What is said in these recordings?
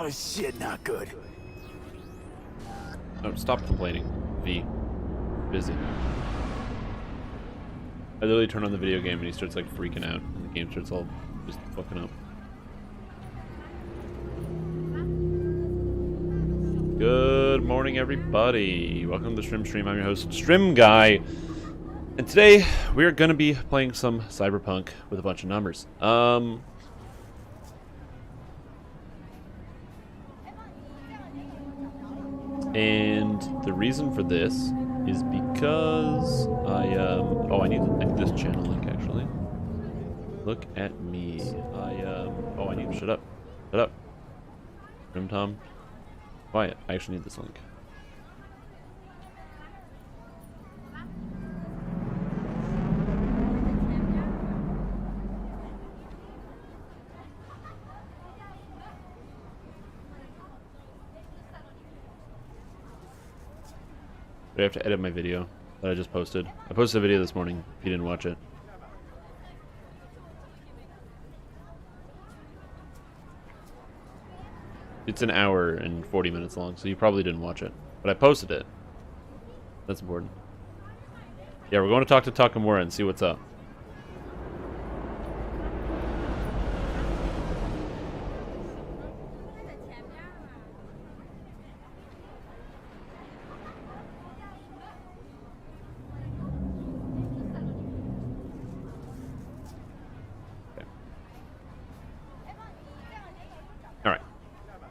Oh shit, not good. No, stop complaining. V. Busy. I literally turn on the video game and he starts like freaking out. And the game starts all just fucking up. Good morning, everybody. Welcome to the Strim Stream. I'm your host, Strim Guy. And today, we're going to be playing some Cyberpunk with a bunch of numbers. And the reason for this is because I need this channel link, actually. Look at me. Shut up. Shut up. Grim Tom. Quiet. I actually need this link. I have to edit my video that I just posted. I posted a video this morning if you didn't watch it. It's an hour and 40 minutes long, so you probably didn't watch it. But I posted it. That's important. Yeah, we're going to talk to Takamura and see what's up.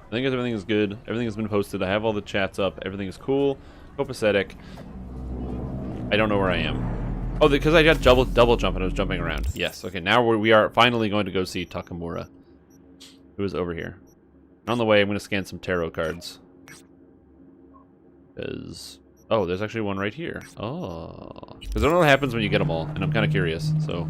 I think everything is good. Everything has been posted. I have all the chats up. Everything is cool. Copacetic. I don't know where I am. Oh, because I got double jump and I was jumping around. Yes. Okay, now we are finally going to go see Takamura, who is over here. On the way, I'm going to scan some tarot cards. Oh, there's actually one right here. Oh. Because I don't know what happens when you get them all, and I'm kind of curious, so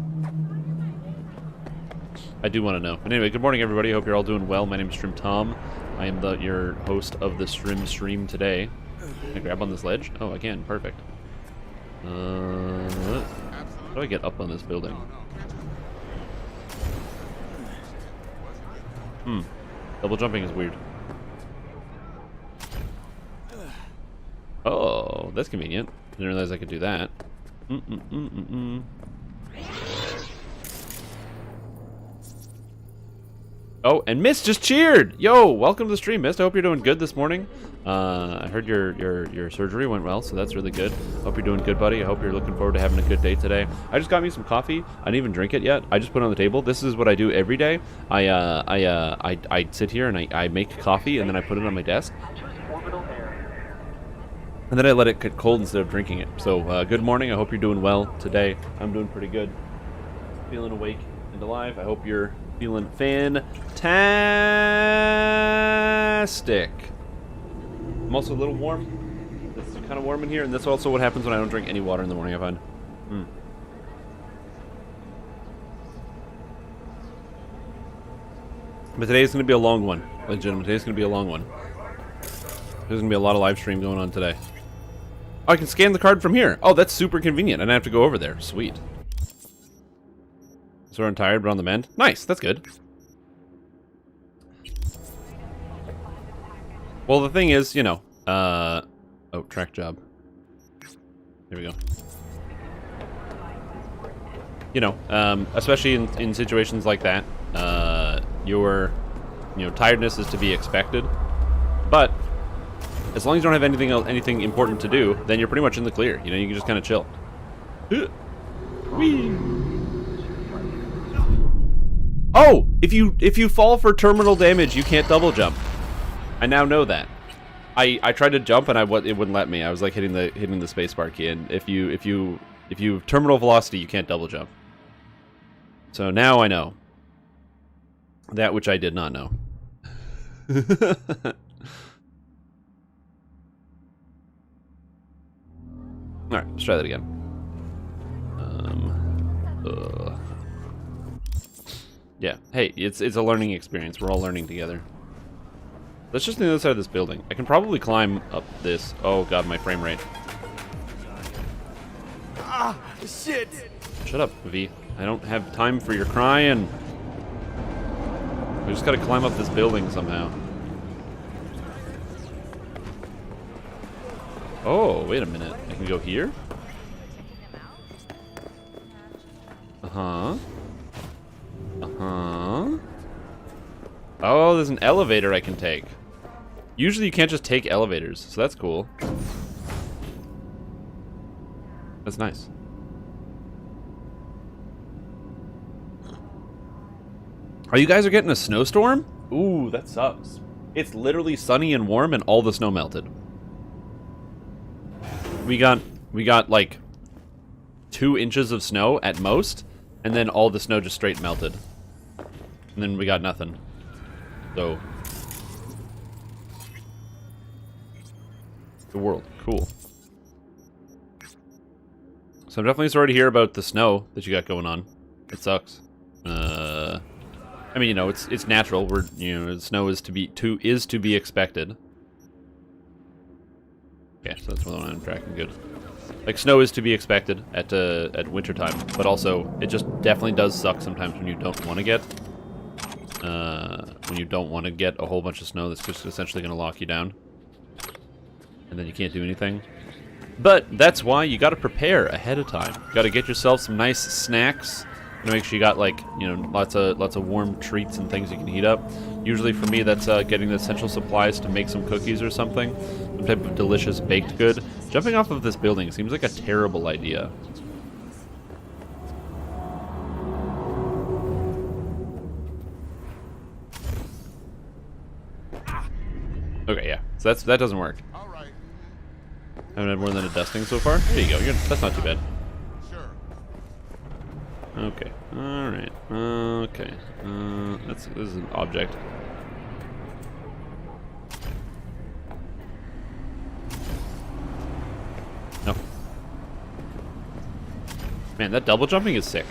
I do want to know. But anyway, good morning, everybody. I hope you're all doing well. My name is Strim Tom. I am your host of the Strim Stream today. Can I grab on this ledge? Oh, I can. Perfect. How do I get up on this building? Double jumping is weird. Oh, that's convenient. Didn't realize I could do that. Oh, and Mist just cheered! Yo, welcome to the stream, Mist. I hope you're doing good this morning. I heard your surgery went well, so that's really good. Hope you're doing good, buddy. I hope you're looking forward to having a good day today. I just got me some coffee. I didn't even drink it yet. I just put it on the table. This is what I do every day. I sit here and I make coffee and then I put it on my desk. And then I let it get cold instead of drinking it. So, good morning. I hope you're doing well today. I'm doing pretty good. Feeling awake and alive. I hope you're feeling fantastic. I'm also a little warm. It's kind of warm in here, and that's also what happens when I don't drink any water in the morning, I find. But today's going to be a long one. Ladies and gentlemen, today's going to be a long one. There's going to be a lot of live stream going on today. Oh, I can scan the card from here. Oh, that's super convenient. I don't have to go over there. Sweet. Sore and tired, but on the mend. Nice, that's good. Well, the thing is, you know, oh, track job. Here we go. You know, especially in situations like that, your tiredness is to be expected. But as long as you don't have anything important to do, then you're pretty much in the clear. You know, you can just kind of chill. Whee! Oh, if you fall for terminal damage, you can't double jump. I now know that. I tried to jump and it wouldn't let me. I was like hitting the spacebar key, and if you terminal velocity, you can't double jump. So now I know that which I did not know. All right, let's try that again. Yeah, hey, it's a learning experience. We're all learning together. That's just on the other side of this building. I can probably climb up this. Oh god, my frame rate. Ah, shit! Shut up, V. I don't have time for your crying. We just gotta climb up this building somehow. Oh, wait a minute. I can go here? Uh-huh. Uh-huh. Oh, there's an elevator I can take. Usually you can't just take elevators, so that's cool. That's nice. Oh, you guys are getting a snowstorm? Ooh, that sucks. It's literally sunny and warm and all the snow melted. We got like 2 inches of snow at most, and then all the snow just straight melted. And then we got nothing. So the world. Cool. So I'm definitely sorry to hear about the snow that you got going on. It sucks. I mean, you know, it's natural. Snow is to be expected. Okay, so that's one I'm tracking good. Like, snow is to be expected at winter time, but also it just definitely does suck sometimes when you don't want to get a whole bunch of snow that's just essentially going to lock you down, and then you can't do anything. But that's why you got to prepare ahead of time. You got to get yourself some nice snacks. To make sure you got, like, you know, lots of warm treats and things you can heat up. Usually for me, that's getting the essential supplies to make some cookies or something, some type of delicious baked good. Jumping off of this building seems like a terrible idea. Okay, yeah, so that doesn't work. All right. Haven't had more than a dusting so far. There you go. That's not too bad. Okay. All right. Okay. This is an object. No. Man, that double jumping is sick.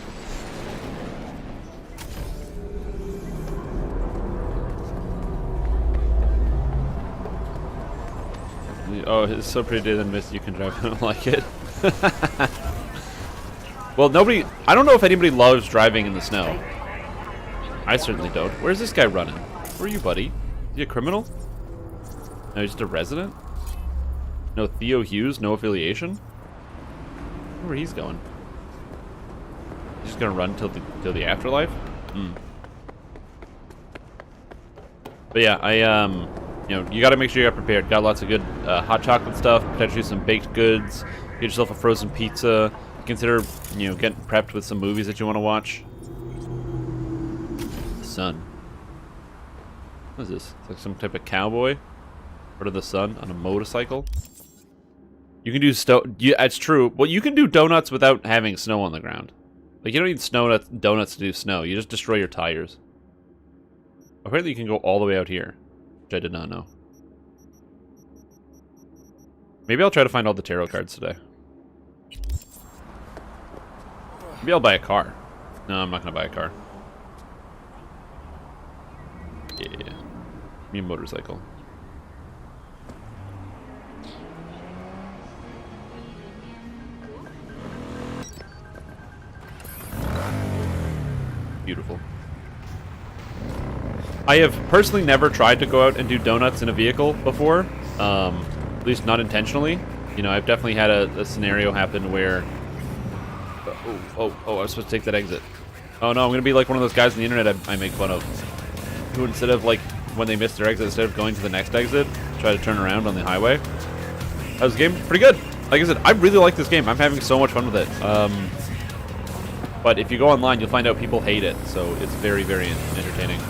Oh, it's so pretty than Mist. You can drive. I don't like it. Well, I don't know if anybody loves driving in the snow. I certainly don't. Where's this guy running? Where are you, buddy? Is he a criminal? No, he's just a resident? No Theo Hughes, no affiliation? I wonder where he's going. He's just gonna run till the afterlife? But yeah, you know, you gotta make sure you got prepared. Got lots of good hot chocolate stuff, potentially some baked goods. Get yourself a frozen pizza. Consider, you know, getting prepped with some movies that you want to watch. The sun. What is this? It's like some type of cowboy. Part of the sun on a motorcycle. You can do it's true. Well, you can do donuts without having snow on the ground. Like, you don't need donuts to do snow. You just destroy your tires. Apparently, you can go all the way out here, which I did not know. Maybe I'll try to find all the tarot cards today. Maybe I'll buy a car. No, I'm not gonna buy a car. Yeah. Give me a motorcycle. Beautiful. I have personally never tried to go out and do donuts in a vehicle before. At least not intentionally. You know, I've definitely had a scenario happen where... Oh, I was supposed to take that exit. Oh no, I'm gonna be like one of those guys on the internet I make fun of. Who instead of, like, when they miss their exit, instead of going to the next exit, try to turn around on the highway. That was a game pretty good. Like I said, I really like this game. I'm having so much fun with it. But if you go online, you'll find out people hate it, so it's very, very entertaining.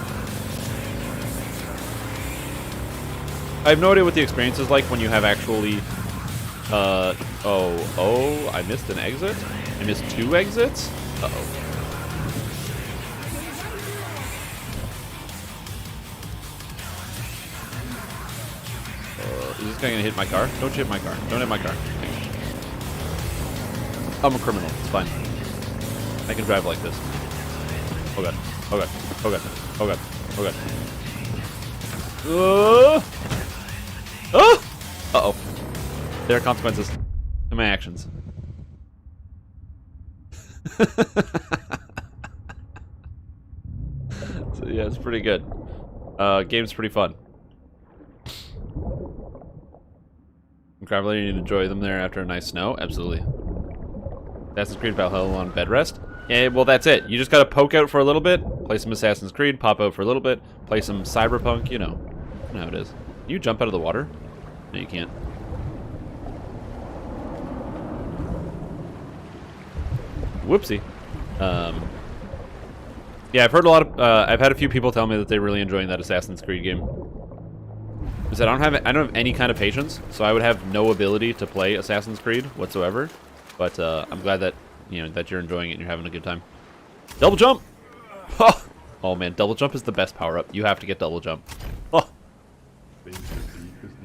I have no idea what the experience is like when you have actually... Oh, I missed an exit? I missed 2 exits? Uh-oh. Is this guy gonna hit my car? Don't hit my car. Don't hit my car. I'm a criminal. It's fine. I can drive like this. Oh god. Oh god. Oh god. Oh god. Oh god. Uh-oh. There are consequences to my actions. So yeah, it's pretty good. Game's pretty fun. Probably you need to enjoy them there after a nice snow. Absolutely. Assassin's Creed Valhalla on bed rest. Yeah, well, that's it. You just gotta poke out for a little bit, play some Assassin's Creed, pop out for a little bit, play some Cyberpunk, you know how it is. Can you jump out of the water? No, you can't. Whoopsie. Yeah, I've heard a lot of. I've had a few people tell me that they're really enjoying that Assassin's Creed game. Because I don't have any kind of patience, so I would have no ability to play Assassin's Creed whatsoever. But I'm glad that that you're enjoying it and you're having a good time. Double jump! Oh man, double jump is the best power up. You have to get double jump. Oh.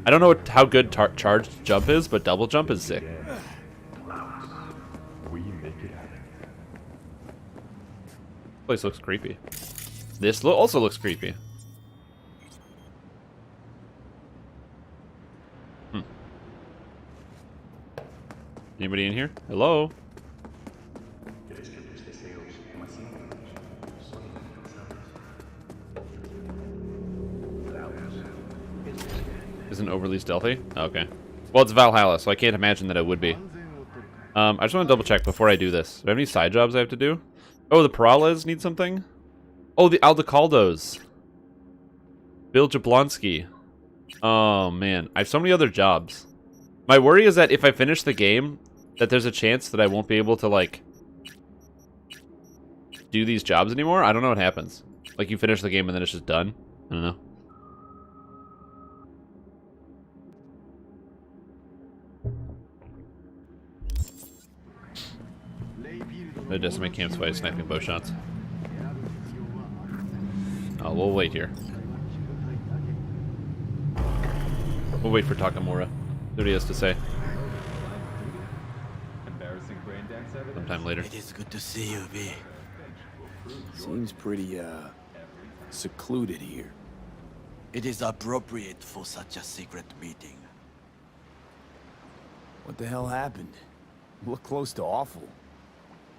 I don't know how good charged jump is, but double jump is sick. Place looks creepy. This also looks creepy. Anybody in here? Hello? Isn't overly stealthy? Oh, okay. Well, it's Valhalla, so I can't imagine that it would be. I just want to double check before I do this. Do I have any side jobs I have to do? Oh, the Perales need something? Oh, the Aldecaldos. Bill Jablonski. Oh, man. I have so many other jobs. My worry is that if I finish the game, that there's a chance that I won't be able to, like, do these jobs anymore. I don't know what happens. Like, you finish the game and then it's just done. I don't know. The decimate camps by sniping bow shots. Oh, we'll wait here. We'll wait for Takamura. See what he has to say. Sometime later. It is good to see you, V. Seems pretty, secluded here. It is appropriate for such a secret meeting. What the hell happened? Look close to awful.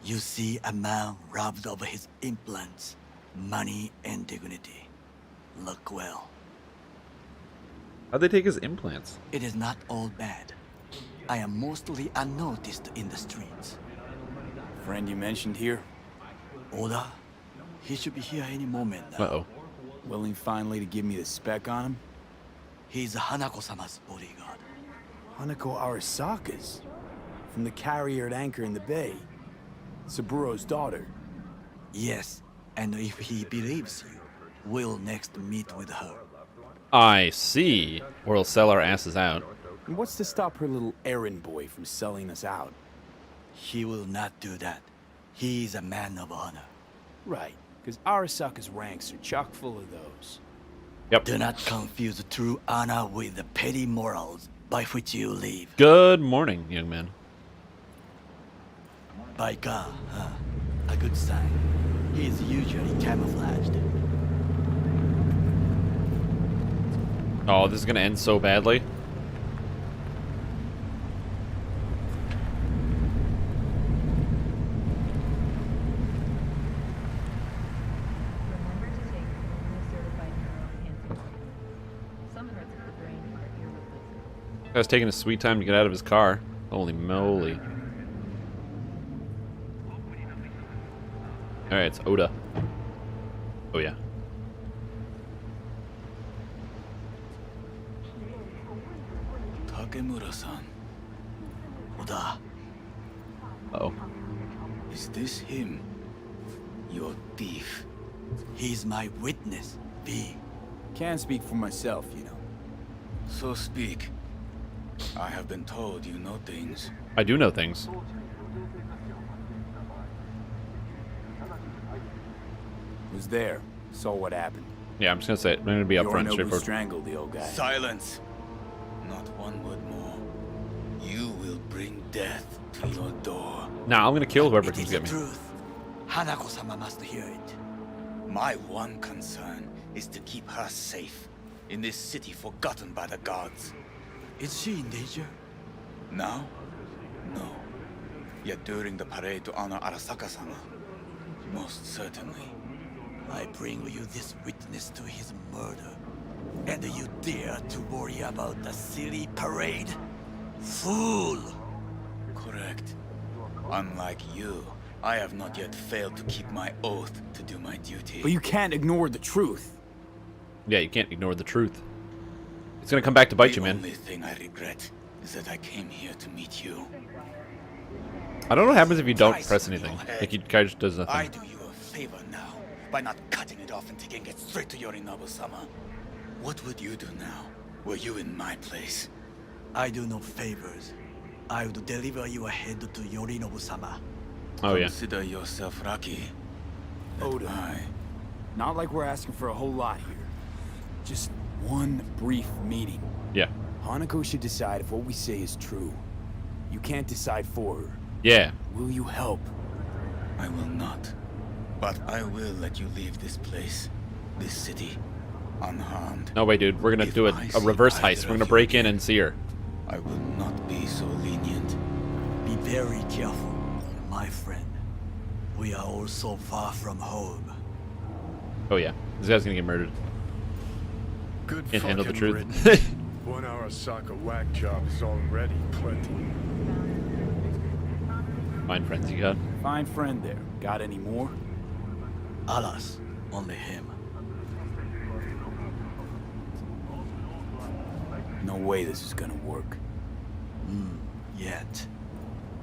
You see a man robbed of his implants, money and dignity. Look well. How'd they take his implants? It is not all bad. I am mostly unnoticed in the streets. Friend you mentioned here? Oda? He should be here any moment now. Uh-oh. Willing finally to give me the spec on him? He's Hanako-sama's bodyguard. Hanako Arasaka's? From the carrier at anchor in the bay. Saburo's daughter. Yes, and if he believes you, we'll next meet with her. I see. Or we'll sell our asses out. And what's to stop her little errand boy from selling us out? He will not do that. He is a man of honor. Right, because Arasaka's ranks are chock full of those. Yep. Do not confuse true honor with the petty morals by which you live. Good morning, young man. By God, huh? A good sign. He is usually camouflaged. Oh, this is gonna end so badly. Remember to take only certified neuroenhancing treatment. Some parts of the brain are irreplaceable. Guy's taking a sweet time to get out of his car. Holy moly. Alright, it's Oda. Oh yeah. Takemura-san. Oda. Uh-oh. Is this him? Your thief? He's my witness, V. Can't speak for myself, you know. So speak. I have been told you know things. I do know things. Was there. Saw what happened. Yeah, I'm just gonna say it. I'm gonna be upfront, Yorinobu straightforward. strangled the old guy. Silence! Not one word more. You will bring death to your door. Nah, I'm gonna kill whoever It comes is get the me. truth. Hanako-sama must hear it. My one concern is to keep her safe in this city forgotten by the gods. Is she in danger? Now? No. Yet during the parade to honor Arasaka-sama, most certainly. I bring you this witness to his murder. And you dare to worry about the silly parade? Fool! Correct. Unlike you, I have not yet failed to keep my oath to do my duty. But you can't ignore the truth. Yeah, you can't ignore the truth. It's gonna come back to bite you, The man. only thing I regret is that I came here to meet you. I don't know what happens if you don't Christ press in anything. your head. Like, he kind of does I nothing. do you a favor now by not cutting it off and taking it straight to Yorinobu-sama. What would you do now, were you in my place? I do no favors. I would deliver your head to Yorinobu-sama. Oh, yeah. Consider yourself lucky. that Oda. I Not like we're asking for a whole lot here. Just one brief meeting. Yeah. Hanako should decide if what we say is true. You can't decide for her. Yeah. Will you help? I will not. But I will let you leave this place, this city, unharmed. No way, dude. We're gonna If do I a see reverse either heist. We're of gonna you break in again, and see her. I will not be so lenient. Be very careful, my friend. We are all so far from home. Oh, yeah. This guy's gonna get murdered. Good Can't handle the fucking truth. riddance. 1 hour Saka whack job is already plenty. Fine friends you got. Fine friend there. Got any more? Alas, only him. No way this is gonna work. Yet.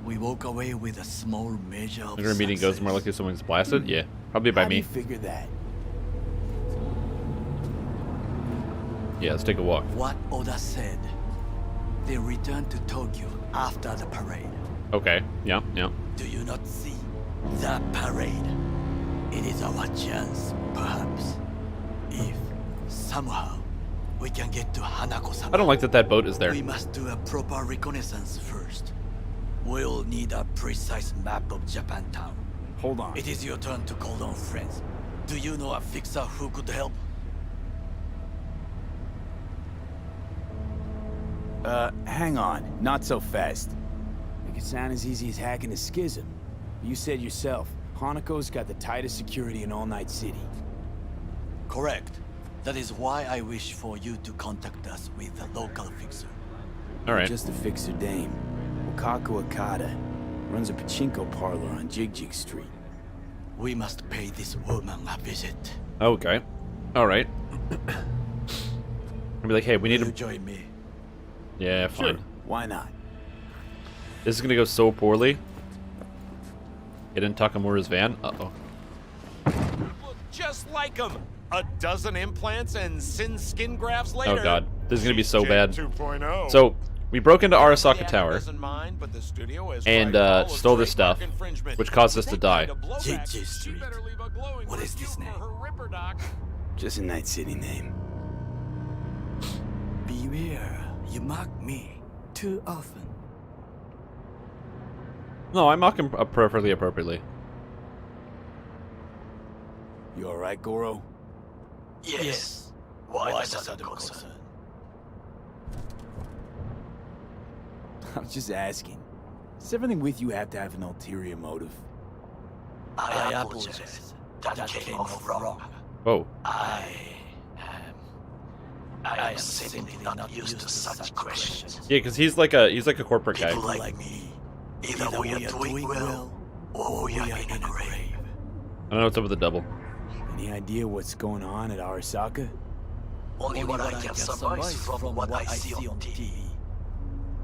We walk away with a small measure of Look at our meeting goes more success. likely someone's blasted. Yeah. Probably by How do me. you figure that? Yeah, let's take a walk. What Oda said. They returned to Tokyo after the parade. Okay. Yeah, yeah. Do you not see the parade? It is our chance, perhaps. If somehow we can get to Hanako-sama. I don't like that that boat is there. We must do a proper reconnaissance first. We'll need a precise map of Japantown. Hold on. It is your turn to call on friends. Do you know a fixer who could help? Hang on. Not so fast. Make it sound as easy as hacking a schism. You said yourself, Hanako's got the tightest security in All Night City. Correct. That is why I wish for you to contact us with the local fixer. All right. Just a fixer dame. Okaku Akata runs a pachinko parlor on Jig Street. We must pay this woman a visit. Okay. All right. I'll be like, hey, we need You to. join me. Yeah, fine. Sure. Why not? This is gonna go so poorly. Get in Takamura's van. Uh-oh. Look just like him. A dozen implants and skin grafts later. Oh god. This is gonna be so Gen bad. 2.0. So, we broke into The Arasaka actor Tower doesn't mind, but the studio has and tried all of stole this trademark stuff, infringement. which caused us If to they die. find a blowback, J.J. she Street. better leave a glowing What is review this for name? her Ripper Doc. Just a Night City name. Beware, you mock me too often. No, I mock him perfectly appropriately. You alright, Goro? Yes. Why does that concern? I was just asking. Does everything with you have to have an ulterior motive? I apologize. That came off wrong. Whoa. I am simply not used to such questions. Yeah, because he's like a corporate guy. People like me, either we are doing well, or we are in a grave. I don't know what's up with the double. Any idea what's going on at Arasaka? Only what I can surmise from what I see on TV.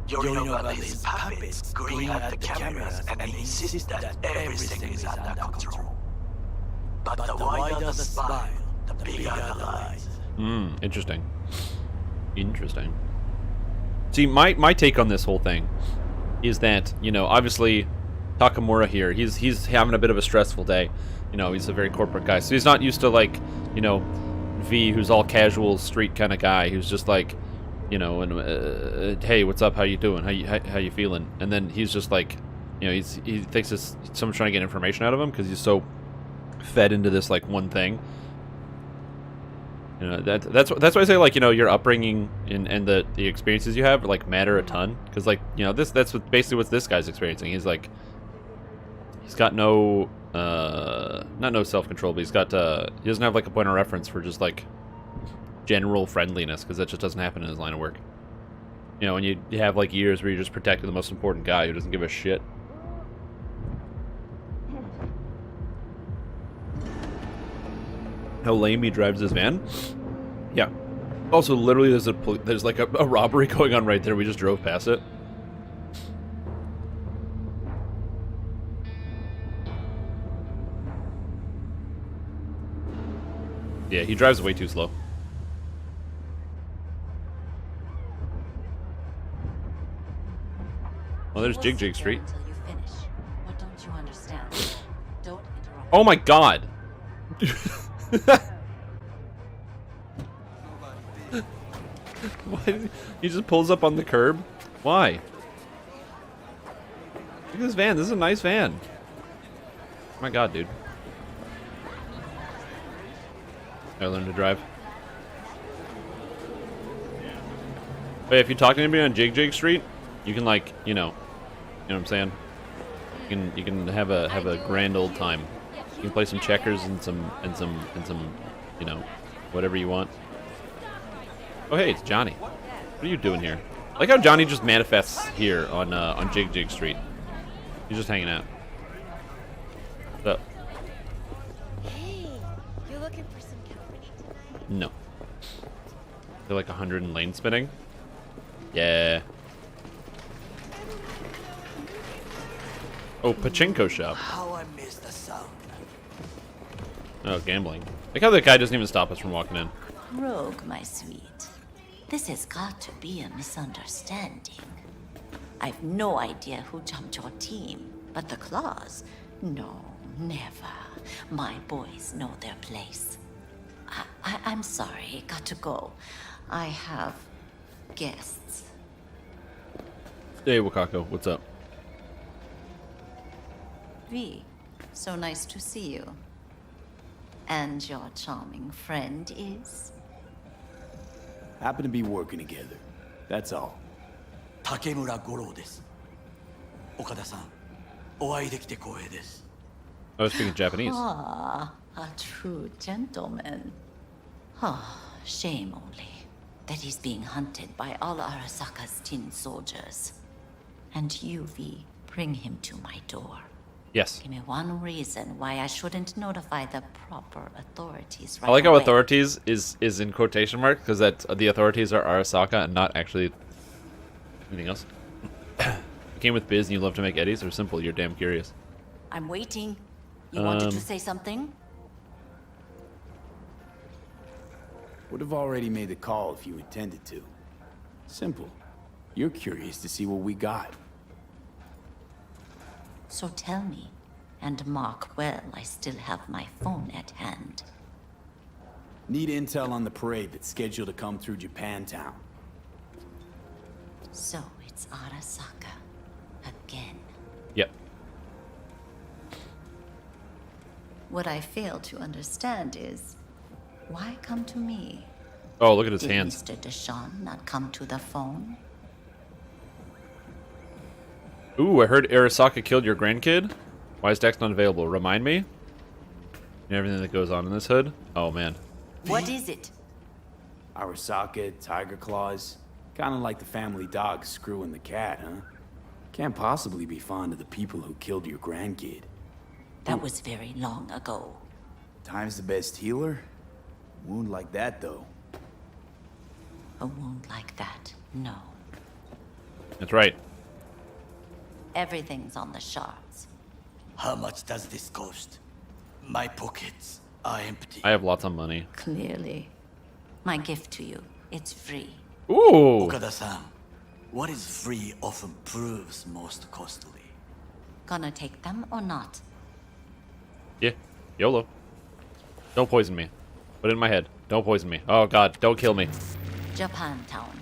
Yorinobu and his puppets grin at the cameras and insist that everything is under control. But the wider the smile, the bigger the lies. Interesting. Interesting. See, my take on this whole thing is that, you know, obviously Takamura here, he's having a bit of a stressful day. You know, he's a very corporate guy. So he's not used to, like, you know, V, who's all casual street kind of guy, who's just like, you know, and hey, what's up? How you doing? How you feeling? And then he's just like, you know, he thinks it's someone's trying to get information out of him because he's so fed into this like one thing. You know, that's why I say, like, you know, your upbringing and the experiences you have like matter a ton, because, like, you know, that's basically what this guy's experiencing. He's like, he's got no not no self-control, but he doesn't have like a point of reference for just like general friendliness, because that just doesn't happen in his line of work. You know, when you have like years where you're just protecting the most important guy who doesn't give a shit. How lame he drives his van. Yeah. Also, literally, there's like a robbery going on right there. We just drove past it. Yeah, he drives way too slow. Well, there's Jig Jig Street. Until you finish. What don't you understand? Don't interrupt. Oh my god! Why? He just pulls up on the curb? Why? Look at this van. This is a nice van. Oh my god, dude. I learned to drive. But if you talk to anybody on Jig Jig Street, you can like, you know what I'm saying? You can have a grand old time. You can play some checkers and some you know, whatever you want. Oh hey, it's Johnny. What are you doing here? I like how Johnny just manifests here on Jig Jig Street. He's just hanging out. What's up? Hey, you looking for some company tonight? No. They're like 100 in lane spinning. Yeah. Oh, pachinko shop. How I miss the sound. Oh, gambling. Like how that guy doesn't even stop us from walking in. Rogue, my sweet. This has got to be a misunderstanding. I've no idea who jumped your team, but the claws? No, never. My boys know their place. I'm sorry, got to go. I have guests. Hey, Wakako, what's up? V, so nice to see you. And your charming friend is? Happen to be working together. That's all. Takemura Goro です。岡田さん、お会いできて光栄です。 I was speaking Japanese. Ah, a true gentleman. Ah, shame only that he's being hunted by all Arasaka's tin soldiers. And you, V, bring him to my door. Yes. Give me one reason why I shouldn't notify the proper authorities right I like how away. authorities is in quotation marks because that the authorities are Arasaka and not actually anything else. You came with Biz and you love to make eddies, or simple, you're damn curious. I'm waiting. You wanted to Um, say something? Would have already made the call if you intended to. Simple. You're curious to see what we got. So tell me, and mark well I still have my phone at hand. Need intel on the parade that's scheduled to come through Japantown. So it's Arasaka. Again. Yep. What I fail to understand is, why come to me? Oh, look at his Did hands. Mr. Deshawn not come to the phone? Ooh, I heard Arasaka killed your grandkid. Why is Dex not available? Remind me. And everything that goes on in this hood. Oh man. What is it? Arasaka, Tiger Claws. Kinda like the family dog screwing the cat, huh? Can't possibly be fond of the people who killed your grandkid. That was very long ago. Time's the best healer? Wound like that, though. A wound like that, no. That's right. Everything's on the shards. How much does this cost? My pockets are empty. I have lots of money. Clearly. My gift to you, it's free. Ooh. Okada-san, what is free often proves most costly. Gonna take them or not? Yeah. YOLO. Don't poison me. Put it in my head. Don't poison me. Oh god, don't kill me. Japantown.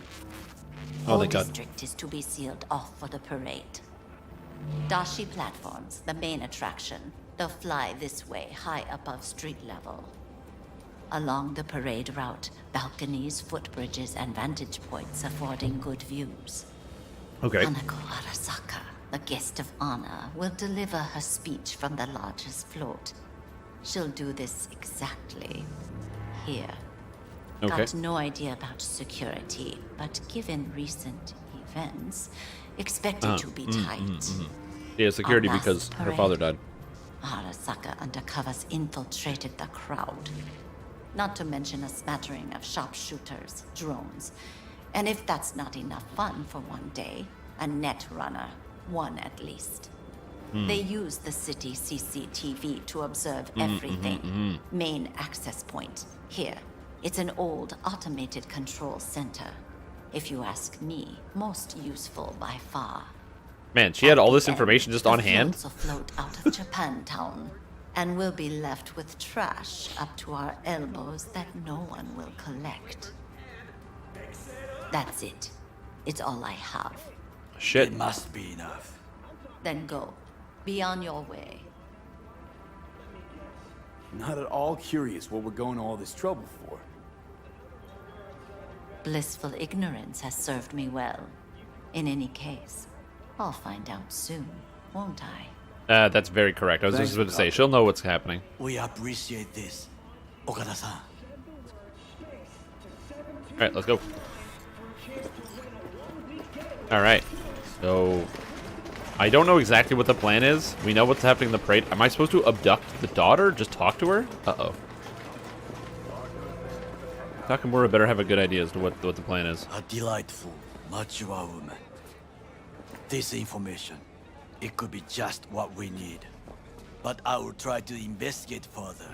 Oh, Whole thank God. district is to be sealed off for the parade. Dashi platforms, the main attraction. They'll fly this way, high above street level. Along the parade route, balconies, footbridges, and vantage points affording good views. Okay. Hanako Arasaka, the guest of honor, will deliver her speech from the largest float. She'll do this exactly here. Okay. Got no idea about security, but given recent defense. Expect it to be tight. Yeah, security Our last because her parade. father died. Arasaka undercovers infiltrated the crowd. Not to mention a smattering of sharpshooters, drones. And if that's not enough fun for one day, a net runner, one at least. They use the city CCTV to observe everything. Main access point, here. It's an old automated control center. If you ask me, most useful by far. Man, she had all this At the information end, just the on hand. floats afloat out of Japantown, and we'll be left with trash up to our elbows that no one will collect. That's it. It's all I have. Shit. It must be enough. Then go. Be on your way. Not at all curious what we're going to all this trouble for. Blissful ignorance has served me well. In any case, I'll find out soon, won't I? That's very correct. I was Thanks, just about to say, Doc. she'll know what's happening. We appreciate this, Okada-san. All right, let's go. All right, so I don't know exactly what the plan is. We know what's happening in the parade. Am I supposed to abduct the daughter? Just talk to her? Uh-oh. Takamura better have a good idea as to what the plan is. A delightful, mature woman. This information, it could be just what we need. But I will try to investigate further.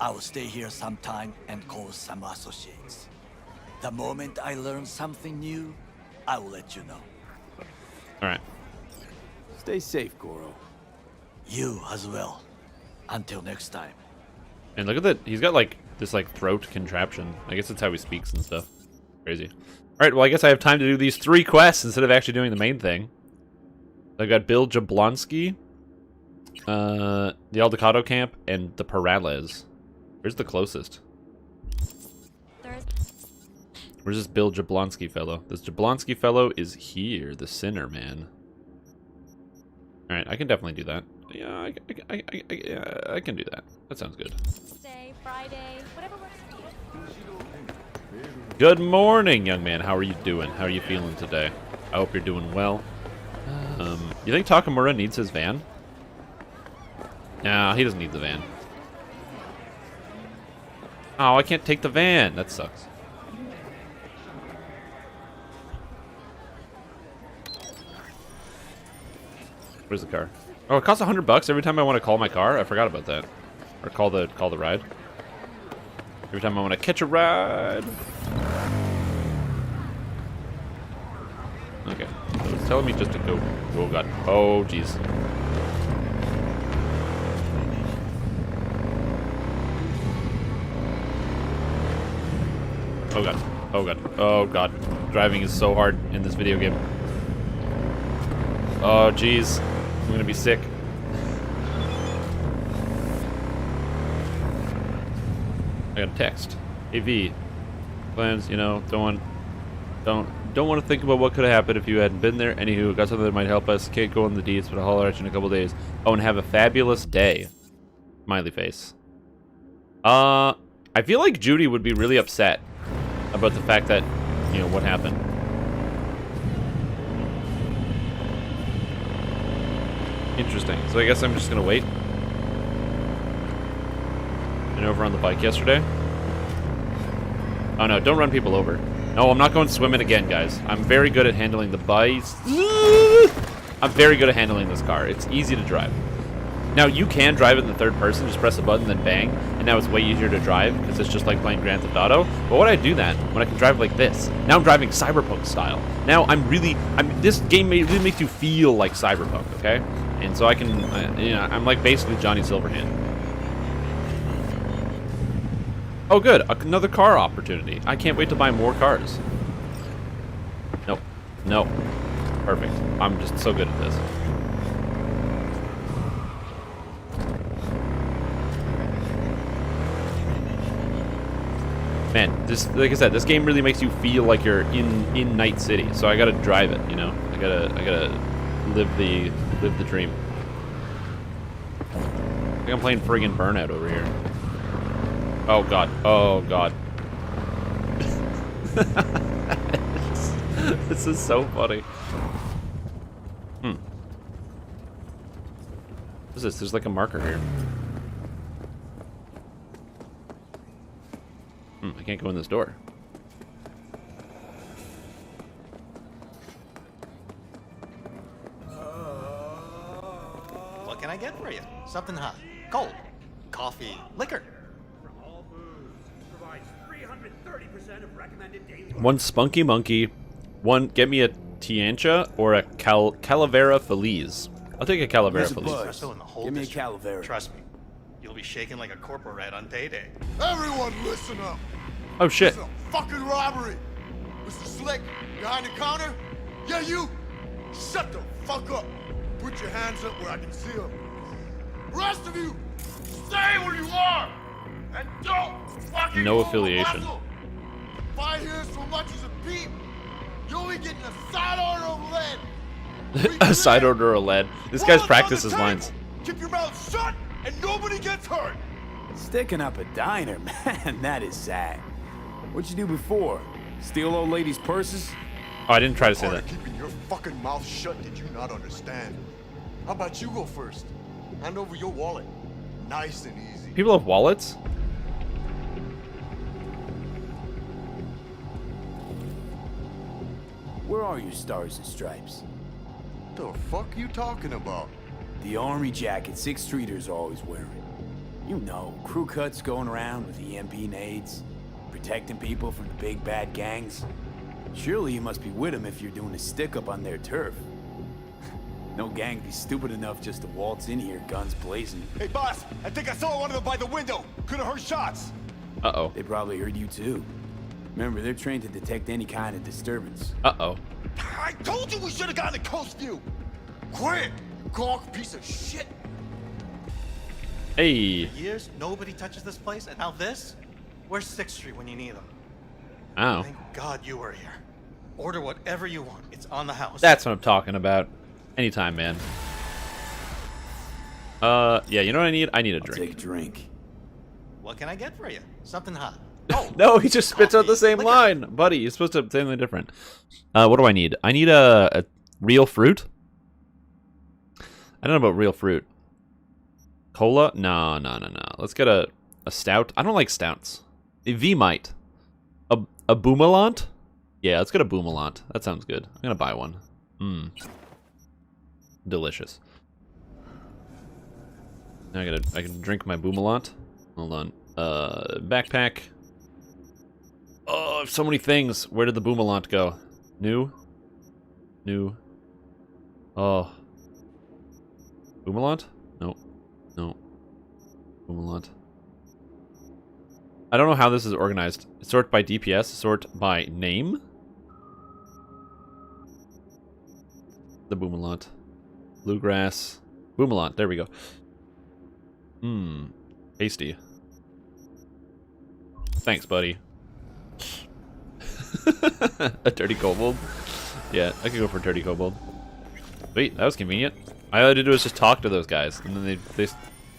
I will stay here some time and call some associates. The moment I learn something new, I will let you know. All right. Stay safe, Goro. You as well. Until next time. And look at that. He's got like this like throat contraption. I guess that's how he speaks and stuff. Crazy. All right. Well, I guess I have time to do these 3 quests instead of actually doing the main thing. I got Bill Jablonski, the Aldecado camp, and the Perales. Where's the closest? Where's this Bill Jablonski fellow? This Jablonski fellow is here, the sinner man. All right, I can definitely do that. Yeah, I can do that. That sounds good. Thursday, Friday, whatever works for you. Good morning, young man. How are you doing? How are you feeling today? I hope you're doing well. You think Takamura needs his van? No, he doesn't need the van. Oh, I can't take the van. That sucks. Where's the car? Oh, it costs $100 every time I want to call my car. I forgot about that. Or call the ride. Every time I want to catch a ride. Okay. So it's telling me just to go. Oh god. Oh jeez. Oh god. Oh god. Oh god. Driving is so hard in this video game. Oh jeez. I'm gonna be sick. I got a text. Hey V. Plans, you know, don't want to think about what could have happened if you hadn't been there. Anywho, got something that might help us. Can't go on the deeds, but I'll holler at you in a couple days. Oh, and have a fabulous day. Smiley face. I feel like Judy would be really upset about the fact that, you know, what happened. Interesting. So I guess I'm just gonna wait. And over on the bike yesterday. Oh no, don't run people over. No, I'm not going swimming again, guys. I'm very good at handling the bikes. I'm very good at handling this car. It's easy to drive. Now, you can drive it in the third person. Just press a button, then bang. And now it's way easier to drive because it's just like playing Grand Theft Auto. But what I do that when I can drive like this? Now I'm driving Cyberpunk style. Now this game really makes you feel like Cyberpunk, okay? And so I can, you know, I'm like basically Johnny Silverhand. Oh, good. Another car opportunity. I can't wait to buy more cars. Nope. No. Perfect. I'm just so good at this. Man, this, like I said, this game really makes you feel like you're in Night City. So I gotta drive it, you know. I gotta live the dream. I think I'm playing friggin' Burnout over here. Oh god. Oh god. This is so funny. What is this? There's like a marker here. I can't go in this door. What can I get for you? Something hot, cold, coffee, liquor. One spunky monkey. One, get me a Tiancha or a Calavera Feliz. I'll take a Calavera There's a Feliz. buzz. Espresso in the whole Give me a district. Calavera. Trust me, you'll be shaking like a corporal rat on payday. Everyone listen up. Oh shit. It's a fucking robbery. Mr. Slick, behind the counter? Yeah, you. Shut the fuck up. Put your hands up where I can see them. Rest of you, stay where you are. And don't fucking No move a affiliation. muscle. If I hear so much as a beep, you're only getting a side order of lead. A side order of lead. This guy's Wallets on practiced the his table. lines. Keep your mouth shut and nobody gets hurt. Sticking up a diner, man, that is sad. What'd you do before? Steal old ladies' purses? Oh, I didn't try to say Part that. of keeping your fucking mouth shut did you not understand? How about you go first? Hand over your wallet. Nice and easy. People have wallets? Where are your stars and stripes? The fuck you talking about? The army jacket 6th Streeters are always wearing. You know, crew cuts going around with EMP nades, protecting people from the big bad gangs. Surely you must be with them if you're doing a stick-up on their turf. No gang be stupid enough just to waltz in here, guns blazing. Hey boss, I think I saw one of them by the window. Could have heard shots. Uh-oh. They probably heard you too. Remember, they're trained to detect any kind of disturbance. Uh-oh. I told you we should have gotten a coast view. Quick, gawk piece of shit. Hey. For years, nobody touches this place, and now this? Where's 6th Street when you need them? Ow. Thank God you were here. Order whatever you want. It's on the house. That's what I'm talking about. Anytime, man. Yeah, you know what I need? I need a I'll drink. take a drink. What can I get for you? Something hot. No, he just spits out the Coffee, same liquor. line. Buddy, you're supposed to say something different. What do I need? I need a real fruit. I don't know about real fruit. Cola? No. Let's get a stout. I don't like stouts. A V-Mite. A Boomalant? Yeah, let's get a Boomalant. That sounds good. I'm gonna buy one. Delicious. Now I can drink my Boomalant. Hold on. Backpack. Oh, I have so many things. Where did the Boomalant go? New. Oh. Boomalant? No. Boomalant. I don't know how this is organized. Sort by DPS, sort by name. The Boomalant. Bluegrass. Boomalant, there we go. Tasty. Thanks, buddy. A dirty kobold? Yeah, I could go for dirty kobold. Wait, that was convenient. All I had to do was just talk to those guys, and then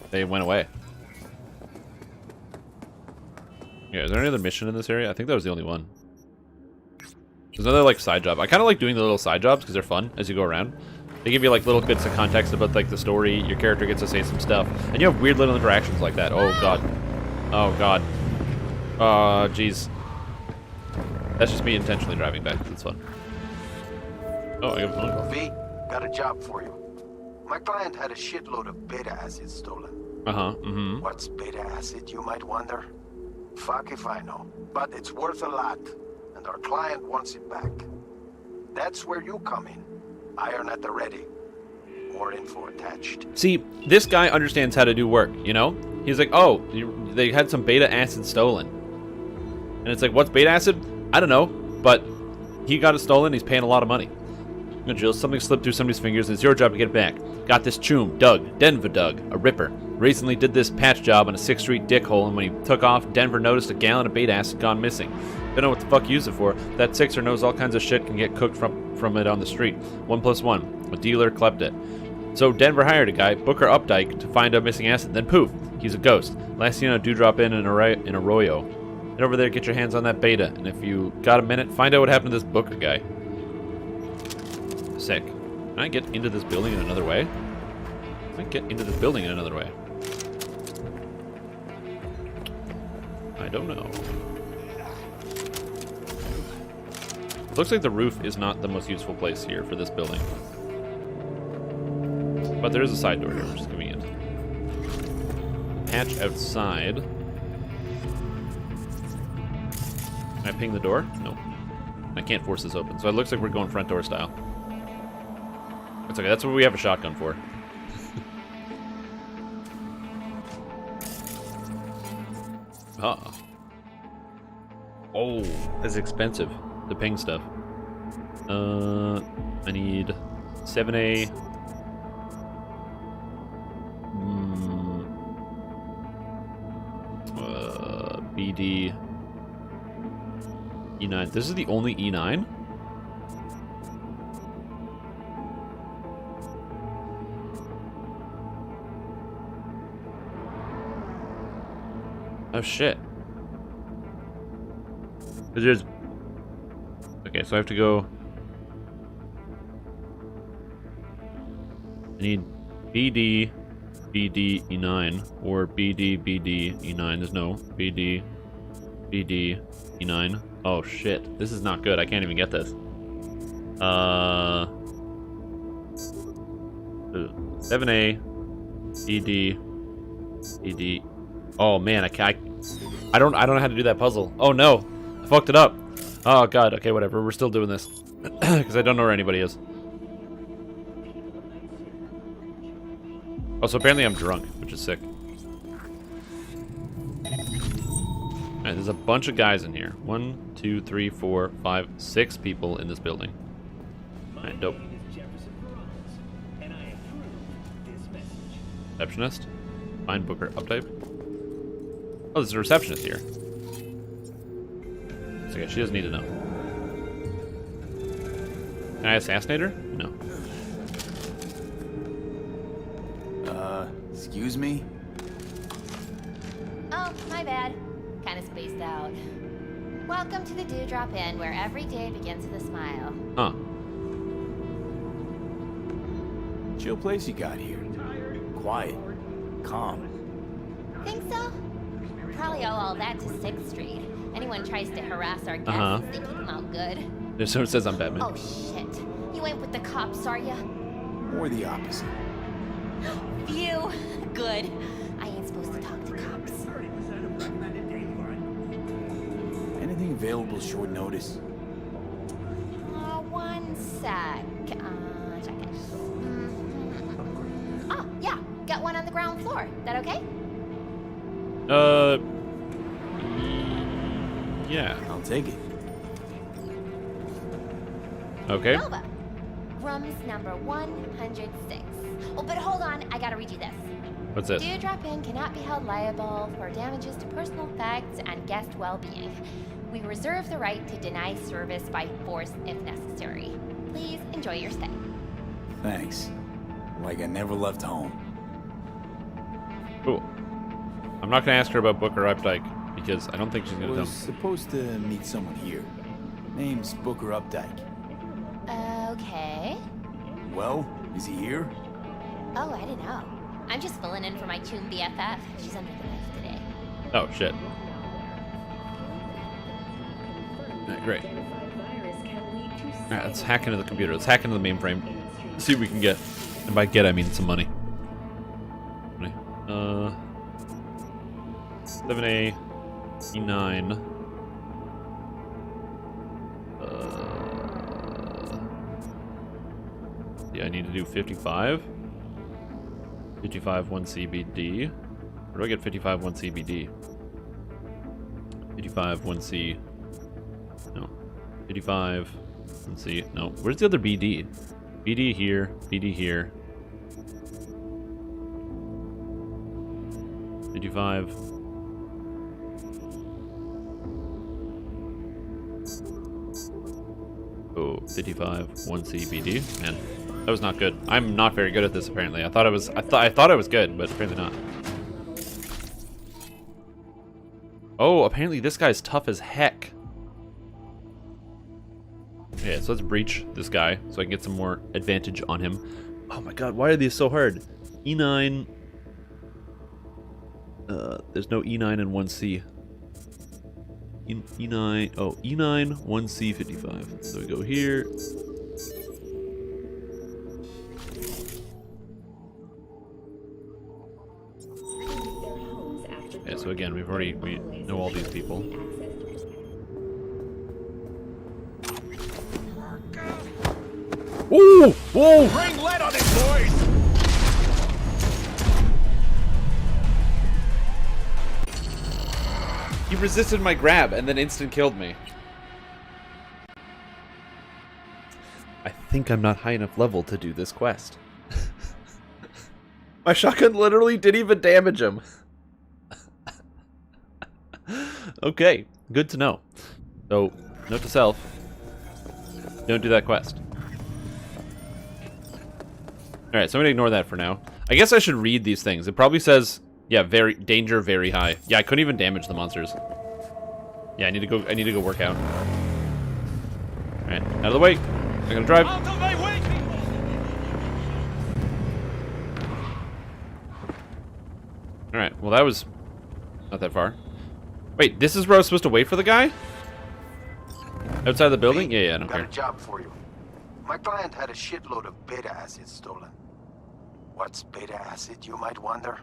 they went away. Yeah, is there any other mission in this area? I think that was the only one. There's another like side job. I kind of like doing the little side jobs because they're fun as you go around. They give you like little bits of context about like the story. Your character gets to say some stuff, and you have weird little interactions like that. Oh god. Oh god. Oh jeez. That's just me intentionally driving back. That's fun. Oh, I got a phone call. V, got a job for you. My client had a shitload of beta acid stolen. What's beta acid, you might wonder? Fuck if I know. But it's worth a lot, and our client wants it back. That's where you come in. Iron at the ready. More info attached. See, this guy understands how to do work, you know? He's like, oh, they had some beta acid stolen. And it's like, what's beta acid? I don't know, but he got it stolen, he's paying a lot of money. Jill, something slipped through somebody's fingers, and it's your job to get it back. Got this choom, Doug, Denver Doug, a ripper. Recently did this patch job on a 6th Street dickhole, and when he took off, Denver noticed a gallon of beta acid gone missing. Don't know what the fuck you use it for. That Sixer knows all kinds of shit can get cooked from it on the street. 1 + 1. A dealer clept it. So Denver hired a guy, Booker Updike, to find a missing acid. Then poof, he's a ghost. Last thing you know, Dewdrop in Arroyo. Head over there, get your hands on that beta, and if you got a minute, find out what happened to this Booker guy. Sick. Can I get into this building in another way? Can I get into this building in another way? I don't know. It looks like the roof is not the most useful place here for this building. But there is a side door here, which is convenient. Hatch outside. Can I ping the door? No. I can't force this open. So it looks like we're going front door style. It's okay, that's what we have a shotgun for. Oh, that's expensive. The ping stuff. I need 7A. BD. E9. This is the only E9? Oh shit. There's... Okay, so I have to go... I need BD, BD, E9, or BD, BD, E9. There's no BD, BD, E9. Oh shit, this is not good. I can't even get this. 7A, BD, BD. Oh man, I don't know how to do that puzzle. Oh no, I fucked it up. Oh god, okay, whatever. We're still doing this because I don't know where anybody is. Oh, so apparently I'm drunk, which is sick. Alright, there's a bunch of guys in here. 1, 2, 3, 4, 5, 6 people in this building. Alright, dope. Receptionist. Find Booker uptype. Oh, there's a receptionist here. It's okay, she doesn't need to know. Can I assassinate her? No. Excuse me? Oh, my bad. Kind of spaced out. Welcome to the Dewdrop Inn, where every day begins with a smile. Huh. Chill place you got here. Quiet. Calm. Think so? Probably owe all that to 6th Street. Anyone tries to harass our guests, they keep them out good. There's someone says I'm Batman. Oh shit. You ain't with the cops, are ya? Or the opposite. Phew. Good. I ain't supposed to talk to cops. Anything available short notice? One sec. Check it. Oh, yeah. Got one on the ground floor. That okay? Yeah. I'll take it. Okay. Nova. Room's number 106. Oh, but hold on. I gotta read you this. What's this? Dewdrop Inn cannot be held liable for damages to personal effects and guest well-being. We reserve the right to deny service by force if necessary. Please enjoy your stay. Thanks. Like I never left home. Cool. I'm not gonna ask her about Booker Updike because I don't think she's gonna tell Was me. supposed to meet someone here. Name's Booker Updike. Okay. Well, is he here? Oh, I didn't know. I'm just filling in for my Toon BFF. She's under the knife today. Oh shit. Alright, great. Alright, let's hack into the computer. Let's hack into the mainframe. See what we can get. And by get, I mean some money. 7A, E9. Yeah, I need to do 55. 55 1CBD. Where do I get 55 1CBD? 55 1C. No. 55 1C. No. Where's the other BD? BD here. BD here. 55. Oh, 55 1CBD. Man, that was not good. I'm not very good at this apparently. I thought I was good, but apparently not. Oh, apparently this guy's tough as heck. Okay, so let's breach this guy so I can get some more advantage on him. Oh my god, why are these so hard? E9. There's no E9 and 1C. E9. Oh, E9, 1C, 55. So we go here. Okay, so again, we know all these people. Ooh! Whoa! Bring lead on it, boys! He resisted my grab and then instant killed me. I think I'm not high enough level to do this quest. My shotgun literally didn't even damage him. Okay, good to know. So, note to self, don't do that quest. Alright, so I'm gonna ignore that for now. I guess I should read these things. It probably says, yeah, danger very high. Yeah, I couldn't even damage the monsters. Yeah, I need to go work out. Alright, out of the way. I'm gonna drive. Alright, well that was not that far. Wait, this is where I was supposed to wait for the guy? Outside the building? Yeah, I don't care. Got a job for you. My client had a shitload of beta acid stolen. What's beta acid, you might wonder?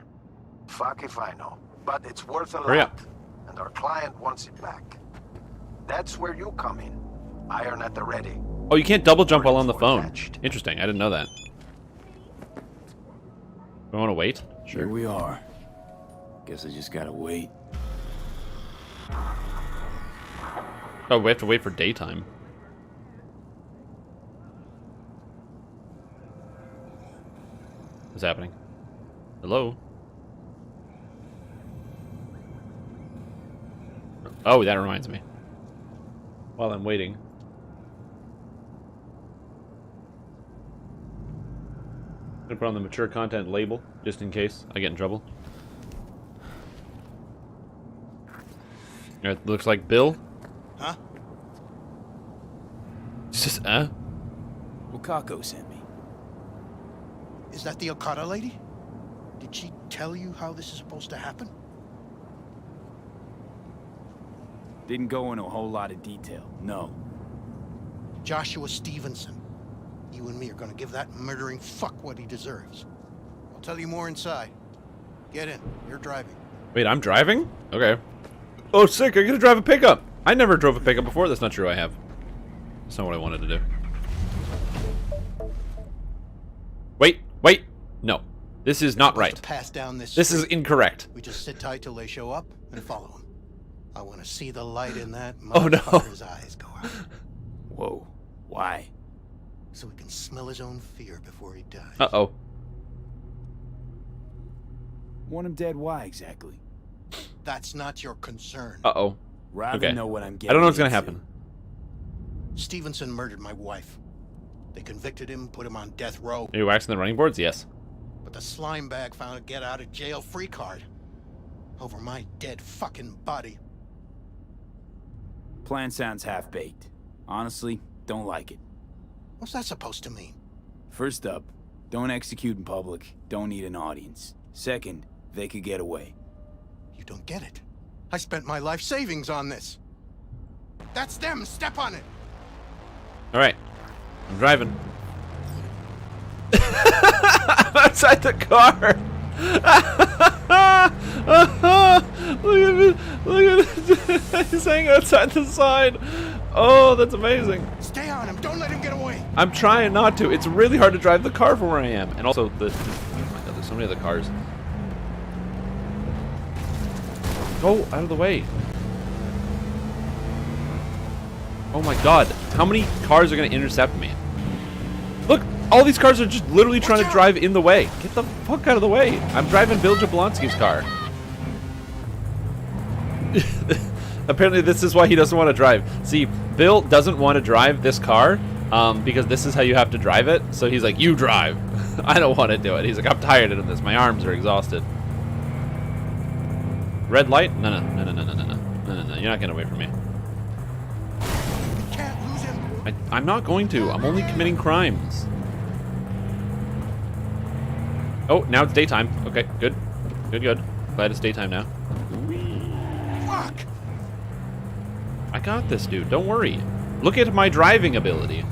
Fuck if I know. But it's worth a Hurry lot. up. And our client wants it back. That's where you come in. Iron at the ready. Oh, you can't double jump while on the phone. Interesting, I didn't know that. I want to wait? Sure. Here we are. Guess I just gotta wait. Oh, we have to wait for daytime. What's happening? Hello? Oh, that reminds me. While I'm waiting. I'm gonna put on the mature content label, just in case I get in trouble. It looks like Bill. Huh? It's just, Wakako sent me. Is that the Okada lady? Did she tell you how this is supposed to happen? Didn't go into a whole lot of detail, no. Joshua Stevenson. You and me are gonna give that murdering fuck what he deserves. I'll tell you more inside. Get in. You're driving. Wait, I'm driving? Okay. Oh, sick, I get to drive a pickup. I never drove a pickup before. That's not true, I have. That's not what I wanted to do. Wait. No. This is not right. Pass down this This is incorrect. We just sit tight till they show up and follow them. I want to see the light in that Oh, no. motherfucker's eyes go out. Whoa. Why? So we can smell his own fear before he dies. Uh-oh. Want him dead, why exactly? That's not your concern. Uh-oh. Rather Okay. know what I'm I getting don't know what's gonna into. happen. Stevenson murdered my wife. They convicted him, put him on death row. Are you waxing the running boards? Yes. But the slime bag found a get out of jail free card. Over my dead fucking body. Plan sounds half-baked. Honestly, don't like it. What's that supposed to mean? First up, don't execute in public. Don't need an audience. Second, they could get away. You don't get it. I spent my life savings on this. That's them. Step on it. All right. I'm driving. I'm outside the car. Look at me. Look at it. He's hanging outside the side. Oh, that's amazing. Stay on him. Don't let him get away. I'm trying not to. It's really hard to drive the car from where I am. And also, oh my god, there's so many other cars. Go out of the way. Oh my god. How many cars are going to intercept me? Look, all these cars are just literally trying to drive in the way. Get the fuck out of the way. I'm driving Bill Jablonski's car. Apparently this is why he doesn't want to drive. See, Bill doesn't want to drive this car because this is how you have to drive it. So he's like, you drive. I don't want to do it. He's like, I'm tired of this. My arms are exhausted. Red light? No. You're not getting away from me. Can't lose him. I'm not going to. I'm only committing crimes. Oh, now it's daytime. Okay, good. Good. Glad it's daytime now. Fuck! I got this, dude. Don't worry. Look at my driving ability.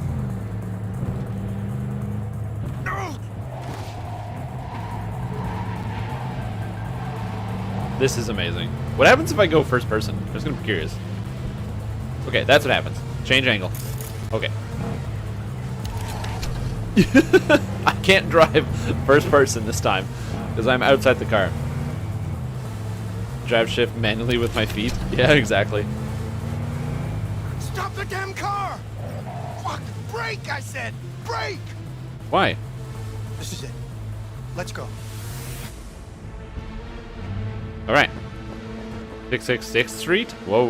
This is amazing. What happens if I go first person? I'm just gonna be curious. Okay, that's what happens. Change angle. Okay. I can't drive first person this time because I'm outside the car. Drive shift manually with my feet. Yeah, exactly. Stop the damn car! Fuck! Brake, I said! Brake! Why? This is it. Let's go. All right. 666th Street. Whoa.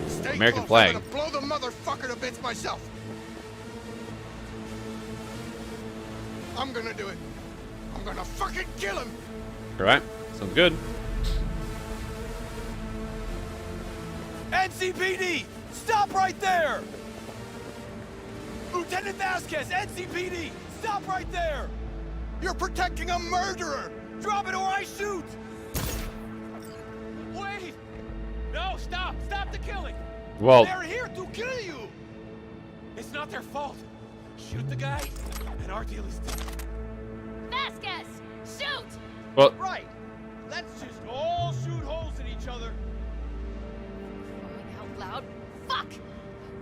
Stay American close. flag. I'm gonna blow the motherfucker to bits myself. I'm gonna do it. I'm gonna fucking kill him. All right. Sounds good. NCPD! Stop right there! Lieutenant Vasquez, NCPD! Stop right there! You're protecting a murderer. Drop it or I shoot! Wait! No, stop! Stop the killing! Well, They're here to kill you! It's not their fault. Shoot the guy, and our deal is done. Vasquez, shoot! well, Right! Let's just all shoot holes in each other. Going out loud. Fuck!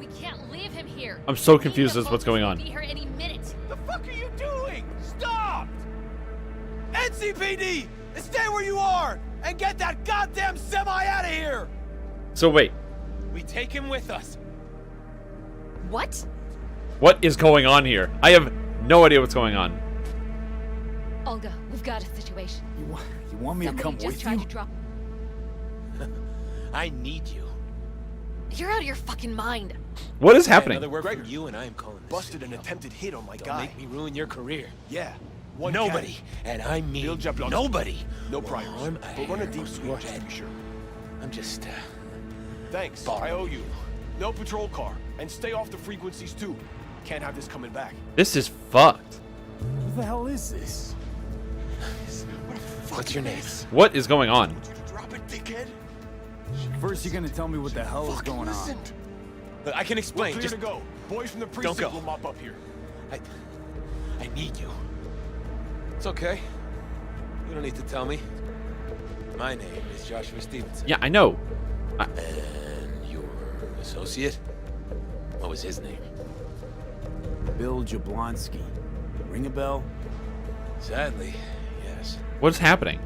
We can't leave him here. I'm so We need confused the as to what's focus going to on. Be here any minute. The fuck are you doing? Stop! NCPD! Stay where you are! And get that goddamn semi out of here! so wait. We take him with us. What? What is going on here? I have no idea what's going on. Olga, we've got a situation. You want me to come Somebody just with tried you? to drop. I need you. You're out of your fucking mind. What is happening? Another word from you and I am calling this Busted shit an off. attempted hit on my Don't guy. make me ruin your career. Yeah. One Nobody, cannon. and I mean Bill Jablonski. nobody. No will priors. harm But run a hair deep of sweep your just to head. be sure. I'm just, Thanks. Borrow. I owe you. No patrol car. And stay off the frequencies too. Can't have this coming back. This is fucked. What the hell is this? What's your name? What is going on? Drop it, dickhead. First, you're gonna tell me what the hell is going on. Listen. Look, I can We're explain. clear Just to go. Boys from the Don't precinct go. will mop up here. I need you. It's okay. You don't need to tell me. My name is Joshua Stevenson. Yeah, I know. And your associate? What was his name? Bill Jablonski. Ring a bell? Sadly, yes. What's happening?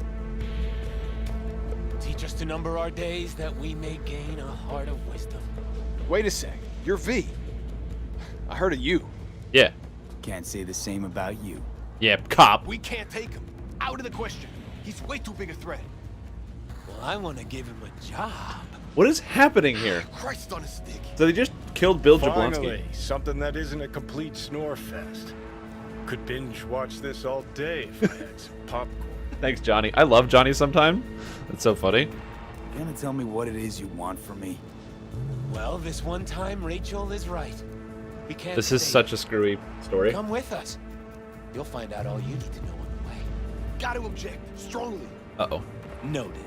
Teach us to number our days that we may gain a heart of wisdom. Wait a sec. You're V. I heard of you. Yeah. Can't say the same about you. Yeah, cop. We can't take him. Out of the question. He's way too big a threat. Well, I want to give him a job. What is happening here? Christ on a stick. So they just killed Bill Finally, Jablonski. something that isn't a complete snore fest. Could binge watch this all day if I had some popcorn. Thanks, Johnny. I love Johnny sometime. That's so funny. You gonna tell me what it is you want from me? Well, this one time, Rachel is right. We can't This is stay. such a screwy story. Come with us. You'll find out all you need to know on the way. Got to object. Strongly. Uh-oh. Noted.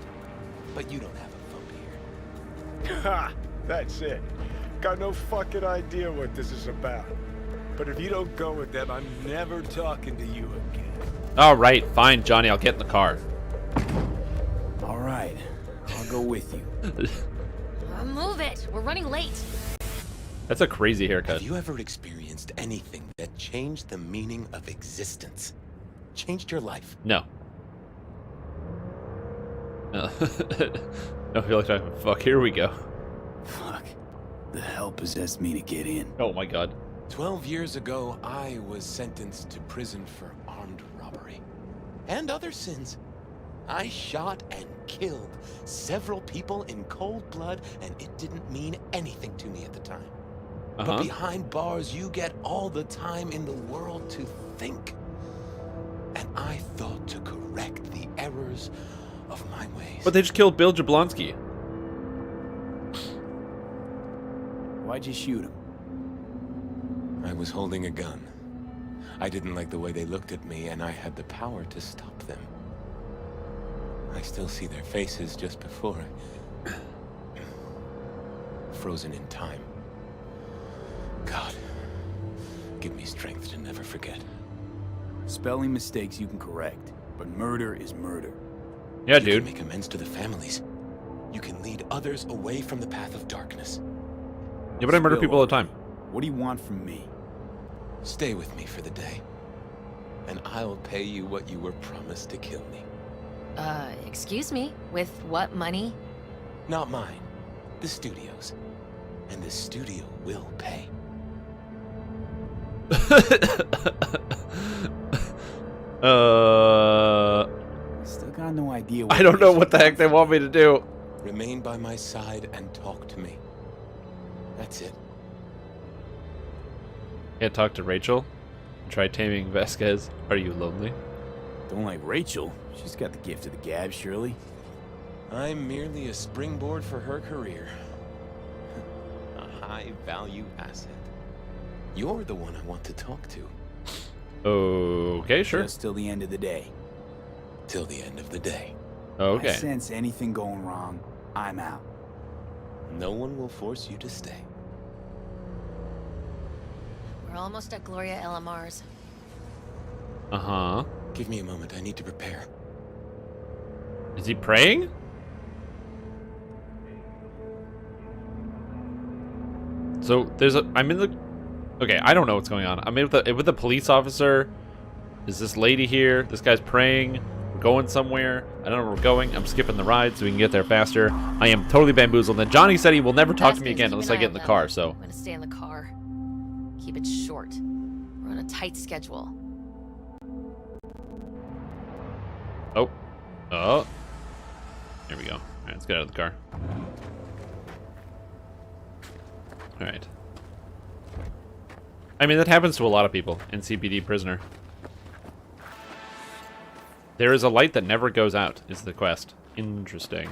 But you don't have a vote here. Ha! That's it. Got no fucking idea what this is about. But if you don't go with them, I'm never talking to you again. All right, fine, Johnny. I'll get in the car. All right, I'll go with you. Move it. We're running late. That's a crazy haircut. Have you ever experienced anything that changed the meaning of existence? Changed your life? No. No. I feel like talking. Fuck. Here we go. Fuck. The hell possessed me to get in? Oh my god. 12 years ago, I was sentenced to prison for armed robbery. And other sins. I shot and killed several people in cold blood, and it didn't mean anything to me at the time. But behind bars, you get all the time in the world to think. And I thought to correct the errors of my ways. But they just killed Bill Jablonski. Why'd you shoot him? I was holding a gun. I didn't like the way they looked at me, and I had the power to stop them. I still see their faces just before frozen in time. God, give me strength to never forget. Spelling mistakes you can correct, but murder is murder. Yeah, You dude. can make amends to the families. You can lead others away from the path of darkness. Yeah, but I murder people all the time. What do you want from me? Stay with me for the day, and I'll pay you what you were promised to kill me. Excuse me? With what money? Not mine. The studio's. And the studio will pay. Still got no idea. I don't know what the heck they want me to do. Remain by my side and talk to me. That's it. Can't talk to Rachel. Try taming Vasquez. Are you lonely? Don't like Rachel. She's got the gift of the gab, surely. I'm merely a springboard for her career. A high-value asset. You're the one I want to talk to. Okay, sure. Just till the end of the day. Till the end of the day. Okay. I sense anything going wrong, I'm out. No one will force you to stay. We're almost at Gloria LMR's. Uh-huh. Give me a moment. I need to prepare. Is he praying? So there's a. I'm in the. Okay, I don't know what's going on. I'm in with the police officer. Is this lady here? This guy's praying. We're going somewhere. I don't know where we're going. I'm skipping the ride so we can get there faster. I am totally bamboozled. And Johnny said he will never talk to me again unless I get in the car. So I'm gonna stay in the car. Keep it short. We're on a tight schedule. oh, oh, here we go. All right, let's get out of the car. All right. I mean, that happens to a lot of people in CPD prisoner. There is a light that never goes out, is the quest. Interesting.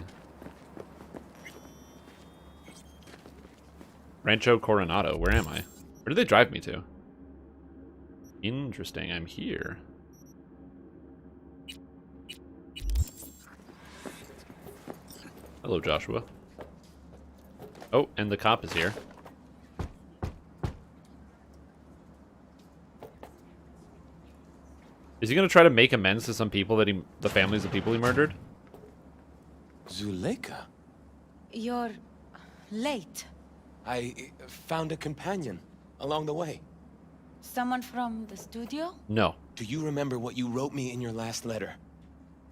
Rancho Coronado, where am I? Where do they drive me to? Interesting, I'm here. Hello, Joshua. Oh, and the cop is here. Is he gonna try to make amends to some people that the families of people he murdered? Zuleika? You're late. I found a companion along the way. Someone from the studio? No. Do you remember what you wrote me in your last letter?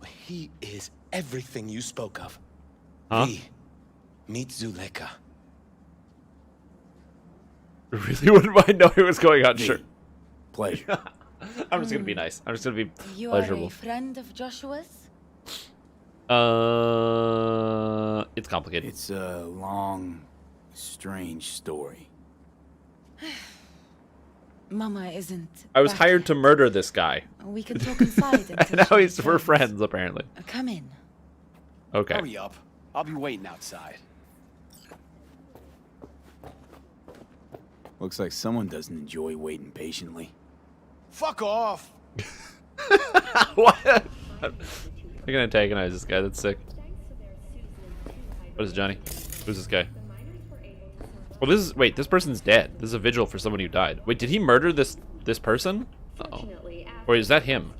He is everything you spoke of. Huh? Meet Zuleika. Really wouldn't mind knowing what's going on, sure. Pleasure. I'm just gonna be nice. I'm just gonna be You pleasurable. are a friend of Joshua's? It's complicated. It's a long, strange story. Mama isn't. I was back hired yet. to murder this guy. We can talk inside And until now she we're returns. friends, apparently. Come in. Okay. Hurry up. I'll be waiting outside. Looks like someone doesn't enjoy waiting patiently. Fuck off! What? I'm gonna antagonize this guy. That's sick. What is it, Johnny? Who's this guy? Well, this is. Wait, this person's dead. This is a vigil for someone who died. Wait, did he murder this person? Uh-oh. Or is that him?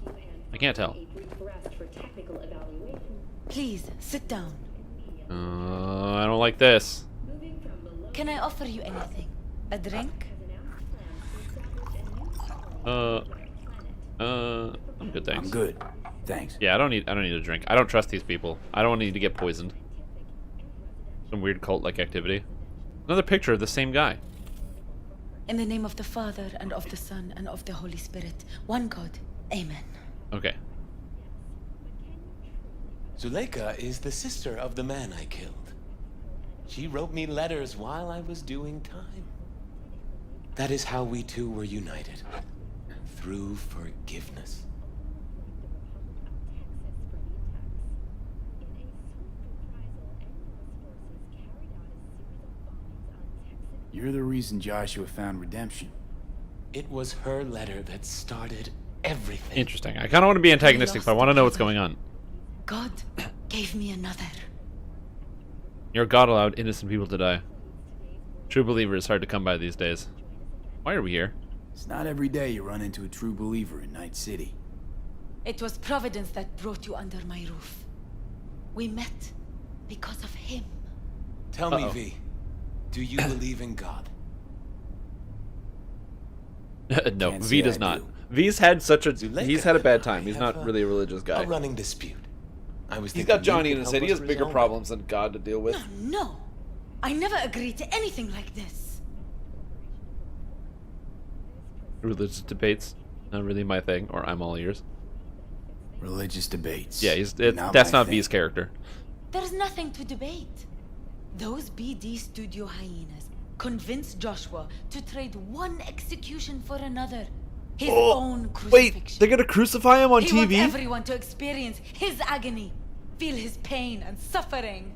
I can't tell. Please, sit down. I don't like this. Can I offer you anything? A drink? I'm good, thanks. I'm good. Thanks. Yeah, I don't need a drink. I don't trust these people. I don't need to get poisoned. Some weird cult-like activity. Another picture of the same guy. In the name of the Father, and of the Son, and of the Holy Spirit, one God. Amen. Okay. Zuleika is the sister of the man I killed. She wrote me letters while I was doing time. That is how we two were united. Through forgiveness. You're the reason Joshua found redemption. It was her letter that started everything. Interesting. I kind of want to be antagonistic, but I want to know what's going on. God gave me another. Your God allowed innocent people to die. True believer is hard to come by these days. Why are we here? It's not every day you run into a true believer in Night City. It was Providence that brought you under my roof. We met because of him. Tell me, V, do you believe in God? No, Can't V say does I not. do. V's had such a Zuleika he's had a bad time. and I He's have not really a religious guy. A running dispute. I was He's thinking got Johnny you in could his help head. He us has bigger resolve it. problems than God to deal with. No, I never agreed to anything like this. Religious debates, not really my thing, or I'm all ears. Religious debates. Yeah, Not that's my not thing. V's character. There's nothing to debate. Those BD studio hyenas convinced Joshua to trade one execution for another. His own crucifixion. Wait, they're gonna crucify him on He wants TV? everyone to experience his agony, feel his pain and suffering.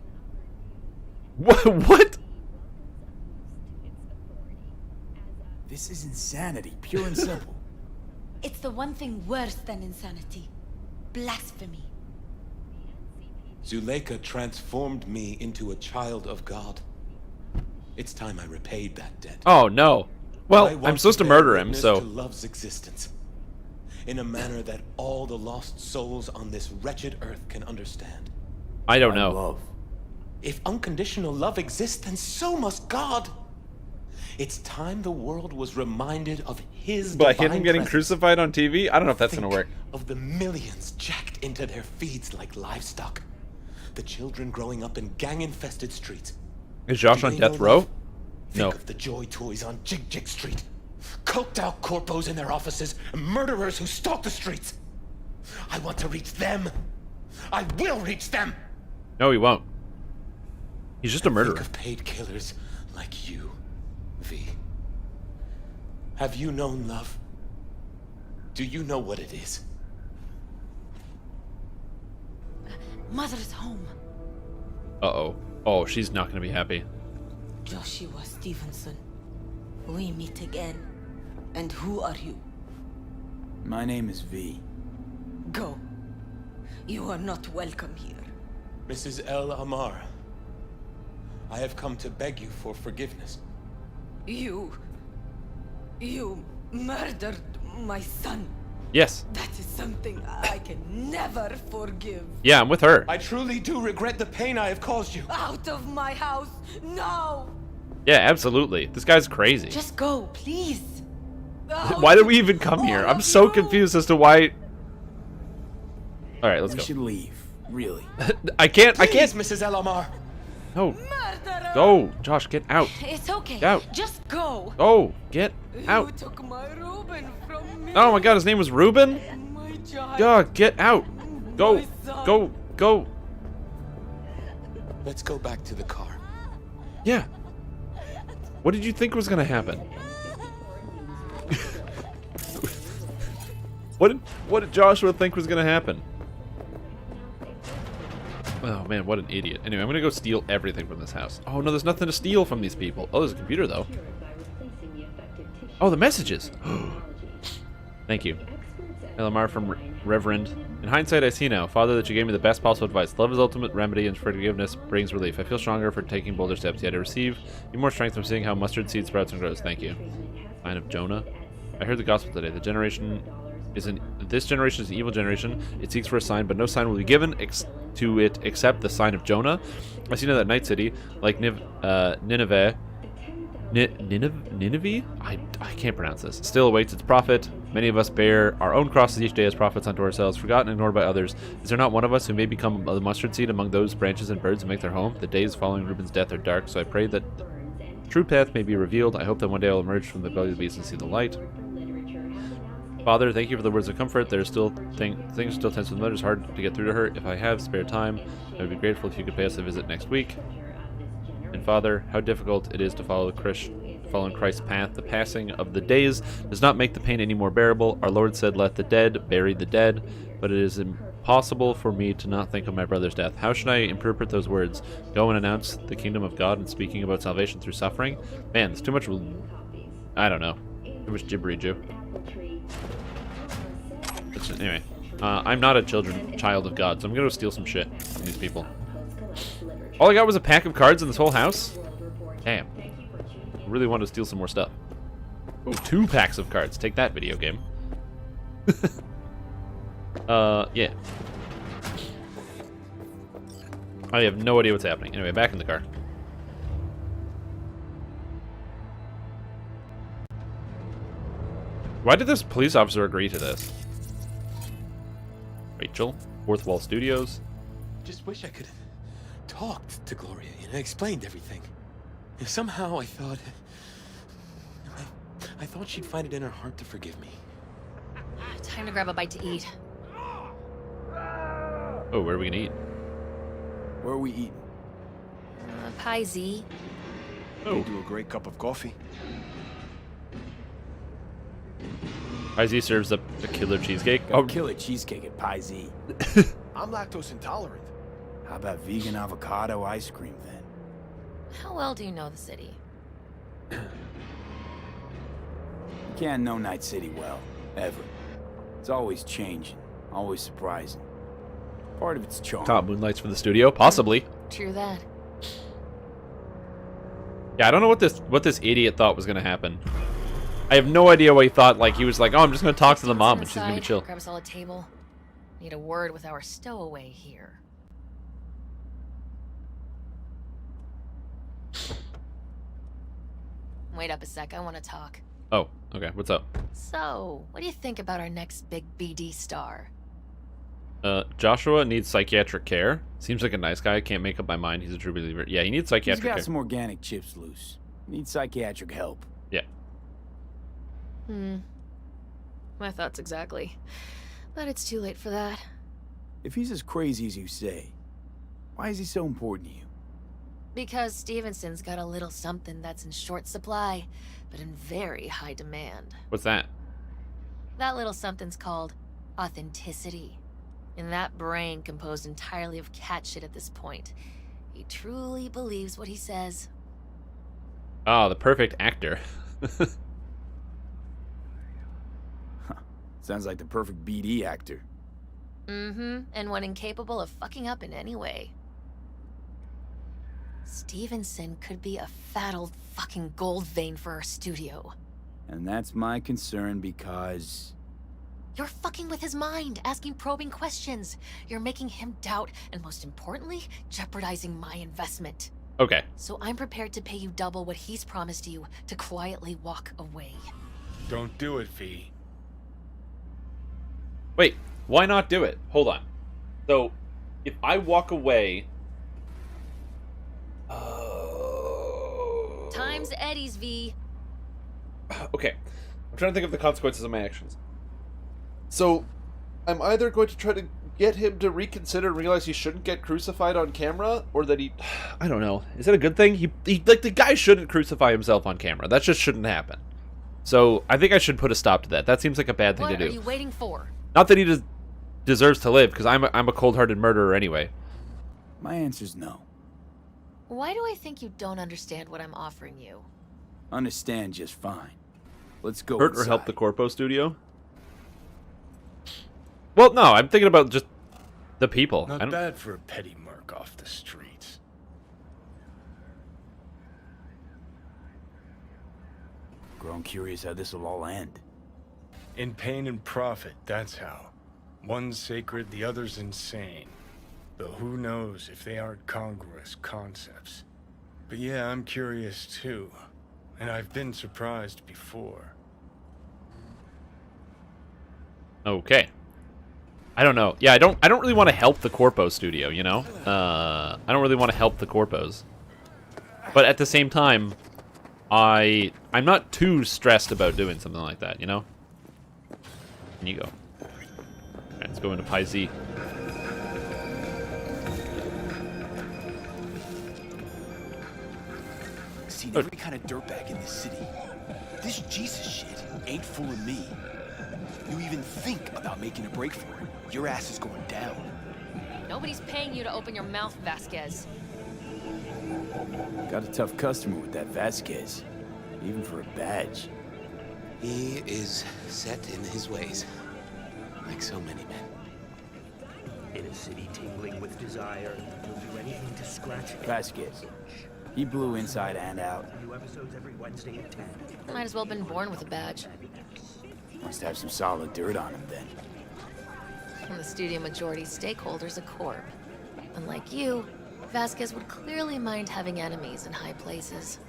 What? This is insanity, pure and simple. It's the one thing worse than insanity. Blasphemy. Zuleika transformed me into a child of God. It's time I repaid that debt. Oh no. Well, I want I'm supposed to bear murder him, witness so to love's existence, in a manner that all the lost souls on this wretched earth can understand. I don't know. Love. If unconditional love exists, then so must God. It's time the world was reminded of His By divine him getting presence. crucified on TV? I don't know if that's Think gonna work. of the millions jacked into their feeds like livestock. The children growing up in gang-infested streets. Is Josh Do on they death know row? love? No. Think of the joy toys on Jig Jig Street. Coked out corpos in their offices, and murderers who stalk the streets. I want to reach them. I will reach them. No, he won't. He's just a murderer. Think of paid killers like you, V. Have you known love? Do you know what it is? Mother's home. Uh-oh. Oh, she's not gonna be happy. Joshua Stevenson. We meet again. And who are you? My name is V. Go. You are not welcome here. Mrs. El Amar, I have come to beg you for forgiveness. You murdered my son. Yes. That is something I can never forgive. Yeah, I'm with her. I truly do regret the pain I have caused you. Out of my house, no! Yeah, absolutely. This guy's crazy. Just go, please. Why did we even come here? I'm so confused as to why. All right, let's We go. should leave, really. I can't. Please, Mrs. El Amar. No. Go, Josh. Get out. It's okay. Get out. Just go. Oh, get You out. took my Reuben from me. Oh my God, his name was Reuben. My child. God, get out. Go, My son. go, go. Let's go back to the car. Yeah. What did you think was gonna happen? What did Joshua think was gonna happen? Oh man, what an idiot. Anyway, I'm gonna go steal everything from this house. Oh no, there's nothing to steal from these people. Oh, there's a computer though. Oh, the messages. Thank you. Elamar from Reverend. In hindsight, I see now, Father, that you gave me the best possible advice. Love is ultimate remedy, and forgiveness brings relief. I feel stronger for taking bolder steps. Yet I receive even more strength from seeing how mustard seed sprouts and grows. Thank you. Sign of Jonah. I heard the gospel today. This generation is an evil generation. It seeks for a sign, but no sign will be given to it except the sign of Jonah. I see now that Night City, like Nineveh, I can't pronounce this. Still awaits its prophet. Many of us bear our own crosses each day as prophets unto ourselves, forgotten and ignored by others. Is there not one of us who may become the mustard seed among those branches and birds and make their home? The days following Reuben's death are dark, so I pray that the true path may be revealed. I hope that one day I will emerge from the belly of the beast and see the light. Father, thank you for the words of comfort. There are still things still tense with mother. It's hard to get through to her. If I have spare time, I would be grateful if you could pay us a visit next week. And Father, how difficult it is to follow in Christ's path. The passing of the days does not make the pain any more bearable. Our Lord said, let the dead bury the dead, but it is impossible for me to not think of my brother's death. How should I interpret those words? Go and announce the kingdom of God and speaking about salvation through suffering? Man, there's too much. I don't know. It was Jibbery Jew. Anyway, I'm not a child of God, so I'm gonna go steal some shit from these people. All I got was a pack of cards in this whole house? Damn. I really wanted to steal some more stuff. Ooh, 2 packs of cards. Take that, video game. Yeah. I have no idea what's happening. Anyway, back in the car. Why did this police officer agree to this? Rachel, Fourth Wall Studios. Just wish I could have talked to Gloria and explained everything. And somehow I thought she'd find it in her heart to forgive me. Time to grab a bite to eat. Oh, where are we gonna eat? Where are we eating? Pie Z. Oh. They do a great cup of coffee. Pie Z serves up a killer cheesecake. Oh, killer cheesecake at Pie Z. I'm lactose intolerant. How about vegan avocado ice cream then? How well do you know the city? You can't know Night City well, ever. It's always changing, always surprising. Part of its charm. Top moonlights for the studio, possibly. True that. Yeah, I don't know what this idiot thought was gonna happen. I have no idea what he thought. Like he was like, "Oh, I'm just gonna talk to the mom and she's gonna be chill." Grab us all a table. Need a word with our stowaway here. Wait up a sec. I want to talk. Oh, okay. What's up? So, what do you think about our next big BD star? Joshua needs psychiatric care. Seems like a nice guy. I can't make up my mind. He's a true believer. Yeah, he needs psychiatric care. He's got some organic chips loose. Needs psychiatric help. Yeah. My thoughts exactly. But it's too late for that. If he's as crazy as you say, why is he so important to you? Because Stevenson's got a little something that's in short supply, but in very high demand. What's that? That little something's called authenticity. In that brain composed entirely of cat shit at this point, he truly believes what he says. Oh, the perfect actor. Sounds like the perfect BD actor. And one incapable of fucking up in any way. Stevenson could be a fat old fucking gold vein for our studio. And that's my concern because... You're fucking with his mind, asking probing questions. You're making him doubt, and most importantly, jeopardizing my investment. Okay. So I'm prepared to pay you double what he's promised you to quietly walk away. Don't do it, V. Wait, why not do it? Hold on. So, if I walk away... Time's Eddie's, V. Okay. I'm trying to think of the consequences of my actions. So, I'm either going to try to get him to reconsider and realize he shouldn't get crucified on camera, or that he... I don't know. Is that a good thing? He like, the guy shouldn't crucify himself on camera. That just shouldn't happen. So, I think I should put a stop to that. That seems like a bad thing to do. What are you waiting for? Not that he deserves to live, because I'm a cold-hearted murderer anyway. My answer's no. Why do I think you don't understand what I'm offering you? Understand just fine. Let's go Hurt inside. or help the Corpo studio? Well, no, I'm thinking about just the people. Not bad for a petty merc off the streets. Grown curious how this will all end. In pain and profit, that's how. One's sacred, the other's insane. Though who knows if they aren't congruous concepts. But yeah, I'm curious too. And I've been surprised before. Okay. I don't know. Yeah, I don't really want to help the Corpo studio, you know? I don't really want to help the Corpos. But at the same time, I'm not too stressed about doing something like that, you know? And you go. Alright, let's go into Pi Z. Seen every kind of dirtbag in this city. This Jesus shit ain't fooling me. You even think about making a break for it, your ass is going down. Nobody's paying you to open your mouth, Vasquez. Got a tough customer with that Vasquez. Even for a badge. He is set in his ways, like so many men. In a city tingling with desire, he'll do anything to scratch it. Vasquez. He blew inside and out. New episodes every Wednesday at 10. Might as well been born with a badge. Must have some solid dirt on him then. And the studio majority stakeholder's a corp. Unlike you, Vasquez would clearly mind having enemies in high places.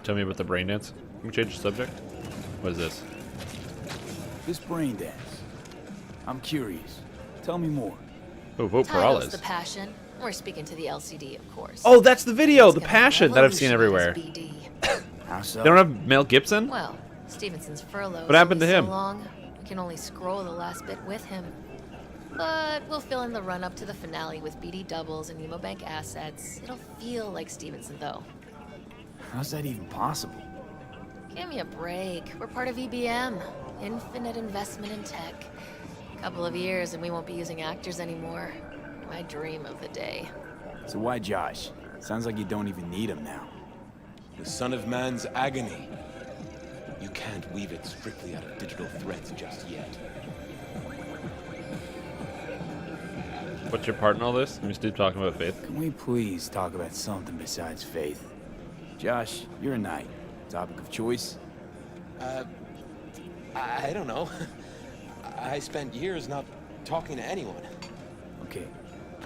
Tell me about the brain dance. Can we change the subject? What is this? This brain dance. I'm curious. Tell me more. Oh, vote Title's Perales. The Passion. We're speaking to the LCD, of course. Oh, that's the video, It's The gonna Passion that I've seen everywhere. revolutionize BD. How so? They don't have Mel Gibson? Well, Stevenson's furloughed. What happened to so him? long, we can only scroll the last bit with him. But we'll fill in the run-up to the finale with BD doubles and Nemobank assets. It'll feel like Stevenson, though. How's that even possible? Give me a break. We're part of EBM. Infinite investment in tech. Couple of years and we won't be using actors anymore. My dream of the day. So why Josh? Sounds like you don't even need him now. The son of man's agony. You can't weave it strictly out of digital threads just yet. What's your part in all this? Can we keep talking about Faith? Can we please talk about something besides Faith? Josh, you're a knight. Topic of choice? I don't know. I spent years not talking to anyone. Okay,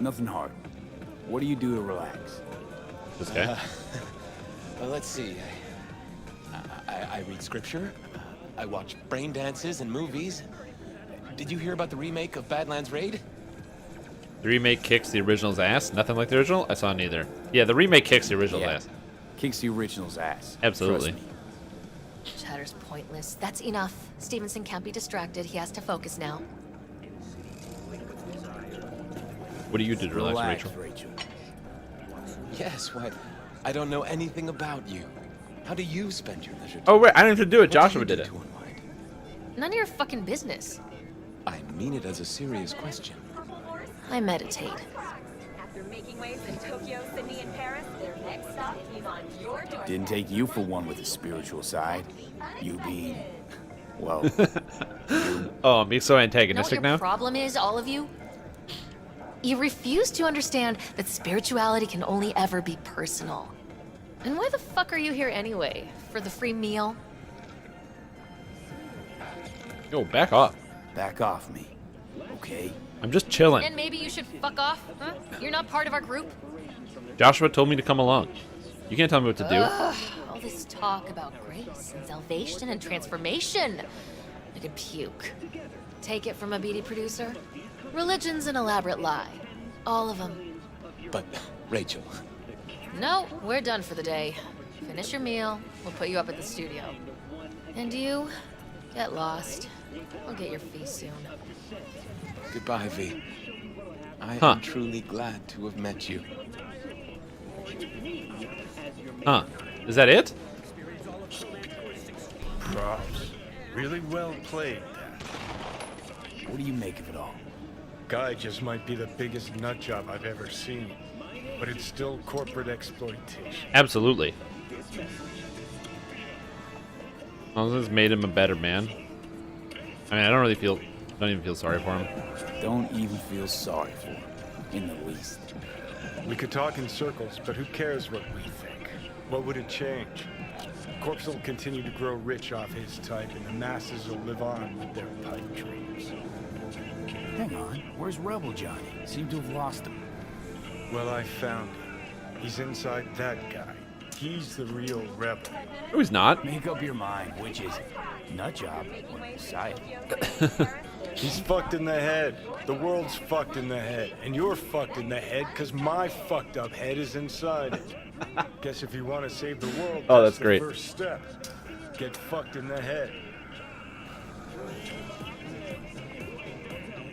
nothing hard. What do you do to relax? This guy? Well, let's see. I read scripture. I watch brain dances and movies. Did you hear about the remake of Badlands Raid? The remake kicks the original's ass? Nothing like the original? I saw neither. Yeah, the remake kicks the original's ass. Kicks the original's ass. Absolutely. Trust me. Chatter's pointless. That's enough. Stevenson can't be distracted. He has to focus now. What do you do to relax, Rachel? Rachel. Yes, why? I don't know anything about you. How do you spend your leisure time? Oh, right. I didn't have to do it. What do Joshua you did do it. to unwind? None of your fucking business. I mean it as a serious question. I meditate. After making waves in Tokyo, Sydney, and Paris, their next stop is on your doorstep. Didn't take you for one with a spiritual side. You being, well, Oh, I'm being so Know what antagonistic your now? problem is, all of you? You refuse to understand that spirituality can only ever be personal. And why the fuck are you here anyway? For the free meal? Yo, back off. Back off me. Okay? I'm just chilling. And maybe you should fuck off, huh? You're not part of our group? Joshua told me to come along. You can't tell me what to do. Ugh, all this talk about grace and salvation and transformation. I could puke. Take it from a BD producer. Religion's an elaborate lie. All of them. But, Rachel, No, we're done for the day. Finish your meal. We'll put you up at the studio. And you, get lost. We'll get your fee soon. goodbye, V. I Huh. am truly glad to have met you. Huh. Is that it? Props. Really well played, Dad. What do you make of it all? Guy just might be the biggest nut job I've ever seen, but it's still corporate exploitation. Absolutely. As long as it's made him a better man. I mean, I don't even feel sorry for him. Don't even feel sorry for him, in the least. We could talk in circles, but who cares what we think? What would it change? Corpse will continue to grow rich off his type, and the masses will live on with their pipe dreams. Hang on, where's Rebel Johnny? Seem to have lost him. Well, I found him. He's inside that guy. He's the real rebel. No, he's not. Make up your mind, which is it? Nut job or Messiah? He's fucked in the head. The world's fucked in the head. And you're fucked in the head because my fucked up head is inside it. Guess if you want to save the world, Oh, that's great. the first step. Get fucked in the head.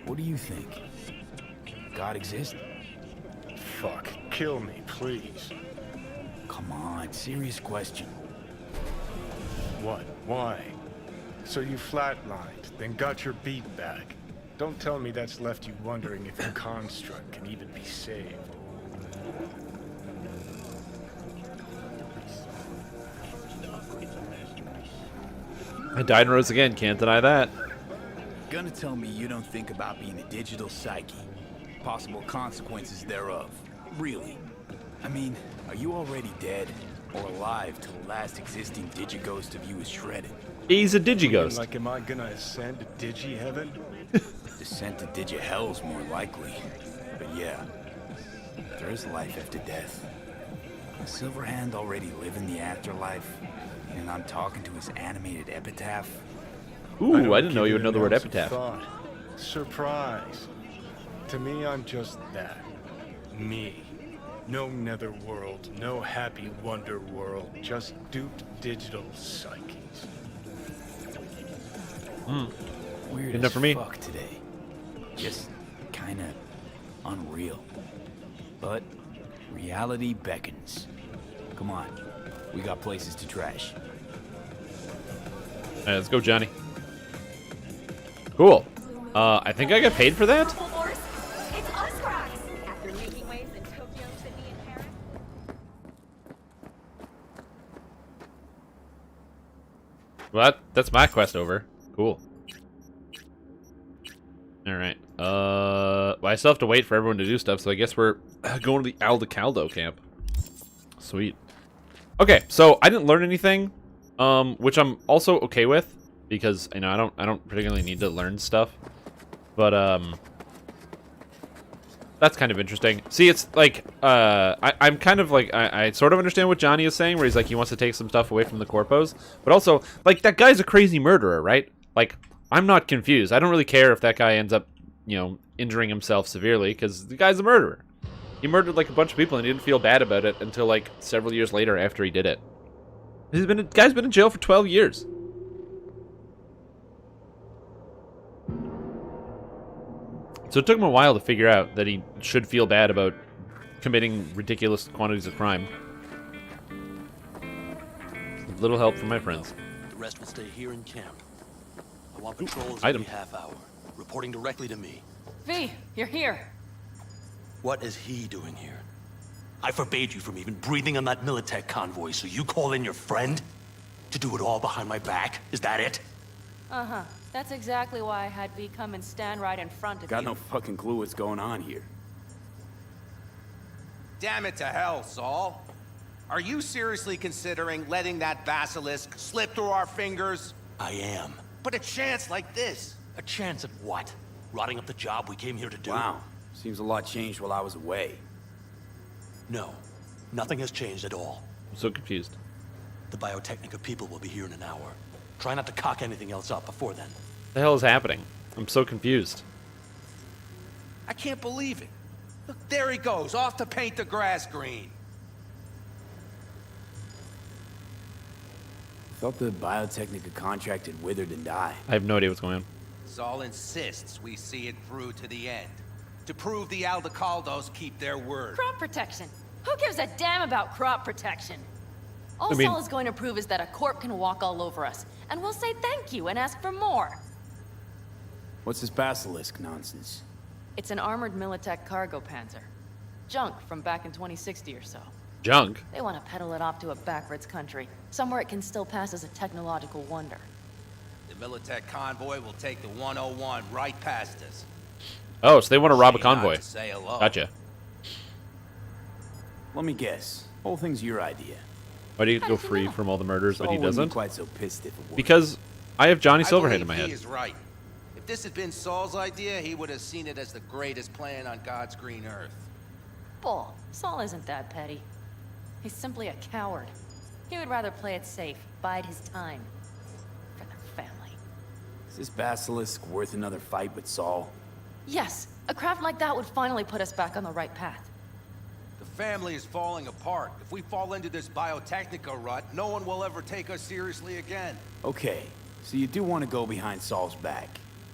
What do you think? God exists? Fuck. Kill me, please. Come on, serious question. What? Why? So you flatlined, then got your beat back. Don't tell me that's left you wondering if the construct can even be saved. I died and rose again. Can't deny that. Gonna tell me you don't think about being a digital psyche, possible consequences thereof. Really? I mean, are you already dead or alive till the last existing digighost of you is shredded? He's a digighost. Like, am I gonna ascend to digi-heaven? Descent to digi-hell's more likely. But yeah, there is life after death. Does Silverhand already live in the afterlife? And I'm talking to his animated epitaph? Ooh, I didn't know you would know the word epitaph. Surprise. To me, I'm just that. Me. No netherworld, no happy wonder world, just duped digital psyches. Weird Enough as for me. fuck today. Just kinda unreal. But reality beckons. Come on, we got places to trash. All right, let's go, Johnny. Cool. I think I got paid for that. It's us, Crocs! After making waves in Tokyo, Sydney, and Paris. Well, that's my quest over. Cool. All right. Well, I still have to wait for everyone to do stuff, so I guess we're going to the Aldecaldo camp. Sweet. Okay, so I didn't learn anything, which I'm also okay with because you know I don't particularly need to learn stuff, but that's kind of interesting. See, it's like I'm kind of like I sort of understand what Johnny is saying, where he's like he wants to take some stuff away from the corpos, but also like that guy's a crazy murderer, right? Like I'm not confused. I don't really care if that guy ends up, you know, injuring himself severely because the guy's a murderer. He murdered like a bunch of people and he didn't feel bad about it until like several years later after he did it. Guy's been in jail for 12 years. So it took him a while to figure out that he should feel bad about committing ridiculous quantities of crime. With little help from my friends. The rest will stay here in camp. I want patrols Item. every half hour, reporting directly to me. V, you're here. What is he doing here? I forbade you from even breathing on that Militech convoy, so you call in your friend? To do it all behind my back? Is that it? Uh-huh. That's exactly why I had V come and stand right in front of Got you. no fucking clue what's going on here. Damn it to hell, Saul. Are you seriously considering letting that basilisk slip through our fingers? I am. But a chance like this. A chance at what? Rotting up the job we came here to do? Wow. Seems a lot changed while I was away. No. Nothing has changed at all. I'm so confused. The Biotechnica people will be here in an hour. Try not to cock anything else up before then. What the hell is happening? I'm so confused. I can't believe it. Look, there he goes, off to paint the grass green. Thought the Biotechnica contract had withered and died. I have no idea what's going on. Saul insists we see it through to the end. To prove the Aldecaldos keep their word. Crop protection. Who gives a damn about crop protection? All Saul is going to prove is that a corp can walk all over us, and we'll say thank you and ask for more. What's this basilisk nonsense? It's an armored Militech cargo panzer. Junk from back in 2060 or so. Junk? They want to peddle it off to a backwards country, somewhere it can still pass as a technological wonder. The Militech convoy will take the 101 right past us. Oh, so they want to rob a Say not convoy. to say hello. Gotcha. Let me guess. Whole thing's your idea. Why do you go free from all the murders, but he Saul wouldn't be doesn't? quite so pissed if it were. Because I have Johnny Silverhand believe in my he head. is right. If this had been Saul's idea, he would have seen it as the greatest plan on God's green earth. Bull. Saul isn't that petty. He's simply a coward. He would rather play it safe, bide his time. For the family. Is this basilisk worth another fight with Saul? Yes, a craft like that would finally put us back on the right path. The family is falling apart. If we fall into this Biotechnica rut, no one will ever take us seriously again. Okay, so you do want to go behind Saul's back.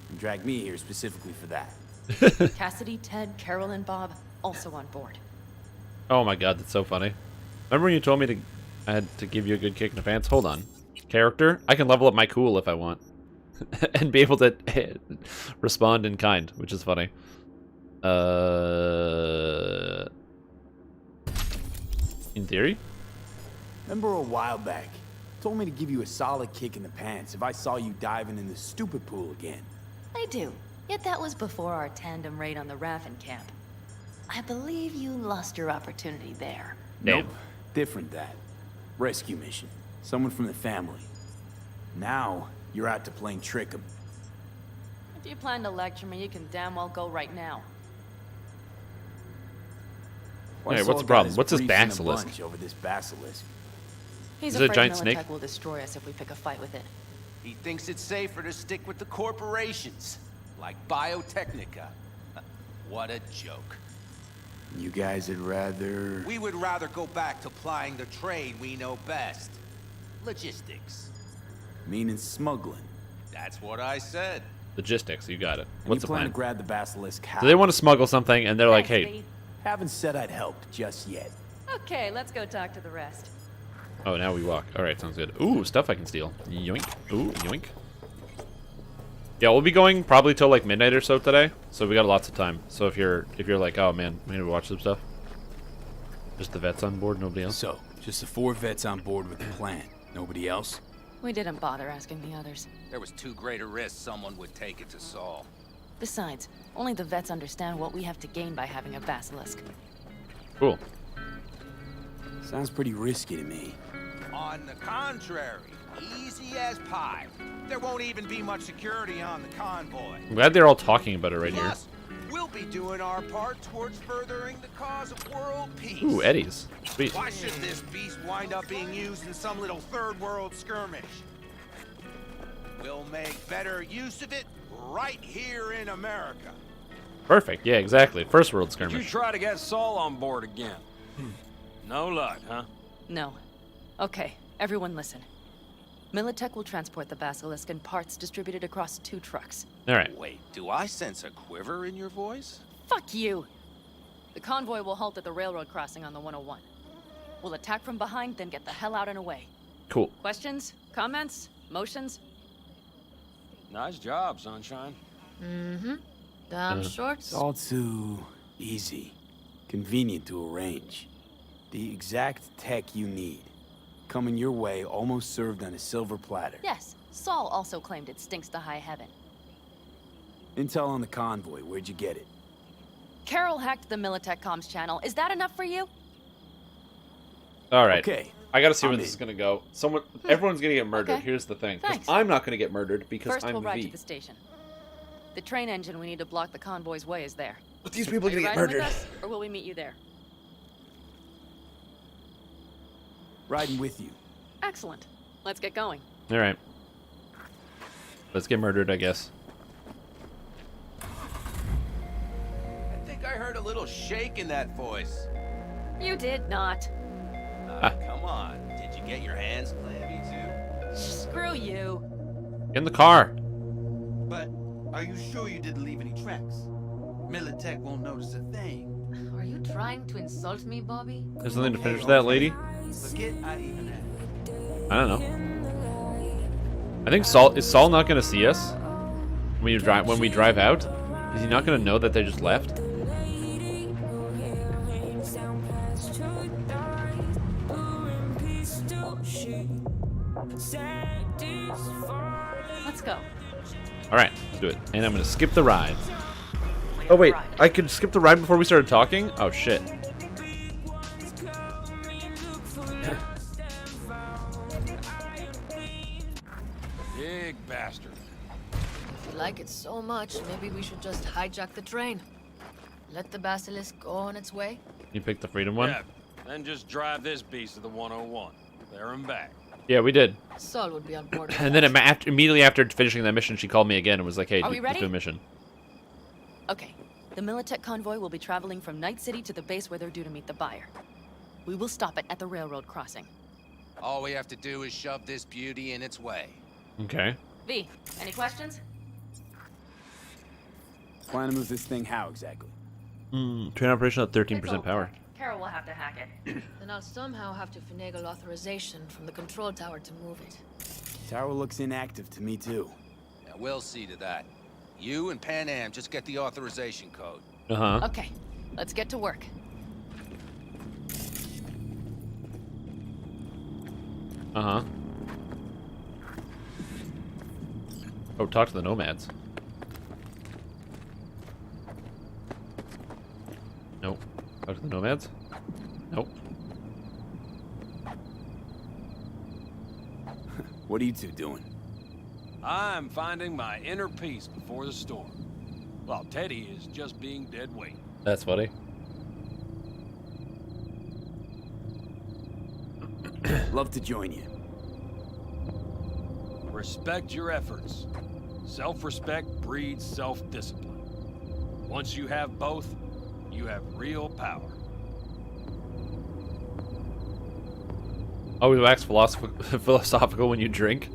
And drag me here specifically for that. Cassidy, Ted, Carol, and Bob also on board. Oh my god, that's so funny. Remember when you told me I had to give you a good kick in the pants? Hold on. Character? I can level up my cool if I want. And be able to respond in kind, which is funny. In theory? Remember a while back, told me to give you a solid kick in the pants if I saw you diving in the stupid pool again. I do. Yet that was before our tandem raid on the Raven camp. I believe you lost your opportunity there. Nope. Different that. Rescue mission. Someone from the family. Now, you're out to plain trick 'em. If you plan to lecture me, you can damn well go right now. Hey, what's the problem? What's this basilisk? Over this basilisk. He's Is it a afraid giant Militech snake? will destroy us if we pick a fight with it. He thinks it's safer to stick with the corporations, like Biotechnica. What a joke. You guys would rather... We would rather go back to plying the trade we know best. Logistics. Meaning smuggling. That's what I said. Logistics, you got it. And What's you the plan plan? to grab the basilisk how? So they want to smuggle something, and they're like, hey. Haven't said I'd help just yet. Okay, let's go talk to the rest. Oh, now we walk. All right, sounds good. Ooh, stuff I can steal. Yoink. Ooh, yoink. Yeah, we'll be going probably till like midnight or so today, so we got lots of time. So if you're like, oh man, we need to watch some stuff. Just the vets on board, nobody else. So, just the 4 vets on board with the plan. Nobody else? We didn't bother asking the others. There was too great a risk someone would take it to Saul. Besides, only the vets understand what we have to gain by having a basilisk. Cool. Sounds pretty risky to me. On the contrary, easy as pie. There won't even be much security on the convoy. I'm glad they're all talking about it right here. Plus, we'll be doing our part towards furthering the cause of world peace. Ooh, Eddies. Sweet. Why should this beast wind up being used in some little third world skirmish? We'll make better use of it right here in America. Perfect. Yeah, exactly. First world Did you skirmish. try to get Saul on board again? No luck, huh? No. Okay, everyone listen. Militech will transport the basilisk in parts distributed across 2 trucks. All right. Wait, do I sense a quiver in your voice? Fuck you! The convoy will halt at the railroad crossing on the 101. We'll attack from behind, then get the hell out and away. Cool. Questions? Comments? Motions? Nice job, Sunshine. Mm-hmm. Damn short. It's all too easy. Convenient to arrange. The exact tech you need. Coming your way, almost served on a silver platter. Yes, Saul also claimed it stinks to high heaven. Intel on the convoy, where'd you get it? Carol hacked the Militech comms channel. Is that enough for you? All right. Okay. I gotta see where I'm this is in. gonna go. Everyone's gonna get murdered. Okay. Here's the thing. 'Cause Thanks. I'm not gonna get murdered because First, I'm we'll ride V. to the station. The train engine we need to block the convoy's way is there. But these people are you gonna get riding murdered. with us, or will we meet you there? Riding with you. Excellent. Let's get going. All right. Let's get murdered, I guess. I think I heard a little shake in that voice. You did not. Come on. Did you get your hands clammy too? Screw you. In the car. But are you sure you didn't leave any tracks? Militech won't notice a thing. Are you trying to insult me, Bobby? There's something to finish that lady. Forget I even asked. I don't know. I think Saul is Saul not gonna see us when we drive out? Is he not gonna know that they just left? Let's go. All right, let's do it. And I'm gonna skip the ride. Oh wait, I could skip the ride before we started talking? Oh shit. Big bastard. If you like it so much, maybe we should just hijack the train. Let the basilisk go on its way. You picked the freedom one? Yeah, then just drive this beast to the 101. There and back. Yeah, we did. Saul would be on board. And then immediately after finishing that mission, she called me again and was like, hey, Are we let's ready? do a mission. Okay. The Militech convoy will be traveling from Night City to the base where they're due to meet the buyer. We will stop it at the railroad crossing. All we have to do is shove this beauty in its way. Okay. V, any questions? Plan to move this thing how exactly? Train operation at 13% power. Carol will have to hack it. Then I'll somehow have to finagle authorization from the control tower to move it. Tower looks inactive to me too. Yeah, we'll see to that. You and Pan Am just get the authorization code. Uh-huh. Okay, let's get to work. Uh-huh. Oh, talk to the nomads. Nope. Talk to the nomads? Nope. What are you two doing? I'm finding my inner peace before the storm, while Teddy is just being dead weight. That's funny. Love to join you. Respect your efforts. Self-respect breeds self-discipline. Once you have both, you have real power. Always wax philosophical when you drink.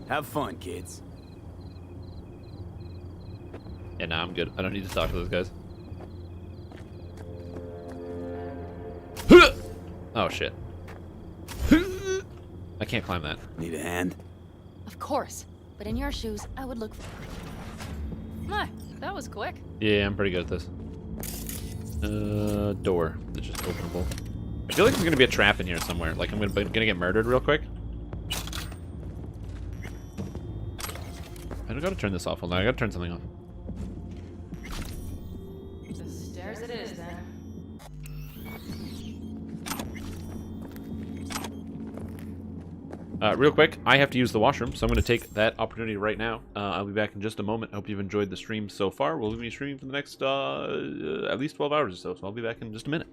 Have fun, kids. Yeah, nah, I'm good. I don't need to talk to those guys. Oh, shit. I can't climb that. Need a hand? Of course. But in your shoes, I would look... My, that was quick. Yeah, I'm pretty good at this. Door. That's just openable. I feel like there's gonna be a trap in here somewhere. Like I'm gonna get murdered real quick. I don't gotta turn this off. Hold on, I gotta turn something off. The stairs it is, then. Real quick, I have to use the washroom, so I'm going to take that opportunity right now. I'll be back in just a moment. I hope you've enjoyed the stream so far. We'll be streaming for the next at least 12 hours or so I'll be back in just a minute.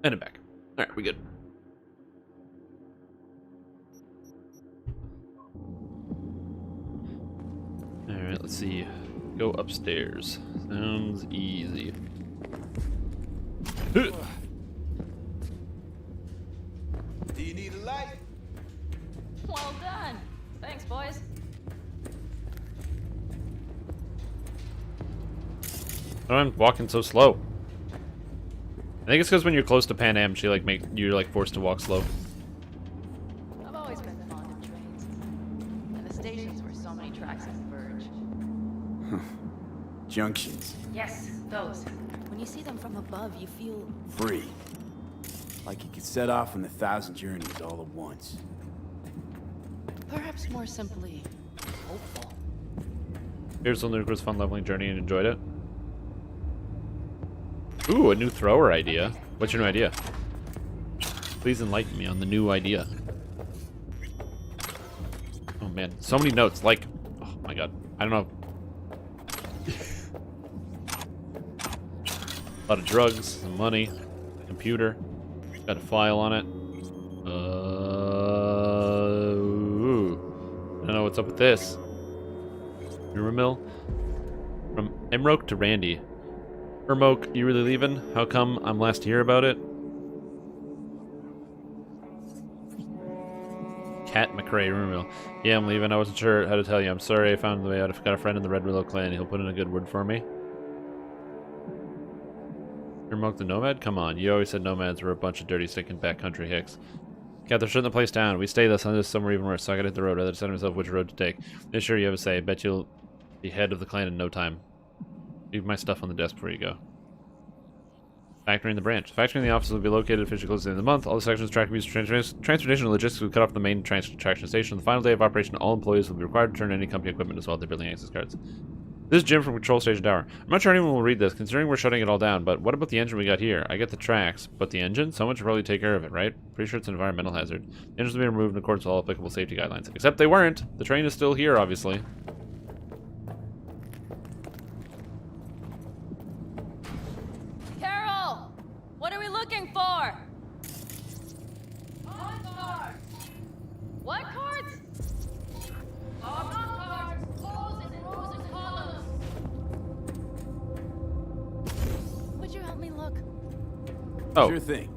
And I'm back. Alright, we good. Alright, let's see. Go upstairs. Sounds easy. Do you need a light? Well done. Thanks, boys. Oh, I'm walking so slow. I think it's because when you're close to Pan Am, you're like forced to walk slow. I've always been fond of trains. And the stations where so many tracks converge. Junctions. Yes, those. When you see them from above, you feel... Free. Like you could set off on 1,000 journeys all at once. Perhaps more simply, hopeful. Here's the ludicrous fun leveling journey and enjoyed it. Ooh, a new thrower idea. What's your new idea? Please enlighten me on the new idea. Oh man, so many notes. Like, oh my god, I don't know. A lot of drugs, some money, computer. Got a file on it. Ooh. I don't know what's up with this. Rumor mill. From Emroke to Randy. Ermoke, you really leaving? How come I'm last to hear about it? Cat McRae, rumor mill. Yeah, I'm leaving. I wasn't sure how to tell you. I'm sorry I found the way out. I've got a friend in the Red Willow clan. He'll put in a good word for me. Ermoke the Nomad? Come on. You always said nomads were a bunch of dirty, stinking backcountry hicks. Cat, they're shutting the place down. We stay this on this somewhere even worse, so I gotta hit the road. Rather decide myself which road to take. Yeah, sure, you have a say. Bet you'll be head of the clan in no time. Leave my stuff on the desk before you go. Factory in the branch. The factory in the office will be located officially close to the end of the month. All the sections, track abuse, transportation, and logistics will cut off the main traction station. On the final day of operation, all employees will be required to turn any company equipment as well as their building access cards. This is Jim from Control Station Tower. I'm not sure anyone will read this, considering we're shutting it all down, but what about the engine we got here? I get the tracks, but the engine? Someone should probably take care of it, right? Pretty sure it's an environmental hazard. The engines will be removed in accordance with all applicable safety guidelines. Except they weren't. The train is still here, obviously. Carol! What are we looking for? What cards? Would you help me look? Oh. Sure thing.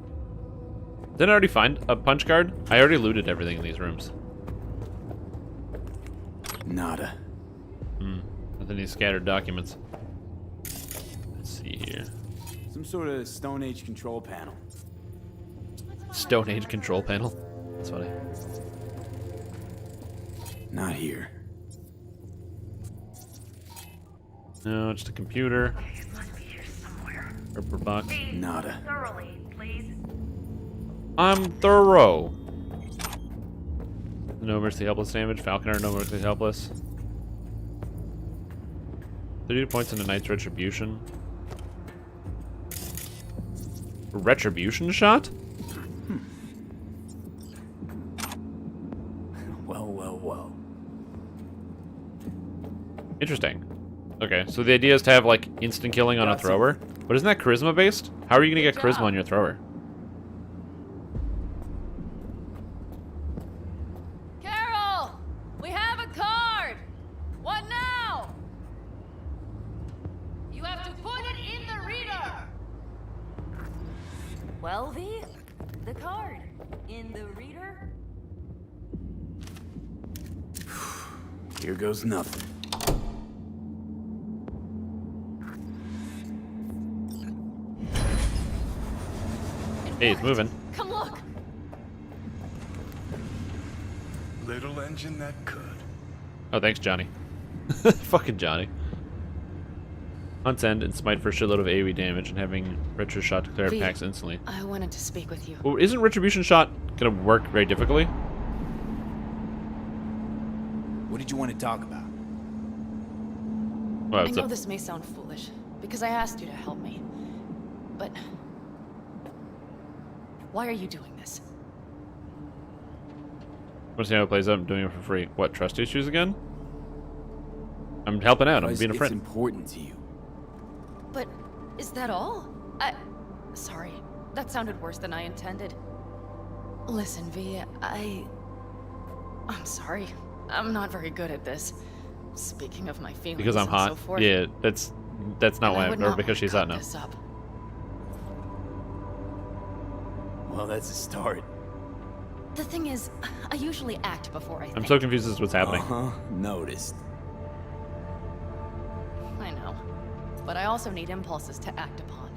Didn't I already find a punch card? I already looted everything in these rooms. Nada. Nothing, these scattered documents. Let's see here. Some sort of Stone Age control panel. Stone Age control panel. That's funny. Not here. No, just a computer. Purple box. Nada. Thoroughly, please. I'm thorough. No Mercy Helpless damage. Falconer, no Mercy Helpless. 32 points in a Knight's Retribution. Retribution shot? Well. Interesting. Okay, so the idea is to have, like, instant killing on a thrower. But isn't that charisma based? How are you gonna get charisma on your thrower? Carol! We have a card! What now? You have to put it in the reader! Well, the card in the reader. Here goes nothing. Hey, it's moving. Come look! Little engine that could. Oh, thanks, Johnny. Fucking Johnny. Hunt's End and Smite for a shitload of AoE damage and having Retro Shot declare V, packs instantly. I wanted to speak with you. Well, isn't Retribution Shot gonna work very difficultly? What did you want to talk about? Well, I know this may sound foolish, because I asked you to help me. But why are you doing this? Want to see how it plays out? I'm doing it for free. What, trust issues again? I'm helping out. I'm being a friend. It's important to you. But is that all? Sorry, that sounded worse than I intended. Listen, V, I'm sorry. I'm not very good at this. Speaking of my feelings Because I'm and hot? so forth. Yeah, that's not why. Or because she's hot now. Well, that's a start. The thing is, I usually act before I think. I'm so confused as to what's happening. Noticed. I know. But I also need impulses to act upon.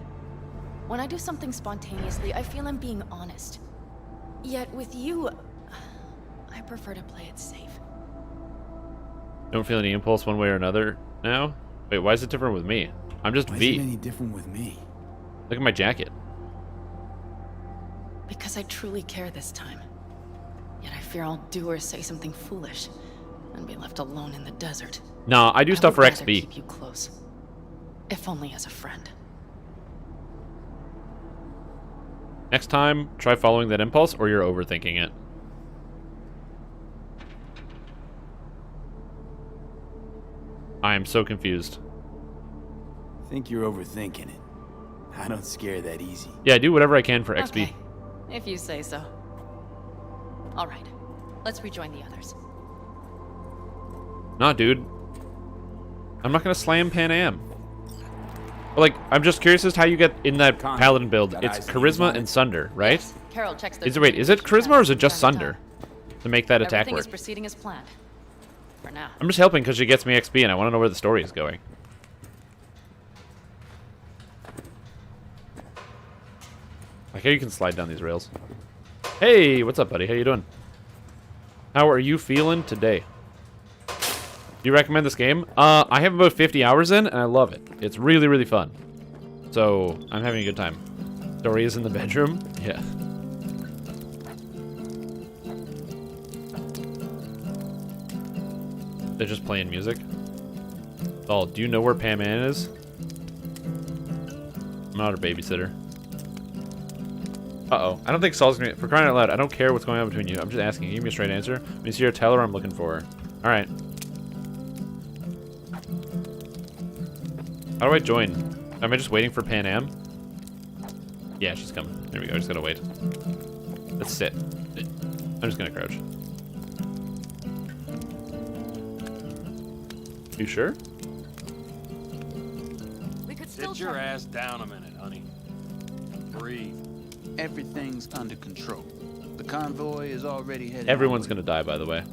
When I do something spontaneously, I feel I'm being honest. Yet with you, I prefer to play it safe. Don't feel any impulse one way or another now? Wait, why is it different with me? I'm just Why V. is it any different with me? Look at my jacket. Because I truly care this time. Yet I fear I'll do or say something foolish and be left alone in the desert. No, I do stuff for would rather XP. keep you close, if only as a friend. Next time, try following that impulse or you're overthinking it. I am so confused. I think you're overthinking it. I don't scare that easy. Yeah, I do whatever I can for XP. Okay, if you say so. All right, let's rejoin the others. Nah, dude. I'm not gonna slam Pan Am. But, like, I'm just curious as to how you get in that Paladin build. It's Charisma and Sunder, right? Carol checks the. Is it Charisma or is it just Sunder to make that attack Everything work? is proceeding as planned. For now. I'm just helping because she gets me XP and I want to know where the story is going. Like how you can slide down these rails. Hey, what's up, buddy? How you doing? How are you feeling today? Do you recommend this game? I have about 50 hours in, and I love it. It's really, really fun. So, I'm having a good time. Story is in the bedroom? Yeah. They're just playing music. Saul, do you know where Pam Ann is? I'm not her babysitter. Uh-oh. I don't think Saul's gonna... For crying out loud, I don't care what's going on between you. I'm just asking. Give me a straight answer. When you see her, tell her I'm looking for her. Alright. How do I join? Am I just waiting for Pan Am? Yeah, she's coming. There we go. I just gotta wait. Let's sit. I'm just gonna crouch. You sure? We could still Sit your ass down a minute, honey. Breathe. Everything's under control. The convoy is already headed. Everyone's gonna die, by the way.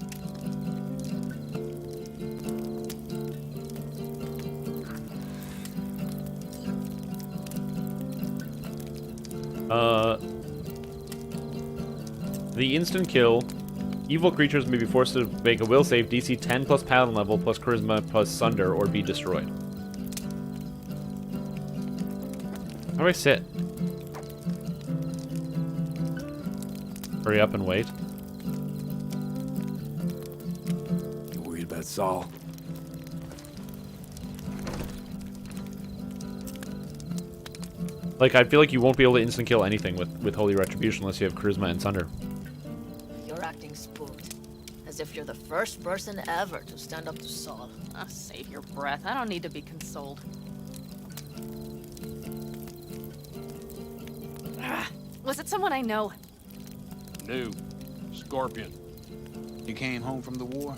The instant kill. Evil creatures may be forced to make a will save DC 10 plus paladin level plus charisma plus sunder or be destroyed. How do I sit? Hurry up and wait. You worried about Saul? Like, I feel like you won't be able to instant kill anything with Holy Retribution unless you have charisma and sunder. You're acting spooked. As if you're the first person ever to stand up to Saul. Ah, save your breath. I don't need to be consoled. Was it someone I know? New. Scorpion. You came home from the war,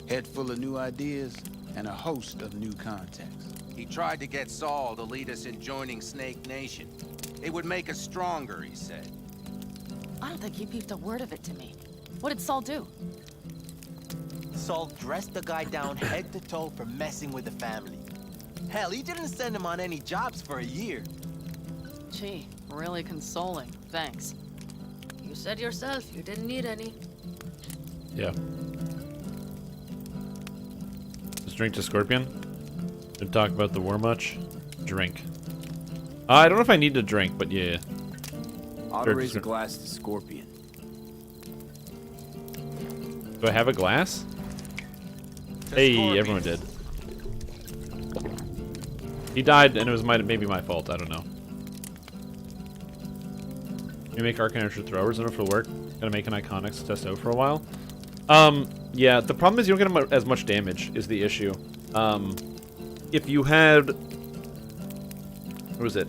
head full of new ideas, and a host of new contacts. He tried to get Saul to lead us in joining Snake Nation. It would make us stronger, he said. I don't think he peeped a word of it to me. What did Saul do? Saul dressed the guy down head to toe for messing with the family. Hell, he didn't send him on any jobs for a year. Gee, really consoling. Thanks. You said yourself you didn't need any. Yeah. Just drink to Scorpion. Didn't talk about the war much. Drink. I don't know if I need to drink, but yeah. I'll Sure, raise a glass to Scorpion. Do I have a glass? Hey, everyone did. He died, and it was maybe my fault. I don't know. You make Arcane Archer throwers. I don't know if it'll work. Gotta make an Iconics to test out for a while. Yeah, the problem is you don't get as much damage is the issue. If you had... What was it?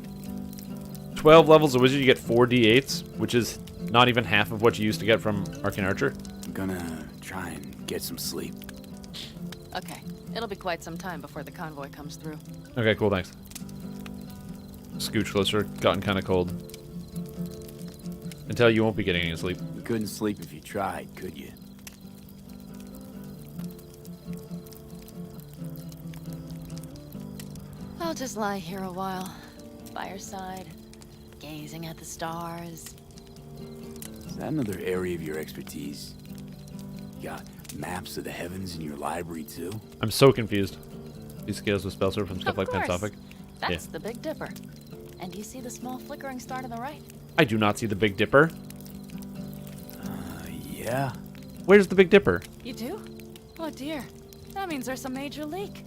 12 levels of Wizard, you get 4 D8s, which is not even half of what you used to get from Arcane Archer. I'm gonna try and get some sleep. Okay, it'll be quite some time before the convoy comes through. Okay, cool, thanks. Scooch closer. Gotten kind of cold. Until you won't be getting any sleep. You couldn't sleep if you tried, could you? I'll just lie here a while, by your side, gazing at the stars. Is that another area of your expertise? You got maps of the heavens in your library, too? I'm so confused. These scales with spellsword from stuff like Pensophic. That's the Big Dipper. And do you see the small flickering star to the right? I do not see the Big Dipper. Yeah. Where's the Big Dipper? You do? Oh dear. That means there's some major leak.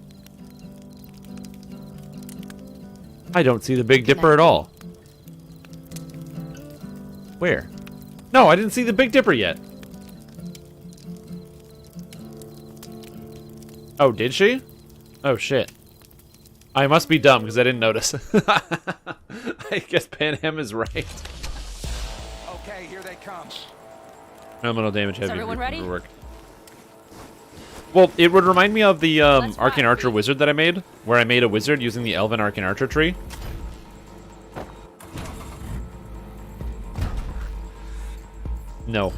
I don't see the Big Dipper at all. Where? No, I didn't see the Big Dipper yet. Oh, did she? Oh, shit. I must be dumb because I didn't notice. I guess Pan Am is right. Okay, here they come. Nominal damage heavy. everyone ready? Work. Well, it would remind me of the Arcane Archer wizard that I made, where I made a wizard using the Elven Arcane Archer tree. No.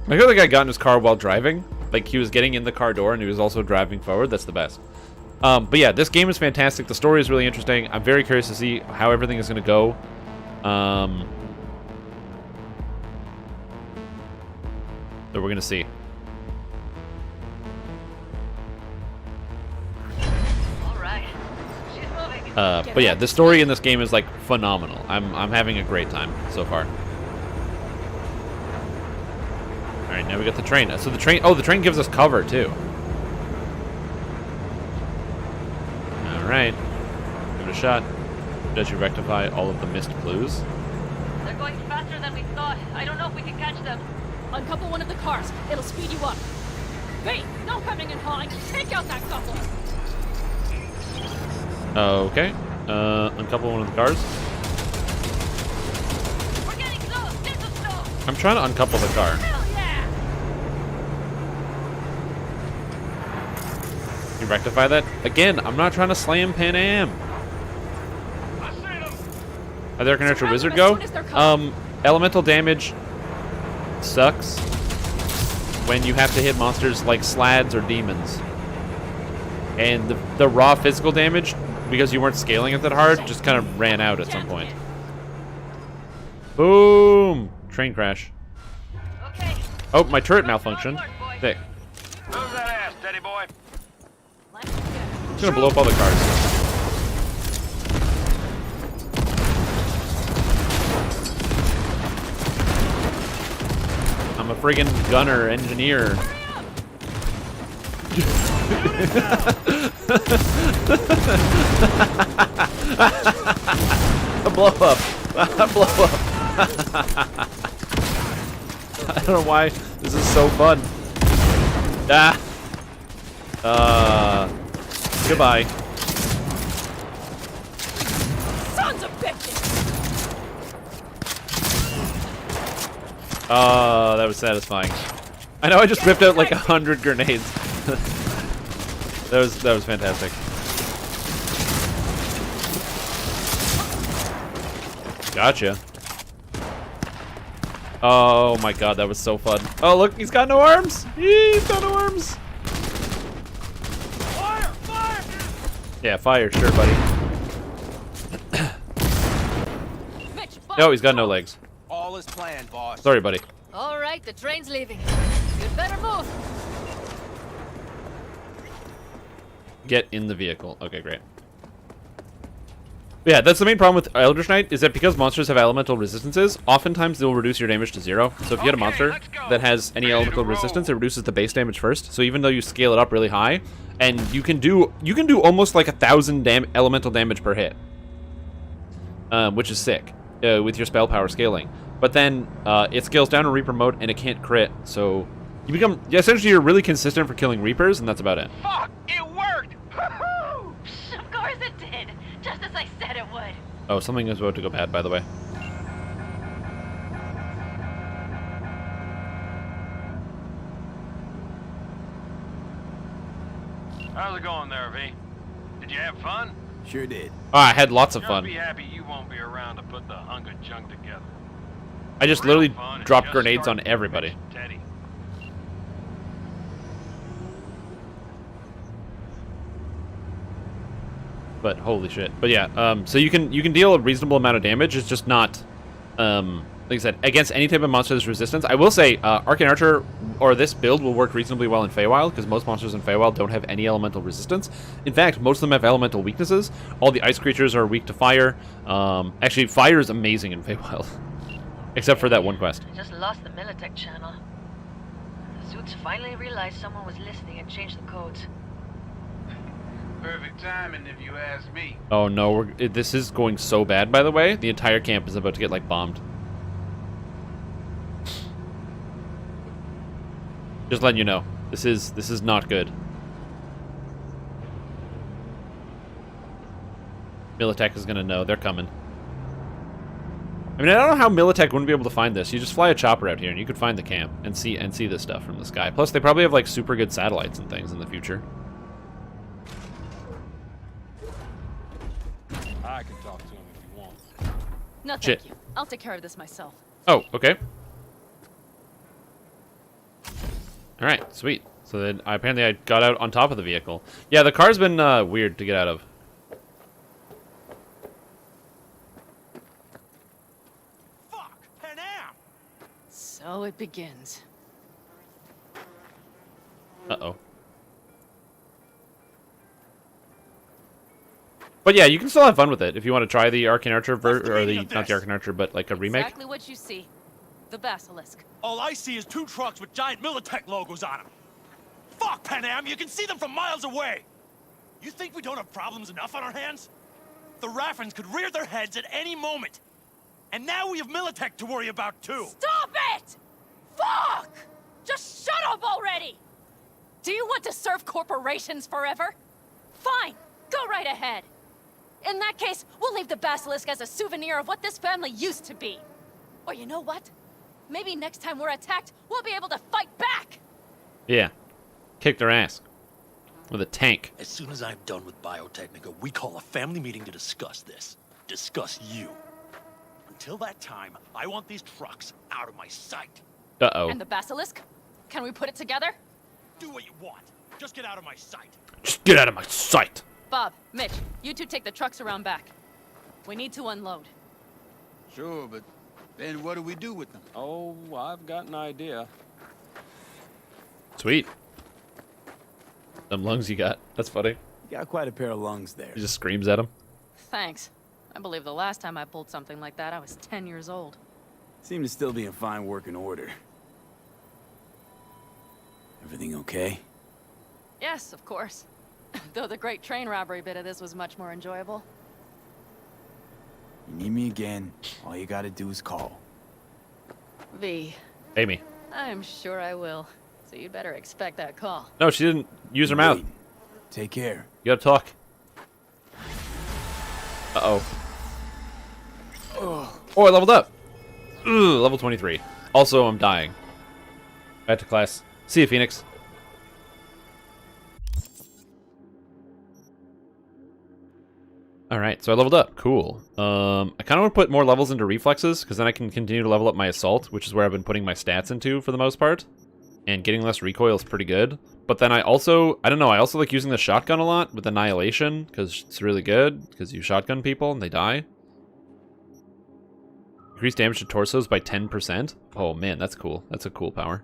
I feel like I got in his car while driving. Like, he was getting in the car door and he was also driving forward. That's the best. But yeah, this game is fantastic. The story is really interesting. I'm very curious to see how everything is going to go. So we're going to see. But yeah, the story in this game is like phenomenal. I'm having a great time so far. All right, now we got the train. So the train. Oh, the train gives us cover too. All right, give it a shot. Does you rectify all of the missed clues? They're going faster than we thought. I don't know if we can catch them. Uncouple one of the cars. It'll speed you up. Wait, no coming and hauling. Take out that couple. Okay. Uncouple one of the cars. We're getting close. Get to slow. I'm trying to uncouple the car. Hell yeah. You rectify that? Again, I'm not trying to slam Pan Am. There can Archer Wizard go? Elemental damage sucks when you have to hit monsters like slads or demons. And the raw physical damage, because you weren't scaling it that hard, just kind of ran out at some point. Boom! Train crash. Oh, my turret malfunctioned. Thick. Move that ass, steady boy. I'm gonna blow up all the cars. I'm a friggin' gunner engineer. A blow up. A blow up. I don't know why this is so fun. Goodbye. Sons of bitches. Oh, that was satisfying. I know I just ripped out like 100 grenades. that was fantastic. Gotcha. Oh my god, that was so fun. Oh look, he's got no arms! He's got no arms! Fire! Fire! Yeah, fire, sure, buddy. No, he's got no legs. All is planned, boss. Sorry, buddy. All right, the train's leaving. You'd better move. Get in the vehicle. Okay, great. Yeah, that's the main problem with Eldritch Knight, is that because monsters have elemental resistances, oftentimes they'll reduce your damage to 0. So if you hit a monster that has any elemental resistance, it reduces the base damage first. So even though you scale it up really high, and you can do almost like 1,000 elemental damage per hit, which is sick with your spell power scaling. But then it scales down in Reaper mode and it can't crit, so you become essentially you're really consistent for killing Reapers, and that's about it. Fuck! It worked! Of course it did. Just as I said it would. Oh, something is about to go bad, by the way. How's it going there, V? Did you have fun? Sure did. Oh, I had lots of You'll fun. be happy you won't be around to put the hunk of junk together. I just literally dropped grenades on everybody. Teddy. But holy shit. But yeah, so you can deal a reasonable amount of damage. It's just not, like I said, against any type of monster that's resistance. I will say, Arcane Archer or this build will work reasonably well in Feywild, because most monsters in Feywild don't have any elemental resistance. In fact, most of them have elemental weaknesses. All the ice creatures are weak to fire. Actually, fire is amazing in Feywild, except for that one quest. I just lost the Militech channel. The suits finally realized someone was listening and changed the codes. Perfect timing, if you ask me. Oh no, this is going so bad, by the way. The entire camp is about to get, like, bombed. Just letting you know. This is not good. Militech is gonna know. They're coming. I mean, I don't know how Militech wouldn't be able to find this. You just fly a chopper out here and you could find the camp and see this stuff from the sky. Plus, they probably have, like, super good satellites and things in the future. I can talk to him if you want. No, thank Shit. you. I'll take care of this myself. Oh, okay. All right, sweet. So then apparently I got out on top of the vehicle. Yeah, the car's been weird to get out of. So it begins. Uh-oh. But yeah, you can still have fun with it if you want to try the Arcane Archer not the Arcane Archer, but like a remake. Exactly what you see. The Basilisk. All I see is 2 trucks with giant Militech logos on them. Fuck, Panam, you can see them from miles away. You think we don't have problems enough on our hands? The Raffens could rear their heads at any moment. And now we have Militech to worry about too. Stop it! Fuck! Just shut up already! Do you want to serve corporations forever? Fine, go right ahead. In that case, we'll leave the Basilisk as a souvenir of what this family used to be. Or you know what? Maybe next time we're attacked, we'll be able to fight back! Yeah. Kick their ass. With a tank. As soon as I'm done with Biotechnica, we call a family meeting to discuss this. Discuss you. Until that time, I want these trucks out of my sight. Uh-oh. And the Basilisk? Can we put it together? Do what you want. Just get out of my sight. Just get out of my sight. Bob, Mitch, you two take the trucks around back. We need to unload. Sure, but then what do we do with them? Oh, I've got an idea. Sweet. Them lungs you got. That's funny. You got quite a pair of lungs there. He just screams at him. Thanks. I believe the last time I pulled something like that, I was 10 years old. Seem to still be in fine working order. Everything okay? Yes, of course. Though the great train robbery bit of this was much more enjoyable. You need me again, all you gotta do is call. V. Amy. I'm sure I will. So you'd better expect that call. No, she didn't use her mouth. Take care. You gotta talk. Uh-oh. Oh, I leveled up. Ugh, level 23. Also, I'm dying. Back to class. See you, Phoenix. Alright, so I leveled up. Cool. I kind of want to put more levels into reflexes, because then I can continue to level up my assault, which is where I've been putting my stats into for the most part. And getting less recoil is pretty good. But then I also like using the shotgun a lot with Annihilation, because it's really good, because you shotgun people and they die. Increase damage to torsos by 10%. Oh man, that's cool. That's a cool power.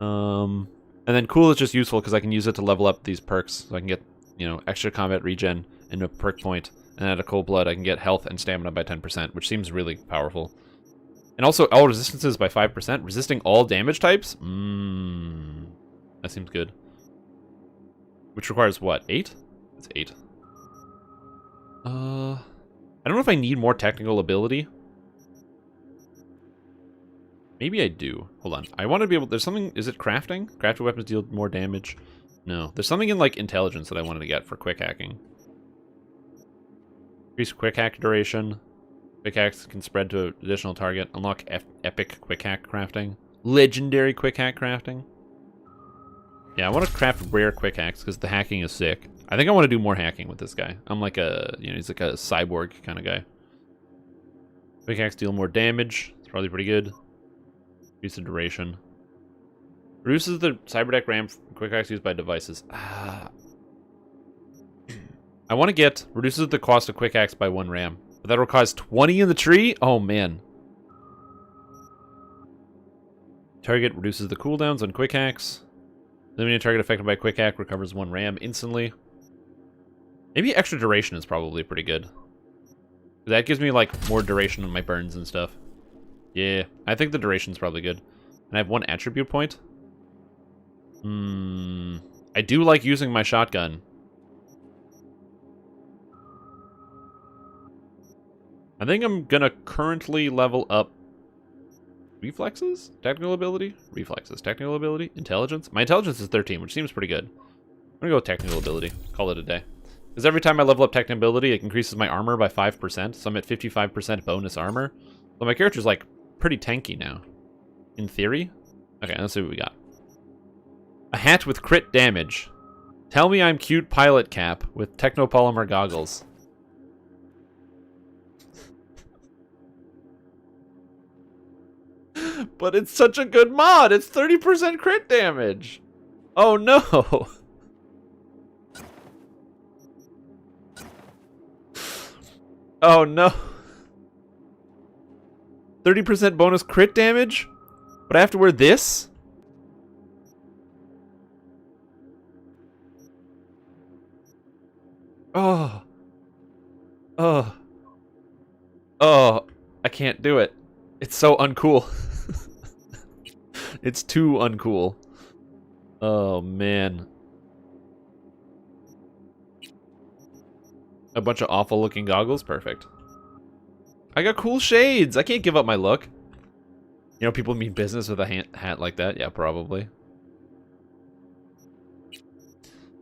And then cool is just useful because I can use it to level up these perks. So I can get, you know, extra combat regen and a perk point. And at a cold blood, I can get health and stamina by 10%, which seems really powerful. And also all resistances by 5%, resisting all damage types? That seems good. Which requires what, 8? It's 8. I don't know if I need more technical ability. Maybe I do. Hold on. I want to be able... There's something... Is it crafting? Crafted weapons deal more damage. No. There's something in, like, intelligence that I wanted to get for quick hacking. Increase quick hack duration. Quick hacks can spread to additional target. Unlock epic quick hack crafting. Legendary quick hack crafting. Yeah, I want to craft rare quick hacks because the hacking is sick. I think I want to do more hacking with this guy. I'm like a... You know, he's like a cyborg kind of guy. Quick hacks deal more damage. It's probably pretty good. Increase the duration. Reduces the cyberdeck RAM quick hacks used by devices. I want to get... Reduces the cost of quick hacks by 1 RAM. But that requires 20 in the tree? Oh, man. Target reduces the cooldowns on quick hacks. Eliminating a target affected by a quick hack recovers 1 RAM instantly. Maybe extra duration is probably pretty good. That gives me, like, more duration on my burns and stuff. Yeah, I think the duration's probably good. And I have 1 attribute point. I do like using my shotgun. I think I'm gonna currently level up reflexes? Technical ability? Reflexes. Technical ability? Intelligence? My intelligence is 13, which seems pretty good. I'm gonna go with technical ability. Call it a day. Because every time I level up technical ability, it increases my armor by 5%, so I'm at 55% bonus armor. So my character's, like, pretty tanky now. In theory. Okay, let's see what we got. A hat with crit damage. Tell me I'm cute pilot cap with technopolymer goggles. But it's such a good mod. It's 30% crit damage. Oh no. Oh no. 30% bonus crit damage? But I have to wear this? Oh. Oh. Oh. I can't do it. It's so uncool. It's too uncool. Oh, man. A bunch of awful looking goggles? Perfect. I got cool shades! I can't give up my look. You know, people mean business with a hat like that? Yeah, probably.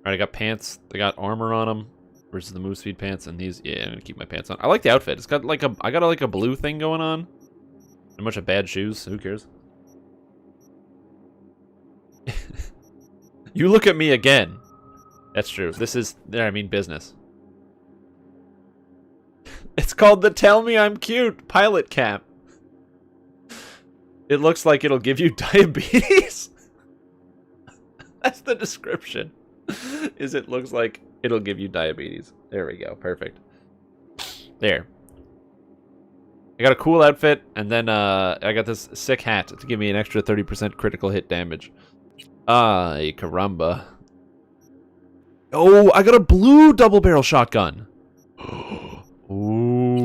Alright, I got pants. They got armor on them. Versus the move speed pants and these. Yeah, I'm gonna keep my pants on. I like the outfit. It's got like a. I got like a blue thing going on. A bunch of bad shoes. Who cares? You look at me again. That's true. This is. I mean, business. It's called the Tell Me I'm Cute pilot cap. It looks like it'll give you diabetes. That's the description. Is it looks like it'll give you diabetes. There we go. Perfect. There. I got a cool outfit, and then I got this sick hat to give me an extra 30% critical hit damage. Ay, caramba. Oh, I got a blue double barrel shotgun. Ooh.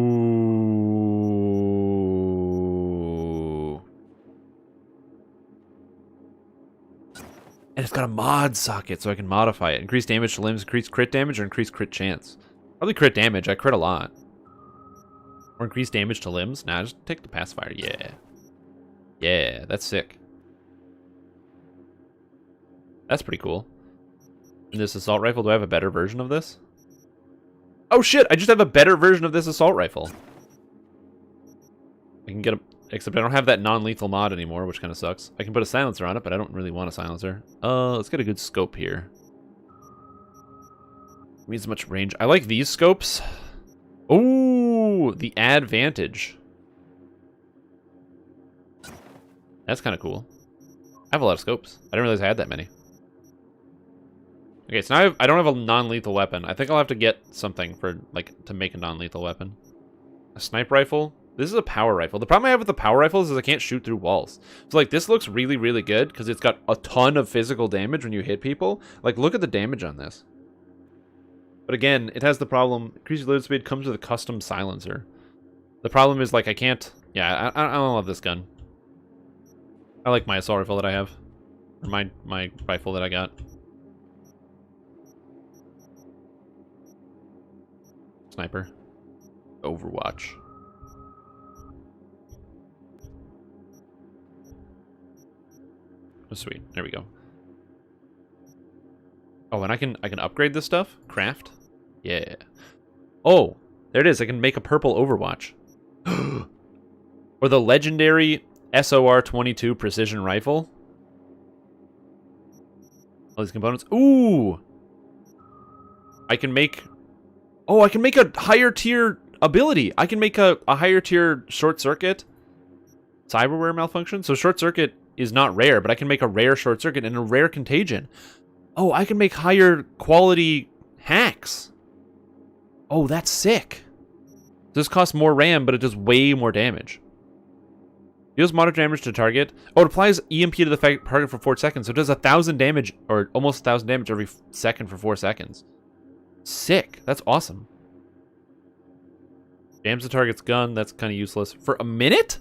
And it's got a mod socket, so I can modify it. Increase damage to limbs, increase crit damage, or increase crit chance. Probably crit damage. I crit a lot. Or increase damage to limbs. Nah, just take the pacifier. Yeah. Yeah, that's sick. That's pretty cool. And this assault rifle, do I have a better version of this? Oh shit, I just have a better version of this assault rifle. I can get a... Except I don't have that non-lethal mod anymore, which kind of sucks. I can put a silencer on it, but I don't really want a silencer. Let's get a good scope here. Means much range. I like these scopes. Ooh, the Advantage. That's kind of cool. I have a lot of scopes. I didn't realize I had that many. Okay, so now I don't have a non-lethal weapon. I think I'll have to get something for, like, to make a non-lethal weapon. A sniper rifle. This is a power rifle. The problem I have with the power rifles is I can't shoot through walls. So, like, this looks really, really good because it's got a ton of physical damage when you hit people. Like, look at the damage on this. But again, it has the problem. Increased load speed comes with a custom silencer. The problem is, like, I can't... Yeah, I don't love this gun. I like my assault rifle that I have. Or my rifle that I got. Sniper. Overwatch. Oh, sweet. There we go. Oh, and I can upgrade this stuff? Craft? Yeah. Oh, there it is. I can make a purple Overwatch. Or the legendary SOR-22 precision rifle. All these components. Ooh! I can make... Oh, I can make a higher tier ability. I can make a higher tier short circuit. Cyberware malfunction. So short circuit is not rare, but I can make a rare short circuit and a rare contagion. Oh, I can make higher quality hacks. Oh, that's sick. This costs more RAM, but it does way more damage. Deals moderate damage to target. Oh, it applies EMP to the target for 4 seconds, so it does 1,000 damage, or almost 1,000 damage every second for 4 seconds. Sick. That's awesome. Jams the target's gun. That's kind of useless. For a minute?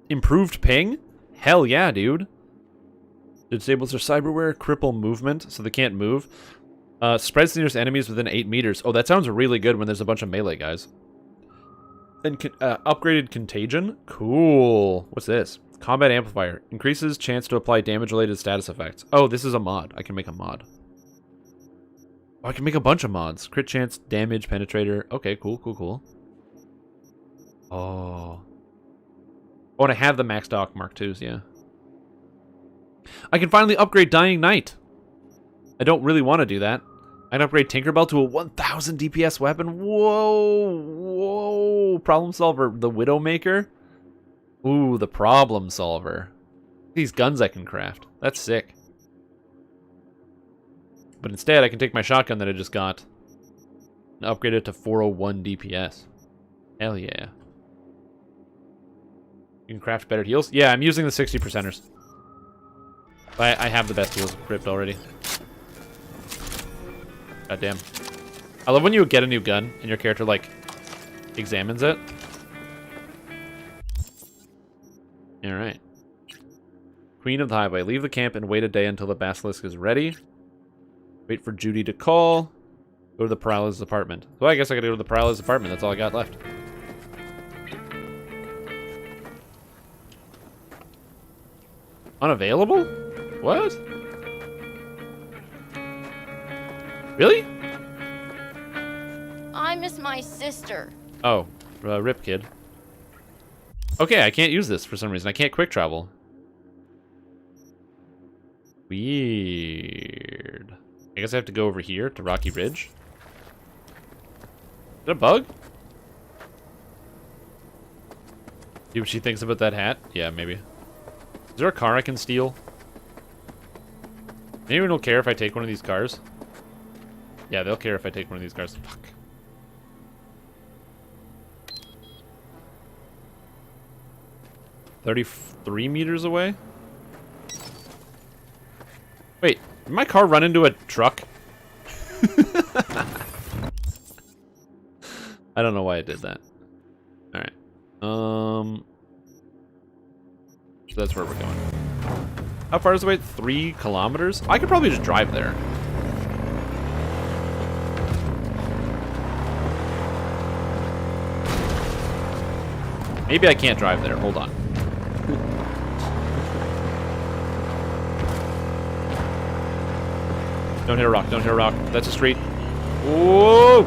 Improved ping? Hell yeah, dude. It disables their cyberware, cripple movement, so they can't move. Spreads nearest enemies within 8 meters. Oh, that sounds really good when there's a bunch of melee guys. And upgraded contagion? Cool. What's this? Combat amplifier. Increases chance to apply damage-related status effects. Oh, this is a mod. I can make a mod. Oh, I can make a bunch of mods. Crit chance, damage, penetrator. Okay, cool, cool, cool. Oh. Oh, and I have the Max Doc Mark IIs, yeah. I can finally upgrade Dying Knight. I don't really want to do that. I can upgrade Tinkerbell to a 1000 DPS weapon. Whoa, whoa. Problem solver, the Widowmaker. Ooh, the problem solver. These guns I can craft. That's sick. But instead, I can take my shotgun that I just got and upgrade it to 401 DPS. Hell yeah. You can craft better heals? Yeah, I'm using the 60%ers. I have the best heals equipped already. God damn. I love when you get a new gun and your character, like, examines it. Alright. Queen of the Highway. Leave the camp and wait a day until the basilisk is ready. Wait for Judy to call. Go to the Peralez apartment. Well, I guess I gotta go to the Peralez apartment. That's all I got left. Unavailable? What? Really? I miss my sister. Oh, rip kid. Okay, I can't use this for some reason. I can't quick travel. Weird. I guess I have to go over here to Rocky Ridge. Is that a bug? See what she thinks about that hat? Yeah, maybe. Is there a car I can steal? Anyone will care if I take one of these cars? Yeah, they'll care if I take one of these cars. Fuck. $33 meters away? Wait, did my car run into a truck? I don't know why I did that. Alright. So that's where we're going. How far is it away? 3 kilometers? I could probably just drive there. Maybe I can't drive there. Hold on. Don't hit a rock. Don't hit a rock. That's a street. Whoa!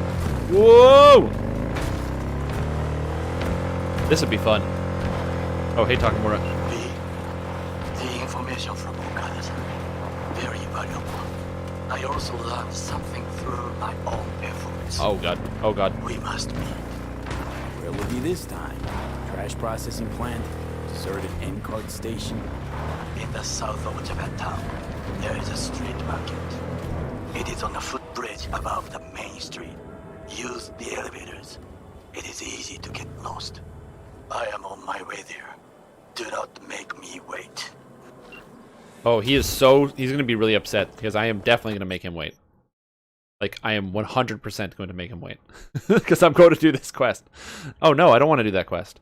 Whoa! This would be fun. Oh, hey, Takamura. The information from Okada-san, very valuable. I also learned something through my own efforts. Oh, God. Oh, God. We must meet. Where will it be this time? Trash processing plant? Deserted N-cart station? In the south of Japantown, there is a street market. It is on a footbridge above the main street. Use the elevators. It is easy to get lost. I am on my way there. Do not make me wait. Oh, he's gonna be really upset because I am definitely gonna make him wait. Like, I am 100% going to make him wait. Because I'm going to do this quest. Oh no, I don't want to do that quest.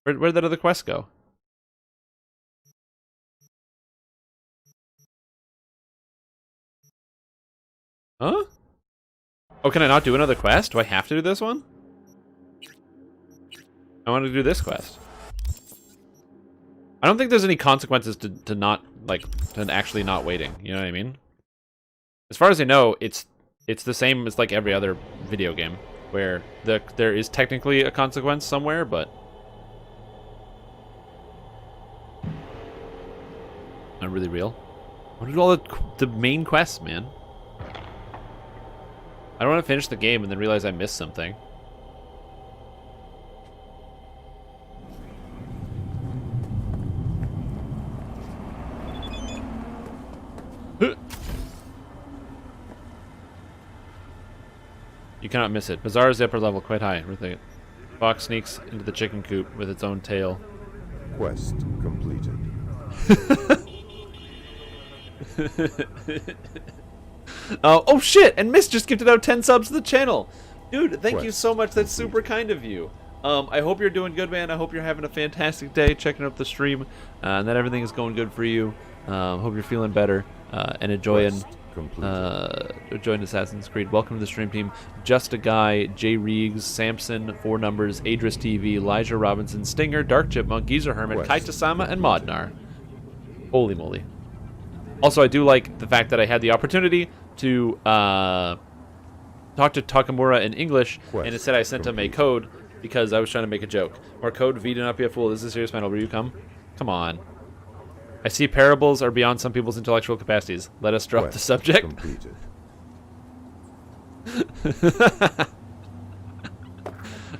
Where'd that other quest go? Huh? Oh, can I not do another quest? Do I have to do this one? I want to do this quest. I don't think there's any consequences to not, like, to actually not waiting. You know what I mean? As far as I know, it's the same as, like, every other video game, where there is technically a consequence somewhere, but not really real. What are all the main quests, man? I don't want to finish the game and then realize I missed something. You cannot miss it. Bazaar is the upper level, quite high. The fox sneaks into the chicken coop with its own tail. Quest completed. Oh shit! And Miss just gifted out 10 subs to the channel. Dude, thank you so much. That's super kind of you. I hope you're doing good, man. I hope you're having a fantastic day checking out the stream, and that everything is going good for you. Hope you're feeling better and enjoying Assassin's Creed. Welcome to the stream team. Just a Guy, Jay Reegs, Samson, 4 Numbers, Adris TV, Elijah Robinson, Stinger, Dark Chipmunk, Geezer Hermit, Kaita-sama, and Modnar. Holy moly. Also, I do like the fact that I had the opportunity to talk to Takamura in English, and it said I sent him a code because I was trying to make a joke. More code, V, do not be a fool. This is a serious man. Will you come? Come on. I see parables are beyond some people's intellectual capacities. Let us drop the subject.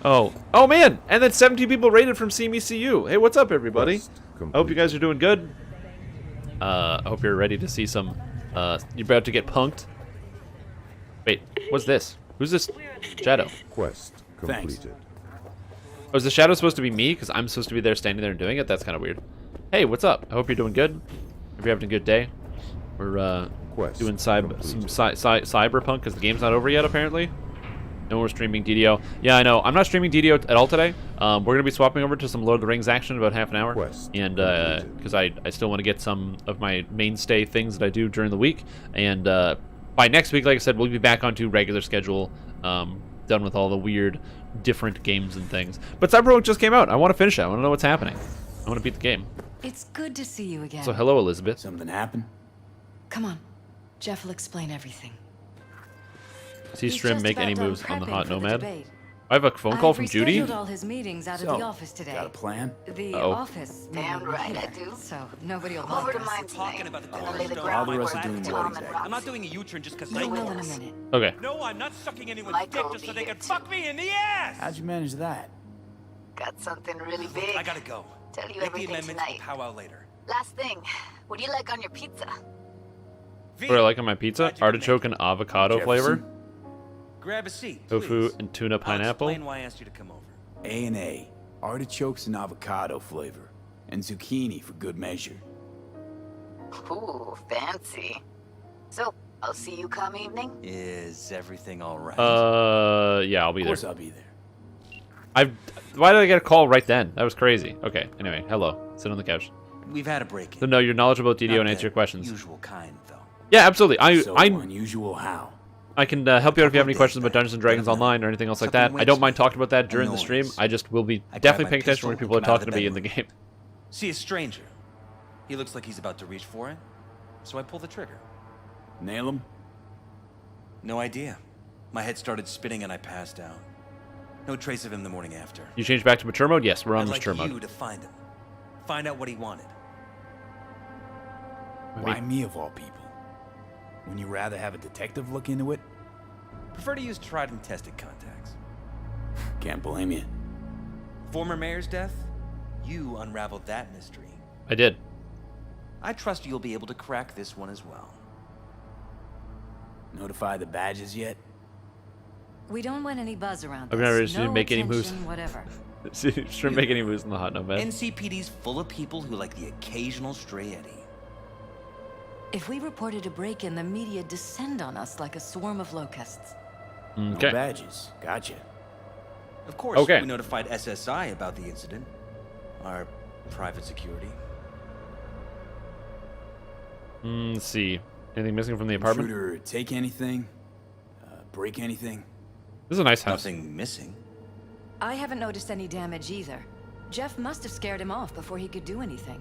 Oh man! And then 17 people rated from See Me See You. Hey, what's up, everybody? I hope you guys are doing good. I hope you're ready to see some. You're about to get punked. Wait, what's this? Who's this shadow? Quest completed. Oh, is the shadow supposed to be me? Because I'm supposed to be there standing there and doing it? That's kind of weird. Hey, what's up? I hope you're doing good. Hope you're having a good day. We're doing some cyberpunk because the game's not over yet, apparently. No more streaming DDO. Yeah, I know. I'm not streaming DDO at all today. We're going to be swapping over to some Lord of the Rings action in about half an hour. And because I still want to get some of my mainstay things that I do during the week. And by next week, like I said, we'll be back onto regular schedule, done with all the weird, different games and things. But Cyberpunk just came out. I want to finish it. I want to know what's happening. I want to beat the game. It's good to see you again. So hello, Elizabeth. Something happened? Come on. Jeff will explain everything. See Strim make any moves on the Hot Nomad? Debate. I have a phone call from Judy. I've rescheduled all his meetings out of the office today. Got a plan? The Uh-oh. office. Damn right I do. So nobody will Over bother to us. mine talking about the All the rest are doing what exactly? I'm not doing a U-turn just because You will in a minute. Okay. No, I'm not sucking anyone's Michael dick just so will they be can here fuck me in the ass! How'd you manage that? Got something really big. I gotta go. Tell you Make the everything amendments tonight. for powwow later. Last thing, what do you like on your pizza? What do I like on my pizza? Artichoke and avocado flavor. Grab a seat, Tofu please. and tuna I'll pineapple. explain why I asked you to come over. A&A. Artichokes and avocado flavor. And zucchini for good measure. Ooh, fancy. So, I'll see you come evening? Is everything all right? Yeah, I'll be Of there. course I'll be there. Why did I get a call right then? That was crazy. Okay, anyway, hello. Sit on the couch. We've had a break. So no, you're knowledgeable about DDO Not and the answer your questions. Usual kind, though. Yeah, absolutely. I'm unusual how? I can help you out if you have any questions about Dungeons and Dragons Online or anything else like that. I don't mind talking about that during the stream. I just will be definitely paying attention when people are talking to me in the game. See a stranger. He looks like he's about to reach for it, so I pull the trigger. Nail him? No idea. My head started spinning and I passed out. No trace of him the morning after. You changed back to mature mode? Yes, we're on I'd mature like you mode. to find him. Find out what he wanted. Why me of all people? Wouldn't you rather have a detective look into it? Prefer to use tried and tested contacts. Can't blame you. Former mayor's death? You unraveled that mystery. I did. I trust you'll be able to crack this one as well. Notify the badges yet? We don't want any buzz around I've us. never seen No make any moves. attention, Whatever. Sure, make any moves in the Hot Nomad. NCPD's full of people who like the occasional stray eddy. If we reported a break-in, the media descend on us like a swarm of locusts. Okay. No badges. Gotcha. Of course, Okay. we notified SSI about the incident. Our private security. Let's see. Anything missing from the apartment? Intruder take anything? Break anything? This is a nice house. Nothing missing. I haven't noticed any damage either. Jeff must have scared him off before he could do anything.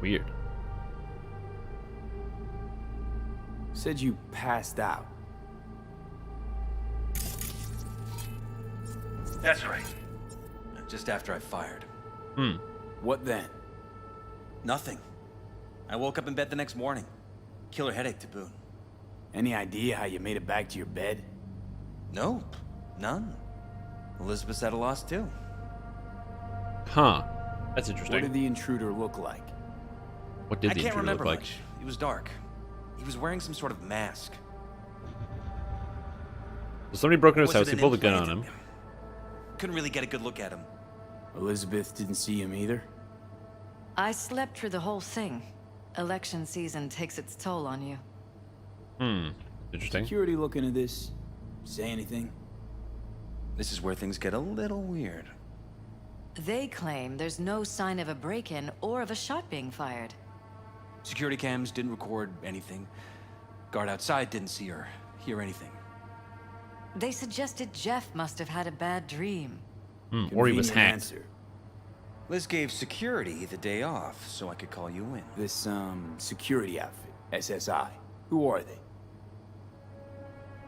Weird. Said you passed out. That's right. Just after I fired. What then? Nothing. I woke up in bed the next morning. Killer headache to boot. Any idea how you made it back to your bed? Nope. None. Elizabeth's at a loss too. Huh. That's What interesting. did the intruder look like? What did I the can't intruder remember look like? much. It was dark. He was wearing some sort of mask. So somebody broke into his Was it house. He an pulled a gun on implant? him. Couldn't really get a good look at him. Elizabeth didn't see him either? I slept through the whole thing. Election season takes its toll on you. Interesting. Security looking at this? Say anything? This is where things get a little weird. They claim there's no sign of a break-in or of a shot being fired. Security cams didn't record anything. Guard outside didn't see or hear anything. They suggested Jeff must have had a bad dream. Or he was Convenient hacked. answer. Liz gave security the day off so I could call you in. This, security outfit, SSI. Who are they?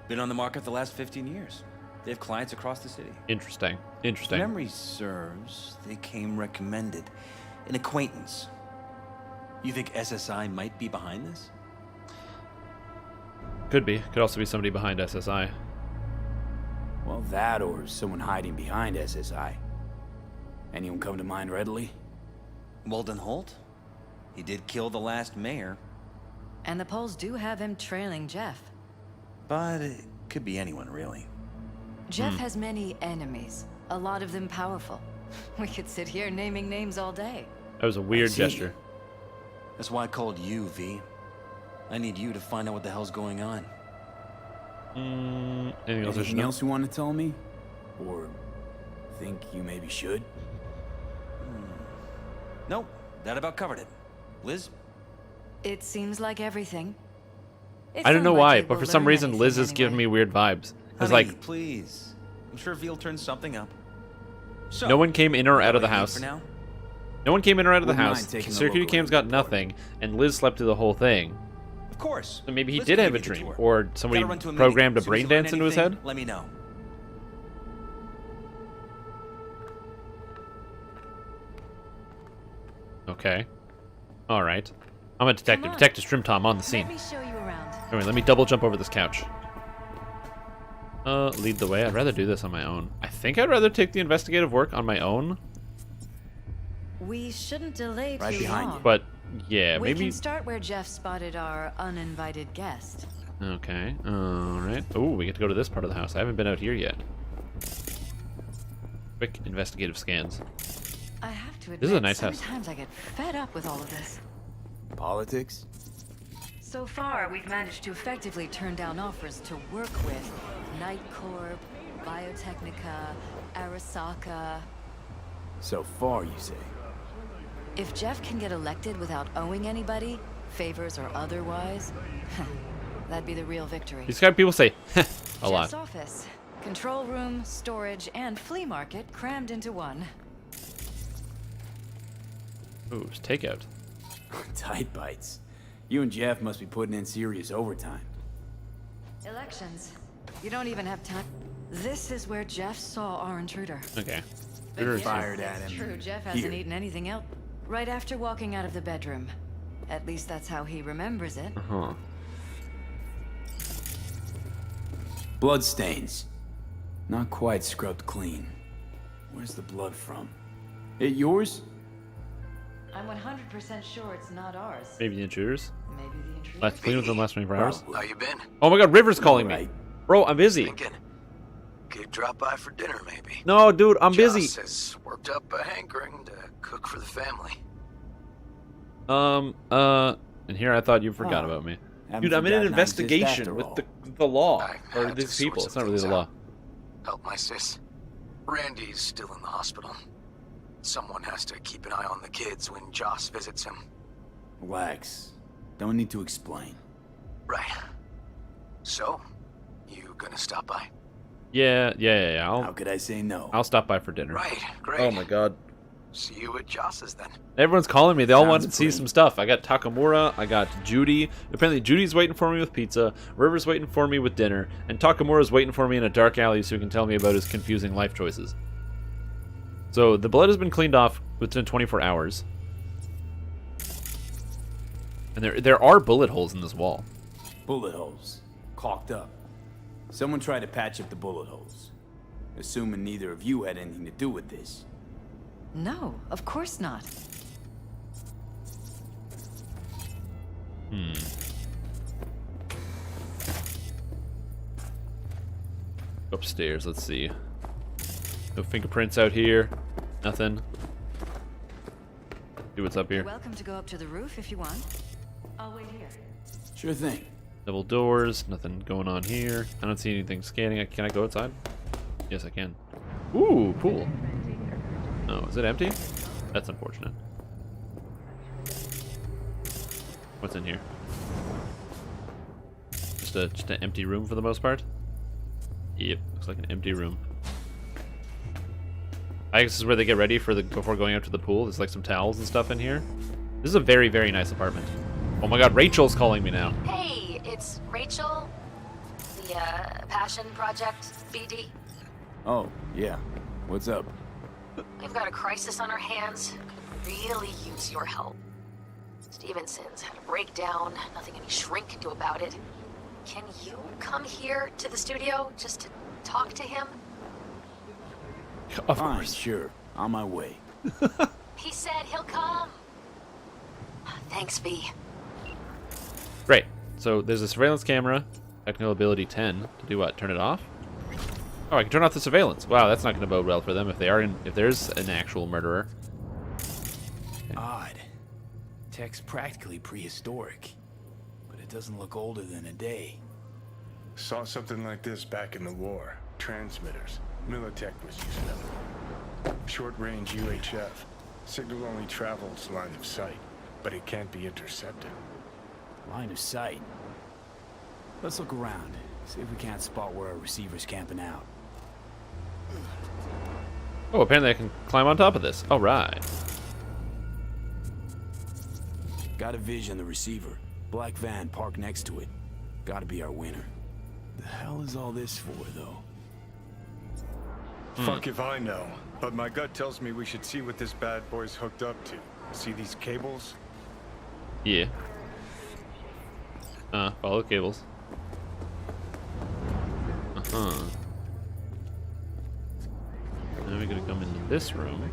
Been on the market the last 15 years. They have clients across the city. Interesting. If Interesting. memory serves, they came recommended. An acquaintance. You think SSI might be behind this? Could be. Could also be somebody behind SSI. Well, that or someone hiding behind SSI. Anyone come to mind readily? Walden Holt? He did kill the last mayor. And the polls do have him trailing Jeff. But it could be anyone, really. Jeff has many enemies, a lot of them powerful. We could sit here naming names all day. That was a weird see. gesture. That's why I called you, V. I need you to find out what the hell's going on. Anything else I should Anything know? else you want to tell me? Or think you maybe should? Nope, that about covered it. Liz? It seems like everything. I don't know why, unlikely but we'll for some learn reason anything Liz is anyway. giving me weird vibes. It's Honey, like please. I'm sure Veal turned something up. So, no one came in or out of the what do you need house. for now? No one came in or out of the Wouldn't mind house. taking a Security look cam's around got nothing, and Liz slept through the whole thing. Of course. So maybe he Liz did can have a give you the dream, tour. or somebody Gotta run to a programmed a meeting. Soon as brain you learn dance into his anything, head. Let me know. Okay. All right. I'm a detective. Come on. Detective Strim Tom on the scene. Let me show you around. Anyway, let me double jump over this couch. Lead the way. I'd rather do this on my own. I think I'd rather take the investigative work on my own. We shouldn't delay Right too behind long. you. But yeah, We maybe. can start where Jeff spotted our uninvited guest. Okay. All right. Oh, we get to go to this part of the house. I haven't been out here yet. Quick investigative scans. I have to admit, This is a nice house. sometimes I get fed up with all of this. Politics? So far, we've managed to effectively turn down offers to work with Night Corp, Biotechnica, Arasaka. So far, you say. If Jeff can get elected without owing anybody, favors or otherwise, that'd be the real victory. These kind of people say a lot. Jeff's office, control room, storage, and flea market crammed into one. Ooh, it's takeout. Tight bites. You and Jeff must be putting in serious overtime. Elections. You don't even have time. This is where Jeff saw our intruder. Okay. They Intruder's here. fired at him. True, Jeff hasn't Here. eaten anything else. Right after walking out of the bedroom. At least that's how he remembers it. Uh-huh. Blood stains. Not quite scrubbed clean. Where's the blood from? It yours? I'm 100% sure it's not ours. Maybe the intruders. Maybe the intruder. Last clean within the last 24 hours. How you been? Oh my god, River's calling me. Right. Bro, I'm busy. Thinking. Could drop by for dinner, maybe. No, dude, I'm busy. Joss has worked up a hankering to cook for the family. And here I thought you forgot Oh. about me. Haven't Dude, I'm in an forgotten I exist investigation after with all. the law. I Or had to these sort people. some It's not really things the law. out. Help my sis. Randy's still in the hospital. Someone has to keep an eye on the kids when Joss visits him. Relax. Don't need to explain. Right. So, you gonna stop by? Yeah. How I'll could I say no? stop by for dinner. Right, great. Oh my god. See you at Joss's then. Everyone's calling me. They all Sounds wanted to see pretty. some stuff. I got Takamura. I got Judy. Apparently, Judy's waiting for me with pizza. River's waiting for me with dinner. And Takamura's waiting for me in a dark alley so he can tell me about his confusing life choices. So, the blood has been cleaned off within 24 hours. And there are bullet holes in this wall. Bullet holes. Caulked up. Someone tried to patch up the bullet holes. Assuming neither of you had anything to do with this. No, of course not. Upstairs, let's see. No fingerprints out here. Nothing. See what's up You're here. welcome to go up to the roof if you want. I'll wait here. Sure thing. Double doors. Nothing going on here. I don't see anything scanning. Can I go outside? Yes, I can. Ooh, pool. Oh, is it empty? That's unfortunate. What's in here? Just an empty room for the most part? Yep, looks like an empty room. I guess this is where they get ready for before going out to the pool. There's like some towels and stuff in here. This is a very, very nice apartment. Oh my god, Rachel's calling me now. Hey, it's Rachel. The, Passion Project, BD. Oh, yeah. What's up? We've got a crisis on our hands. Could really use your help. Stevenson's had a breakdown. Nothing any shrink can do about it. Can you come here to the studio just to talk to him? Of Fine, course. sure. On my way. He said he'll come. Thanks, V. Great. So there's a surveillance camera. Technical ability 10. To do what? Turn it off? Oh, I can turn off the surveillance. Wow, that's not going to bode well for them if there's an actual murderer. Odd. Tech's practically prehistoric. But it doesn't look older than a day. Saw something like this back in the war. Transmitters. Militech was using them. Short-range UHF. Signal only travels line of sight, but it can't be intercepted. Line of sight. Let's look around. See if we can't spot where our receiver's camping out. Oh, apparently I can climb on top of this. All right. Got a vision on the receiver. Black van parked next to it. Gotta be our winner. The hell is all this for, though? Fuck if I know. But my gut tells me we should see what this bad boy's hooked up to. See these cables? Yeah. Follow the cables. Now we're gonna come into this room.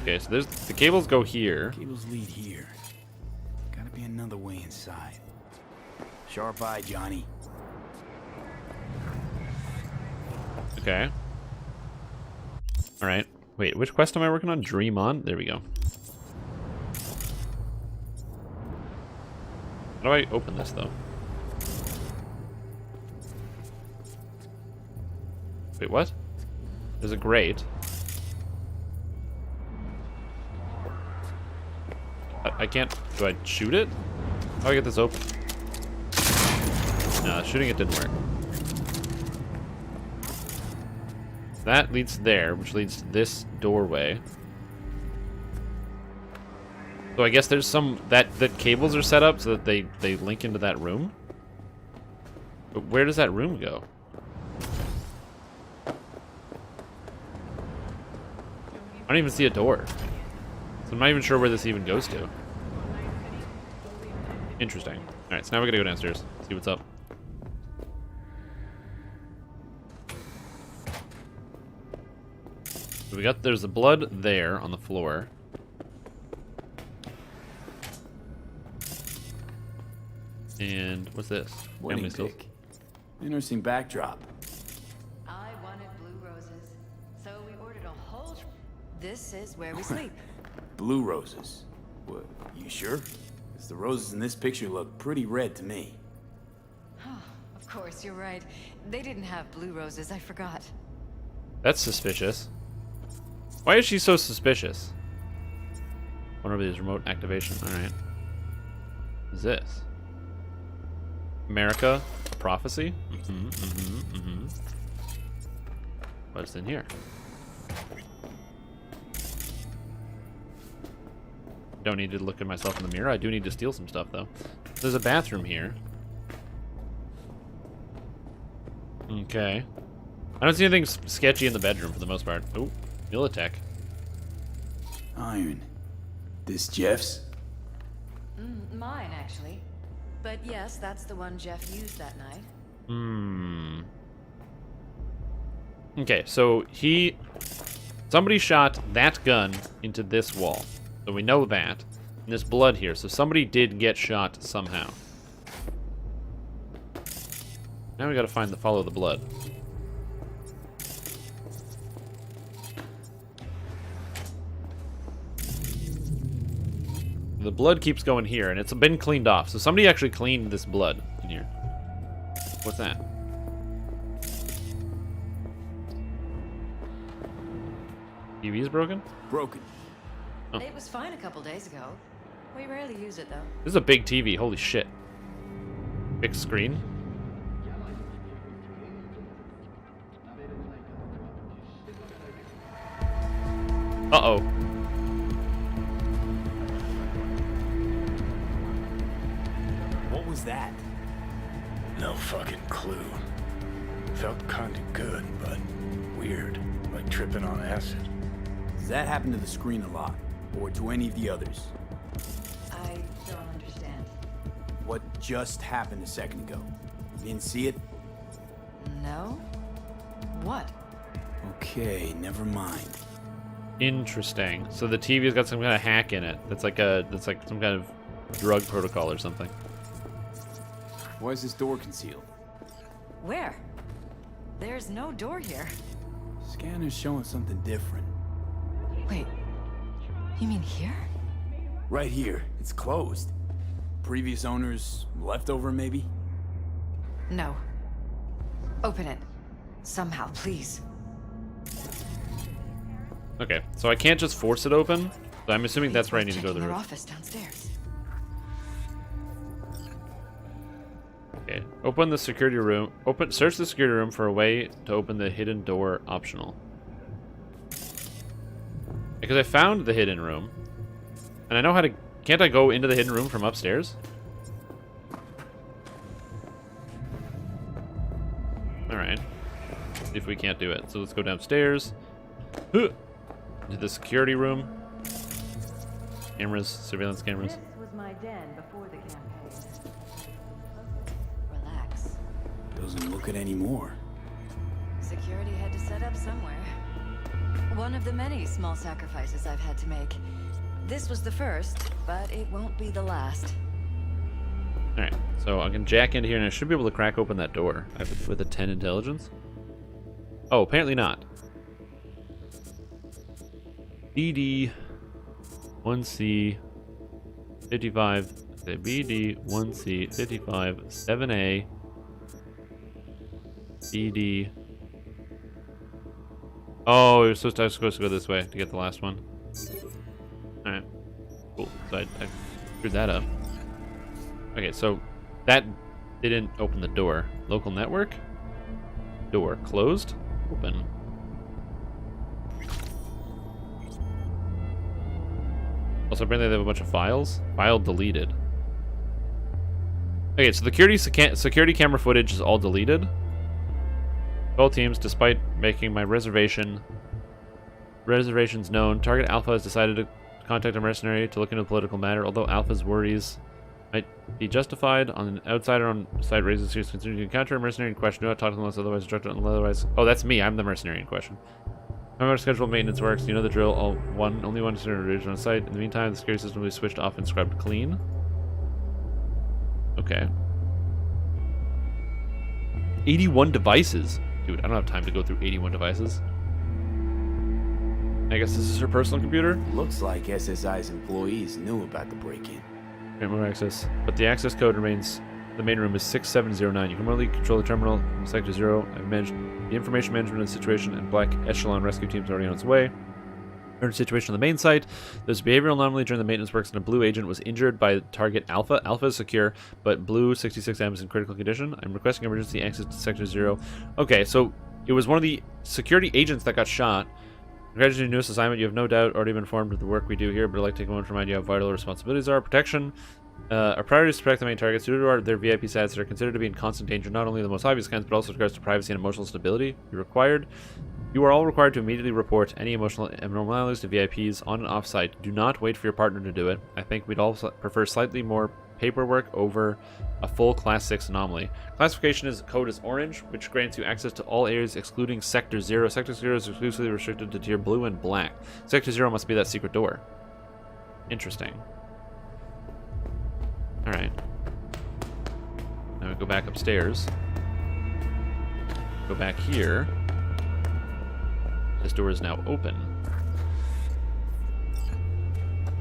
Okay, so there's the cables go here. Cables lead here. Gotta be another way inside. Sharp eye, Johnny. Okay. Alright. Wait, which quest am I working on? Dream On? There we go. How do I open this, though? Wait, what? There's a grate. I can't... Do I shoot it? How do I get this open? No, shooting it didn't work. That leads there, which leads to this doorway. So I guess there's some... that cables are set up so that they link into that room? But where does that room go? I don't even see a door. So I'm not even sure where this even goes to. Interesting. Alright, so now we gotta go downstairs. See what's up. So there's the blood there on the floor. And what's this? Wedding pic. Interesting backdrop. I wanted blue roses, so we ordered a whole... This is where we sleep. Blue roses. What, you sure? Because the roses in this picture look pretty red to me. Of course, you're right. They didn't have blue roses, I forgot. That's suspicious. Why is she so suspicious? One of these remote activation. Alright. What is this? America, a prophecy? What's in here? Don't need to look at myself in the mirror. I do need to steal some stuff, though. There's a bathroom here. Okay. I don't see anything sketchy in the bedroom for the most part. Oh, Militech. Iron. This Jeff's? Mine, actually. But yes, that's the one Jeff used that night. Okay, so somebody shot that gun into this wall. So we know that. And there's blood here, so somebody did get shot somehow. Now we gotta follow the blood. The blood keeps going here, and it's been cleaned off. So somebody actually cleaned this blood in here. What's that? TV's broken? Broken. Oh. It was fine a couple days ago. We rarely use it, though. This is a big TV. Holy shit. Big screen. Uh-oh. What was that? No fucking clue. Felt kinda good, but weird. Like tripping on acid. Does that happen to the screen a lot? Or to any of the others? I don't understand. What just happened a second ago? You didn't see it? No? What? Okay, never mind. Interesting. So the TV's got some kind of hack in it. That's like some kind of drug protocol or something. Why is this door concealed? Where? There's no door here. Scanner's showing something different. Wait, you mean here? Right here. It's closed. previous owner's leftover, maybe? No. Open it. Somehow, please. Okay, so I can't just force it open. So I'm assuming that's where I need to go to the Their roof. office downstairs. Okay, open the security room. Search the security room for a way to open the hidden door optional. Because I found the hidden room, and I know how to. Can't I go into the hidden room from upstairs? All right. See if we can't do it. So let's go downstairs. Into the security room. Cameras, surveillance cameras. This was my den before the campaign. Relax. Doesn't look it anymore. Security had to set up somewhere. One of the many small sacrifices I've had to make. This was the first, but it won't be the last. Alright, so I can jack into here and I should be able to crack open that door with a 10 intelligence. Oh, apparently not. BD 1C 55. Say BD 1C 55 7A BD. Oh, I was supposed to go this way to get the last one. Alright. Cool. So I screwed that up. Okay, so that didn't open the door. Local network? Door closed? Open. Also, apparently they have a bunch of files. File deleted. Okay, so the security camera footage is all deleted. All teams, despite making my reservations known, Target Alpha has decided to contact a mercenary to look into a political matter. Although Alpha's worries might be justified, on an outsider on site raises serious concern. You encounter a mercenary in question, do not talk to them unless otherwise instructed. Otherwise, oh, that's me. I'm the mercenary in question. How much scheduled maintenance works? You know the drill. Only one generator on site. In the meantime, the security system will be switched off and scrubbed clean. Okay. 81 devices. Dude, I don't have time to go through 81 devices. I guess this is her personal computer? Looks like SSI's employees knew about the break-in. Remote access. But the access code remains... The main room is 6709. You can remotely control the terminal from Sector 0. I've managed the information management of the situation, and Black Echelon rescue team is already on its way. Current situation on the main site. There's a behavioral anomaly during the maintenance works, and a blue agent was injured by Target Alpha. Alpha is secure, but Blue 66M is in critical condition. I'm requesting emergency access to Sector 0. Okay, so it was one of the security agents that got shot. Congratulations on your newest assignment. You have no doubt already been informed of the work we do here, but I'd like to take a moment to remind you how vital our responsibilities are. Protection. Our priority is to protect the main targets due to their VIP status that are considered to be in constant danger, not only the most obvious kinds, but also with regards to privacy and emotional stability. You are all required to immediately report any emotional abnormalities to VIPs on and off site. Do not wait for your partner to do it. I think we'd all prefer slightly more paperwork over a full Class 6 anomaly. Classification code is orange, which grants you access to all areas excluding Sector 0. Sector 0 is exclusively restricted to tier blue and black. Sector 0 must be that secret door. Interesting. Alright. Now we go back upstairs. Go back here. This door is now open.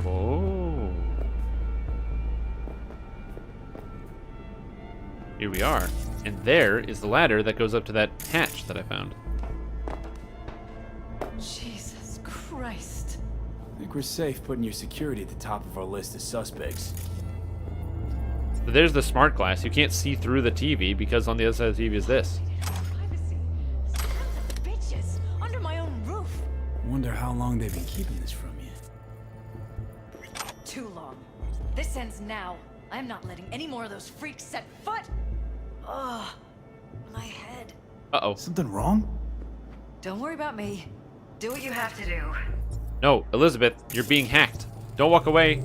Whoa. Here we are. And there is the ladder that goes up to that hatch that I found. Jesus Christ. I think we're safe putting your security at the top of our list of suspects. So there's the smart glass. You can't see through the TV because on the other side of the TV is this. Bitches under my own roof. Wonder how long they've been keeping this from you. Too long. This ends now. I'm not letting any more of those freaks set foot. Ugh. My head. Uh-oh. Something wrong? Don't worry about me. Do what you have to do. No, Elizabeth, you're being hacked. Don't walk away.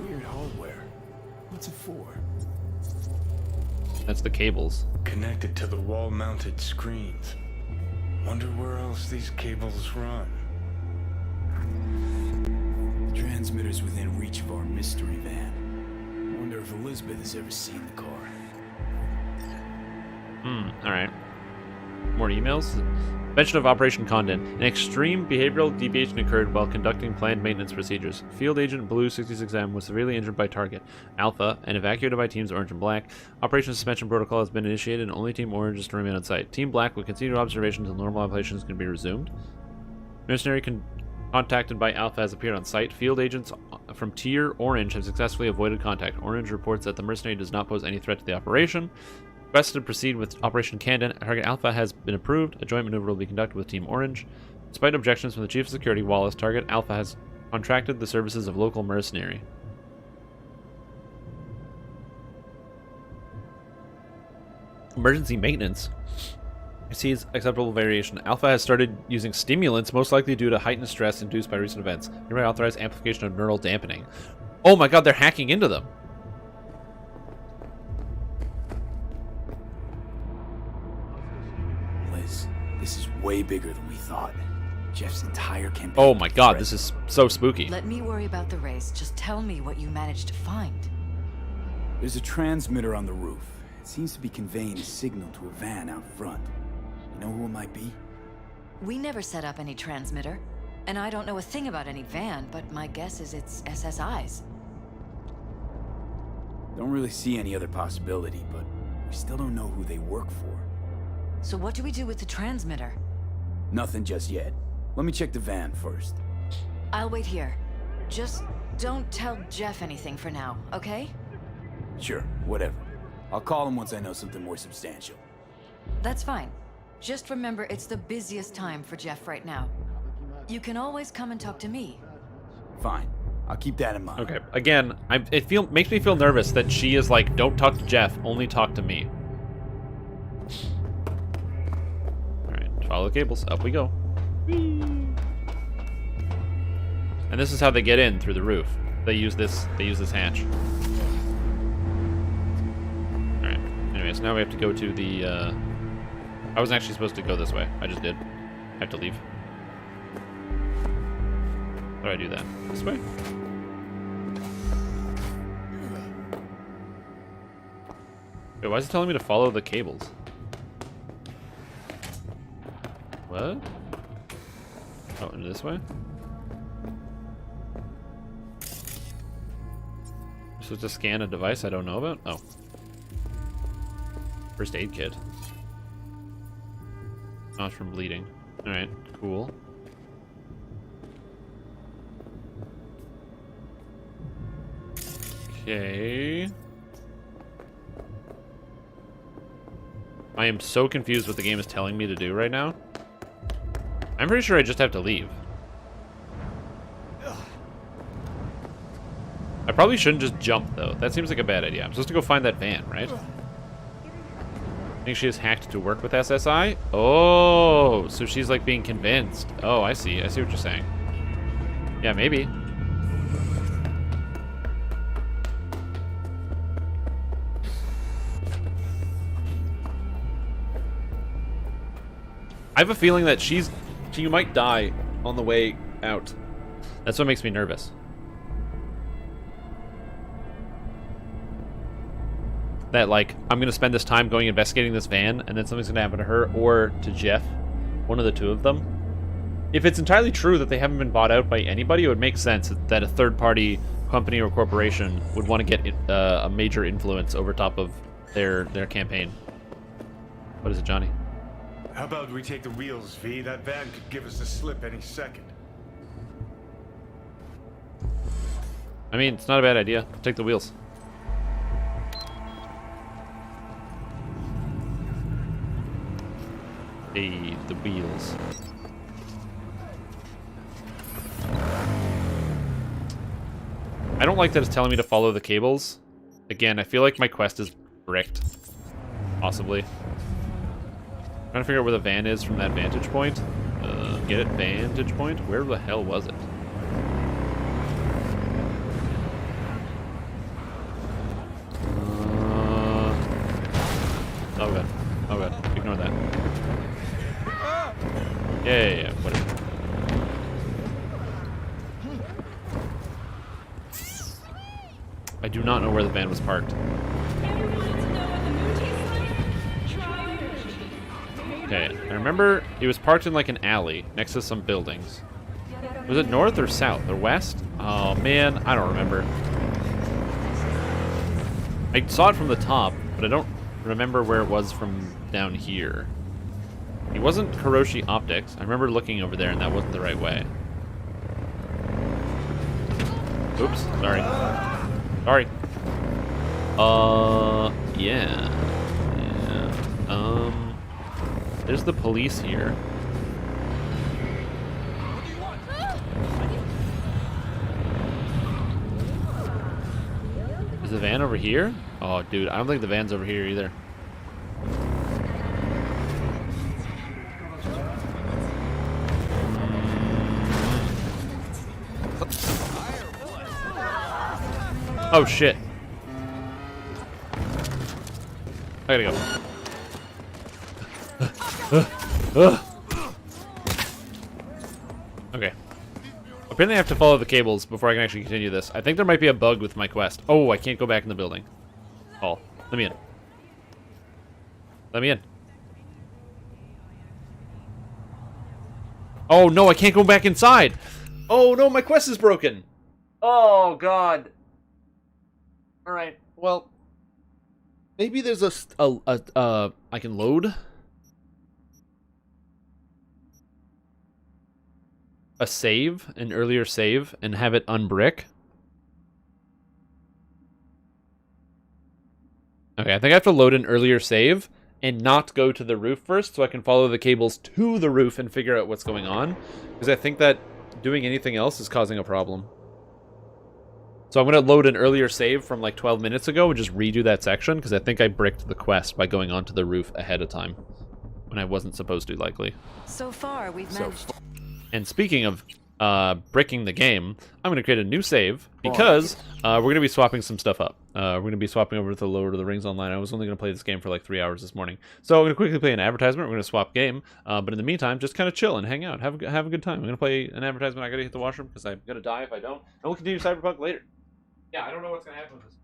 Weird hardware. What's it for? That's the cables. Connected to the wall-mounted screens. Wonder where else these cables run. The transmitter's within reach of our mystery van. Wonder if Elizabeth has ever seen the car. Alright. More emails? Suspension of Operation Condon. An extreme behavioral deviation occurred while conducting planned maintenance procedures. Field Agent Blue 66M was severely injured by target Alpha and evacuated by Teams Orange and Black. Operation Suspension Protocol has been initiated and only Team Orange is to remain on site. Team Black will continue observation until normal operations can be resumed. Mercenary contacted by Alpha has appeared on site. Field agents from Tier Orange have successfully avoided contact. Orange reports that the mercenary does not pose any threat to the operation. Request to proceed with Operation Condon. Target Alpha has been approved. A joint maneuver will be conducted with Team Orange. Despite objections from the Chief of Security, Wallace, Target Alpha has contracted the services of local mercenary. Emergency maintenance. Sees acceptable variation. Alpha has started using stimulants, most likely due to heightened stress induced by recent events. Hereby authorized amplification of neural dampening. Oh my god, they're hacking into them. Liz, this is way bigger than we thought. Jeff's entire campaign. Oh my god, this is so spooky. Let me worry about the race. Just tell me what you managed to find. There's a transmitter on the roof. It seems to be conveying a signal to a van out front. You know who it might be? We never set up any transmitter, and I don't know a thing about any van, but my guess is it's SSI's. Don't really see any other possibility, but we still don't know who they work for. So what do we do with the transmitter? Nothing just yet. Let me check the van first. I'll wait here. Just don't tell Jeff anything for now, okay? Sure, whatever. I'll call him once I know something more substantial. That's fine. Just remember it's the busiest time for Jeff right now. You can always come and talk to me. Fine. I'll keep that in mind. Okay, again, it makes me feel nervous that she is like, don't talk to Jeff, only talk to me. Alright, follow the cables. Up we go. And this is how they get in through the roof. They use this hatch. Alright, anyways, now we have to go to the, I wasn't actually supposed to go this way. I just did. I have to leave. How do I do that? This way? Wait, why is it telling me to follow the cables? What? Oh, into this way? I'm supposed to scan a device I don't know about? Oh. First aid kit. Not from bleeding. Alright, cool. Okay. I am so confused what the game is telling me to do right now. I'm pretty sure I just have to leave. I probably shouldn't just jump, though. That seems like a bad idea. I'm supposed to go find that van, right? I think she is hacked to work with SSI? Oh, so she's like being convinced. Oh, I see. I see what you're saying. Yeah, maybe. I have a feeling that she might die on the way out. That's what makes me nervous. That, like, I'm going to spend this time going investigating this van, and then something's going to happen to her or to Jeff. One of the two of them. If it's entirely true that they haven't been bought out by anybody, it would make sense that a third-party company or corporation would want to get a major influence over top of their campaign. What is it, Johnny? How about we take the wheels, V? That van could give us the slip any second. I mean, it's not a bad idea. Take the wheels. The wheels. I don't like that it's telling me to follow the cables. Again, I feel like my quest is bricked. Possibly. Trying to figure out where the van is from that vantage point. Get it? Vantage point? Where the hell was it? Oh god. Oh god. Ignore that. Yeah, whatever. I do not know where the van was parked. Okay, Okay, I remember it was parked in like an alley next to some buildings. Was it north or south or west? Oh man, I don't remember. I saw it from the top, but I don't remember where it was from down here. It wasn't Hiroshi Optics. I remember looking over there and that wasn't the right way. Oops, sorry. Sorry. Yeah. There's the police here. Is the van over here? Oh, dude, I don't think the van's over here either. Oh, shit. I gotta go. Okay. Apparently I have to follow the cables before I can actually continue this. I think there might be a bug with my quest. Oh, I can't go back in the building. Paul, let me in. Let me in. Oh, no, I can't go back inside. Oh, no, my quest is broken. Oh, God. All right, well, maybe there's I can load a save, an earlier save, and have it unbrick. Okay, I think I have to load an earlier save and not go to the roof first so I can follow the cables to the roof and figure out what's going on. Because I think that doing anything else is causing a problem. So I'm going to load an earlier save from like 12 minutes ago and just redo that section because I think I bricked the quest by going onto the roof ahead of time when I wasn't supposed to, likely. So far, we've managed. And speaking of bricking the game, I'm going to create a new save because we're going to be swapping some stuff up. We're going to be swapping over to the Lord of the Rings Online. I was only going to play this game for like 3 hours this morning. So I'm going to quickly play an advertisement. We're going to swap game. But in the meantime, just kind of chill and hang out. Have a good time. I'm going to play an advertisement. I got to hit the washroom because I'm going to die if I don't. And we'll continue Cyberpunk later. Yeah, I don't know what's going to happen with this.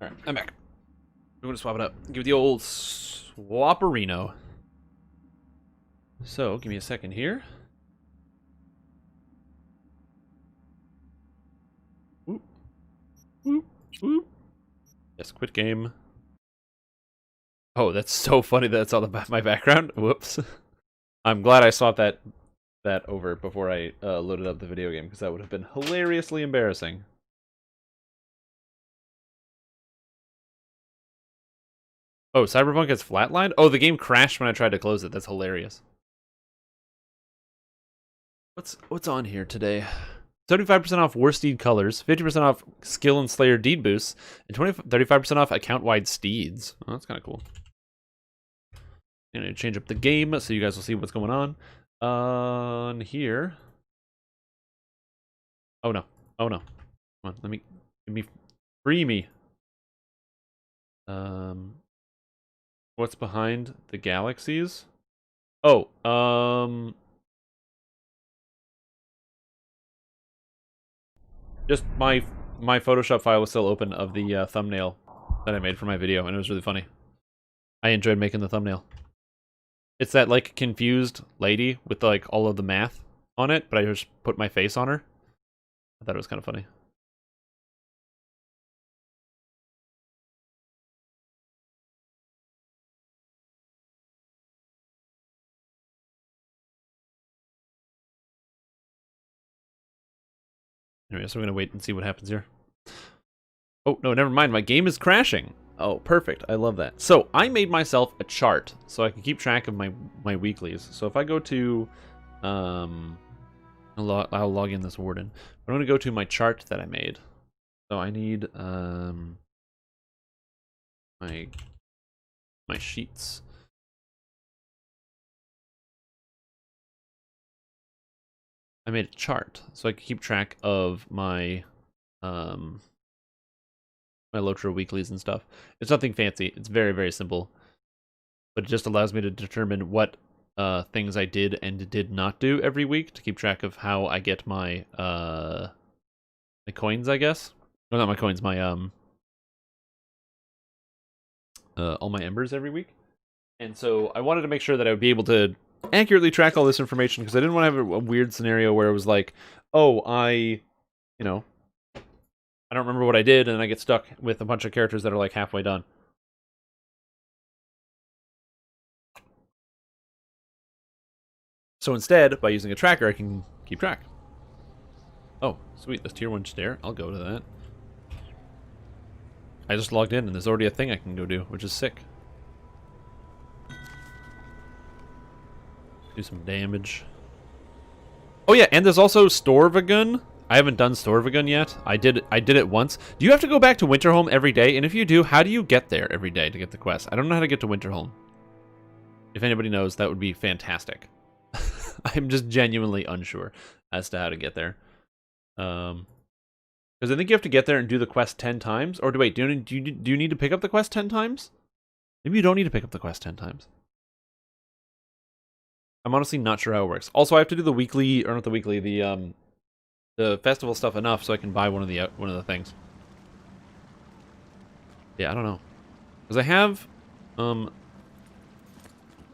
Alright, I'm back. I'm going to swap it up. Give it the old swapperino. So, give me a second here. Whoop. Whoop. Whoop. Yes, quit game. Oh, that's so funny that that's all about my background. Whoops. I'm glad I swapped that over before I loaded up the video game, because that would have been hilariously embarrassing. Oh, Cyberpunk has flatlined? Oh, the game crashed when I tried to close it. That's hilarious. What's on here today? 75% off Warsteed colors, 50% off skill and slayer deed boosts, and 35% off account-wide steeds. Oh, that's kind of cool. I'm going to change up the game so you guys will see what's going on. On here. Oh no. Oh no. Come on, free me. What's behind the galaxies? Oh, just my Photoshop file was still open of the thumbnail that I made for my video, and it was really funny. I enjoyed making the thumbnail. It's that like confused lady with like all of the math on it, but I just put my face on her. I thought it was kind of funny. Anyway, so we're gonna wait and see what happens here. Oh, no, never mind. My game is crashing. Oh, perfect. I love that. So I made myself a chart so I can keep track of my weeklies. So if I go to, I'll log in this Warden. I'm gonna go to my chart that I made. So I need my sheets. I made a chart so I can keep track of my my Lotro weeklies and stuff. It's nothing fancy. It's very, very simple. But it just allows me to determine what things I did and did not do every week to keep track of how I get my my coins, I guess. Or not my coins, my all my embers every week. And so I wanted to make sure that I would be able to accurately track all this information because I didn't want to have a weird scenario where it was like, oh, I don't remember what I did and I get stuck with a bunch of characters that are like halfway done. So instead, by using a tracker, I can keep track. Oh, sweet, there's tier 1 stair. I'll go to that. I just logged in and there's already a thing I can go do, which is sick. Do some damage. Oh yeah, and there's also Storvagun. I haven't done Storvagun yet. I did it once. Do you have to go back to Winterholm every day? And if you do, how do you get there every day to get the quest? I don't know how to get to Winterholm. If anybody knows, that would be fantastic. I'm just genuinely unsure as to how to get there. Because I think you have to get there and do the quest 10 times. Or wait, do you need to pick up the quest 10 times? Maybe you don't need to pick up the quest 10 times. I'm honestly not sure how it works. Also, I have to do the weekly, or not the weekly, the festival stuff enough so I can buy one of the things. Yeah, I don't know. Because I have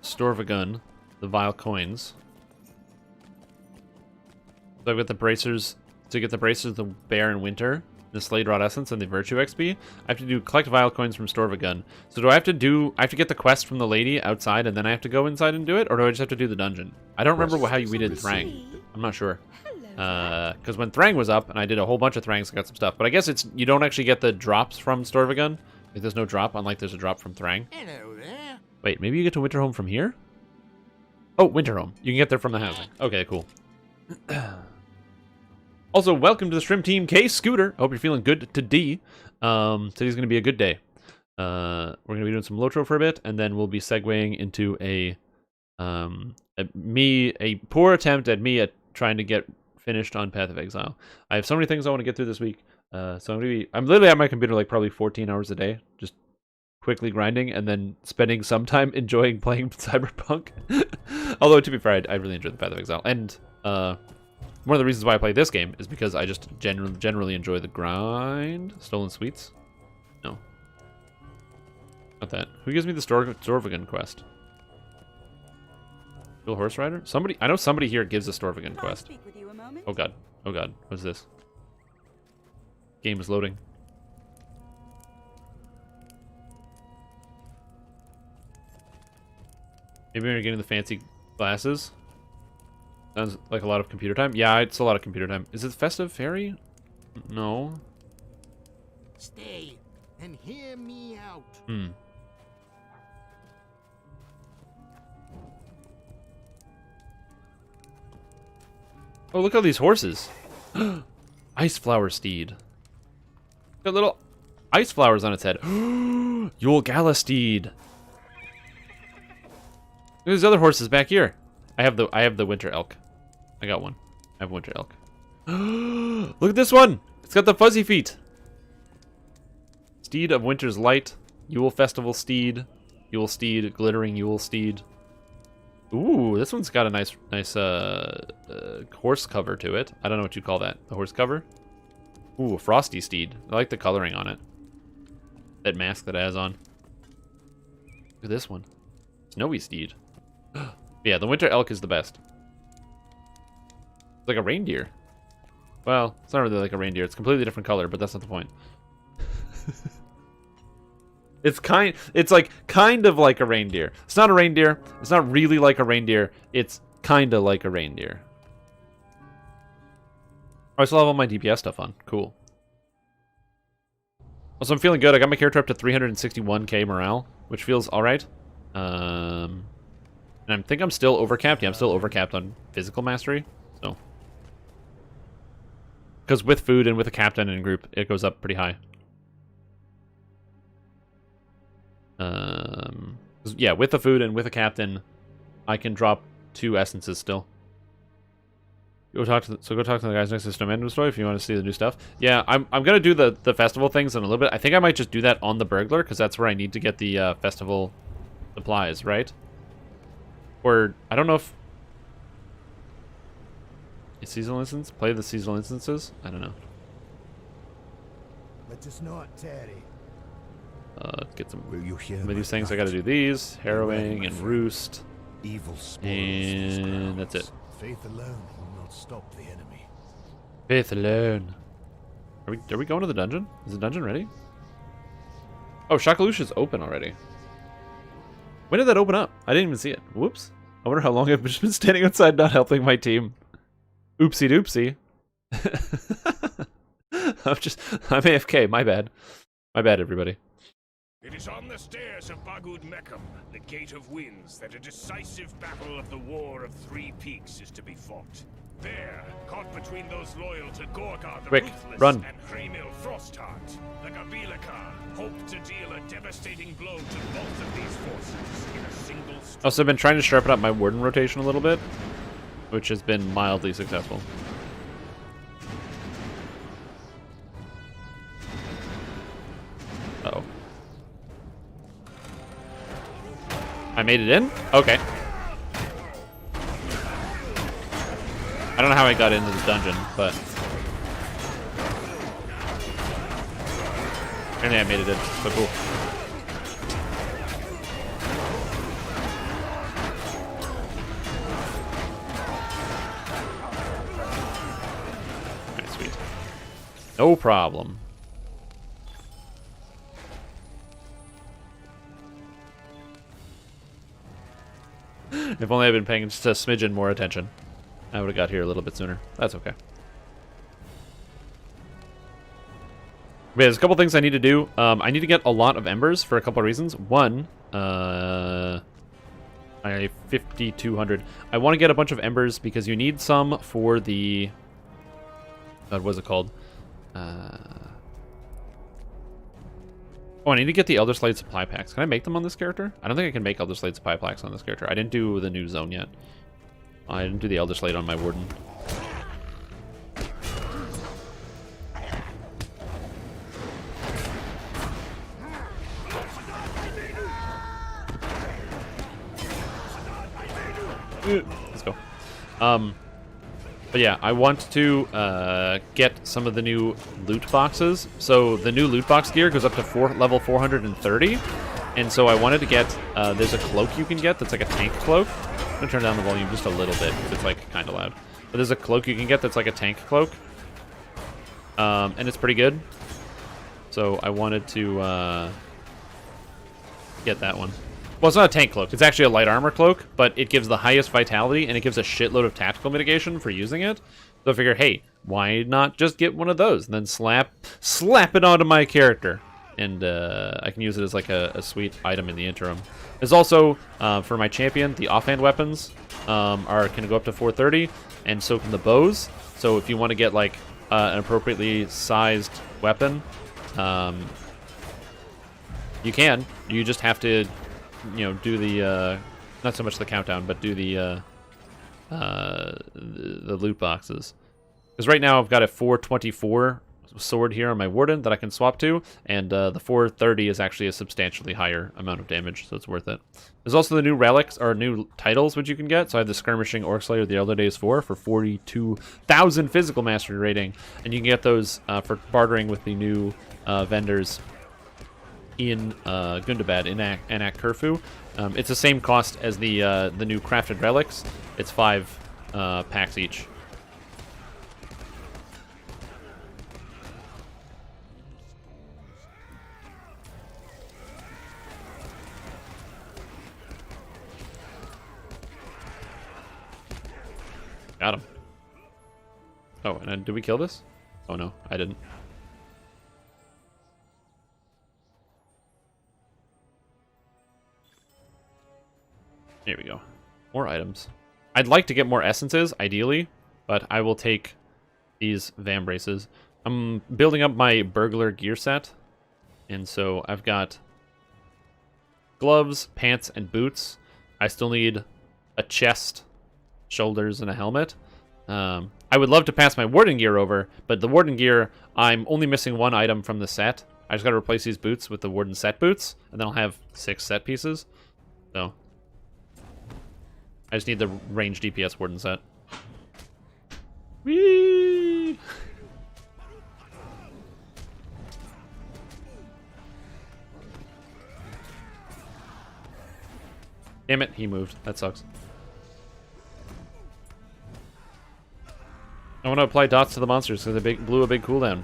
Storvagun, the Vile Coins. So I've got the bracers. To get the bracers, the Bear in Winter, the Slade Rod Essence, and the Virtue XP, I have to collect Vile Coins from Storvagun. So I have to get the quest from the lady outside, and then I have to go inside and do it, or do I just have to do the dungeon? I don't remember how we did Thrang. I'm not sure. Because when Thrang was up, and I did a whole bunch of Thrangs, I got some stuff. But I guess you don't actually get the drops from Storvagun. Like, there's no drop, unlike there's a drop from Thrang. Hello there. Wait, maybe you get to Winterholm from here? Oh, Winterholm. You can get there from the housing. Okay, cool. Also, welcome to the Shrimp Team, K Scooter. Hope you're feeling good today. Today's going to be a good day. We're going to be doing some Lotro for a bit, and then we'll be segueing into a poor attempt at me at trying to get finished on Path of Exile. I have so many things I want to get through this week. So I'm literally at my computer like probably 14 hours a day, just quickly grinding, and then spending some time enjoying playing Cyberpunk. Although, to be fair, I really enjoy the Path of Exile. And one of the reasons why I play this game is because I just generally enjoy the grind. Stolen Sweets? No. Not that. Who gives me the Storvagun quest? Bill Horse Rider? Somebody. I know somebody here gives a Storvagun quest. Oh god. Oh god. What's this? Game is loading. Maybe when you're getting the fancy glasses. Sounds like a lot of computer time. Yeah, it's a lot of computer time. Is it Festive Fairy? No. Stay and hear me out. Oh, look at all these horses. Ice Flower Steed. Got little ice flowers on its head. Yule Gala Steed. There's other horses back here. I have the Winter Elk. I got one. I have Winter Elk. Look at this one. It's got the fuzzy feet. Steed of Winter's Light. Yule Festival Steed. Yule Steed. Glittering Yule Steed. Ooh, this one's got a nice horse cover to it. I don't know what you'd call that. The horse cover? Ooh, a Frosty Steed. I like the coloring on it. That mask that it has on. Look at this one. Snowy Steed. Yeah, the Winter Elk is the best. It's like a reindeer. Well, it's not really like a reindeer. It's a completely different color, but that's not the point. It's like kind of like a reindeer. It's not a reindeer. It's not really like a reindeer. It's kind of like a reindeer. I still have all my DPS stuff on. Cool. Also, I'm feeling good. I got my character up to 361k morale, which feels alright. And I think I'm still overcapped. Yeah, I'm still overcapped on physical mastery. So, because with food and with a captain and group, it goes up pretty high. Yeah, with the food and with a captain, I can drop 2 essences still. Go talk to the guys next to Snowman Store if you want to see the new stuff. Yeah, I'm gonna do the festival things in a little bit. I think I might just do that on the burglar because that's where I need to get the festival supplies, right? Or I don't know if it's seasonal instance. Play the seasonal instances. I don't know. Let us not tarry. Get some of these things. I got to do these harrowing and roost, and that's it. Faith alone will not stop the enemy. Faith alone. Are we going to the dungeon? Is the dungeon ready? Oh, Shakalusha's open already. When did that open up? I didn't even see it. Whoops. I wonder how long I've just been standing outside not helping my team. Oopsie doopsie. I'm AFK. My bad. My bad, everybody. It is on the stairs of Bagud Mecham, the Gate of Winds, that a decisive battle of the War of Three Peaks is to be fought. There, caught between those loyal to Gorgar the Quick, Ruthless run. and Hramil Frostheart, the Gabilaka hope to deal a devastating blow to both of these forces in a single strike. Also, I've been trying to sharpen up my warden rotation a little bit, which has been mildly successful. Uh-oh. I made it in? Okay. I don't know how I got into the dungeon, but apparently I made it in, so cool. Alright, sweet. No problem. If only I'd been paying just a smidgen more attention, I would have got here a little bit sooner. That's okay. But there's a couple things I need to do. I need to get a lot of embers for a couple of reasons. One, I have 5,200. I want to get a bunch of embers because you need some for the... what was it called? Oh, I need to get the Elder Slade supply packs. Can I make them on this character? I don't think I can make Elder Slade supply packs on this character. I didn't do the new zone yet. I didn't do the Elder Slade on my Warden. Let's go. But yeah, I want to get some of the new loot boxes. So the new loot box gear goes up to level 430. And so I wanted to get, there's a cloak you can get that's like a tank cloak. I'm going to turn down the volume just a little bit because it's like kind of loud. But there's a cloak you can get that's like a tank cloak. And it's pretty good. So I wanted to get that one. Well, it's not a tank cloak. It's actually a light armor cloak, but it gives the highest vitality, and it gives a shitload of tactical mitigation for using it. So I figure, hey, why not just get one of those and then slap it onto my character, and I can use it as like a sweet item in the interim. There's also for my champion, the offhand weapons can go up to 430, and so can the bows. So if you want to get like an appropriately sized weapon, you can. You just have to, you know, do the not so much the countdown, but do the loot boxes. Because right now I've got a 424 sword here on my Warden that I can swap to, and the 430 is actually a substantially higher amount of damage, so it's worth it. There's also the new relics, or new titles, which you can get. So I have the Skirmishing Orc Slayer, the Elder Days 4 for 42,000 physical mastery rating, and you can get those for bartering with the new vendors in Gundabad, in Anak Kerfu. It's the same cost as the new crafted relics. It's 5 packs each. Got him. Oh, and then, did we kill this? Oh no, I didn't. Here we go. More items. I'd like to get more essences, ideally, but I will take these vambraces. I'm building up my burglar gear set, and so I've got gloves, pants, and boots. I still need a chest, shoulders, and a helmet. I would love to pass my warden gear over, but the warden gear, I'm only missing one item from the set. I just got to replace these boots with the warden set boots, and then I'll have 6 set pieces. So I just need the range DPS warden set. Whee! Damn it, he moved. That sucks. I want to apply dots to the monsters because they blew a big cooldown.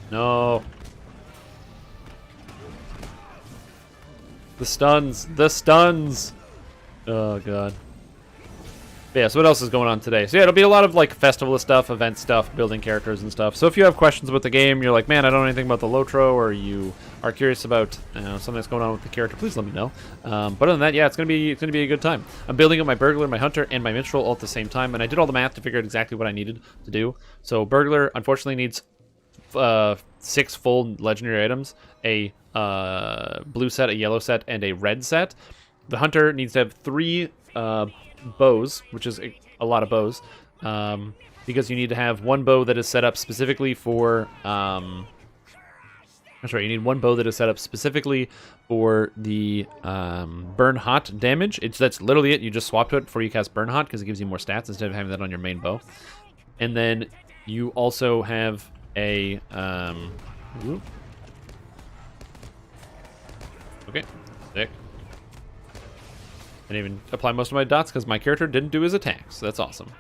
No. The stuns. The stuns. Oh, God. But yeah, so what else is going on today? So yeah, it'll be a lot of like festival stuff, event stuff, building characters and stuff. So if you have questions about the game, you're like, man, I don't know anything about the Lotro, or you are curious about something that's going on with the character, please let me know. But other than that, yeah, it's gonna be a good time. I'm building up my burglar, my hunter, and my minstrel all at the same time, and I did all the math to figure out exactly what I needed to do. So burglar unfortunately needs 6 full legendary items, a blue set, a yellow set, and a red set. The hunter needs to have 3 bows, which is a lot of bows, because you need to have 1 bow that is set up specifically for that's right, you need 1 bow that is set up specifically for the burn hot damage. That's literally it. You just swap to it before you cast burn hot because it gives you more stats instead of having that on your main bow. And then you also have a okay, sick. I didn't even apply most of my dots because my character didn't do his attacks. So that's awesome.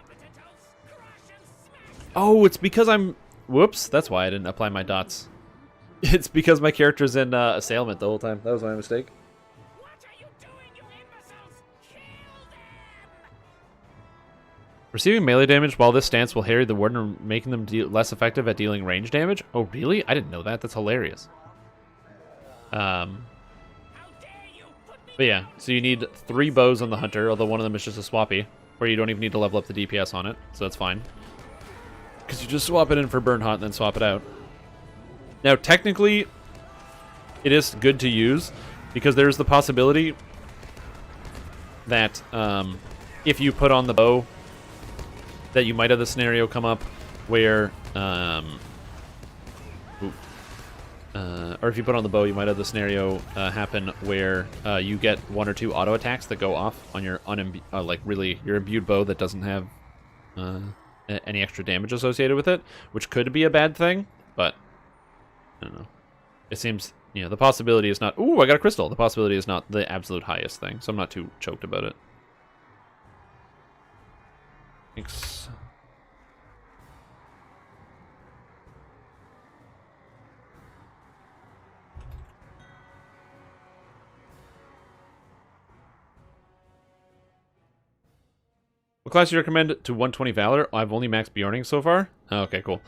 Oh, it's because I'm... Whoops, that's why I didn't apply my dots. It's because my character's in assailment the whole time. That was my mistake. Receiving melee damage while this stance will harry the warden, making them less effective at dealing range damage. Oh, really? I didn't know that. That's hilarious. But yeah, so you need 3 bows on the hunter, although one of them is just a swappy, where you don't even need to level up the DPS on it, so that's fine. Because you just swap it in for burn hot and then swap it out. Now, technically, it is good to use, because there's the possibility that if you put on the bow, that you might have the scenario come up where... or if you put on the bow, you might have the scenario happen where you get 1 or 2 auto attacks that go off on your your imbued bow that doesn't have any extra damage associated with it, which could be a bad thing. But I don't know. It seems the possibility is not. Ooh, I got a crystal. The possibility is not the absolute highest thing, so I'm not too choked about it. Thanks. What class do you recommend to 120 Valor? I've only maxed Bjorning so far. Okay, cool.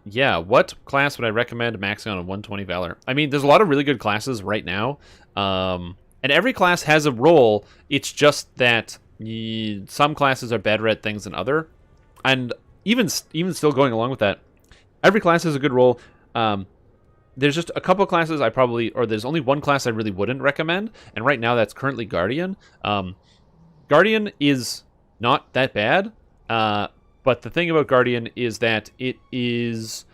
Yeah, what class would I recommend maxing on a 120 Valor? I mean, there's a lot of really good classes right now. And every class has a role. It's just that some classes are better at things than other. And even still going along with that, every class has a good role. There's just a couple classes there's only one class I really wouldn't recommend. And right now that's currently Guardian. Guardian is not that bad, but the thing about Guardian is that it is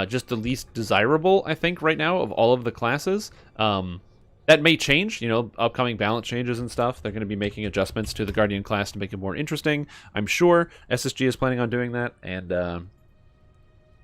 just the least desirable, I think, right now of all of the classes. That may change, upcoming balance changes and stuff. They're going to be making adjustments to the Guardian class to make it more interesting. I'm sure SSG is planning on doing that, and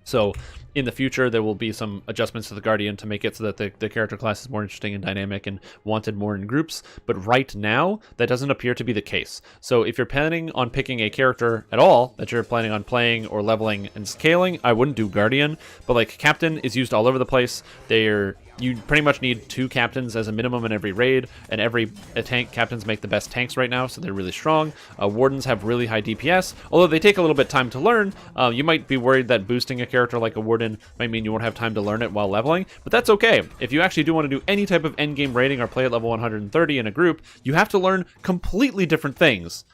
so in the future there will be some adjustments to the Guardian to make it so that the character class is more interesting and dynamic and wanted more in groups. But right now, that doesn't appear to be the case. So if you're planning on picking a character at all that you're planning on playing or leveling and scaling, I wouldn't do Guardian. But like Captain is used all over the place. They're you pretty much need 2 captains as a minimum in every raid, and every tank captains make the best tanks right now, so they're really strong. Wardens have really high DPS, although they take a little bit time to learn. You might be worried that boosting a character like a Warden might mean you won't have time to learn it while leveling, but that's okay. If you actually do want to do any type of endgame raiding or play at level 130 in a group, you have to learn completely different things.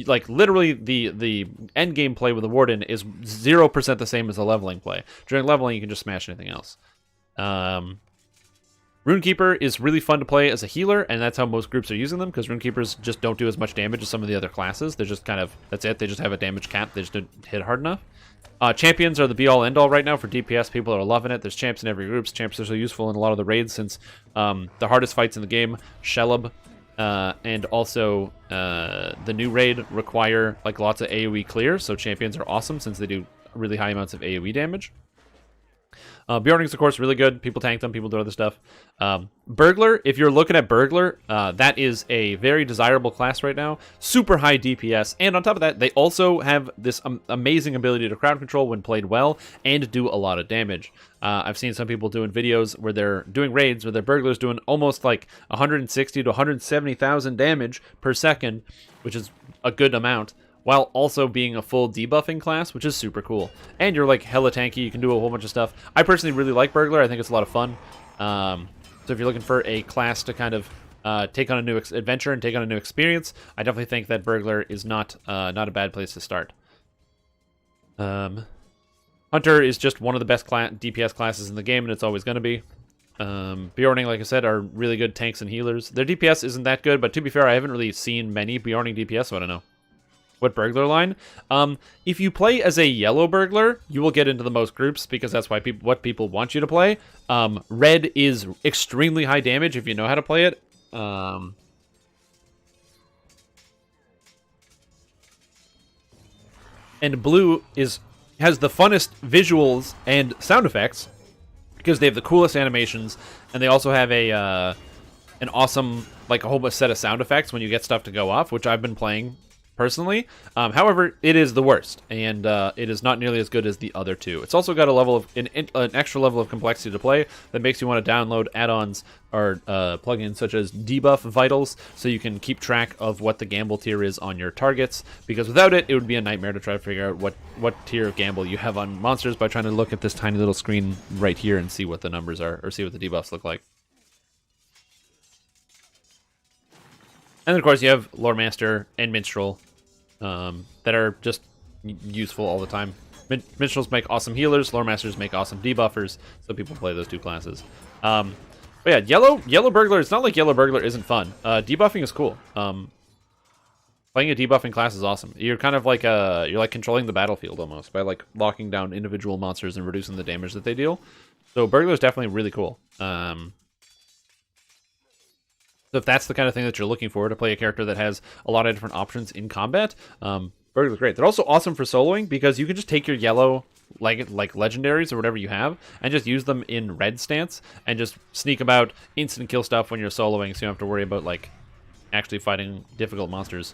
Like literally the end game play with the Warden is 0% the same as the leveling play. During leveling, you can just smash anything else. Runekeeper is really fun to play as a healer, and that's how most groups are using them, because Runekeepers just don't do as much damage as some of the other classes. They're just kind of, that's it, they just have a damage cap, they just don't hit hard enough. Champions are the be-all, end-all right now for DPS. People are loving it. There's champs in every group. Champs are so useful in a lot of the raids, since the hardest fights in the game, Shelob, and also the new raid require like lots of AoE clear, so champions are awesome since they do really high amounts of AoE damage. Bjornings, of course, really good. People tank them, people do other stuff. Burglar, if you're looking at Burglar, that is a very desirable class right now. Super high DPS, and on top of that, they also have this amazing ability to crowd control when played well, and do a lot of damage. I've seen some people doing videos where they're doing raids where their Burglar's doing almost like 160 to 170,000 damage per second, which is a good amount, while also being a full debuffing class, which is super cool. And you're like hella tanky, you can do a whole bunch of stuff. I personally really like Burglar, I think it's a lot of fun. So if you're looking for a class to kind of take on a new adventure and take on a new experience, I definitely think that Burglar is not a bad place to start. Hunter is just one of the best DPS classes in the game, and it's always going to be. Bjorning, like I said, are really good tanks and healers. Their DPS isn't that good, but to be fair, I haven't really seen many Bjorning DPS, so I don't know. What Burglar line? If you play as a yellow Burglar, you will get into the most groups because that's why what people want you to play. Red is extremely high damage if you know how to play it. And blue has the funnest visuals and sound effects because they have the coolest animations, and they also have an awesome, like a whole set of sound effects when you get stuff to go off, which I've been playing personally. However, it is the worst, and it is not nearly as good as the other two. It's also got a level of an extra level of complexity to play that makes you want to download add-ons or plugins such as Debuff Vitals, so you can keep track of what the gamble tier is on your targets, because without it, it would be a nightmare to try to figure out what tier of gamble you have on monsters by trying to look at this tiny little screen right here and see what the numbers are, or see what the debuffs look like. And then, of course, you have Lore Master and Minstrel, that are just useful all the time. Minstrels make awesome healers, Lore Masters make awesome debuffers, so people play those two classes. But yeah, Yellow Burglar, it's not like Yellow Burglar isn't fun. Debuffing is cool. Playing a debuffing class is awesome. You're kind of like you're like controlling the battlefield almost by like locking down individual monsters and reducing the damage that they deal. So Burglar is definitely really cool. So if that's the kind of thing that you're looking for, to play a character that has a lot of different options in combat, Burglar's great. They're also awesome for soloing because you can just take your yellow, like legendaries or whatever you have, and just use them in red stance and just sneak about, instant kill stuff when you're soloing, so you don't have to worry about like actually fighting difficult monsters.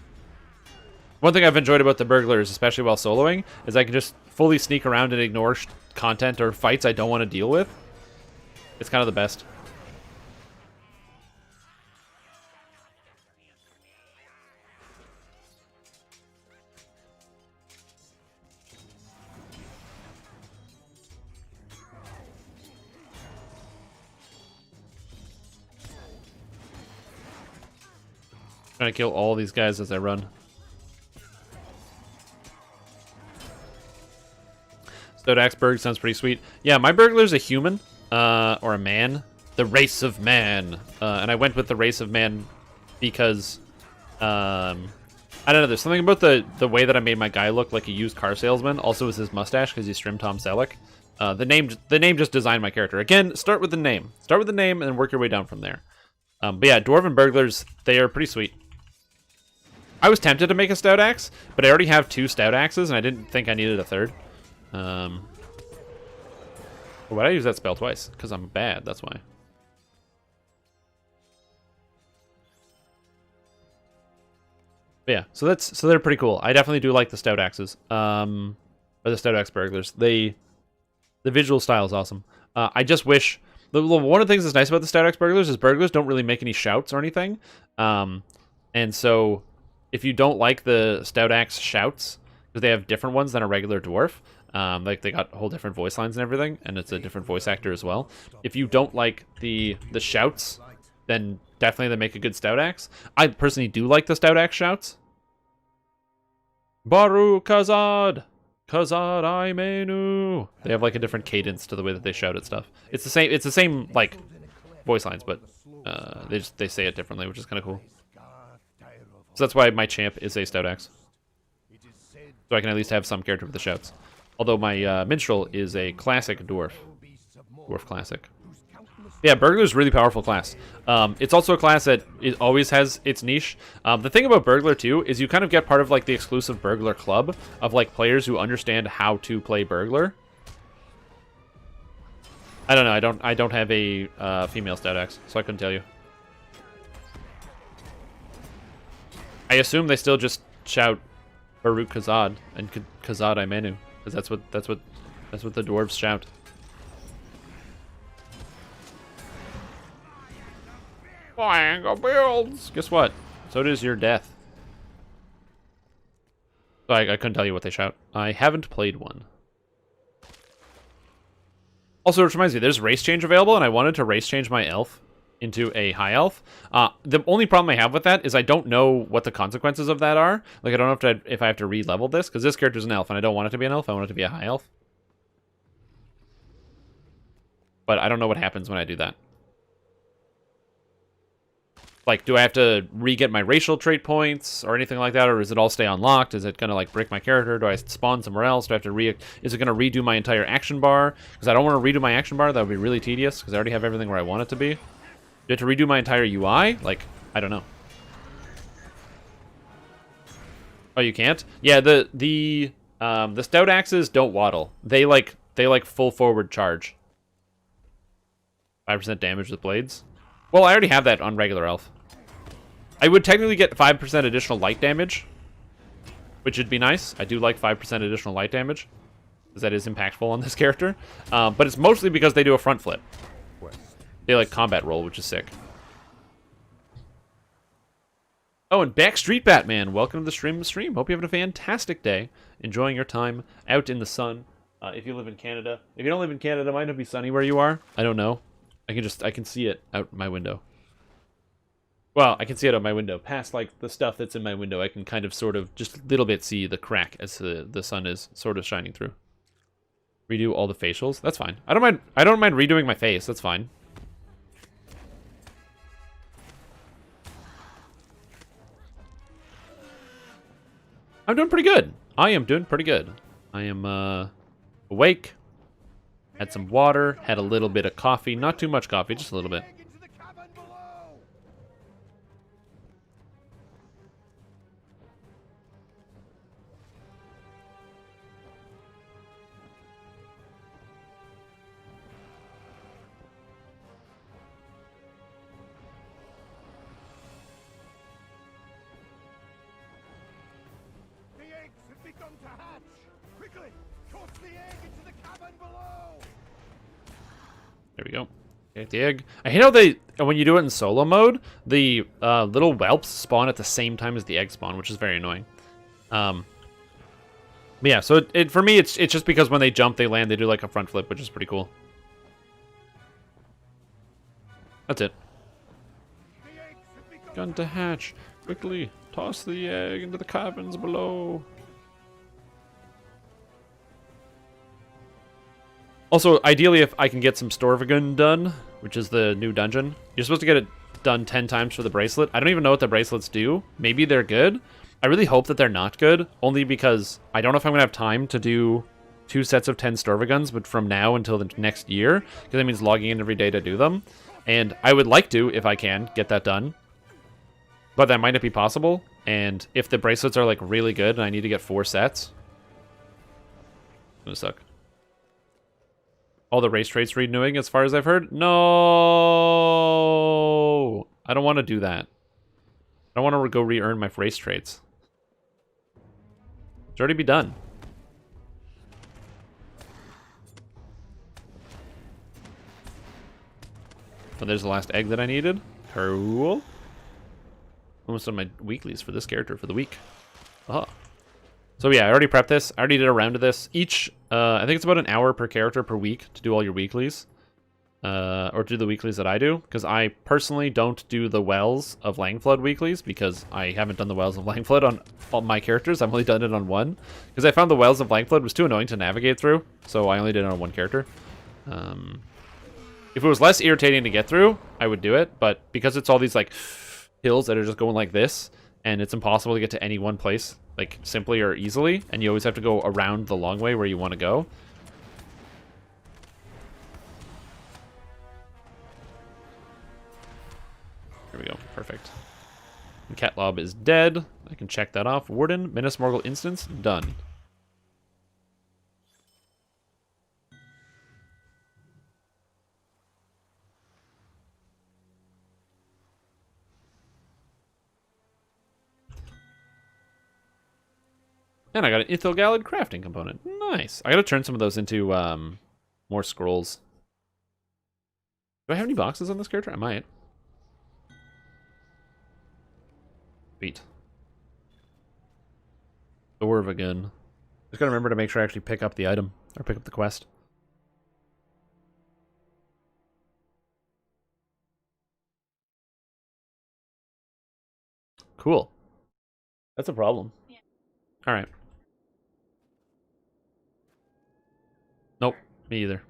One thing I've enjoyed about the Burglars, especially while soloing, is I can just fully sneak around and ignore content or fights I don't want to deal with. It's kind of the best. Trying to kill all these guys as I run. Stodaxburg sounds pretty sweet. Yeah, my Burglar's a human, or a man. The race of man. And I went with the race of man because, I don't know, there's something about the way that I made my guy look like a used car salesman. Also is his mustache, because he's Strim Tom Selleck. The name just designed my character. Again, start with the name. Start with the name and then work your way down from there. But yeah, Dwarven Burglars, they are pretty sweet. I was tempted to make a Stout Axe, but I already have 2 Stout Axes, and I didn't think I needed a third. Why did I use that spell twice? Because I'm bad, that's why. But yeah, so they're pretty cool. I definitely do like the Stout Axes. Or the Stout Axe Burglars. The visual style is awesome. I just wish One of the things that's nice about the Stout Axe burglars is burglars don't really make any shouts or anything. And so if you don't like the Stout Axe shouts, because they have different ones than a regular dwarf, like they got whole different voice lines and everything, and it's a different voice actor as well. If you don't like the shouts, then definitely they make a good Stout Axe. I personally do like the Stout Axe shouts. Baru Kazad! Kazad Aimenu! They have like a different cadence to the way that they shout at stuff. It's the same like voice lines, but they say it differently, which is kind of cool. So that's why my champ is a Stout Axe. So I can at least have some character with the shouts. Although my minstrel is a classic dwarf. Dwarf classic. Yeah, Burglar's a really powerful class. It's also a class that always has its niche. The thing about Burglar, too, is you kind of get part of like the exclusive Burglar club of like players who understand how to play Burglar. I don't know. I don't have a female Stout Axe, so I couldn't tell you. I assume they still just shout Baruch Kazad and Kazad Aimenu, because that's what the dwarves shout. Triangle builds. Guess what? So does your death. So I couldn't tell you what they shout. I haven't played one. Also, which reminds me, there's race change available, and I wanted to race change my elf into a high elf. The only problem I have with that is I don't know what the consequences of that are. Like, I don't know if I have to re-level this, because this character's an elf, and I don't want it to be an elf. I want it to be a high elf. But I don't know what happens when I do that. Like, do I have to re-get my racial trait points or anything like that, or does it all stay unlocked? Is it going to, like, break my character? Do I spawn somewhere else? Do I have to is it going to redo my entire action bar? Because I don't want to redo my action bar. That would be really tedious, because I already have everything where I want it to be. Do I have to redo my entire UI? Like, I don't know. Oh, you can't? Yeah, the Stout Axes don't waddle. They like full forward charge. 5% damage with blades. Well, I already have that on regular elf. I would technically get 5% additional light damage, which would be nice. I do like 5% additional light damage, because that is impactful on this character. But it's mostly because they do a front flip. They like combat roll, which is sick. Oh, and Backstreet Batman, welcome to the stream. Hope you're having a fantastic day, enjoying your time out in the sun. If you live in Canada, if you don't live in Canada, it might not be sunny where you are. I don't know. I can see it out my window. Well, I can see it out my window. Past, like, the stuff that's in my window, I can kind of sort of just a little bit see the crack as the sun is sort of shining through. Redo all the facials? That's fine. I don't mind redoing my face. That's fine. I'm doing pretty good. I am doing pretty good. I am awake. Had some water, had a little bit of coffee. Not too much coffee, just a little bit. The eggs have begun to hatch! Quickly, toss the egg into the cabin below! There we go. Get the egg. I hate how when you do it in solo mode, the little whelps spawn at the same time as the egg spawn, which is very annoying. But yeah, so for me, it's just because when they jump, they land, they do like a front flip, which is pretty cool. That's it. Gun to hatch. Quickly, toss the egg into the cabins below. Also, ideally, if I can get some Storvagun done, which is the new dungeon. You're supposed to get it done 10 times for the bracelet. I don't even know what the bracelets do. Maybe they're good. I really hope that they're not good, only because I don't know if I'm going to have time to do 2 sets of 10 Storvaguns, but from now until the next year, because that means logging in every day to do them. And I would like to, if I can, get that done. But that might not be possible, and if the bracelets are like really good and I need to get 4 sets, it's gonna suck. All the race traits renewing, as far as I've heard? No! I don't want to do that. I don't want to go re-earn my race traits. It's already be done. Oh, there's the last egg that I needed. Cool. Almost done my weeklies for this character for the week. Oh. So yeah, I already prepped this. I already did a round of this. Each, I think it's about an hour per character per week to do all your weeklies. Or do the weeklies that I do. Because I personally don't do the Wells of Langflood weeklies because I haven't done the Wells of Langflood on all my characters. I've only done it on one. Because I found the Wells of Langflood was too annoying to navigate through. So I only did it on one character. If it was less irritating to get through, I would do it. But because it's all these like hills that are just going like this, and it's impossible to get to any one place like simply or easily, and you always have to go around the long way where you want to go. Here we go. Perfect. And Catlob is dead. I can check that off. Warden, Minas Morgul instance, done. And I got an Ithil Galad crafting component. Nice. I gotta turn some of those into more scrolls. Do I have any boxes on this character? I might. Sweet. Thorvagun. Just gotta remember to make sure I actually pick up the item. Or pick up the quest. Cool. That's a problem. Yeah. Alright. Nope, me either.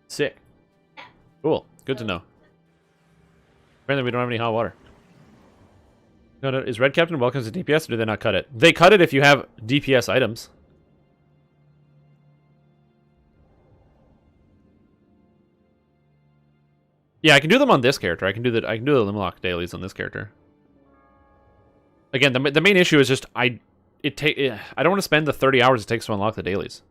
Sick. Cool, good to know. Apparently we don't have any hot water. No, is Red Captain welcome to DPS or do they not cut it? They cut it if you have DPS items. Yeah, I can do them on this character. I can do the Limlock dailies on this character. Again, the main issue is just I don't want to spend the 30 hours it takes to unlock the dailies.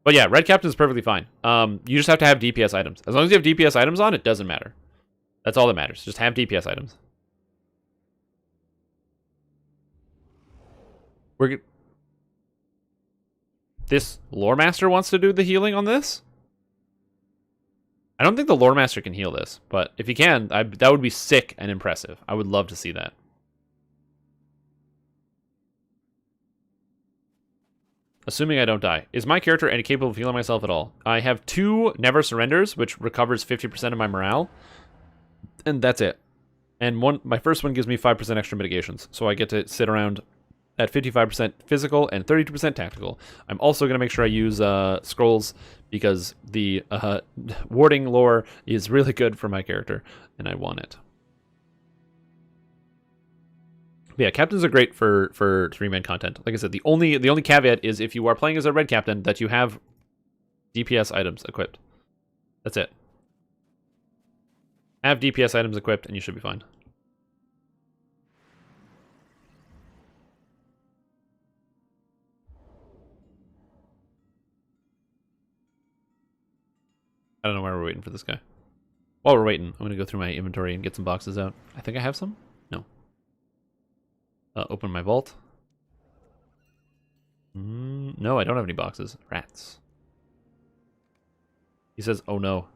But yeah, Red Captain is perfectly fine. You just have to have DPS items. As long as you have DPS items on, it doesn't matter. That's all that matters. Just have DPS items. This Lore Master wants to do the healing on this? I don't think the Lore Master can heal this, but if he can, that would be sick and impressive. I would love to see that. Assuming I don't die. Is my character incapable of healing myself at all? I have 2 Never Surrenders, which recovers 50% of my morale. And that's it. And my first one gives me 5% extra mitigations. So I get to sit around at 55% physical and 32% tactical. I'm also going to make sure I use scrolls because the warding lore is really good for my character, and I want it. But yeah, captains are great for 3-man content. Like I said, the only caveat is if you are playing as a red captain that you have DPS items equipped. That's it. Have DPS items equipped and you should be fine. I don't know why we're waiting for this guy. While we're waiting, I'm going to go through my inventory and get some boxes out. I think I have some? No. Open my vault. No, I don't have any boxes. Rats. He says, oh no.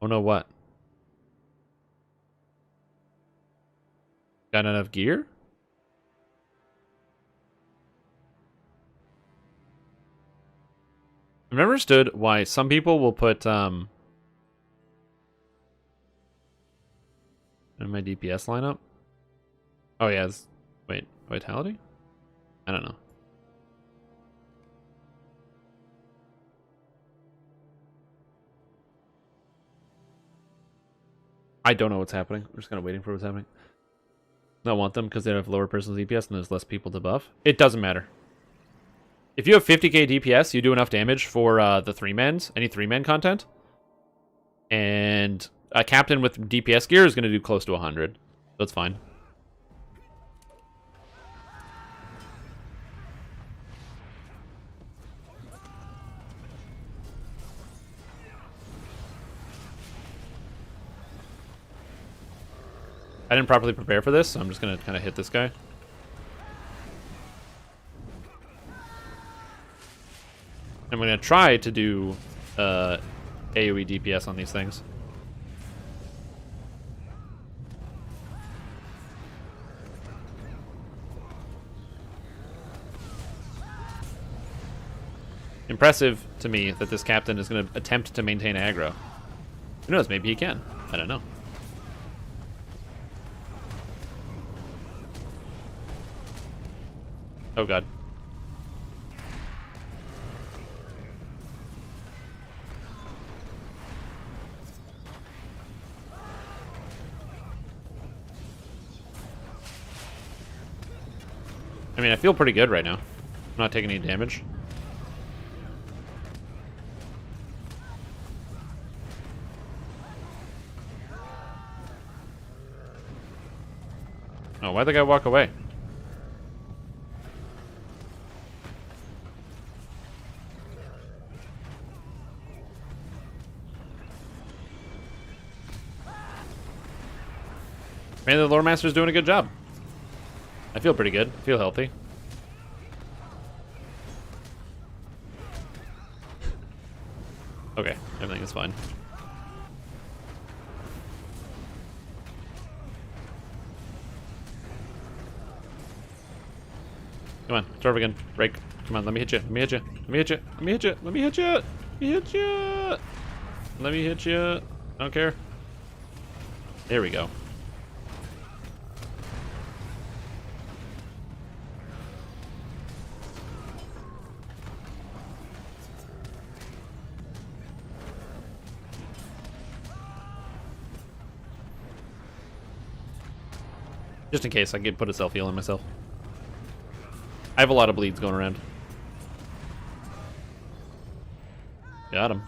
Oh no, what? Got enough gear? I've never understood why some people will put in my DPS lineup. Oh yeah, wait, vitality? I don't know. I don't know what's happening. I'm just kind of waiting for what's happening. I want them because they have lower personal DPS and there's less people to buff. It doesn't matter. If you have 50k DPS, you do enough damage for the 3-mans, any 3-man content. And a captain with DPS gear is going to do close to 100. That's fine. I didn't properly prepare for this, so I'm just going to kind of hit this guy. I'm going to try to do AoE DPS on these things. Impressive to me that this captain is going to attempt to maintain aggro. Who knows, maybe he can. I don't know. Oh god. I mean, I feel pretty good right now. I'm not taking any damage. Oh, why'd the guy walk away? Man, the Lore Master's doing a good job. I feel pretty good. I feel healthy. Okay, everything is fine. Come on, start again. Break. Come on, let me hit you. Let me hit you. Let me hit you. Let me hit you. Let me hit you. Let me hit you. Let me hit you. I don't care. There we go. Just in case I could put a self-heal on myself. I have a lot of bleeds going around. Got him.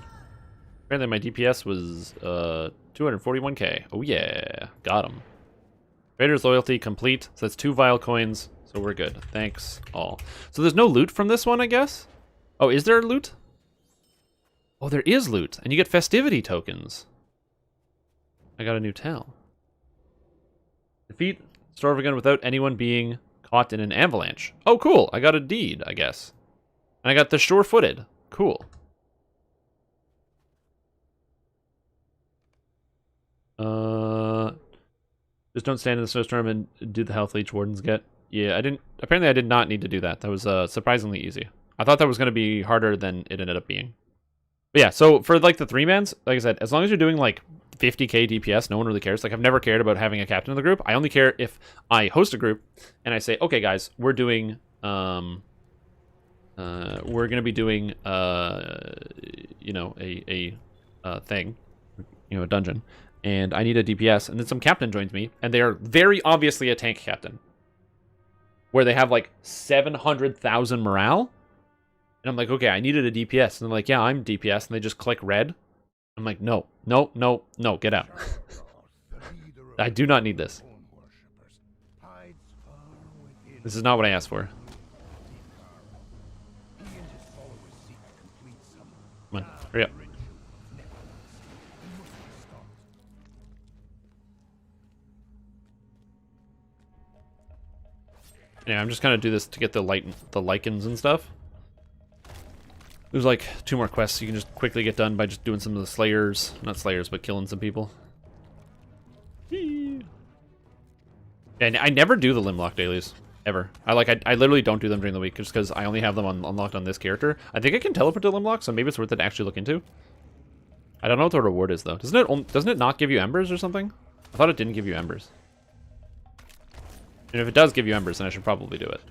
Apparently my DPS was 241k. Oh yeah, got him. Raider's loyalty complete. So that's 2 vile coins. So we're good. Thanks all. So there's no loot from this one, I guess? Oh, is there loot? Oh, there is loot. And you get festivity tokens. I got a new towel. Defeat Storvagon without anyone being caught in an avalanche. Oh, cool. I got a deed, I guess. And I got the sure-footed. Cool. Just don't stand in the snowstorm and do the health leech wardens get. Yeah, I didn't. Apparently, I did not need to do that. That was surprisingly easy. I thought that was going to be harder than it ended up being. But yeah, so for like the 3-mans, like I said, as long as you're doing like 50k DPS, no one really cares. Like I've never cared about having a captain of the group. I only care if I host a group and I say, okay, guys, we're doing, we're gonna be doing, you know, a thing, you know, a dungeon, and I need a DPS, and then some captain joins me, and they are very obviously a tank captain, where they have like 700,000 morale, and I'm like, okay, I needed a DPS, and they're like, yeah, I'm DPS, and they just click red. I'm like, no, no, no, no, get out. I do not need this. This is not what I asked for. Come on, hurry up. Yeah, I'm just gonna do this to get the lichens and stuff. There's like 2 more quests you can just quickly get done by just doing some of the slayers. Not slayers, but killing some people. And I never do the Limlock dailies. Ever. I literally don't do them during the week just because I only have them unlocked on this character. I think I can teleport to Limlock, so maybe it's worth it to actually look into. I don't know what the reward is though. Doesn't it not give you embers or something? I thought it didn't give you embers. And if it does give you embers, then I should probably do it.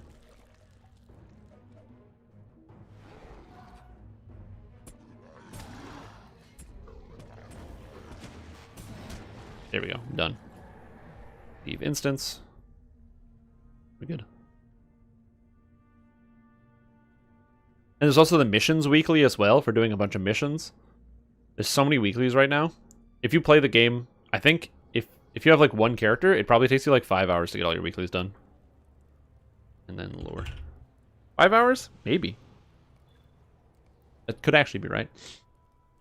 There we go. Done. Leave instance. We're good. And there's also the missions weekly as well for doing a bunch of missions. There's so many weeklies right now. If you play the game, I think if you have like 1 character, it probably takes you like 5 hours to get all your weeklies done. And then lore. 5 hours? Maybe. That could actually be right.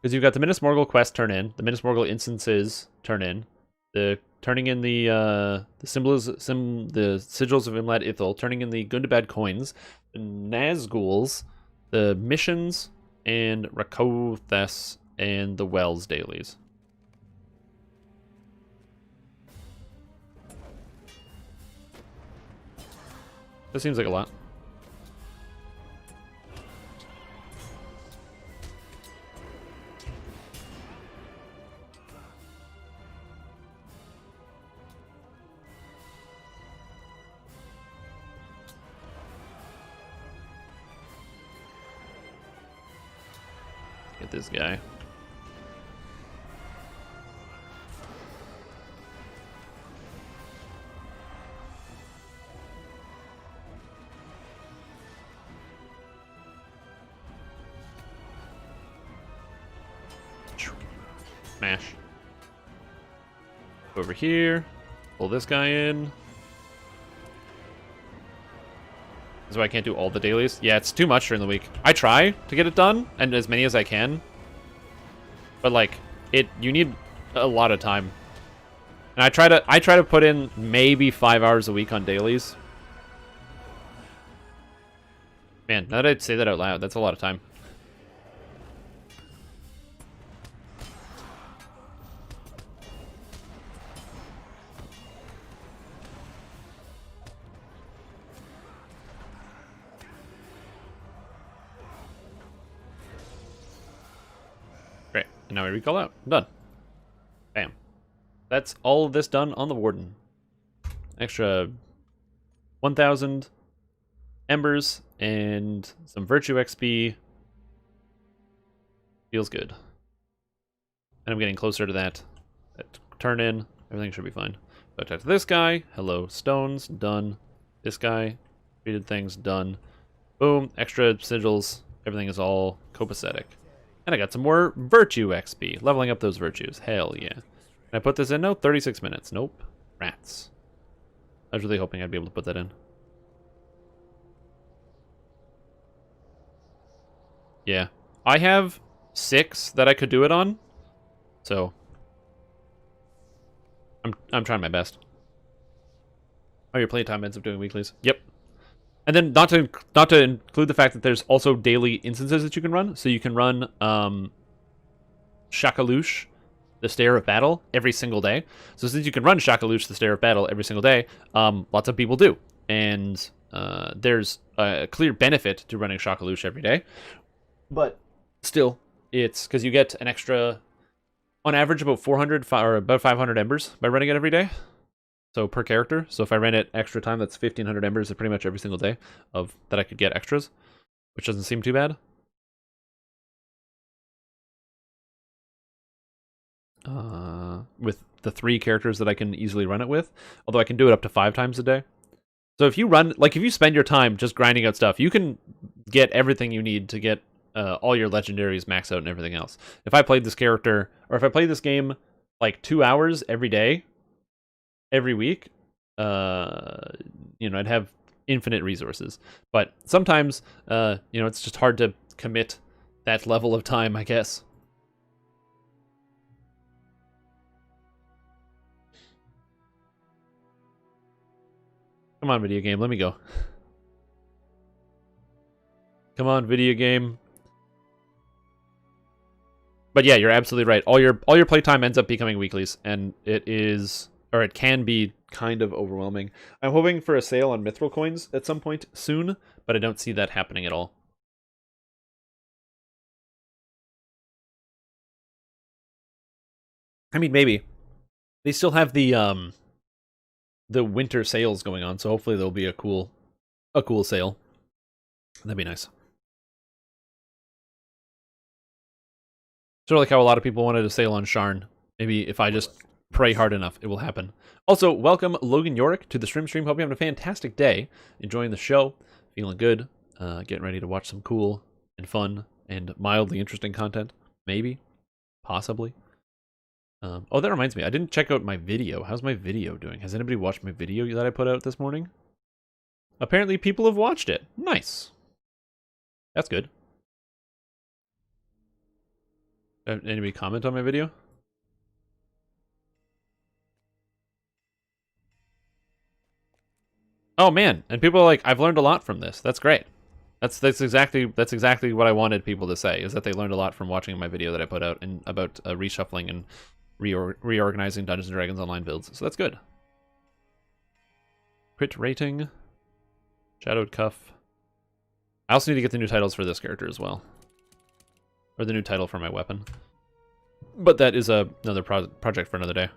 Because you've got the Minas Morgul quest turn in, the Minas Morgul instances turn in, the turning in the sigils of Imlad Ithil, turning in the Gundabad coins, the Nazguls, the missions, and Rakothes and the Wells dailies. That seems like a lot. Get this guy. Smash. Over here. Pull this guy in. This is why I can't do all the dailies. Yeah, it's too much during the week. I try to get it done, and as many as I can. But like, you need a lot of time. And I try to put in maybe 5 hours a week on dailies. Man, now that I say that out loud, that's a lot of time. Great. And now we recall out. Done. Bam. That's all of this done on the Warden. Extra 1,000 embers and some virtue XP. Feels good. And I'm getting closer to that turn in. Everything should be fine. So I talk to this guy. Hello, stones. Done. This guy. Treated things. Done. Boom. Extra sigils. Everything is all copacetic. And I got some more virtue XP. Leveling up those virtues. Hell yeah. Can I put this in? No, 36 minutes. Nope. Rats. I was really hoping I'd be able to put that in. Yeah. I have 6 that I could do it on. So I'm trying my best. Oh, your playtime ends up doing weeklies. Yep. And then not to include the fact that there's also daily instances that you can run. So you can run Shakalush, the Stair of Battle, every single day. So since you can run Shakalush, the Stair of Battle, every single day, lots of people do. And there's a clear benefit to running Shakalush every day. But still, it's because you get an extra, on average, about 400 or about 500 embers by running it every day. So per character. So if I ran it extra time, that's 1,500 embers pretty much every single day of that I could get extras, which doesn't seem too bad. With the 3 characters that I can easily run it with, although I can do it up to 5 times a day. So if you run, like if you spend your time just grinding out stuff, you can get everything you need to get all your legendaries maxed out and everything else. If I played this character, or if I played this game like 2 hours every day, every week, I'd have infinite resources. But sometimes, it's just hard to commit that level of time, I guess. Come on, video game, let me go. Come on, video game. But yeah, you're absolutely right. All your playtime ends up becoming weeklies, and it can be kind of overwhelming. I'm hoping for a sale on Mithril coins at some point soon, but I don't see that happening at all. I mean, maybe. They still have the winter sales going on, so hopefully there'll be a cool sale. That'd be nice. Sort of like how a lot of people wanted a sale on Sharn. Maybe if I just pray hard enough, it will happen. Also, welcome Logan Yorick to the stream. Hope you're having a fantastic day, enjoying the show, feeling good, getting ready to watch some cool and fun and mildly interesting content. Maybe, possibly. Oh, that reminds me, I didn't check out my video. How's my video doing? Has anybody watched my video that I put out this morning? Apparently people have watched it. Nice. That's good. Anybody comment on my video? Oh man, and people are like, I've learned a lot from this. That's great. That's exactly what I wanted people to say, is that they learned a lot from watching my video that I put out about reshuffling and reorganizing Dungeons and Dragons online builds. So that's good. Crit rating, Shadowed Cuff. I also need to get the new titles for this character as well, or the new title for my weapon. But that is another project for another day.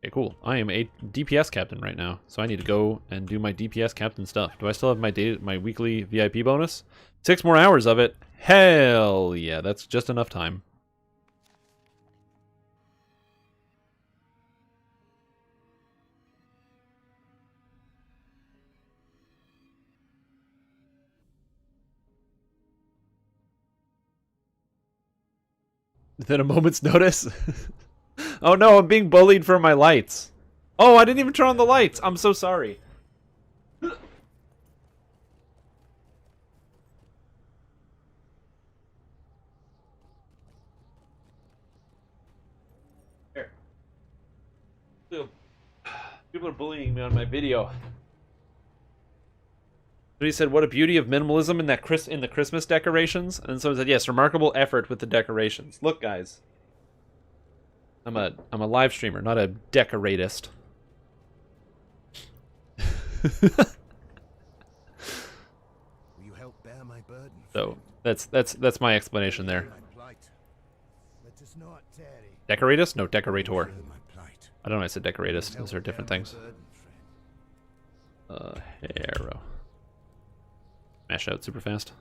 Okay, cool. I am a DPS captain right now, so I need to go and do my DPS captain stuff. Do I still have my weekly VIP bonus? 6 more hours of it. Hell yeah, that's just enough time. Within a moment's notice? Oh no, I'm being bullied for my lights. Oh, I didn't even turn on the lights. I'm so sorry. Here. People are bullying me on my video. He said, "What a beauty of minimalism in the Christmas decorations." And someone said, "Yes, remarkable effort with the decorations." Look, guys, I'm a live streamer, not a decoratist. Will you help bear my burden? So that's my explanation there. Let us not tarry. Decoratist? No, decorator. I don't know. I said decoratist. Those are different things. Harrow. Smash out super fast.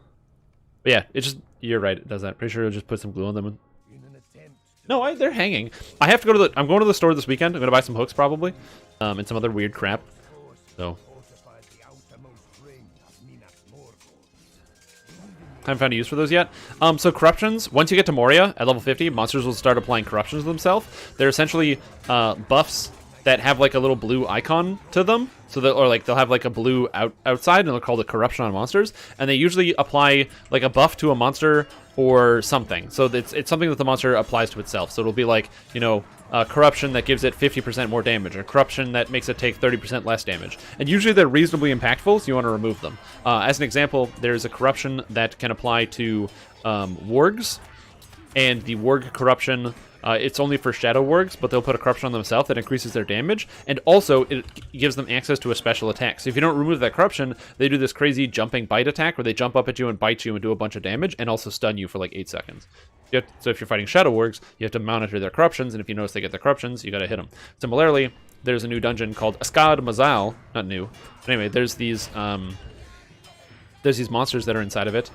But yeah, it just, you're right, it does that. Pretty sure it'll just put some glue on them. No, they're hanging. I'm going to the store this weekend. I'm gonna buy some hooks probably, and some other weird crap. So haven't found a use for those yet. So corruptions, once you get to Moria at level 50, monsters will start applying corruptions to themselves. They're essentially buffs that have like a little blue icon to them. So that, or like they'll have like a blue outside, and they'll call it corruption on monsters. And they usually apply like a buff to a monster or something. So it's something that the monster applies to itself. So it'll be like, you know, corruption that gives it 50% more damage, or corruption that makes it take 30% less damage. And usually they're reasonably impactful, so you want to remove them. As an example, there's a corruption that can apply to wargs, and the warg corruption, it's only for shadow wargs, but they'll put a corruption on themselves that increases their damage, and also it gives them access to a special attack. So if you don't remove that corruption, they do this crazy jumping bite attack where they jump up at you and bite you and do a bunch of damage, and also stun you for like 8 seconds. So if you're fighting shadow wargs, you have to monitor their corruptions, and if you notice they get the corruptions, you gotta hit them. Similarly, there's a new dungeon called Ascad Mazal, not new, but anyway, there's these monsters that are inside of it,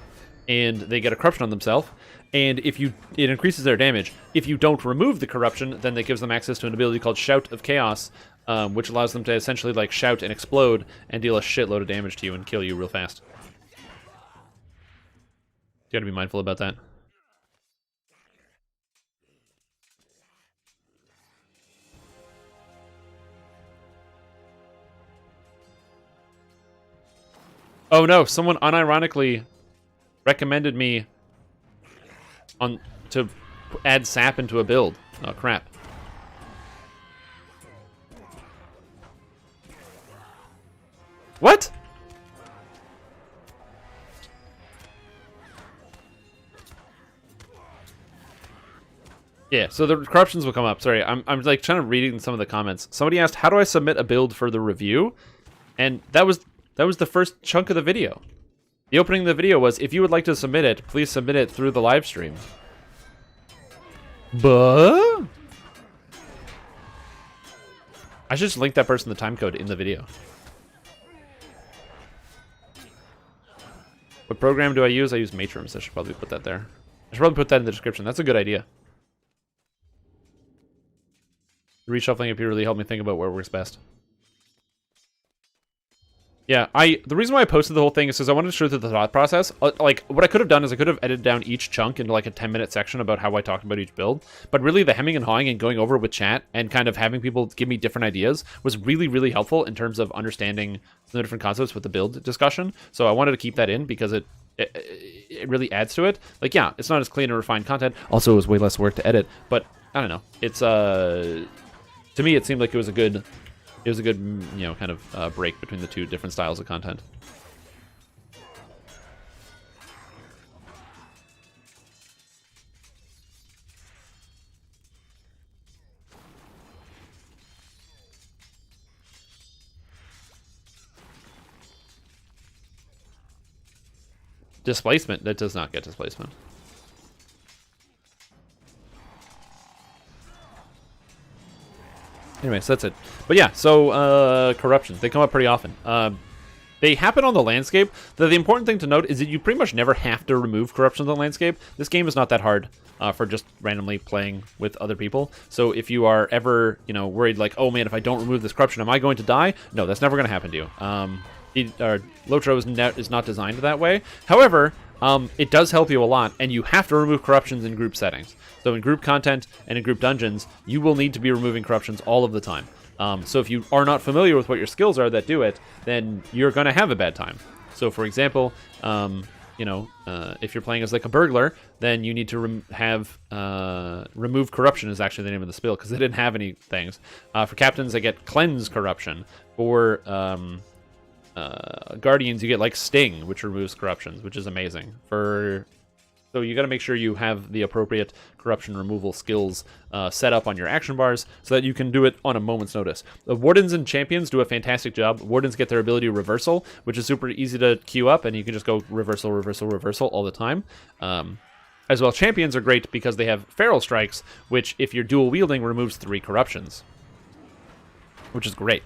and they get a corruption on themselves. And it increases their damage. If you don't remove the corruption, then that gives them access to an ability called Shout of Chaos, which allows them to essentially like shout and explode and deal a shitload of damage to you and kill you real fast. You gotta be mindful about that. Oh no, someone unironically recommended me to add sap into a build. Oh crap. What? Yeah, so the corruptions will come up. Sorry, I'm like trying to read some of the comments. Somebody asked, how do I submit a build for the review? And that was the first chunk of the video. The opening of the video was, if you would like to submit it, please submit it through the live stream. But I should just link that person the timecode in the video. What program do I use? I use Matrix. I should probably put that there. I should probably put that in the description. That's a good idea. Reshuffling up here really helped me think about where works best. Yeah, the reason why I posted the whole thing is because I wanted to show through the thought process. Like, what I could have done is I could have edited down each chunk into like a 10-minute section about how I talked about each build. But really, the hemming and hawing and going over it with chat and kind of having people give me different ideas was really, really helpful in terms of understanding the different concepts with the build discussion. So I wanted to keep that in because it really adds to it. Like, yeah, it's not as clean and refined content. Also, it was way less work to edit. But I don't know. It's to me, it seemed like it was a good. It was a good, you know, kind of break between the two different styles of content. displacement. That does not get displacement. Anyways, that's it. But yeah, so corruptions, they come up pretty often. They happen on the landscape. The important thing to note is that you pretty much never have to remove corruptions on the landscape. This game is not that hard for just randomly playing with other people. So if you are ever, you know, worried like, oh man, if I don't remove this corruption, am I going to die? No, that's never going to happen to you. Lotro is not designed that way. However, it does help you a lot, and you have to remove corruptions in group settings. So in group content and in group dungeons, you will need to be removing corruptions all of the time. So if you are not familiar with what your skills are that do it, then you're going to have a bad time. So for example, you know, if you're playing as like a burglar, then you need to remove corruption is actually the name of the spell, because they didn't have any things. For captains, they get cleanse corruption. For guardians, you get like sting, which removes corruptions, which is amazing. So you got to make sure you have the appropriate corruption removal skills set up on your action bars so that you can do it on a moment's notice. The wardens and champions do a fantastic job. Wardens get their ability reversal, which is super easy to queue up, and you can just go reversal, reversal, reversal all the time. As well, champions are great because they have feral strikes, which if you're dual wielding removes 3 corruptions, which is great.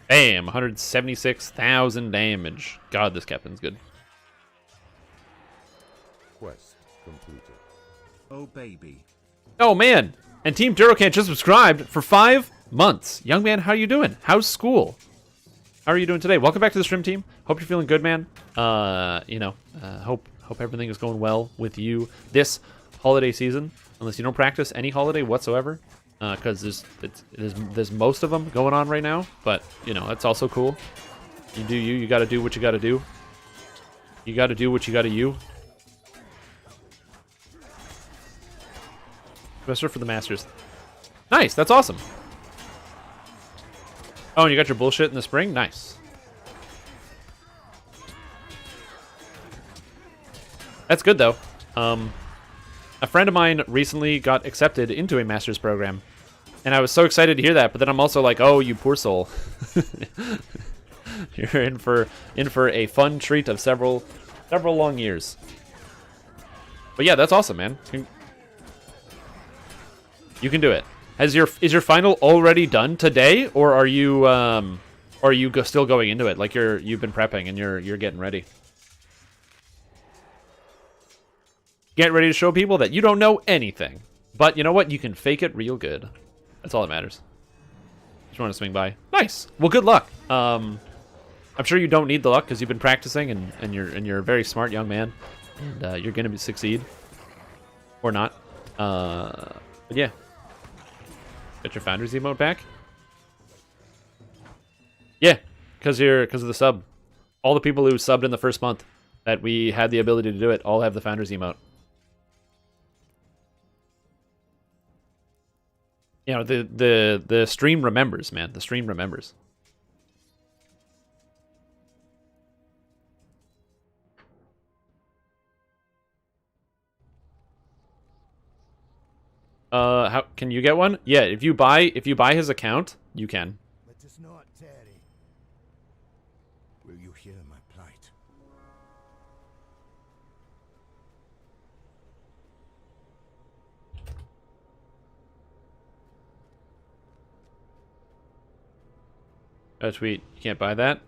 Bam! 176,000 damage. God, this captain's good. Quest completed. Oh, baby. Oh, man! And Team Durocant just subscribed for 5 months. Young man, how you doing? How's school? How are you doing today? Welcome back to the stream, team. Hope you're feeling good, man. You know, hope everything is going well with you this holiday season. Unless you don't practice any holiday whatsoever. Because there's most of them going on right now, but you know that's also cool. You do you. You got to do what you got to do. You got to do what you got to you. Professor for the Masters. Nice. That's awesome. Oh, and you got your bullshit in the spring. Nice. That's good though. A friend of mine recently got accepted into a master's program, and I was so excited to hear that. But then I'm also like, "Oh, you poor soul! You're in for a fun treat of several long years." But yeah, that's awesome, man. You can do it. Is your final already done today, or are you still going into it? Like you've been prepping and you're getting ready. Get ready to show people that you don't know anything. But you know what? You can fake it real good. That's all that matters. Just want to swing by. Nice. Well, good luck. I'm sure you don't need the luck because you've been practicing and you're a very smart young man, and you're gonna succeed or not. But yeah. Got your Founders emote back? Yeah, because of the sub. All the people who subbed in the first month that we had the ability to do it all have the Founders emote. You know, the stream remembers, man. The stream remembers. How can you get one? Yeah, if you buy his account, you can. Let us not tarry. Will you hear my plight? Oh, sweet. You can't buy that?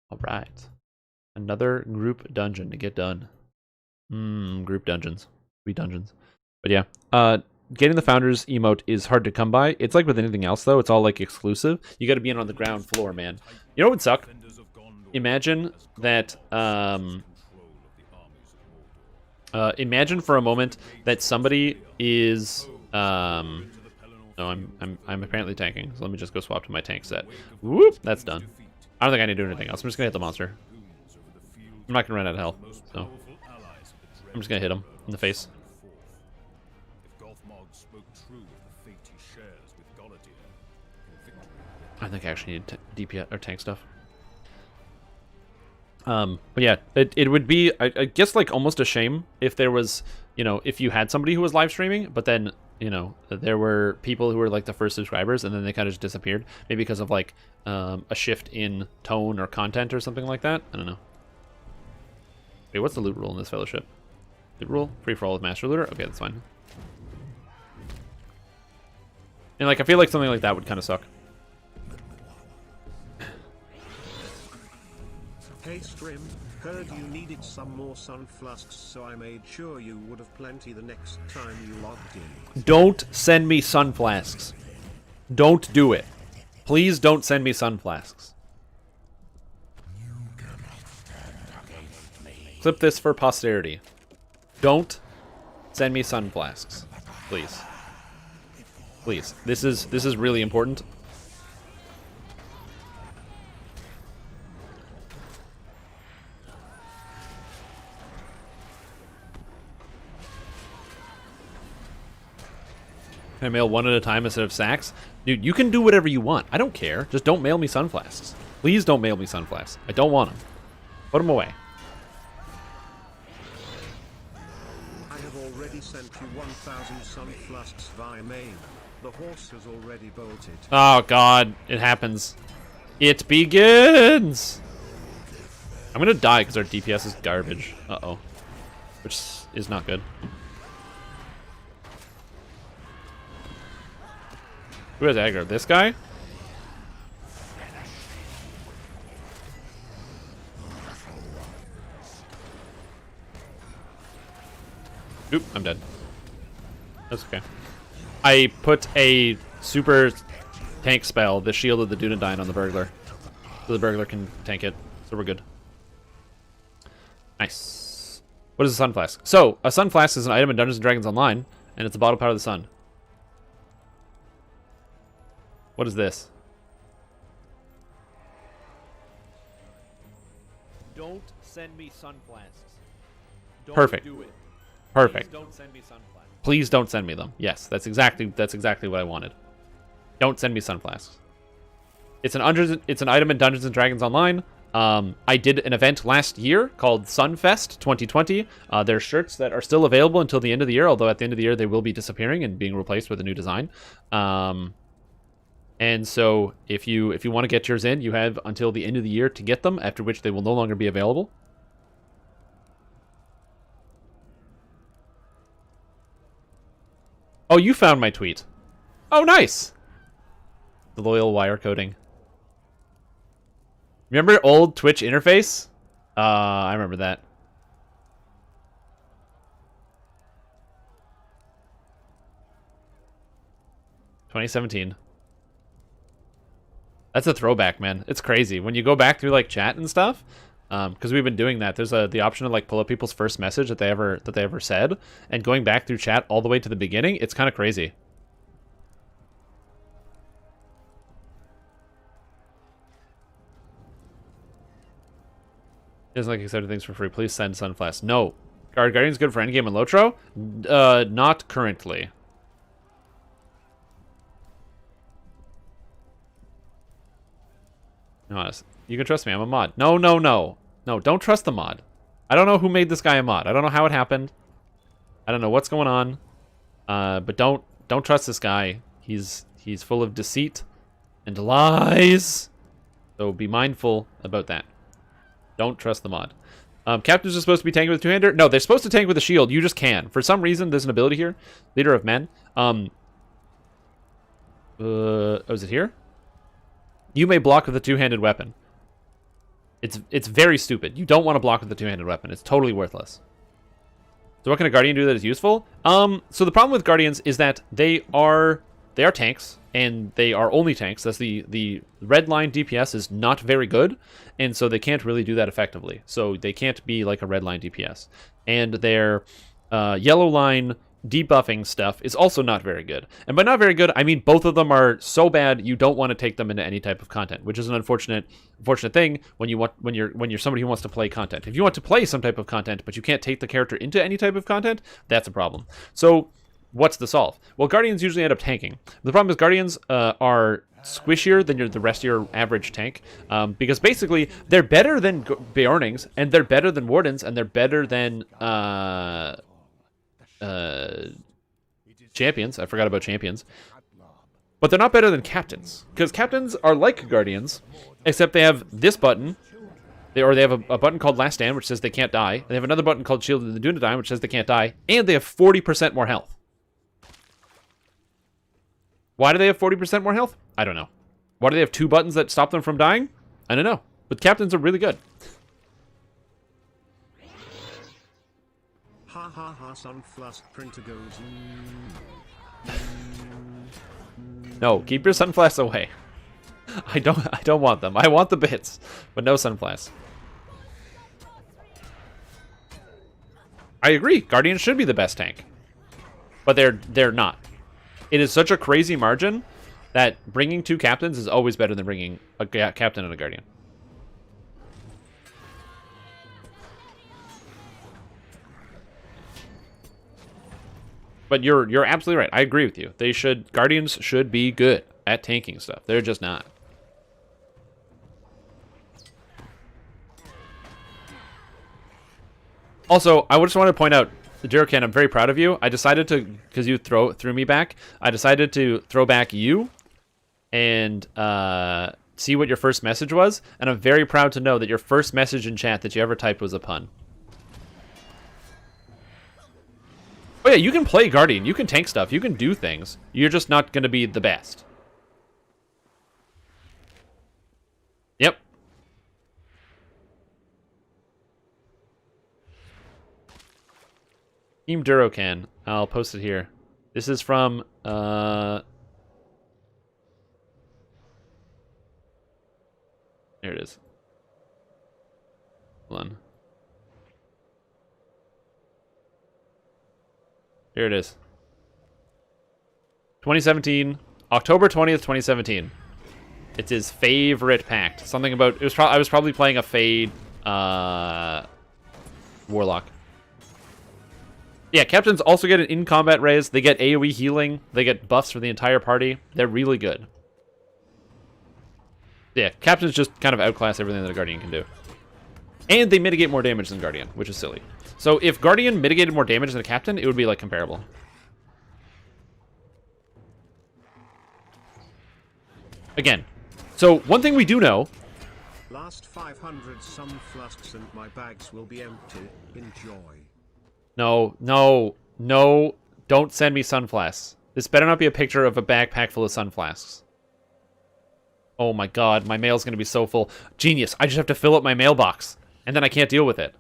All right. Another group dungeon to get done. Group dungeons. Sweet dungeons. But yeah, getting the Founders emote is hard to come by. It's like with anything else, though. It's all, like, exclusive. You got to be in on the ground floor, man. You know what would suck? Imagine that, imagine for a moment that somebody is, no, I'm apparently tanking, so let me just go swap to my tank set. Whoop, that's done. I don't think I need to do anything else. I'm just gonna hit the monster. I'm I'm not gonna run out of health, so I'm just gonna hit him in the face. I think I actually need DPS or tank stuff. But yeah, it would be, I guess, like almost a shame if there was, you know, if you had somebody who was live streaming, but then, you know, there were people who were like the first subscribers and then they kind of just disappeared, maybe because of like a shift in tone or content or something like that. I don't know. Wait, what's the loot rule in this fellowship? Loot rule? Free for all with Master Looter? Okay, that's fine. And like, I feel like something like that would kind of suck. Hey Strim, heard you needed some more sun flasks, so I made sure you would have plenty the next time you logged in. Don't send me sun flasks. Don't do it. Please don't send me sun flasks. Clip this for posterity. Don't send me sun flasks. Please. Please. This is really important. Can I mail one at a time instead of sacks? Dude, you can do whatever you want. I don't care. Just don't mail me sun flasks. Please don't mail me sun flasks. I don't want them. Put them away. I have already sent you 1,000 sun flasks via mail. The horse has already bolted. Oh god, it happens. It begins! I'm gonna die because our DPS is garbage. Uh-oh. Which is not good. Who has aggro? This guy? Oop, I'm dead. That's okay. I put a super tank spell that shielded the Dunedain on the burglar. So the burglar can tank it. So we're good. Nice. What is a sun flask? So, a sun flask is an item in Dungeons & Dragons Online, and it's a bottle power of the sun. What is this? Don't send me sun flasks. Don't Perfect. Do it. Perfect. Please don't send me sun flasks. Please don't send me them. Yes, that's exactly what I wanted. Don't send me sun flasks. It's an item in Dungeons and Dragons Online. I did an event last year called Sunfest 2020. There are shirts that are still available until the end of the year, although at the end of the year they will be disappearing and being replaced with a new design. And so if you want to get yours in, you have until the end of the year to get them, after which they will no longer be available. Oh, you found my tweet. Oh, nice. The loyal wire coding. Remember old Twitch interface? I remember that. $2017. That's a throwback, man. It's crazy. When you go back through like chat and stuff, because we've been doing that. There's the option to like pull up people's first message that they ever said, and going back through chat all the way to the beginning, it's kind of crazy. Doesn't like exciting things for free. Please send Sunflash. No. Guardian's good for endgame and Lotro? Not currently. Honest. You can trust me. I'm a mod. No, no, no. No, don't trust the mod. I don't know who made this guy a mod. I don't know how it happened. I don't know what's going on. But don't trust this guy. He's full of deceit and lies. So be mindful about that. Don't trust the mod. Captains are supposed to be tanking with two-hander? No, they're supposed to tank with a shield. You just can. For some reason, there's an ability here. Leader of Men. Oh, is it here? You may block with a two-handed weapon. It's very stupid. You don't want to block with a two-handed weapon. It's totally worthless. So what can a Guardian do that is useful? So the problem with Guardians is that they are tanks, and they are only tanks. That's the red line DPS is not very good, and so they can't really do that effectively. So they can't be like a red line DPS. And their yellow line debuffing stuff is also not very good. And by not very good, I mean both of them are so bad you don't want to take them into any type of content, which is an unfortunate thing when you're somebody who wants to play content. If you want to play some type of content but you can't take the character into any type of content, that's a problem. So what's the solve? Well, Guardians usually end up tanking. The problem is Guardians are squishier than the rest of your average tank, because basically they're better than Beornings, and they're better than Wardens, and they're better than champions. I forgot about champions. But they're not better than captains, because captains are like Guardians, except they have this button. They have a button called Last Stand, which says they can't die. And they have another button called Shield of the Dunedain, which says they can't die. And they have 40% more health. Why do they have 40% more health? I don't know. Why do they have 2 buttons that stop them from dying? I don't know. But captains are really good. Ha ha ha, Sunflask printer goes. No, keep your Sunflasks away. I don't want them. I want the bits, but no Sunflasks. I agree. Guardians should be the best tank. But they're not. It is such a crazy margin that bringing 2 captains is always better than bringing a captain and a Guardian. But you're absolutely right. I agree with you. Guardians should be good at tanking stuff. They're just not. Also, I just want to point out, Jirokan, I'm very proud of you. I decided to, because you threw me back, I decided to throw back you and see what your first message was. And I'm very proud to know that your first message in chat that you ever typed was a pun. Oh yeah, you can play Guardian. You can tank stuff. You can do things. You're just not going to be the best. Yep. Team Durocan. I'll post it here. This is from here it is. Hold on. Here it is. 2017, October 20th, 2017. It's his favorite pact. Something about I was probably playing a Fade Warlock. Yeah, captains also get an in-combat raise. They get AoE healing. They get buffs for the entire party. They're really good. Yeah, captains just kind of outclass everything that a Guardian can do. And they mitigate more damage than Guardian, which is silly. So if Guardian mitigated more damage than a captain, it would be like comparable. Again, so one thing we do know. Last 500 Sunflasks and my bags will be empty. Enjoy. No, no, no, don't send me Sunflasks. This better not be a picture of a backpack full of Sunflasks. Oh my god, my mail's gonna be so full. Genius, I just have to fill up my mailbox. And then I can't deal with it.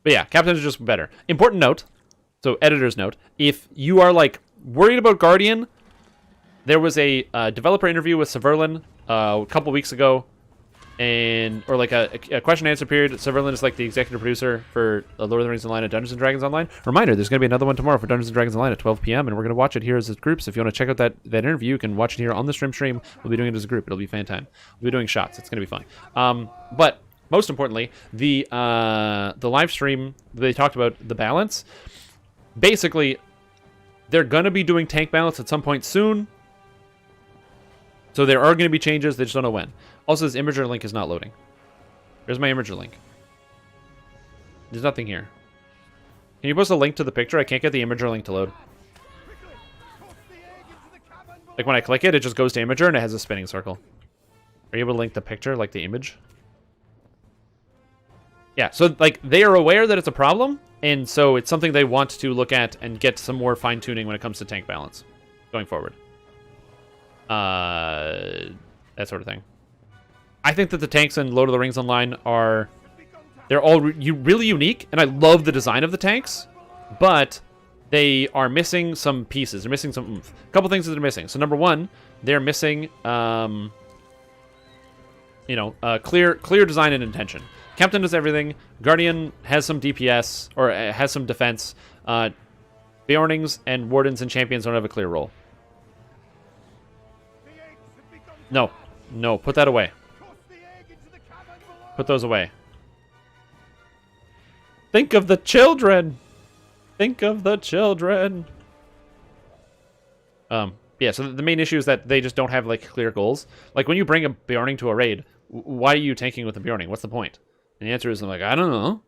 But yeah, captains are just better. Important note, so editor's note, if you are like worried about Guardian, there was a developer interview with Severlin a couple weeks ago, or like a question and answer period. Severlin is like the executive producer for Lord of the Rings Online and Dungeons & Dragons Online. Reminder, there's going to be another one tomorrow for Dungeons & Dragons Online at 12 p.m. and we're going to watch it here as a group. So if you want to check out that interview, you can watch it here on the stream. We'll be doing it as a group. It'll be fan time. We'll be doing shots. It's going to be fun. But most importantly, the live stream, they talked about the balance. Basically, they're going to be doing tank balance at some point soon. So there are going to be changes. They just don't know when. Also, this Imager link is not loading. Here's my Imager link. There's nothing here. Can you post a link to the picture? I can't get the Imager link to load. Like when I click it, it just goes to Imager and it has a spinning circle. Are you able to link the picture, like the image? Yeah, so like they are aware that it's a problem, and so it's something they want to look at and get some more fine-tuning when it comes to tank balance going forward. That sort of thing. I think that the tanks in Lord of the Rings Online they're all really unique, and I love the design of the tanks, but they are missing some pieces. They're missing some oomph. A couple things that they're missing. So number one, they're missing, clear design and intention. Captain does everything. Guardian has some DPS, or has some defense. Bjornings and Wardens and Champions don't have a clear role. No. No, put that away. Put those away. Think of the children! Think of the children! Yeah, so the main issue is that they just don't have, like, clear goals. Like, when you bring a Bjorning to a raid, why are you tanking with a Bjorning? What's the point? And the answer is, I'm like, I don't know.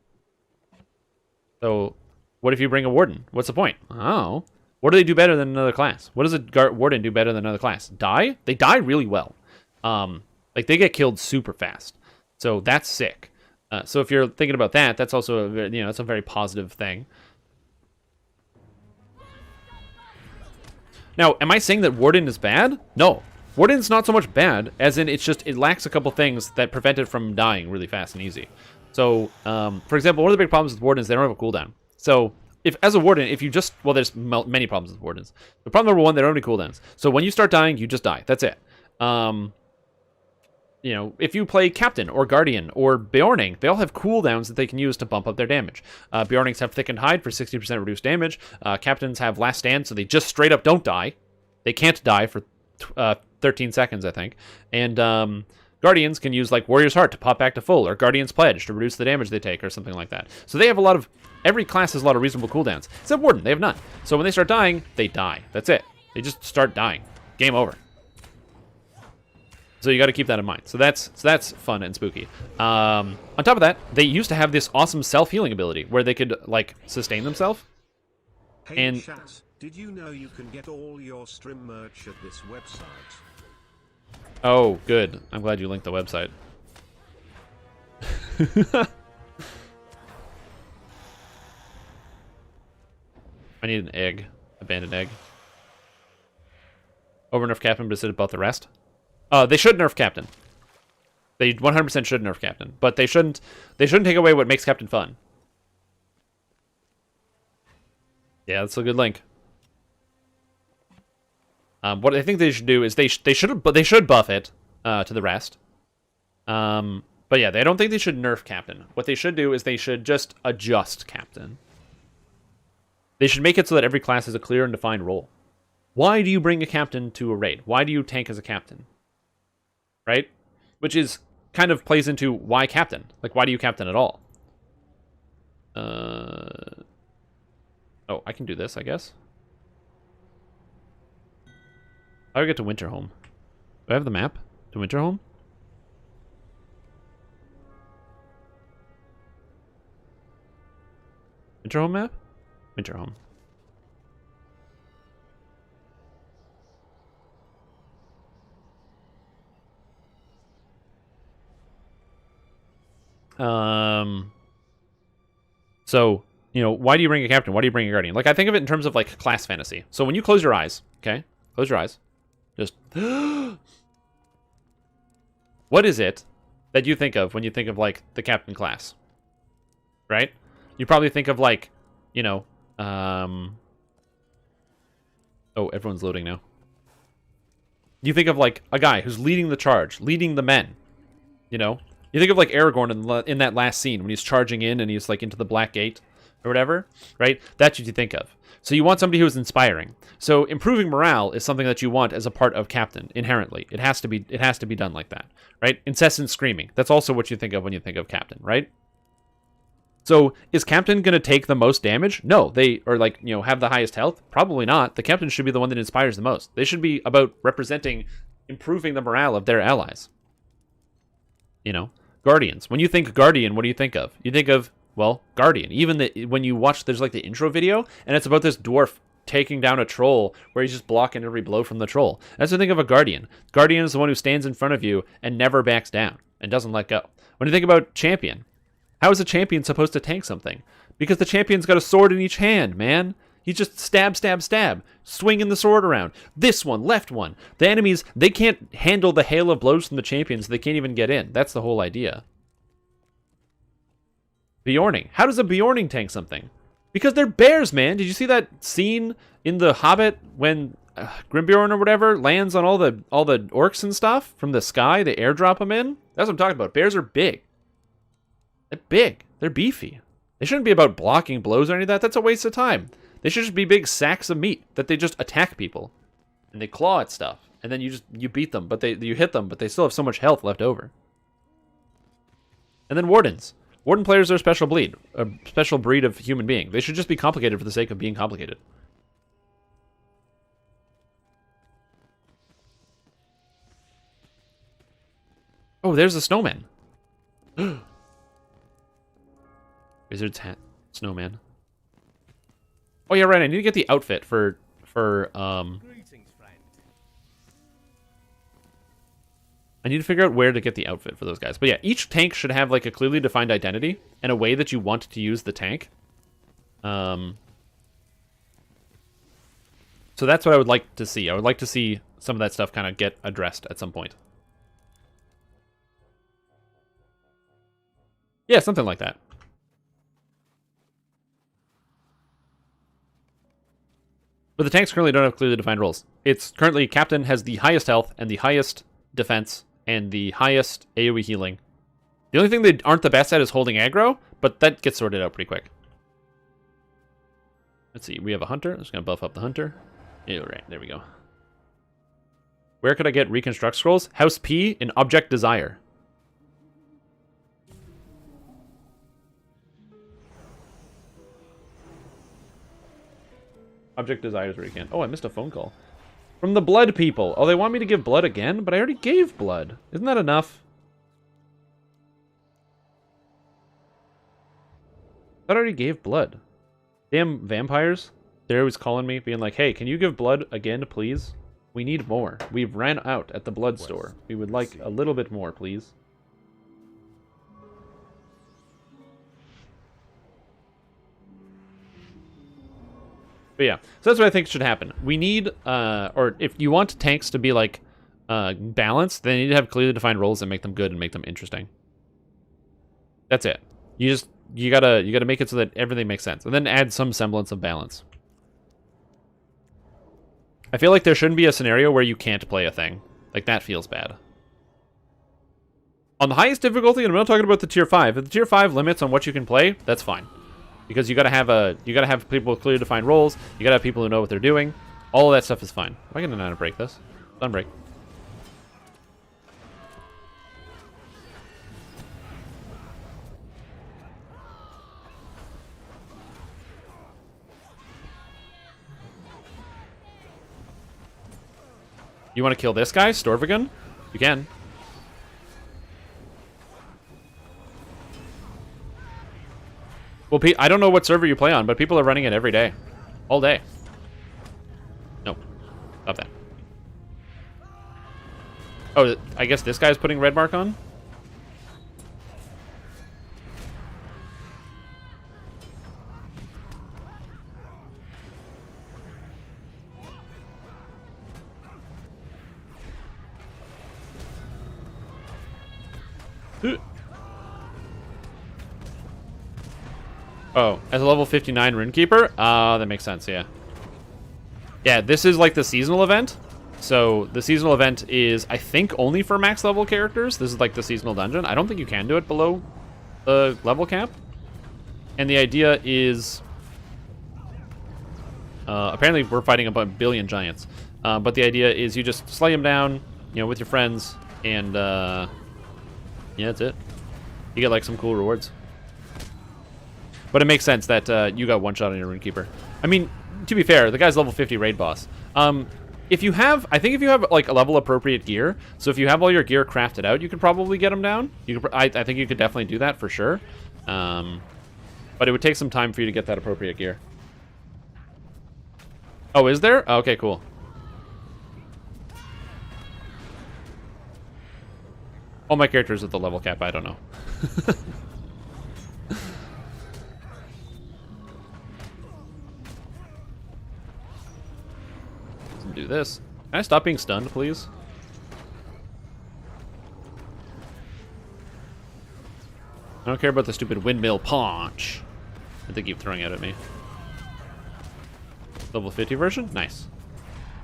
So, what if you bring a Warden? What's the point? Oh. What do they do better than another class? What does a Warden do better than another class? Die? They die really well. Like, they get killed super fast. So, that's sick. So, if you're thinking about that, that's also, that's a very positive thing. Now, am I saying that Warden is bad? No. Warden's not so much bad, as in it's just, it lacks a couple things that prevent it from dying really fast and easy. So, for example, one of the big problems with Wardens is they don't have a cooldown. So, if as a Warden, if you just, well, there's many problems with Wardens. The problem number one, they don't have any cooldowns. So when you start dying, you just die. That's it. If you play Captain or Guardian or Bjorning, they all have cooldowns that they can use to bump up their damage. Bjornings have Thickened Hide for 60% reduced damage. Captains have Last Stand, so they just straight up don't die. They can't die for 13 seconds, I think. And Guardians can use, like, Warrior's Heart to pop back to full, or Guardian's Pledge to reduce the damage they take, or something like that. So they have a lot of... Every class has a lot of reasonable cooldowns. Except Warden, they have none. So when they start dying, they die. That's it. They just start dying. Game over. So you got to keep that in mind. So that's fun and spooky. On top of that, they used to have this awesome self-healing ability where they could, like, sustain themselves. Hey, And chat, did you know you can get all your stream merch at this website? oh, good. I'm glad you linked the website. I need an egg. Abandoned egg. Over nerf Captain, but instead about the rest. They should nerf Captain. They 100% should nerf Captain, but they shouldn't take away what makes Captain fun. Yeah, that's a good link. What I think they should do is they should buff it to the rest. But yeah, I don't think they should nerf Captain. What they should do is they should just adjust Captain. They should make it so that every class has a clear and defined role. Why do you bring a Captain to a raid? Why do you tank as a Captain? Right? Which is kind of plays into why Captain. Like, why do you Captain at all? Oh, I can do this, I guess. How do I get to Winterhome? Do I have the map to Winterhome? Winterhome map? Winterhome. So, why do you bring a Captain? Why do you bring a Guardian? Like, I think of it in terms of, like, class fantasy. So when you close your eyes, okay? Close your eyes. Just... What is it that you think of when you think of, like, the Captain class? Right? You probably think of, like, oh, everyone's loading now. You think of, like, a guy who's leading the charge, leading the men, You think of, like, Aragorn in that last scene when he's charging in and he's, like, into the Black Gate or whatever, right? That's what you think of. So you want somebody who is inspiring. So improving morale is something that you want as a part of Captain, inherently. It has to be done like that, right? Incessant screaming. That's also what you think of when you think of Captain, right? So is Captain going to take the most damage? No. They are, like, have the highest health? Probably not. The Captain should be the one that inspires the most. They should be about representing improving the morale of their allies. Guardians. When you think Guardian, what do you think of? You think of, well, Guardian. Even when you watch, there's like the intro video, and it's about this dwarf taking down a troll where he's just blocking every blow from the troll. That's what I think of a Guardian. Guardian is the one who stands in front of you and never backs down and doesn't let go. When you think about Champion, how is a Champion supposed to tank something? Because the Champion's got a sword in each hand, man. He just stab, stab, stab, swinging the sword around. This one, left one. The enemies, they can't handle the hail of blows from the Champions. They can't even get in. That's the whole idea. Bjorning. How does a Bjorning tank something? Because they're bears, man. Did you see that scene in The Hobbit when Grimbjorn or whatever lands on all the orcs and stuff from the sky? They airdrop them in? That's what I'm talking about. Bears are big. They're big. They're beefy. They shouldn't be about blocking blows or any of that. That's a waste of time. They should just be big sacks of meat that they just attack people. And they claw at stuff. And then you beat them, but you hit them, but they still have so much health left over. And then wardens. Warden players are a special breed of human being. They should just be complicated for the sake of being complicated. Oh, there's the snowman. Wizard's hat. Snowman. Oh yeah, right. I need to get the outfit for I need to figure out where to get the outfit for those guys. But yeah, each tank should have like a clearly defined identity and a way that you want to use the tank. So that's what I would like to see. I would like to see some of that stuff kind of get addressed at some point. Yeah, something like that. But the tanks currently don't have clearly defined roles. It's currently Captain has the highest health and the highest defense and the highest AoE healing. The only thing they aren't the best at is holding aggro, but that gets sorted out pretty quick. Let's see, we have a hunter. I'm just going to buff up the hunter. Yeah, right, there we go. Where could I get reconstruct scrolls? House P in Object Desire. Object Desire is where you can. Oh, I missed a phone call. From the blood people. Oh, they want me to give blood again? But I already gave blood. Isn't that enough? I already gave blood. Damn vampires. They're always calling me, being like, hey, can you give blood again, please? We need more. We've ran out at the blood store. We would like a little bit more, please. But yeah, so that's what I think should happen. We need, or if you want tanks to be like balanced, they need to have clearly defined roles that make them good and make them interesting. That's it. You gotta make it so that everything makes sense, and then add some semblance of balance. I feel like there shouldn't be a scenario where you can't play a thing. Like, that feels bad. On the highest difficulty, and I'm not talking about the tier 5, if the tier 5 limits on what you can play, that's fine. Because you gotta have people with clearly defined roles, you gotta have people who know what they're doing. All of that stuff is fine. Am I gonna know how to break this? Done break. You want to kill this guy, Storvagun? You can. Well, I don't know what server you play on, but people are running it every day. All day. No. Stop that. Oh, I guess this guy's putting red mark on? Oh, as a level 59 Runekeeper? That makes sense, yeah. Yeah, this is like the seasonal event. So the seasonal event is, I think, only for max level characters. This is like the seasonal dungeon. I don't think you can do it below the level cap. And the idea is... apparently we're fighting a billion giants. But the idea is you just slay them down, you know, with your friends. And, yeah, that's it. You get, like, some cool rewards. But it makes sense that you got one shot on your Runekeeper. I mean, to be fair, the guy's level 50 raid boss. If you have, I think if you have like a level appropriate gear, so if you have all your gear crafted out, you could probably get him down. You could, I think you could definitely do that for sure. But it would take some time for you to get that appropriate gear. Oh, is there? Oh, okay, cool. All my characters at the level cap, I don't know. Do this. Can I stop being stunned, please? I don't care about the stupid windmill punch that they keep throwing out at me. Level 50 version? Nice.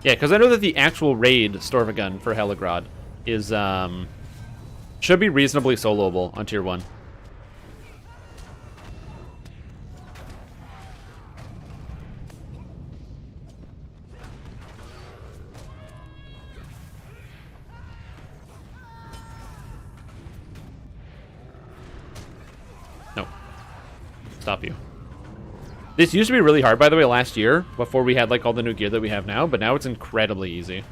Yeah, because I know that the actual raid Storvagun for Helagrod is, should be reasonably soloable on tier 1. stop you. This used to be really hard, by the way, last year, before we had like all the new gear that we have now, but now it's incredibly easy,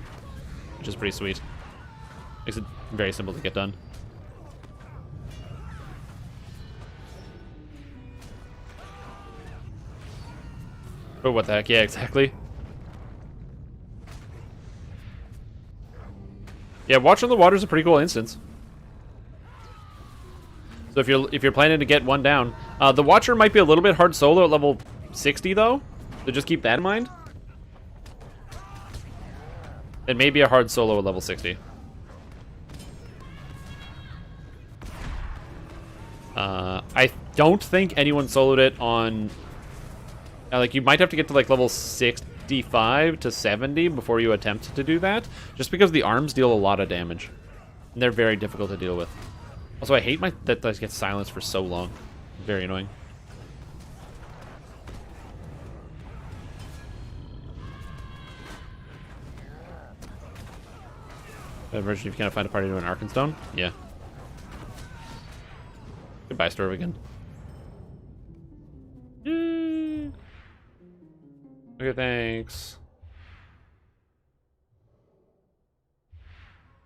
which is pretty sweet. Makes it very simple to get done. Oh, what the heck? Yeah, exactly. Yeah, Watch on the Water is a pretty cool instance. So if you're planning to get one down, the Watcher might be a little bit hard solo at level 60 though, so just keep that in mind. It may be a hard solo at level 60. I don't think anyone soloed it on. Like you might have to get to like level 65 to 70 before you attempt to do that, just because the arms deal a lot of damage, and they're very difficult to deal with. Also, I hate that I get silenced for so long. Very annoying. Version if you can't find a party to an Arkenstone? Yeah. Goodbye, Storvigan. Okay, thanks.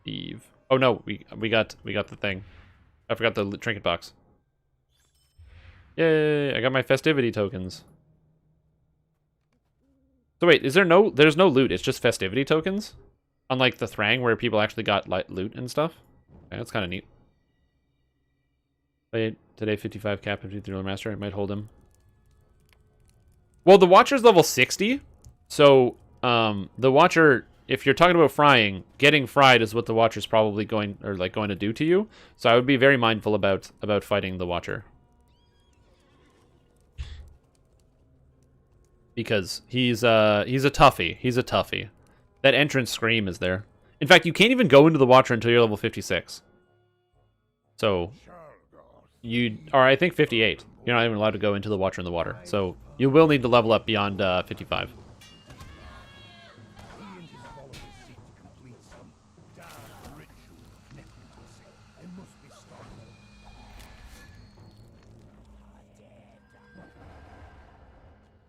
Eve. Oh no, we got the thing. I forgot the trinket box. Yay! I got my festivity tokens. So wait, there's no loot? It's just festivity tokens, unlike the Thrang where people actually got loot and stuff. Okay, that's kind of neat. Wait, today 55 cap, 53 master. I might hold him. Well, the Watcher's level 60, so the Watcher, if you're talking about frying, getting fried is what the Watcher's probably going to do to you. So I would be very mindful about fighting the Watcher, because he's a toughie. He's a toughie. That entrance scream is there. In fact, you can't even go into the Watcher until you're level 56. So you are, I think, 58. You're not even allowed to go into the Watcher in the water. So you will need to level up beyond 55.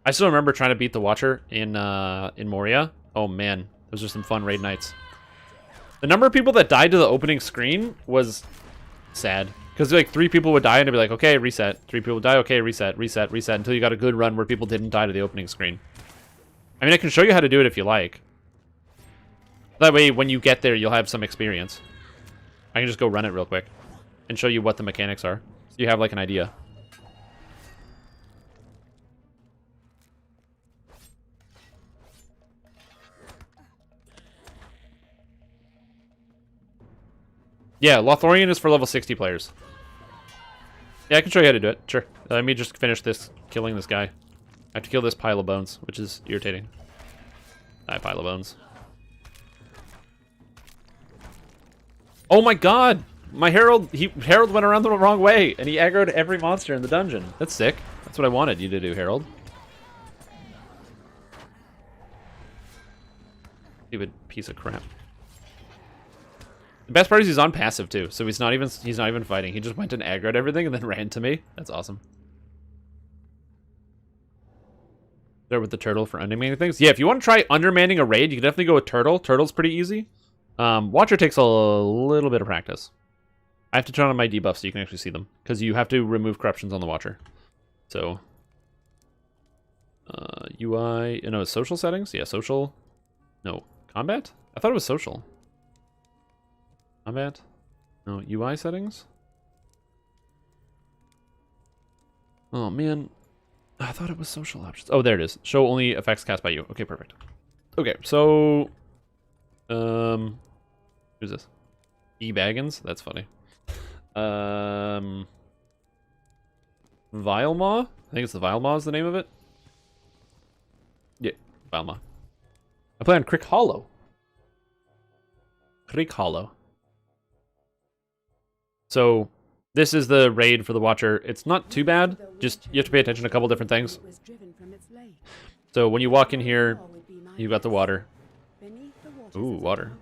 I still remember trying to beat the Watcher in Moria. Oh man, those are some fun raid nights. The number of people that died to the opening screen was sad. Because like 3 people would die and it'd be like, okay, reset. 3 people would die, okay, reset, reset, reset, until you got a good run where people didn't die to the opening screen. I mean, I can show you how to do it if you like. That way, when you get there, you'll have some experience. I can just go run it real quick and show you what the mechanics are, so you have like an idea. Yeah, Lothorian is for level 60 players. Yeah, I can show you how to do it. Sure. Let me just finish killing this guy. I have to kill this pile of bones, which is irritating. Pile of bones. Oh my god! My Herald went around the wrong way, and he aggroed every monster in the dungeon. That's sick. That's what I wanted you to do, Herald. Stupid piece of crap. The best part is he's on passive too, so he's not even fighting. He just went and aggroed everything and then ran to me. That's awesome. There with the turtle for undermanning things. Yeah, if you want to try undermanning a raid, you can definitely go with turtle. Turtle's pretty easy. Watcher takes a little bit of practice. I have to turn on my debuffs so you can actually see them, because you have to remove corruptions on the Watcher. So UI, no, social settings. Yeah, social. No, combat. I thought it was social. Combat? No, UI settings? Oh, man. I thought it was social options. Oh, there it is. Show only effects cast by you. Okay, perfect. Okay, so... who's this? E. Baggins? That's funny. Vilemaw? I think it's the Vilemaw is the name of it. Yeah, Vilemaw. I play on Crick Hollow. Crick Hollow. So, this is the raid for the Watcher. It's not too bad, just you have to pay attention to a couple different things. So when you walk in here, you've got the water. Ooh, water.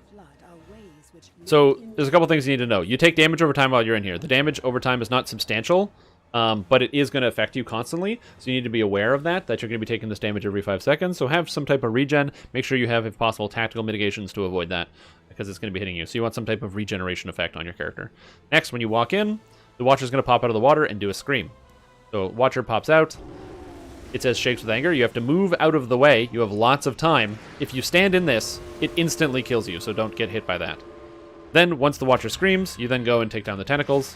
So, there's a couple things you need to know. You take damage over time while you're in here. The damage over time is not substantial, but it is going to affect you constantly, so you need to be aware of that you're going to be taking this damage every 5 seconds. So have some type of regen. Make sure you have, if possible, tactical mitigations to avoid that, because it's going to be hitting you. So you want some type of regeneration effect on your character. Next, when you walk in, the Watcher's going to pop out of the water and do a scream. So Watcher pops out. It says shakes with anger. You have to move out of the way. You have lots of time. If you stand in this, it instantly kills you, so don't get hit by that. Then, once the Watcher screams, you then go and take down the tentacles.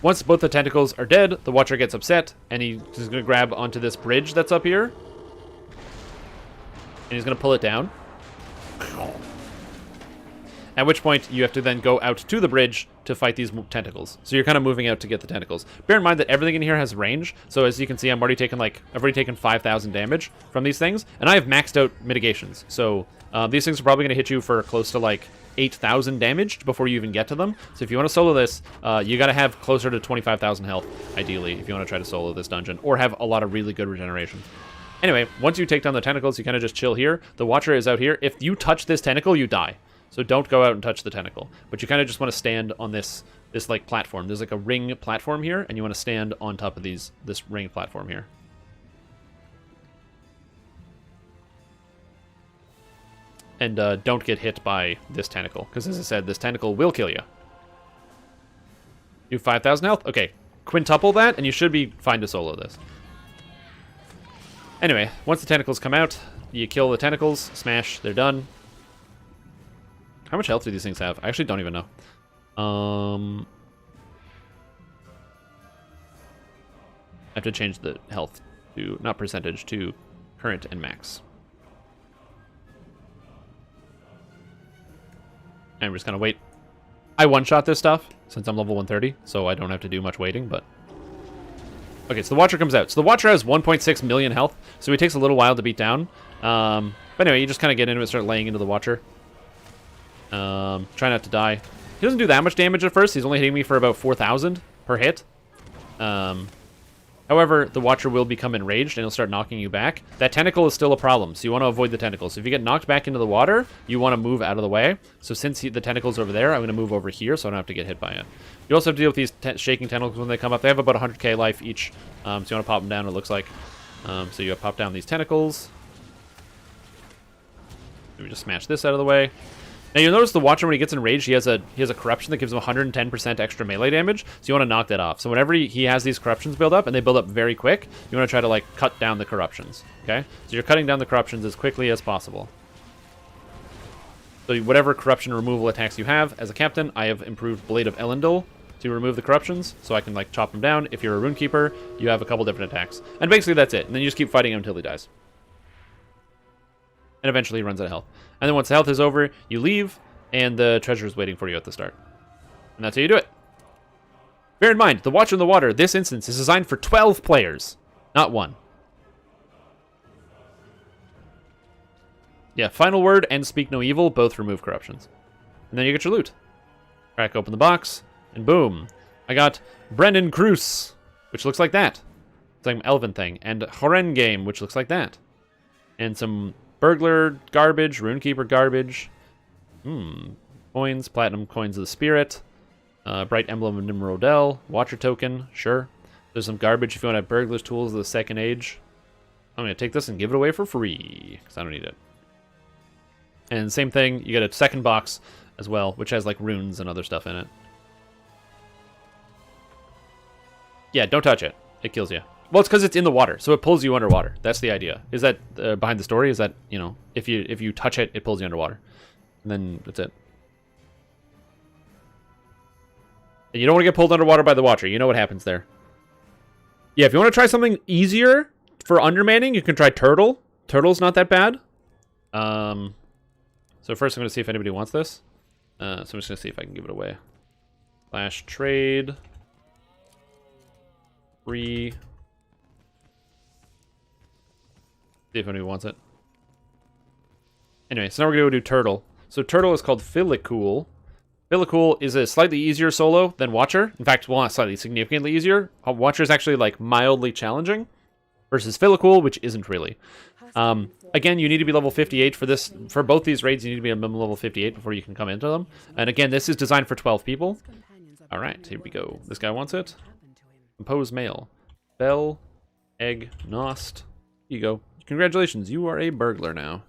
Once both the tentacles are dead, the Watcher gets upset, and he's going to grab onto this bridge that's up here. And he's going to pull it down. At which point, you have to then go out to the bridge to fight these tentacles. So you're kind of moving out to get the tentacles. Bear in mind that everything in here has range. So as you can see, I've already taken 5,000 damage from these things. And I have maxed out mitigations. So these things are probably going to hit you for close to like 8,000 damage before you even get to them. So if you want to solo this, you got to have closer to 25,000 health, ideally, if you want to try to solo this dungeon, or have a lot of really good regeneration. Anyway, once you take down the tentacles, you kind of just chill here. The Watcher is out here. If you touch this tentacle, you die. So don't go out and touch the tentacle. But you kind of just want to stand on this like platform. There's like a ring platform here, and you want to stand on top of this ring platform here. And don't get hit by this tentacle, because as I said, this tentacle will kill you. You have 5,000 health? Okay, quintuple that, and you should be fine to solo this. Anyway, once the tentacles come out, you kill the tentacles, smash, they're done. How much health do these things have? I actually don't even know. I have to change the health to, not percentage, to current and max. And we're just gonna wait. I one-shot this stuff since I'm level 130, so I don't have to do much waiting, but... Okay, so the Watcher comes out. So the Watcher has 1.6 million health, so it takes a little while to beat down. But anyway, you just kind of get into it, start laying into the Watcher. Try not to die. He doesn't do that much damage at first. He's only hitting me for about 4,000 per hit. However, the Watcher will become enraged and he'll start knocking you back. That tentacle is still a problem, so you want to avoid the tentacles. So if you get knocked back into the water, you want to move out of the way. So since the tentacle's over there, I'm going to move over here so I don't have to get hit by it. You also have to deal with these shaking tentacles when they come up. They have about 100k life each, so you want to pop them down, it looks like. So you pop down these tentacles. Let me just smash this out of the way. Now you'll notice the Watcher, when he gets enraged, he has a corruption that gives him 110% extra melee damage, so you want to knock that off. So whenever he has these corruptions build up, and they build up very quick, you want to try to like cut down the corruptions, okay? So you're cutting down the corruptions as quickly as possible. So whatever corruption removal attacks you have, as a captain, I have improved Blade of Elendil to remove the corruptions, so I can like chop them down. If you're a Runekeeper, you have a couple different attacks. And basically that's it, and then you just keep fighting him until he dies. And eventually he runs out of health. And then once the health is over, you leave, and the treasure is waiting for you at the start. And that's how you do it. Bear in mind, the Watcher in the Water, this instance, is designed for 12 players, not 1. Yeah, Final Word and Speak No Evil both remove corruptions. And then you get your loot. Crack open the box, and boom. I got Brennan Cruz, which looks like that. It's like an elven thing. And Horen Game, which looks like that. And some Burglar garbage, Runekeeper garbage. Coins, Platinum Coins of the Spirit. Bright Emblem of Nimrodel. Watcher Token, sure. There's some garbage if you want to have Burglar's Tools of the Second Age. I'm going to take this and give it away for free, because I don't need it. And same thing, you get a second box as well, which has like runes and other stuff in it. Yeah, don't touch it. It kills you. Well, it's because it's in the water, so it pulls you underwater. That's the idea. Is that behind the story? Is that, you know, if you touch it, it pulls you underwater. And then that's it. And you don't want to get pulled underwater by the Watcher. You know what happens there. Yeah, if you want to try something easier for undermanning, you can try Turtle. Turtle's not that bad. So first I'm going to see if anybody wants this. So I'm just going to see if I can give it away. / trade. Free. See if anybody wants it. Anyway, so now we're going to go do Turtle. So Turtle is called Fillicool. Fillicool is a slightly easier solo than Watcher. In fact, well, not slightly, significantly easier. Watcher is actually like mildly challenging versus Fillicool, which isn't really. Again, you need to be level 58 for this. For both these raids, you need to be a minimum level 58 before you can come into them. And again, this is designed for 12 people. All right, here we go. This guy wants it. Compose mail. Bell, egg, nost. Here you go. Congratulations, you are a burglar now.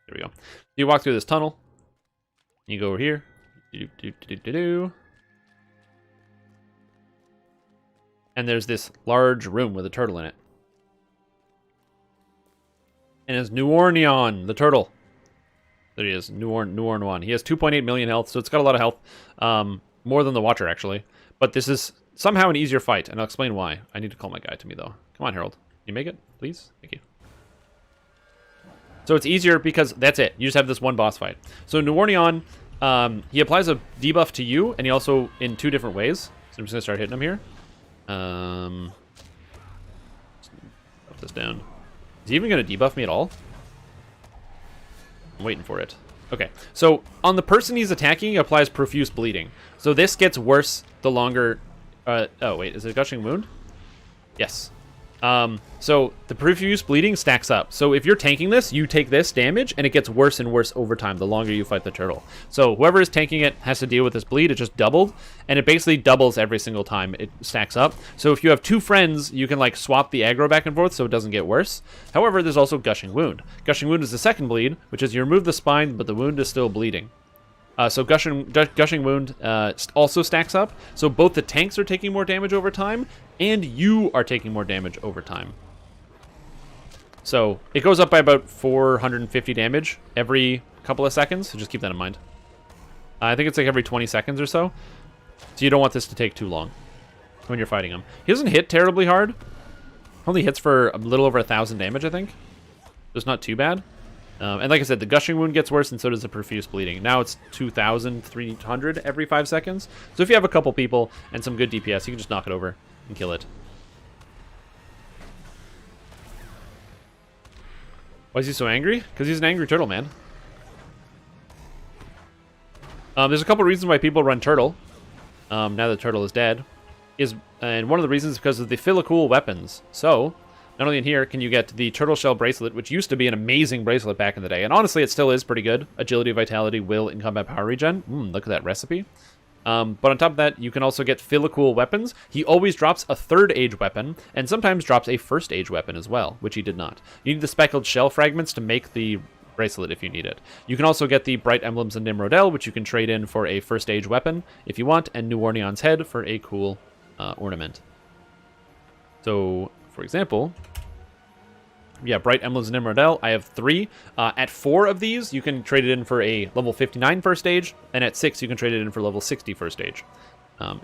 There we go. You walk through this tunnel. You go over here. And there's this large room with a turtle in it. And it's Nuornion, the turtle. There he is, Nuorn1. He has 2.8 million health, so it's got a lot of health. More than the Watcher, actually. But this is somehow an easier fight, and I'll explain why. I need to call my guy to me, though. Come on, Harold. Can you make it, please? Thank you. So it's easier because that's it. You just have this one boss fight. So Nuornion, he applies a debuff to you, and he also in 2 different ways. So I'm just going to start hitting him here. Put this down. Is he even going to debuff me at all? I'm waiting for it. Okay, so on the person he's attacking, he applies profuse bleeding. So this gets worse the longer... oh, wait, is it a gushing wound? Yes. So the profuse bleeding stacks up. So if you're tanking this, you take this damage, and it gets worse and worse over time the longer you fight the turtle. So whoever is tanking it has to deal with this bleed. It just doubled, and it basically doubles every single time it stacks up. So if you have 2 friends, you can like swap the aggro back and forth so it doesn't get worse. However, there's also Gushing Wound. Gushing Wound is the second bleed, which is you remove the spine, but the wound is still bleeding. So Gushing Wound also stacks up. So both the tanks are taking more damage over time, and you are taking more damage over time. So it goes up by about 450 damage every couple of seconds, so just keep that in mind. I think it's like every 20 seconds or so. So you don't want this to take too long when you're fighting him. He doesn't hit terribly hard. Only hits for a little over 1,000 damage, I think. So it's not too bad. And like I said, the Gushing Wound gets worse, and so does the Profuse Bleeding. Now it's 2,300 every 5 seconds. So if you have a couple people and some good DPS, you can just knock it over and kill it. Why is he so angry? Because he's an angry turtle, man. There's a couple reasons why people run turtle. Now that turtle is dead. And one of the reasons is because of the Filicool weapons. So... not only in here can you get the Turtle Shell Bracelet, which used to be an amazing bracelet back in the day. And honestly, it still is pretty good. Agility, Vitality, Will, and Combat Power Regen. Look at that recipe. But on top of that, you can also get Filicool weapons. He always drops a 3rd age weapon, and sometimes drops a 1st age weapon as well, which he did not. You need the Speckled Shell Fragments to make the bracelet if you need it. You can also get the Bright Emblems and Nimrodel, which you can trade in for a 1st age weapon if you want, and Nuornion's Head for a cool ornament. So, for example... yeah, Bright Emblems and Nimrodel. I have 3. At 4 of these, you can trade it in for a level 59 first stage, and at 6, you can trade it in for level 60 first stage,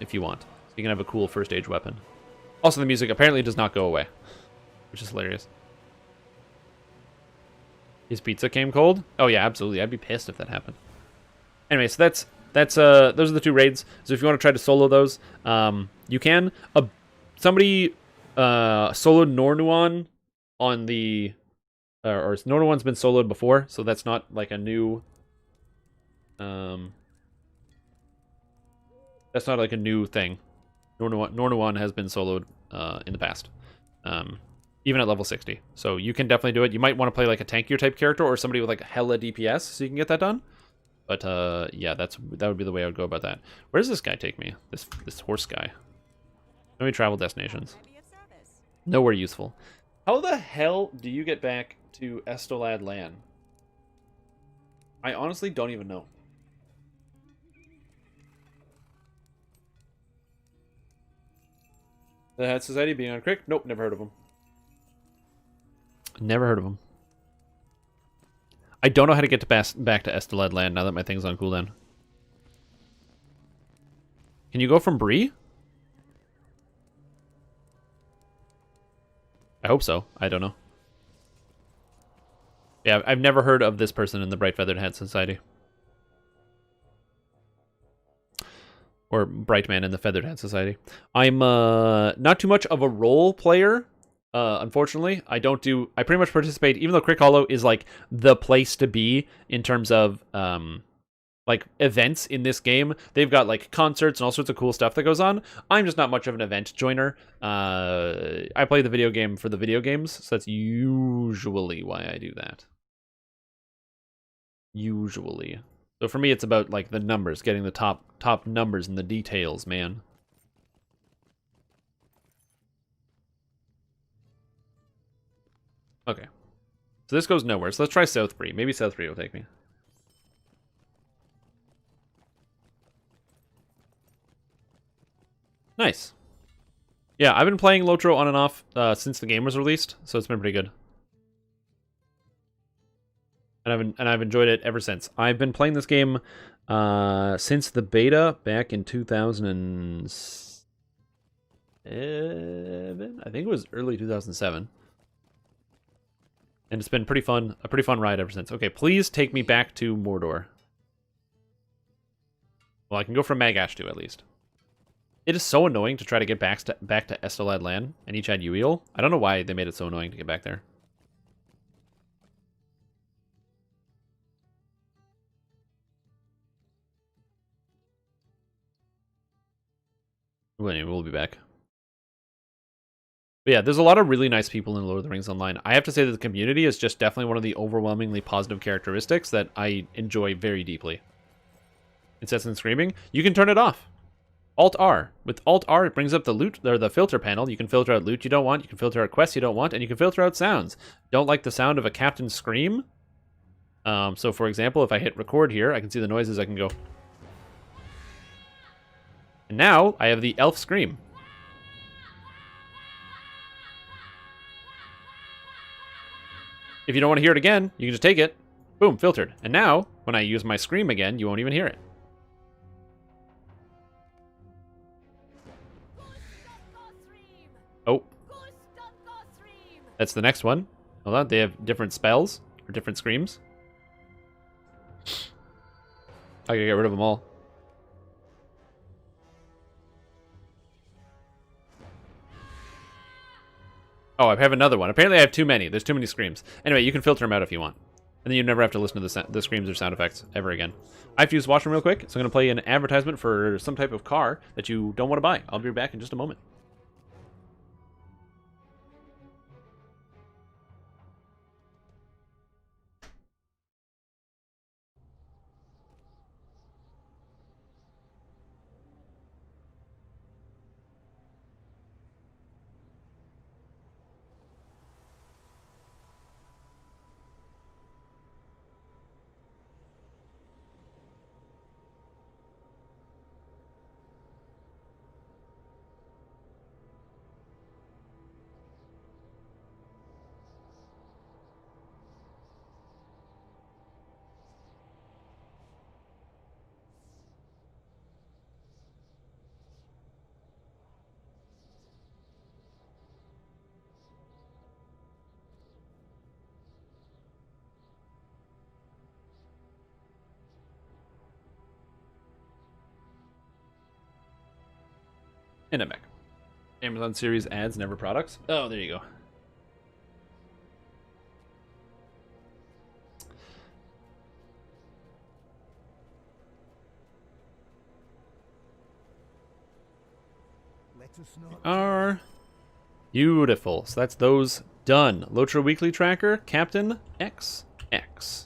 if you want. So you can have a cool first stage weapon. Also, the music apparently does not go away, which is hilarious. His pizza came cold? Oh yeah, absolutely. I'd be pissed if that happened. Anyway, so those are the 2 raids. So if you want to try to solo those, you can. Somebody soloed Nuornuon on the or Nuornuon's been soloed before, so that's not like a new that's not like a new thing. Nuornuon has been soloed in the past, even at level 60, so you can definitely do it. You might want to play like a tankier type character or somebody with like hella DPS so you can get that done, but yeah, that would be the way I would go about that. Where does this guy take me, this horse guy? Let me travel destinations. Nowhere useful. How the hell do you get back to Estolad Land? I honestly don't even know. The Hat Society being on Crick? Nope, never heard of them. Never heard of them. I don't know how to get back to Estolad Land now that my thing's on cooldown. Can you go from Bree? I hope so. I don't know. Yeah, I've never heard of this person in the Bright Feathered Hat Society. Or Bright Man in the Feathered Hat Society. I'm not too much of a role player, unfortunately. I pretty much participate, even though Crick Hollow is like the place to be in terms of like events in this game. They've got like concerts and all sorts of cool stuff that goes on. I'm just not much of an event joiner. I play the video game for the video games, so that's usually why I do that. Usually. So for me, it's about like the numbers, getting the top numbers and the details, man. Okay. So this goes nowhere. So let's try South Bree. Maybe South Bree will take me. Nice. Yeah, I've been playing Lotro on and off since the game was released, so it's been pretty good. And I've enjoyed it ever since. I've been playing this game since the beta back in 2007. I think it was early 2007. And it's been pretty fun, a pretty fun ride ever since. Okay, please take me back to Mordor. Well, I can go from Mag-Ashtu at least. It is so annoying to try to get back to Estelad Land and Echad Ueel. I don't know why they made it so annoying to get back there. Well, anyway, we'll be back. But yeah, there's a lot of really nice people in Lord of the Rings Online. I have to say that the community is just definitely one of the overwhelmingly positive characteristics that I enjoy very deeply. Incessant screaming, you can turn it off. Alt-R. With Alt-R, it brings up the loot, or the filter panel. You can filter out loot you don't want, you can filter out quests you don't want, and you can filter out sounds. Don't like the sound of a captain scream? So for example, if I hit record here, I can see the noises. I can go. And now, I have the elf scream. If you don't want to hear it again, you can just take it. Boom, filtered. And now, when I use my scream again, you won't even hear it. Oh. That's the next one. Hold on, they have different spells, or different screams. I gotta get rid of them all. Oh, I have another one. Apparently I have too many. There's too many screams. Anyway, you can filter them out if you want. And then you never have to listen to the screams or sound effects ever again. I have to use the washroom real quick, so I'm going to play an advertisement for some type of car that you don't want to buy. I'll be back in just a moment. And I'm back. Amazon series ads, never products. Oh, there you go. Are beautiful. So that's those done. Lotro Weekly Tracker, Captain XX.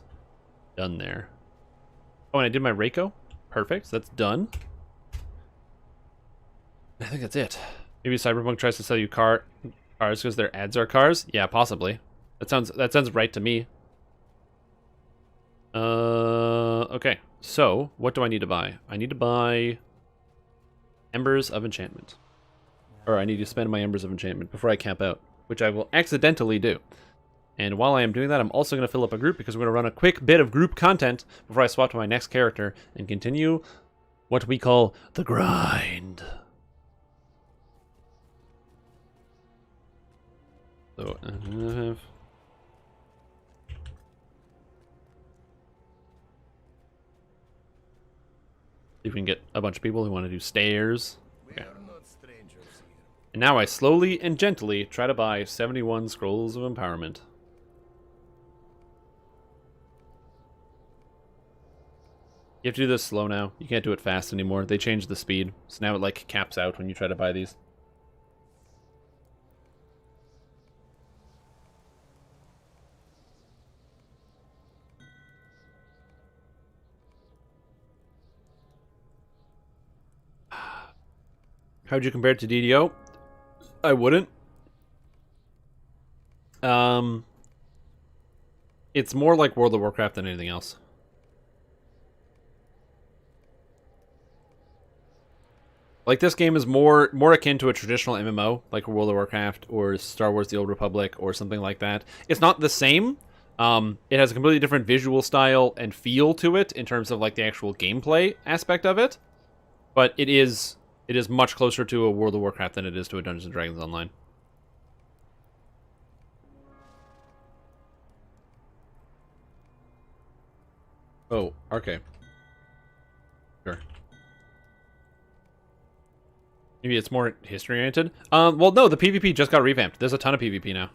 Done there. Oh, and I did my Reiko. Perfect. So that's done. I think that's it. Maybe Cyberpunk tries to sell you cars because their ads are cars. Yeah, possibly. That sounds right to me. Okay. So what do I need to buy? I need to buy Embers of Enchantment, or I need to spend my Embers of Enchantment before I camp out, which I will accidentally do. And while I am doing that, I'm also going to fill up a group because we're going to run a quick bit of group content before I swap to my next character and continue what we call the grind. So I'm gonna have see if we can get a bunch of people who want to do stairs. Okay. And now I slowly and gently try to buy 71 Scrolls of Empowerment. You have to do this slow now. You can't do it fast anymore. They changed the speed, so now it like caps out when you try to buy these. How'd you compare it to DDO? I wouldn't. It's more like World of Warcraft than anything else. Like, this game is more akin to a traditional MMO, like World of Warcraft or Star Wars The Old Republic or something like that. It's not the same. It has a completely different visual style and feel to it in terms of like the actual gameplay aspect of it. But it is much closer to a World of Warcraft than it is to a Dungeons & Dragons Online. Oh, okay. Sure. Maybe it's more history-oriented. Well, no, the PvP just got revamped. There's a ton of PvP now.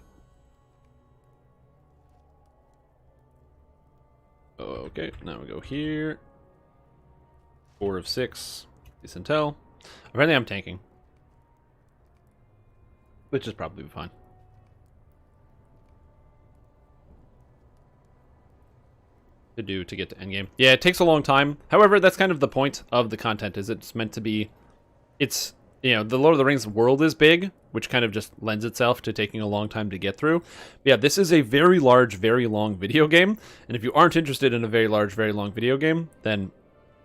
Okay, now we go here. 4 of 6. Decent tell. Apparently I'm tanking. Which is probably fine. To do to get to endgame. Yeah, it takes a long time. However, that's kind of the point of the content, is it's meant to be... It's, you know, the Lord of the Rings world is big, which kind of just lends itself to taking a long time to get through. But yeah, this is a very large, very long video game, and if you aren't interested in a very large, very long video game, then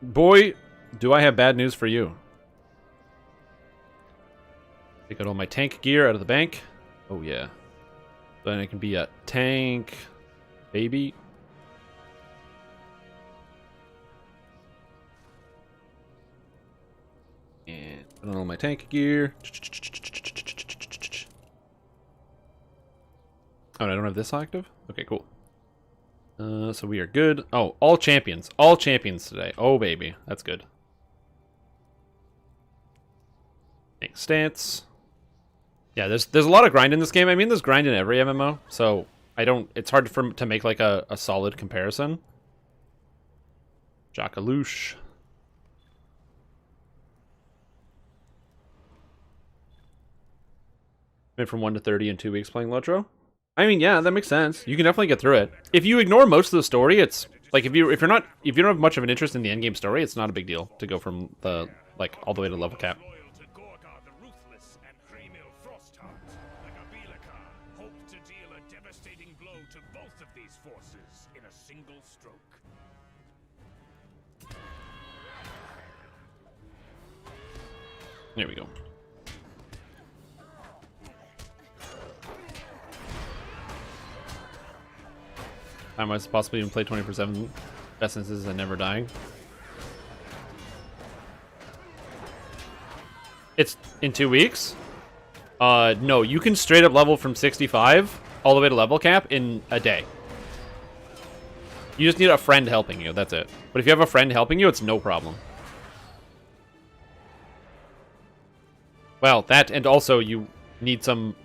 boy, do I have bad news for you. Take out all my tank gear out of the bank. Oh yeah. Then I can be a tank baby. And put on all my tank gear. Oh, I don't have this active? Okay, cool. So we are good. Oh, all champions. All champions today. Oh, baby. That's good. Tank stance. Yeah, there's a lot of grind in this game. I mean, there's grind in every MMO, so it's hard to make like a solid comparison. Jackaloosh. Went from 1 to 30 in 2 weeks playing Lotro. I mean, yeah, that makes sense. You can definitely get through it. If you ignore most of the story, it's like if you don't have much of an interest in the endgame story, it's not a big deal to go from the all the way to level cap. There we go. I might possibly even play 24/7 essences and never dying. It's in 2 weeks? No, you can straight up level from 65 all the way to level cap in a day. You just need a friend helping you, that's it. But if you have a friend helping you, it's no problem. Well, that, and also you need some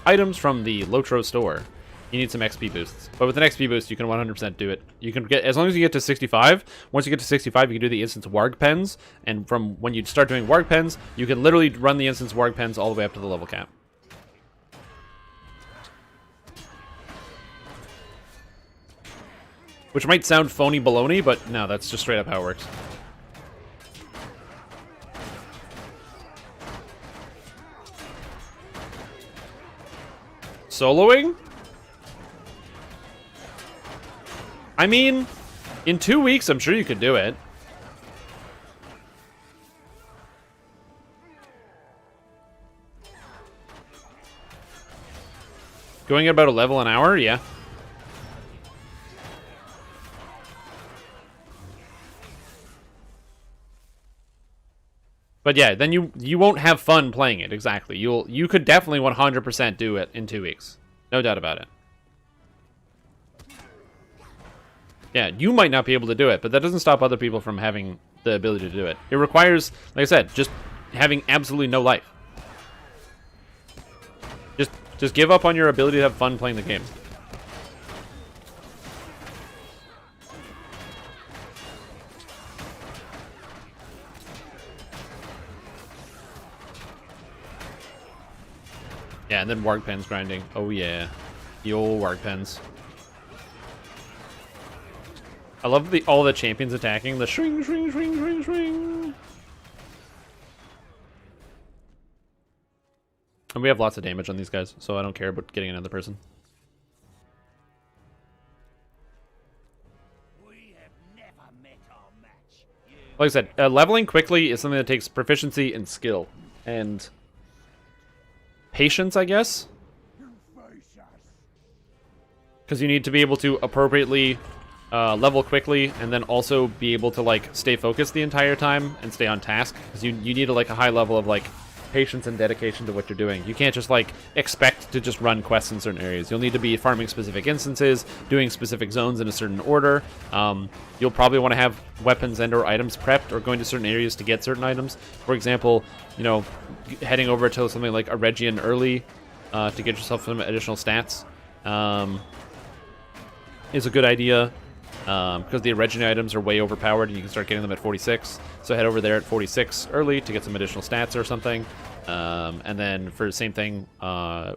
items from the Lotro store. You need some XP boosts. But with an XP boost, you can 100% do it. You can get, as long as you get to 65, once you get to 65, you can do the instance warg pens. And from when you start doing warg pens, you can literally run the instance warg pens all the way up to the level cap. Which might sound phony baloney, but no, that's just straight up how it works. Soloing? I mean, in 2 weeks, I'm sure you could do it. Going at about a level an hour, yeah. But yeah, then you won't have fun playing it, exactly. You could definitely 100% do it in 2 weeks. No doubt about it. Yeah, you might not be able to do it, but that doesn't stop other people from having the ability to do it. It requires, like I said, just having absolutely no life. Just give up on your ability to have fun playing the game. Yeah, and then warg pens grinding. Oh yeah, the old warg pens. I love all the champions attacking. The shring, shring, shring, shring, shring. And we have lots of damage on these guys, so I don't care about getting another person. Like I said, leveling quickly is something that takes proficiency and skill. And patience, I guess. Because you need to be able to appropriately level quickly, and then also be able to like stay focused the entire time and stay on task. Because you need like a high level of like patience and dedication to what you're doing. You can't just like expect to just run quests in certain areas. You'll need to be farming specific instances, doing specific zones in a certain order. You'll probably want to have weapons and or items prepped, or going to certain areas to get certain items. For example, you know, heading over to something like a Region early to get yourself some additional stats is a good idea. Because the Region items are way overpowered and you can start getting them at 46. So head over there at 46 early to get some additional stats or something. And then for the same thing,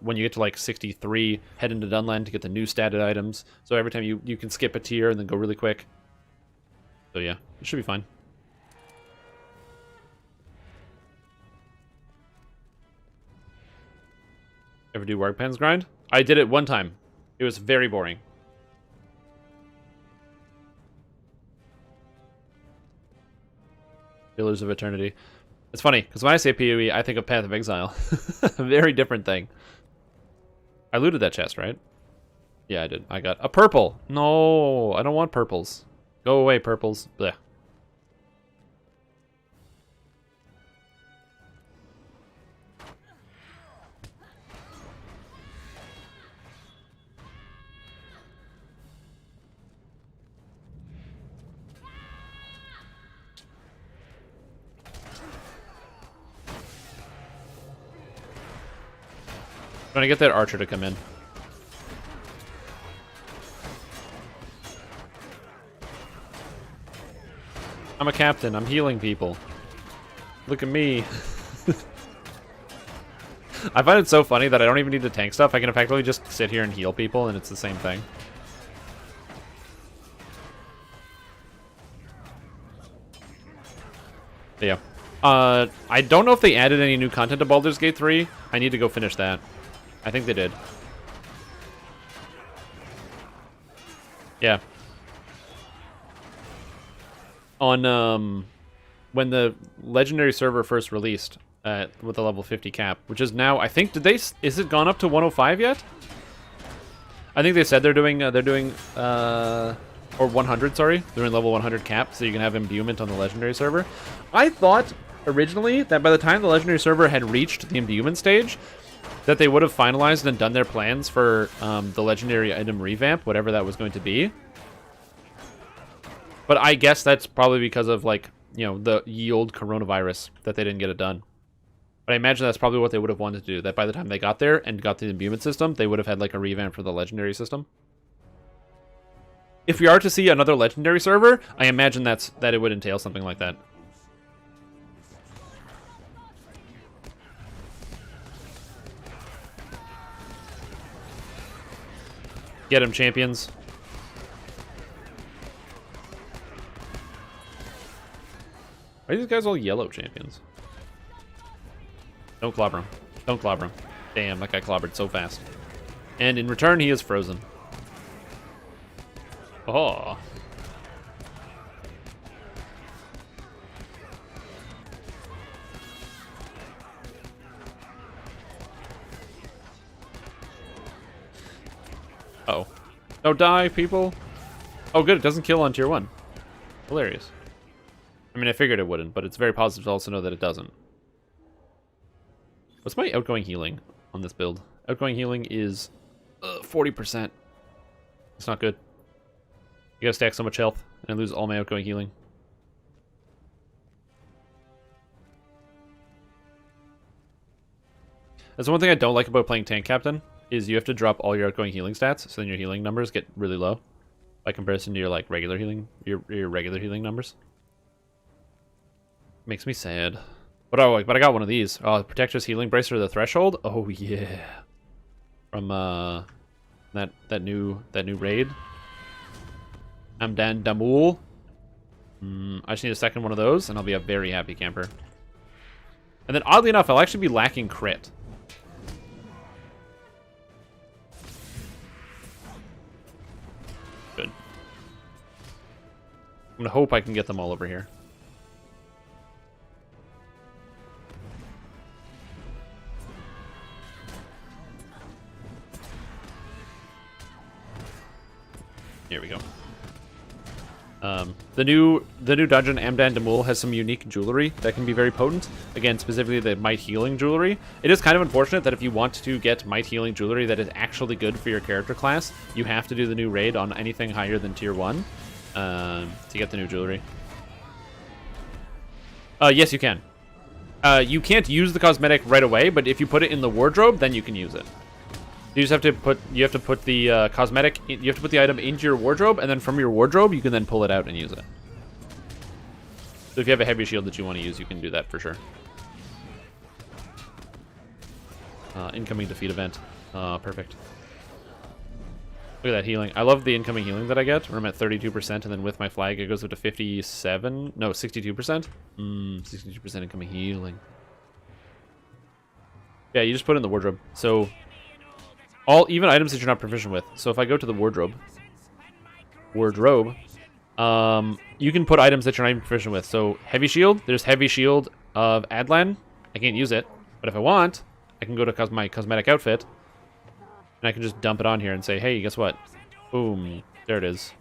when you get to like 63, head into Dunland to get the new statted items. So every time you can skip a tier and then go really quick. So yeah, it should be fine. Ever do Wargpan's grind? I did it one time. It was very boring. Pillars of Eternity. It's funny, because when I say PoE, I think of Path of Exile. A very different thing. I looted that chest, right? Yeah, I did. I got a purple. No, I don't want purples. Go away, purples. Blech. Trying to get that archer to come in. I'm a captain. I'm healing people. Look at me. I find it so funny that I don't even need to tank stuff. I can effectively just sit here and heal people, and it's the same thing. But yeah. I don't know if they added any new content to Baldur's Gate 3. I need to go finish that. I think they did. Yeah. On when the legendary server first released with the level 50 cap, which is now, I think, is it gone up to 105 yet? I think they said they're doing or 100, sorry. They're in level 100 cap, so you can have imbuement on the legendary server. I thought originally that by the time the legendary server had reached the imbuement stage, that they would have finalized and done their plans for the legendary item revamp, whatever that was going to be. But I guess that's probably because of, like, you know, the ye old coronavirus that they didn't get it done. But I imagine that's probably what they would have wanted to do, that by the time they got there and got the imbuement system, they would have had, like, a revamp for the legendary system. If we are to see another legendary server, I imagine that it would entail something like that. Get him, champions. Why are these guys all yellow champions? Don't clobber him. Don't clobber him. Damn, that guy clobbered so fast. And in return, he is frozen. Oh. Uh-oh. Don't die, people. Oh, good. It doesn't kill on tier 1. Hilarious. I mean, I figured it wouldn't, but it's very positive to also know that it doesn't. What's my outgoing healing on this build? Outgoing healing is 40%. It's not good. You gotta stack so much health, and I lose all my outgoing healing. That's one thing I don't like about playing Tank Captain, is you have to drop all your outgoing healing stats, so then your healing numbers get really low by comparison to your like regular healing, your regular healing numbers. Makes me sad. But I got one of these. Oh, Protector's Healing Bracer, the Threshold. Oh yeah, from that new raid. Amdan Damul. I just need a second one of those, and I'll be a very happy camper. And then oddly enough, I'll actually be lacking crit. I'm gonna hope I can get them all over here. Here we go. The new dungeon, Amdan Demul, has some unique jewelry that can be very potent. Again, specifically the Might Healing jewelry. It is kind of unfortunate that if you want to get Might Healing jewelry that is actually good for your character class, you have to do the new raid on anything higher than tier 1 to get the new jewelry. Yes, you can. You can't use the cosmetic right away, but if you put it in the wardrobe, then you can use it. You just have to put the cosmetic. You have to put the item into your wardrobe, and then from your wardrobe, you can then pull it out and use it. So if you have a heavy shield that you want to use, you can do that for sure. Incoming defeat event. Perfect. Look at that healing. I love the incoming healing that I get. Where I'm at 32%, and then with my flag, it goes up to 57. No, 62%. 62% incoming healing. Yeah, you just put it in the wardrobe. So. Even items that you're not proficient with. So if I go to the wardrobe, you can put items that you're not even proficient with. So heavy shield, there's heavy shield of Adlan. I can't use it, but if I want, I can go to my cosmetic outfit, and I can just dump it on here and say, hey, guess what? Boom, there it is.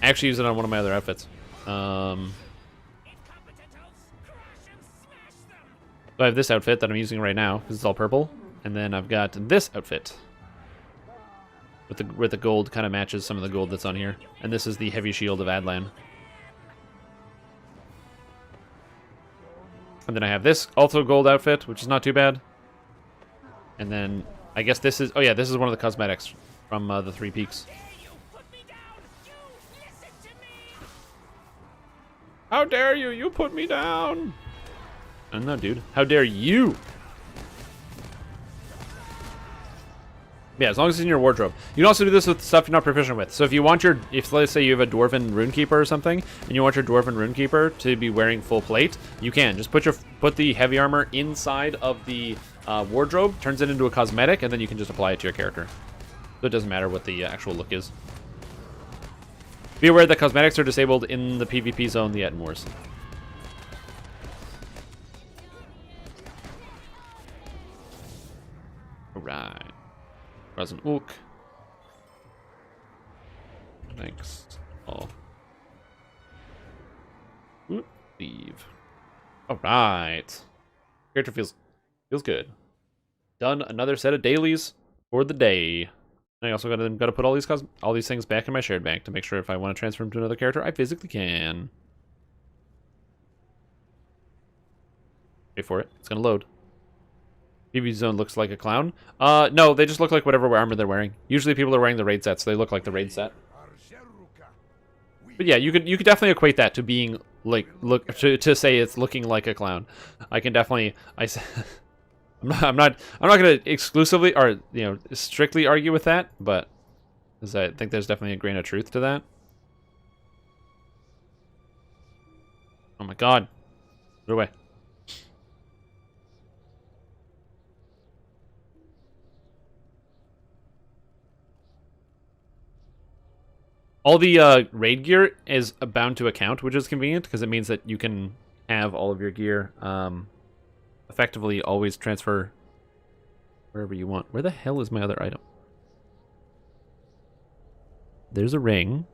I actually use it on one of my other outfits. So I have this outfit that I'm using right now because it's all purple, and then I've got this outfit with the gold kind of matches some of the gold that's on here, and this is the heavy shield of Adlan. And then I have this also gold outfit, which is not too bad. And then I guess this is this is one of the cosmetics from the Three Peaks. How dare you! You put me down! I don't know, dude. How dare you? Yeah, as long as it's in your wardrobe. You can also do this with stuff you're not proficient with. So if you want if let's say you have a Dwarven Runekeeper or something, and you want your Dwarven Runekeeper to be wearing full plate, you can. Just put the heavy armor inside of the wardrobe, turns it into a cosmetic, and then you can just apply it to your character. So it doesn't matter what the actual look is. Be aware that cosmetics are disabled in the PvP zone, the Etten Wars. Alright. Present Ook. Thanks. Oh. Leave. Alright. Character feels good. Done another set of dailies for the day. And I also gotta put all these things back in my shared bank to make sure if I want to transfer them to another character, I physically can. Wait for it. It's gonna load. PvP zone looks like a clown. No, they just look like whatever armor they're wearing. Usually people are wearing the raid set, so they look like the raid set. But yeah, you could definitely equate that to being like to say it's looking like a clown. I can definitely I'm not gonna exclusively or strictly argue with that, but I think there's definitely a grain of truth to that. Oh my god. Put it away. All the raid gear is bound to account, which is convenient because it means that you can have all of your gear effectively always transfer wherever you want. Where the hell is my other item? There's a ring,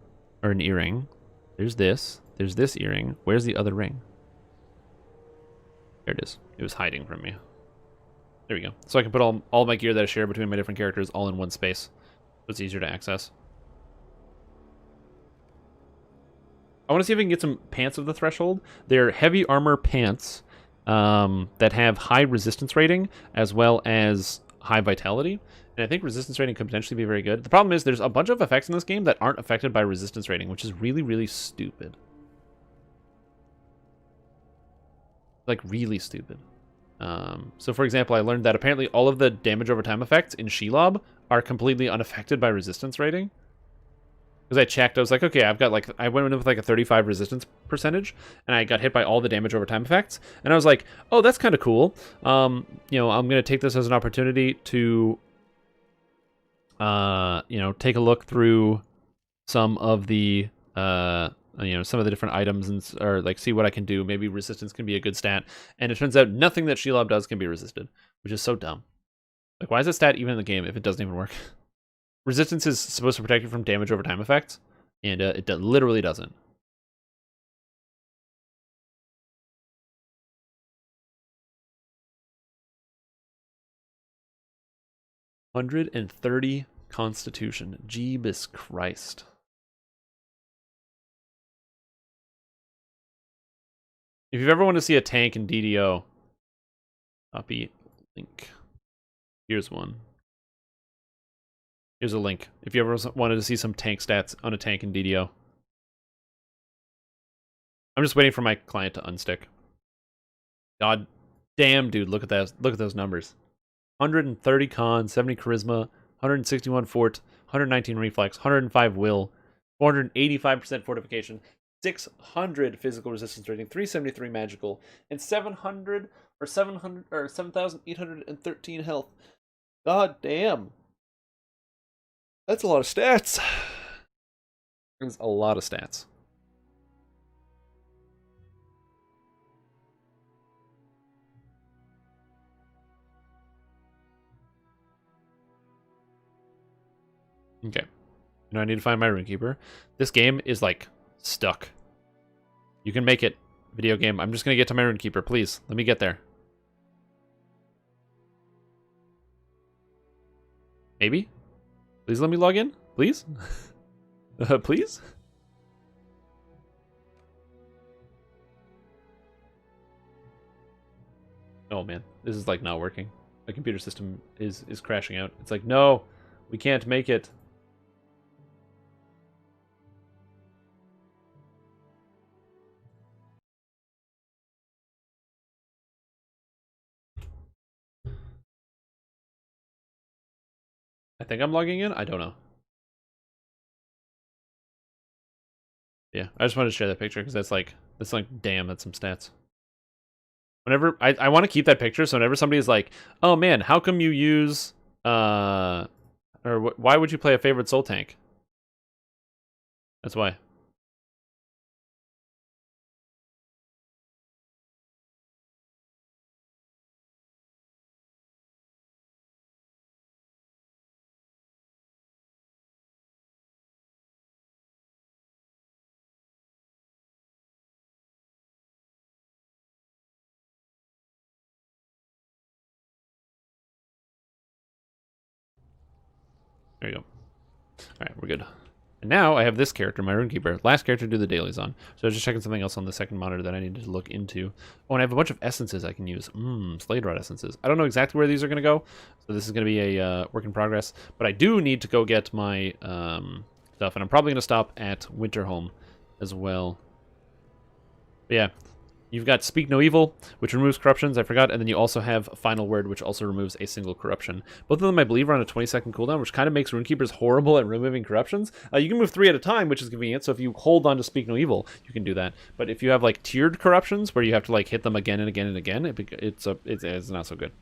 or an earring. There's this earring. Where's the other ring? There it is. It was hiding from me. There we go. So I can put all my gear that I share between my different characters all in one space. So it's easier to access. I want to see if I can get some pants of the threshold. They're heavy armor pants that have high resistance rating as well as high vitality. And I think resistance rating could potentially be very good. The problem is there's a bunch of effects in this game that aren't affected by resistance rating, which is really, really stupid. Like, really stupid. So, for example, I learned that apparently all of the damage over time effects in Shelob are completely unaffected by resistance rating. Because I checked, I was like, okay, I went in with like a 35 resistance percentage, and I got hit by all the damage over time effects, and I was like, oh, that's kind of cool. I'm going to take this as an opportunity to you know, take a look through some of the some of the different items or like see what I can do. Maybe resistance can be a good stat. And it turns out nothing that Shelob does can be resisted, which is so dumb. Like, why is that stat even in the game if it doesn't even work? Resistance is supposed to protect you from damage over time effects, and it literally doesn't. $130 Constitution. Jeebus Christ. If you've ever wanted to see a tank in DDO, copy link. Here's one. Here's a link. If you ever wanted to see some tank stats on a tank in DDO. I'm just waiting for my client to unstick. God damn, dude, look at that. Look at those numbers. 130 con, 70 charisma, 161 fort, 119 reflex, 105 will, 485% fortification, 600 physical resistance rating, 373 magical, and 7,813 health. God damn. That's a lot of stats. That's a lot of stats. Okay. Now I need to find my Runekeeper. This game is like stuck. You can make it, video game. I'm just gonna get to my Runekeeper, please. Let me get there. Maybe? Please let me log in? Please? Please? Oh man, this is like not working. My computer system is crashing out. It's like, no, we can't make it. I think I'm logging in. I don't know. Yeah, I just wanted to share that picture because that's like, damn, that's some stats. Whenever I want to keep that picture, so whenever somebody's like, "Oh man, how come you use or why would you play a favorite soul tank?" That's why. There you go. Alright, we're good. And now I have this character, my Runekeeper. Last character to do the dailies on. So I was just checking something else on the second monitor that I needed to look into. Oh, and I have a bunch of essences I can use. Slade Rod essences. I don't know exactly where these are going to go. So this is going to be a work in progress. But I do need to go get my stuff. And I'm probably going to stop at Winterholm as well. But yeah. You've got Speak No Evil, which removes corruptions, I forgot, and then you also have Final Word, which also removes a single corruption. Both of them, I believe, are on a 20-second cooldown, which kind of makes Runekeepers horrible at removing corruptions. You can move 3 at a time, which is convenient, so if you hold on to Speak No Evil, you can do that. But if you have, like, tiered corruptions, where you have to, like, hit them again and again and again, it's not so good.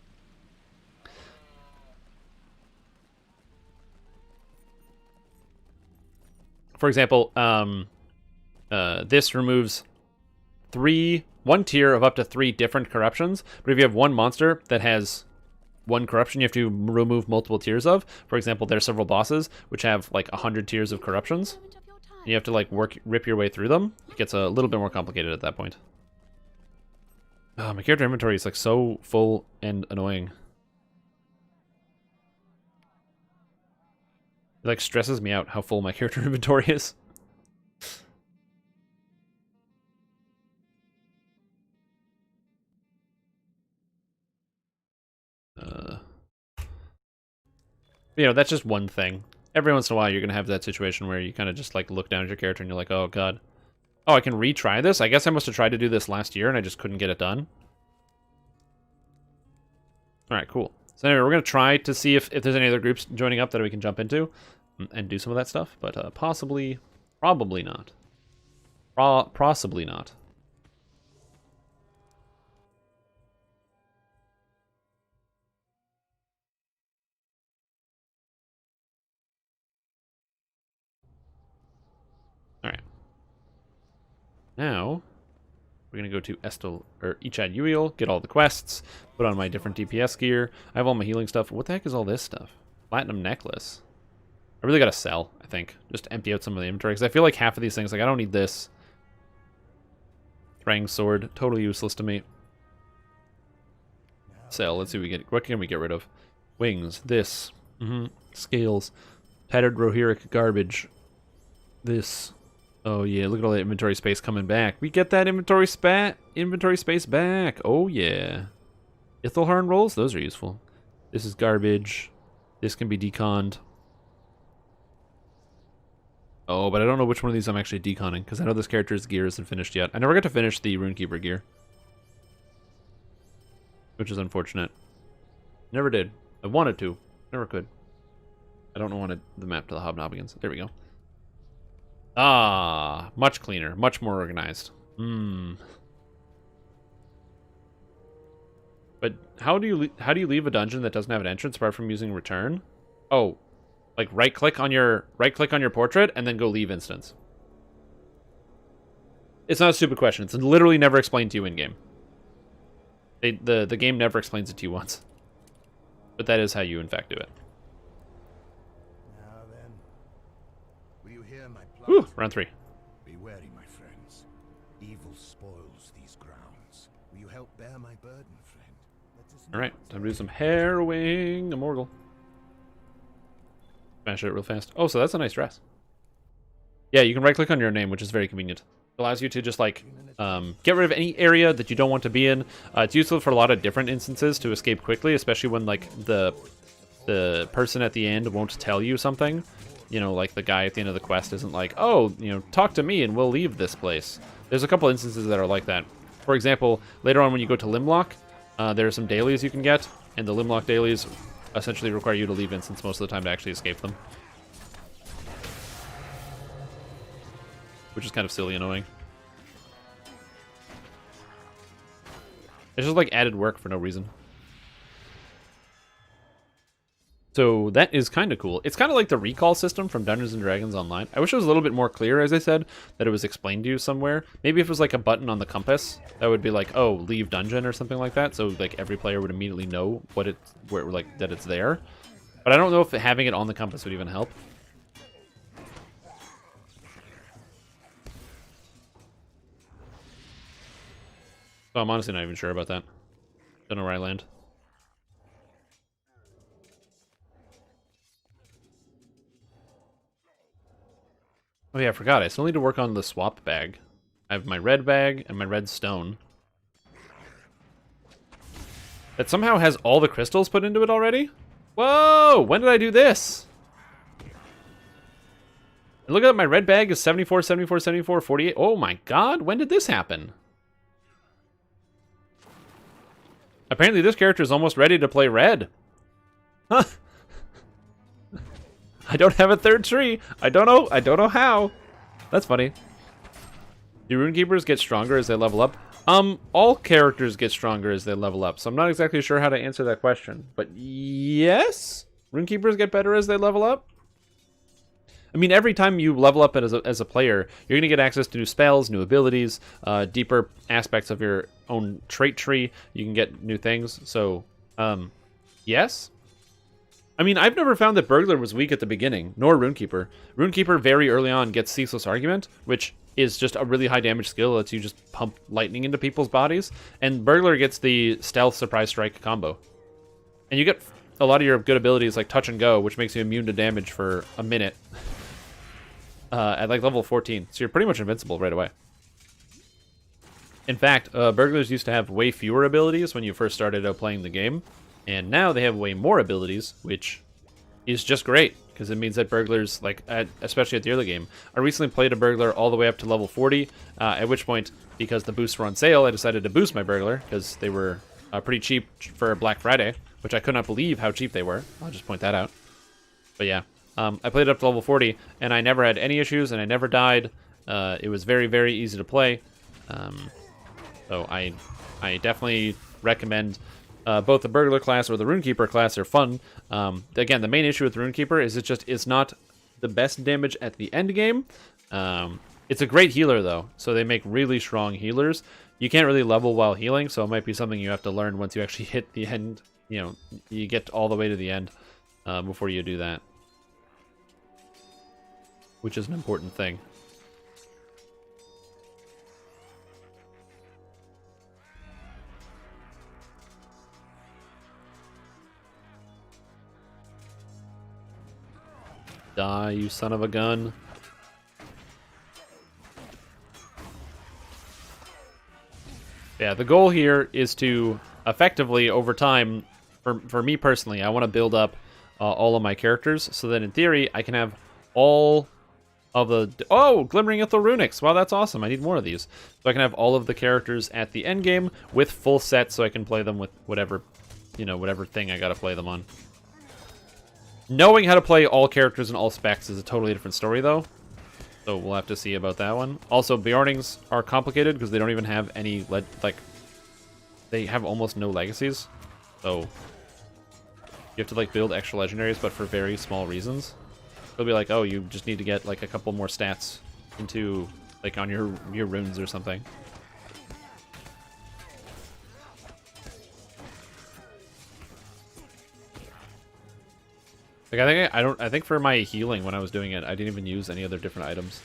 For example, this removes one tier of up to 3 different corruptions, but if you have one monster that has one corruption you have to remove multiple tiers of, for example, there are several bosses which have like 100 tiers of corruptions, and you have to like rip your way through them. It gets a little bit more complicated at that point. Oh, my character inventory is like so full and annoying. It like stresses me out how full my character inventory is. You know, that's just one thing. Every once in a while, you're going to have that situation where you kind of just, like, look down at your character and you're like, oh, God. Oh, I can retry this? I guess I must have tried to do this last year and I just couldn't get it done. Alright, cool. So anyway, we're going to try to see if there's any other groups joining up that we can jump into and do some of that stuff. But probably not. Possibly not. Alright. Now, we're going to go to Ichad Uil, get all the quests, put on my different DPS gear. I have all my healing stuff. What the heck is all this stuff? Platinum necklace. I really got to sell, I think. Just empty out some of the inventory, because I feel like half of these things, like, I don't need this. Thrang sword, totally useless to me. Sell, let's see what can we get rid of. Wings, this. Scales. Tattered Rohirric garbage. This. Oh yeah, look at all that inventory space coming back. We get that inventory space back. Oh yeah. Ithelharn rolls, those are useful. This is garbage. This can be deconned. Oh, but I don't know which one of these I'm actually deconning, because I know this character's gear isn't finished yet. I never got to finish the Runekeeper gear, which is unfortunate. Never did. I wanted to. Never could. I don't want the map to the Hobnobbins. There we go. Ah, much cleaner, much more organized. But how do you leave a dungeon that doesn't have an entrance apart from using return? Oh, like right click on your portrait and then go leave instance. It's not a stupid question. It's literally never explained to you in game. The game never explains it to you once. But that is how you in fact do it. Now then, will you hear my plan? Woo, round 3. Be wary, my friends. Evil spoils these grounds. Will you help bear my burden, friend? Alright, time to do some harrowing. A Morgul. Smash it real fast. Oh, so that's a nice dress. Yeah, you can right click on your name, which is very convenient. It allows you to just like get rid of any area that you don't want to be in. It's useful for a lot of different instances to escape quickly, especially when like the person at the end won't tell you something. You know, like the guy at the end of the quest isn't like, oh, you know, talk to me and we'll leave this place. There's a couple instances that are like that. For example, later on when you go to Limlock, there are some dailies you can get, and the Limlock dailies essentially require you to leave instance most of the time to actually escape them. Which is kind of silly annoying. It's just like added work for no reason. So that is kind of cool. It's kind of like the recall system from Dungeons & Dragons Online. I wish it was a little bit more clear, as I said, that it was explained to you somewhere. Maybe if it was like a button on the compass, that would be like, oh, leave dungeon or something like that. So like every player would immediately know that it's there. But I don't know if having it on the compass would even help. So I'm honestly not even sure about that. Don't know where I land. Oh yeah, I forgot. I still need to work on the swap bag. I have my red bag and my red stone. That somehow has all the crystals put into it already? Whoa! When did I do this? And look at that, my red bag is 74, 74, 74, 48. Oh my god, when did this happen? Apparently this character is almost ready to play red. Huh. I don't have a third tree. I don't know how. That's funny. Do Runekeepers get stronger as they level up? All characters get stronger as they level up, so I'm not exactly sure how to answer that question. But yes, Runekeepers get better as they level up. I mean, every time you level up as a player, you're going to get access to new spells, new abilities, deeper aspects of your own trait tree. You can get new things. So, yes. I mean, I've never found that Burglar was weak at the beginning, nor Runekeeper. Runekeeper very early on gets Ceaseless Argument, which is just a really high damage skill that lets you just pump lightning into people's bodies. And Burglar gets the Stealth Surprise Strike combo. And you get a lot of your good abilities like Touch and Go, which makes you immune to damage for a minute. At like level 14, so you're pretty much invincible right away. In fact, Burglars used to have way fewer abilities when you first started out playing the game, and now they have way more abilities, which is just great, because it means that Burglars, like especially at the early game, I recently played a Burglar all the way up to level 40, at which point, because the boosts were on sale, I decided to boost my Burglar, because they were pretty cheap for Black Friday, which I could not believe how cheap they were. I'll just point that out. But yeah. I played it up to level 40, and I never had any issues, and I never died. It was very, very easy to play. So I definitely recommend both the Burglar class or the Runekeeper class. They're fun. Again, the main issue with Runekeeper is it's not the best damage at the end game. It's a great healer, though, so they make really strong healers. You can't really level while healing, so it might be something you have to learn once you actually hit the end. You know, you get all the way to the end before you do that. Which is an important thing. Die, you son of a gun. Yeah, the goal here is to effectively, over time, for me personally, I want to build up all of my characters so that in theory I can have all of the... Oh, Glimmering Ithel Runics! Wow, that's awesome. I need more of these. So I can have all of the characters at the end game with full sets so I can play them with whatever, you know, whatever thing I gotta play them on. Knowing how to play all characters and all specs is a totally different story, though. So we'll have to see about that one. Also, Bjornings are complicated because they don't even have any, like, they have almost no legacies. So you have to, like, build extra legendaries, but for very small reasons. They'll be like, oh, you just need to get, like, a couple more stats into, like, on your runes or something. Like, I think for my healing when I was doing it, I didn't even use any other different items.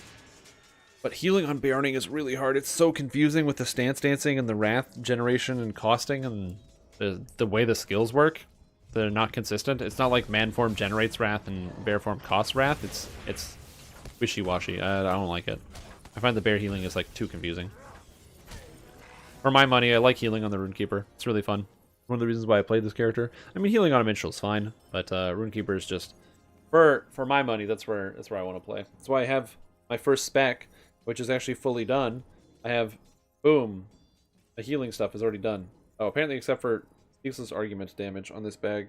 But healing on Bjorning is really hard. It's so confusing with the stance dancing and the wrath generation and costing and the way the skills work. They're not consistent. It's not like man form generates wrath and bear form costs wrath. It's wishy-washy. I don't like it. I find the bear healing is like too confusing. For my money, I like healing on the Runekeeper. It's really fun. One of the reasons why I played this character. I mean, healing on a minstrel is fine, but Runekeeper is just for my money. That's where I want to play. That's why I have my first spec, which is actually fully done. I have, boom, the healing stuff is already done. Oh, apparently except for useless argument damage on this bag.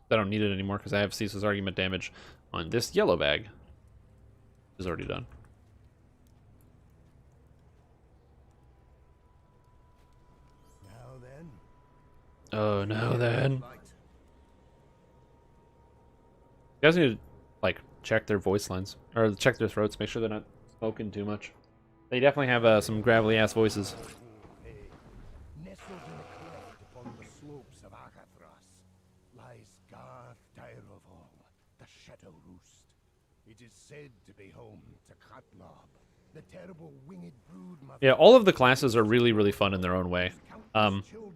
I don't need it anymore because I have ceaseless argument damage on this yellow bag. Which is already done. Oh, now then. You guys need to, like, check their voice lines. Or check their throats, make sure they're not smoking too much. They definitely have some gravelly-ass voices. Nestled in a cleft upon the slopes of Agathras lies Garth Dairovol, the Shadow Roost. It is said to be home to Khatlob, the terrible winged brood mother. Yeah, all of the classes are really, really fun in their own way.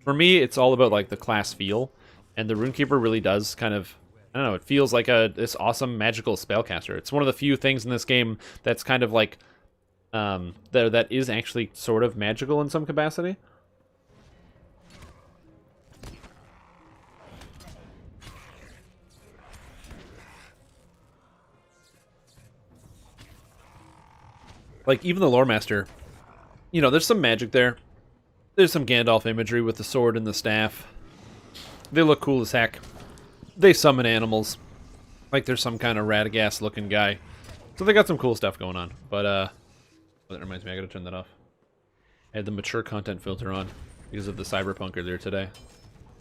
For me, it's all about, like, the class feel. And the Runekeeper really does kind of... I don't know, it feels like this awesome magical spellcaster. It's one of the few things in this game that's kind of like... that is actually sort of magical in some capacity. Like, even the Lore Master, you know, there's some magic there. There's some Gandalf imagery with the sword and the staff. They look cool as heck. They summon animals. Like there's some kind of Radagast looking guy. So they got some cool stuff going on. But, oh, that reminds me, I gotta turn that off. I had the mature content filter on because of the Cyberpunk earlier today.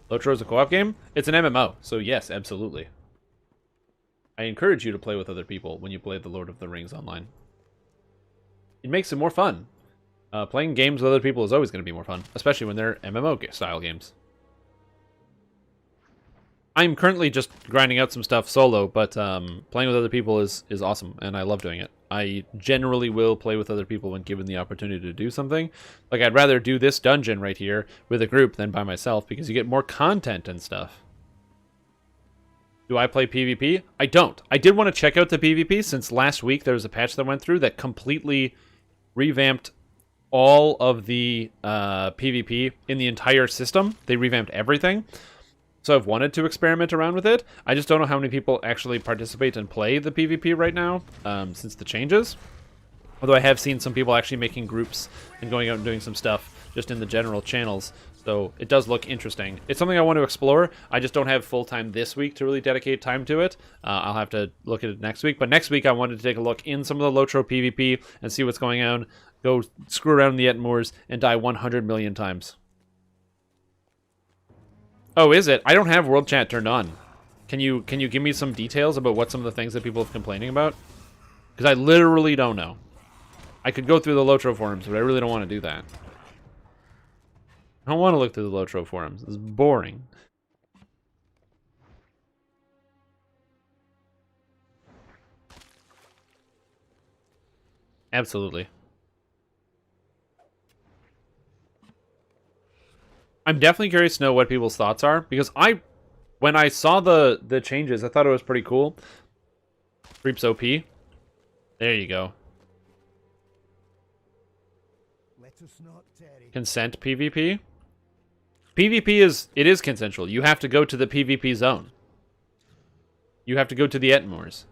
Lotro is a co-op game? It's an MMO, so yes, absolutely. I encourage you to play with other people when you play The Lord of the Rings online. It makes it more fun. Playing games with other people is always going to be more fun, especially when they're MMO-style games. I'm currently just grinding out some stuff solo, but playing with other people is awesome, and I love doing it. I generally will play with other people when given the opportunity to do something. Like, I'd rather do this dungeon right here with a group than by myself, because you get more content and stuff. Do I play PvP? I don't. I did want to check out the PvP, since last week there was a patch that went through that completely revamped all of the PvP in the entire system. They revamped everything. So I've wanted to experiment around with it. I just don't know how many people actually participate and play the PvP right now, since the changes. Although I have seen some people actually making groups and going out and doing some stuff just in the general channels. So it does look interesting. It's something I want to explore. I just don't have full time this week to really dedicate time to it. I'll have to look at it next week. But next week I wanted to take a look in some of the Lotro PvP and see what's going on. Go screw around in the Etmoors and die 100 million times. Oh, is it? I don't have world chat turned on. Can you give me some details about what some of the things that people have complaining about? Because I literally don't know. I could go through the Lotro forums, but I really don't want to do that. I don't want to look through the Lotro forums. It's boring. Absolutely. I'm definitely curious to know what people's thoughts are, because when I saw the changes, I thought it was pretty cool. Creeps OP. There you go. Consent PvP. PvP is consensual. You have to go to the PvP zone. You have to go to the Etmoors.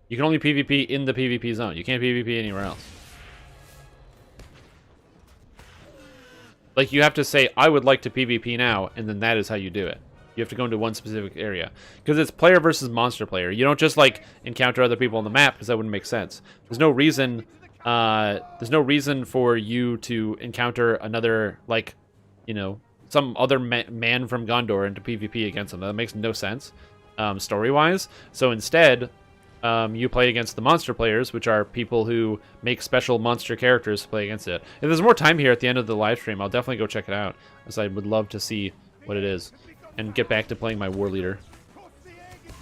You can only PvP in the PvP zone. You can't PvP anywhere else. Like, you have to say, I would like to PvP now, and then that is how you do it. You have to go into one specific area. Because it's player versus monster player. You don't just, like, encounter other people on the map, because that wouldn't make sense. There's no reason for you to encounter another, like, you know, some other man from Gondor into PvP against them. That makes no sense, story-wise. So instead, you play against the monster players, which are people who make special monster characters to play against it. If there's more time here at the end of the live stream, I'll definitely go check it out, as I would love to see what it is, and get back to playing my War Leader.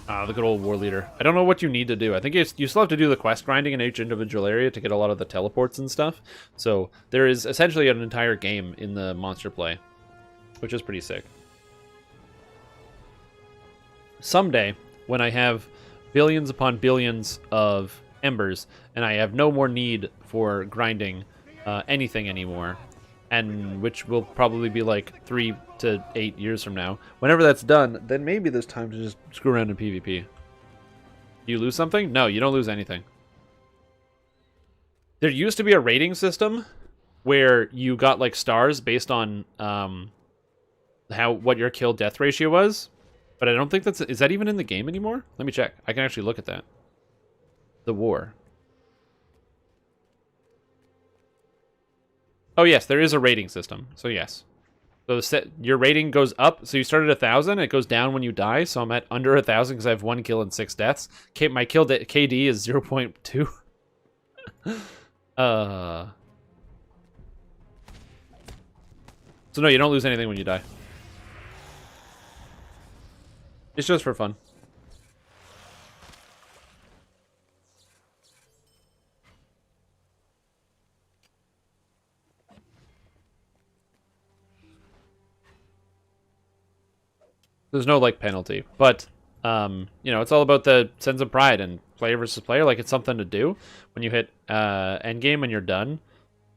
The good old War Leader. I don't know what you need to do. I think you still have to do the quest grinding in each individual area to get a lot of the teleports and stuff. So there is essentially an entire game in the monster play, which is pretty sick. Someday, when I have billions upon billions of embers, and I have no more need for grinding anything anymore, and which will probably be like 3 to 8 years from now. Whenever that's done, then maybe there's time to just screw around in PvP. You lose something? No, you don't lose anything. There used to be a rating system where you got like stars based on what your kill death ratio was, but I don't think is that even in the game anymore? Let me check. I can actually look at that. The war. Oh yes, there is a rating system. So yes. So your rating goes up. So you start at 1,000. It goes down when you die. So I'm at under 1,000 because I have 1 kill and 6 deaths. My kill KD is 0.2. So no, you don't lose anything when you die. It's just for fun. There's no, like, penalty. But, you know, it's all about the sense of pride and player versus player. Like, it's something to do when you hit endgame and you're done.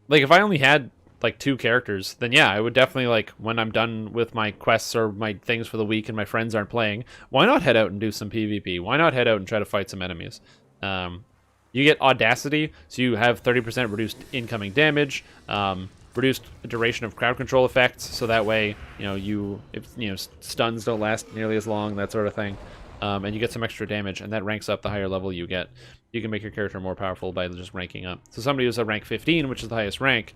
Like, if I only had, like, 2 characters, then yeah, I would definitely, like, when I'm done with my quests or my things for the week and my friends aren't playing, why not head out and do some PvP? Why not head out and try to fight some enemies? You get Audacity, so you have 30% reduced incoming damage, reduced duration of crowd control effects, so that way, stuns don't last nearly as long, that sort of thing. And you get some extra damage, and that ranks up the higher level you get. You can make your character more powerful by just ranking up. So somebody who's at rank 15, which is the highest rank,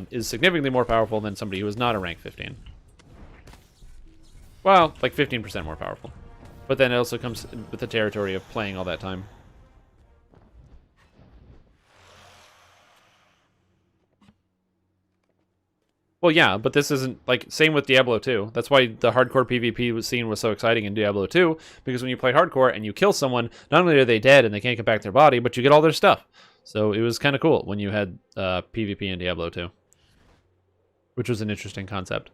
is significantly more powerful than somebody who is not a rank 15. Well, like 15% more powerful. But then it also comes with the territory of playing all that time. Well, yeah, but this isn't, like, same with Diablo 2. That's why the hardcore PvP scene was so exciting in Diablo 2, because when you play hardcore and you kill someone, not only are they dead and they can't get back their body, but you get all their stuff. So it was kind of cool when you had PvP in Diablo 2, which was an interesting concept.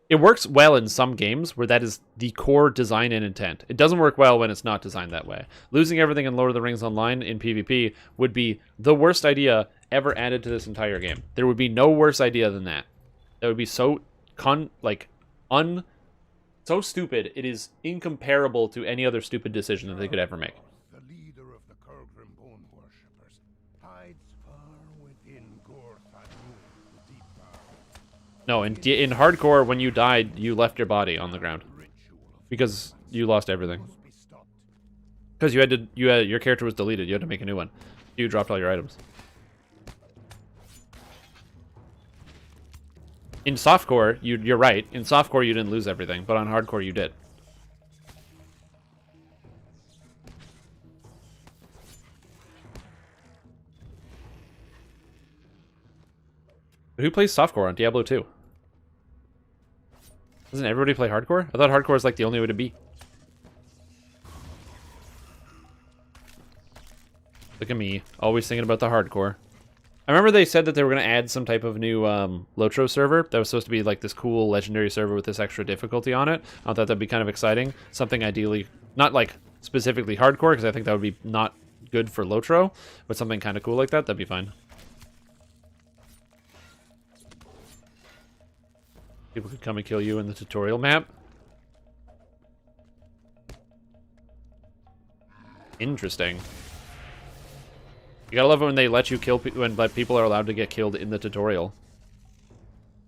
It works well in some games where that is the core design and intent. It doesn't work well when it's not designed that way. Losing everything in Lord of the Rings Online in PvP would be the worst idea ever added to this entire game. There would be no worse idea than that. That would be so so stupid. It is incomparable to any other stupid decision that they could ever make. The leader of the Kurgrim bone worshippers hides far within Gorthanu, the deep dark. No, in hardcore, when you died, you left your body on the ground because you lost everything. Because your character was deleted. You had to make a new one. You dropped all your items. In softcore, you're right. In softcore, you didn't lose everything, but on hardcore, you did. Who plays softcore on Diablo 2? Doesn't everybody play hardcore? I thought hardcore is like the only way to be. Look at me, always thinking about the hardcore. I remember they said that they were going to add some type of new Lotro server that was supposed to be like this cool legendary server with this extra difficulty on it. I thought that'd be kind of exciting. Something ideally, not like specifically hardcore, because I think that would be not good for Lotro, but something kind of cool like that, that'd be fine. People could come and kill you in the tutorial map. Interesting. You gotta love it when they let you kill people, when people are allowed to get killed in the tutorial.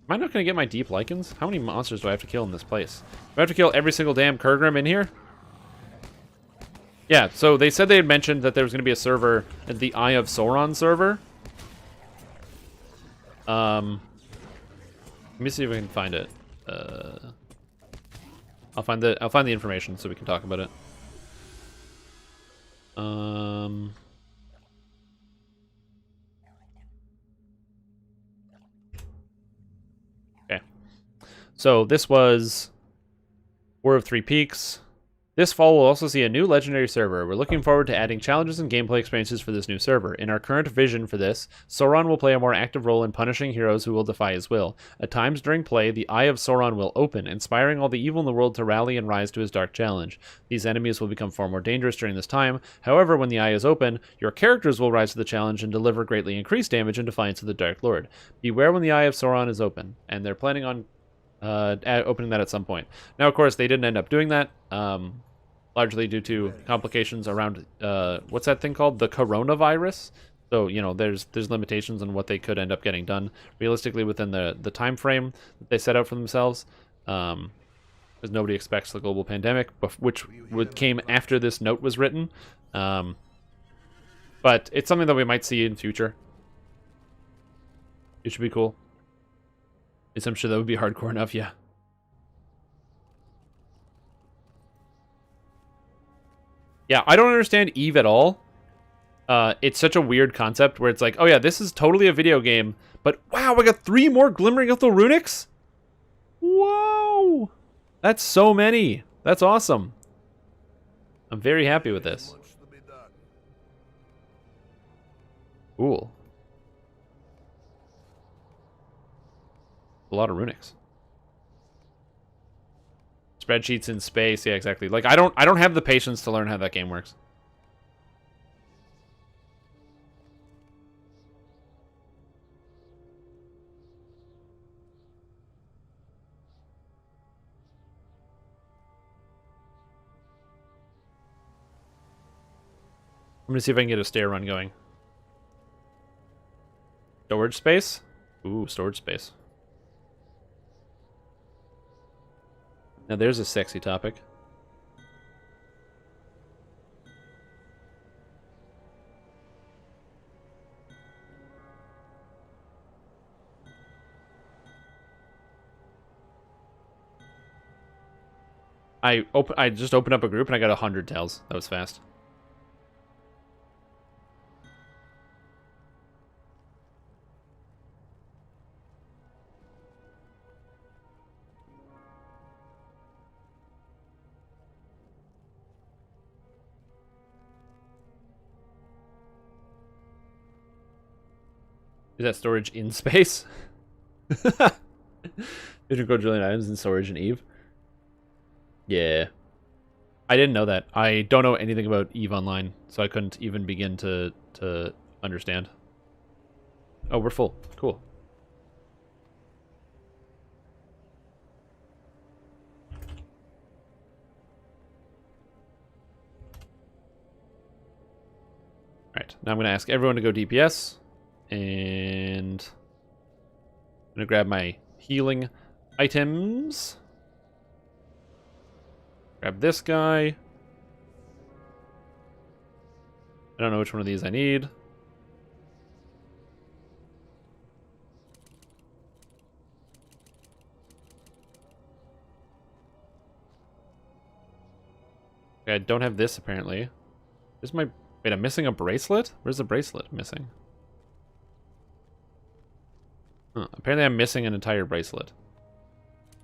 Am I not gonna get my deep lichens? How many monsters do I have to kill in this place? Do I have to kill every single damn Kurgrim in here? Yeah, so they said they had mentioned that there was gonna be a server, the Eye of Sauron server. Let me see if we can find it. I'll find the information so we can talk about it. Okay. So this was War of Three Peaks. This fall, we'll also see a new legendary server. We're looking forward to adding challenges and gameplay experiences for this new server. In our current vision for this, Sauron will play a more active role in punishing heroes who will defy his will. At times during play, the Eye of Sauron will open, inspiring all the evil in the world to rally and rise to his dark challenge. These enemies will become far more dangerous during this time. However, when the Eye is open, your characters will rise to the challenge and deliver greatly increased damage in defiance of the Dark Lord. Beware when the Eye of Sauron is open, and they're planning on opening that at some point. Now, of course, they didn't end up doing that. Largely due to complications around what's that thing called? The coronavirus. So, you know, there's limitations on what they could end up getting done realistically within the time frame that they set out for themselves. Because nobody expects the global pandemic, which came after this note was written. But it's something that we might see in future. It should be cool. I'm sure that would be hardcore enough, yeah. Yeah, I don't understand Eve at all. It's such a weird concept where it's like, oh yeah, this is totally a video game, but wow, I got 3 more Glimmering Ithil Runics? Whoa! That's so many. That's awesome. I'm very happy with this. Cool. A lot of runics. Spreadsheets in space, yeah, exactly. Like I don't have the patience to learn how that game works. I'm gonna see if I can get a stair run going. Storage space? Ooh, storage space. Now there's a sexy topic. I just opened up a group and I got 100 tells. That was fast. Is that storage in space? Did you go drilling items in storage in Eve? Yeah. I didn't know that. I don't know anything about Eve Online, so I couldn't even begin to understand. Oh, we're full. Cool. Alright, now I'm going to ask everyone to go DPS. And I'm gonna grab my healing items. Grab this guy. I don't know which one of these I need. Okay, I don't have this apparently. Where's my... Wait, I'm missing a bracelet? Where's the bracelet missing? Huh. Apparently I'm missing an entire bracelet.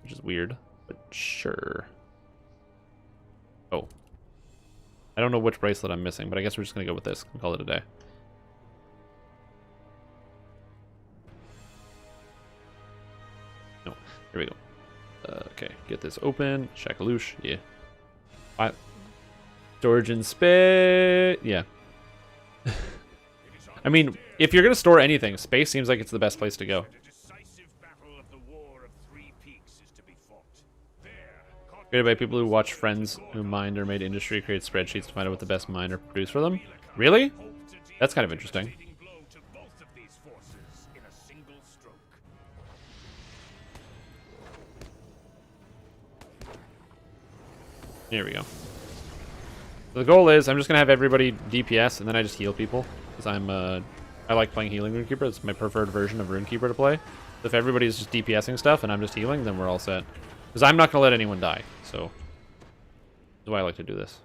Which is weird, but sure. Oh. I don't know which bracelet I'm missing, but I guess we're just going to go with this and call it a day. No. Here we go. Okay, get this open. Shakaloosh. Yeah. Storage in space. Yeah. I mean, if you're going to store anything, space seems like it's the best place to go. Created by people who watch friends who mined or made industry create spreadsheets to find out what the best mine or produce for them. Really? That's kind of interesting. Here we go. So the goal is I'm just gonna have everybody DPS and then I just heal people because I like playing healing Runekeeper. It's my preferred version of Runekeeper to play. So if everybody's just DPSing stuff and I'm just healing, then we're all set. Because I'm not gonna let anyone die. So that's why I like to do this.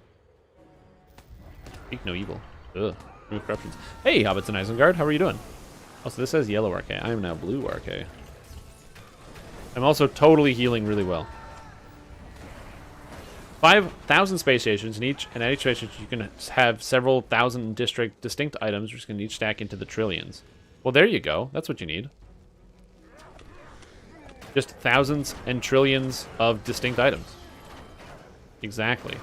Speak no evil. Ugh. Remove corruptions. Hey, Hobbits and Isengard, how are you doing? Oh, so this says yellow RK. I am now blue RK. I'm also totally healing really well. 5,000 space stations in each, and at each space station you can have several thousand distinct items which can each stack into the trillions. Well, there you go. That's what you need. Just thousands and trillions of distinct items. Exactly.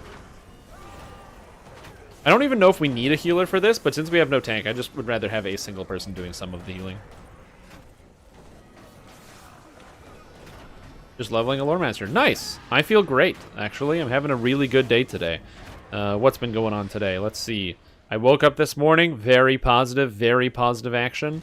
I don't even know if we need a healer for this, but since we have no tank, I just would rather have a single person doing some of the healing. Just leveling a lore master. Nice! I feel great, actually. I'm having a really good day today. What's been going on today? Let's see. I woke up this morning. Very positive action.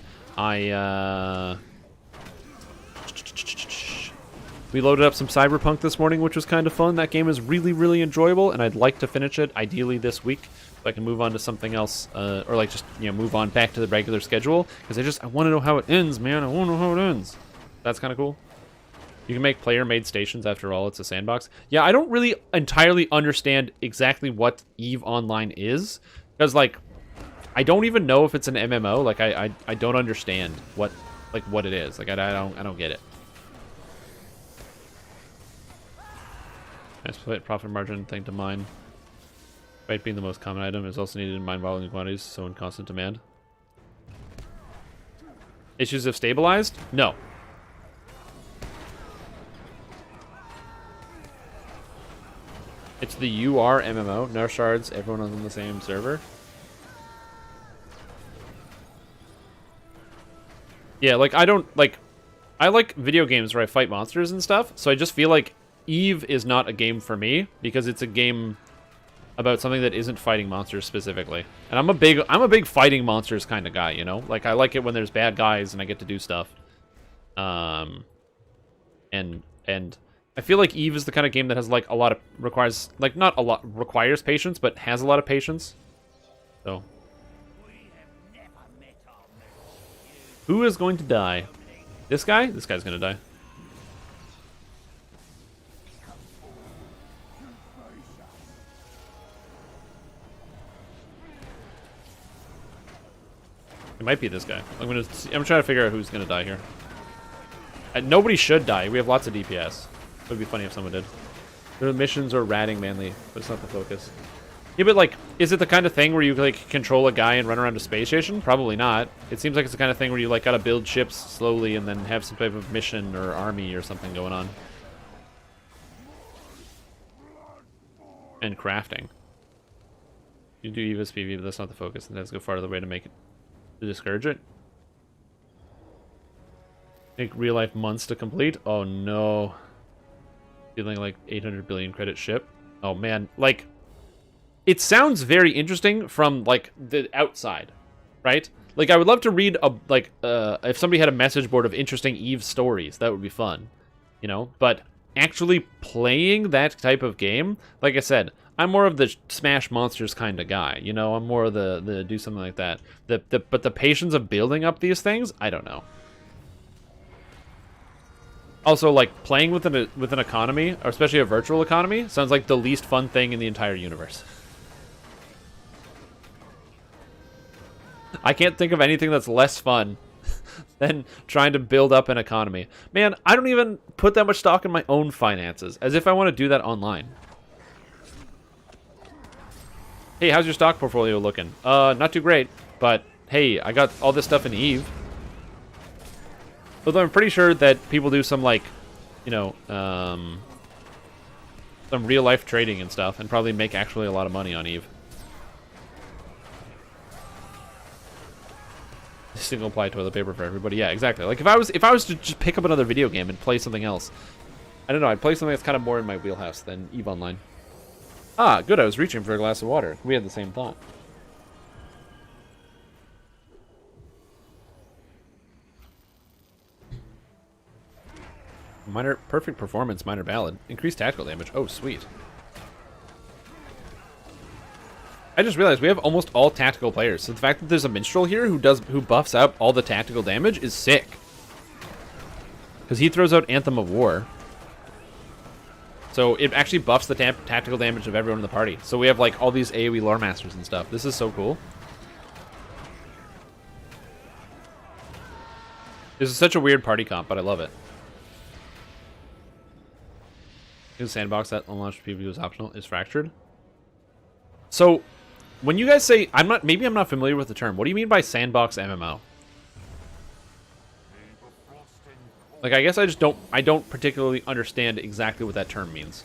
We loaded up some Cyberpunk this morning, which was kind of fun. That game is really, really enjoyable, and I'd like to finish it, ideally this week, so I can move on to something else, or like just, you know, move on back to the regular schedule, because I want to know how it ends, man. I want to know how it ends. That's kind of cool. You can make player-made stations, after all. It's a sandbox. Yeah, I don't really entirely understand exactly what EVE Online is, because, like, I don't even know if it's an MMO. Like, I don't understand what it is. Like, I don't get it. Nice profit margin thing to mine. Despite being the most common item, is also needed in mine volume quantities, so in constant demand. Issues have stabilized? No. It's the UR MMO. No shards, everyone is on the same server. Yeah, like, I like video games where I fight monsters and stuff, so I just feel like EVE is not a game for me, because it's a game about something that isn't fighting monsters specifically. And I'm a big fighting monsters kind of guy, you know? Like, I like it when there's bad guys and I get to do stuff. And I feel like EVE is the kind of game that has, like, not a lot requires patience, but has a lot of patience. So. Who is going to die? This guy? This guy's gonna die. It might be this guy. I'm trying to figure out who's gonna die here. Nobody should die. We have lots of DPS. It would be funny if someone did. The missions are ratting mainly, but it's not the focus. Yeah, but, like, is it the kind of thing where you, like, control a guy and run around a space station? Probably not. It seems like it's the kind of thing where you, like, gotta build ships slowly and then have some type of mission or army or something going on. And crafting. You do EVIS PV, but that's not the focus, and that's go far the way to make it, to discourage it. Take real life months to complete? Oh no. Feeling like 800 billion credit ship. Oh man, like, it sounds very interesting from, like, the outside, right? Like, I would love to read if somebody had a message board of interesting EVE stories, that would be fun, you know? But actually playing that type of game, like I said, I'm more of the smash monsters kind of guy, you know? I'm more of the do something like that. But the patience of building up these things, I don't know. Also, like, playing with an economy, or especially a virtual economy, sounds like the least fun thing in the entire universe. I can't think of anything that's less fun than trying to build up an economy. Man, I don't even put that much stock in my own finances, as if I want to do that online. Hey, how's your stock portfolio looking? Not too great, but hey, I got all this stuff in EVE. Although I'm pretty sure that people do some, like, you know, some real-life trading and stuff, and probably make actually a lot of money on EVE. Single ply toilet paper for everybody. Yeah, exactly. Like if I was to just pick up another video game and play something else, I don't know, I'd play something that's kind of more in my wheelhouse than EVE Online. Ah, good. I was reaching for a glass of water. We had the same thought. Minor perfect performance, minor ballad. Increased tactical damage. Oh, sweet. I just realized we have almost all tactical players, so the fact that there's a minstrel here who buffs up all the tactical damage is sick. Because he throws out Anthem of War. So it actually buffs the tactical damage of everyone in the party. So we have like all these AoE lore masters and stuff. This is so cool. This is such a weird party comp, but I love it. New sandbox that unlaunched PvP is optional is Fractured. So when you guys say, maybe I'm not familiar with the term. What do you mean by sandbox MMO? Like, I guess I don't particularly understand exactly what that term means.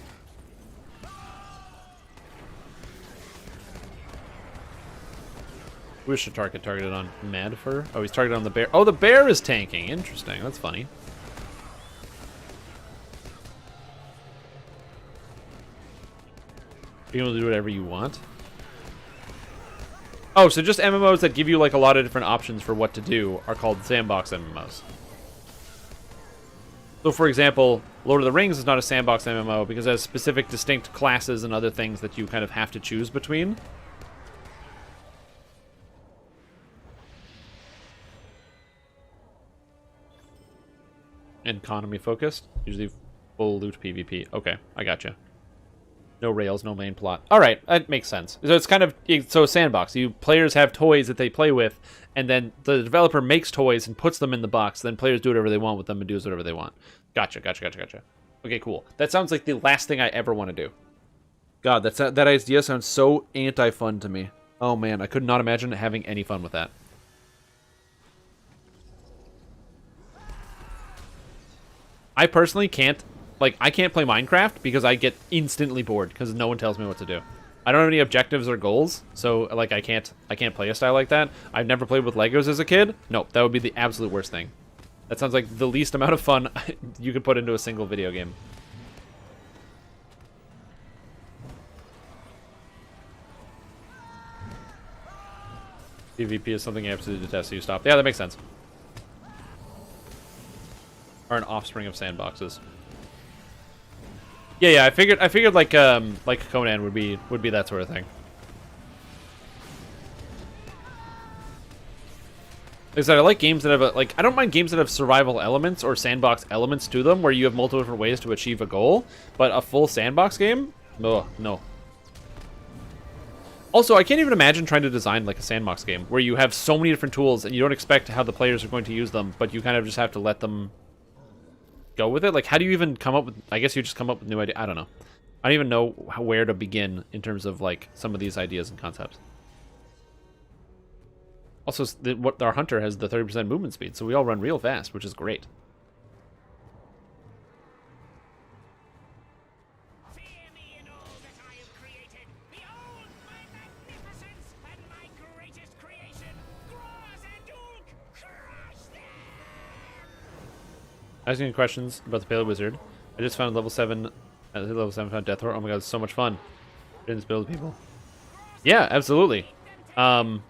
Who is Shatarka targeted on? Madfur? Oh, he's targeted on the bear. Oh, the bear is tanking. Interesting. That's funny. Being able to do whatever you want. Oh, so just MMOs that give you like a lot of different options for what to do are called sandbox MMOs. So, for example, Lord of the Rings is not a sandbox MMO because it has specific distinct classes and other things that you kind of have to choose between. Economy focused, usually full loot PvP. Okay, I gotcha. No rails, no main plot. All right, that makes sense. So it's kind of so sandbox. You players have toys that they play with, and then the developer makes toys and puts them in the box. Then players do whatever they want with them and do whatever they want. Gotcha. Okay, cool. That sounds like the last thing I ever want to do. God, that idea sounds so anti-fun to me. Oh man, I could not imagine having any fun with that. I personally can't. Like, I can't play Minecraft because I get instantly bored because no one tells me what to do. I don't have any objectives or goals, so like I can't play a style like that. I've never played with Legos as a kid. Nope, that would be the absolute worst thing. That sounds like the least amount of fun you could put into a single video game. PvP is something I absolutely detest, so you stop. Yeah, that makes sense. Are an offspring of sandboxes. Yeah, I figured like Conan would be that sort of thing. Like I said, I like games that have I don't mind games that have survival elements or sandbox elements to them, where you have multiple different ways to achieve a goal. But a full sandbox game, no. Also, I can't even imagine trying to design like a sandbox game where you have so many different tools and you don't expect how the players are going to use them, but you kind of just have to let them go with it. Like, how do you even come up with, I guess you just come up with new ideas. I don't know. I don't even know where to begin in terms of like some of these ideas and concepts. Also, what our hunter has the 30% movement speed, so we all run real fast, which is great. Asking questions about the Pale Wizard. I just found level 7 found Death Horror. Oh my god, it's so much fun. Didn't build people. Yeah, absolutely. 100%.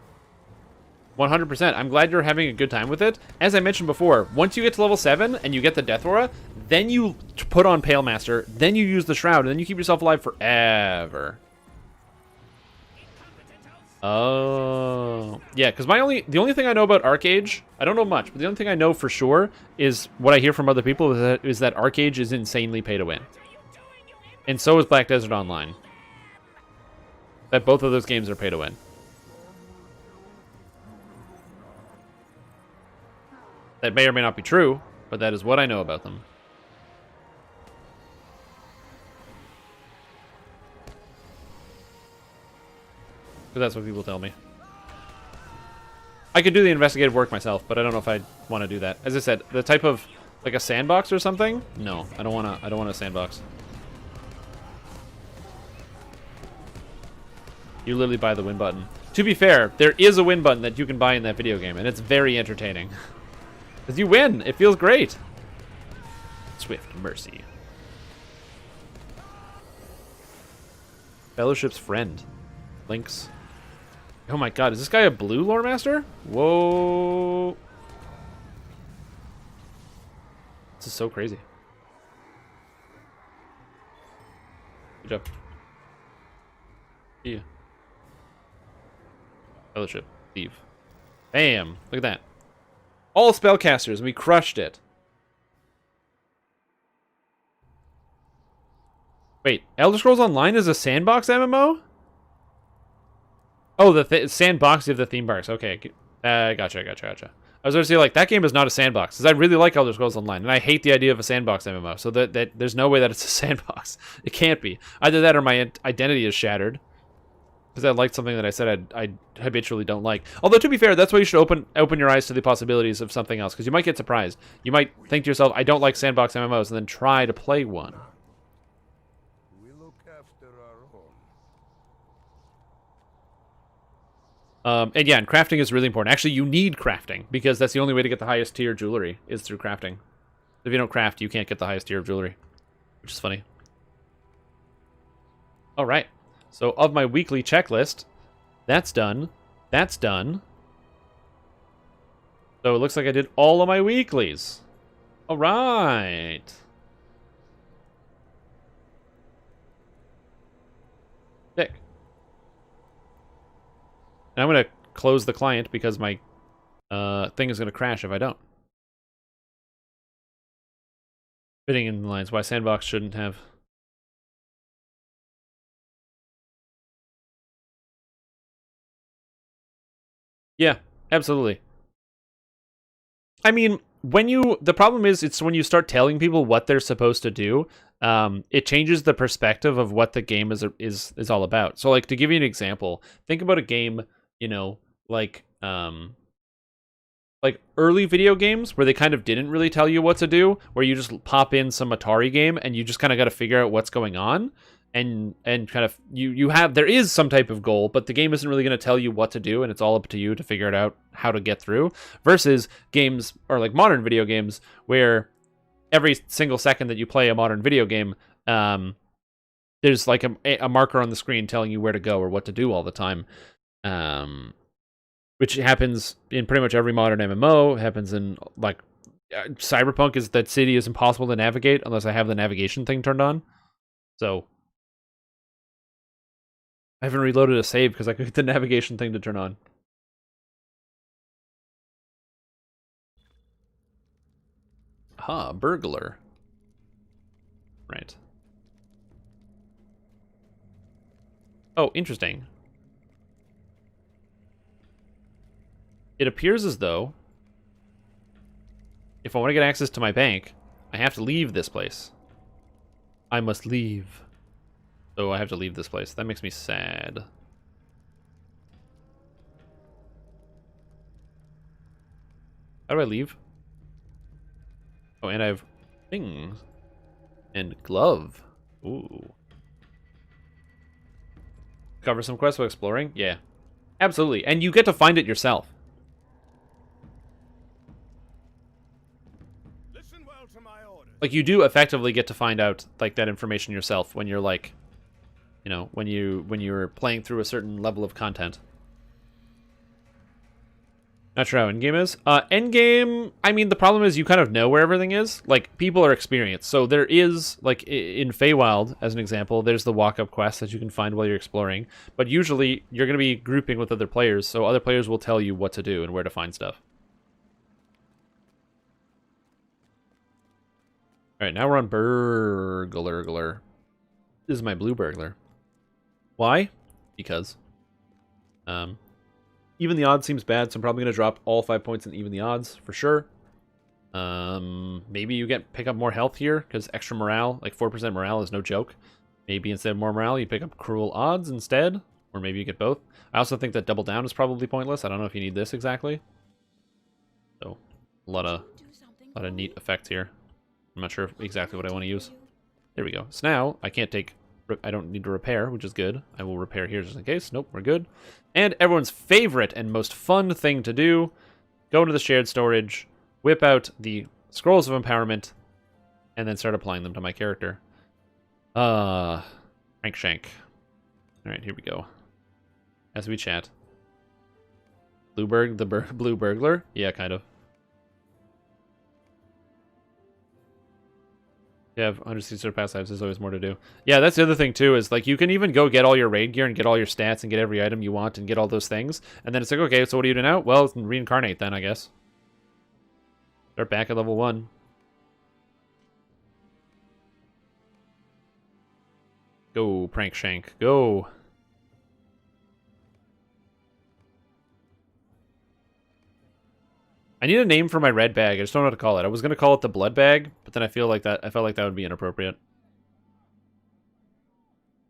I'm glad you're having a good time with it. As I mentioned before, once you get to level 7 and you get the Death Aura, then you put on Pale Master, then you use the Shroud, and then you keep yourself alive forever. Oh, yeah, because the only thing I know about Arcade, I don't know much, but the only thing I know for sure is what I hear from other people is that Arcade is insanely pay to win. And so is Black Desert Online. That both of those games are pay to win. That may or may not be true, but that is what I know about them. But that's what people tell me. I could do the investigative work myself, but I don't know if I want to do that. As I said, the type of like a sandbox or something? No, I don't want to. I don't want a sandbox. You literally buy the win button. To be fair, there is a win button that you can buy in that video game, and it's very entertaining. Because you win, it feels great. Swift Mercy. Fellowship's friend. Lynx. Oh my god, is this guy a blue lore master? Whoa. This is so crazy. Good job. Yeah. Fellowship. Leave. Bam. Look at that. All spellcasters, and we crushed it. Wait, Elder Scrolls Online is a sandbox MMO? Oh, the sandbox of the theme parks. Okay, gotcha. I was going to say, like, that game is not a sandbox, because I really like Elder Scrolls Online, and I hate the idea of a sandbox MMO, so that there's no way that it's a sandbox. It can't be. Either that or my identity is shattered, because I liked something that I said I habitually don't like. Although, to be fair, that's why you should open your eyes to the possibilities of something else, because you might get surprised. You might think to yourself, I don't like sandbox MMOs, and then try to play one. And yeah, and crafting is really important. Actually, you need crafting, because that's the only way to get the highest tier jewelry, is through crafting. If you don't craft, you can't get the highest tier of jewelry, which is funny. Alright, so of my weekly checklist, that's done. That's done. So it looks like I did all of my weeklies. Alright. Sick. And I'm going to close the client because my thing is going to crash if I don't. Fitting in the lines why Sandbox shouldn't have. Yeah, absolutely. I mean, the problem is, it's when you start telling people what they're supposed to do, it changes the perspective of what the game is all about. So, like, to give you an example, think about a game, you know, like early video games where they kind of didn't really tell you what to do, where you just pop in some Atari game and you just kind of got to figure out what's going on, and kind of there is some type of goal, but the game isn't really going to tell you what to do, and it's all up to you to figure it out how to get through. Versus games, or like modern video games, where every single second that you play a modern video game, there's like a marker on the screen telling you where to go or what to do all the time. Which happens in pretty much every modern MMO. Happens in, like, Cyberpunk is that city is impossible to navigate unless I have the navigation thing turned on. So I haven't reloaded a save because I could get the navigation thing to turn on. Aha, burglar. Right. Oh, interesting. It appears as though if I want to get access to my bank, I have to leave this place. I must leave. So I have to leave this place. That makes me sad. How do I leave? Oh, and I have things. And glove. Ooh. Cover some quests while exploring? Yeah. Absolutely. And you get to find it yourself. Like, you do effectively get to find out, like, that information yourself when you're, like, you know, when you're playing through a certain level of content. Not sure how endgame is. Endgame, I mean, the problem is you kind of know where everything is. Like, people are experienced. So there is, like, in Feywild, as an example, there's the walk-up quest that you can find while you're exploring. But usually, you're going to be grouping with other players, so other players will tell you what to do and where to find stuff. Alright, now we're on burglar. This is my blue burglar. Why? Because. Even the odds seems bad, so I'm probably going to drop all 5 points in even the odds, for sure. Maybe you pick up more health here, because extra morale, like 4% morale is no joke. Maybe instead of more morale, you pick up cruel odds instead, or maybe you get both. I also think that double down is probably pointless. I don't know if you need this exactly. So, a lot of neat effects here. I'm not sure exactly what I want to use. There we go. So now, I don't need to repair, which is good. I will repair here just in case. Nope, we're good. And everyone's favorite and most fun thing to do, go into the shared storage, whip out the Scrolls of Empowerment, and then start applying them to my character. Crankshank. Alright, here we go. As we chat. Blueberg, the blue burglar? Yeah, kind of. You have 160 past lives, there's always more to do. Yeah, that's the other thing too, is like you can even go get all your raid gear and get all your stats and get every item you want and get all those things. And then it's like, okay, so what do you do now? Well, reincarnate then, I guess. Start back at level 1. Go, Prankshank, go. I need a name for my red bag. I just don't know what to call it. I was going to call it the blood bag, but then I felt like that would be inappropriate.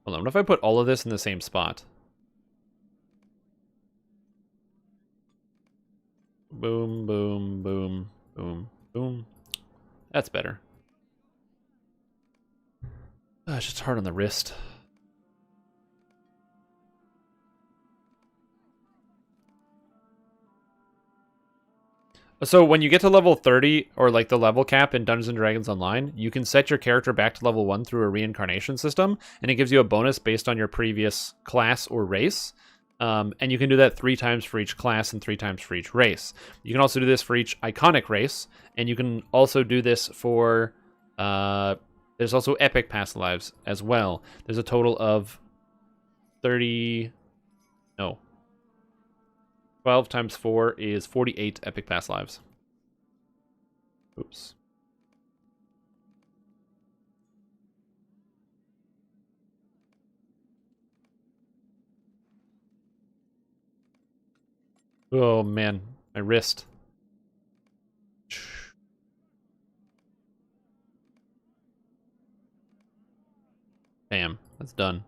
Hold on, what if I put all of this in the same spot? Boom, boom, boom, boom, boom. That's better. It's just hard on the wrist. So when you get to level 30, or like the level cap in Dungeons & Dragons Online, you can set your character back to level 1 through a reincarnation system, and it gives you a bonus based on your previous class or race. And you can do that 3 times for each class and 3 times for each race. You can also do this for each iconic race, and you can also do this for... there's also epic past lives as well. There's a total of 12 times 4 is 48 epic past lives. Oops. Oh man, my wrist. Bam, that's done.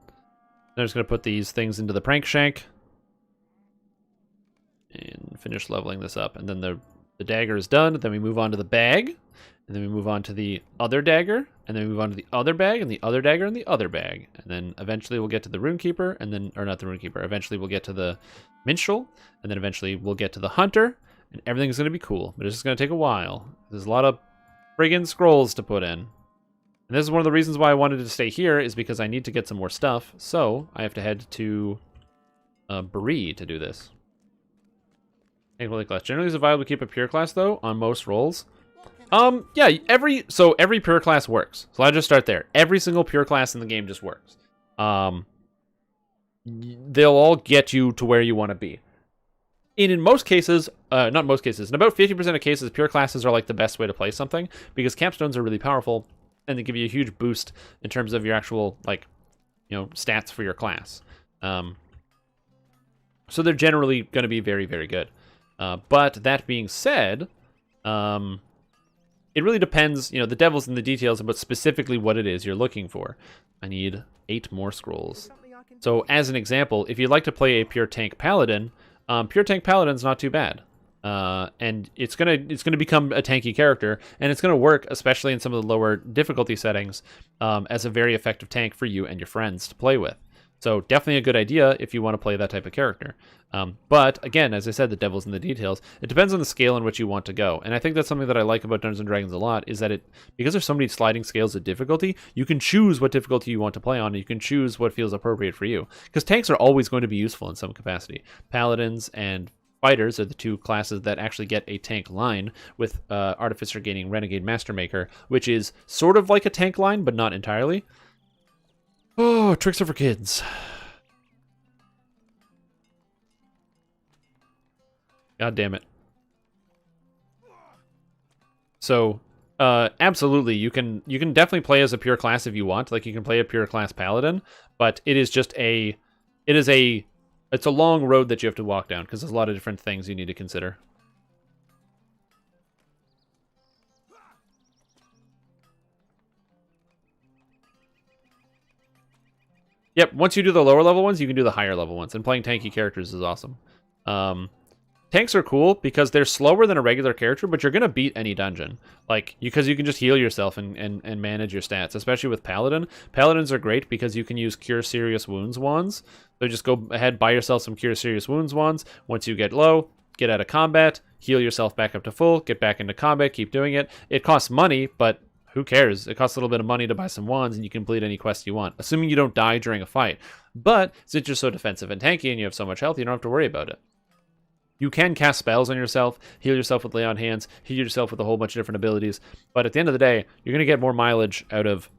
I'm just going to put these things into the Prankshank. And finish leveling this up. And then the dagger is done. Then we move on to the bag. And then we move on to the other dagger. And then we move on to the other bag, and the other dagger, and the other bag. And then eventually we'll get to the Runekeeper, and then, or not the Runekeeper. Eventually we'll get to the Minstrel, and then eventually we'll get to the Hunter, and everything's going to be cool. But it's just going to take a while. There's a lot of friggin' scrolls to put in. And this is one of the reasons why I wanted to stay here, is because I need to get some more stuff. So I have to head to Bree to do this. Class. Generally, it's viable to keep a pure class though on most roles. Yeah, every pure class works. So I'll just start there. Every single pure class in the game just works. They'll all get you to where you want to be. In most cases, not most cases, in about 50% of cases, pure classes are like the best way to play something, because capstones are really powerful and they give you a huge boost in terms of your actual, like, you know, stats for your class. So they're generally going to be very, very good. But that being said, it really depends, you know, the devil's in the details about specifically what it is you're looking for. I need 8 more scrolls. So as an example, if you'd like to play a pure tank paladin, pure tank paladin's not too bad. And it's gonna become a tanky character, and it's gonna work, especially in some of the lower difficulty settings, as a very effective tank for you and your friends to play with. So definitely a good idea if you want to play that type of character. But again, as I said, the devil's in the details. It depends on the scale in which you want to go. And I think that's something that I like about Dungeons & Dragons a lot, is that because there's so many sliding scales of difficulty, you can choose what difficulty you want to play on, and you can choose what feels appropriate for you. Because tanks are always going to be useful in some capacity. Paladins and fighters are the 2 classes that actually get a tank line, with Artificer gaining Renegade Mastermaker, which is sort of like a tank line, but not entirely. Oh, tricks are for kids. God damn it. So, absolutely, you can definitely play as a pure class if you want. Like, you can play a pure class paladin, but it is just it's a long road that you have to walk down, because there's a lot of different things you need to consider. Yep, once you do the lower level ones, you can do the higher level ones, and playing tanky characters is awesome. Tanks are cool because they're slower than a regular character, but you're gonna beat any dungeon. Like, because you can just heal yourself and manage your stats, especially with Paladin. Paladins are great because you can use Cure Serious Wounds wands. So just go ahead, buy yourself some Cure Serious Wounds wands. Once you get low, get out of combat, heal yourself back up to full, get back into combat, keep doing it. It costs money, but who cares? It costs a little bit of money to buy some wands, and you can complete any quest you want, assuming you don't die during a fight. But since you're so defensive and tanky and you have so much health, you don't have to worry about it. You can cast spells on yourself, heal yourself with Lay on Hands, heal yourself with a whole bunch of different abilities. But at the end of the day, you're going to get more mileage out of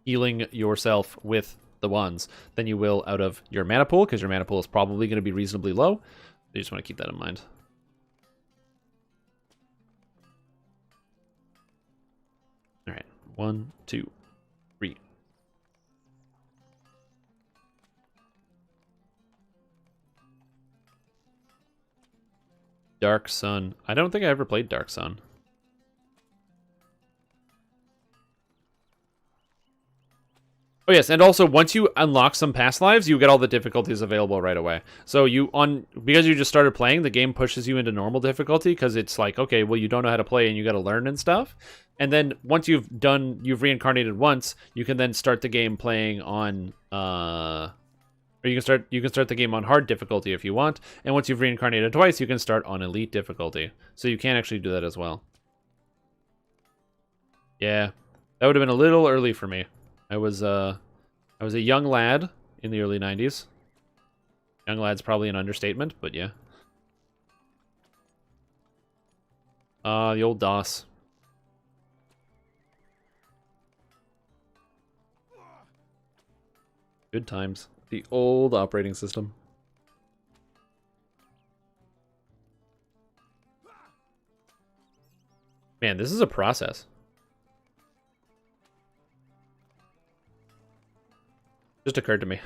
healing yourself with the wands than you will out of your mana pool, because your mana pool is probably going to be reasonably low. You just want to keep that in mind. All right, 1, 2, 3. Dark Sun. I don't think I ever played Dark Sun. Oh yes, and also once you unlock some past lives, you get all the difficulties available right away. So because you just started playing, the game pushes you into normal difficulty because it's like, okay, well, you don't know how to play and you got to learn and stuff. And then once you've reincarnated once, you can then start the game playing on or you can start the game on hard difficulty if you want. And once you've reincarnated twice, you can start on elite difficulty. So you can actually do that as well. Yeah, that would have been a little early for me. I was a young lad in the early 90s. Young lad's probably an understatement, but yeah. The old DOS. Good times. The old operating system. Man, this is a process. Just occurred to me.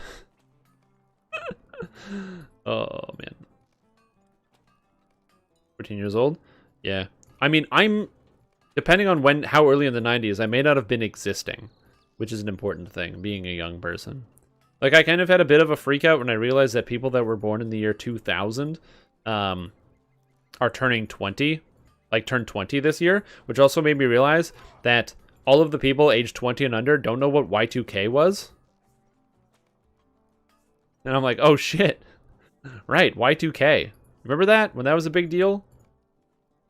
Oh, man. 14 years old? Yeah. I mean, depending on how early in the 90s, I may not have been existing, which is an important thing, being a young person. Like, I kind of had a bit of a freak out when I realized that people that were born in the year 2000 are turning 20. Like, turned 20 this year, which also made me realize that all of the people aged 20 and under don't know what Y2K was. And I'm like, oh shit. Right, Y2K. Remember that? When that was a big deal?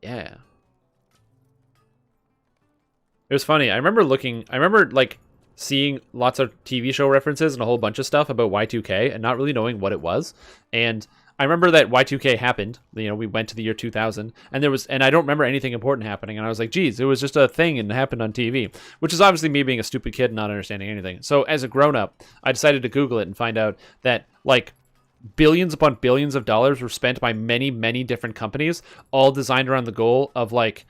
Yeah. It was funny. I remember like seeing lots of TV show references and a whole bunch of stuff about Y2K and not really knowing what it was. And I remember that Y2K happened. You know, we went to the year 2000 and I don't remember anything important happening. And I was like, geez, it was just a thing and it happened on TV, which is obviously me being a stupid kid and not understanding anything. So as a grown up, I decided to Google it and find out that like billions upon billions of dollars were spent by many, many different companies, all designed around the goal of like,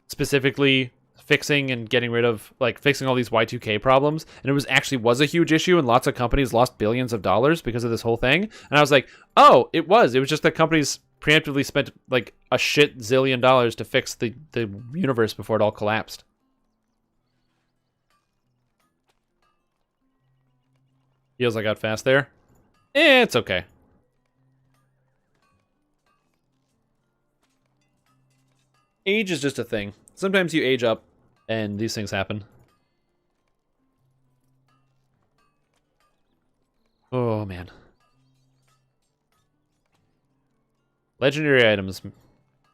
specifically fixing and getting rid of, like, fixing all these Y2K problems. And it was a huge issue, and lots of companies lost billions of dollars because of this whole thing. And I was like, oh, it was just that companies preemptively spent like a shit zillion dollars to fix the universe before it all collapsed. Feels like I got fast there. It's okay. Age is just a thing. Sometimes you age up and these things happen. Oh, man. Legendary items.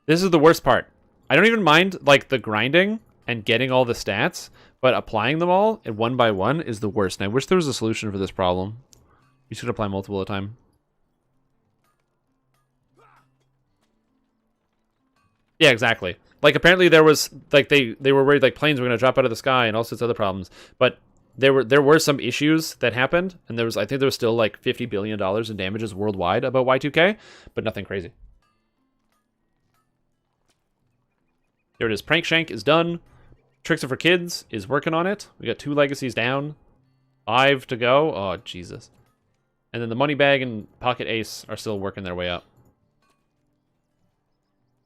This is the worst part. I don't even mind, like, the grinding and getting all the stats, but applying them all one by one is the worst. And I wish there was a solution for this problem. You should apply multiple at a time. Yeah, exactly. Like, apparently there was, like, they were worried, like, planes were going to drop out of the sky and all sorts of other problems. But there were some issues that happened, and I think there was still, like, $50 billion in damages worldwide about Y2K, but nothing crazy. There it is. Prank Shank is done. Tricks Are for Kids is working on it. We got 2 legacies down. 5 to go. Oh, Jesus. And then the Money Bag and Pocket Ace are still working their way up.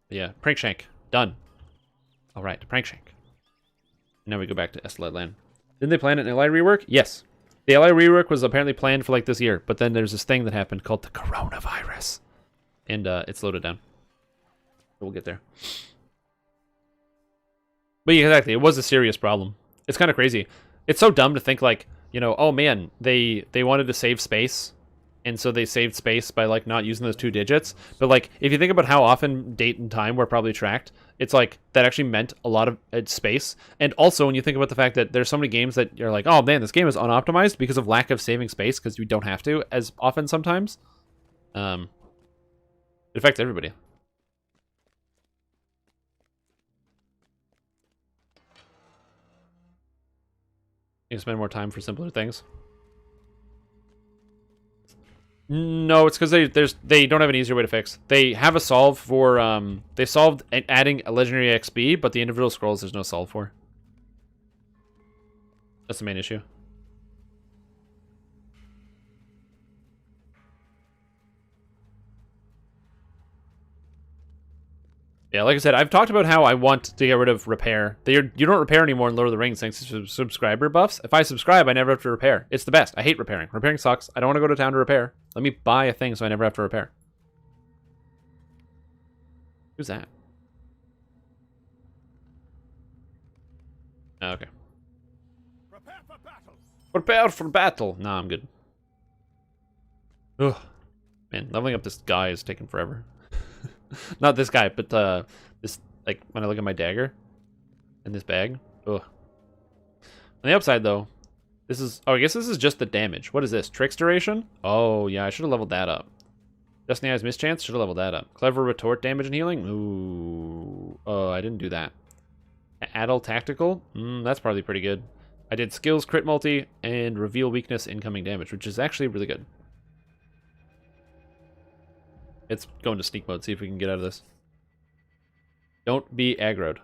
But yeah, Prank Shank. Done. All right, Prank Shank. Now we go back to Estelite Land. Didn't they plan an Eli rework? Yes. The LA rework was apparently planned for like this year, but then there's this thing that happened called the coronavirus, and it slowed it down. We'll get there. But yeah, exactly, it was a serious problem. It's kind of crazy. It's so dumb to think like, you know, oh man, they wanted to save space, and so they saved space by like not using those 2 digits. But like, if you think about how often date and time were probably tracked, it's like that actually meant a lot of space. And also when you think about the fact that there's so many games that you're like, oh man, this game is unoptimized because of lack of saving space, because you don't have to as often sometimes. It affects everybody. You spend more time for simpler things. No, it's because they don't have an easier way to fix. They have a solve for they solved adding a legendary XP, but the individual scrolls there's no solve for. That's the main issue. Yeah, like I said, I've talked about how I want to get rid of repair. You don't repair anymore in Lord of the Rings thanks to subscriber buffs. If I subscribe, I never have to repair. It's the best. I hate repairing. Repairing sucks. I don't want to go to town to repair. Let me buy a thing so I never have to repair. Who's that? Oh, okay. Prepare for battle. Nah, I'm good. Ugh. Man, leveling up this guy is taking forever. Not this guy, but this, like, when I look at my dagger in this bag. Ugh. On the upside, though, this is... Oh, I guess this is just the damage. What is this? Tricks duration? Oh, yeah, I should have leveled that up. Destiny Eyes Mischance? Should have leveled that up. Clever Retort damage and healing? Ooh. Oh, I didn't do that. Adult Tactical? That's probably pretty good. I did Skills Crit Multi and Reveal Weakness Incoming Damage, which is actually really good. Let's go into sneak mode, see if we can get out of this. Don't be aggroed.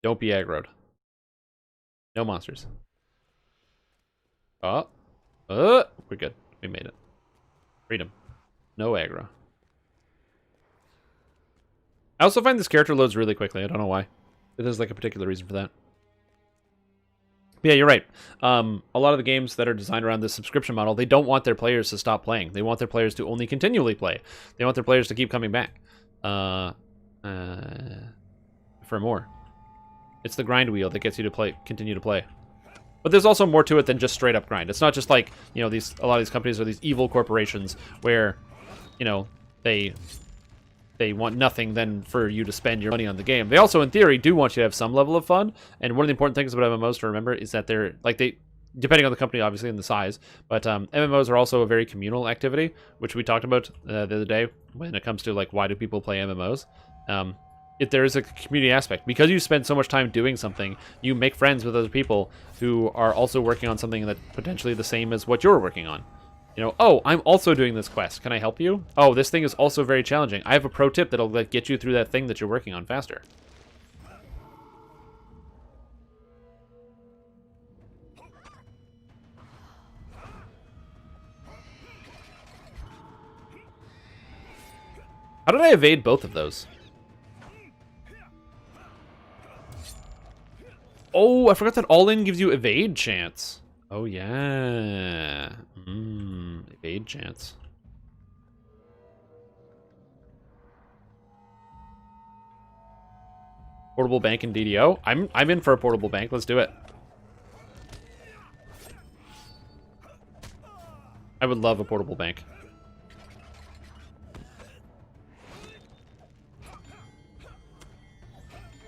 Don't be aggroed. No monsters. Oh. We're good. We made it. Freedom. No aggro. I also find this character loads really quickly. I don't know why. There's like a particular reason for that. Yeah, you're right. A lot of the games that are designed around this subscription model, they don't want their players to stop playing. They want their players to only continually play. They want their players to keep coming back for more. It's the grind wheel that gets you to continue to play. But there's also more to it than just straight up grind. It's not just like, you know, a lot of these companies are these evil corporations where, you know, they want nothing than for you to spend your money on the game. They also, in theory, do want you to have some level of fun. And one of the important things about MMOs to remember is that they're, like, depending on the company, obviously, and the size, but MMOs are also a very communal activity, which we talked about the other day when it comes to, like, why do people play MMOs? If there is a community aspect. Because you spend so much time doing something, you make friends with other people who are also working on something that's potentially the same as what you're working on. You know, oh, I'm also doing this quest. Can I help you? Oh, this thing is also very challenging. I have a pro tip that'll like get you through that thing that you're working on faster. How did I evade both of those? Oh, I forgot that all-in gives you evade chance. Oh, yeah. Evade chance. Portable bank and DDO? I'm in for a portable bank. Let's do it. I would love a portable bank.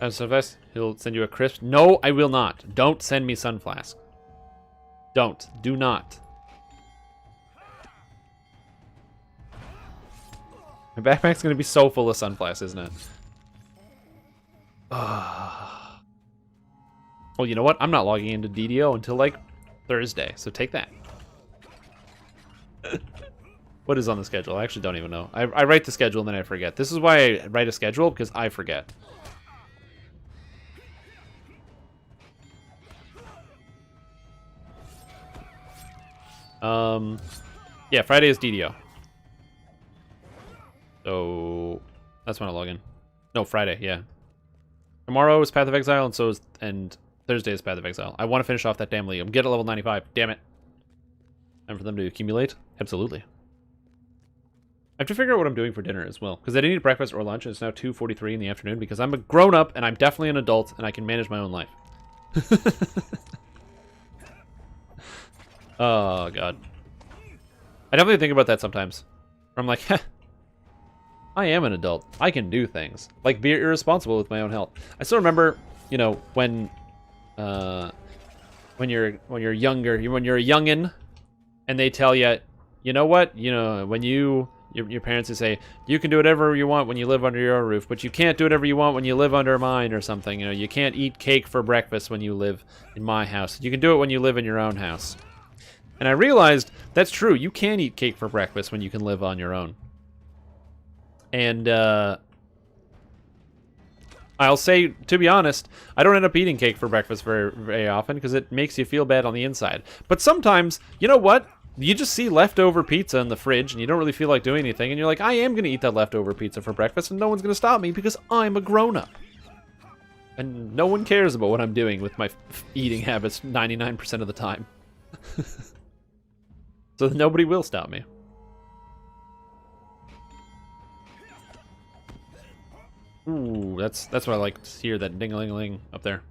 Sunflask, he'll send you a crisp. No, I will not. Don't send me Sunflask. Don't. Do not. My backpack's gonna be so full of Sunflask, isn't it? Well, you know what? I'm not logging into DDO until, like, Thursday, so take that. What is on the schedule? I actually don't even know. I write the schedule and then I forget. This is why I write a schedule, because I forget. Yeah, Friday is DDO. So that's when I log in. No, Friday, yeah. Tomorrow is Path of Exile, and so is Thursday is Path of Exile. I want to finish off that damn league. I'm getting level 95. Damn it. Time for them to accumulate? Absolutely. I have to figure out what I'm doing for dinner as well. Because I didn't eat breakfast or lunch, and it's now 2:43 in the afternoon because I'm a grown-up, and I'm definitely an adult, and I can manage my own life. Oh, God. I definitely think about that sometimes. Where I'm like, I am an adult. I can do things. Like, be irresponsible with my own health. I still remember, you know, when you're younger, when you're a youngin', and they tell you, you know what, you know, when your parents would say, you can do whatever you want when you live under your roof, but you can't do whatever you want when you live under mine or something. You know, you can't eat cake for breakfast when you live in my house. You can do it when you live in your own house. And I realized that's true. You can eat cake for breakfast when you can live on your own. And I'll say, to be honest, I don't end up eating cake for breakfast very, very often because it makes you feel bad on the inside. But sometimes, you know what? You just see leftover pizza in the fridge and you don't really feel like doing anything. And you're like, I am going to eat that leftover pizza for breakfast and no one's going to stop me because I'm a grown-up. And no one cares about what I'm doing with my eating habits 99% of the time. So nobody will stop me. Ooh, that's what I like to hear, that ding-a-ling-a-ling up there.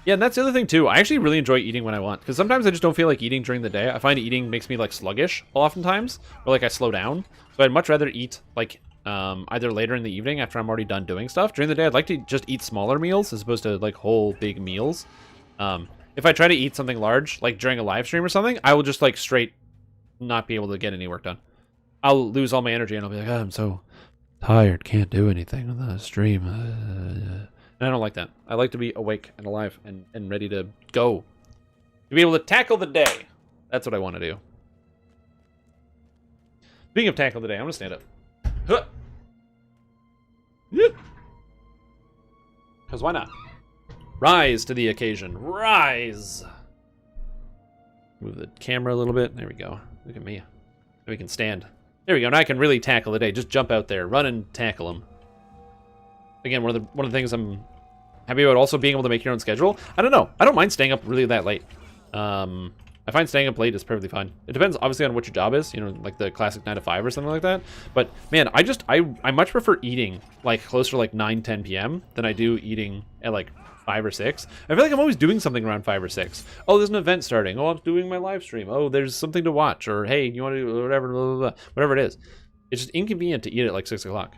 Yeah, and that's the other thing too. I actually really enjoy eating when I want, because sometimes I just don't feel like eating during the day. I find eating makes me like sluggish oftentimes, or like I slow down. So I'd much rather eat like either later in the evening after I'm already done doing stuff. During the day, I'd like to just eat smaller meals as opposed to like whole big meals. If I try to eat something large, like during a live stream or something, I will just like straight not be able to get any work done. I'll lose all my energy and I'll be like, oh, I'm so tired, can't do anything on the stream. And I don't like that. I like to be awake and alive and ready to go. To be able to tackle the day. That's what I want to do. Speaking of tackle the day, I'm going to stand up. Huh. Because why not? Rise to the occasion. Rise! Move the camera a little bit. There we go. Look at me. Now we can stand. There we go. Now I can really tackle the day. Just jump out there. Run and tackle them. Again, one of the things I'm happy about also being able to make your own schedule. I don't know. I don't mind staying up really that late. I find staying up late is perfectly fine. It depends obviously on what your job is, you know, like the classic 9 to 5 or something like that. But man, I much prefer eating like closer to like 9, 10 p.m. than I do eating at like 5 or 6. I feel like I'm always doing something around 5 or 6. Oh, there's an event starting. Oh, I'm doing my live stream. Oh, there's something to watch. Or hey, you want to do whatever, blah, blah, blah, whatever it is. It's just inconvenient to eat at like 6 o'clock.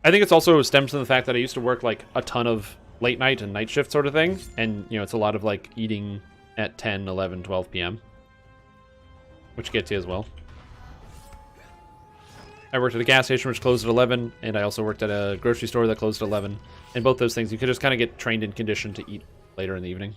I think it's also stems from the fact that I used to work like a ton of late night and night shift sort of thing. And, you know, it's a lot of like eating at 10, 11, 12 p.m. Which gets you as well. I worked at a gas station which closed at 11, and I also worked at a grocery store that closed at 11. And both those things, you could just kind of get trained and conditioned to eat later in the evening.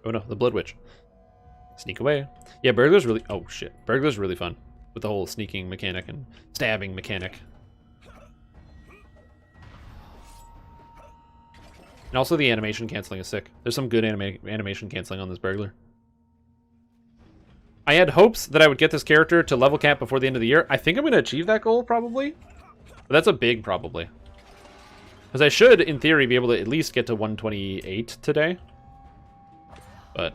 Oh no, the Blood Witch. Sneak away. Yeah, Burglar's really... Oh shit. Burglar's really fun. With the whole sneaking mechanic and stabbing mechanic. And also the animation canceling is sick. There's some good animation canceling on this Burglar. I had hopes that I would get this character to level cap before the end of the year. I think I'm going to achieve that goal, probably. But that's a big probably. Because I should, in theory, be able to at least get to 128 today. But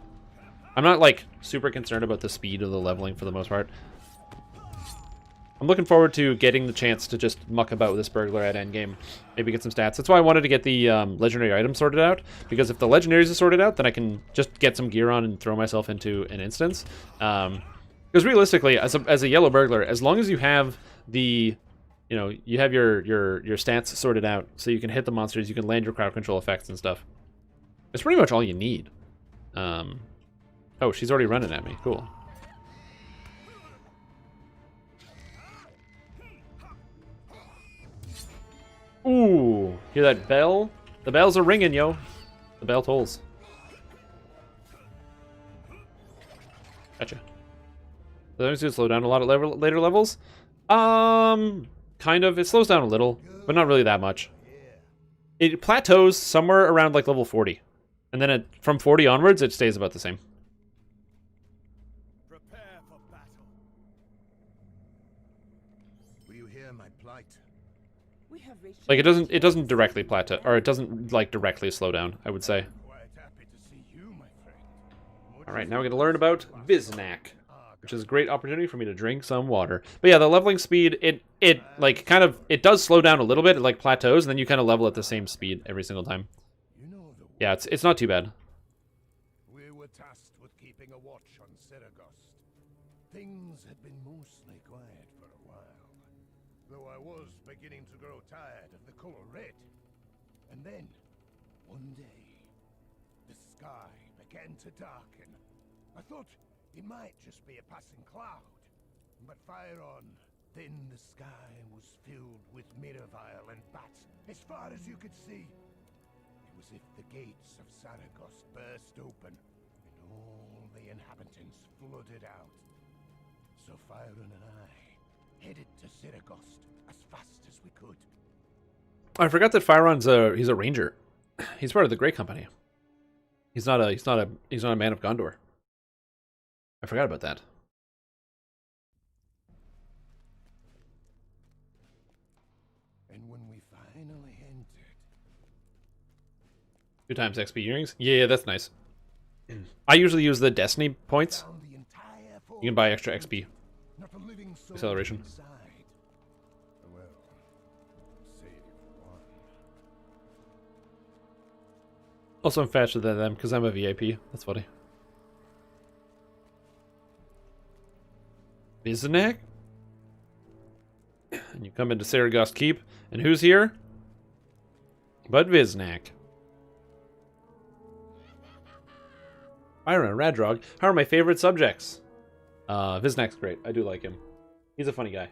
I'm not, like, super concerned about the speed of the leveling for the most part. I'm looking forward to getting the chance to just muck about with this Burglar at endgame. Maybe get some stats. That's why I wanted to get the legendary items sorted out. Because if the legendaries are sorted out, then I can just get some gear on and throw myself into an instance. Because realistically, as a yellow Burglar, as long as you have the... You know, you have your stats sorted out, so you can hit the monsters, you can land your crowd control effects and stuff. It's pretty much all you need. Oh, she's already running at me. Cool. Ooh, hear that bell? The bells are ringing, yo. The bell tolls. Gotcha. Does it slow down a lot at later levels? Kind of. It slows down a little, but not really that much. It plateaus somewhere around like level 40. And then from 40 onwards, it stays about the same. Prepare for battle. Will you hear my plight? We have reached Like it doesn't directly plateau, or it doesn't like directly slow down, I would say. Alright, now we're gonna learn about Viznak, which is a great opportunity for me to drink some water. But yeah, the leveling speed, it like kind of, it does slow down a little bit, it like plateaus, and then you kind of level at the same speed every single time. Yeah, it's not too bad. We were tasked with keeping a watch on Saragost. Things had been mostly quiet for a while, though I was beginning to grow tired of the color red. And then, one day, the sky began to darken. I thought it might just be a passing cloud, but fire on. Then the sky was filled with Miraval and bats as far as you could see. It was as if the gates of Saragost burst open, and all the inhabitants flooded out. So Fyron and I headed to Saragost as fast as we could. I forgot that Fyron's he's a ranger. He's part of the Grey Company. He's not a man of Gondor. I forgot about that. And when we finally entered, 2 times XP earrings? Yeah, that's nice. I usually use the Destiny points. You can buy extra XP. Acceleration. well, save one. Also, I'm faster than them because I'm a VIP. That's funny. Viznak? And you come into Saragost Keep, and who's here? But Viznak. Byron and Radrog, how are my favorite subjects? Viznak's great. I do like him. He's a funny guy.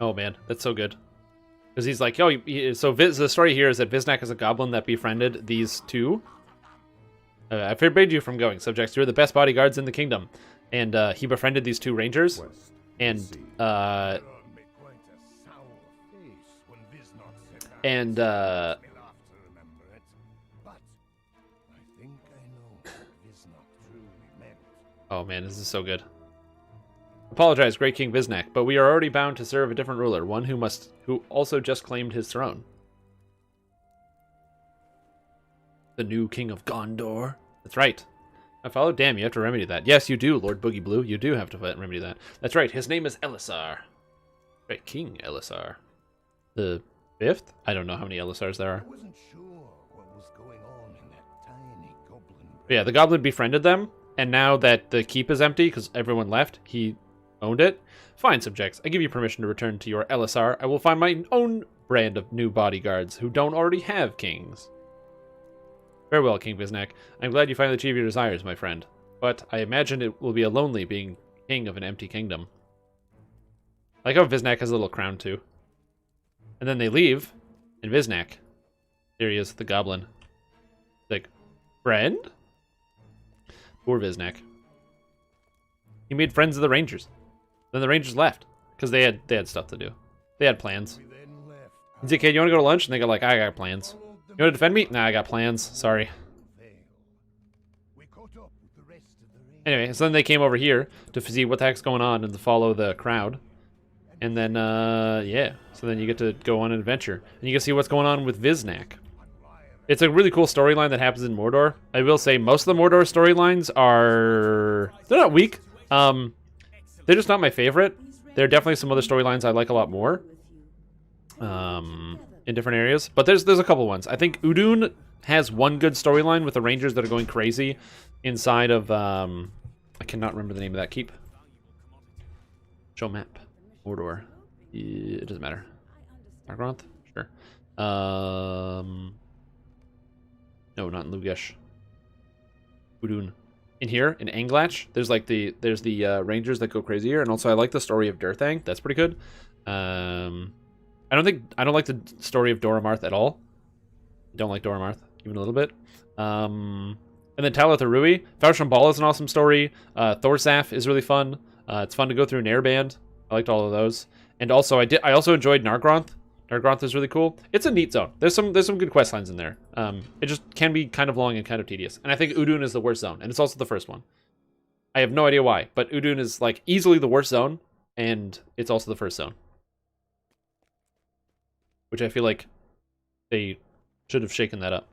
Oh man, that's so good. Because he's like, oh, the story here is that Viznak is a goblin that befriended these two. I forbade you from going, subjects. You're the best bodyguards in the kingdom. And he befriended these 2 rangers. And oh man, this is so good. Apologize, Great King Viznak, but we are already bound to serve a different ruler, one who also just claimed his throne. The new King of Gondor? That's right. I followed. Damn, you have to remedy that. Yes, you do, Lord Boogie Blue. You do have to remedy that. That's right, his name is Elisar. Right, King Elisar. The 5th? I don't know how many Elisars there are. I wasn't sure what was going on in that tiny goblin. Yeah, the goblin befriended them, and now that the keep is empty because everyone left, he owned it. Fine, subjects. I give you permission to return to your Elisar. I will find my own brand of new bodyguards who don't already have kings. Farewell, King Viznak. I'm glad you finally achieved your desires, my friend. But I imagine it will be a lonely being king of an empty kingdom. I like how Viznak has a little crown, too. And then they leave, and Viznak, there he is, the goblin. Like, friend? Poor Viznak. He made friends of the Rangers. Then the Rangers left because they had stuff to do. They had plans. He's like, "Hey, you want to go to lunch?" And they go like, "I got plans." You want to defend me? Nah, I got plans. Sorry. Anyway, so then they came over here to see what the heck's going on and to follow the crowd. And then, yeah. So then you get to go on an adventure. And you can see what's going on with Viznak. It's a really cool storyline that happens in Mordor. I will say most of the Mordor storylines are... they're not weak. They're just not my favorite. There are definitely some other storylines I like a lot more. In different areas. But there's a couple ones. I think Udun has one good storyline with the Rangers that are going crazy inside of... I cannot remember the name of that keep. Show map. Mordor. It doesn't matter. Argronth? Sure. No, not in Lugesh. Udun. In here, in Anglach, there's like the rangers that go crazy here, and also I like the story of Durthang. That's pretty good. I don't like the story of Doramarth at all. Don't like Doramarth even a little bit. And then Talath Arui. Faushambal is an awesome story. Thorsaf is really fun. It's fun to go through Nairband. I liked all of those. And also I also enjoyed Nargronth. Nargronth is really cool. It's a neat zone. There's some good quest lines in there. It just can be kind of long and kind of tedious. And I think Udun is the worst zone, and it's also the first one. I have no idea why, but Udun is like easily the worst zone, and it's also the first zone. Which I feel like they should have shaken that up.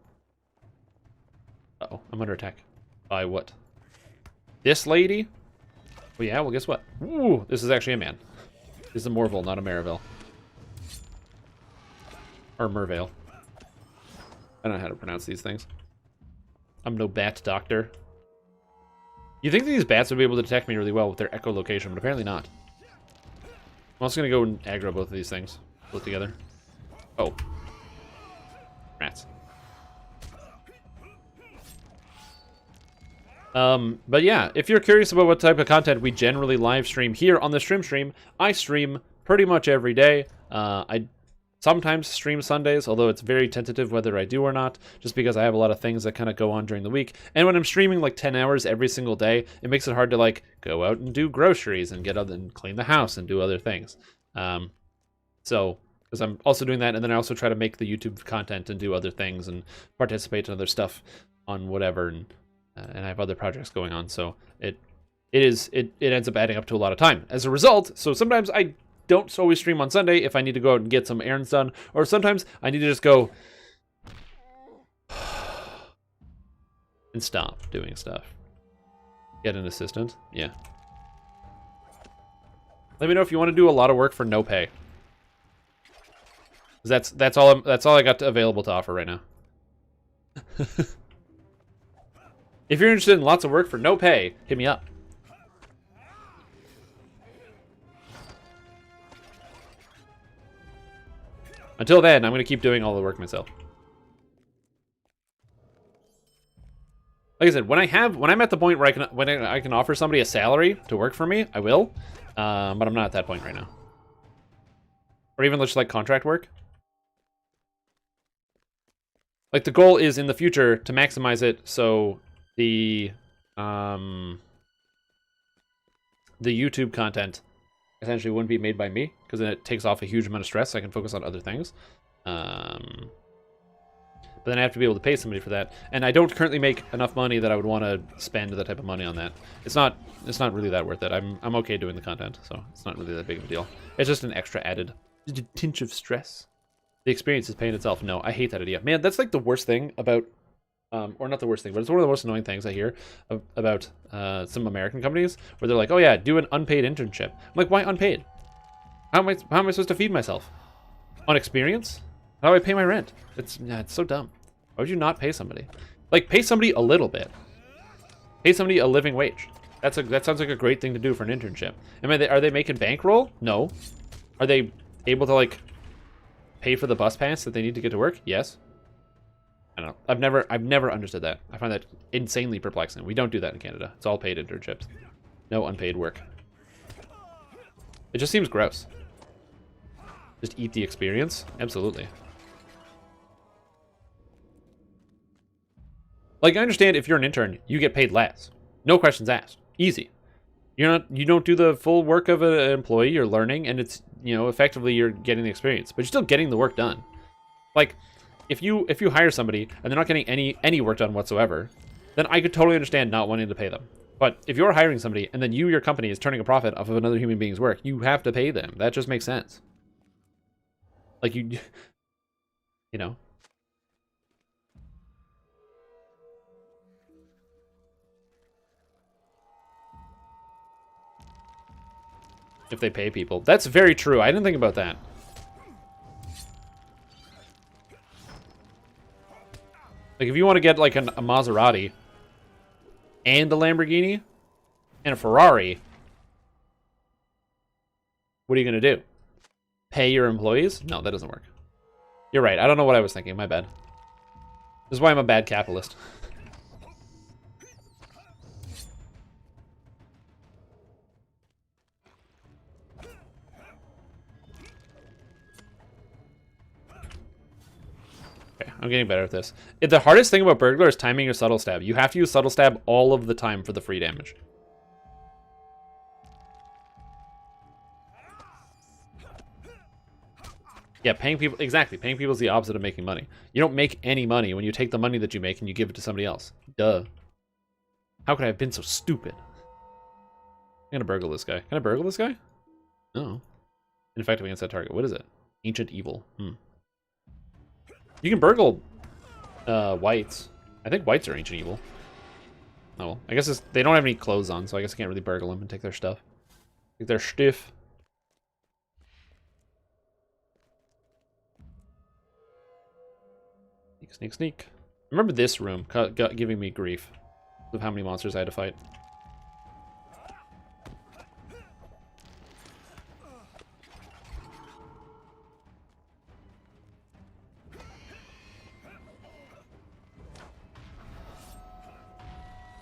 Uh-oh, I'm under attack. By what? This lady? Well, yeah, well, guess what? Ooh, this is actually a man. This is a Morville, not a Maraville. Or Mervale. I don't know how to pronounce these things. I'm no bat doctor. You think these bats would be able to detect me really well with their echolocation, but apparently not. I'm also going to go and aggro both of these things. Both together. Oh. Rats. But yeah, if you're curious about what type of content we generally live stream here on the stream, I stream pretty much every day. I sometimes stream Sundays, although it's very tentative whether I do or not, just because I have a lot of things that kind of go on during the week. And when I'm streaming like 10 hours every single day, it makes it hard to like go out and do groceries and and clean the house and do other things. So, because I'm also doing that, and then I also try to make the YouTube content and do other things and participate in other stuff on whatever, and I have other projects going on, so it ends up adding up to a lot of time. As a result, so sometimes I don't always stream on Sunday if I need to go out and get some errands done, or sometimes I need to just go and stop doing stuff. Get an assistant, yeah. Let me know if you want to do a lot of work for no pay. That's all I got available to offer right now. If you're interested in lots of work for no pay, hit me up. Until then, I'm going to keep doing all the work myself. Like I said, when I'm at the point where I can offer somebody a salary to work for me, I will. But I'm not at that point right now. Or even just like contract work. Like the goal is in the future to maximize it so the YouTube content essentially wouldn't be made by me, because then it takes off a huge amount of stress. So I can focus on other things. But then I have to be able to pay somebody for that, and I don't currently make enough money that I would want to spend that type of money on that. It's not really that worth it. I'm okay doing the content, so it's not really that big of a deal. It's just an extra added tinge of stress. The experience is paying itself. No, I hate that idea. Man, that's like the worst thing about, or not the worst thing, but it's one of the most annoying things I hear about some American companies, where they're like, oh yeah, do an unpaid internship. I'm like, why unpaid? How am I supposed to feed myself? On experience? How do I pay my rent? It's so dumb. Why would you not pay somebody? Like, pay somebody a little bit. Pay somebody a living wage. That sounds like a great thing to do for an internship. Are they making bankroll? No. Are they able to like pay for the bus pass that they need to get to work? Yes. I don't know. I've never understood that. I find that insanely perplexing. We don't do that in Canada. It's all paid internships. No unpaid work. It just seems gross. Just eat the experience? Absolutely. Like, I understand if you're an intern, you get paid less. No questions asked. Easy. You don't do the full work of an employee, you're learning, and it's, effectively you're getting the experience, but you're still getting the work done. Like, if you hire somebody and they're not getting any work done whatsoever, then I could totally understand not wanting to pay them. But if you're hiring somebody and then your company is turning a profit off of another human being's work, you have to pay them. That just makes sense. Like, you know. If they pay people. That's very true. I didn't think about that. Like, if you want to get, like, a Maserati and a Lamborghini and a Ferrari, what are you going to do? Pay your employees? No, that doesn't work. You're right. I don't know what I was thinking. My bad. This is why I'm a bad capitalist. Okay, I'm getting better at this. The hardest thing about burglar is timing your subtle stab. You have to use subtle stab all of the time for the free damage. Yeah, paying people, exactly. Paying people is the opposite of making money. You don't make any money when you take the money that you make and you give it to somebody else. Duh. How could I have been so stupid? I'm gonna burgle this guy. Can I burgle this guy? No. Ineffective against that target. What is it? Ancient Evil. You can burgle whites. I think whites are Ancient Evil. Oh, well. I guess they don't have any clothes on, so I guess I can't really burgle them and take their stuff. Take their stiff. Sneak, sneak, sneak. Remember this room giving me grief of how many monsters I had to fight.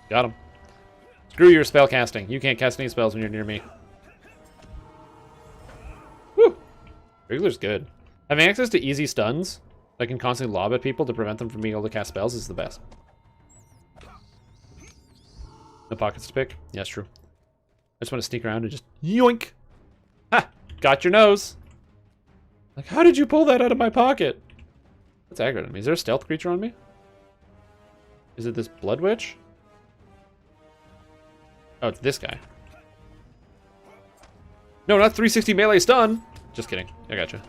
Got him. Screw your spell casting. You can't cast any spells when you're near me. Woo! Regular's good. Having access to easy stuns I can constantly lob at people to prevent them from being able to cast spells is the best. No pockets to pick? Yeah, it's true. I just want to sneak around and just yoink! Ha! Got your nose! Like, how did you pull that out of my pocket? That's aggro on me. Is there a stealth creature on me? Is it this Blood Witch? Oh, it's this guy. No, not 360 melee stun! Just kidding. I gotcha.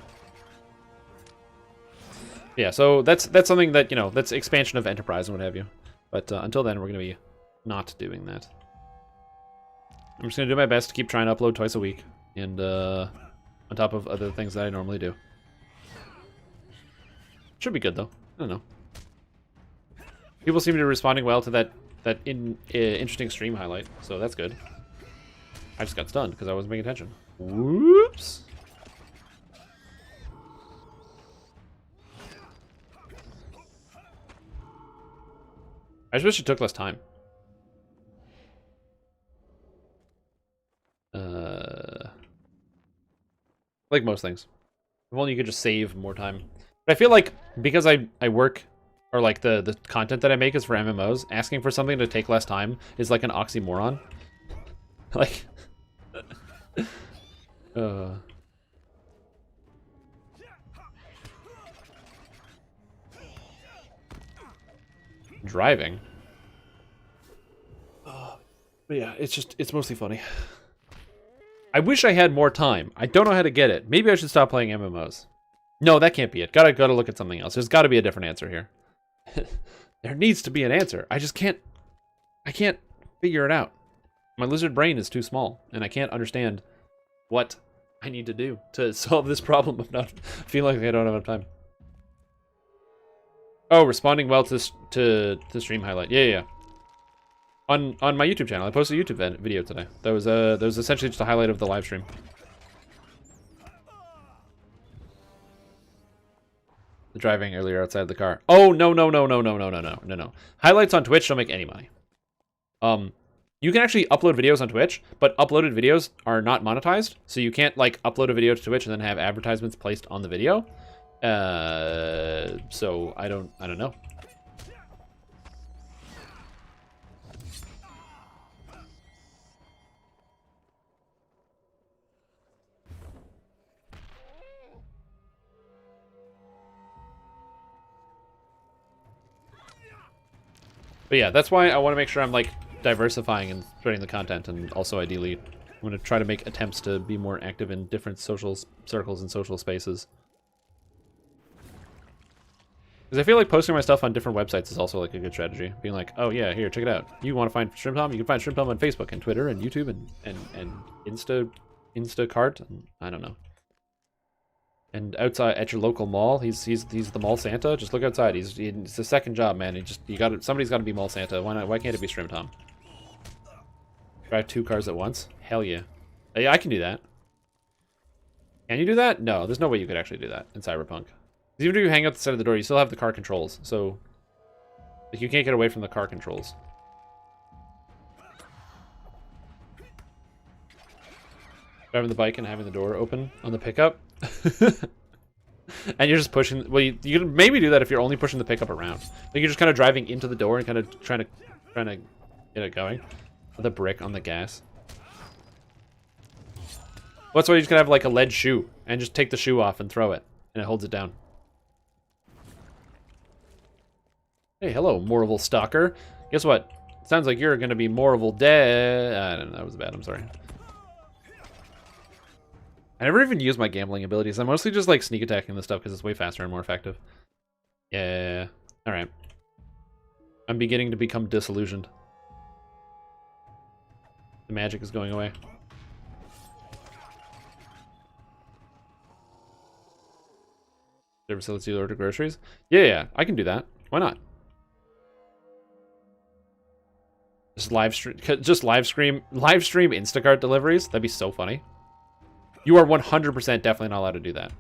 Yeah, so that's something that, you know, that's expansion of Enterprise and what have you. But until then, we're going to be not doing that. I'm just going to do my best to keep trying to upload twice a week. And on top of other things that I normally do. Should be good, though. I don't know. People seem to be responding well to that interesting stream highlight, so that's good. I just got stunned because I wasn't paying attention. Whoops! I just wish it took less time. Like most things. If only you could just save more time. But I feel like because I work, or like the content that I make is for MMOs, asking for something to take less time is like an oxymoron. Like... Driving. But yeah, it's mostly funny. I wish I had more time. I don't know how to get it. Maybe I should stop playing MMOs. No, that can't be it. Gotta look at something else. There's gotta be a different answer here. There needs to be an answer. I can't figure it out. My lizard brain is too small, and I can't understand what I need to do to solve this problem of not feeling like I don't have enough time. Oh, responding well to stream highlight. Yeah. On my YouTube channel, I posted a YouTube video today. That was essentially just a highlight of the live stream. The driving earlier outside the car. Oh no. Highlights on Twitch don't make any money. You can actually upload videos on Twitch, but uploaded videos are not monetized, so you can't like upload a video to Twitch and then have advertisements placed on the video. So I don't know. But yeah, that's why I want to make sure I'm like diversifying and spreading the content, and also ideally I'm going to try to make attempts to be more active in different social circles and social spaces. Because I feel like posting my stuff on different websites is also like a good strategy. Being like, oh yeah, here, check it out. You want to find Shrimp Tom? You can find Shrimp Tom on Facebook and Twitter and YouTube and Instacart. And I don't know. And outside at your local mall, he's the mall Santa. Just look outside. It's the second job, man. Somebody's got to be mall Santa. Why not? Why can't it be Shrimp Tom? Drive 2 cars at once? Hell yeah. Yeah, I can do that. Can you do that? No, there's no way you could actually do that in Cyberpunk. Even if you hang out the side of the door, you still have the car controls. So, like, you can't get away from the car controls. Driving the bike and having the door open on the pickup. And you're just pushing. Well, you can maybe do that if you're only pushing the pickup around. Like, you're just kind of driving into the door and kind of trying to get it going with a brick on the gas. Well, that's why you just gotta have like a lead shoe and just take the shoe off and throw it, and it holds it down. Hey, hello, Morrival Stalker. Guess what? Sounds like you're gonna be Morrival dead. I don't know, that was bad. I'm sorry. I never even use my gambling abilities. I'm mostly just like sneak attacking this stuff because it's way faster and more effective. Yeah. All right. I'm beginning to become disillusioned. The magic is going away. Service lets you order groceries? Yeah, I can do that. Why not? Just live stream Instacart deliveries? That'd be so funny. You are 100% definitely not allowed to do that.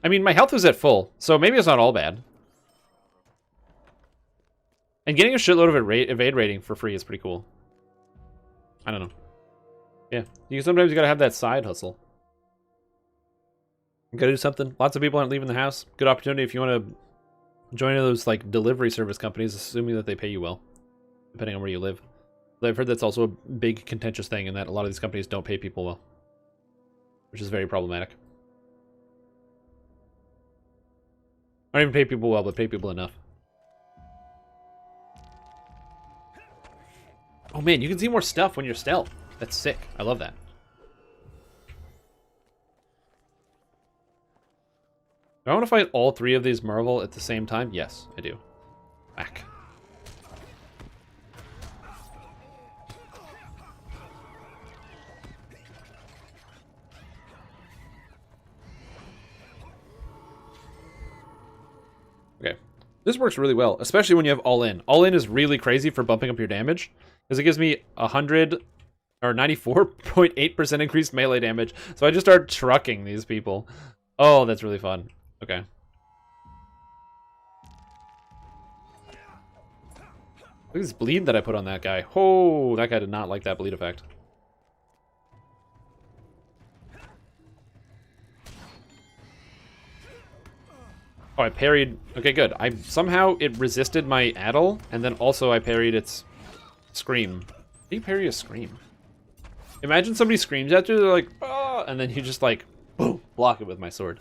I mean, my health was at full, so maybe it's not all bad. And getting a shitload of evade rating for free is pretty cool. I don't know. Yeah, sometimes you gotta have that side hustle. You gotta do something. Lots of people aren't leaving the house. Good opportunity if you want to join those like delivery service companies, assuming that they pay you well, depending on where you live. But I've heard that's also a big contentious thing, and that a lot of these companies don't pay people well, which is very problematic. I don't even pay people well, but pay people enough. Oh man, you can see more stuff when you're stealth. That's sick. I love that. Do I want to fight all three of these Marvel at the same time? Yes, I do. Whack. Okay. This works really well, especially when you have all in. All in is really crazy for bumping up your damage, because it gives me 100 or 94.8% increased melee damage. So I just start trucking these people. Oh, that's really fun. Okay. Look at this bleed that I put on that guy. Oh, that guy did not like that bleed effect. Oh, I parried. Okay, good. Somehow it resisted my Addle, and then also I parried its scream. How do you parry a scream? Imagine somebody screams at you, they're like, oh, and then you just like, boom, block it with my sword.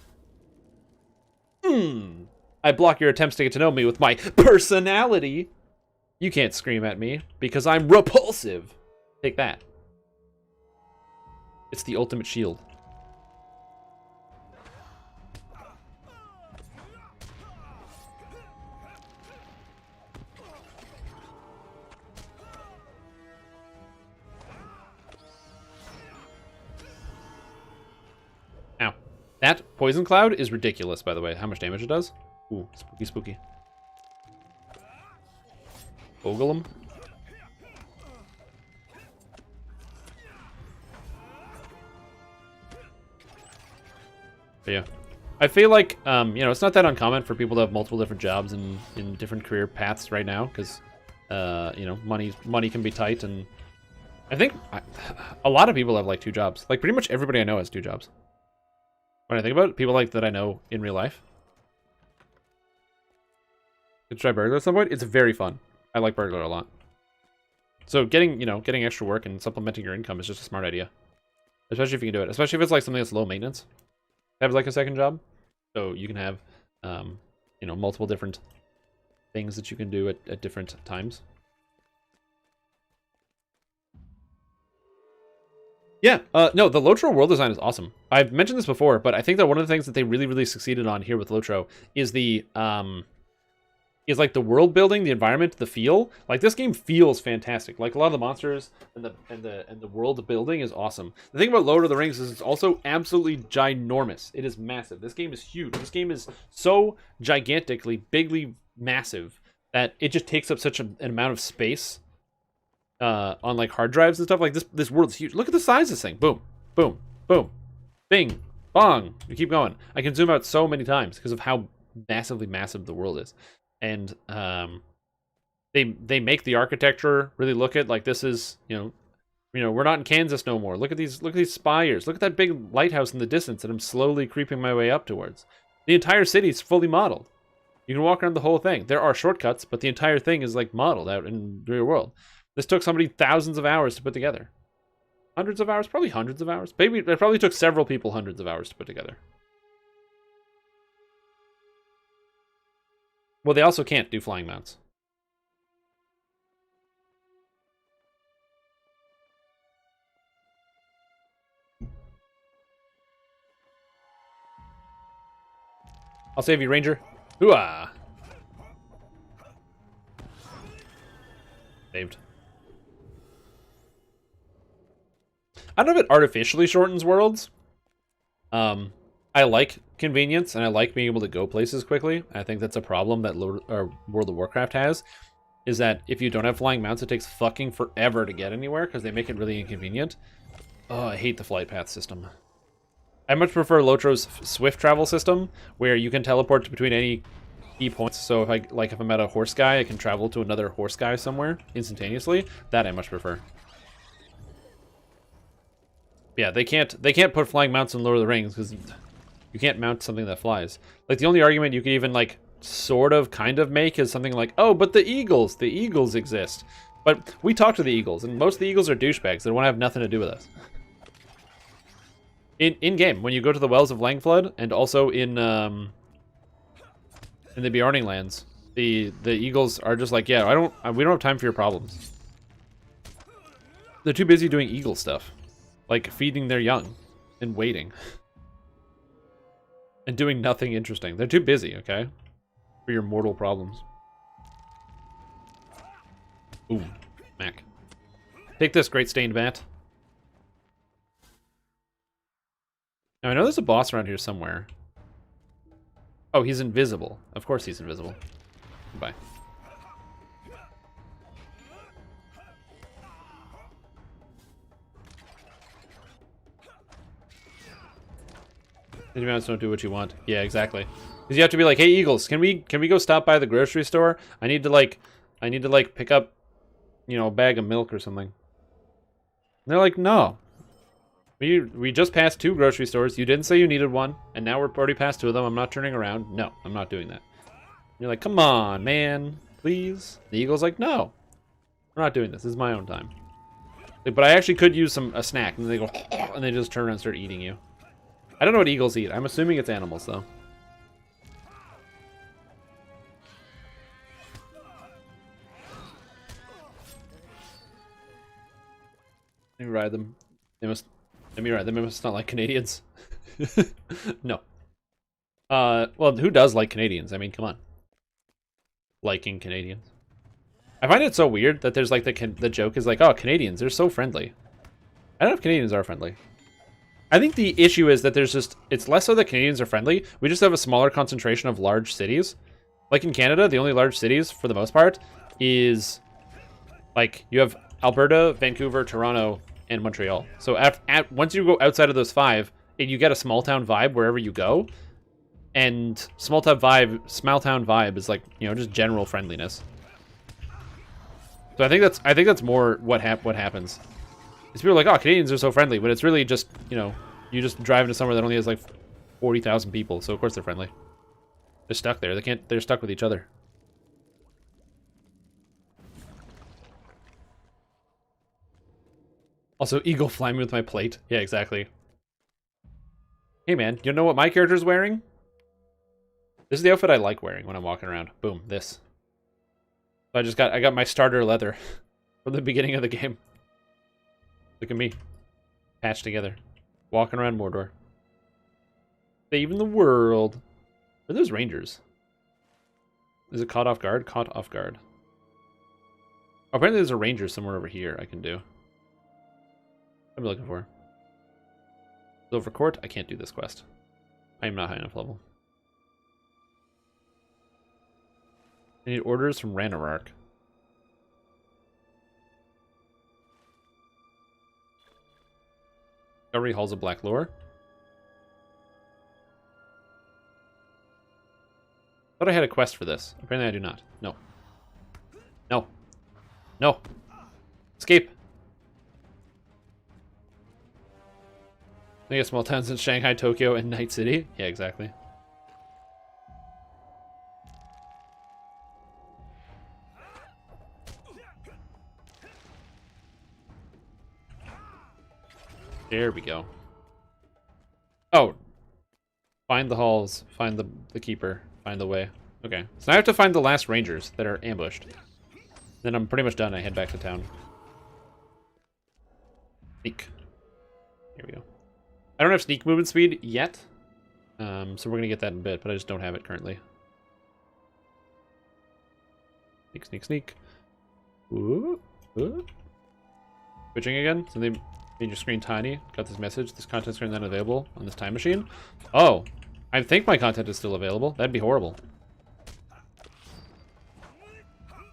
I block your attempts to get to know me with my personality. You can't scream at me because I'm repulsive. Take that. It's the ultimate shield. Ow. That poison cloud is ridiculous, by the way, how much damage it does. Ooh, spooky, spooky. Ogle him. But yeah. I feel like, you know, it's not that uncommon for people to have multiple different jobs in different career paths right now, because, you know, money can be tight, and I think a lot of people have like 2 jobs. Like, pretty much everybody I know has 2 jobs. When I think about it, people like that I know in real life. Could try Burglar at some point. It's very fun. I like Burglar a lot. So getting extra work and supplementing your income is just a smart idea. Especially if you can do it. Especially if it's like something that's low maintenance. Have like a second job. So you can have, you know, multiple different things that you can do at different times. Yeah, no, the Lotro world design is awesome. I've mentioned this before, but I think that one of the things that they really, really succeeded on here with Lotro is the is like the world building, the environment, the feel. Like this game feels fantastic. Like a lot of the monsters and the world building is awesome. The thing about Lord of the Rings is it's also absolutely ginormous. It is massive. This game is huge. This game is so gigantically, bigly massive that it just takes up such an amount of space on like hard drives and stuff. Like this world is huge. Look at the size of this thing. Boom, boom, boom, bing, bong. You keep going. I can zoom out so many times because of how massively massive the world is. And they make the architecture really look it like this is, you know, we're not in Kansas no more. Look at these spires. Look at that big lighthouse in the distance that I'm slowly creeping my way up towards. The entire city is fully modeled. You can walk around the whole thing. There are shortcuts, but the entire thing is like modeled out in the real world. This took somebody thousands of hours to put together. Hundreds of hours? Probably hundreds of hours. Maybe it probably took several people hundreds of hours to put together. Well, they also can't do flying mounts. I'll save you, Ranger. Hooah! Saved. I don't know if it artificially shortens worlds. I like convenience, and I like being able to go places quickly. I think that's a problem that World of Warcraft has, is that if you don't have flying mounts, it takes fucking forever to get anywhere, because they make it really inconvenient. Oh, I hate the flight path system. I much prefer Lotro's swift travel system, where you can teleport between any key points. So if I'm at a horse guy, I can travel to another horse guy somewhere instantaneously. That I much prefer. Yeah, they can't put flying mounts in Lord of the Rings because you can't mount something that flies. Like the only argument you could even like sort of kind of make is something like, oh, but the eagles exist. But we talk to the eagles, and most of the eagles are douchebags. They want to have nothing to do with us. In game, when you go to the Wells of Langflood, and also in the Bjarning Lands, the eagles are just like, yeah, we don't have time for your problems. They're too busy doing eagle stuff. Like feeding their young and waiting. And doing nothing interesting. They're too busy, okay? For your mortal problems. Ooh, Mac. Take this, Great Stained Bat. Now, I know there's a boss around here somewhere. Oh, he's invisible. Of course he's invisible. Goodbye. Any mounts don't do what you want. Yeah, exactly. Because you have to be like, hey, eagles, can we go stop by the grocery store? I need to like pick up, you know, a bag of milk or something. And they're like, no. We just passed 2 grocery stores. You didn't say you needed one, and now we're already past 2 of them. I'm not turning around. No, I'm not doing that. And you're like, come on, man, please. The eagle's like, no, we're not doing this. This is my own time. Like, but I actually could use a snack, and they go, and they just turn around and start eating you. I don't know what eagles eat. I'm assuming it's animals, though. Let me ride them. Let me ride them. They must not like Canadians. No. Well, who does like Canadians? I mean, come on. Liking Canadians. I find it so weird that there's like the joke is like, oh, Canadians, they're so friendly. I don't know if Canadians are friendly. I think the issue is that it's less so that Canadians are friendly. We just have a smaller concentration of large cities. Like in Canada, the only large cities, for the most part, is like you have Alberta, Vancouver, Toronto, and Montreal. So once you go outside of those 5, you get a small town vibe wherever you go. And small town vibe is like, you know, just general friendliness. So I think that's more what happens. It's people are like, oh, Canadians are so friendly, but it's really just, you know, you just drive into somewhere that only has like 40,000 people, so of course they're friendly. They're stuck there. They're stuck with each other. Also, eagle fly me with my plate. Yeah, exactly. Hey man, you know what my character's wearing? This is the outfit I like wearing when I'm walking around. Boom, this. So I got my starter leather from the beginning of the game. Look at me. Patched together. Walking around Mordor. Saving the world. Are those rangers? Is it caught off guard? Caught off guard. Oh, apparently there's a ranger somewhere over here I can do. What am I looking for? Silver Court? I can't do this quest. I am not high enough level. I need orders from Ranarark. Discovery Halls of Black Lore. I thought I had a quest for this. Apparently I do not. No. No. No. Escape. I guess small towns in Shanghai, Tokyo, and Night City. Yeah, exactly. There we go. Oh. Find the halls. Find the keeper. Find the way. Okay. So now I have to find the last rangers that are ambushed. Then I'm pretty much done. I head back to town. Sneak. Here we go. I don't have sneak movement speed yet. So we're going to get that in a bit, but I just don't have it currently. Sneak, sneak, sneak. Ooh. Ooh. Switching again. So they made your screen tiny. Got this message. This content screen not available on this time machine. Oh. I think my content is still available. That'd be horrible.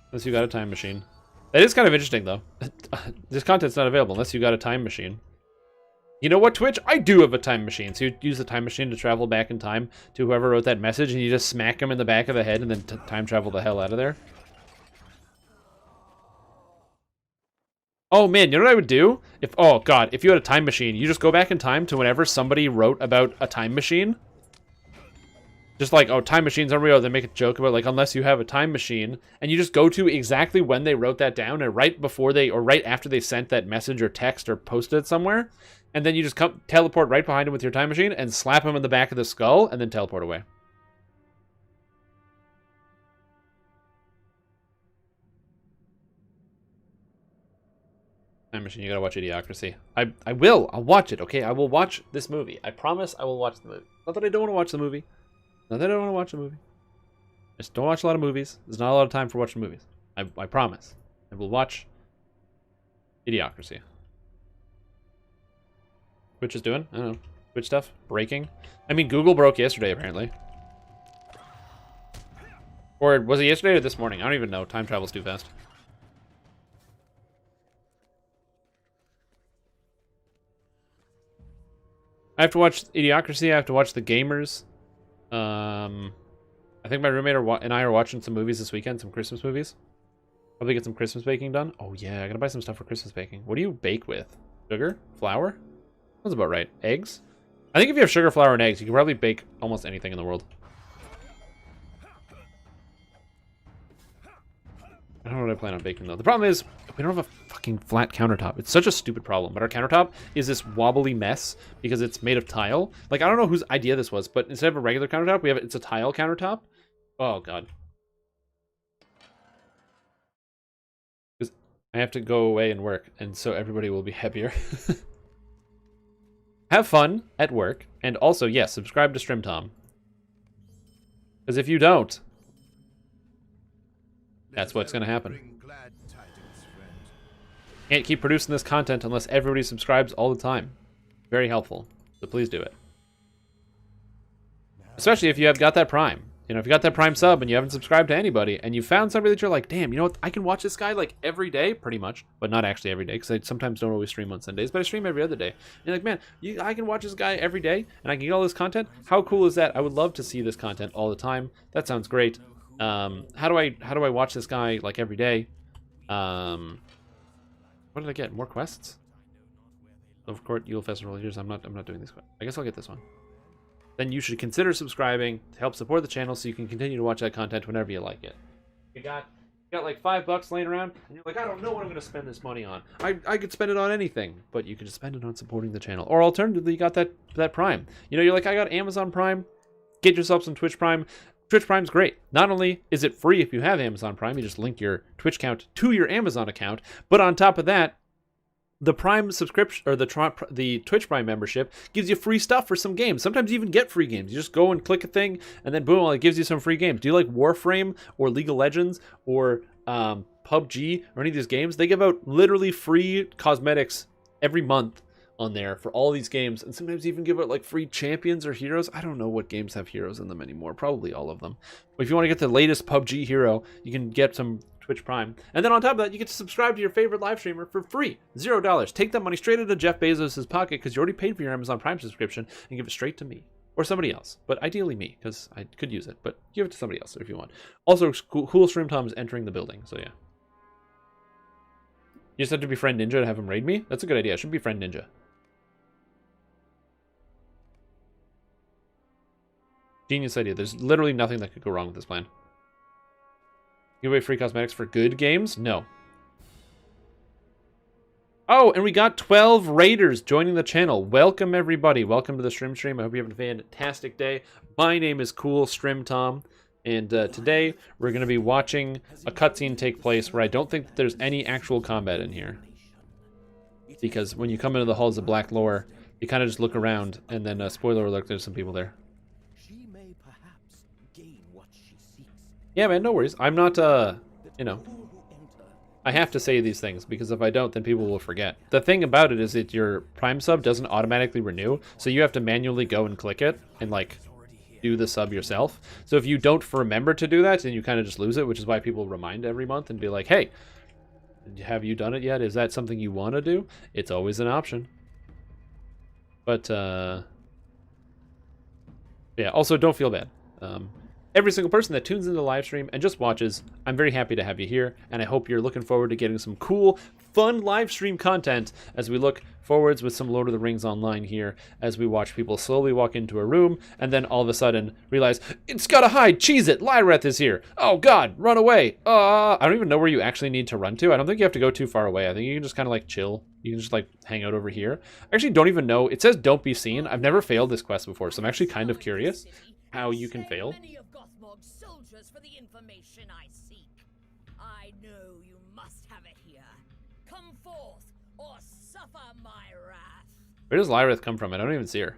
Unless you got a time machine. That is kind of interesting, though. This content's not available unless you got a time machine. You know what, Twitch? I do have a time machine. So you use the time machine to travel back in time to whoever wrote that message, and you just smack them in the back of the head and then time travel the hell out of there. Oh, man, you know what I would do? Oh, God, if you had a time machine, you just go back in time to whenever somebody wrote about a time machine. Just like, oh, time machines are real. They make a joke about, like, unless you have a time machine. And you just go to exactly when they wrote that down and right before they, or right after they sent that message or text or posted it somewhere. And then you just come teleport right behind him with your time machine and slap him in the back of the skull and then teleport away. Time machine, you gotta watch Idiocracy. I will. I'll watch it, okay? I will watch this movie. I promise I will watch the movie. Not that I don't want to watch the movie. Not that I don't want to watch the movie. I just don't watch a lot of movies. There's not a lot of time for watching movies. I promise. I will watch Idiocracy. Twitch is doing? I don't know. Twitch stuff? Breaking? I mean, Google broke yesterday, apparently. Or was it yesterday or this morning? I don't even know. Time travels too fast. I have to watch Idiocracy. I have to watch The Gamers. I think my roommate and I are watching some movies this weekend, some Christmas movies. Probably get some Christmas baking done. Oh yeah, I gotta buy some stuff for Christmas baking. What do you bake with? Sugar? Flour? That's about right. Eggs? I think if you have sugar, flour, and eggs, you can probably bake almost anything in the world. I don't know what I plan on baking though. The problem is, we don't have a fucking flat countertop. It's such a stupid problem. But our countertop is this wobbly mess because it's made of tile. Like, I don't know whose idea this was, but instead of a regular countertop, it's a tile countertop. Oh, God. Because I have to go away and work, and so everybody will be happier. Have fun at work, and also, yes, subscribe to StreamTom. Because if you don't, that's what's going to happen. Can't keep producing this content unless everybody subscribes all the time. Very helpful. So please do it. Especially if you have got that Prime. You know, if you got that Prime sub and you haven't subscribed to anybody, and you found somebody that you're like, damn, you know what? I can watch this guy like every day, pretty much. But not actually every day, because I sometimes don't always stream on Sundays, but I stream every other day. And you're like, man, I can watch this guy every day, and I can get all this content? How cool is that? I would love to see this content all the time. That sounds great. How do I watch this guy like every day? What did I get? More quests? Of course, Yule Festival leaders. I'm not doing this quests. I guess I'll get this one. Then you should consider subscribing to help support the channel so you can continue to watch that content whenever you like it. You got like $5 laying around, and you're like, I don't know what I'm going to spend this money on. I could spend it on anything, but you could just spend it on supporting the channel. Or alternatively, you got that Prime. You know, you're like, I got Amazon Prime. Get yourself some Twitch Prime. Twitch Prime's great. Not only is it free if you have Amazon Prime, you just link your Twitch account to your Amazon account, but on top of that, the Prime subscription, or the Twitch Prime membership gives you free stuff for some games. Sometimes you even get free games. You just go and click a thing, and then boom, it gives you some free games. Do you like Warframe or League of Legends or PUBG or any of these games? They give out literally free cosmetics every month on there for all these games, and sometimes even give out like free champions or heroes. I don't know what games have heroes in them anymore. Probably all of them. But if you want to get the latest PUBG hero, you can get some Twitch Prime. And then on top of that, you get to subscribe to your favorite live streamer for free. $0. Take that money straight into Jeff Bezos' pocket because you already paid for your Amazon Prime subscription, and give it straight to me. Or somebody else. But ideally me, because I could use it. But give it to somebody else if you want. Also, Cool Stream Tom is entering the building, so yeah. You just have to befriend Ninja to have him raid me? That's a good idea. I should befriend Ninja. Genius idea. There's literally nothing that could go wrong with this plan. Give away free cosmetics for good games? No. Oh, and we got 12 raiders joining the channel. Welcome, everybody. Welcome to the stream. I hope you have a fantastic day. My name is Cool Stream Tom, and today we're going to be watching a cutscene take place where I don't think that there's any actual combat in here. Because when you come into the Halls of Black Lore, you kind of just look around, and then, spoiler alert, there's some people there. Yeah, man, no worries. I'm not, you know, I have to say these things because if I don't, then people will forget. The thing about it is that your Prime sub doesn't automatically renew, so you have to manually go and click it and, like, do the sub yourself. So if you don't remember to do that, then you kind of just lose it, which is why people remind every month and be like, hey, have you done it yet? Is that something you want to do? It's always an option. But, yeah, also don't feel bad. Every single person that tunes into the live stream and just watches, I'm very happy to have you here, and I hope you're looking forward to getting some cool, fun live stream content as we look forwards with some Lord of the Rings Online here, as we watch people slowly walk into a room, and then all of a sudden realize, it's gotta hide, cheese it, Lyreth is here, oh god, run away, I don't even know where you actually need to run to. I don't think you have to go too far away. I think you can just kind of like chill. You can just like hang out over here. I actually don't even know, it says don't be seen. I've never failed this quest before, so I'm actually kind of curious how you can fail. Soldiers for the information I seek. I know you must have it here. Come forth or suffer my wrath. Where does Lyrith come from? I don't even see her.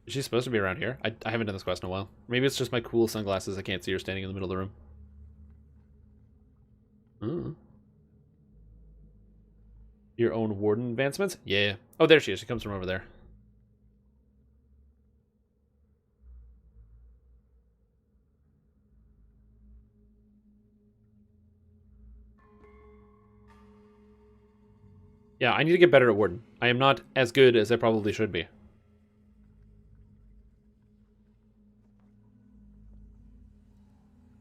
Is she supposed to be around here? I haven't done this quest in a while. Maybe it's just my cool sunglasses. I can't see her standing in the middle of the room. Your own warden advancements? Yeah. Oh, there she is. She comes from over there. Yeah, I need to get better at Warden. I am not as good as I probably should be.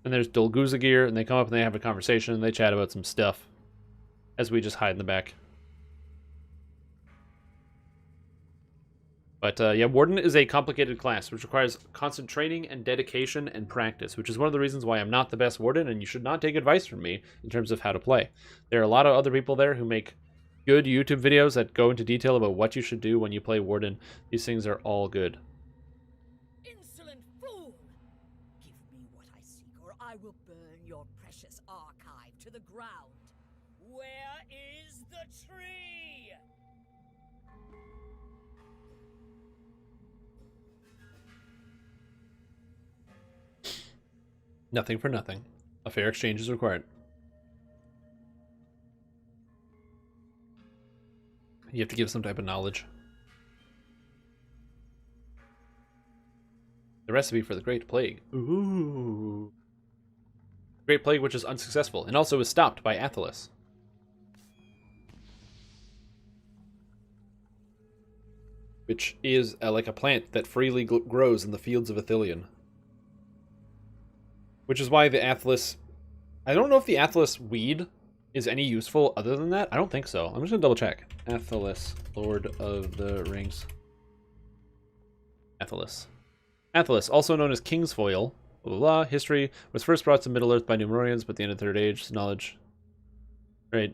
And there's Dulguzagir, and they come up and they have a conversation, and they chat about some stuff as we just hide in the back. But yeah, Warden is a complicated class, which requires constant training and dedication and practice, which is one of the reasons why I'm not the best Warden, and you should not take advice from me in terms of how to play. There are a lot of other people there who make good YouTube videos that go into detail about what you should do when you play Warden. These things are all good. Insolent fool! Give me what I seek, or I will burn your precious archive to the ground. Where is the tree? Nothing for nothing. A fair exchange is required. You have to give some type of knowledge. The recipe for the Great Plague. Ooh. Great Plague, which is unsuccessful, and also was stopped by Athelas. Which is like a plant that freely grows in the fields of Ithilien. Which is why the Athelas... I don't know if the Athelas weed is any useful other than that. I don't think so. I'm just gonna double check. Athelas, Lord of the Rings. Athelas. Athelas, also known as Kingsfoil. Blah, blah, blah. History was first brought to Middle-earth by Numenorians, but at the end of the Third Age, knowledge... Right.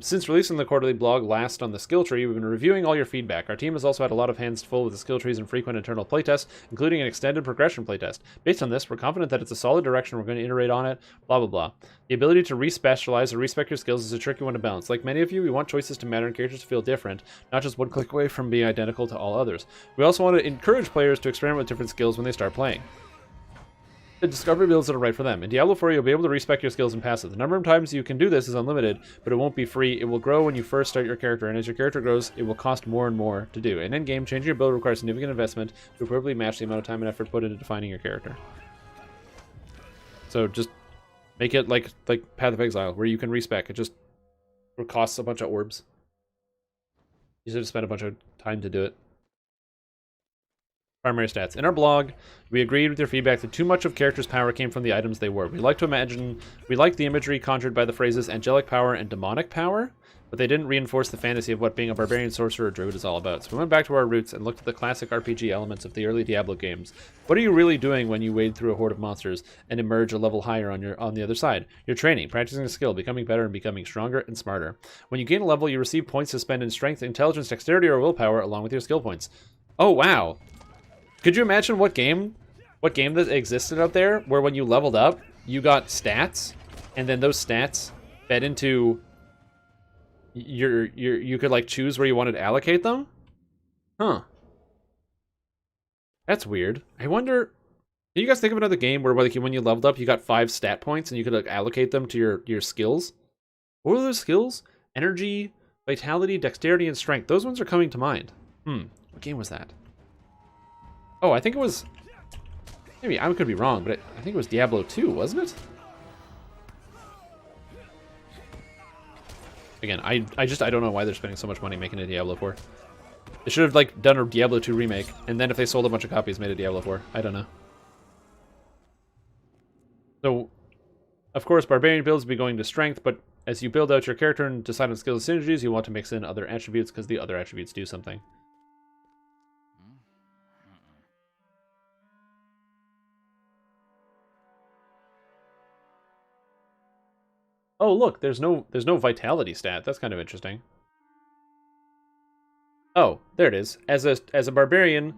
Since releasing the quarterly blog last on the skill tree, we've been reviewing all your feedback. Our team has also had a lot of hands full with the skill trees and frequent internal playtests, including an extended progression playtest. Based on this, we're confident that it's a solid direction. We're going to iterate on it, blah, blah, blah. The ability to respecialize or respec your skills is a tricky one to balance. Like many of you, we want choices to matter and characters to feel different, not just one click away from being identical to all others. We also want to encourage players to experiment with different skills when they start playing. The discovery builds that are right for them. In Diablo 4, you'll be able to respec your skills and passive. The number of times you can do this is unlimited, but it won't be free. It will grow when you first start your character, and as your character grows, it will cost more and more to do. In endgame, changing your build requires significant investment to appropriately match the amount of time and effort put into defining your character. So just make it like Path of Exile, where you can respec. It just costs a bunch of orbs. You should have spent a bunch of time to do it. Primary stats. In our blog, we agreed with your feedback that too much of characters' power came from the items they were. We like the imagery conjured by the phrases angelic power and demonic power, but they didn't reinforce the fantasy of what being a barbarian, sorcerer, or druid is all about. So we went back to our roots and looked at the classic RPG elements of the early Diablo games. What are you really doing when you wade through a horde of monsters and emerge a level higher on the other side? You're training, practicing a skill, becoming better, and becoming stronger and smarter. When you gain a level, you receive points to spend in strength, intelligence, dexterity, or willpower along with your skill points. Oh, wow. Could you imagine what game that existed out there where when you leveled up, you got stats, and then those stats fed into you could like choose where you wanted to allocate them? Huh. That's weird. I wonder, do you guys think of another game where like when you leveled up, you got 5 stat points and you could like allocate them to your skills? What were those skills? Energy, vitality, dexterity, and strength. Those ones are coming to mind. What game was that? Oh, I think it was... Maybe I could be wrong, but I think it was Diablo 2, wasn't it? Again, I don't know why they're spending so much money making a Diablo 4. They should have like done a Diablo 2 remake, and then if they sold a bunch of copies, made a Diablo 4. I don't know. So, of course, barbarian builds will be going to strength, but as you build out your character and decide on skills and synergies, you want to mix in other attributes because the other attributes do something. Oh, look, there's no vitality stat. That's kind of interesting. Oh, there it is. As a barbarian,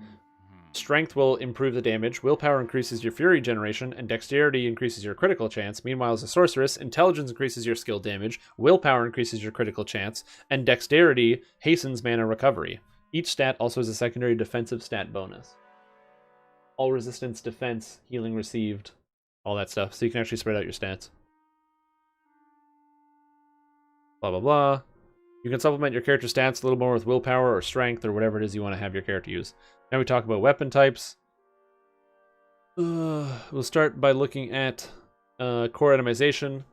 strength will improve the damage, willpower increases your fury generation, and dexterity increases your critical chance. Meanwhile, as a sorceress, intelligence increases your skill damage, willpower increases your critical chance, and dexterity hastens mana recovery. Each stat also has a secondary defensive stat bonus. All resistance, defense, healing received, all that stuff. So you can actually spread out your stats. Blah, blah, blah. You can supplement your character stats a little more with willpower or strength or whatever it is you want to have your character use. Now we talk about weapon types. We'll start by looking at core itemization.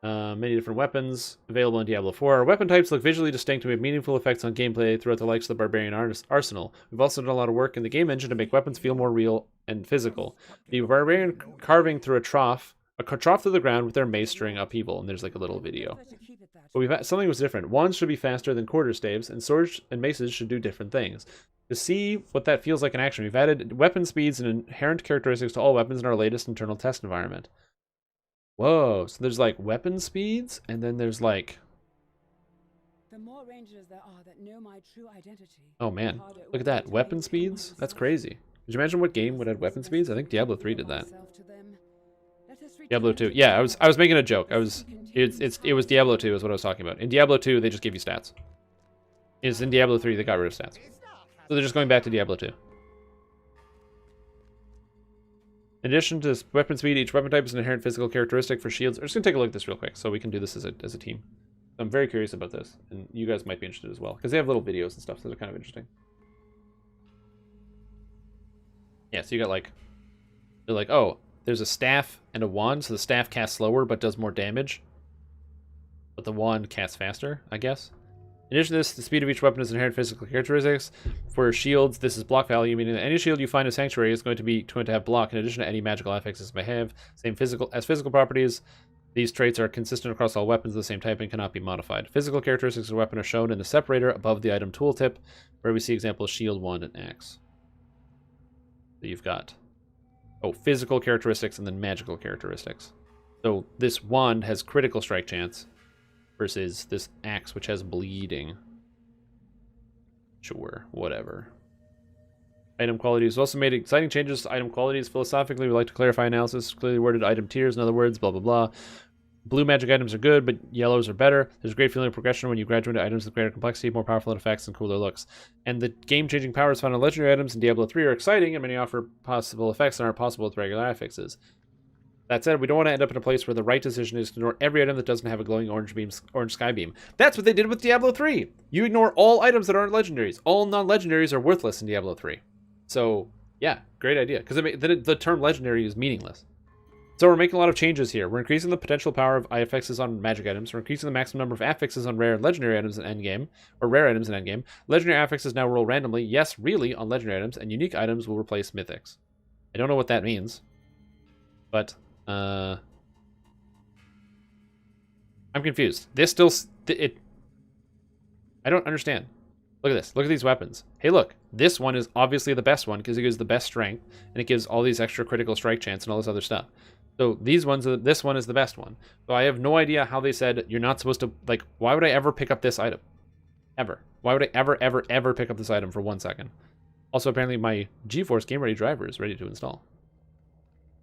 Many different weapons available in Diablo 4. Our weapon types look visually distinct and have meaningful effects on gameplay throughout the likes of the Barbarian Arsenal. We've also done a lot of work in the game engine to make weapons feel more real and physical. The Barbarian carving through a trough through the ground with their mace during upheaval, and there's like a little video. But we've had, something was different. Wands should be faster than quarterstaves, and swords and maces should do different things. To see what that feels like in action, we've added weapon speeds and inherent characteristics to all weapons in our latest internal test environment. Whoa, so there's like weapon speeds, and then there's like... The more rangers there are that know my true identity. Oh man, look at that, weapon speeds? That's crazy. Could you imagine what game would have weapon speeds? I think Diablo 3 did that. Diablo 2. Yeah, I was making a joke. It was Diablo 2 is what I was talking about. In Diablo 2, they just give you stats. In Diablo 3, they got rid of stats. So they're just going back to Diablo 2. In addition to weapon speed, each weapon type is an inherent physical characteristic for shields. I'm just going to take a look at this real quick so we can do this as a team. I'm very curious about this, and you guys might be interested as well, because they have little videos and stuff that are kind of interesting. Yeah, so you got like... They're like, oh, there's a staff and a wand, so the staff casts slower but does more damage. But the wand casts faster, I guess. In addition to this, the speed of each weapon is inherent physical characteristics. For shields, this is block value, meaning that any shield you find in Sanctuary is going to have block in addition to any magical affixes it may have. Same physical properties. These traits are consistent across all weapons of the same type and cannot be modified. Physical characteristics of a weapon are shown in the separator above the item tooltip, where we see examples shield, wand, and axe. So you've got physical characteristics and then magical characteristics. So this wand has critical strike chance. versus this axe, which has bleeding. Sure, whatever. Item qualities also made exciting changes to item qualities. Philosophically, we like to clarify analysis, clearly worded item tiers, in other words, blah, blah, blah. Blue magic items are good, but yellows are better. There's a great feeling of progression when you graduate into items with greater complexity, more powerful effects, and cooler looks. And the game-changing powers found in legendary items in Diablo 3 are exciting, and many offer possible effects that aren't possible with regular affixes. That said, we don't want to end up in a place where the right decision is to ignore every item that doesn't have a glowing orange sky beam. That's what they did with Diablo 3! You ignore all items that aren't legendaries. All non-legendaries are worthless in Diablo 3. So, yeah, great idea. Because the term legendary is meaningless. So we're making a lot of changes here. We're increasing the potential power of affixes on magic items. We're increasing the maximum number of affixes on rare and legendary items in endgame, or rare items in endgame. Legendary affixes now roll randomly, yes, really, on legendary items, and unique items will replace mythics. I don't know what that means, but I'm confused. This still I don't understand. Look at this. Look at these weapons. Hey, look. This one is obviously the best one because it gives the best strength, and it gives all these extra critical strike chance and all this other stuff. So this one is the best one. So I have no idea how they said you're not supposed to, like, why would I ever pick up this item? Ever. Why would I ever pick up this item for 1 second? Also, apparently my GeForce Game Ready driver is ready to install.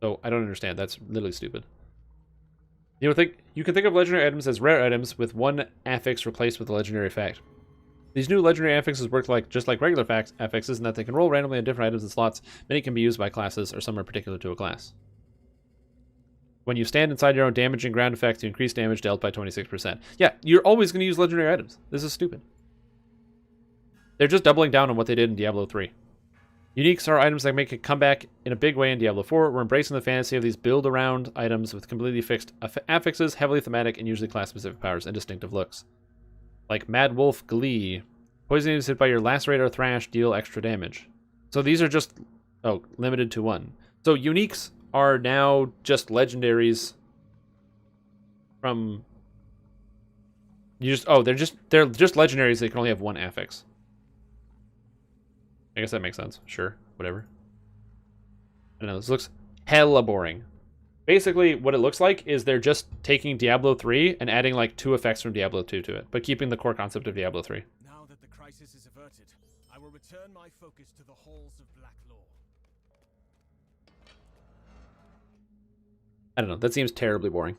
So I don't understand. That's literally stupid. You can think of legendary items as rare items with one affix replaced with a legendary effect. These new legendary affixes work just like regular affixes in that they can roll randomly on different items and slots. Many can be used by classes, or some are particular to a class. When you stand inside your own damage and ground effects, you increase damage dealt by 26%. Yeah, you're always going to use legendary items. This is stupid. They're just doubling down on what they did in Diablo 3. Uniques are items that make a comeback in a big way in Diablo 4. We're embracing the fantasy of these build-around items with completely fixed affixes, heavily thematic, and usually class-specific powers and distinctive looks. Like Mad Wolf Glee. Poisoning is hit by your lacerate or thrash, deal extra damage. So these are just, limited to one. So uniques are now just legendaries from, they're just legendaries that can only have one affix. I guess that makes sense. Sure, whatever. I don't know, this looks hella boring. Basically, what it looks like is they're just taking Diablo 3 and adding like 2 effects from Diablo 2 to it, but keeping the core concept of Diablo 3. Now that the crisis is averted, I will return my focus to the halls of Blacklaw. I don't know, that seems terribly boring.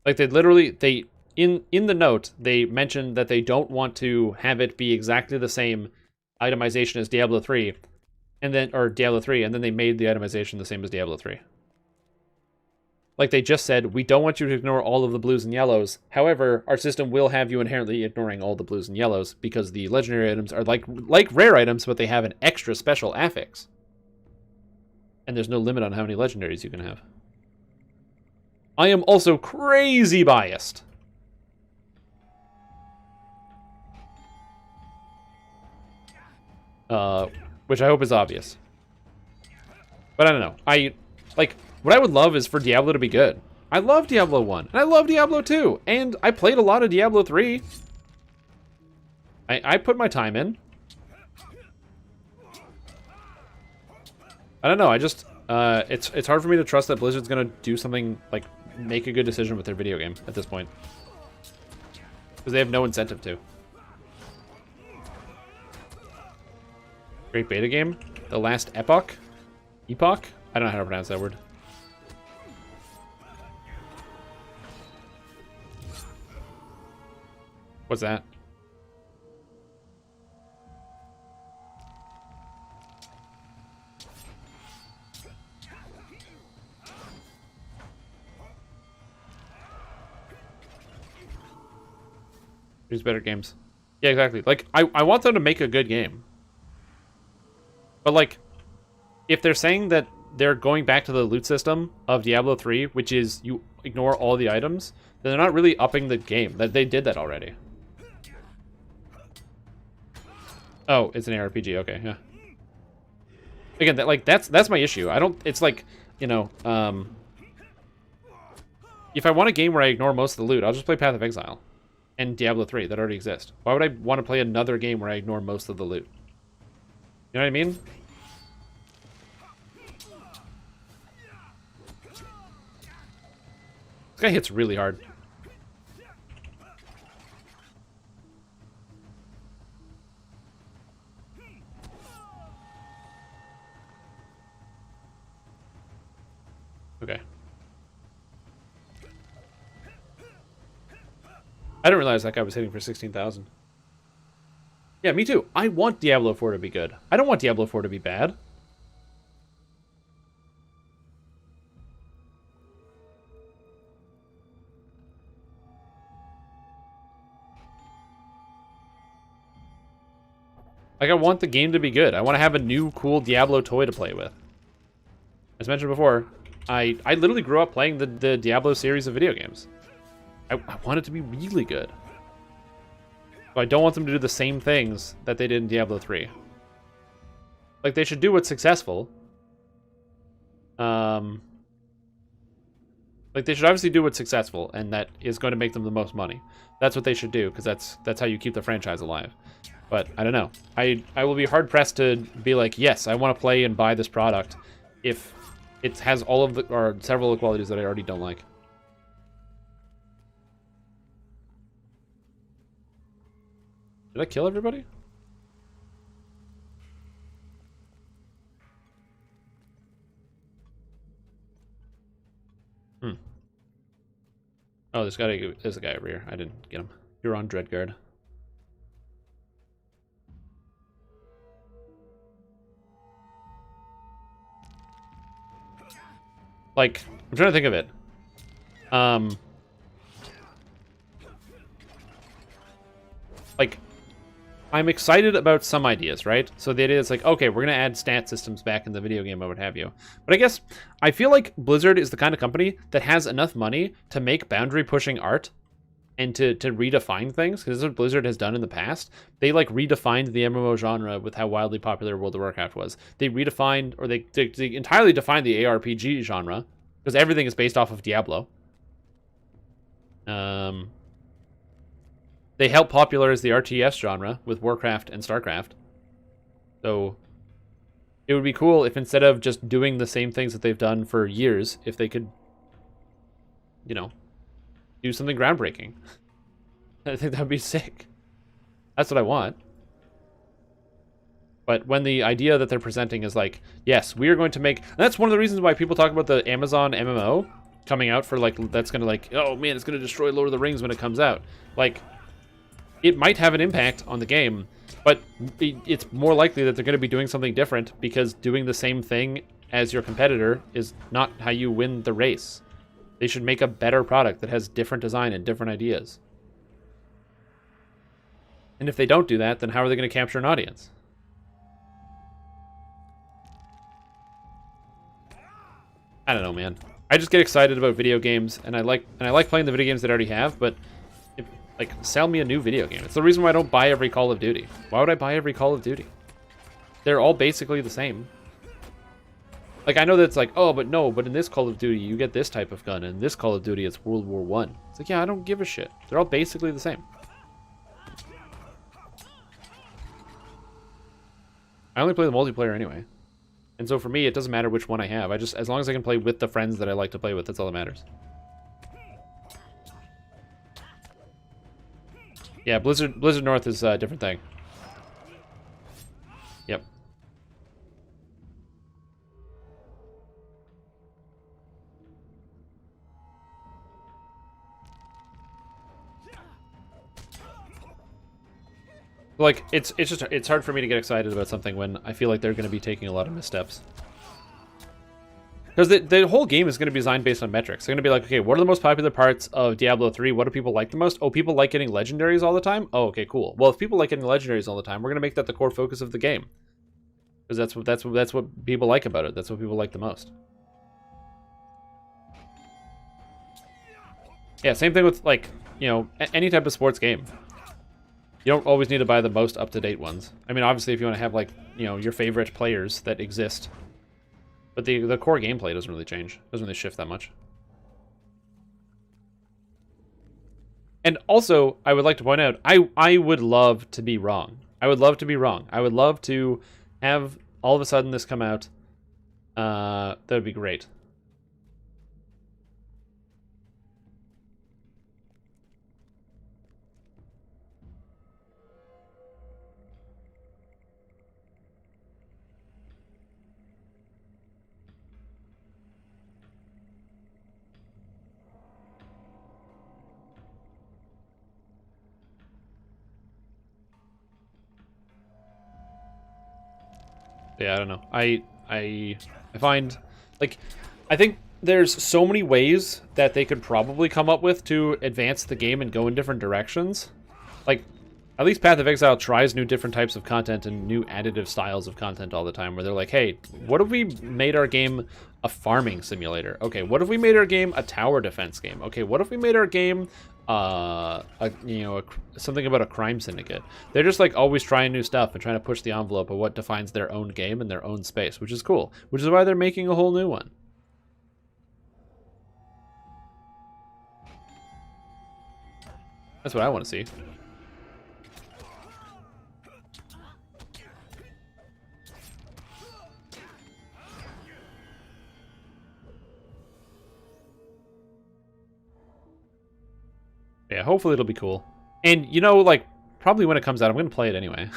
Like in the note, they mentioned that they don't want to have it be exactly the same itemization as Diablo 3. Or Diablo 3, and then they made the itemization the same as Diablo 3. Like they just said, we don't want you to ignore all of the blues and yellows. However, our system will have you inherently ignoring all the blues and yellows because the legendary items are like rare items, but they have an extra special affix. And there's no limit on how many legendaries you can have. I am also crazy biased. Which I hope is obvious. But I don't know. What I would love is for Diablo to be good. I love Diablo 1, and I love Diablo 2, and I played a lot of Diablo 3. I put my time in. I don't know, I just, it's hard for me to trust that Blizzard's gonna do something, like, make a good decision with their video game at this point. Because they have no incentive to. Great beta game? The Last Epoch? Epoch? I don't know how to pronounce that word. What's that? There's better games. Yeah, exactly. Like, I want them to make a good game. But, like, if they're saying that they're going back to the loot system of Diablo 3, which is you ignore all the items, then they're not really upping the game. That they did that already. Oh, it's an ARPG. Okay, yeah. Again, that's my issue. It's like, you know, if I want a game where I ignore most of the loot, I'll just play Path of Exile and Diablo 3 that already exist. Why would I want to play another game where I ignore most of the loot? You know what I mean? This guy hits really hard. Okay. I didn't realize that guy was hitting for 16,000. Yeah, me too. I want Diablo 4 to be good. I don't want Diablo 4 to be bad. Like, I want the game to be good. I want to have a new, cool Diablo toy to play with. As mentioned before, I literally grew up playing the Diablo series of video games. I want it to be really good. So I don't want them to do the same things that they did in Diablo 3. Like, they should do what's successful. Like, they should obviously do what's successful, and that is going to make them the most money. That's what they should do, because that's how you keep the franchise alive. But, I don't know. I will be hard-pressed to be like, yes, I want to play and buy this product if it has all of the, or several of the qualities that I already don't like. Did I kill everybody? Oh, there's a guy over here. I didn't get him. You're on Dreadguard. Like, I'm trying to think of it. Like, I'm excited about some ideas, right? So the idea is like, okay, we're going to add stat systems back in the video game or what have you. But I guess I feel like Blizzard is the kind of company that has enough money to make boundary-pushing art and to redefine things, because this is what Blizzard has done in the past. They, like, redefined the MMO genre with how wildly popular World of Warcraft was. They redefined, or they entirely defined the ARPG genre, because everything is based off of Diablo. They helped popularize the RTS genre with Warcraft and StarCraft. So it would be cool if instead of just doing the same things that they've done for years, if they could, you know, do something groundbreaking. I think that would be sick. That's what I want. But when the idea that they're presenting is like, yes, we are going to make... And that's one of the reasons why people talk about the Amazon MMO coming out for, like, that's going to, like, oh man, it's going to destroy Lord of the Rings when it comes out. Like, it might have an impact on the game, but it's more likely that they're going to be doing something different, because doing the same thing as your competitor is not how you win the race. They should make a better product that has different design and different ideas. And if they don't do that, then how are they going to capture an audience? I don't know, man. I just get excited about video games, and I like playing the video games that I already have, but like, sell me a new video game. It's the reason why I don't buy every Call of Duty. Why would I buy every Call of Duty? They're all basically the same. Like, I know that it's like, oh, but no, but in this Call of Duty, you get this type of gun. In this Call of Duty, it's World War I. It's like, yeah, I don't give a shit. They're all basically the same. I only play the multiplayer anyway. And so for me, it doesn't matter which one I have. As long as I can play with the friends that I like to play with, that's all that matters. Yeah, Blizzard North is a different thing. Yep. Like, it's hard for me to get excited about something when I feel like they're going to be taking a lot of missteps. Because the whole game is going to be designed based on metrics. They're going to be like, okay, what are the most popular parts of Diablo 3? What do people like the most? Oh, people like getting legendaries all the time? Oh, okay, cool. Well, if people like getting legendaries all the time, we're going to make that the core focus of the game. Because that's what people like about it. That's what people like the most. Yeah, same thing with, like, you know, any type of sports game. You don't always need to buy the most up-to-date ones. I mean, obviously, if you want to have, like, you know, your favorite players that exist. But the core gameplay doesn't really change. Doesn't really shift that much. And also, I would like to point out, I would love to be wrong. I would love to be wrong. I would love to have all of a sudden this come out. That would be great. Yeah, I don't know. I find, like, I think there's so many ways that they could probably come up with to advance the game and go in different directions. Like, at least Path of Exile tries new different types of content and new additive styles of content all the time, where they're like, hey, what if we made our game a farming simulator? Okay, what if we made our game a tower defense game? Okay, what if we made our game something about a crime syndicate? They're just like always trying new stuff and trying to push the envelope of what defines their own game and their own space, which is cool, which is why they're making a whole new one. That's what I want to see. Yeah, hopefully it'll be cool. And, you know, like, probably when it comes out, I'm going to play it anyway.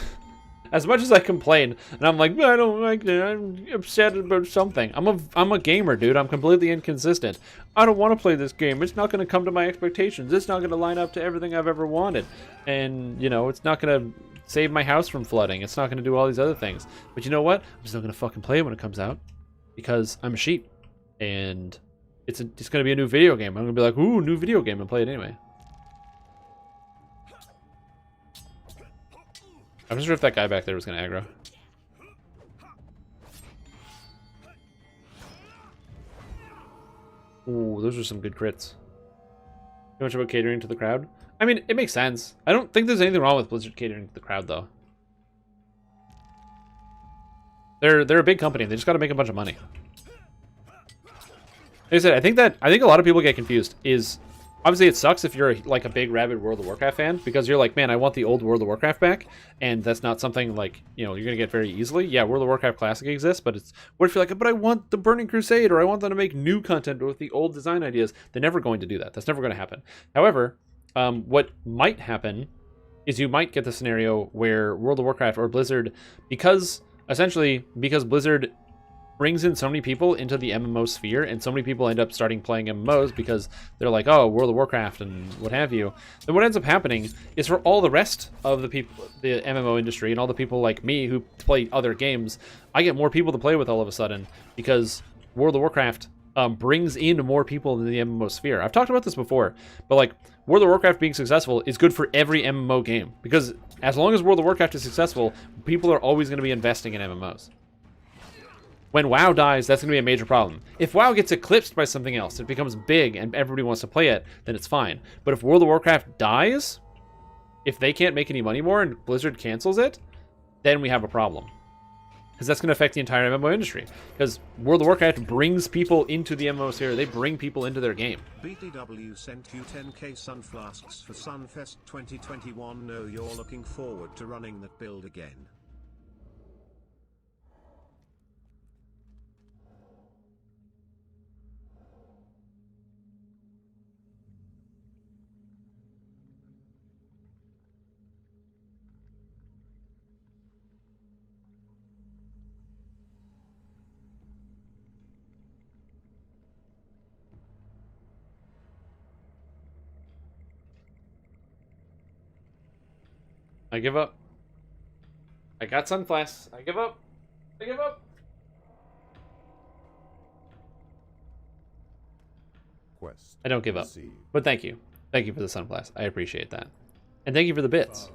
As much as I complain, and I'm like, I don't like it, I'm upset about something. I'm a gamer, dude. I'm completely inconsistent. I don't want to play this game. It's not going to come to my expectations. It's not going to line up to everything I've ever wanted. And, you know, it's not going to save my house from flooding. It's not going to do all these other things. But you know what? I'm still going to fucking play it when it comes out. Because I'm a sheep. And it's going to be a new video game. I'm going to be like, ooh, new video game, and play it anyway. I'm not sure if that guy back there was going to aggro. Ooh, those are some good crits. Too much about catering to the crowd? I mean, it makes sense. I don't think there's anything wrong with Blizzard catering to the crowd, though. They're a big company. They just got to make a bunch of money. Like I said, I think a lot of people get confused. Obviously, it sucks if you're like a big rabid World of Warcraft fan, because you're like, man, I want the old World of Warcraft back, and that's not something like, you know, you're gonna get very easily. Yeah, World of Warcraft Classic exists, but it's, what if you're like, but I want the Burning Crusade, or I want them to make new content with the old design ideas? They're never going to do that. That's never going to happen. However, what might happen is you might get the scenario where World of Warcraft or Blizzard, because Blizzard brings in so many people into the MMO sphere, and so many people end up starting playing MMOs because they're like, oh, World of Warcraft and what have you. Then what ends up happening is, for all the rest of the people, the MMO industry, and all the people like me who play other games, I get more people to play with all of a sudden, because World of Warcraft brings in more people in the MMO sphere. I've talked about this before, but like, World of Warcraft being successful is good for every MMO game, because as long as World of Warcraft is successful, people are always going to be investing in MMOs. When WoW dies, that's going to be a major problem. If WoW gets eclipsed by something else, it becomes big and everybody wants to play it, then it's fine. But if World of Warcraft dies, if they can't make any money more and Blizzard cancels it, then we have a problem. Because that's going to affect the entire MMO industry. Because World of Warcraft brings people into the MMO sphere. They bring people into their game. BTW sent you 10k Sunflasks for Sunfest 2021. Know you're looking forward to running that build again. I give up. I got Sunflasks. I give up. I give up. Quest I don't give up. But thank you. Thank you for the Sunflasks. I appreciate that. And thank you for the bits.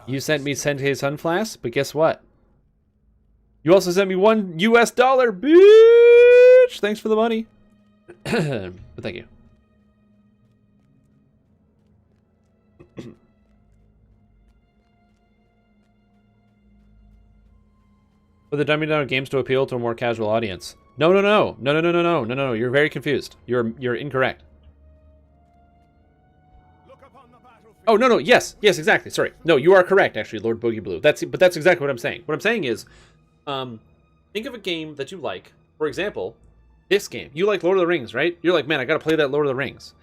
You sent me 10k Sunflasks, but guess what? You also sent me $1 US, bitch! Thanks for the money. But thank you. For the dumbing down of games to appeal to a more casual audience. No. You're very confused. You're incorrect. Oh, no. Yes, exactly. Sorry. No, you are correct, actually, Lord Boogie Blue. But that's exactly what I'm saying. What I'm saying is, think of a game that you like. For example, this game. You like Lord of the Rings, right? You're like, man, I gotta play that Lord of the Rings.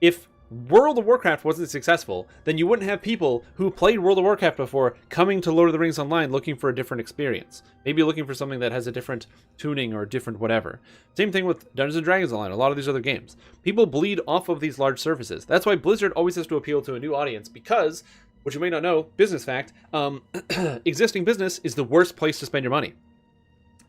If World of Warcraft wasn't successful, then you wouldn't have people who played World of Warcraft before coming to Lord of the Rings Online looking for a different experience. Maybe looking for something that has a different tuning or a different whatever. Same thing with Dungeons & Dragons Online, a lot of these other games. People bleed off of these large surfaces. That's why Blizzard always has to appeal to a new audience, because, which you may not know, business fact, existing business is the worst place to spend your money.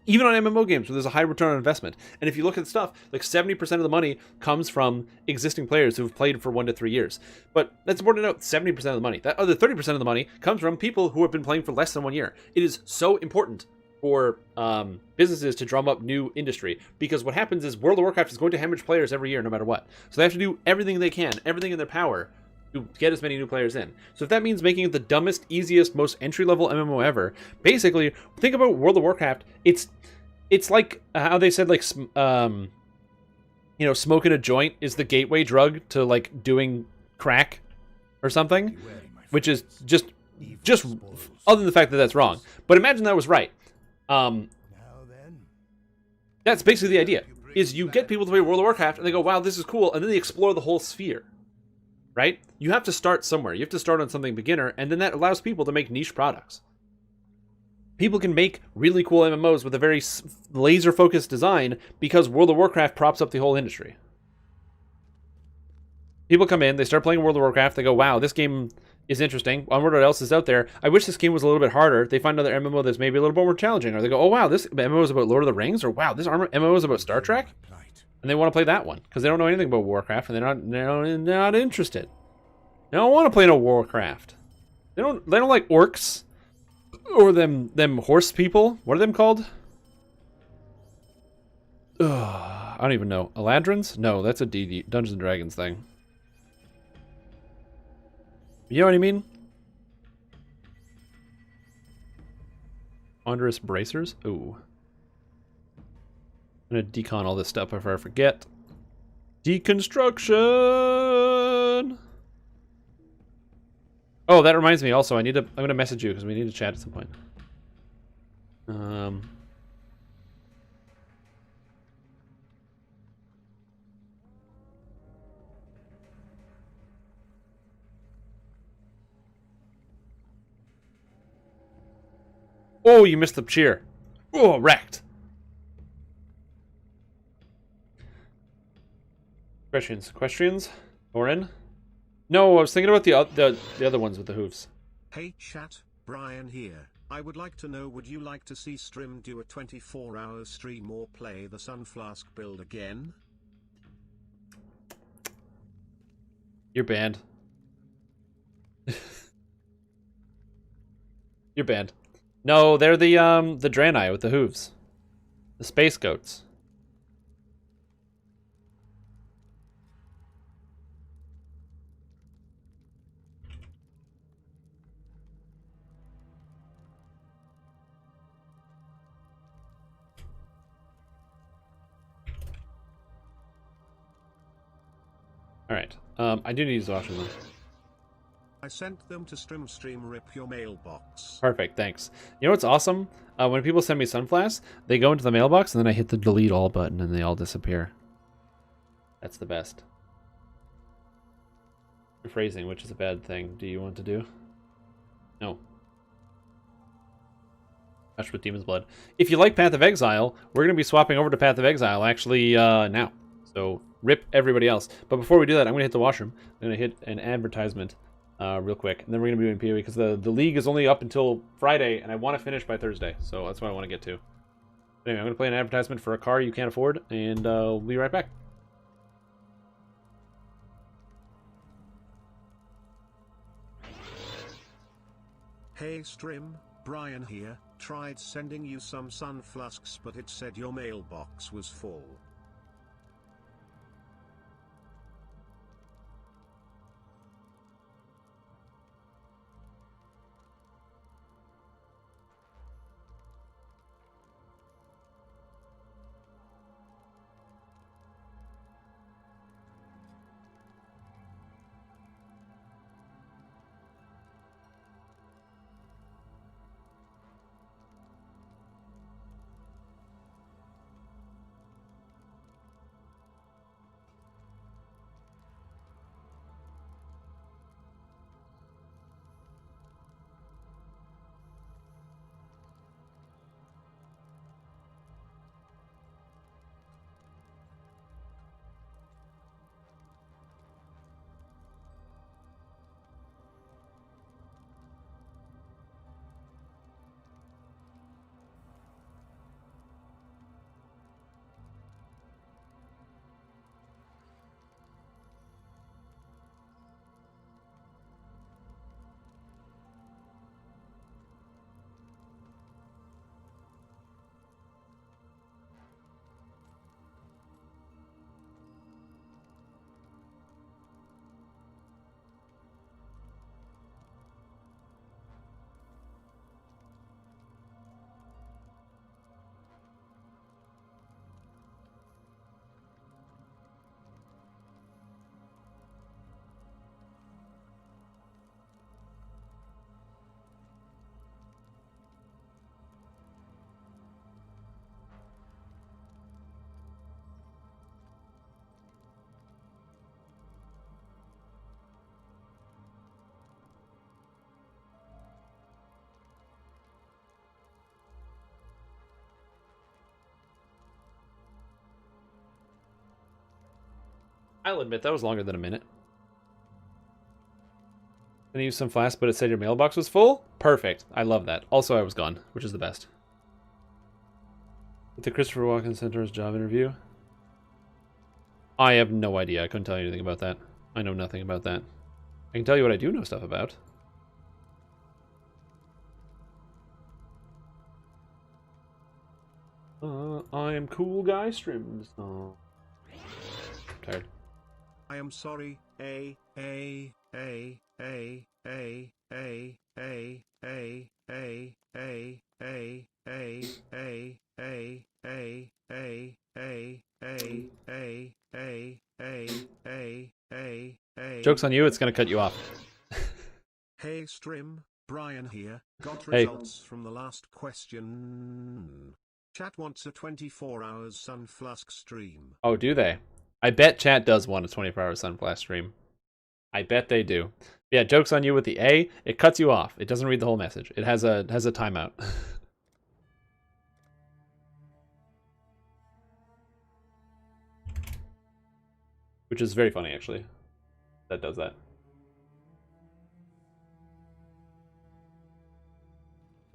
even on MMO games where there's a high return on investment. And if you look at stuff, like 70% of the money comes from existing players who've played for 1 to 3 years. But that's important to note, 70% of the money. That other 30% of the money comes from people who have been playing for less than 1 year. It is so important for businesses to drum up new industry, because what happens is World of Warcraft is going to hemorrhage players every year no matter what. So they have to do everything they can, everything in their power, to get as many new players in. So if that means making it the dumbest, easiest, most entry-level MMO ever, basically, think about World of Warcraft. It's like how they said, like, smoking a joint is the gateway drug to, like, doing crack or something, which is just other than the fact that that's wrong. But imagine that was right. That's basically the idea, is you get people to play World of Warcraft and they go, wow, this is cool, and then they explore the whole sphere, right? You have to start somewhere. You have to start on something beginner, and then that allows people to make niche products. People can make really cool MMOs with a very laser-focused design because World of Warcraft props up the whole industry. People come in, they start playing World of Warcraft, they go, wow, this game is interesting. I wonder what else is out there. I wish this game was a little bit harder. They find another MMO that's maybe a little bit more challenging. Or they go, oh, wow, this MMO is about Lord of the Rings. Or, wow, this MMO is about Star Trek. And they want to play that one because they don't know anything about Warcraft and they're not interested. They don't want to play no Warcraft. They don't like orcs or them horse people. What are them called? Ugh, I don't even know. Eladrins? No, that's a Dungeons and Dragons thing. You know what I mean? Ponderous bracers? Ooh. I'm gonna decon all this stuff before I forget. Deconstruction! Oh, that reminds me also, I'm gonna message you because we need to chat at some point. Oh, you missed the cheer. Oh, wrecked. Questions? Orin? No, I was thinking about the other ones with the hooves. Hey chat, Brian here. I would like to know, would you like to see Strim do a 24-hour stream or play the Sunflask build again? You're banned. You're banned. No, they're the Draenei with the hooves. The space goats. Alright. I do need to use the washroom though. I sent them to Stream rip your mailbox. Perfect, thanks. You know what's awesome? When people send me Sunflask, they go into the mailbox and then I hit the delete all button and they all disappear. That's the best. Rephrasing, which is a bad thing. Do you want to do? No. Ash with Demon's Blood. If you like Path of Exile, we're going to be swapping over to Path of Exile actually now. So rip everybody else. But before we do that, I'm going to hit the washroom. I'm going to hit an advertisement real quick. And then we're going to be doing PoE because the league is only up until Friday and I want to finish by Thursday. So that's what I want to get to. Anyway, I'm going to play an advertisement for a car you can't afford and we'll be right back. Hey Strim, Brian here. Tried sending you some Sunflasks but it said your mailbox was full. I'll admit that was longer than a minute. And use some flask, but it said your mailbox was full? Perfect. I love that. Also, I was gone, which is the best. With the Christopher Walken Center's job interview? I have no idea. I couldn't tell you anything about that. I know nothing about that. I can tell you what I do know stuff about. I am cool guy streams. Oh. I'm tired. I am sorry. Joke's on you, it's gonna cut you off. Hey Strim, Brian here. Got Hey. results from the last question. Chat wants a 24 hours Sunflask stream. Oh, do they? I bet chat does want a 24-hour Sunflash stream. I bet they do. Yeah, joke's on you with the A. It cuts you off. It doesn't read the whole message. It has a timeout. Which is very funny, actually. That does that.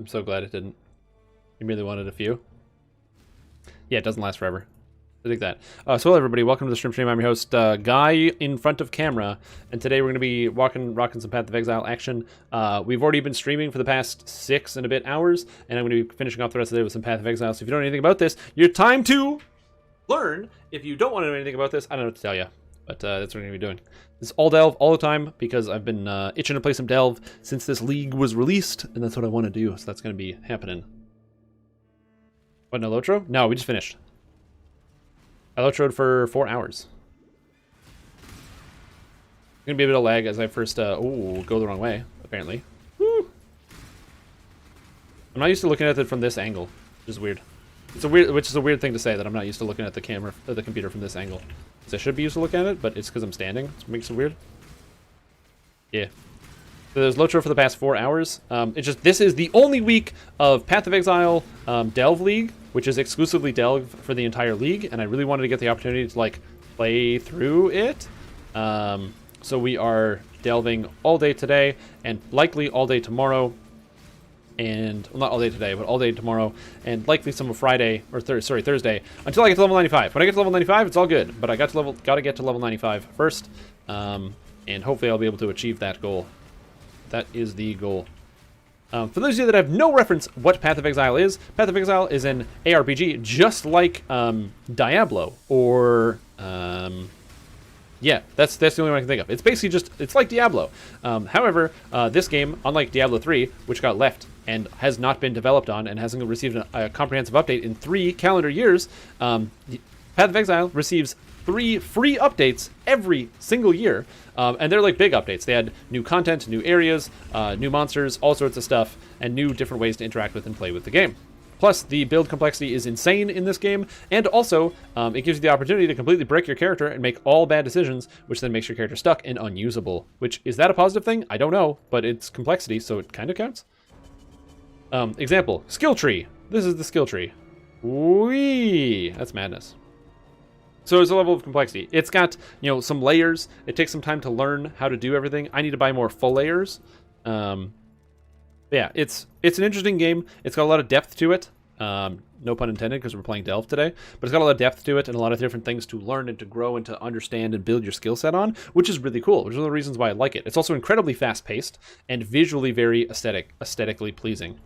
I'm so glad it didn't. You merely wanted a few. Yeah, it doesn't last forever. I think that. So hello everybody, welcome to the Stream. I'm your host, Guy in front of camera, and today we're going to be rocking some Path of Exile action. We've already been streaming for the past 6 and a bit hours, and I'm going to be finishing off the rest of the day with some Path of Exile. So if you don't know anything about this, your time to learn. If you don't want to know anything about this, I don't know what to tell you, but that's what we're going to be doing. It's all Delve all the time, because I've been itching to play some Delve since this league was released, and that's what I want to do, so that's going to be happening. What, no Lotro? No, we just finished. I Lotroed for 4 hours. Gonna be a bit of lag as I first, go the wrong way, apparently. Woo! I'm not used to looking at it from this angle, which is weird. Which is a weird thing to say, that I'm not used to looking at the camera, the computer from this angle. So I should be used to looking at it, but it's because I'm standing, so it makes it weird. Yeah. So there's Lotro for the past 4 hours. This is the only week of Path of Exile Delve League, which is exclusively Delve for the entire league, and I really wanted to get the opportunity to like play through it. So we are delving all day today, and likely all day tomorrow, and well, not all day today, but all day tomorrow, and likely some of Friday or Thursday, until I get to level 95. When I get to level 95, it's all good, but I gotta get to level 95 first, and hopefully I'll be able to achieve that goal. That is the goal. For those of you that have no reference what Path of Exile is an ARPG just like Diablo, or yeah, that's the only one I can think of. It's basically it's like Diablo. However, this game, unlike Diablo 3, which got left and has not been developed on and hasn't received a comprehensive update in 3 calendar years, Path of Exile receives 3 free updates every single year, and they're like big updates. They had new content, new areas, new monsters, all sorts of stuff, and new different ways to interact with and play with the game. Plus, the build complexity is insane in this game, and also, it gives you the opportunity to completely break your character and make all bad decisions, which then makes your character stuck and unusable. Which, is that a positive thing? I don't know, but it's complexity, so it kind of counts. Example, skill tree. This is the skill tree. Whee! That's madness. So there's a level of complexity. It's got, some layers. It takes some time to learn how to do everything. I need to buy more full layers. Yeah, it's an interesting game. It's got a lot of depth to it. No pun intended, because we're playing Delve today. But it's got a lot of depth to it and a lot of different things to learn and to grow and to understand and build your skill set on, which is really cool, which is one of the reasons why I like it. It's also incredibly fast-paced and visually very aesthetically pleasing.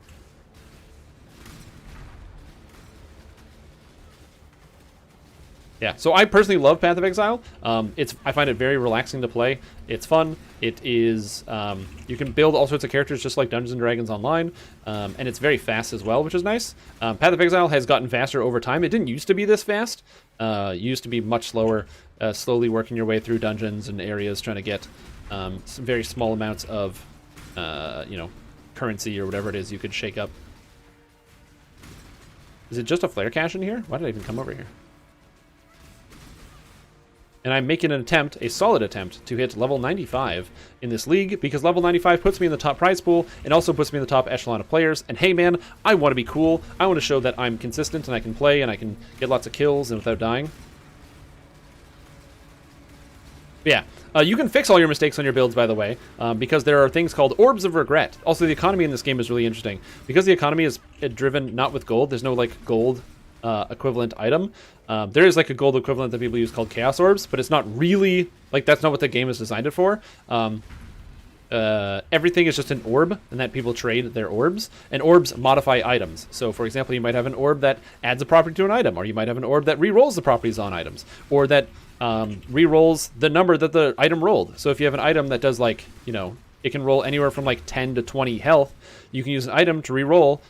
Yeah, so I personally love Path of Exile. I find it very relaxing to play. It's fun. It is, you can build all sorts of characters just like Dungeons & Dragons Online, and it's very fast as well, which is nice. Path of Exile has gotten faster over time. It didn't used to be this fast. It used to be much slower, slowly working your way through dungeons and areas, trying to get some very small amounts of, currency or whatever it is you could shake up. Is it just a flare cache in here? Why did I even come over here? And I'm making an attempt, a solid attempt, to hit level 95 in this league, because level 95 puts me in the top prize pool and also puts me in the top echelon of players. And hey man, I want to be cool. I want to show that I'm consistent and I can play and I can get lots of kills and without dying. Yeah, you can fix all your mistakes on your builds, by the way, because there are things called Orbs of Regret. Also, the economy in this game is really interesting. Because the economy is driven not with gold, there's no, like, gold equivalent item. There is, like, a gold equivalent that people use called Chaos Orbs, but it's not really, like, that's not what the game is designed it for. Everything is just an orb, and that people trade their orbs, and orbs modify items. So, for example, you might have an orb that adds a property to an item, or you might have an orb that re-rolls the properties on items, or that re-rolls the number that the item rolled. So if you have an item that does, like, you know, it can roll anywhere from like 10 to 20 health, you can use an item to re-roll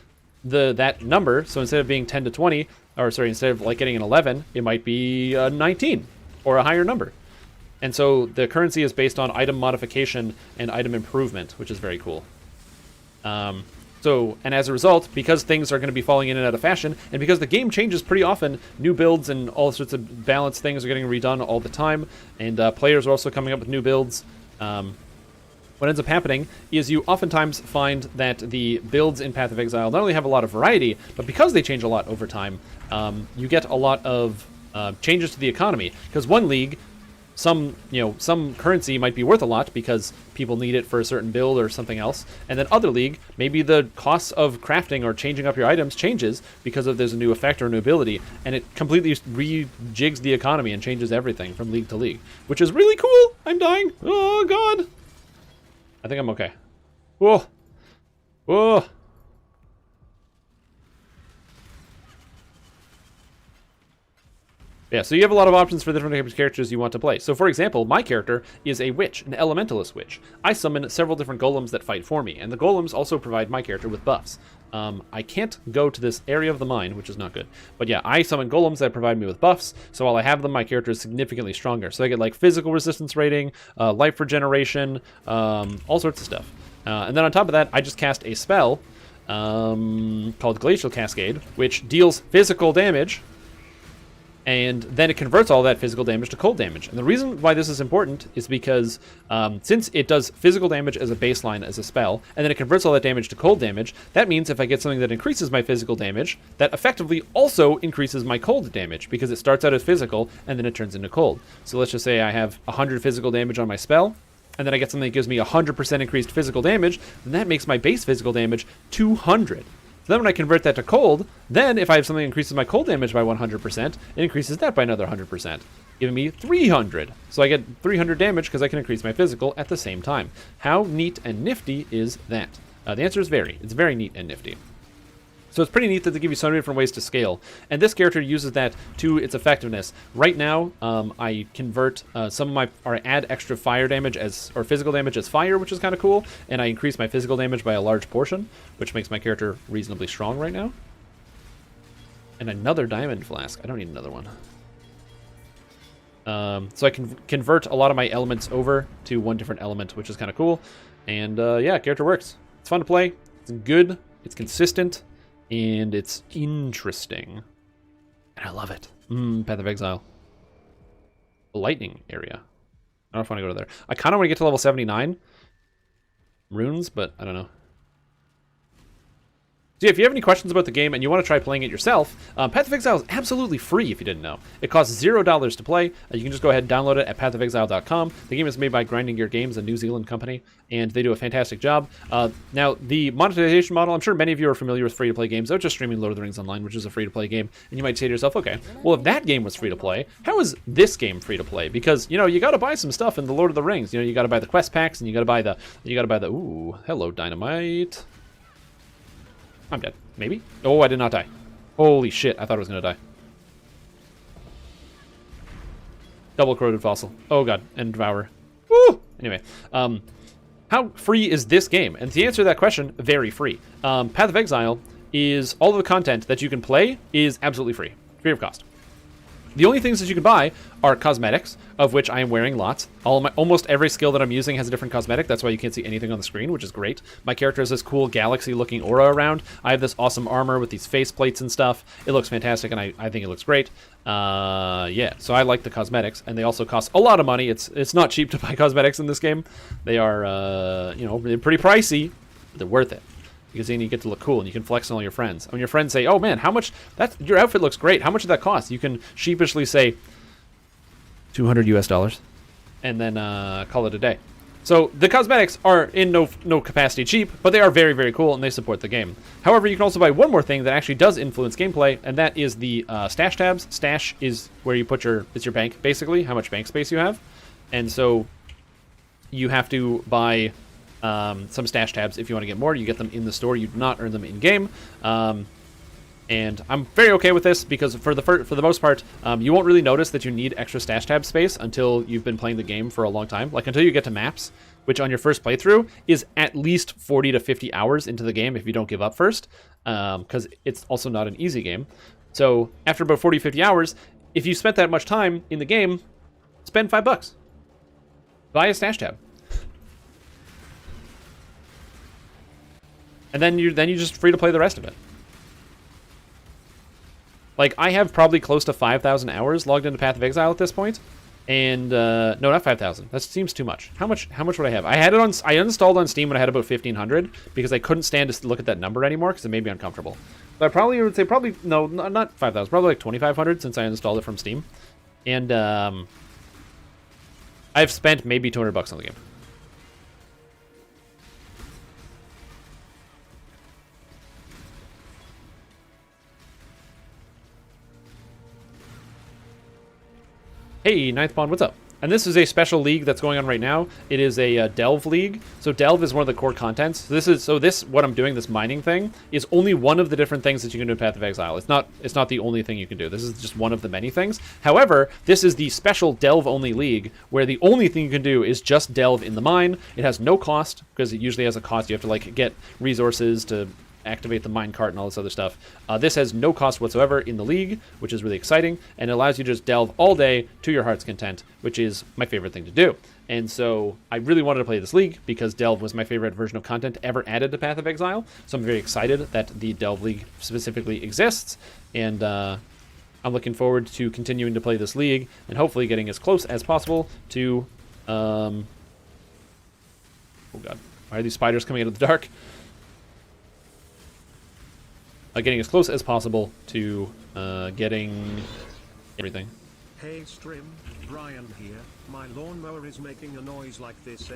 that number. So instead of being 10 to 20, or sorry, instead of like getting an 11, it might be a 19 or a higher number. And so the currency is based on item modification and item improvement, which is very cool. And as a result, because things are going to be falling in and out of fashion, and because the game changes pretty often, new builds and all sorts of balanced things are getting redone all the time, and players are also coming up with new builds. What ends up happening is you oftentimes find that the builds in Path of Exile not only have a lot of variety, but because they change a lot over time, you get a lot of changes to the economy. Because one league, some currency might be worth a lot because people need it for a certain build or something else, and then other league, maybe the cost of crafting or changing up your items changes because there's a new effect or a new ability, and it completely rejigs the economy and changes everything from league to league, which is really cool. I'm dying. Oh god. I think I'm okay. Whoa. Whoa. Yeah, so you have a lot of options for the different types of characters you want to play. So, for example, my character is a witch, an elementalist witch. I summon several different golems that fight for me, and the golems also provide my character with buffs. I can't go to this area of the mine, which is not good. But yeah, I summon golems that provide me with buffs, so while I have them, my character is significantly stronger. So I get, like, physical resistance rating, life regeneration, all sorts of stuff. And then on top of that, I just cast a spell called Glacial Cascade, which deals physical damage, and then it converts all that physical damage to cold damage. And the reason why this is important is because since it does physical damage as a baseline, as a spell, and then it converts all that damage to cold damage, that means if I get something that increases my physical damage, that effectively also increases my cold damage, because it starts out as physical, and then it turns into cold. So let's just say I have 100 physical damage on my spell, and then I get something that gives me 100% increased physical damage, then that makes my base physical damage 200. So then when I convert that to cold, then if I have something that increases my cold damage by 100%, it increases that by another 100%, giving me 300. So I get 300 damage because I can increase my physical at the same time. How neat and nifty is that? The answer is very. It's very neat and nifty. So it's pretty neat that they give you so many different ways to scale. And this character uses that to its effectiveness. Right now, I convert or add extra fire damage or physical damage as fire, which is kind of cool. And I increase my physical damage by a large portion, which makes my character reasonably strong right now. And another diamond flask. I don't need another one. So I can convert a lot of my elements over to one different element, which is kind of cool. And yeah, character works. It's fun to play. It's good. It's consistent. And it's interesting. And I love it. Path of Exile. The lightning area. I don't know if I want to go to there. I kind of want to get to level 79 runes, but I don't know. So yeah, if you have any questions about the game and you want to try playing it yourself, Path of Exile is absolutely free if you didn't know. It costs $0 to play. You can just go ahead and download it at pathofexile.com. The game is made by Grinding Gear Games, a New Zealand company, and they do a fantastic job. Now, the monetization model, I'm sure many of you are familiar with free-to-play games. I was just streaming Lord of the Rings Online, which is a free-to-play game, and you might say to yourself, okay, well, if that game was free-to-play, how is this game free-to-play? Because, you know, you got to buy some stuff in the Lord of the Rings. You know, you got to buy the quest packs, and you got to buy the, ooh, hello, dynamite. I'm dead. Maybe? Oh, I did not die. Holy shit, I thought I was going to die. Double corroded fossil. Oh god, and devour. Woo! Anyway, how free is this game? And to answer that question, very free. Path of Exile is all of the content that you can play is absolutely free. Free of cost. The only things that you can buy are cosmetics, of which I am wearing lots. Almost every skill that I'm using has a different cosmetic. That's why you can't see anything on the screen, which is great. My character has this cool galaxy-looking aura around. I have this awesome armor with these face plates and stuff. It looks fantastic, and I think it looks great. Yeah, so I like the cosmetics, and they also cost a lot of money. It's not cheap to buy cosmetics in this game. They are, you know, they're pretty pricey, but they're worth it. Because then you get to look cool and you can flex on all your friends. When your friends say, oh man, how much, your outfit looks great, how much did that cost? You can sheepishly say, $200 US. and then call it a day. So the cosmetics are in no capacity cheap, but they are very, very cool, and they support the game. However, you can also buy one more thing that actually does influence gameplay, and that is the stash tabs. Stash is where you put it's your bank, basically, how much bank space you have. And so you have to buy some stash tabs if you want to get more. You get them in the store. You do not earn them in-game. And I'm very okay with this because for the most part, you won't really notice that you need extra stash tab space until you've been playing the game for a long time. Like until you get to maps, which on your first playthrough is at least 40 to 50 hours into the game if you don't give up first, because it's also not an easy game. So after about 40, 50 hours, if you spent that much time in the game, spend $5. Buy a stash tab. And then you're just free to play the rest of it. Like, I have probably close to 5,000 hours logged into Path of Exile at this point. And, no, not 5,000. That seems too much. How much would I have? I uninstalled on Steam when I had about 1,500 because I couldn't stand to look at that number anymore because it made me uncomfortable. But I probably would say no, not 5,000. Probably like 2,500 since I installed it from Steam. And, I've spent maybe $200 on the game. Hey, Ninth Bond, what's up? And this is a special league that's going on right now. It is a Delve League. So Delve is one of the core contents. What I'm doing, this mining thing, is only one of the different things that you can do in Path of Exile. It's not the only thing you can do. This is just one of the many things. However, this is the special Delve-only league, where the only thing you can do is just delve in the mine. It has no cost, because it usually has a cost. You have to like get resources to activate the minecart and all this other stuff. This has no cost whatsoever in the league, which is really exciting, and it allows you to just delve all day to your heart's content, which is my favorite thing to do. And so I really wanted to play this league because Delve was my favorite version of content ever added to Path of Exile. So I'm very excited that the Delve League specifically exists, and I'm looking forward to continuing to play this league and hopefully getting as close as possible to oh god, why are these spiders coming out of the dark? Getting as close as possible to getting everything. Hey Strim, Brian here. My lawnmower is making a noise like this. Do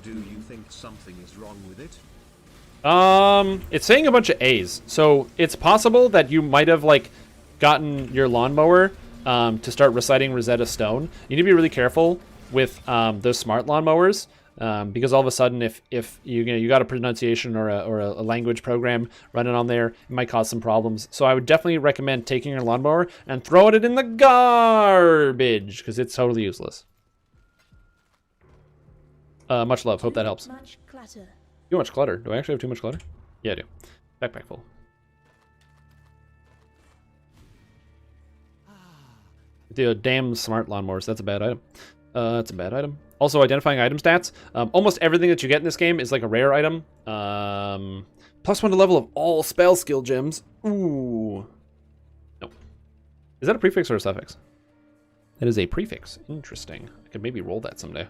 you think something is wrong with it? It's saying a bunch of A's. So it's possible that you might have like gotten your lawnmower to start reciting Rosetta Stone. You need to be really careful with those smart lawnmowers. Because all of a sudden, if you got a pronunciation or a language program running on there, it might cause some problems. So I would definitely recommend taking your lawnmower and throwing it in the garbage because it's totally useless. Much love. Hope that helps. Much clutter. Too much clutter. Do I actually have too much clutter? Yeah, I do. Backpack full. The damn smart lawnmowers. That's a bad item. That's a bad item. Also, identifying item stats. Almost everything that you get in this game is like a rare item. +1 to level of all spell skill gems. Ooh. No. Is that a prefix or a suffix? That is a prefix. Interesting. I could maybe roll that someday.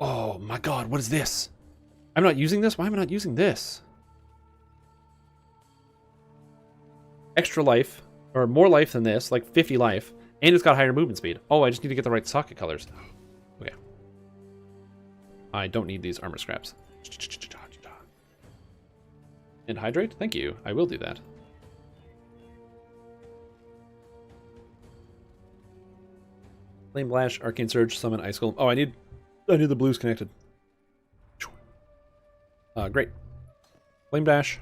Oh my god, what is this? I'm not using this? Why am I not using this? Extra life, or more life than this, like 50 life. And it's got higher movement speed. Oh, I just need to get the right socket colors. Okay. I don't need these armor scraps. And hydrate? Thank you. I will do that. Flame Blast, Arcane Surge, Summon Ice Golem. Oh, I need the blues connected. Great. Flame Dash,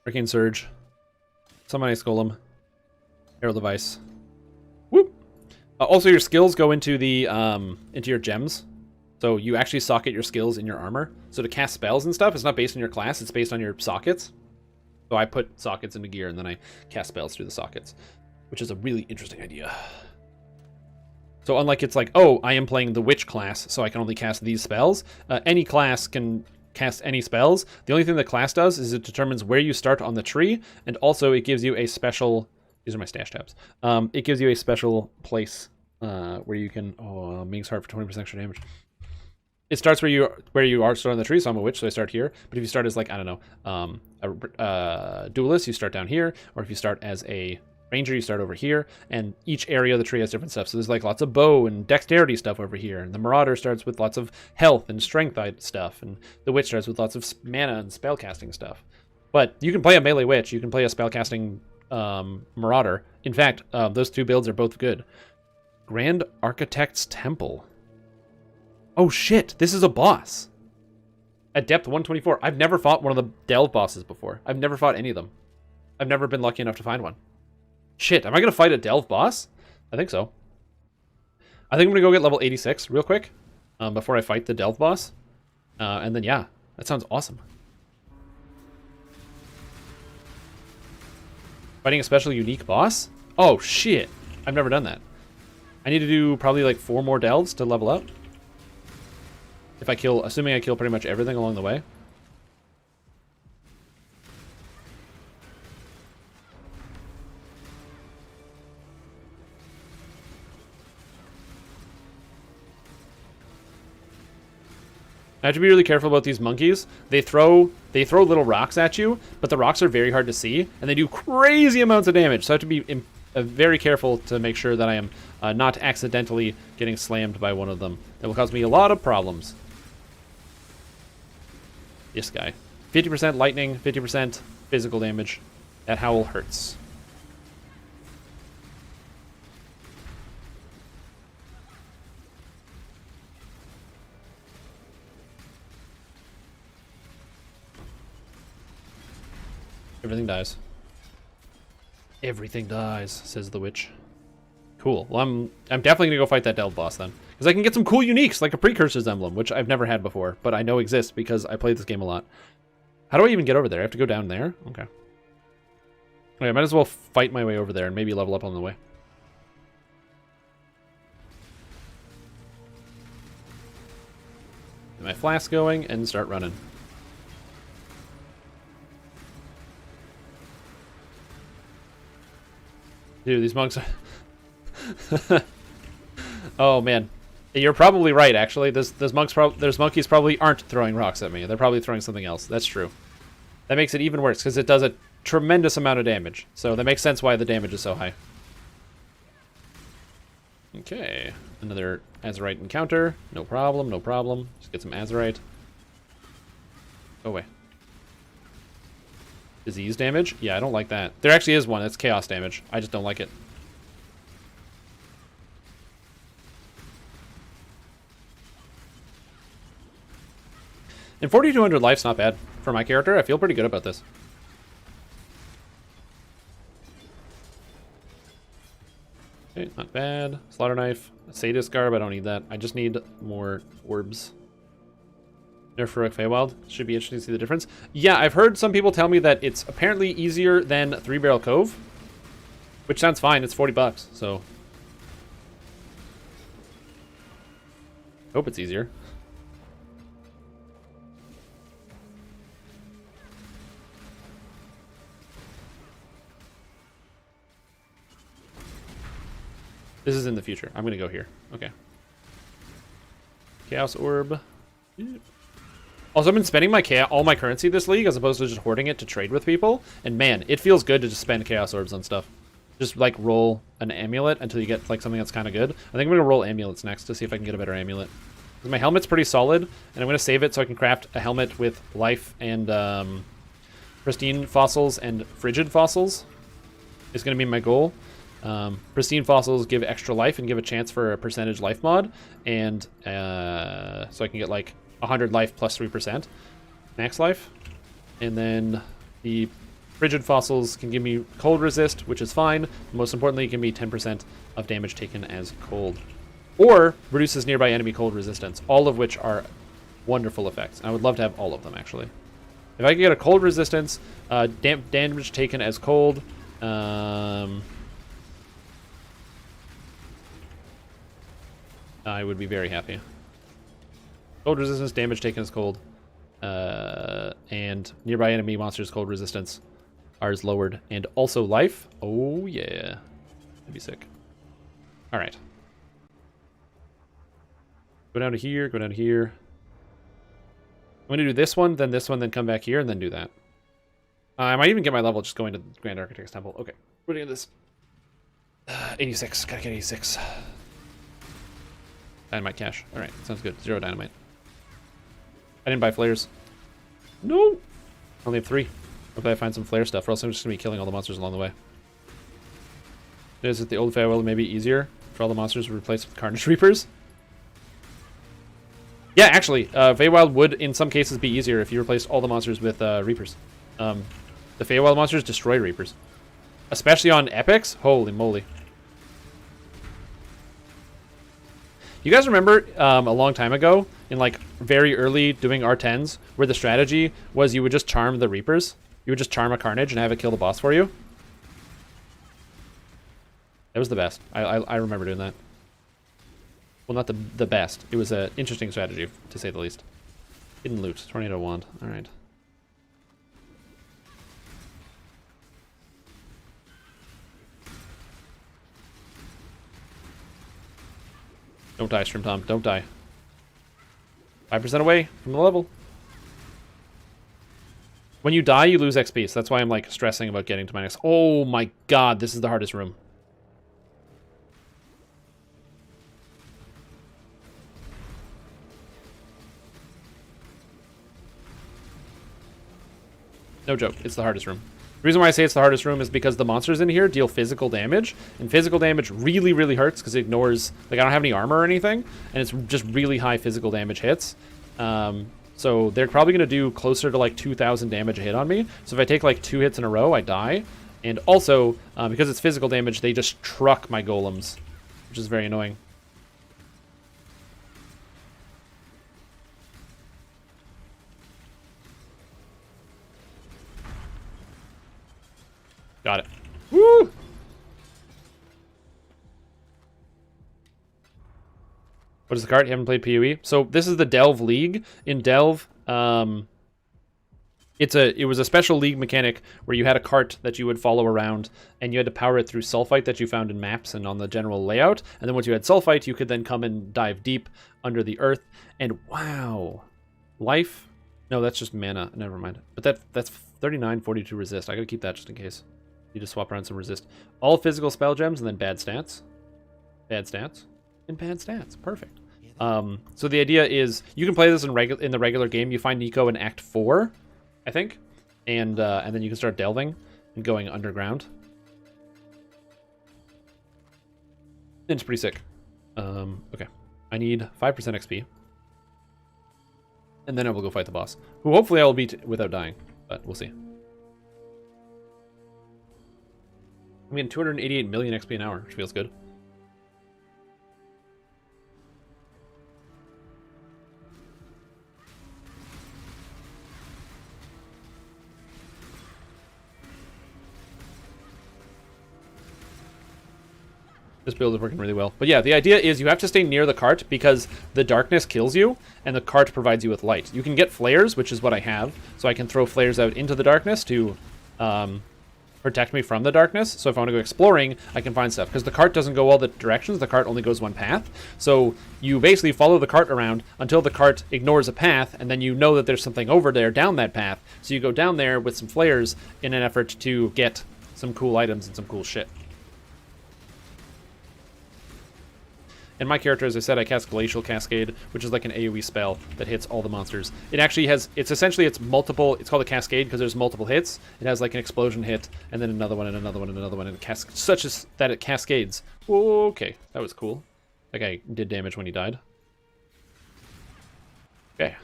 Arcane Surge, Summon Ice Golem, Herald of Ice. Whoop. Also, your skills go into the into your gems, so you actually socket your skills in your armor. So to cast spells and stuff, it's not based on your class; it's based on your sockets. So I put sockets into gear, and then I cast spells through the sockets, which is a really interesting idea. So unlike it's like, oh, I am playing the witch class, so I can only cast these spells. Any class can cast any spells. The only thing the class does is it determines where you start on the tree, and also it gives you a special. These are my stash tabs. It gives you a special place where you can. Oh, Ming's Heart for 20% extra damage. It starts where you are start on the tree. So I'm a witch, so I start here. But if you start as like I don't know, a duelist, you start down here. Or if you start as a Ranger, you start over here, and each area of the tree has different stuff. So there's like lots of bow and dexterity stuff over here, and the Marauder starts with lots of health and strength stuff, and the Witch starts with lots of mana and spellcasting stuff. But you can play a melee Witch, you can play a spellcasting Marauder. In fact, those two builds are both good. Grand Architect's Temple. Oh shit, this is a boss. At depth 124. I've never fought one of the Delve bosses before. I've never fought any of them. I've never been lucky enough to find one. Shit, am I going to fight a Delve boss? I think so. I think I'm going to go get level 86 real quick before I fight the Delve boss. And then, yeah, that sounds awesome. Fighting a special unique boss? Oh, shit. I've never done that. I need to do probably like 4 more Delves to level up. If I kill, assuming I kill pretty much everything along the way. I have to be really careful about these monkeys. They throw little rocks at you, but the rocks are very hard to see, and they do crazy amounts of damage. So I have to be very careful to make sure that I am not accidentally getting slammed by one of them. That will cause me a lot of problems. This guy. 50% lightning, 50% physical damage. That howl hurts. Everything dies. Everything dies, says the witch. Cool. Well, I'm definitely gonna go fight that Delve boss then, because I can get some cool uniques like a Precursor's Emblem, which I've never had before, but I know exists because I played this game a lot. How do I even get over there? I have to go down there? Okay. Okay, I might as well fight my way over there and maybe level up on the way. Get my flask going and start running. Dude, these monks are... Oh, man. You're probably right, actually. Those monkeys probably aren't throwing rocks at me. They're probably throwing something else. That's true. That makes it even worse, because it does a tremendous amount of damage. So that makes sense why the damage is so high. Okay. Another Azerite encounter. No problem, no problem. Just get some Azerite. Go away. Disease damage? Yeah, I don't like that. There actually is one. It's chaos damage. I just don't like it. And 4,200 life's not bad for my character. I feel pretty good about this. Okay, not bad. Slaughter knife. Sadist garb. I don't need that. I just need more orbs. Nerf Heroic Feywild. Should be interesting to see the difference. Yeah, I've heard some people tell me that it's apparently easier than Three Barrel Cove, which sounds fine. It's $40, so hope it's easier. This is in the future. I'm gonna go here. Okay. Chaos Orb. Also, I've been spending all my currency this league as opposed to just hoarding it to trade with people. And man, it feels good to just spend Chaos Orbs on stuff. Just like roll an amulet until you get like something that's kind of good. I think I'm gonna roll amulets next to see if I can get a better amulet. My helmet's pretty solid, and I'm gonna save it so I can craft a helmet with life and pristine fossils and frigid fossils. Is gonna be my goal. Pristine fossils give extra life and give a chance for a percentage life mod, and so I can get like 100 life plus 3% max life. And then the frigid fossils can give me cold resist, which is fine. Most importantly, it can be 10% of damage taken as cold, or reduces nearby enemy cold resistance, all of which are wonderful effects. I would love to have all of them, actually. If I could get a cold resistance, damage taken as cold, I would be very happy. Cold resistance, damage taken as cold, and nearby enemy monsters' cold resistance are lowered, and also life. Oh yeah, that'd be sick. All right, go down to here. Go down to here. I'm gonna do this one, then come back here, and then do that. I might even get my level just going to Grand Architect's Temple. Okay, we're doing this. 86. Gotta get 86. Dynamite cash. All right, sounds good. 0 dynamite. I didn't buy flares. No. Only have 3. Hopefully I find some flare stuff, or else I'm just gonna be killing all the monsters along the way. Is it the old farewell maybe easier for all the monsters to replace with Carnage Reapers? Yeah, actually, Feywild would in some cases be easier if you replaced all the monsters with Reapers. The Feywild monsters destroy Reapers. Especially on epics? Holy moly. You guys remember a long time ago, in like very early doing R10s, where the strategy was you would just charm the Reapers? You would just charm a Carnage and have it kill the boss for you? That was the best. I remember doing that. Well, not the best. It was an interesting strategy, to say the least. Hidden loot. Tornado wand. Alright. Don't die, Stream Tom. Don't die. 5% away from the level. When you die, you lose XP, so that's why I'm like stressing about getting to my next... Oh my god, this is the hardest room. No joke, it's the hardest room. The reason why I say it's the hardest room is because the monsters in here deal physical damage, and physical damage really, really hurts because it ignores, like, I don't have any armor or anything, and it's just really high physical damage hits. So they're probably going to do closer to like 2,000 damage a hit on me. So if I take like 2 hits in a row, I die. And also, because it's physical damage, they just truck my golems, which is very annoying. Got it. Woo! What is the card? You haven't played PoE? So this is the Delve League. In Delve, it was a special league mechanic where you had a cart that you would follow around, and you had to power it through sulfite that you found in maps and on the general layout. And then once you had sulfite, you could then come and dive deep under the earth. And wow, life? No, that's just mana. Never mind. But that's 3942 resist. I gotta keep that just in case. You just swap around some resist. All physical spell gems and then bad stats. Bad stats. And bad stats. Perfect. So the idea is you can play this in the regular game. You find Nico in Act 4, I think, and then you can start delving and going underground. And it's pretty sick. Okay, I need 5% XP, and then I will go fight the boss, who hopefully I will beat without dying, but we'll see. I mean, 288 million XP an hour, which feels good. This build is working really well. But yeah, the idea is you have to stay near the cart because the darkness kills you and the cart provides you with light. You can get flares, which is what I have. So I can throw flares out into the darkness to protect me from the darkness. So if I want to go exploring, I can find stuff. Because the cart doesn't go all the directions. The cart only goes one path. So you basically follow the cart around until the cart ignores a path, and then you know that there's something over there down that path. So you go down there with some flares in an effort to get some cool items and some cool shit. And my character, as I said, I cast Glacial Cascade, which is like an AoE spell that hits all the monsters. It actually has, it's multiple, it's called a cascade because there's multiple hits. It has like an explosion hit, and then another one, and another one, and another one, and such as that it cascades. Okay, that was cool. That guy did damage when he died. Okay.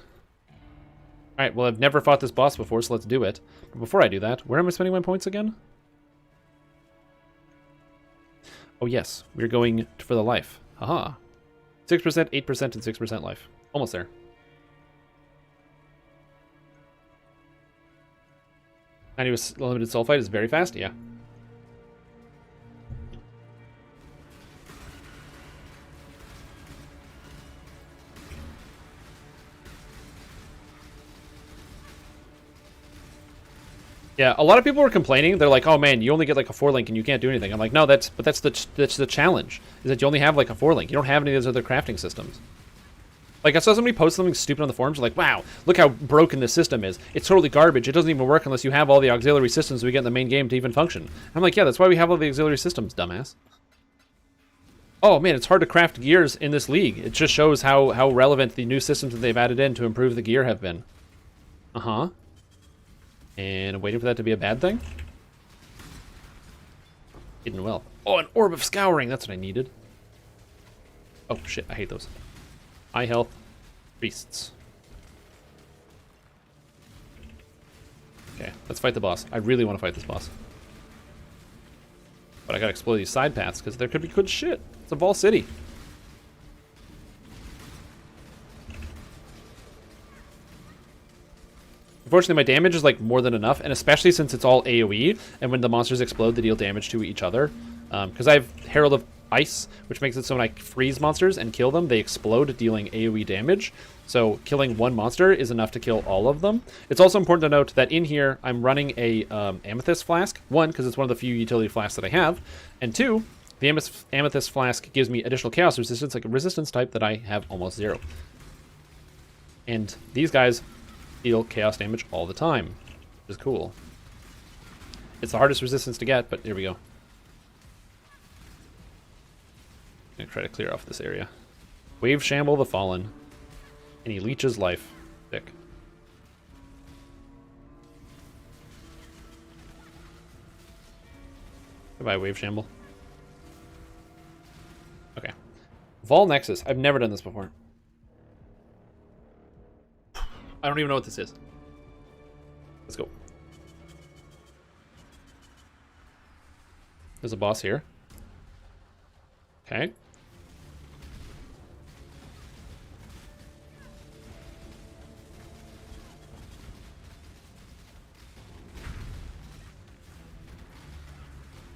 Alright, well, I've never fought this boss before, so let's do it. But before I do that, where am I spending my points again? Oh yes, we're going for the life. Haha. 6%, 8%, and 6% life. Almost there. And limited sulfite is very fast, yeah. Yeah, a lot of people were complaining. They're like, "Oh man, you only get like a 4-link and you can't do anything." I'm like, "No, that's the challenge. Is that you only have like a 4-link. You don't have any of those other crafting systems." Like I saw somebody post something stupid on the forums, like, "Wow, look how broken this system is. It's totally garbage. It doesn't even work unless you have all the auxiliary systems we get in the main game to even function." I'm like, "Yeah, that's why we have all the auxiliary systems, dumbass." Oh man, it's hard to craft gears in this league. It just shows how relevant the new systems that they've added in to improve the gear have been. Uh-huh. And I'm waiting for that to be a bad thing. Hidden well. Oh, an orb of scouring. That's what I needed. Oh shit, I hate those. High health priests. Okay, let's fight the boss. I really want to fight this boss. But I gotta explore these side paths because there could be good shit. It's a Vol City. Unfortunately, my damage is like more than enough, and especially since it's all AoE, and when the monsters explode, they deal damage to each other. Because I have Herald of Ice, which makes it so when I freeze monsters and kill them, they explode, dealing AoE damage. So killing one monster is enough to kill all of them. It's also important to note that in here, I'm running a Amethyst Flask. One, because it's one of the few utility flasks that I have. And two, the Amethyst Flask gives me additional Chaos Resistance, like a resistance type that I have almost 0. And these guys deal Chaos damage all the time, which is cool. It's the hardest resistance to get, but here we go. I'm gonna try to clear off this area. Wave Shamble the Fallen. And he leeches life. Sick. Goodbye, Wave Shamble. Okay. Vol Nexus. I've never done this before. I don't even know what this is. Let's go. There's a boss here. Okay.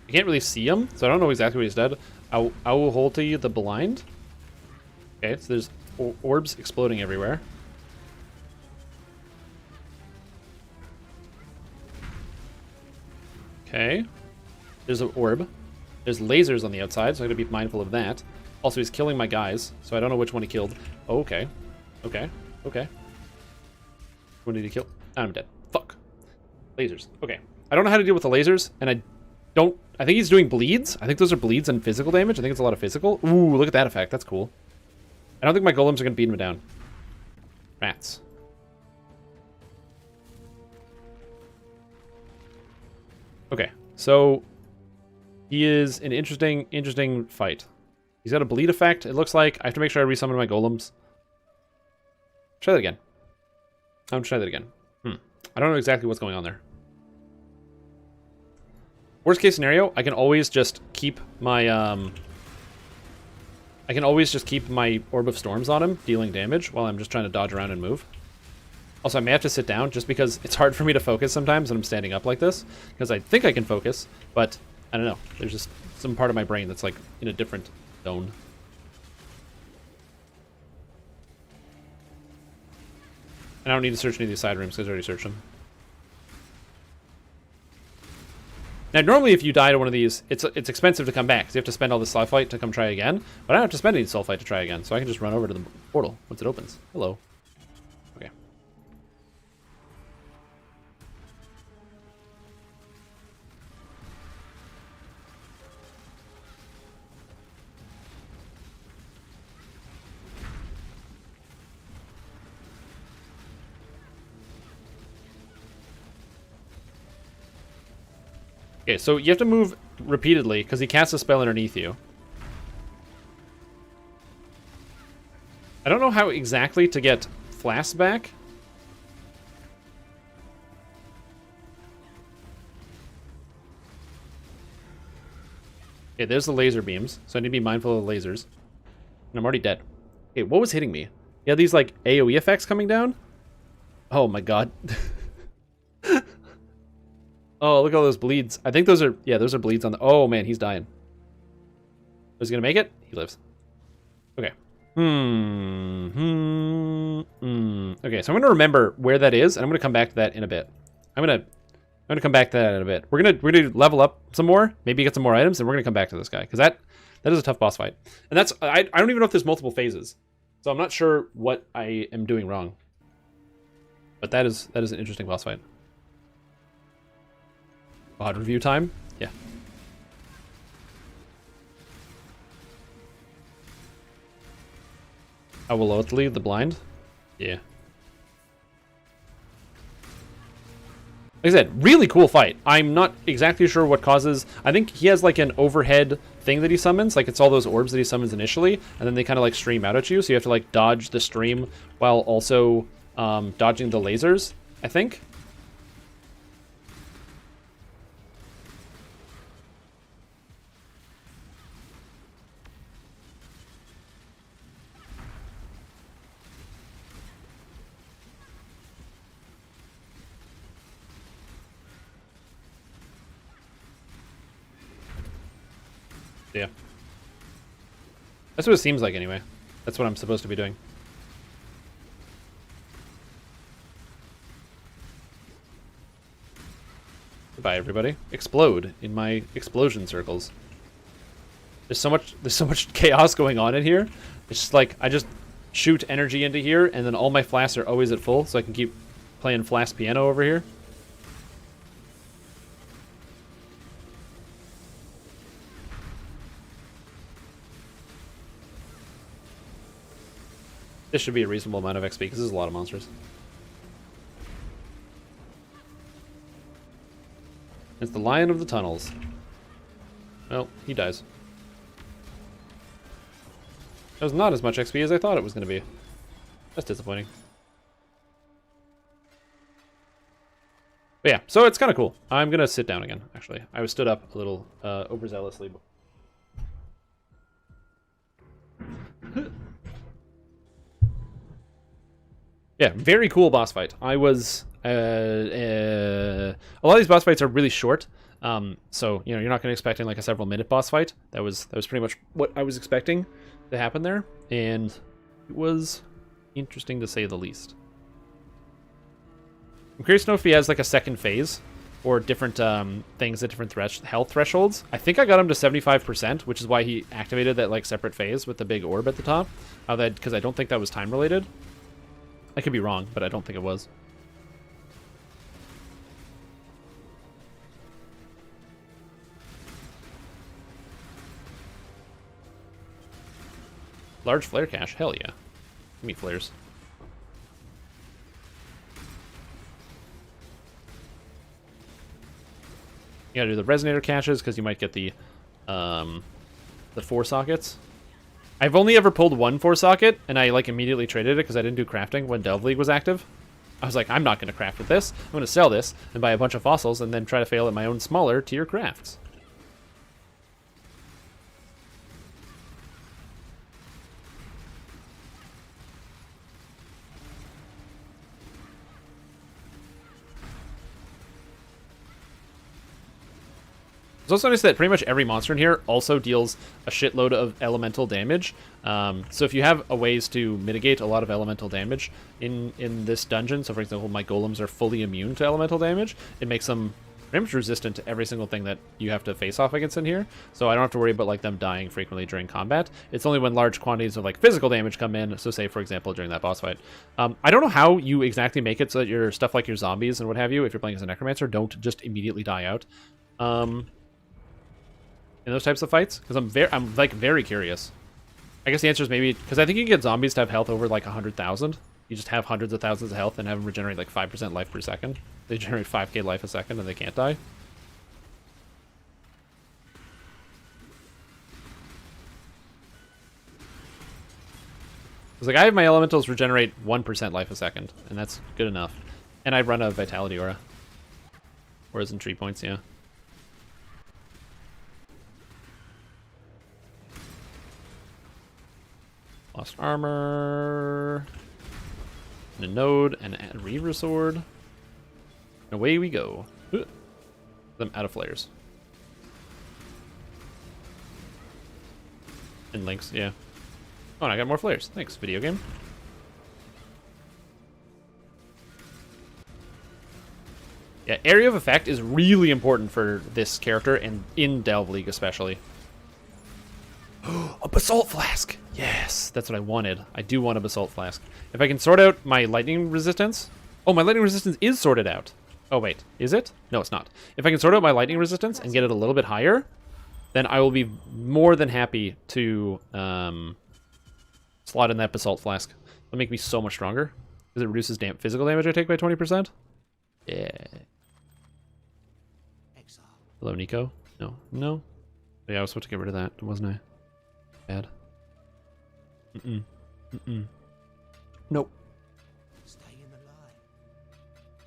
I can't really see him, so I don't know exactly what he's dead. Auholti the Blind. Okay, so there's orbs exploding everywhere. Okay. There's an orb. There's lasers on the outside, so I gotta be mindful of that. Also, he's killing my guys, so I don't know which one he killed. Oh, okay. Okay. Okay. What did he kill? I'm dead. Fuck. Lasers. Okay. I don't know how to deal with the lasers, and I think he's doing bleeds. I think those are bleeds and physical damage. I think it's a lot of physical. Ooh, look at that effect. That's cool. I don't think my golems are going to beat him down. Rats. Okay, so he is an interesting fight. He's got a bleed effect, it looks like. I have to make sure I resummon my golems. Try that again. I'm going to try that again. I don't know exactly what's going on there. Worst case scenario, I can always just keep my Orb of Storms on him, dealing damage while I'm just trying to dodge around and move. Also, I may have to sit down just because it's hard for me to focus sometimes when I'm standing up like this, because I think I can focus, but I don't know. There's just some part of my brain that's like in a different zone. And I don't need to search any of these side rooms because I already searched them. Now, normally if you die to one of these, it's expensive to come back, because you have to spend all the sulfite to come try again. But I don't have to spend any sulfite to try again, so I can just run over to the portal once it opens. Hello. Okay. Okay, so you have to move repeatedly because he casts a spell underneath you. I don't know how exactly to get Flask back. Okay, there's the laser beams, so I need to be mindful of the lasers. And I'm already dead. Okay, what was hitting me? Yeah, these like AoE effects coming down? Oh my god. Oh, look at all those bleeds. I think those are, yeah, those are bleeds on the, oh man, he's dying. Is he gonna make it? He lives. Okay. Okay, so I'm gonna remember where that is, and I'm gonna come back to that in a bit. I'm gonna come back to that in a bit. We're gonna level up some more, maybe get some more items, and we're gonna come back to this guy, because that is a tough boss fight. And that's, I don't even know if there's multiple phases. So I'm not sure what I am doing wrong. But that is an interesting boss fight. VOD review time? Yeah. Awolotli, the blind? Yeah. Like I said, really cool fight. I'm not exactly sure what causes... I think he has like an overhead thing that he summons. Like it's all those orbs that he summons initially, and then they kind of like stream out at you. So you have to like dodge the stream while also dodging the lasers, I think. Yeah. That's what it seems like anyway. That's what I'm supposed to be doing. Goodbye, everybody. Explode in my explosion circles. There's so much chaos going on in here. It's just like I just shoot energy into here, and then all my flasks are always at full, so I can keep playing flask piano over here. This should be a reasonable amount of XP, because there's a lot of monsters. It's the Lion of the Tunnels. Well, he dies. That was not as much XP as I thought it was going to be. That's disappointing. But yeah, so it's kind of cool. I'm going to sit down again, actually. I was stood up a little overzealously. Yeah, very cool boss fight. I was... a lot of these boss fights are really short. So, you know, you're not going to expect like a several-minute boss fight. That was pretty much what I was expecting to happen there. And it was interesting to say the least. I'm curious to know if he has like a second phase or different things at different health thresholds. I think I got him to 75%, which is why he activated that like separate phase with the big orb at the top. Because I don't think that was time-related. I could be wrong, but I don't think it was. Large flare cache? Hell yeah. Give me flares. You gotta do the resonator caches because you might get the 4 sockets. I've only ever pulled 1 4-socket, and I like immediately traded it because I didn't do crafting when Delve League was active. I was like, I'm not going to craft with this. I'm going to sell this and buy a bunch of fossils and then try to fail at my own smaller tier crafts. It's also nice that pretty much every monster in here also deals a shitload of elemental damage. So if you have a ways to mitigate a lot of elemental damage in this dungeon, so for example my golems are fully immune to elemental damage, it makes them pretty much resistant to every single thing that you have to face off against in here. So I don't have to worry about like them dying frequently during combat. It's only when large quantities of like physical damage come in, so say for example during that boss fight. I don't know how you exactly make it so that your stuff like your zombies and what have you, if you're playing as a necromancer, don't just immediately die out. In those types of fights, because I'm like very curious. I guess the answer is maybe because I think you can get zombies to have health over like 100,000. You just have hundreds of thousands of health and have them regenerate like 5% life per second. They generate 5k life a second and they can't die. It's like I have my elementals regenerate 1% life a second, and that's good enough. And I run a vitality aura. Whereas in tree points, yeah. Lost armor, and a node, and a Reaver sword. And away we go. I'm out of flares. And links, yeah. Oh, and I got more flares. Thanks, video game. Yeah, area of effect is really important for this character, and in Delve League especially. A basalt flask! Yes, that's what I wanted. I do want a basalt flask. If I can sort out my lightning resistance... Oh, my lightning resistance is sorted out. Oh, wait. Is it? No, it's not. If I can sort out my lightning resistance and get it a little bit higher, then I will be more than happy to Slot in that basalt flask. It'll make me so much stronger. Because it reduces physical damage I take by 20%. Yeah. Hello, Nico. No. No. Yeah, I was supposed to get rid of that, wasn't I? Bad. Nope.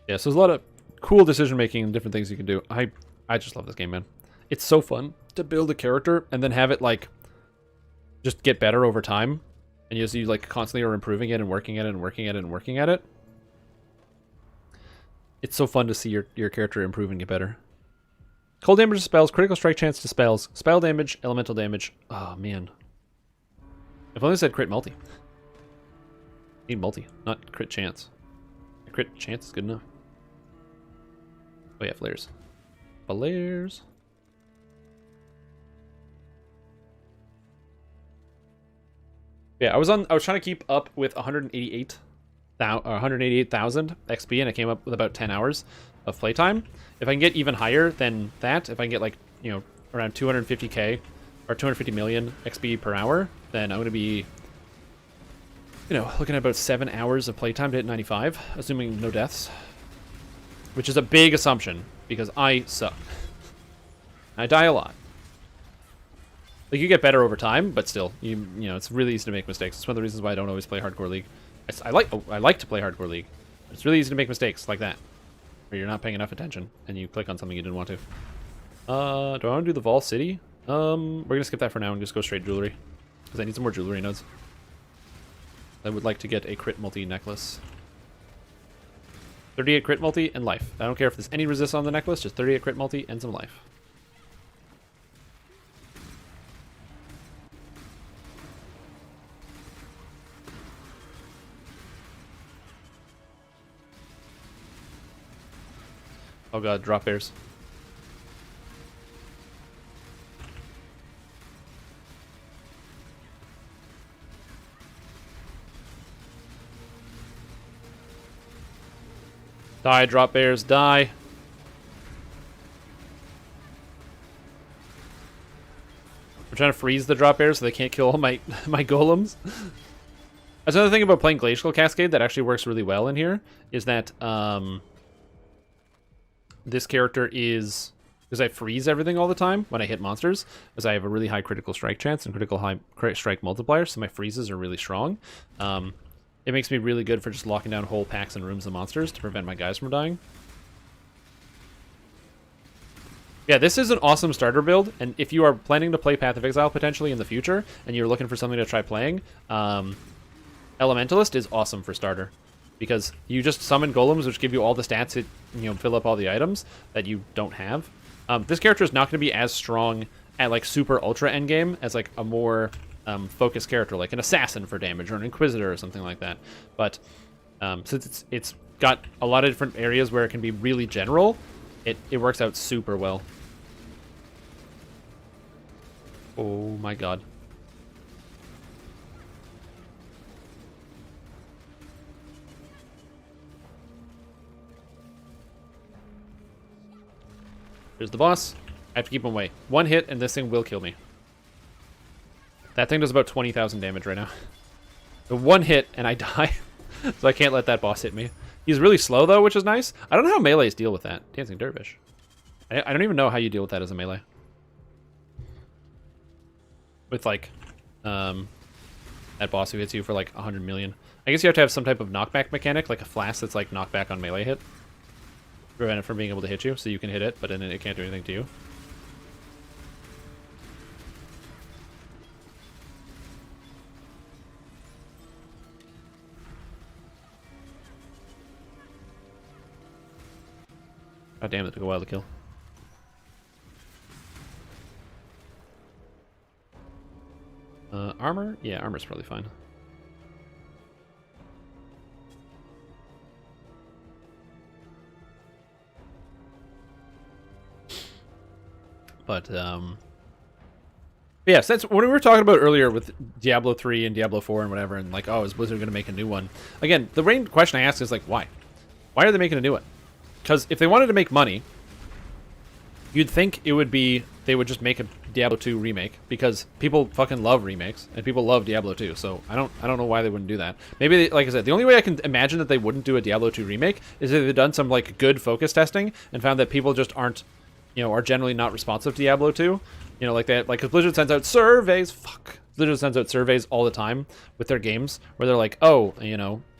Yeah, so there's a lot of cool decision making and different things you can do. I just love this game, man. It's so fun to build a character and then have it like just get better over time, and you like constantly are improving it and working at it and working at it and working at it. It's so fun to see your character improve and get better. Cold damage to spells, critical strike chance to spells, spell damage, elemental damage. Oh man. If only I said crit multi. Need multi, not crit chance. Crit chance is good enough. Oh yeah, flares. Flares. Yeah, I was trying to keep up with 188,000 XP, and I came up with about 10 hours of playtime. If I can get even higher than that, if I can get like, you know, around 250k or 250 million XP per hour, then I'm going to be, you know, looking at about 7 hours of playtime to hit 95, assuming no deaths. Which is a big assumption, because I suck. I die a lot. Like, you get better over time, but still, you know, it's really easy to make mistakes. It's one of the reasons why I don't always play Hardcore League. I like to play Hardcore League, but it's really easy to make mistakes like that, where you're not paying enough attention, and you click on something you didn't want to. Do I want to do the Vol City? We're gonna skip that for now and just go straight jewelry, because I need some more jewelry nodes. I would like to get a crit multi necklace. 38 crit multi and life. I don't care if there's any resist on the necklace, just 38 crit multi and some life. Oh god, drop bears. Die, drop bears, die. I'm trying to freeze the drop bears so they can't kill all my golems. That's another thing about playing Glacial Cascade that actually works really well in here, is that this character is, because I freeze everything all the time when I hit monsters, as I have a really high critical strike chance and critical high strike multiplier, so my freezes are really strong. It makes me really good for just locking down whole packs and rooms of monsters to prevent my guys from dying. Yeah, this is an awesome starter build, and if you are planning to play Path of Exile potentially in the future, and you're looking for something to try playing, Elementalist is awesome for starter. Because you just summon golems, which give you all the stats that, you know, fill up all the items that you don't have. This character is not going to be as strong at like super ultra endgame as like a more focused character, like an assassin for damage or an inquisitor or something like that. But since it's got a lot of different areas where it can be really general, it works out super well. Oh my god. There's the boss. I have to keep him away. One hit and this thing will kill me. That thing does about 20,000 damage right now. The one hit and I die. So I can't let that boss hit me. He's really slow though, which is nice. I don't know how melees deal with that. Dancing Dervish. I don't even know how you deal with that as a melee. With like, that boss who hits you for like 100 million. I guess you have to have some type of knockback mechanic, like a flask that's like knockback on melee hit. Prevent it from being able to hit you, so you can hit it, but then it can't do anything to you. God damn, it took a while to kill. Armor? Yeah, armor's probably fine. But, yeah, since what we were talking about earlier with Diablo 3 and Diablo 4 and whatever, and like, oh, is Blizzard going to make a new one? Again, the main question I ask is, like, why? Why are they making a new one? Because if they wanted to make money, You'd think it would be they would just make a Diablo 2 remake because people fucking love remakes and people love Diablo 2. So I don't know why they wouldn't do that. Maybe they, like I said, the only way I can imagine that they wouldn't do a Diablo 2 remake is if they've done some like good focus testing and found that people just aren't, are generally not responsive to Diablo 2. Like that, like, because Blizzard sends out surveys. Blizzard sends out surveys all the time with their games where they're like, oh,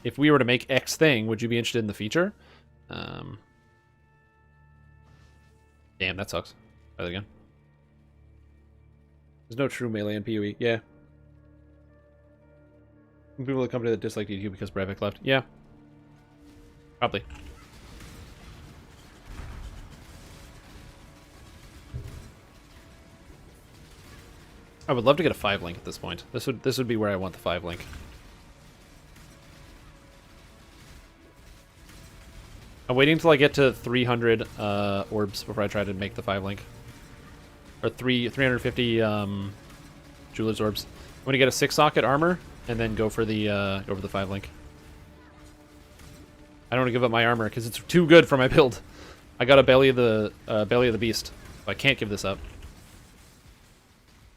if we were to make X thing, would you be interested in the feature? Damn, that sucks. Try that again. There's no true melee in PoE. Yeah. People in the company that disliked EQ because Breivik left. Yeah. Probably. I would love to get a 5 link at this point. This would be where I want the 5 link. I'm waiting until I get to 300 orbs before I try to make the 5 link. Or 350 Jeweler's orbs. I'm gonna get a 6-socket armor and then go for the 5 link. I don't want to give up my armor because it's too good for my build. I got a belly of the beast, so I can't give this up.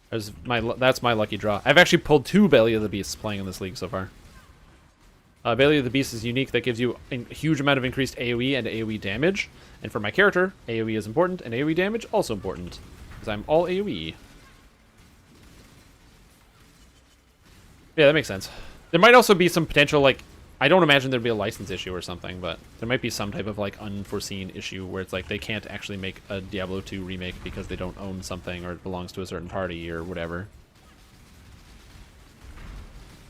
That's my lucky draw. I've actually pulled 2 belly of the beasts playing in this league so far. Belly of the Beast is unique. That gives you a huge amount of increased AoE and AoE damage. And for my character, AoE is important, and AoE damage also important. Because I'm all AoE. Yeah, that makes sense. There might also be some potential, like, I don't imagine there'd be a license issue or something, but there might be some type of, like, unforeseen issue where it's like they can't actually make a Diablo 2 remake because they don't own something or it belongs to a certain party or whatever.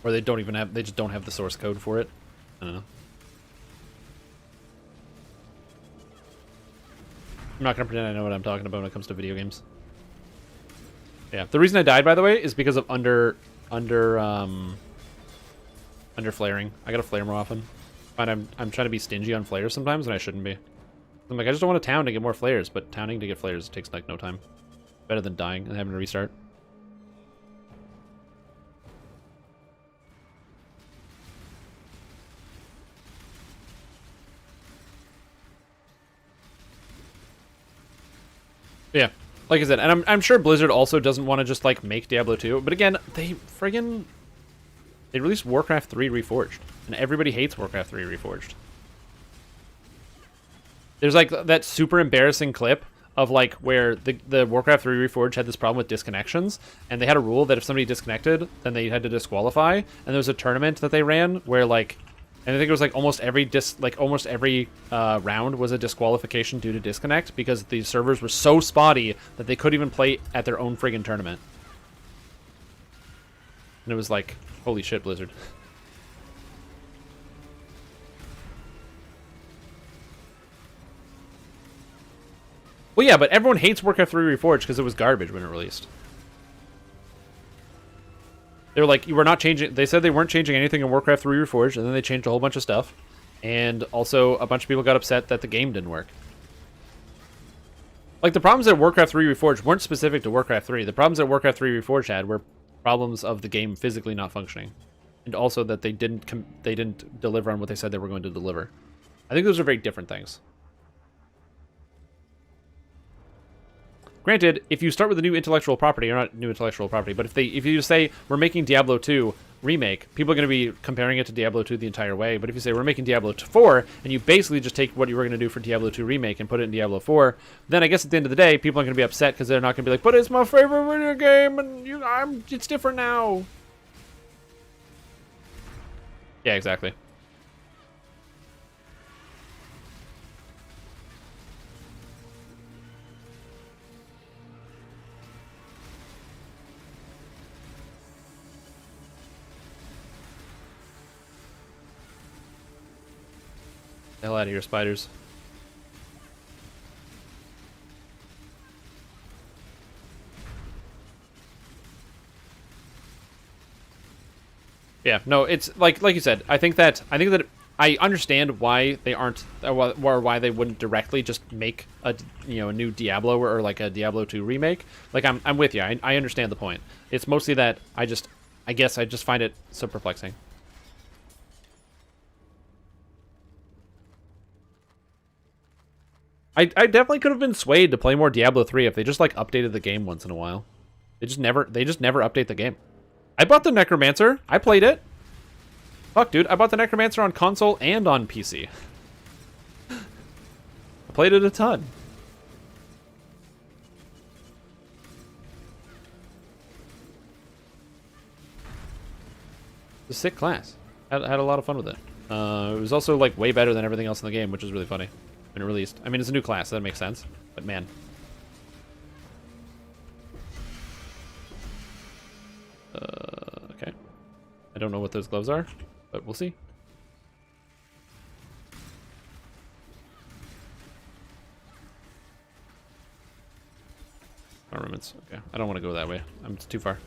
Or they just don't have the source code for it. I don't know. I'm not gonna pretend I know what I'm talking about when it comes to video games. Yeah, the reason I died, by the way, is because of under flaring. I gotta flare more often. But I'm trying to be stingy on flares sometimes, and I shouldn't be. I'm like, I just don't want a town to get more flares, but towning to get flares takes like no time. Better than dying and having to restart. Yeah, like I said, and I'm sure Blizzard also doesn't want to just like make Diablo 2, but again, they released Warcraft 3 Reforged, and everybody hates Warcraft 3 Reforged. There's like that super embarrassing clip of like where the Warcraft 3 Reforged had this problem with disconnections, and they had a rule that if somebody disconnected, then they had to disqualify, and there was a tournament that they ran where like, and I think it was like almost every round was a disqualification due to disconnect because the servers were so spotty that they couldn't even play at their own friggin' tournament. And it was like, holy shit, Blizzard. Well, yeah, but everyone hates Warcraft 3 Reforged because it was garbage when it released. They were like, you were not changing. They said they weren't changing anything in Warcraft 3 Reforged, and then they changed a whole bunch of stuff. And also, a bunch of people got upset that the game didn't work. Like, the problems that Warcraft 3 Reforged weren't specific to Warcraft 3. The problems that Warcraft 3 Reforged had were problems of the game physically not functioning. And also that they didn't deliver on what they said they were going to deliver. I think those are very different things. Granted, if you start with a new intellectual property, or not new intellectual property, but if you say we're making Diablo 2 remake, people are going to be comparing it to Diablo 2 the entire way. But if you say we're making Diablo 4, and you basically just take what you were going to do for Diablo 2 remake and put it in Diablo 4, then I guess at the end of the day, people aren't going to be upset because they're not going to be like, but it's my favorite video game, and it's different now. Yeah, exactly. The hell out of here, spiders. Yeah, no, it's like you said. I think that I understand why they aren't, or why they wouldn't directly just make a new Diablo or like a Diablo 2 remake. Like I'm with you. I understand the point. It's mostly that I guess I just find it so perplexing. I definitely could have been swayed to play more Diablo 3 if they just like updated the game once in a while. They just never update the game. I bought the Necromancer. I played it. Fuck, dude. I bought the Necromancer on console and on PC. I played it a ton. It's a sick class. Had a lot of fun with it. It was also like way better than everything else in the game, which is really funny when it released. I mean, it's a new class, so that makes sense. But man. Okay. I don't know what those gloves are, but we'll see. Armaments. Okay. I don't want to go that way. It's too far.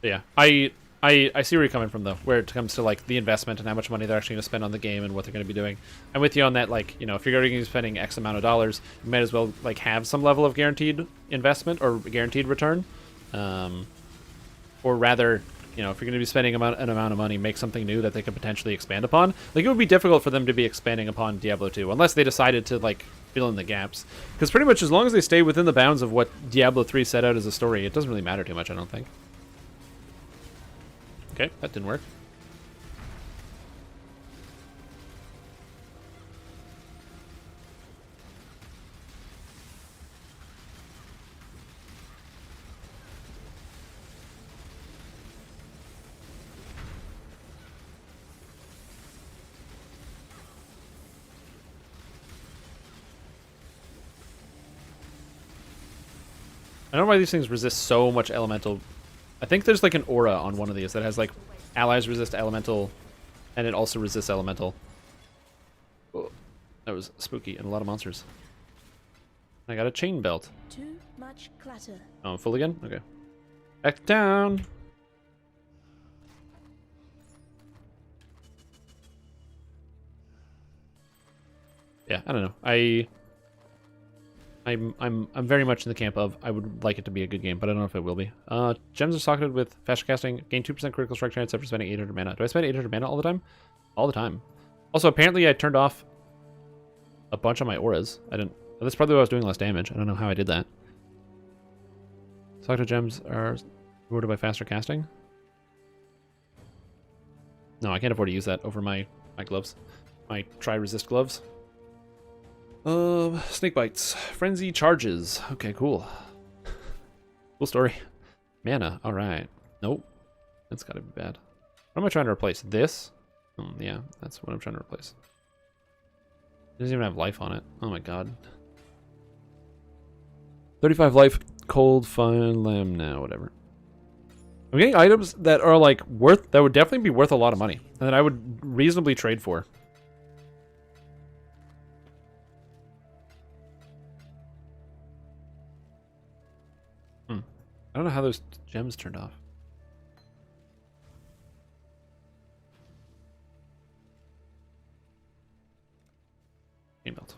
Yeah, I see where you're coming from though, where it comes to like the investment and how much money they're actually going to spend on the game and what they're going to be doing. I'm with you on that. Like, you know, if you're going to be spending X amount of dollars, you might as well like have some level of guaranteed investment or guaranteed return, or rather, you know, if you're going to be spending an amount of money, make something new that they could potentially expand upon. Like, it would be difficult for them to be expanding upon Diablo 2 unless they decided to like fill in the gaps, because pretty much as long as they stay within the bounds of what Diablo 3 set out as a story, it doesn't really matter too much, I don't think. Okay, that didn't work. I don't know why these things resist so much elemental. I think there's like an aura on one of these that has like allies resist elemental, and it also resists elemental. Oh, that was spooky and a lot of monsters. I got a chain belt. Too much clutter. Oh, I'm full again? Okay. Back down. Yeah, I don't know. I'm very much in the camp of I would like it to be a good game, but I don't know if it will be. Gems are socketed with faster casting, gain 2% critical strike chance after spending 800 mana. Do I spend 800 mana all the time? All the time. Also, apparently I turned off a bunch of my auras. I didn't. That's probably why I was doing less damage. I don't know how I did that. Socketed gems are rewarded by faster casting. No, I can't afford to use that over my gloves. My tri-resist gloves. Snake bites. Frenzy charges. Okay, cool. Cool story. Mana. Alright. Nope. That's gotta be bad. What am I trying to replace? This? Yeah, that's what I'm trying to replace. It doesn't even have life on it. Oh my god. 35 life. Cold, fine, lamb now, whatever. I'm getting items that are like that would definitely be worth a lot of money. And that I would reasonably trade for. I don't know how those gems turned off. Game belt.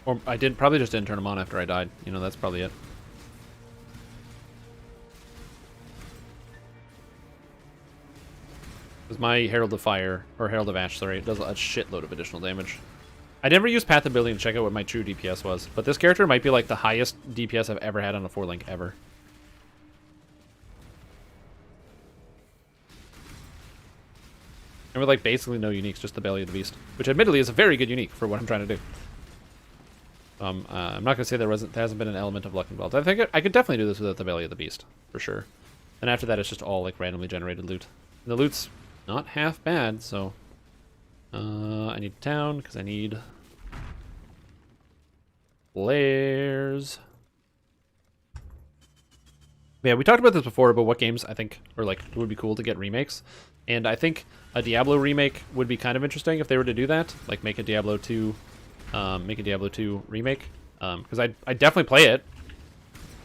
Or I probably just didn't turn them on after I died. You know, that's probably it. Because my Herald of Fire, or Herald of Ash, sorry, does a shitload of additional damage. I never used Path of Building to check out what my true DPS was, but this character might be like the highest DPS I've ever had on a 4-link ever. And with like basically no uniques, just the Belly of the Beast, which admittedly is a very good unique for what I'm trying to do. I'm not going to say there hasn't been an element of luck involved. I think I could definitely do this without the Belly of the Beast, for sure. And after that, it's just all like randomly generated loot. And the loot's not half bad, so I need town because I need flares. Yeah, we talked about this before about what games I think or like would be cool to get remakes, and I think a Diablo remake would be kind of interesting if they were to do that, like make a Diablo 2 remake, because I definitely play it.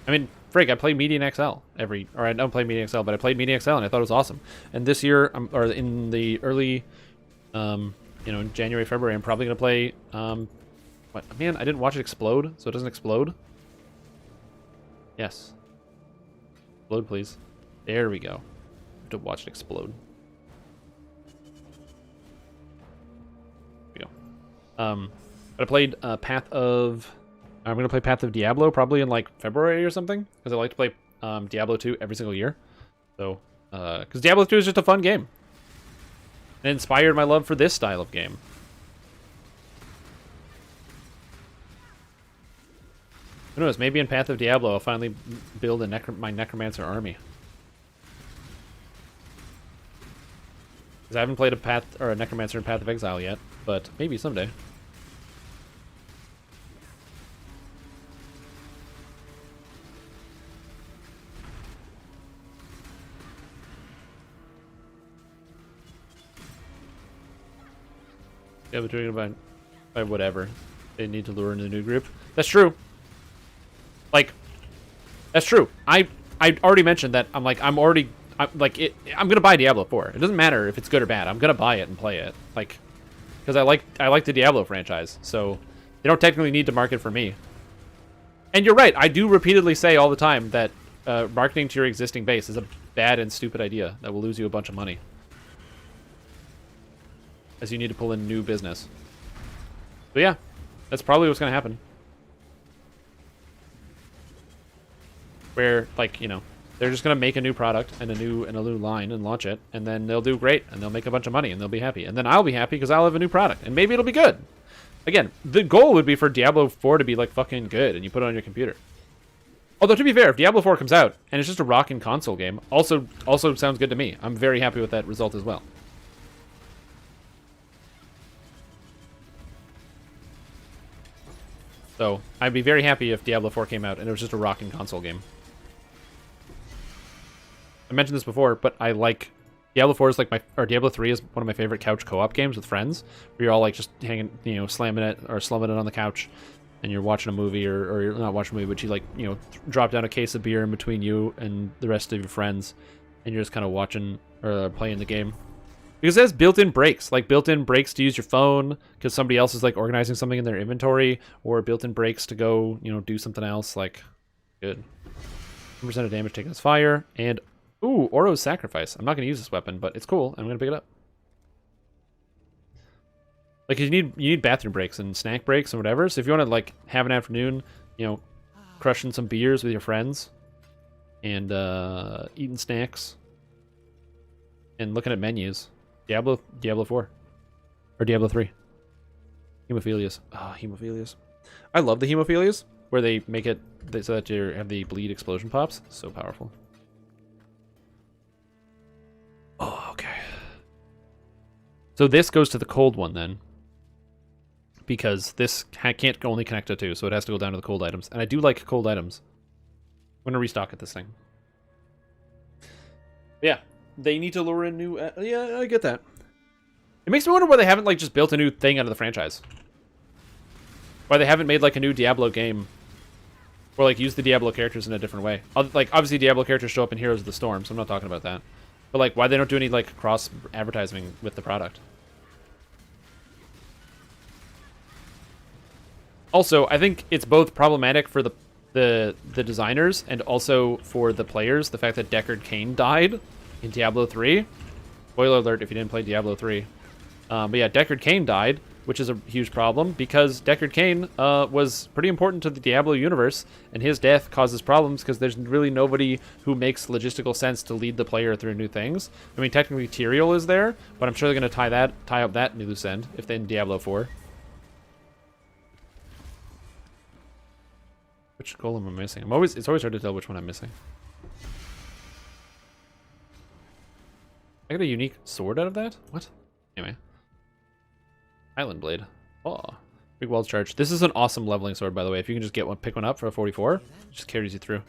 I mean, frig, I play Median XL or I don't play Median XL, but I played Median XL and I thought it was awesome. And this year, or in the early you know, in January, February, I'm probably gonna play. What? Man, I didn't watch it explode, so it doesn't explode. Yes. Explode, please. There we go. To watch it explode. There we go. But I played Path of. I'm gonna play Path of Diablo probably in like February or something, because I like to play Diablo 2 every single year. So, because Diablo 2 is just a fun game. It inspired my love for this style of game. Who knows? Maybe in Path of Diablo, I'll finally build my Necromancer army. Because I haven't played a Necromancer in Path of Exile yet, but maybe someday. Yeah, but doing it by whatever. They need to lure in the new group. That's true. Like, that's true. I already mentioned that I'm gonna buy Diablo 4. It doesn't matter if it's good or bad. I'm gonna buy it and play it. Like, because I like the Diablo franchise. So they don't technically need to market for me. And you're right. I do repeatedly say all the time that marketing to your existing base is a bad and stupid idea that will lose you a bunch of money, as you need to pull in new business. But yeah, that's probably what's gonna happen. Where, like, you know, they're just gonna make a new product and a new line and launch it, and then they'll do great and they'll make a bunch of money and they'll be happy, and then I'll be happy because I'll have a new product and maybe it'll be good. Again, the goal would be for Diablo 4 to be like fucking good and you put it on your computer. Although, to be fair, if Diablo 4 comes out and it's just a rockin' console game, also sounds good to me. I'm very happy with that result as well. So I'd be very happy if Diablo 4 came out and it was just a rockin' console game. I mentioned this before, but I like Diablo 4 is like Diablo 3 is one of my favorite couch co-op games with friends, where you're all like just hanging, you know, slamming it or slumming it on the couch, and you're watching a movie, or you're not watching a movie, but you, like, you know, drop down a case of beer in between you and the rest of your friends, and you're just kind of watching or playing the game. Because it has built-in breaks, like built-in breaks to use your phone because somebody else is like organizing something in their inventory, or built-in breaks to go, you know, do something else. Like, good. 10% of damage taken as fire, and ooh, Oro's Sacrifice. I'm not going to use this weapon, but it's cool. I'm going to pick it up. Like, you need bathroom breaks and snack breaks and whatever. So if you want to, like, have an afternoon, you know, crushing some beers with your friends and eating snacks and looking at menus, Diablo 4 or Diablo 3. Hemophilias. Ah, Hemophilias. I love the Hemophilias where they make it so that you have the bleed explosion pops. So powerful. Oh, okay. So this goes to the cold one then, because this can't only connect to 2, so it has to go down to the cold items. And I do like cold items. I'm gonna restock at this thing. Yeah, they need to lure in new. Yeah, I get that. It makes me wonder why they haven't like just built a new thing out of the franchise. Why they haven't made like a new Diablo game, or like use the Diablo characters in a different way. Like, obviously Diablo characters show up in Heroes of the Storm, so I'm not talking about that. But like, why they don't do any like cross advertising with the product? Also, I think it's both problematic for the designers and also for the players, the fact that Deckard Cain died in Diablo 3. Spoiler alert if you didn't play Diablo 3. But yeah, Deckard Cain died, which is a huge problem because Deckard Cain was pretty important to the Diablo universe, and his death causes problems because there's really nobody who makes logistical sense to lead the player through new things. I mean, technically Tyrael is there, but I'm sure they're going to tie up that loose end if they in Diablo 4. Which golem am I missing? It's always hard to tell which one I'm missing. I got a unique sword out of that? What? Anyway. Island Blade. Oh. Big Walls Charge. This is an awesome leveling sword, by the way. If you can just pick one up for a 44, it just carries you through.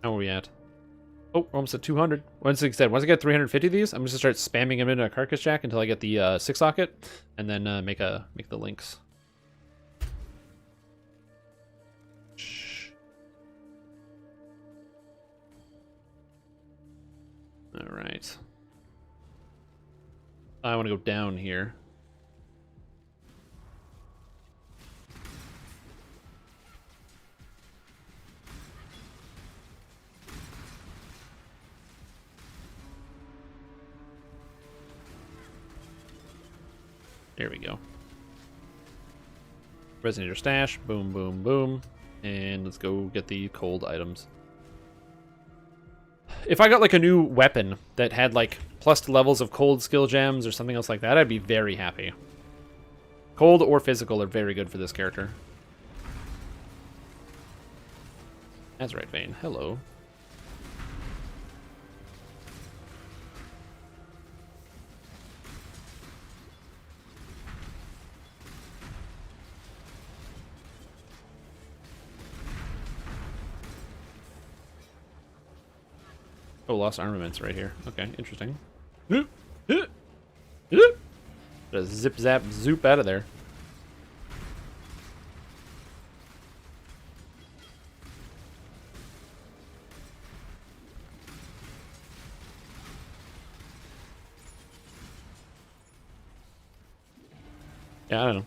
How are we at? Oh, we're almost at 200. Once I get 350 of these, I'm just going to start spamming them into a carcass jack until I get the 6 socket, and then make the links. All right. I want to go down here. There we go. Resonator stash. Boom, boom, boom. And let's go get the cold items. If I got like a new weapon that had like plus levels of cold skill gems or something else like that, I'd be very happy. Cold or physical are very good for this character. That's right, Vayne. Hello. Oh, lost armaments right here. Okay, interesting. Just zip, zap, zoop out of there. Yeah, I don't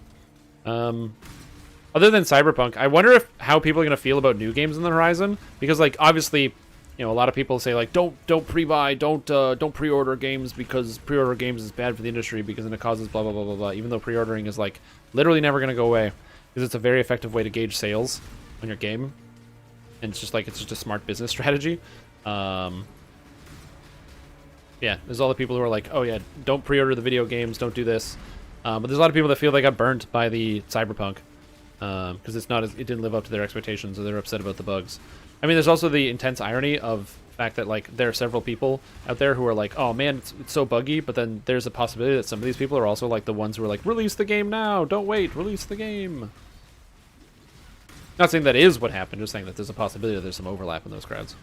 know. Other than Cyberpunk, I wonder how people are going to feel about new games on the horizon. Because, like, obviously, you know, a lot of people say like, don't pre-buy, don't pre-order games because pre-order games is bad for the industry because then it causes blah blah blah blah blah. Even though pre-ordering is like literally never gonna go away because it's a very effective way to gauge sales on your game, and it's just a smart business strategy. Yeah, there's all the people who are like, oh yeah, don't pre-order the video games, don't do this. But there's a lot of people that feel they got burnt by the Cyberpunk because it didn't live up to their expectations, or they're upset about the bugs. I mean, there's also the intense irony of the fact that, like, there are several people out there who are like, oh, man, it's so buggy, but then there's a possibility that some of these people are also, like, the ones who are like, release the game now, don't wait, release the game. Not saying that is what happened, just saying that there's a possibility that there's some overlap in those crowds.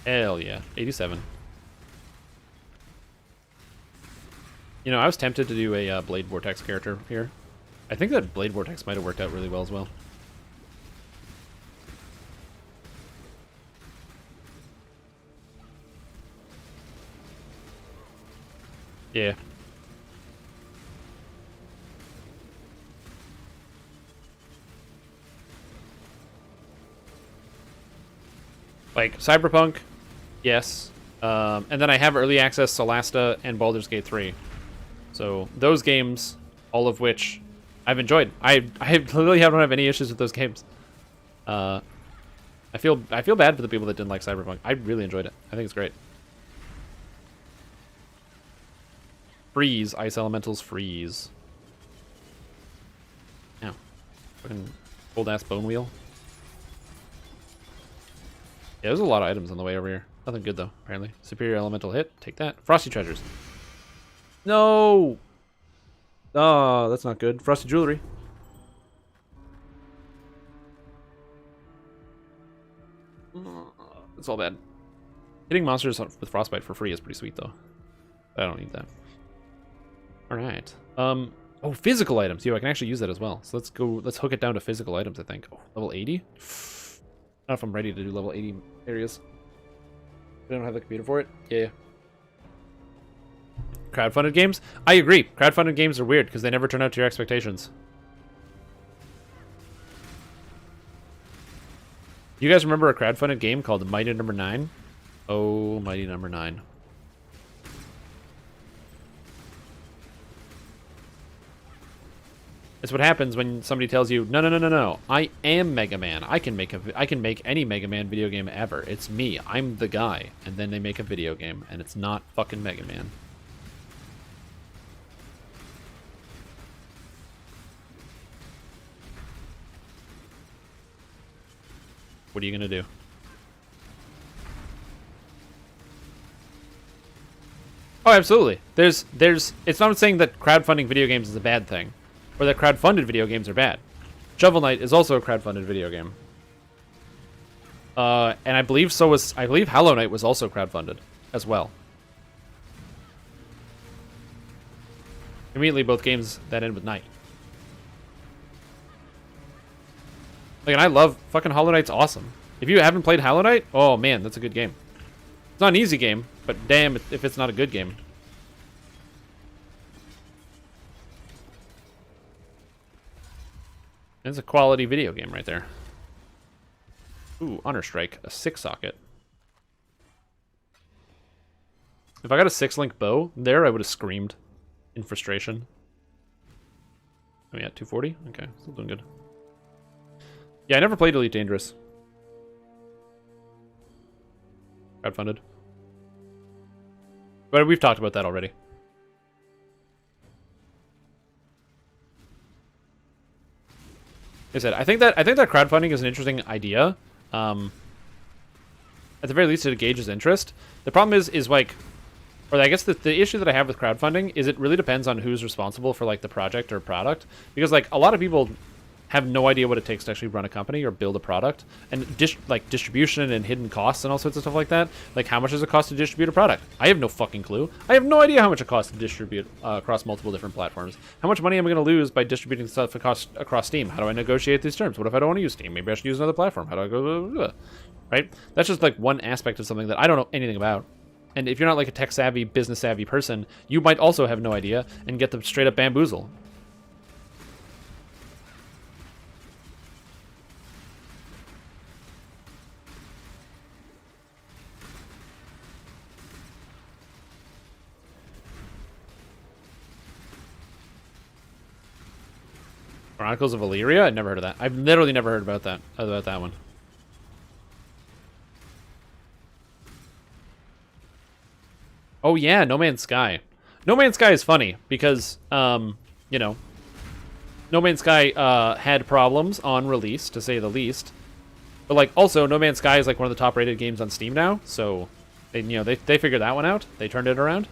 Hell yeah, 87. You know, I was tempted to do a Blade Vortex character here. I think that Blade Vortex might have worked out really well as well. Yeah. Like, Cyberpunk, yes. And then I have early access Solasta and Baldur's Gate 3. So those games, all of which I've enjoyed. I literally don't have any issues with those games. I feel bad for the people that didn't like Cyberpunk. I really enjoyed it. I think it's great. Freeze, Ice Elementals, freeze. Yeah. Fucking old ass bone wheel. Yeah, there's a lot of items on the way over here. Nothing good though, apparently. Superior Elemental hit, take that. Frosty treasures. No! Oh, that's not good. Frosty jewelry. It's all bad. Hitting monsters with frostbite for free is pretty sweet though. I don't need that. Alright. Oh, physical items. Yo, I can actually use that as well. So let's hook it down to physical items, I think. Oh, level 80? I don't know if I'm ready to do level 80 areas. I don't have the computer for it. Yeah. Crowdfunded games? I agree. Crowdfunded games are weird because they never turn out to your expectations. You guys remember a crowdfunded game called Mighty Number 9? Oh, Mighty Number 9. It's what happens when somebody tells you, no, I am Mega Man. I can make any Mega Man video game ever. It's me. I'm the guy. And then they make a video game, and it's not fucking Mega Man. What are you gonna do? Oh, absolutely. It's not saying that crowdfunding video games is a bad thing, or that crowdfunded video games are bad. Shovel Knight is also a crowdfunded video game. And I believe Hollow Knight was also crowdfunded as well. Immediately, both games that end with Knight. Like, and I love fucking Hollow Knight's awesome. If you haven't played Hollow Knight, oh man, that's a good game. It's not an easy game, but damn if it's not a good game. It's a quality video game right there. Ooh, Honor Strike, a 6-socket. If I got a 6-link bow there, I would have screamed in frustration. Oh yeah, 240? Okay, still doing good. Yeah, I never played Elite Dangerous. Crowdfunded. But we've talked about that already. Like I said, I think that crowdfunding is an interesting idea. At the very least, it engages interest. The problem is like, or I guess the issue that I have with crowdfunding is it really depends on who's responsible for like the project or product, because like a lot of people have no idea what it takes to actually run a company or build a product, and like distribution and hidden costs and all sorts of stuff like that. Like, how much does it cost to distribute a product? I have no fucking clue. I have no idea how much it costs to distribute across multiple different platforms. How much money am I going to lose by distributing stuff across Steam? How do I negotiate these terms? What if I don't want to use Steam? Maybe I should use another platform. How do I go? Right? That's just like one aspect of something that I don't know anything about. And if you're not like a tech-savvy, business-savvy person, you might also have no idea and get the straight-up bamboozle. Chronicles of Illyria? I've never heard of that. I've literally never heard about that one. Oh yeah, No Man's Sky. No Man's Sky is funny because, you know, No Man's Sky had problems on release, to say the least. But like, also, No Man's Sky is like one of the top-rated games on Steam now, so they figured that one out. They turned it around.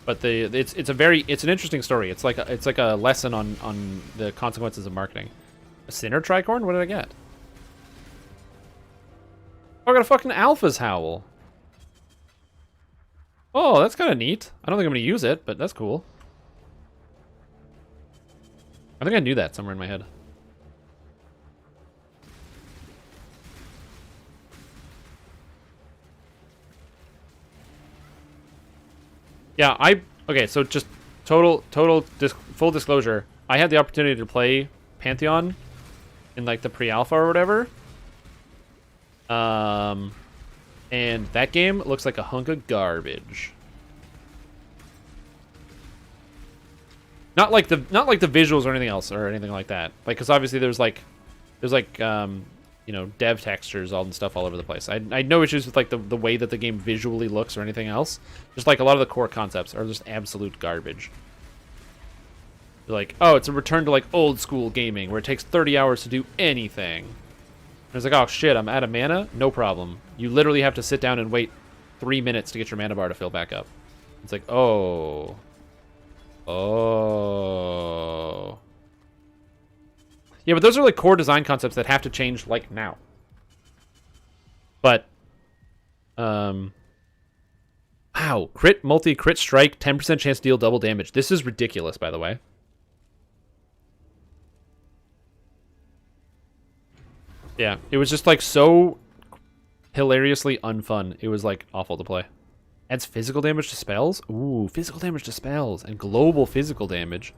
But it's an interesting story. It's like a lesson on the consequences of marketing. A Sinner Tricorn? What did I get? Oh, I got a fucking Alpha's Howl. Oh, that's kind of neat. I don't think I'm going to use it, but that's cool. I think I knew that somewhere in my head. Yeah, okay, so just full disclosure, I had the opportunity to play Pantheon in like the pre-alpha or whatever. And that game looks like a hunk of garbage. Not like the visuals or anything else or anything like that. Like, because obviously there's like you know, dev textures and stuff all over the place. I had no issues with like the way that the game visually looks or anything else. Just like a lot of the core concepts are just absolute garbage. You're like, oh, it's a return to like old school gaming where it takes 30 hours to do anything. And it's like, oh shit, I'm out of mana? No problem. You literally have to sit down and wait 3 minutes to get your mana bar to fill back up. It's like, oh. Yeah, but those are like core design concepts that have to change like now. But, wow, crit, multi-crit strike, 10% chance to deal double damage. This is ridiculous, by the way. Yeah, it was just like so hilariously unfun. It was like awful to play. Adds physical damage to spells? Ooh, physical damage to spells and global physical damage.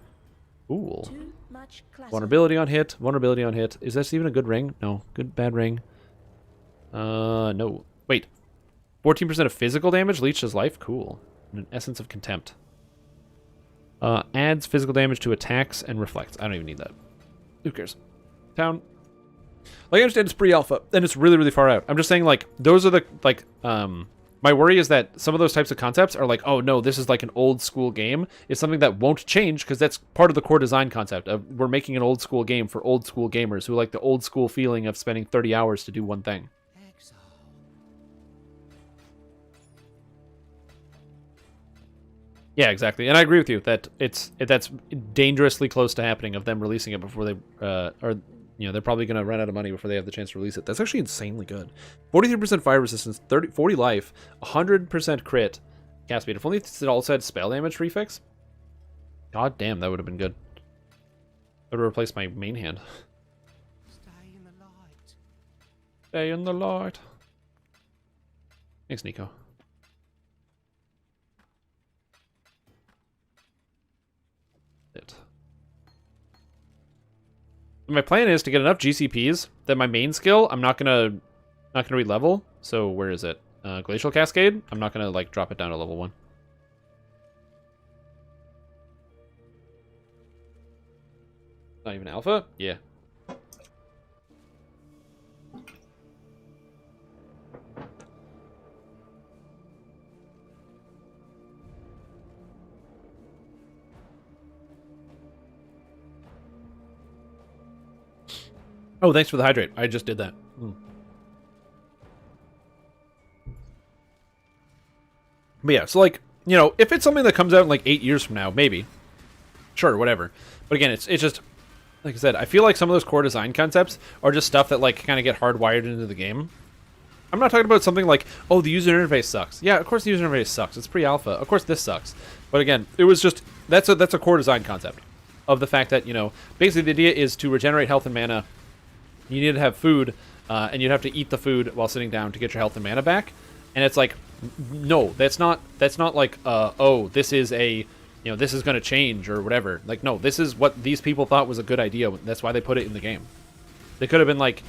Ooh. Vulnerability on hit. Vulnerability on hit. Is this even a good ring? No. Good, bad ring. No. Wait. 14% of physical damage leeches life? Cool. And an Essence of Contempt. Adds physical damage to attacks and reflects. I don't even need that. Who cares? Town. Like, I understand it's pre-alpha, and it's really, really far out. I'm just saying, like, those are the, like, my worry is that some of those types of concepts are like, oh no, this is like an old school game. It's something that won't change because that's part of the core design concept of we're making an old school game for old school gamers who like the old school feeling of spending 30 hours to do one thing. Yeah, exactly. And I agree with you that that's dangerously close to happening of them releasing it before they, or, you know, they're probably going to run out of money before they have the chance to release it. That's actually insanely good. 43% fire resistance, 40 life, 100% crit, cast speed. If only it all said spell damage prefix. God damn, that would have been good. That would have replaced my main hand. Stay in the light. Stay in the light. Thanks, Nico. It. My plan is to get enough GCPs that my main skill I'm not gonna re-level. So where is it? Glacial Cascade. I'm not gonna like drop it down to level 1. Not even alpha? Yeah. Oh, thanks for the hydrate. I just did that. But yeah, so like, you know, if it's something that comes out in like 8 years from now, maybe. Sure, whatever. But again, it's just, like I said, I feel like some of those core design concepts are just stuff that like kind of get hardwired into the game. I'm not talking about something like, oh, the user interface sucks. Yeah, of course the user interface sucks. It's pre-alpha. Of course this sucks. But again, it was just, that's a core design concept of the fact that, you know, basically the idea is to regenerate health and mana. You need to have food, and you'd have to eat the food while sitting down to get your health and mana back. And it's like, no, that's not like, oh, this is a, you know, this is going to change or whatever. Like, no, this is what these people thought was a good idea. That's why they put it in the game. They could have been like,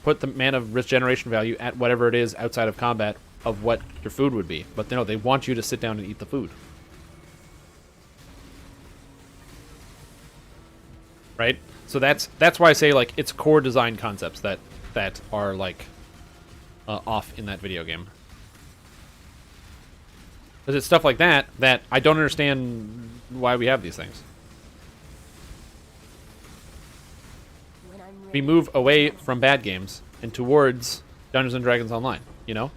put the mana regeneration value at whatever it is outside of combat of what your food would be. But no, they want you to sit down and eat the food. Right? So that's why I say like it's core design concepts that are like off in that video game. Because it's stuff like that that I don't understand why we have these things. We move away from bad games and towards Dungeons and Dragons Online, you know?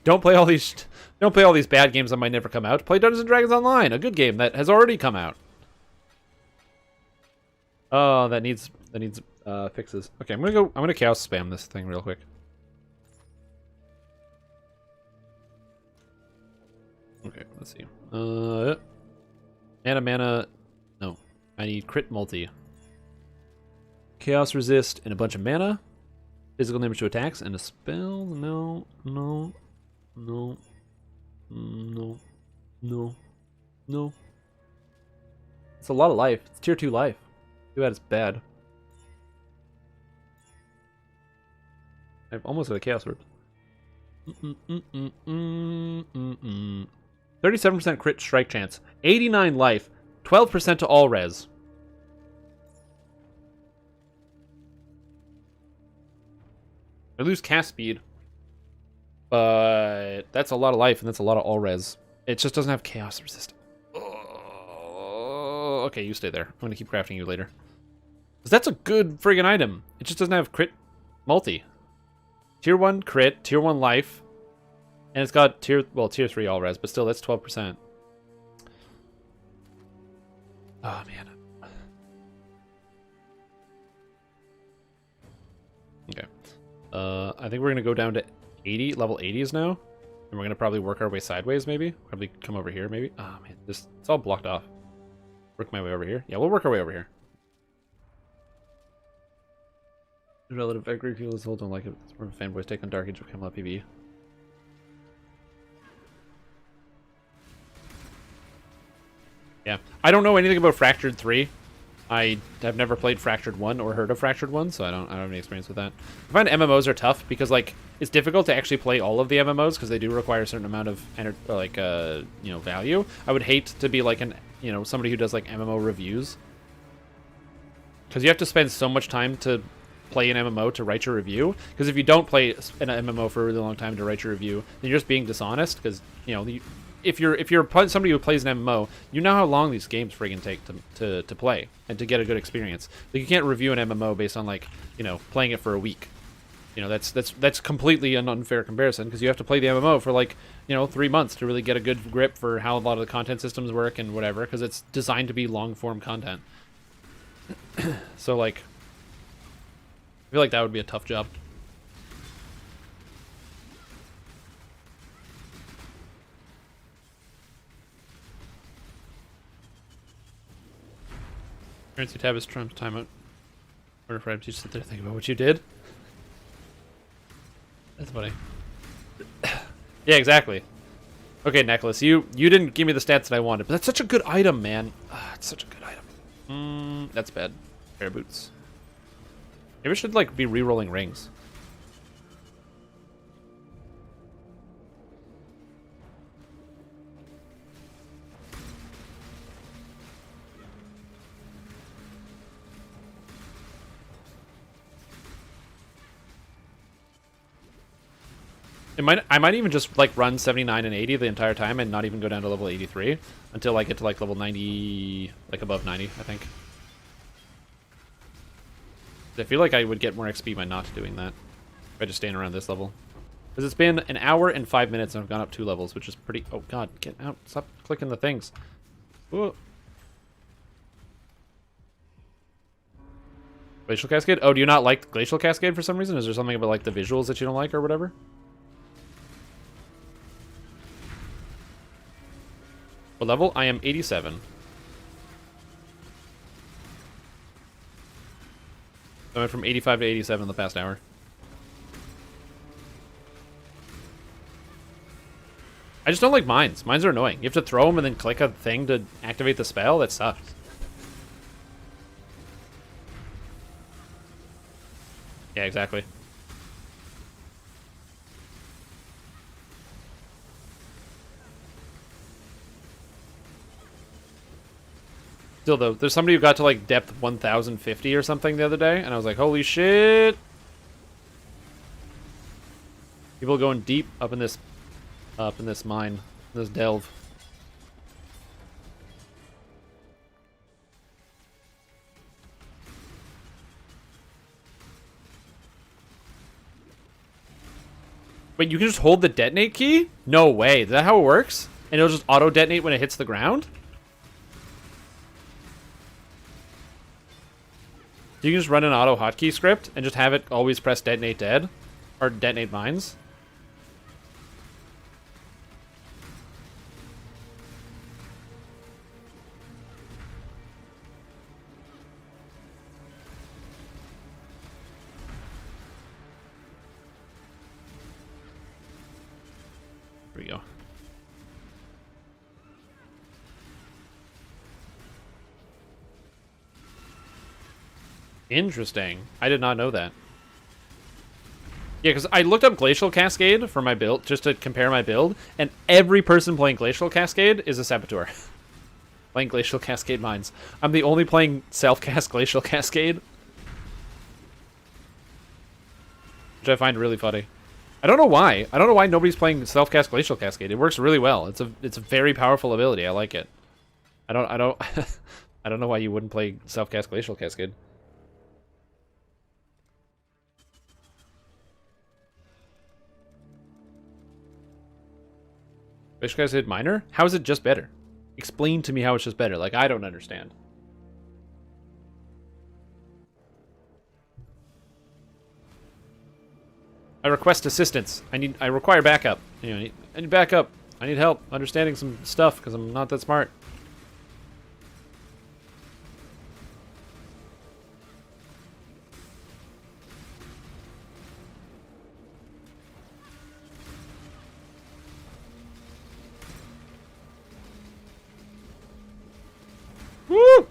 Don't play all these bad games that might never come out. Play Dungeons and Dragons Online, a good game that has already come out. Oh, that needs fixes. Okay, I'm gonna chaos spam this thing real quick. Okay, let's see. Mana. No, I need crit multi. Chaos resist and a bunch of mana. Physical damage to attacks and a spell. No. It's a lot of life. It's tier 2 life. Too bad it's bad. I've almost got a chaos orb. 37% crit strike chance. 89 life. 12% to all res. I lose cast speed. But that's a lot of life and that's a lot of all res. It just doesn't have chaos resist. Oh, okay, you stay there. I'm going to keep crafting you later. Because that's a good friggin' item. It just doesn't have crit multi. Tier 1 crit, tier 1 life. And it's got tier 3 all res, but still that's 12%. Oh man. Okay. I think we're gonna go down to 80, level 80s now. And we're gonna probably work our way sideways maybe. Probably come over here maybe. Oh man, it's all blocked off. Work my way over here. Yeah, we'll work our way over here. The relative agree feel is don't like it. It's from fanboys take on Dark Age of Camelot PvE. Yeah, I don't know anything about Fractured 3. I have never played Fractured 1 or heard of Fractured 1, so I don't have any experience with that. I find MMOs are tough because like it's difficult to actually play all of the MMOs because they do require a certain amount of value. I would hate to be like somebody who does like MMO reviews because you have to spend so much time to play an MMO to write your review. Because if you don't play an MMO for a really long time to write your review, then you're just being dishonest because if you're somebody who plays an MMO, you know how long these games friggin' take to play and to get a good experience. Like you can't review an MMO based on like playing it for a week. That's completely an unfair comparison because you have to play the MMO for like 3 months to really get a good grip for how a lot of the content systems work and whatever because it's designed to be long form content. So like I feel like that would be a tough job. Currency tab is Trump's timeout. Or if I have to sit there think about what you did. That's funny. Yeah, exactly. Okay, Necklace, you didn't give me the stats that I wanted, but that's such a good item, man. It's such a good item. That's bad. Pair of boots. Maybe we should like be re-rolling rings. I might even just like run 79 and 80 the entire time and not even go down to level 83 until I get to like level 90, like above 90, I think. I feel like I would get more XP by not doing that. By just staying around this level. Because it's been an hour and 5 minutes and I've gone up 2 levels, which is pretty... Oh god, get out. Stop clicking the things. Ooh. Glacial Cascade? Oh, do you not like Glacial Cascade for some reason? Is there something about like the visuals that you don't like or whatever? What level? I am 87. I went from 85 to 87 in the past hour. I just don't like mines. Mines are annoying. You have to throw them and then click a thing to activate the spell. That sucks. Yeah, exactly. Still though, there's somebody who got to like depth 1050 or something the other day, and I was like, holy shit! People going deep up in this mine, this delve. Wait, you can just hold the detonate key? No way. Is that how it works? And it'll just auto detonate when it hits the ground? You can just run an auto hotkey script and just have it always press detonate dead or detonate mines. Here we go. Interesting. I did not know that. Yeah, because I looked up Glacial Cascade for my build, just to compare my build, and every person playing Glacial Cascade is a Saboteur. Playing Glacial Cascade mines. I'm the only playing self-cast Glacial Cascade. Which I find really funny. I don't know why. I don't know why nobody's playing self-cast Glacial Cascade. It works really well. It's a very powerful ability. I like it. I don't I don't know why you wouldn't play self-cast Glacial Cascade. Glacial Cascade Miner? How is it just better? Explain to me how it's just better. Like, I don't understand. I request assistance. I require backup. You know, I need backup. I need help understanding some stuff because I'm not that smart. Woo!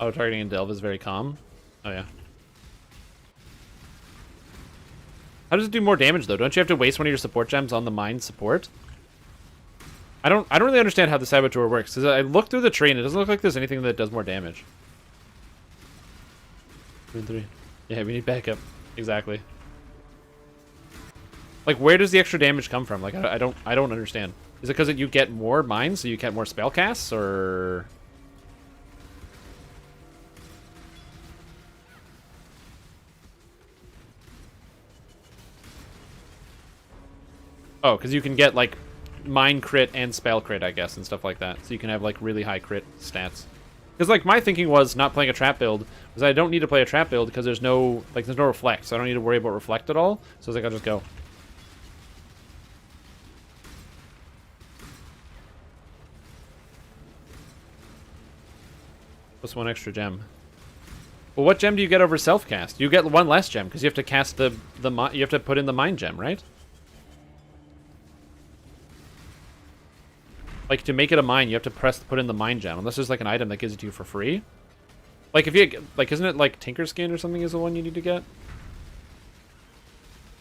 Oh, targeting in Delve is very calm. Oh yeah. How does it do more damage though? Don't you have to waste one of your support gems on the mine support? I don't really understand how the Saboteur works. Cause I looked through the tree and it doesn't look like there's anything that does more damage. 2 and 3. Yeah, we need backup. Exactly. Like, where does the extra damage come from? Like, I don't understand. Is it because you get more mines, so you get more spell casts, or? Oh, because you can get like mine crit and spell crit, I guess, and stuff like that. So you can have like really high crit stats. Because like my thinking was not playing a trap build was I don't need to play a trap build because there's no reflect, so I don't need to worry about reflect at all. So I was like, I'll just go. Plus 1 extra gem. Well, what gem do you get over self cast? You get 1 less gem because you have to cast you have to put in the mind gem, right? Like to make it a mine, you have to put in the mine gem, unless there's like an item that gives it to you for free. Like if you like, isn't it like Tinker Skin or something is the one you need to get?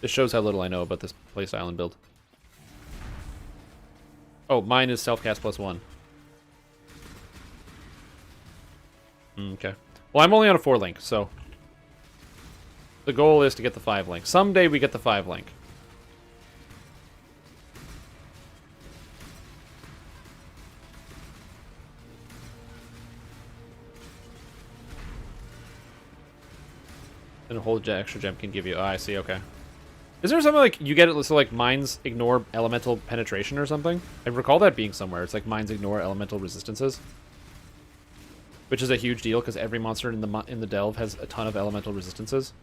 This shows how little I know about this playstyle and build. Oh, mine is self cast plus 1. Okay. Well, I'm only on a 4 link, so the goal is to get the 5 link. Someday we get the 5 link. And a whole extra gem can give you. Oh, I see. Okay. Is there something like you get it so like mines ignore elemental penetration or something? I recall that being somewhere. It's like mines ignore elemental resistances, which is a huge deal because every monster in the delve has a ton of elemental resistances.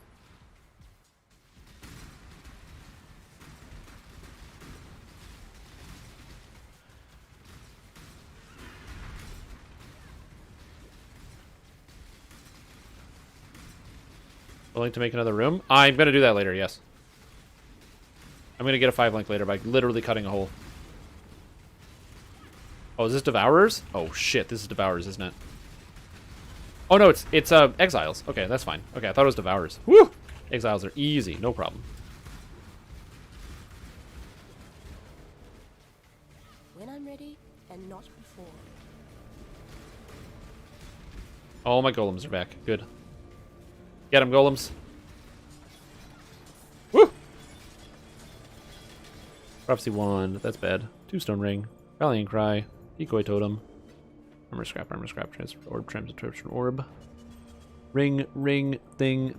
Willing to make another room? I'm gonna do that later. Yes. I'm gonna get a 5 link later by literally cutting a hole. Oh, is this Devourers? Oh shit, this is Devourers, isn't it? Oh no, it's Exiles. Okay, that's fine. Okay, I thought it was Devourers. Woo! Exiles are easy, no problem. When I'm ready, and not before. All my golems are back. Good. Get him, golems. Woo! Prophecy wand. That's bad. 2 stone ring. Rallying cry. Decoy totem. Armor scrap. Transfer orb. Transfer orb. Ring. Thing.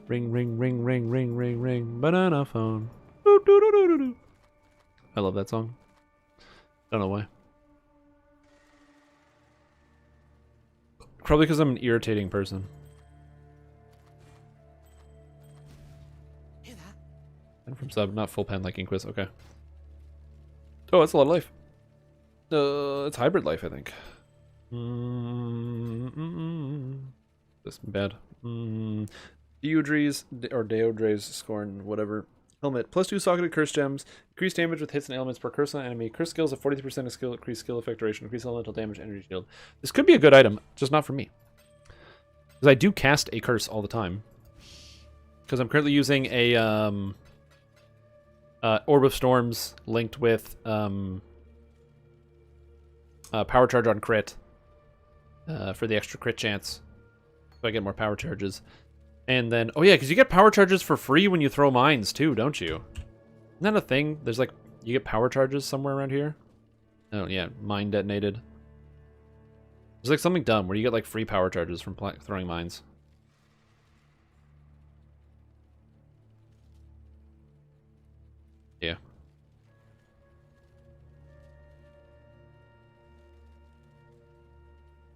Ring. Banana phone. Doo, doo, doo, doo, doo. I love that song. Don't know why. Probably because I'm an irritating person. And from sub, not full pen like Inquis. Okay. Oh, that's a lot of life. It's hybrid life, I think. This is bad. Deodres or Deodres Scorn, whatever. Helmet. +2 socketed curse gems. Increased damage with hits and elements per curse on enemy. Curse skills of 43% of skill. Increased skill effect duration. Increased elemental damage. Energy shield. This could be a good item, just not for me. Because I do cast a curse all the time. Because I'm currently using a Orb of Storms linked with Power Charge on crit for the extra crit chance. So I get more power charges. And then, oh yeah, because you get power charges for free when you throw mines too, don't you? Isn't that a thing? There's like, you get power charges somewhere around here? Oh yeah, mine detonated. There's like something dumb where you get like free power charges from throwing mines. Yeah.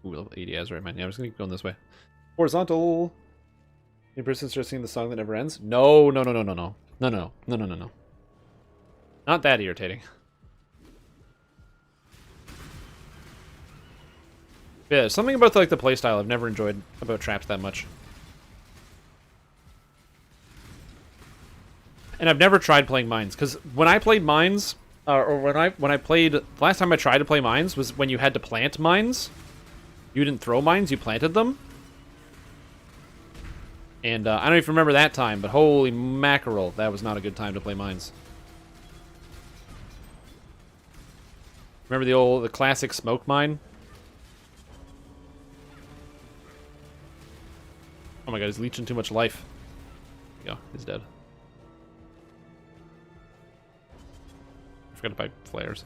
Ooh, level 80 Azurite Mine. Yeah, I'm just gonna keep going this way. Horizontal. Any person starts singing the song that never ends? No. Not that irritating. Yeah, something about like the playstyle I've never enjoyed about traps that much. And I've never tried playing mines because when I played mines, or when I played, the last time I tried to play mines was when you had to plant mines. You didn't throw mines, you planted them. And I don't even remember that time, but holy mackerel, that was not a good time to play mines. Remember the classic smoke mine? Oh my god, he's leeching too much life. There you go, he's dead. I forgot to buy flares.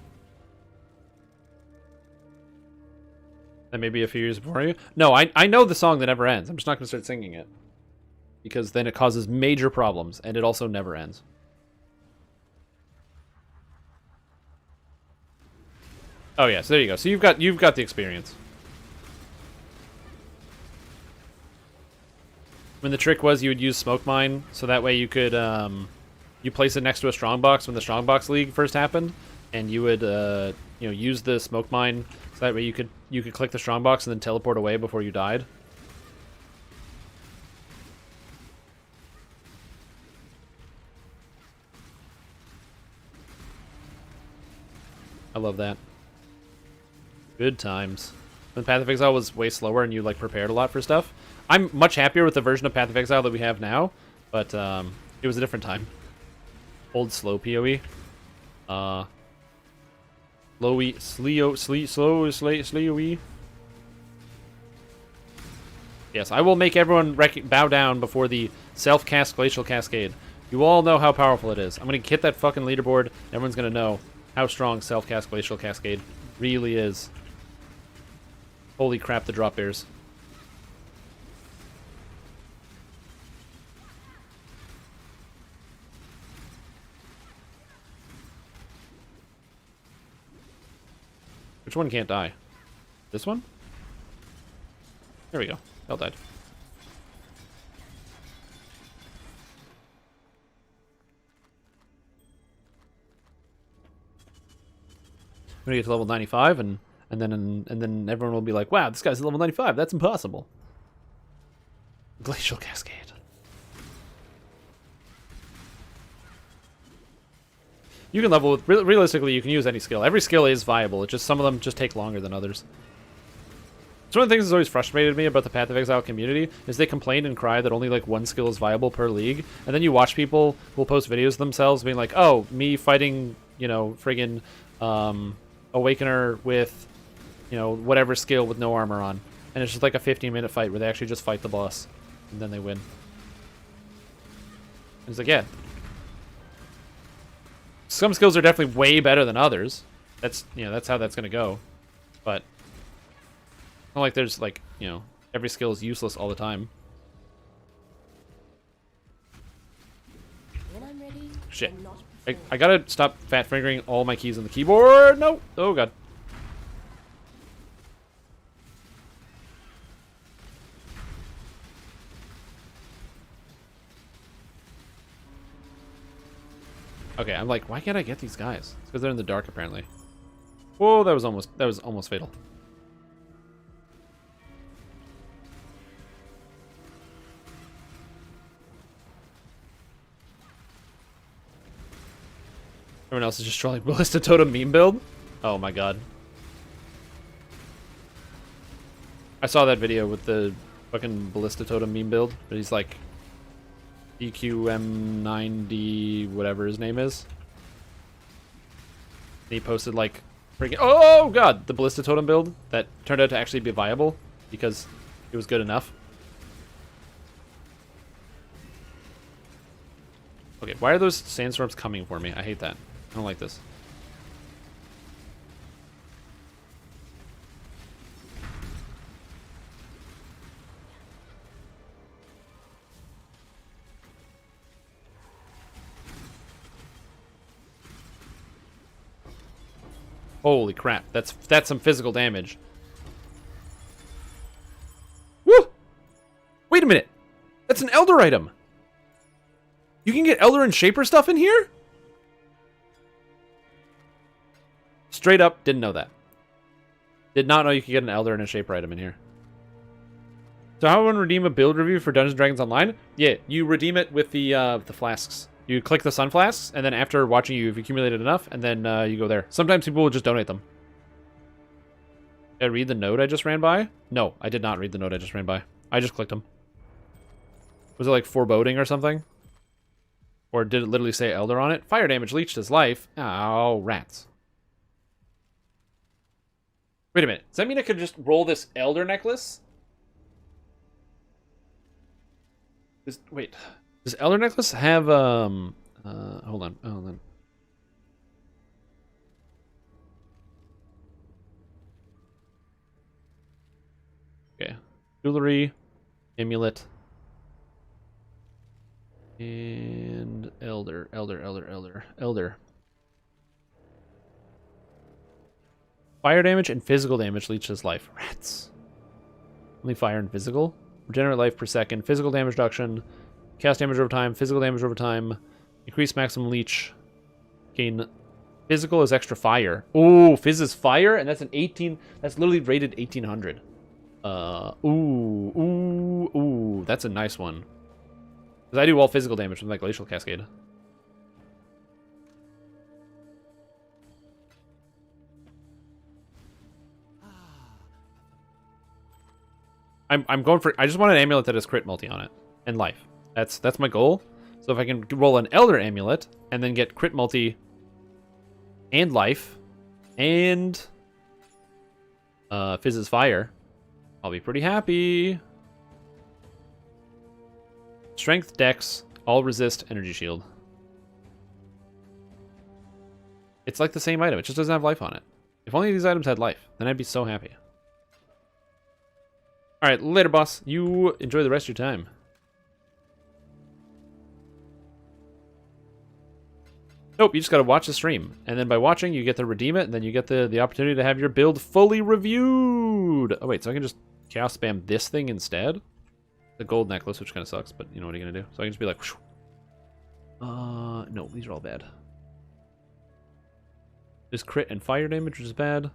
That may be a few years before you? No, I know the song that never ends. I'm just not going to start singing it. Because then it causes major problems, and it also never ends. Oh yeah, so there you go. So you've got the experience. I mean, the trick was you would use Smoke Mine, so that way you could you place it next to a Strongbox when the Strongbox League first happened, and you would you know, use the Smoke Mine so that way you could click the Strongbox and then teleport away before you died. I love that. Good times. When Path of Exile was way slower and you like prepared a lot for stuff. I'm much happier with the version of Path of Exile that we have now, but it was a different time. Old slow PoE. Slow-y. Yes, I will make everyone bow down before the self-cast Glacial Cascade. You all know how powerful it is. I'm gonna hit that fucking leaderboard. Everyone's gonna know how strong self-cast Glacial Cascade really is. Holy crap, the drop bears. Which one can't die? This one? There we go. All died. I'm gonna get to level 95 and then everyone will be like, wow, this guy's level 95, that's impossible. Glacial Cascade. You can level with, realistically, you can use any skill. Every skill is viable, it's just some of them just take longer than others. It's one of the things that's always frustrated me about the Path of Exile community, is they complain and cry that only like one skill is viable per league, and then you watch people who will post videos of themselves being like, oh, me fighting, you know, friggin' Awakener with, you know, whatever skill with no armor on. And it's just like a 15-minute fight where they actually just fight the boss. And then they win. And it's like, yeah. Some skills are definitely way better than others. That's, you know, that's how that's going to go. But not like there's like, you know, every skill is useless all the time. When I'm ready, Shit. and not I gotta stop fat fingering all my keys on the keyboard. No. Oh, God. Okay, I'm like, why can't I get these guys? It's because they're in the dark, apparently. Whoa, that was almost fatal. Everyone else is just trolling Ballista Totem meme build? Oh my god. I saw that video with the fucking Ballista Totem meme build, but he's like EQM9D whatever his name is. And he posted like freaking, oh god, the Ballista Totem build that turned out to actually be viable because it was good enough. Okay, why are those sandstorms coming for me? I hate that. I don't like this. Holy crap, that's some physical damage. Woo! Wait a minute! That's an Elder item! You can get Elder and Shaper stuff in here? Straight up, didn't know that. Did not know you could get an Elder and a Shaper item in here. So how would one redeem a build review for Dungeons & Dragons Online? Yeah, you redeem it with the flasks. You click the sun flasks, and then after watching you've accumulated enough, and then you go there. Sometimes people will just donate them. Did I read the note I just ran by? No, I did not read the note I just ran by. I just clicked them. Was it like foreboding or something? Or did it literally say Elder on it? Fire damage leached his life. Oh, rats. Wait a minute. Does that mean I could just roll this Elder necklace? Wait. Does Elder necklace have, hold on. Okay. Jewelry, amulet, and Elder. Fire damage and physical damage leech his life. Rats. Only fire and physical? regenerate life per second, physical damage reduction, cast damage over time, physical damage over time, increase maximum leech, gain physical is extra fire. Ooh, Fizz is fire, and that's an 18. That's literally rated 1800. Ooh, that's a nice one. Because I do all physical damage with my Glacial Cascade. I'm going for. I just want an amulet that has crit multi on it and life. That's my goal. So if I can roll an Elder Amulet and then get crit multi and life and Fizz's fire, I'll be pretty happy. Strength, Dex, all resist, energy shield. It's like the same item. It just doesn't have life on it. If only these items had life, then I'd be so happy. All right, later, boss. You enjoy the rest of your time. Nope, you just gotta watch the stream. And then by watching, you get to redeem it, and then you get the opportunity to have your build fully reviewed. Oh, wait, so I can just chaos spam this thing instead? The gold necklace, which kind of sucks, but you know what are you gonna do? So I can just be like, whoosh. No, these are all bad. There's crit and fire damage, which is bad.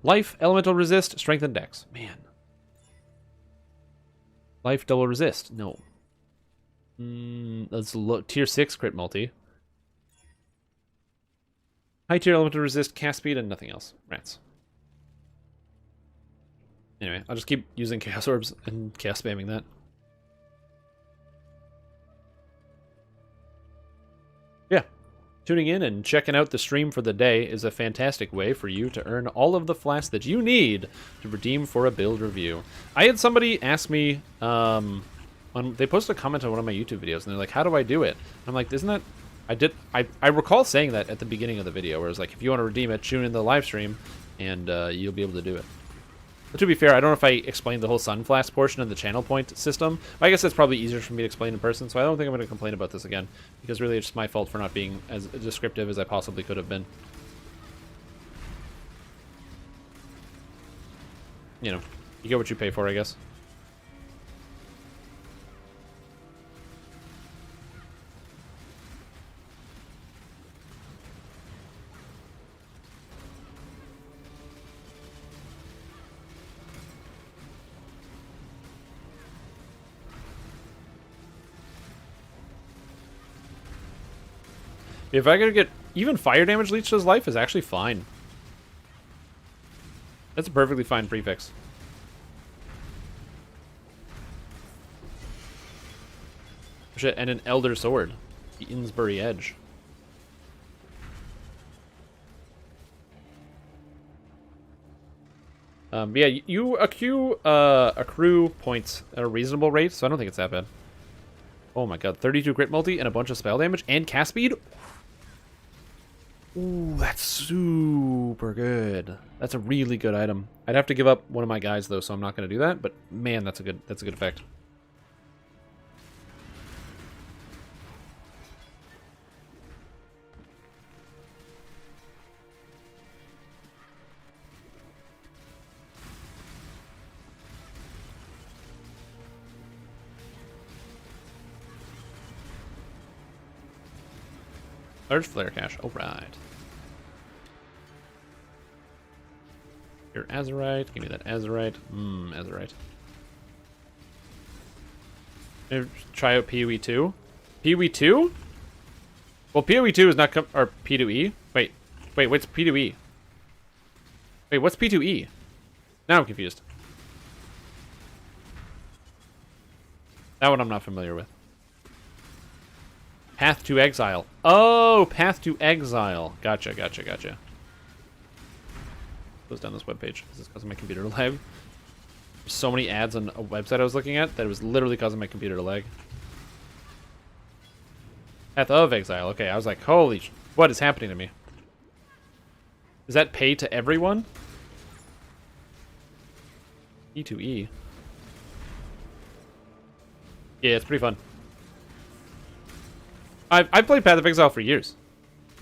Life, elemental resist, strength, and dex. Man. Life, double resist. No. That's tier 6 crit multi. High tier elemental resist, cast speed, and nothing else. Rats. Anyway, I'll just keep using chaos orbs and chaos spamming that. Yeah. Tuning in and checking out the stream for the day is a fantastic way for you to earn all of the flasks that you need to redeem for a build review. I had somebody ask me, when they posted a comment on one of my YouTube videos, and they're like, how do I do it? I'm like, isn't that... I recall saying that at the beginning of the video, where it was like, if you want to redeem it, tune in the live stream, and you'll be able to do it. But to be fair, I don't know if I explained the whole Sun Flask portion of the channel point system. I guess that's probably easier for me to explain in person, so I don't think I'm going to complain about this again, because really it's my fault for not being as descriptive as I possibly could have been. You know, you get what you pay for, I guess. If I could get even fire damage leech to his life is actually fine. That's a perfectly fine prefix. Shit, and an Elder Sword. The Innsbury Edge. Yeah, you accrue points at a reasonable rate, so I don't think it's that bad. Oh my god, 32 crit multi and a bunch of spell damage and cast speed? Ooh, that's super good. That's a really good item. I'd have to give up one of my guys though, so I'm not going to do that, but man, that's a good effect. Large flare cache. All right. Your Azurite. Give me that Azurite. Azurite. Try out PoE 2. PoE 2? Well, PoE 2 is not or P2E. Wait, what's P2E? Wait, what's P2E? Now I'm confused. That one I'm not familiar with. Path to Exile. Oh, Path to Exile. Gotcha. Close down this webpage. This is causing my computer to lag. There's so many ads on a website I was looking at that it was literally causing my computer to lag. Path of Exile. Okay, I was like, holy what is happening to me? Is that pay to everyone? E2E. Yeah, it's pretty fun. I've played Path of Exile for years.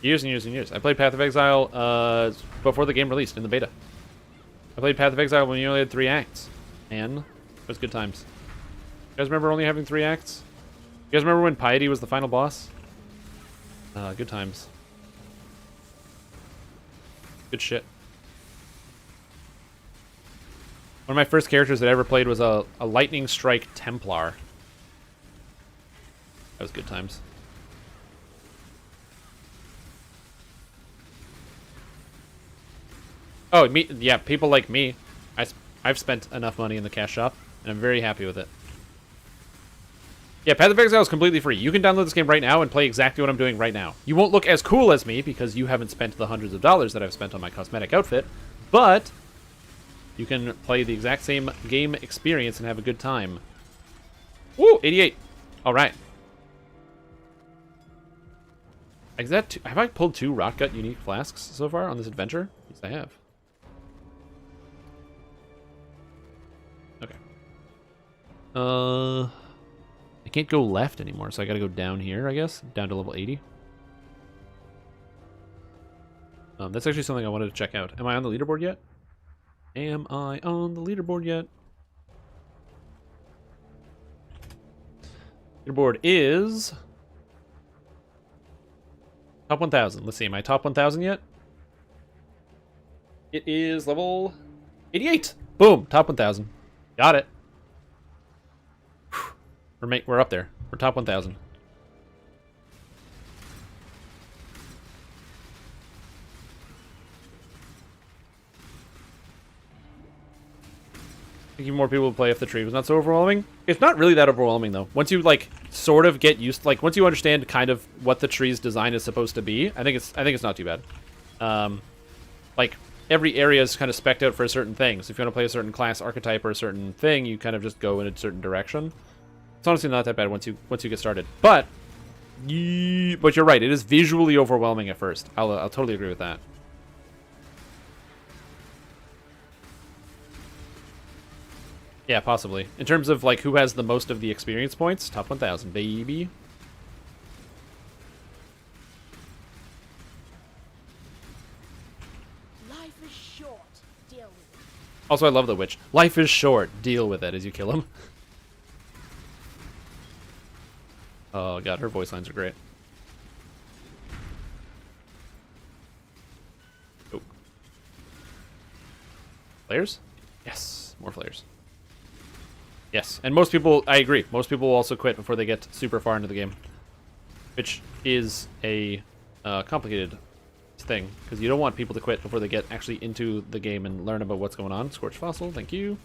Years and years and years. I played Path of Exile before the game released in the beta. I played Path of Exile when you only had 3 acts. And it was good times. You guys remember only having 3 acts? You guys remember when Piety was the final boss? Good times. Good shit. One of my first characters that I ever played was a Lightning Strike Templar. That was good times. Oh, yeah, people like me. I've spent enough money in the cash shop, and I'm very happy with it. Yeah, Path of Exile is completely free. You can download this game right now and play exactly what I'm doing right now. You won't look as cool as me because you haven't spent the hundreds of dollars that I've spent on my cosmetic outfit, but you can play the exact same game experience and have a good time. Woo! 88. All right. Is that have I pulled 2 Rotgut unique flasks so far on this adventure? Yes, I have. Okay. I can't go left anymore, so I gotta go down here, I guess. Down to level 80. That's actually something I wanted to check out. Am I on the leaderboard yet? Am I on the leaderboard yet? Leaderboard is... Top 1,000. Let's see, am I top 1,000 yet? It is level 88. Boom, top 1,000. Got it. We're up there. We're top 1,000. Thinking more people would play if the tree was not so overwhelming. It's not really that overwhelming though. Once you like sort of get used, like once you understand kind of what the tree's design is supposed to be, I think it's not too bad. Like every area is kind of spec'd out for a certain thing. So if you want to play a certain class archetype or a certain thing, you kind of just go in a certain direction. It's honestly not that bad once you get started. But you're right. It is visually overwhelming at first. I'll totally agree with that. Yeah, possibly. In terms of like who has the most of the experience points, top 1,000, baby. Life is short. Deal with it. Also, I love the witch. Life is short. Deal with it as you kill him. Oh god, her voice lines are great. Oh. Flares? Yes, more flares. Yes, and most people, I agree, most people will also quit before they get super far into the game. Which is a complicated thing, because you don't want people to quit before they get actually into the game and learn about what's going on. Scorched Fossil, thank you.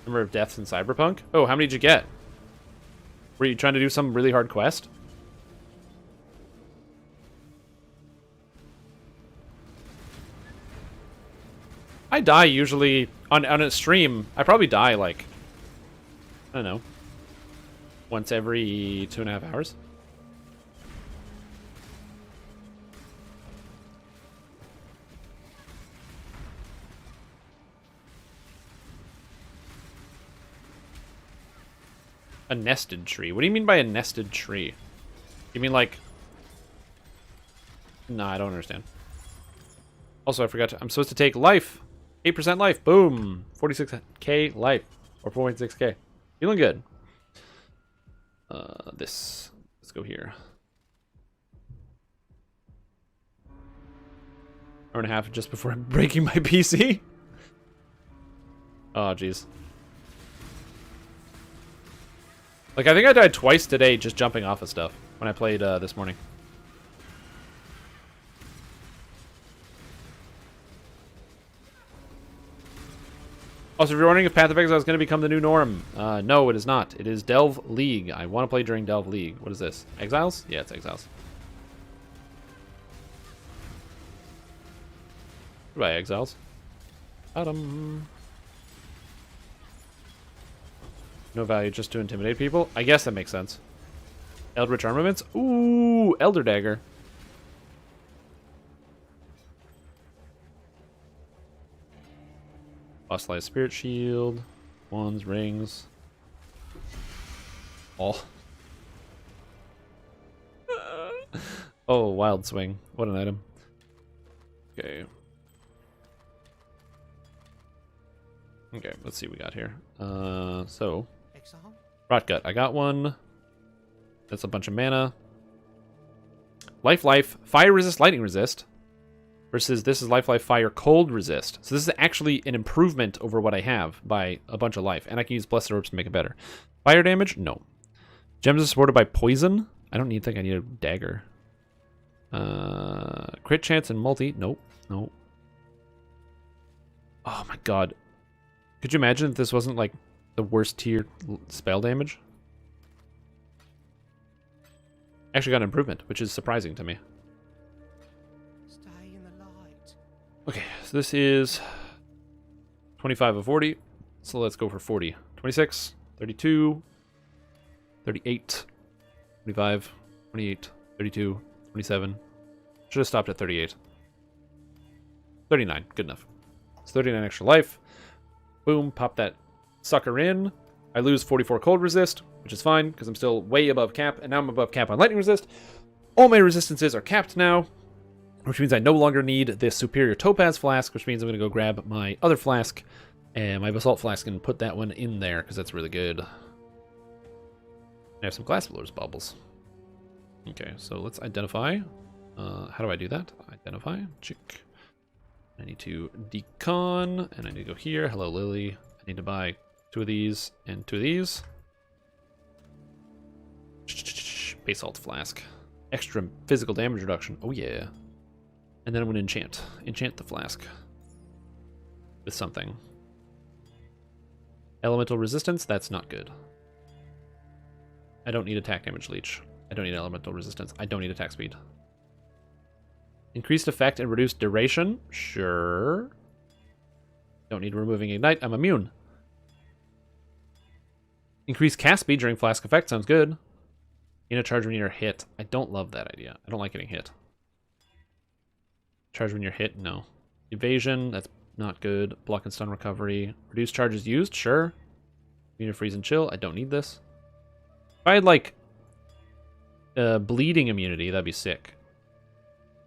Number of deaths in Cyberpunk? Oh, how many did you get? Were you trying to do some really hard quest? I die usually on a stream. I probably die like, I don't know, once every 2.5 hours. A nested tree. What do you mean by a nested tree? You mean like... No, I don't understand. Also, I forgot to... I'm supposed to take life. 8% life. Boom. 46k life. Or 4.6k. Feeling good. Let's go here. Hour and a half just before I'm breaking my PC. Oh, jeez. Like, I think I died twice today just jumping off of stuff when I played this morning. Also, if you're wondering if Path of Exile is going to become the new norm, no, it is not. It is Delve League. I want to play during Delve League. What is this? Exiles? Yeah, it's Exiles. Goodbye, Exiles. Adam. No value just to intimidate people? I guess that makes sense. Eldritch Armaments? Ooh, Elder Dagger. Fossilized Spirit Shield. Wands, rings. All. Oh, Wild Swing. What an item. Okay. Okay, let's see what we got here. So... Rotgut. I got one. That's a bunch of mana. Life, fire resist, lightning resist. Versus this is life, fire, cold resist. So this is actually an improvement over what I have by a bunch of life. And I can use Blessed Orbs to make it better. Fire damage? No. Gems are supported by poison. I don't think I need a dagger. Crit chance and multi. Nope. Nope. Oh my god. Could you imagine if this wasn't like the worst tier spell damage? Actually got an improvement, which is surprising to me. Stay in the light. Okay, so this is 25 of 40. So let's go for 40. 26, 32, 38, 25, 28, 32, 27. Should have stopped at 38. 39, good enough. It's 39 extra life. Boom, pop that sucker in. I lose 44 cold resist, which is fine, because I'm still way above cap, and now I'm above cap on lightning resist. All my resistances are capped now, which means I no longer need this superior topaz flask, which means I'm going to go grab my other flask, and my basalt flask, and put that one in there, because that's really good. I have some glass blowers bubbles. Okay, so let's identify. How do I do that? Identify. Chick. I need to decon, and I need to go here. Hello, Lily. I need to buy 2 of these and 2 of these. Basalt flask. Extra physical damage reduction. Oh, yeah. And then I'm going to enchant. Enchant the flask. With something. Elemental resistance? That's not good. I don't need attack damage leech. I don't need elemental resistance. I don't need attack speed. Increased effect and reduced duration? Sure. Don't need removing ignite. I'm immune. Increased cast speed during flask effect. Sounds good. In a charge when you're hit. I don't love that idea. I don't like getting hit. Charge when you're hit? No. Evasion? That's not good. Block and stun recovery. Reduce charges used? Sure. Immune to freeze and chill? I don't need this. If I had, like, bleeding immunity, that'd be sick.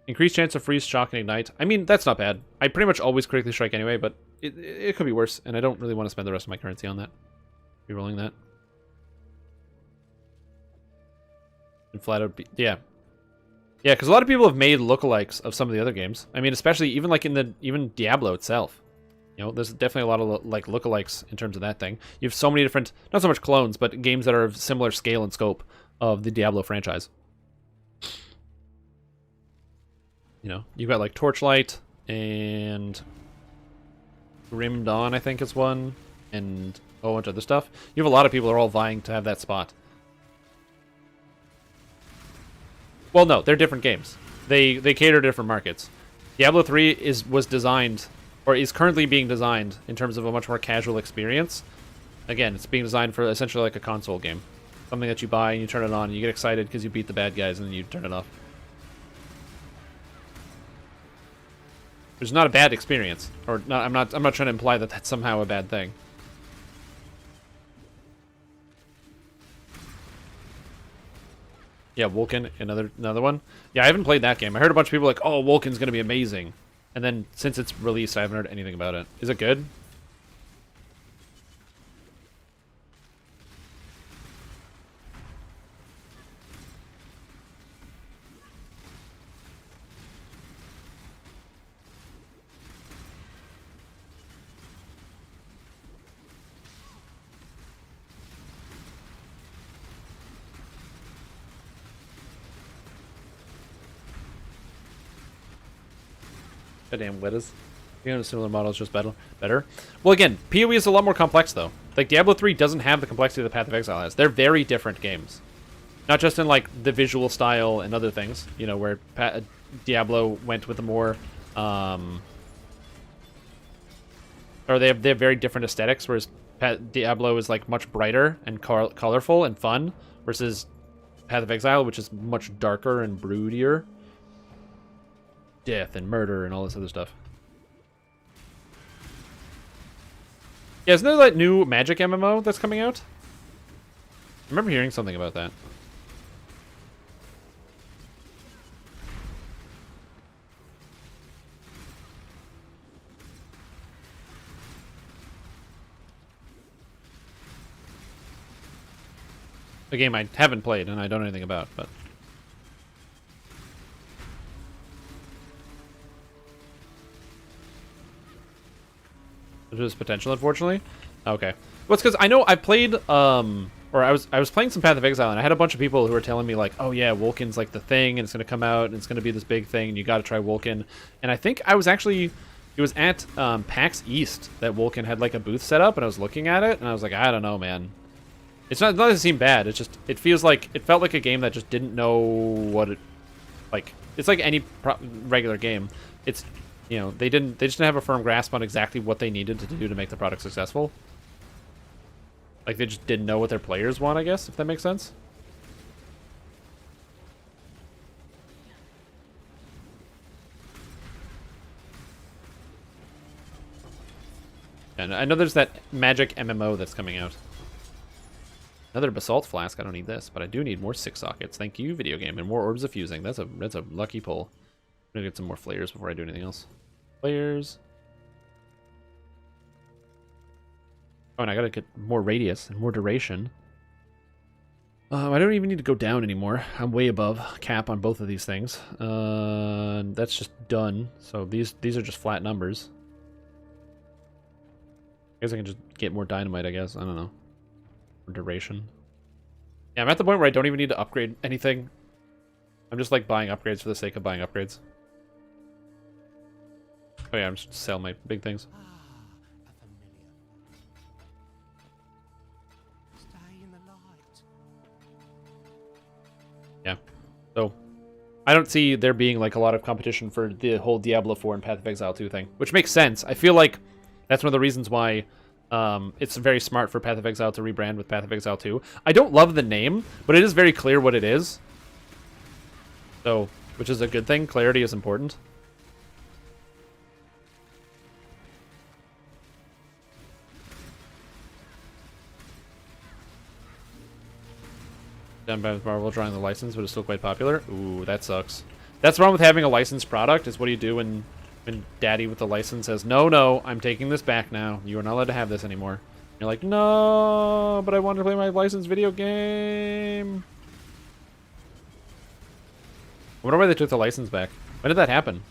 Increased chance of freeze, shock, and ignite. I mean, that's not bad. I pretty much always critically strike anyway, but it could be worse, and I don't really want to spend the rest of my currency on that. Rerolling that. And flat out, yeah. Yeah, because a lot of people have made lookalikes of some of the other games. I mean, especially even like even Diablo itself. You know, there's definitely a lot of like lookalikes in terms of that thing. You have so many different, not so much clones, but games that are of similar scale and scope of the Diablo franchise. You know, you've got like Torchlight and Grim Dawn, I think is one, and a whole bunch of other stuff. You have a lot of people that are all vying to have that spot. Well, no, they're different games. They cater to different markets. Diablo 3 was designed, or is currently being designed, in terms of a much more casual experience. Again, it's being designed for essentially like a console game. Something that you buy and you turn it on and you get excited because you beat the bad guys and then you turn it off. Which is not a bad experience. Or not, I'm not trying to imply that that's somehow a bad thing. Yeah, Vulcan, another one. Yeah, I haven't played that game. I heard a bunch of people like, oh, Vulcan's going to be amazing. And then since it's released, I haven't heard anything about it. Is it good? Goddamn Wetas. You know, similar models, just better. Well, again, PoE is a lot more complex, though. Like, Diablo 3 doesn't have the complexity that Path of Exile has. They're very different games. Not just in, like, the visual style and other things, you know, where Diablo went with a more, or they have very different aesthetics, whereas Diablo is, like, much brighter and colorful and fun, versus Path of Exile, which is much darker and broodier. Death and murder and all this other stuff. Yeah, isn't there that new Magic MMO that's coming out? I remember hearing something about that. A game I haven't played and I don't know anything about, but... There's potential, unfortunately. Okay. Well, it's because I know I played, or I was playing some Path of Exile, and I had a bunch of people who were telling me, like, oh yeah, Wolken's like the thing, and it's going to come out, and it's going to be this big thing, and you got to try Wolken. And I think I was actually... It was at PAX East that Wolken had like a booth set up, and I was looking at it, and I was like, I don't know, man. It's not, it doesn't seem bad. It's just, it feels like, it felt like a game that just didn't know what it, like, it's like any regular game. It's, you know, they just didn't have a firm grasp on exactly what they needed to do to make the product successful. Like, they just didn't know what their players want, I guess, if that makes sense. And I know there's that Magic MMO that's coming out. Another Basalt Flask. I don't need this, but I do need more 6 sockets. Thank you, video game, and more Orbs of Fusing. That's a lucky pull. I'm gonna get some more flares before I do anything else. Flares. Oh, and I gotta get more radius and more duration. I don't even need to go down anymore. I'm way above cap on both of these things. That's just done. So these are just flat numbers. I guess I can just get more dynamite, I guess. I don't know. Or duration. Yeah, I'm at the point where I don't even need to upgrade anything. I'm just like buying upgrades for the sake of buying upgrades. Oh yeah, I'm just selling my big things. Yeah. So, I don't see there being like a lot of competition for the whole Diablo 4 and Path of Exile 2 thing. Which makes sense. I feel like that's one of the reasons why it's very smart for Path of Exile to rebrand with Path of Exile 2. I don't love the name, but it is very clear what it is. So, which is a good thing. Clarity is important. Done by Marvel drawing the license, but it's still quite popular. Ooh, that sucks. That's the problem with having a licensed product, is what do you do when Daddy with the license says, no, I'm taking this back now. You are not allowed to have this anymore. You're like, no, but I want to play my licensed video game. I wonder why they took the license back. When did that happen?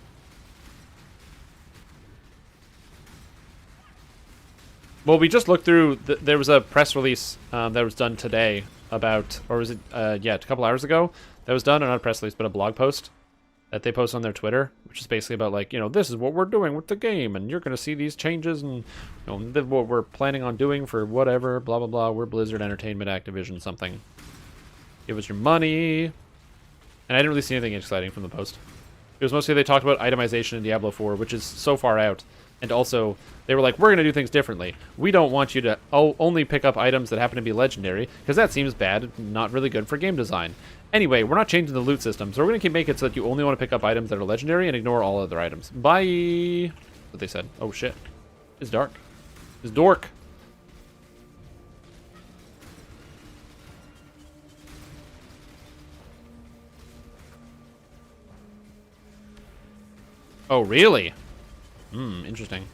Well, we just looked through, there was a press release that was done today about, or was it, yeah, a couple hours ago, that was done, or not a press release, but a blog post that they post on their Twitter, which is basically about like, you know, this is what we're doing with the game, and you're going to see these changes, and, you know, this is what we're planning on doing for whatever, blah, blah, blah. We're Blizzard Entertainment, Activision, something. Give us your money. And I didn't really see anything exciting from the post. It was mostly they talked about itemization in Diablo 4, which is so far out. And also, they were like, we're going to do things differently. We don't want you to only pick up items that happen to be legendary, because that seems bad, not really good for game design. Anyway, we're not changing the loot system, so we're going to make it so that you only want to pick up items that are legendary and ignore all other items. Bye! What they said. Oh shit. It's dark. It's dork. Oh, really? Interesting.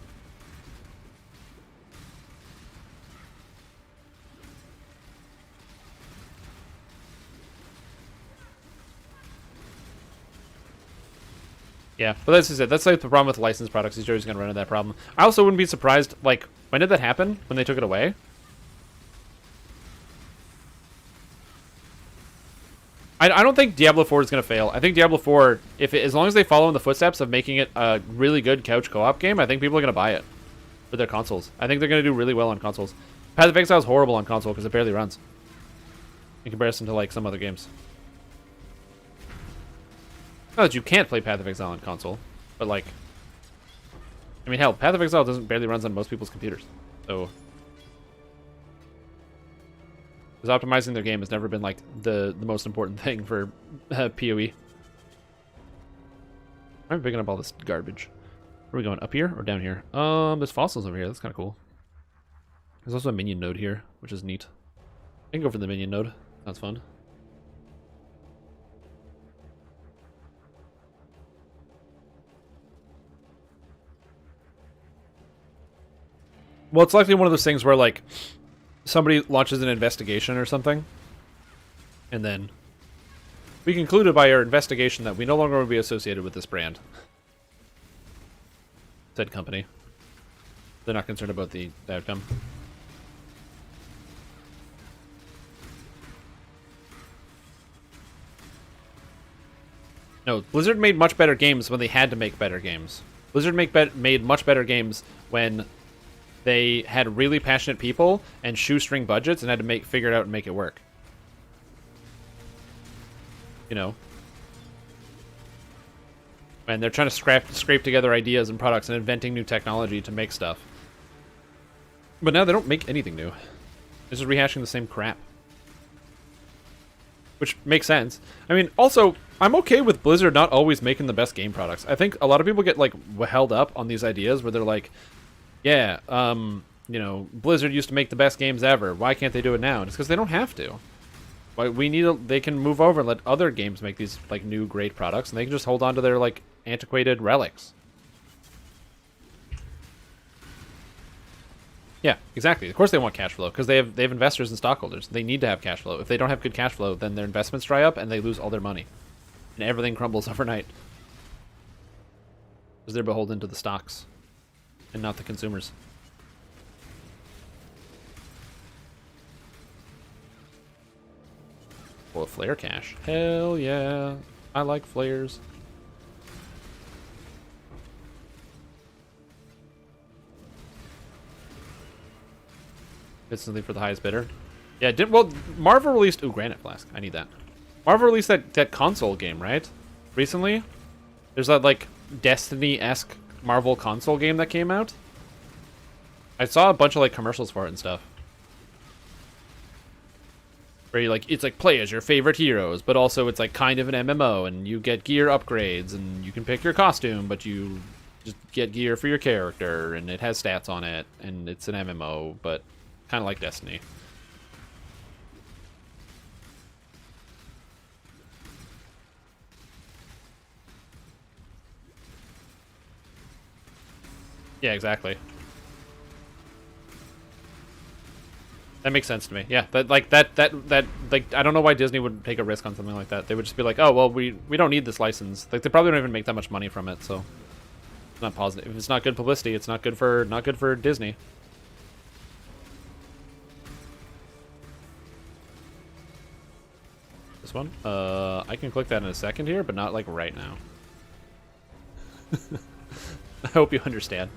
Yeah, but that's just it. That's like the problem with licensed products. Is you're always going to run into that problem. I also wouldn't be surprised, like, when did that happen? When they took it away? I don't think Diablo 4 is going to fail. I think Diablo 4, as long as they follow in the footsteps of making it a really good couch co-op game, I think people are going to buy it for their consoles. I think they're going to do really well on consoles. Path of Exile is horrible on console because it barely runs in comparison to like some other games. Not that you can't play Path of Exile on console, but like, I mean, hell, Path of Exile barely runs on most people's computers, so. Because optimizing their game has never been like the most important thing for PoE. I'm picking up all this garbage. Where are we going? Up here or down here? There's fossils over here. That's kind of cool. There's also a minion node here, which is neat. I can go for the minion node. That's fun. Well, it's likely one of those things where like somebody launches an investigation or something, And then we concluded by our investigation that we no longer want to be associated with this brand. Said company. They're not concerned about the outcome. No, Blizzard made much better games when they had to make better games. Blizzard made much better games when they had really passionate people and shoestring budgets and had to figure it out and make it work. You know? And they're trying to scrape together ideas and products and inventing new technology to make stuff. But now they don't make anything new. They're just rehashing the same crap. Which makes sense. I mean, also, I'm okay with Blizzard not always making the best game products. I think a lot of people get, like, held up on these ideas where they're like, yeah, you know, Blizzard used to make the best games ever. Why can't they do it now? And it's because they don't have to. They can move over and let other games make these, like, new great products, and they can just hold on to their, like, antiquated relics. Yeah, exactly. Of course they want cash flow, because they have investors and stockholders. They need to have cash flow. If they don't have good cash flow, then their investments dry up and they lose all their money. And everything crumbles overnight. Because they're beholden to the stocks and not the consumers. Well, a flare cache. Hell yeah. I like flares. It's something for the highest bidder. Yeah, Marvel released... Ooh, Granite Flask. I need that. Marvel released that console game, right? Recently? There's that, like, Destiny-esque Marvel console game that came out. I saw a bunch of, like, commercials for it and stuff. Where you, like, it's like play as your favorite heroes, but also it's like kind of an MMO, and you get gear upgrades, and you can pick your costume, but you just get gear for your character, and it has stats on it, and it's an MMO, but kind of like Destiny. Yeah, exactly. That makes sense to me. Yeah, like I don't know why Disney would take a risk on something like that. They would just be like, oh well, we don't need this license. Like they probably don't even make that much money from it, so it's not positive. If it's not good publicity, it's not good for Disney. This one? I can click that in a second here, but not like right now. I hope you understand.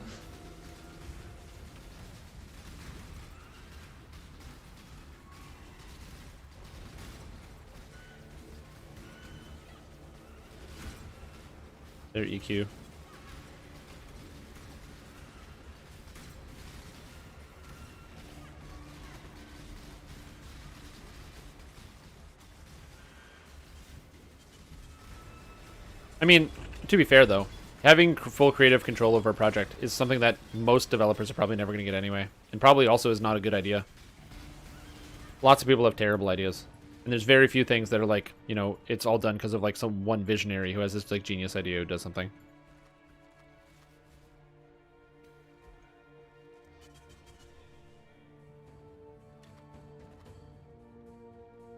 Their EQ. I mean, to be fair though, having full creative control over a project is something that most developers are probably never going to get anyway, and probably also is not a good idea. Lots of people have terrible ideas. And there's very few things that are like, you know, it's all done because of like some one visionary who has this like genius idea who does something.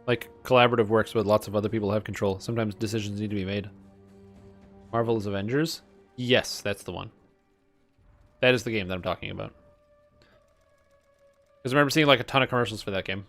Like collaborative works with lots of other people have control. Sometimes decisions need to be made. Marvel's Avengers? Yes, that's the one. That is the game that I'm talking about. Because I remember seeing like a ton of commercials for that game.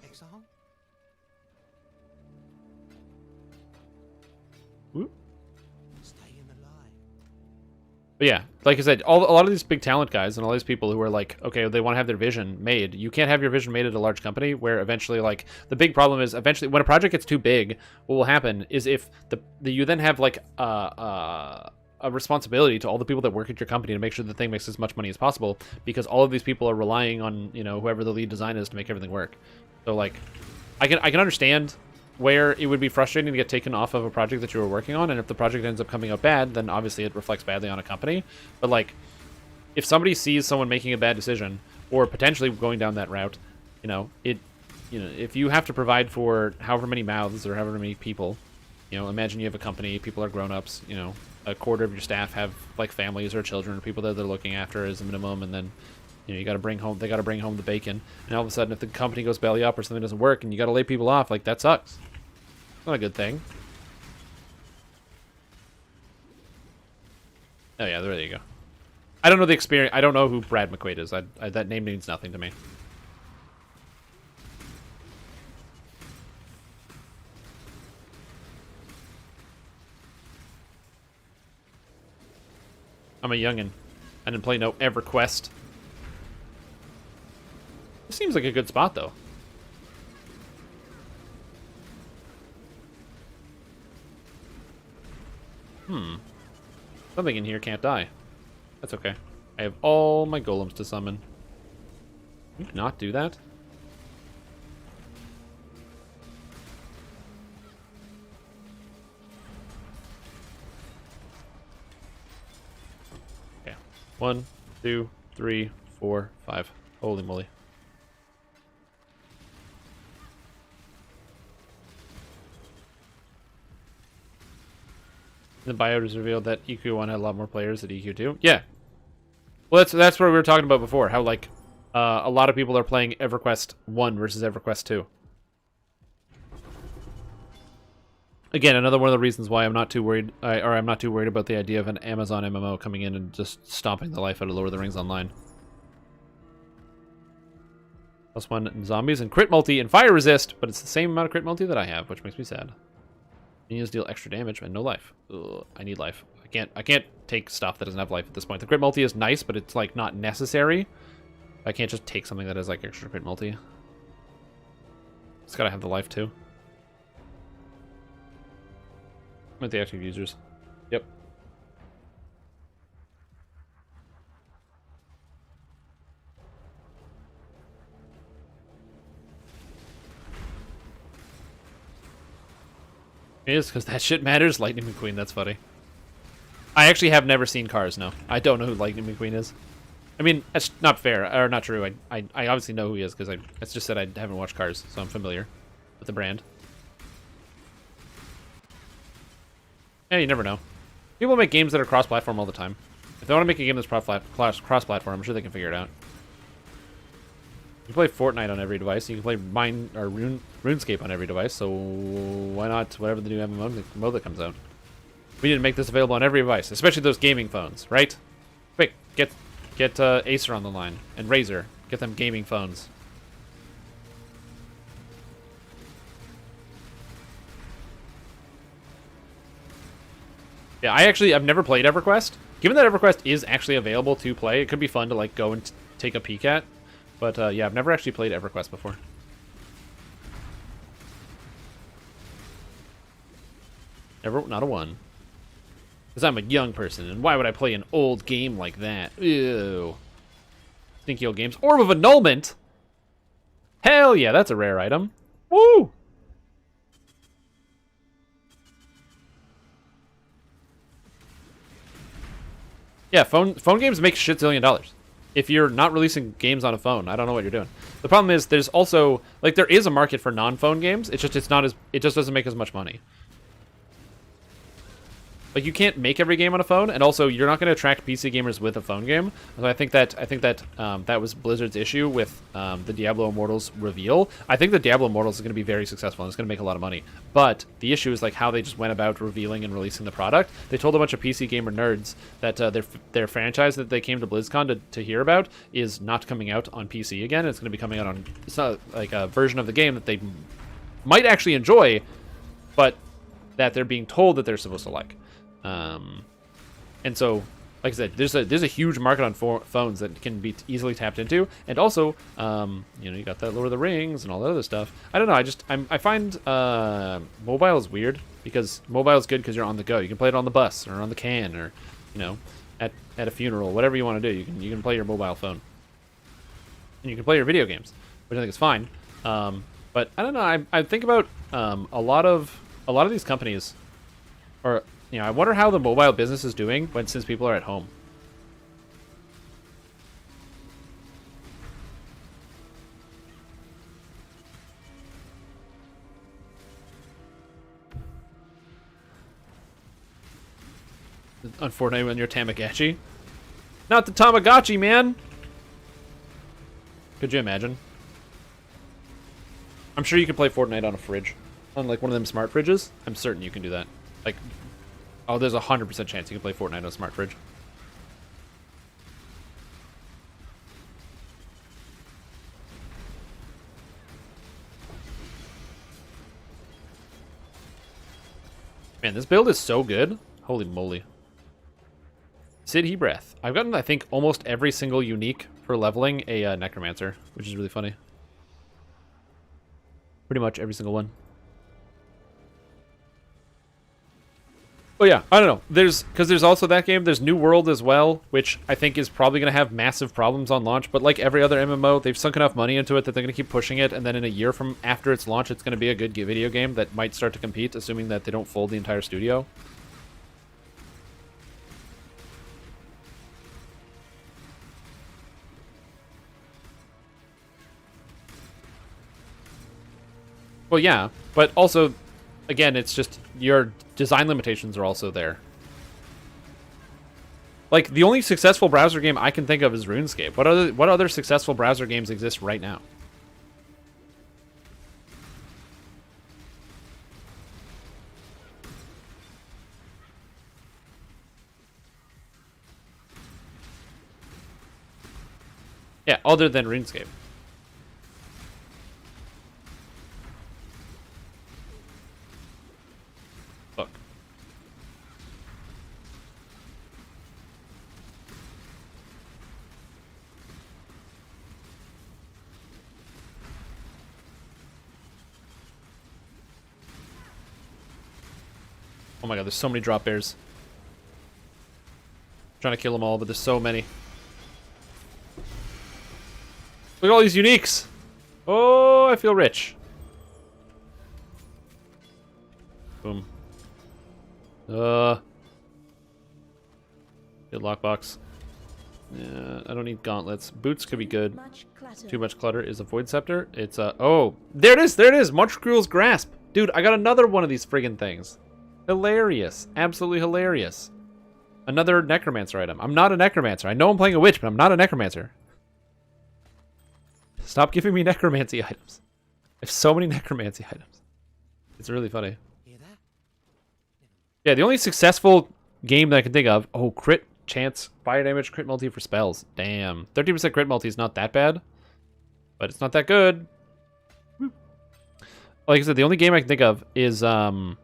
But yeah, like I said, a lot of these big talent guys and all these people who are like, okay, they want to have their vision made. You can't have your vision made at a large company where eventually, like, the big problem is eventually when a project gets too big, what will happen is if you then have like a responsibility to all the people that work at your company to make sure the thing makes as much money as possible, because all of these people are relying on, you know, whoever the lead design is to make everything work. So like, I can understand where it would be frustrating to get taken off of a project that you were working on, and if the project ends up coming out bad, then obviously it reflects badly on a company. But like, if somebody sees someone making a bad decision, or potentially going down that route, you know, if you have to provide for however many mouths or however many people, you know, imagine you have a company, people are grown-ups, you know, a quarter of your staff have like families or children or people that they're looking after as a minimum, and then, you know, they got to bring home the bacon, and all of a sudden if the company goes belly up or something doesn't work and you got to lay people off, like that sucks. Not a good thing. Oh yeah, there you go. I don't know the experience. I don't know who Brad McQuaid is. That name means nothing to me. I'm a youngin'. I didn't play no EverQuest. This seems like a good spot, though. Something in here can't die. That's okay. I have all my golems to summon. Can you not do that? Okay. 1, 2, 3, 4, 5. Holy moly. The bio was revealed that EQ1 had a lot more players than EQ2. Yeah. Well, that's what we were talking about before. How, like, a lot of people are playing EverQuest 1 versus EverQuest 2. Again, another one of the reasons why I'm not too worried, I'm not too worried about the idea of an Amazon MMO coming in and just stomping the life out of Lord of the Rings Online. +1 in zombies and crit multi and fire resist, but it's the same amount of crit multi that I have, which makes me sad. Minions deal extra damage and no life. Ugh, I need life. I can't take stuff that doesn't have life at this point. The crit multi is nice, but it's like not necessary. I can't just take something that has like extra crit multi. It's gotta have the life too. With the active users. Yep. It is, because that shit matters. Lightning McQueen, that's funny. I actually have never seen Cars, no. I don't know who Lightning McQueen is. I mean, that's not fair, or not true. I obviously know who he is, because it's just that I haven't watched Cars, so I'm familiar with the brand. Yeah, you never know. People make games that are cross-platform all the time. If they want to make a game that's cross-platform, I'm sure they can figure it out. You can play Fortnite on every device. You can play RuneScape on every device. So why not whatever the new MMO that comes out? We need to make this available on every device, especially those gaming phones, right? Quick, get Acer on the line and Razer. Get them gaming phones. Yeah, I've never played EverQuest. Given that EverQuest is actually available to play, it could be fun to like go and take a peek at. But yeah, I've never actually played EverQuest before. Never, not a 1. Because I'm a young person, and why would I play an old game like that? Ew. Stinky old games. Orb of Annulment! Hell yeah, that's a rare item. Woo! Yeah, phone games make shit zillion dollars. If you're not releasing games on a phone, I don't know what you're doing. The problem is there's also like there is a market for non-phone games. It just doesn't make as much money. Like you can't make every game on a phone, and also you're not going to attract PC gamers with a phone game. So I think that that was Blizzard's issue with the Diablo Immortals reveal. I think the Diablo Immortals is going to be very successful and it's going to make a lot of money. But the issue is like how they just went about revealing and releasing the product. They told a bunch of PC gamer nerds that their franchise that they came to BlizzCon to hear about is not coming out on PC again. It's going to be coming out on like a version of the game that they might actually enjoy, but that they're being told that they're supposed to like. And so, like I said, there's a huge market on phones that can be easily tapped into, and also, you got that Lord of the Rings and all that other stuff. I don't know. I find mobile is weird because mobile is good because you're on the go. You can play it on the bus or on the can or, at a funeral, whatever you want to do. You can play your mobile phone, and you can play your video games, which I think is fine. But I don't know. I think about a lot of these companies, or I wonder how the mobile business is doing since people are at home. On Fortnite when you're Tamagotchi? Not the Tamagotchi, man! Could you imagine? I'm sure you could play Fortnite on a fridge. on like one of them smart fridges, I'm certain you can do that. Like, oh, there's 100% chance you can play Fortnite on a smart fridge. Man, this build is so good. Holy moly. Sid Hebrath. I've gotten, I think, almost every single unique for leveling a Necromancer, which is really funny. Pretty much every single one. Oh yeah, I don't know. Because there's also that game. There's New World as well, which I think is probably going to have massive problems on launch. But like every other MMO, they've sunk enough money into it that they're going to keep pushing it. And then in a year from after its launch, it's going to be a good video game that might start to compete, assuming that they don't fold the entire studio. Well, yeah, but also, again, it's just your design limitations are also there. Like, the only successful browser game I can think of is RuneScape. What other successful browser games exist right now? Yeah, other than RuneScape. Look. Oh my god, there's so many drop bears. I'm trying to kill them all, but there's so many. Look at all these uniques. Oh, I feel rich. Boom. Good lockbox. Yeah, I don't need gauntlets. Boots could be good. Too much clutter is a void scepter. It's oh, there it is. There it is. Munchgruel's grasp. Dude, I got another one of these friggin' things. Hilarious. Absolutely hilarious. Another necromancer item. I'm not a necromancer. I know I'm playing a witch, but I'm not a necromancer. Stop giving me necromancy items. I have so many necromancy items. It's really funny. Yeah, the only successful game that I can think of. Oh, crit chance, fire damage, crit multi for spells. Damn. 30% crit multi is not that bad, but it's not that good. Like I said, the only game I can think of is RuneScape.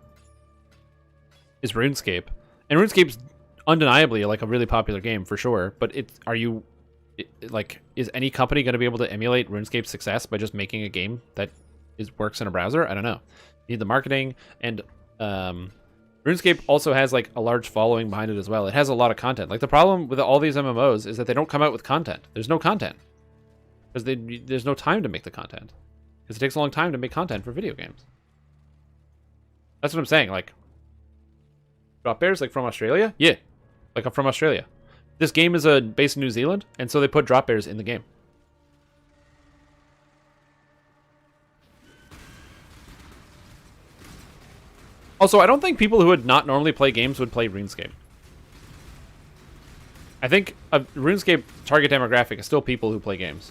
And RuneScape's undeniably like a really popular game for sure, but is any company going to be able to emulate RuneScape's success by just making a game that works in a browser? I don't know. You need the marketing, and RuneScape also has like a large following behind it as well. It has a lot of content. Like the problem with all these MMOs is that they don't come out with content. There's no content because there's no time to make the content because it takes a long time to make content for video games. That's what I'm saying. Like drop bears, like from Australia, yeah, like I'm from Australia. This game is based in New Zealand, and so they put drop bears in the game. Also, I don't think people who would not normally play games would play RuneScape. I think a RuneScape target demographic is still people who play games.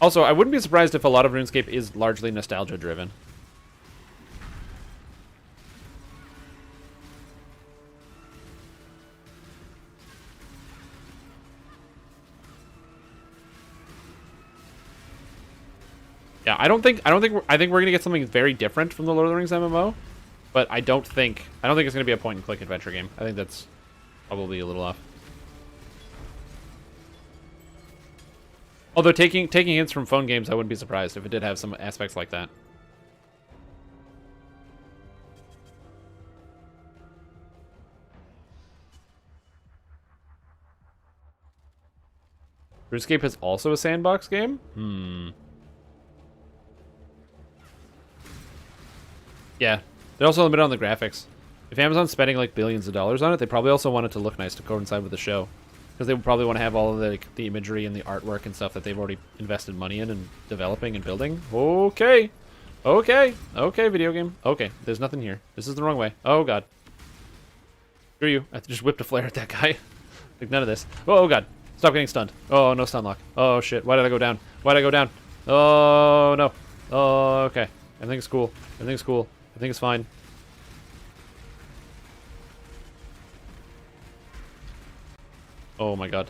Also, I wouldn't be surprised if a lot of RuneScape is largely nostalgia-driven. Yeah, I think we're gonna get something very different from the Lord of the Rings MMO, but I don't think it's gonna be a point-and-click adventure game. I think that's probably a little off. Although taking hints from phone games, I wouldn't be surprised if it did have some aspects like that. RuneScape is also a sandbox game? Yeah, they're also limited on the graphics. If Amazon's spending like billions of dollars on it, they probably also want it to look nice to coincide with the show. Because they would probably want to have all of the imagery and the artwork and stuff that they've already invested money in and developing and building. Okay. Okay, video game. Okay, there's nothing here. This is the wrong way. Oh, God. Screw you. I just whipped a flare at that guy. Like, none of this. Oh, God. Stop getting stunned. Oh, no stun lock. Oh, shit. Why did I go down? Why did I go down? Oh, no. Oh, okay. I think it's cool. I think it's cool. I think it's fine. Oh my god.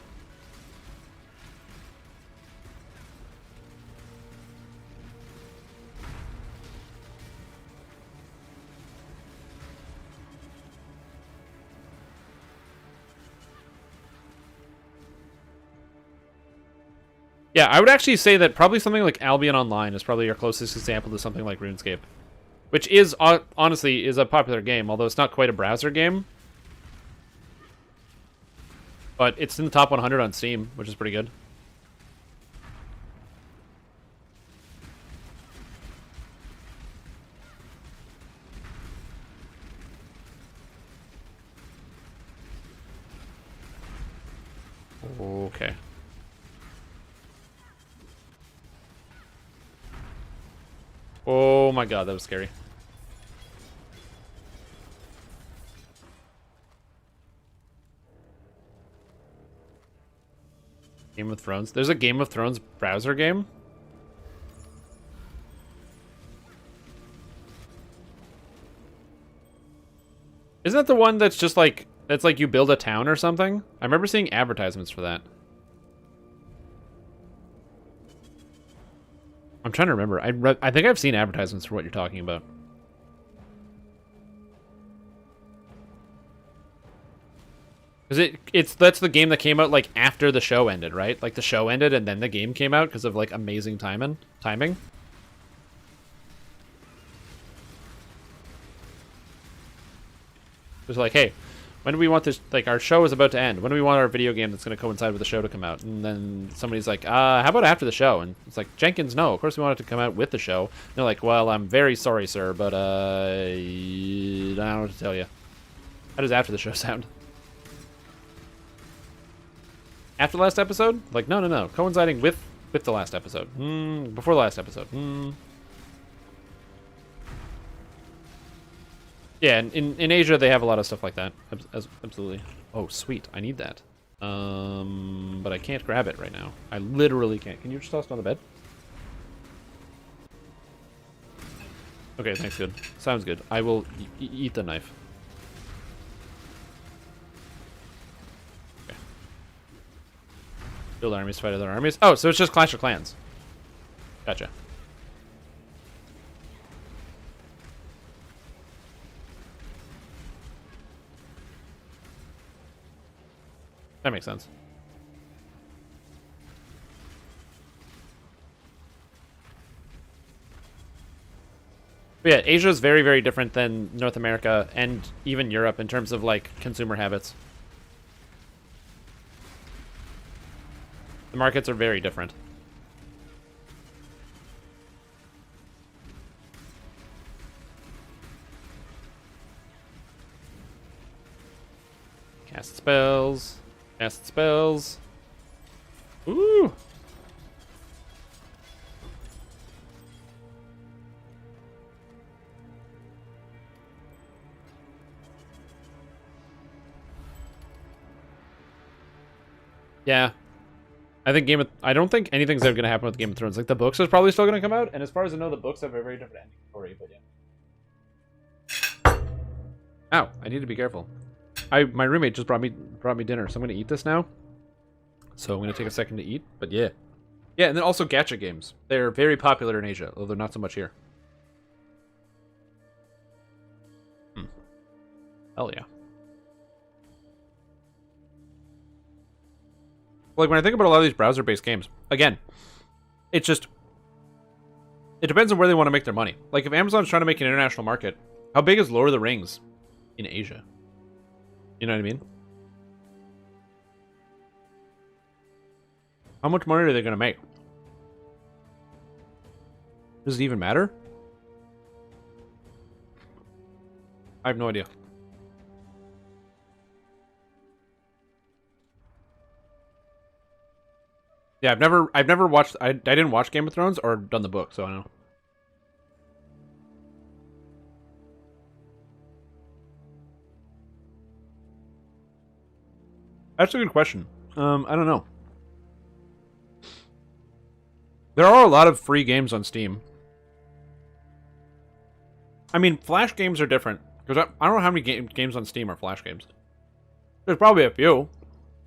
Yeah, I would actually say that probably something like Albion Online is probably your closest example to something like RuneScape. Which is, honestly, is a popular game, although it's not quite a browser game. But it's in the top 100 on Steam, which is pretty good. Okay. Oh my god, that was scary. Game of Thrones? There's a Game of Thrones browser game? Isn't that the one that's just like, that's like you build a town or something? I remember seeing advertisements for that. I'm trying to remember. I think I've seen advertisements for what you're talking about. Because that's the game that came out like after the show ended, right? Like the show ended and then the game came out because of like amazing timing. It was like, hey, when do we want this? Like, our show is about to end. When do we want our video game that's going to coincide with the show to come out? And then somebody's like, how about after the show? And it's like, Jenkins, no, of course we want it to come out with the show. And they're like, well, I'm very sorry, sir, but I don't know what to tell you. How does after the show sound? After the last episode? Like, no. Coinciding with the last episode. Before the last episode. Yeah, in Asia they have a lot of stuff like that. Absolutely. Oh, sweet. I need that. But I can't grab it right now. I literally can't. Can you just toss it on the bed? Okay, thanks, good. Sounds good. I will eat the knife. Okay. Build armies, fight other armies. Oh, so it's just Clash of Clans. Gotcha. That makes sense. But yeah, Asia is very, very different than North America and even Europe in terms of like consumer habits. The markets are very different. Cast spells. Cast spells. Ooh. Yeah. I don't think anything's ever going to happen with Game of Thrones. Like, the books are probably still going to come out, and as far as I know, the books have a very different ending story, but yeah. Ow, I need to be careful. My roommate just brought me dinner, so I'm going to eat this now. So I'm going to take a second to eat, but yeah. Yeah, and then also gacha games. They're very popular in Asia, although not so much here. Hell yeah. Like, when I think about a lot of these browser-based games, again, it's just... It depends on where they want to make their money. Like, if Amazon's trying to make an international market, how big is Lord of the Rings in Asia? You know what I mean? How much money are they going to make? Does it even matter? I have no idea. Yeah, I've never watched, I didn't watch Game of Thrones or done the book, so I don't know. That's a good question. I don't know. There are a lot of free games on Steam. I mean, Flash games are different. Because I don't know how many games on Steam are Flash games. There's probably a few.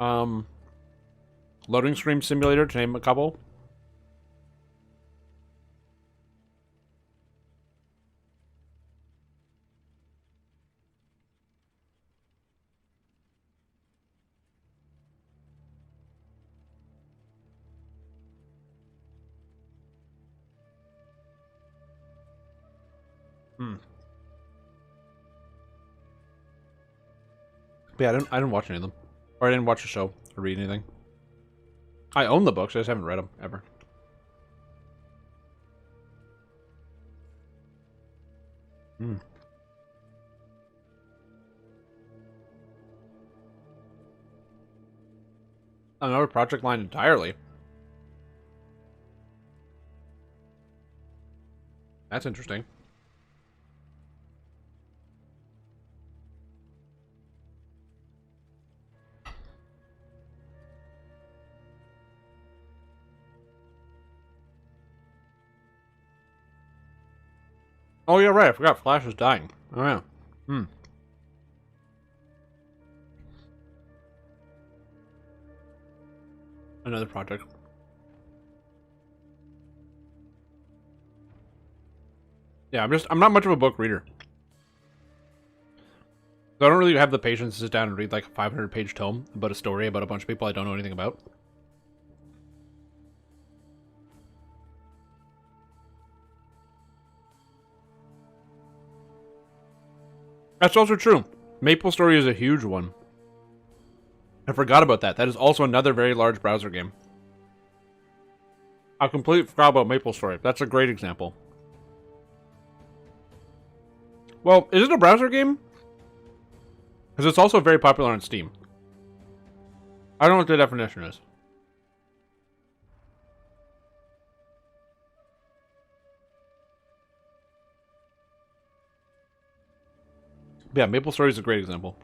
Loading Screen Simulator, to name a couple. But yeah, I didn't watch any of them. Or I didn't watch the show or read anything. I own the books, I just haven't read them, ever. Another project line entirely. That's interesting. Oh, yeah, right. I forgot Flash is dying. Oh, yeah. Another project. Yeah, I'm not much of a book reader. So I don't really have the patience to sit down and read like a 500-page tome about a story about a bunch of people I don't know anything about. That's also true. MapleStory is a huge one. I forgot about that. That is also another very large browser game. I completely forgot about MapleStory. That's a great example. Well, is it a browser game? Because it's also very popular on Steam. I don't know what the definition is. Yeah, MapleStory is a great example.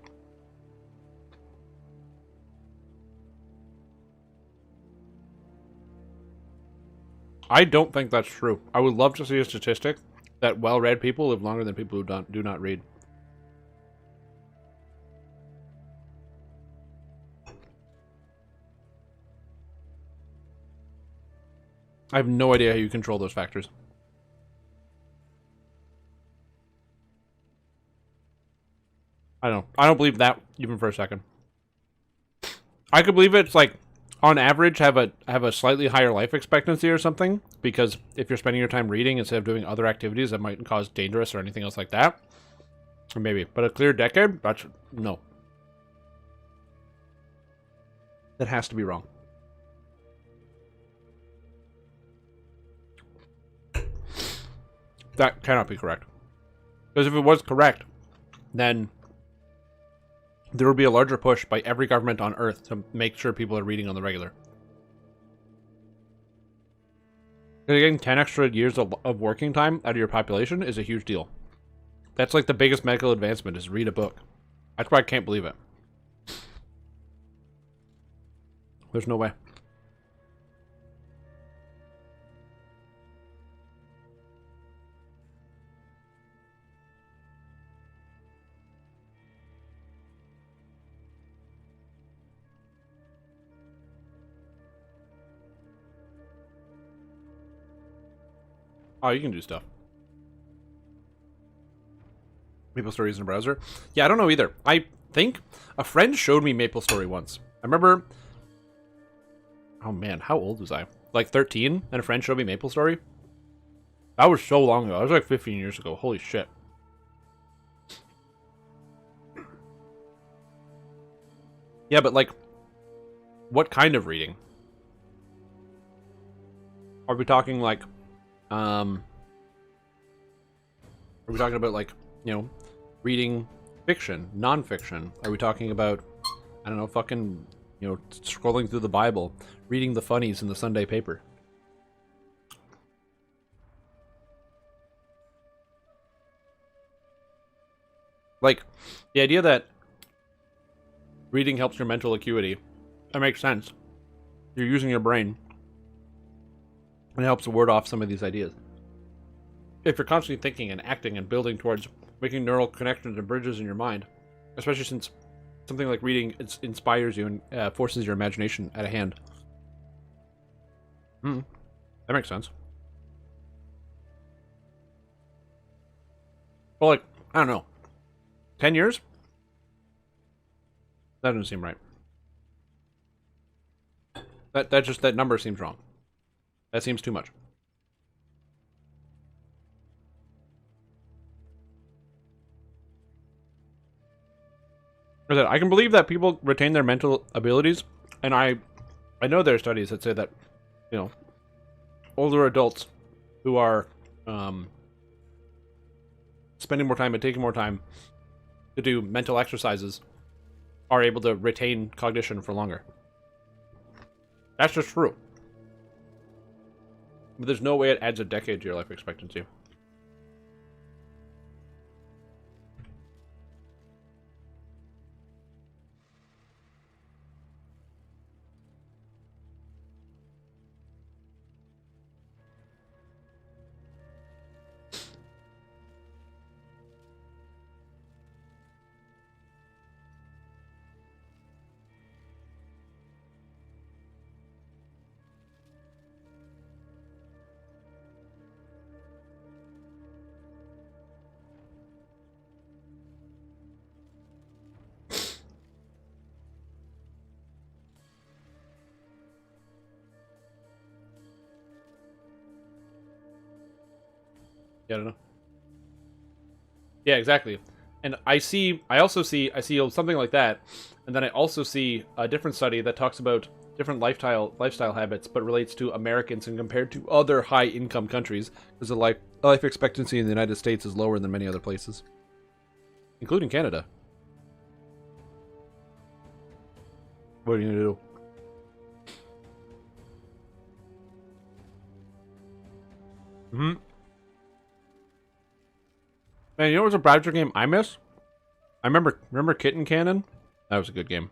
I don't think that's true. I would love to see a statistic that well-read people live longer than people who do not read. I have no idea how you control those factors. I don't believe that even for a second. I could believe it's like, on average, have a slightly higher life expectancy or something, because if you're spending your time reading instead of doing other activities that might cause dangerous or anything else like that, or maybe. But a clear decade, that's no. That has to be wrong. That cannot be correct. Because if it was correct, then there would be a larger push by every government on Earth to make sure people are reading on the regular. Getting 10 extra years of working time out of your population is a huge deal. That's like the biggest medical advancement, is read a book. That's why I can't believe it. There's no way. Oh, you can do stuff. MapleStory is in a browser? Yeah, I don't know either. I think a friend showed me MapleStory once. I remember... Oh man, how old was I? Like 13, and a friend showed me MapleStory? That was so long ago. That was like 15 years ago. Holy shit. Yeah, but like, what kind of reading? Are we talking like... Are we talking about, like, you know, reading fiction, non-fiction? Are we talking about, I don't know, fucking, you know, scrolling through the Bible, reading the funnies in the Sunday paper? Like, the idea that reading helps your mental acuity, that makes sense. You're using your brain. And it helps ward off some of these ideas. if you're constantly thinking and acting and building towards making neural connections and bridges in your mind, especially since something like reading inspires you and forces your imagination at a hand. That makes sense. Well, like, I don't know. 10 years? That doesn't seem right. That number seems wrong. That seems too much. I can believe that people retain their mental abilities, and I know there are studies that say that, you know, older adults who are spending more time and taking more time to do mental exercises are able to retain cognition for longer. That's just true. But there's no way it adds a decade to your life expectancy. Yeah, I don't know. Yeah, exactly. And I see something like that, and then I also see a different study that talks about different lifestyle habits, but relates to Americans and compared to other high-income countries, because the life expectancy in the United States is lower than many other places, including Canada. What are you gonna do? Man, you know what's a browser game I miss? I remember Kitten Cannon? That was a good game.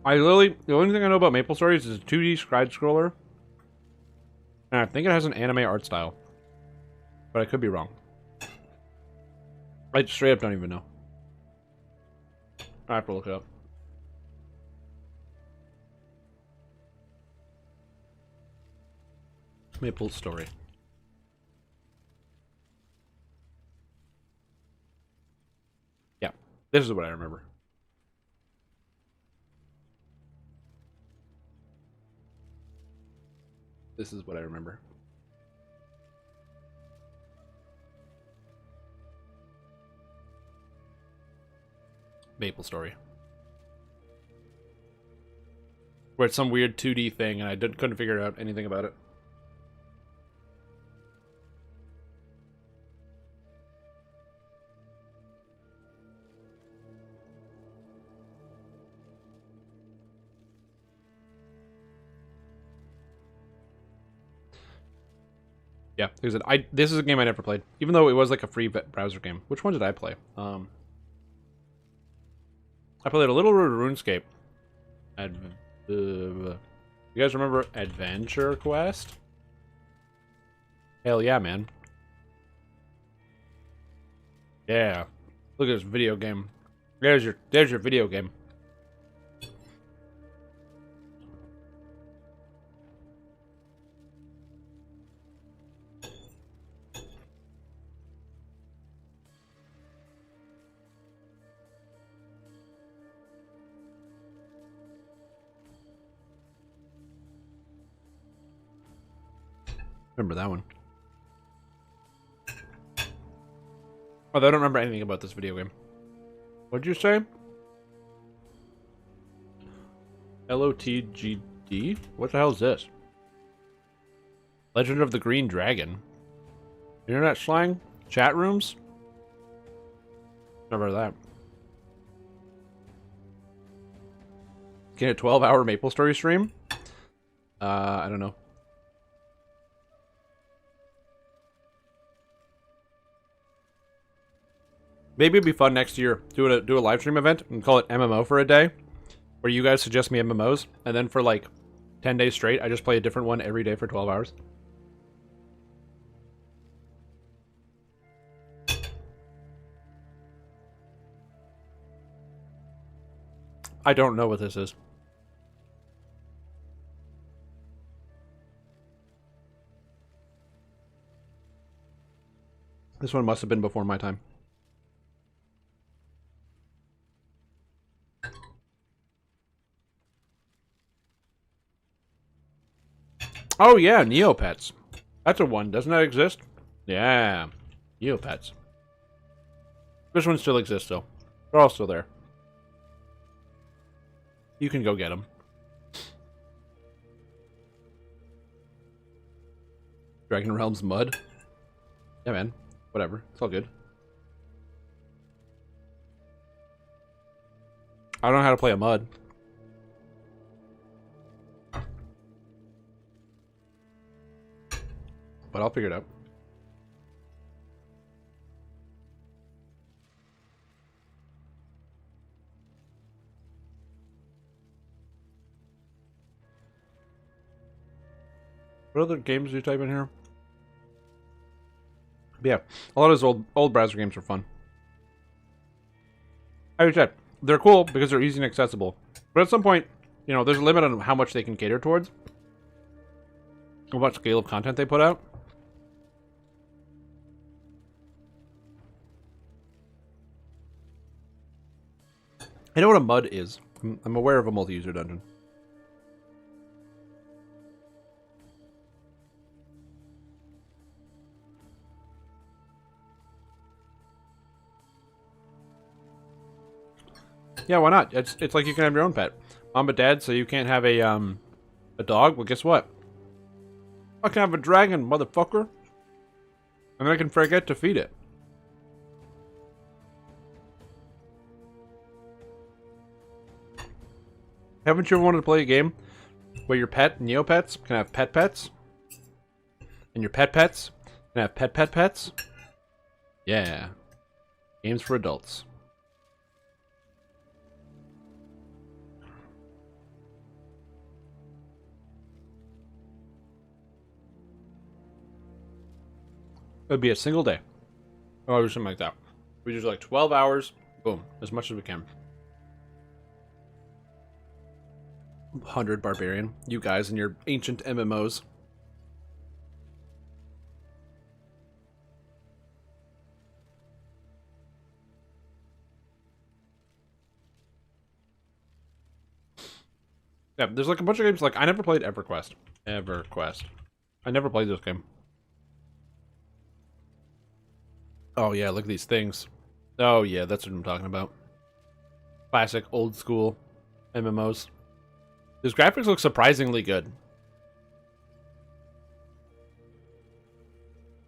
The only thing I know about Maple Stories is a 2D side scroller. And I think it has an anime art style. But I could be wrong. I straight up don't even know. I have to look it up. Maple Story. Yeah, this is what I remember. This is what I remember. Maple Story. Where it's some weird 2D thing and I couldn't figure out anything about it. Yeah, this is a game I never played, even though it was like a free browser game. Which one did I play? I played a little RuneScape. You guys remember Adventure Quest? Hell yeah, man. Yeah. Look at this video game. There's your video game. Remember that one. Oh, I don't remember anything about this video game. What'd you say? LOTGD? What the hell is this? Legend of the Green Dragon. Internet slang? Chat rooms? Never heard of that. Get a 12-hour Maple Story stream? I don't know. Maybe it'd be fun next year. Do a live stream event and call it MMO for a day, where you guys suggest me MMOs, and then for like 10 days straight, I just play a different one every day for 12 hours. I don't know what this is. This one must have been before my time. Oh yeah, Neopets. That's a one. Doesn't that exist? Yeah. Neopets. This one still exists though. They're all still there. You can go get them. Dragon Realms Mud. Yeah, man. Whatever. It's all good. I don't know how to play a Mud. But I'll figure it out. What other games do you type in here? But yeah, a lot of those old browser games are fun. As I said, they're cool because they're easy and accessible. But at some point, you know, there's a limit on how much they can cater towards. How much scale of content they put out. I know what a MUD is. I'm aware of a multi-user dungeon. Yeah, why not? It's like you can have your own pet. Mom and Dad, so you can't have a dog? Well, guess what? I can have a dragon, motherfucker. And I can forget to feed it. Haven't you ever wanted to play a game where your pet, Neopets, can have pet pets? And your pet pets can have pet pets? Yeah. Games for adults. It would be a single day. Or something like that. We do like 12 hours. Boom. As much as we can. 100 Barbarian. You guys and your ancient MMOs. Yeah, there's like a bunch of games. Like, I never played EverQuest. EverQuest. I never played this game. Oh yeah, look at these things. Oh yeah, that's what I'm talking about. Classic, old school MMOs. These graphics look surprisingly good.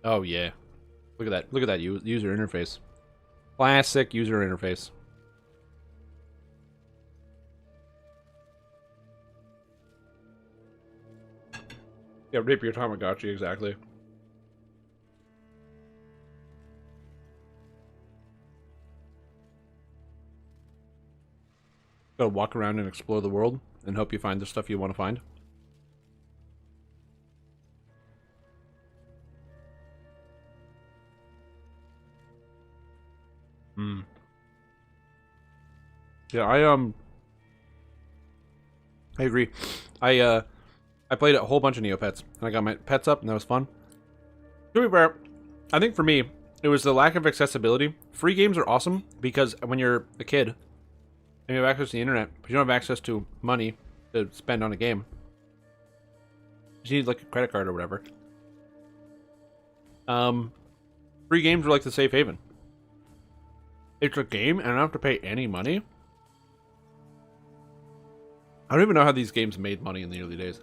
Oh yeah. Look at that. Look at that user interface. Classic user interface. Yeah, rape your Tamagotchi, exactly. Gotta walk around and explore the world and hope you find the stuff you want to find. Yeah, I agree. I played a whole bunch of Neopets and I got my pets up and that was fun. To be fair, I think for me, it was the lack of accessibility. Free games are awesome because when you're a kid and you have access to the internet, but you don't have access to money to spend on a game. You need like a credit card or whatever. Free games are like the safe haven. It's a game and I don't have to pay any money. I don't even know how these games made money in the early days.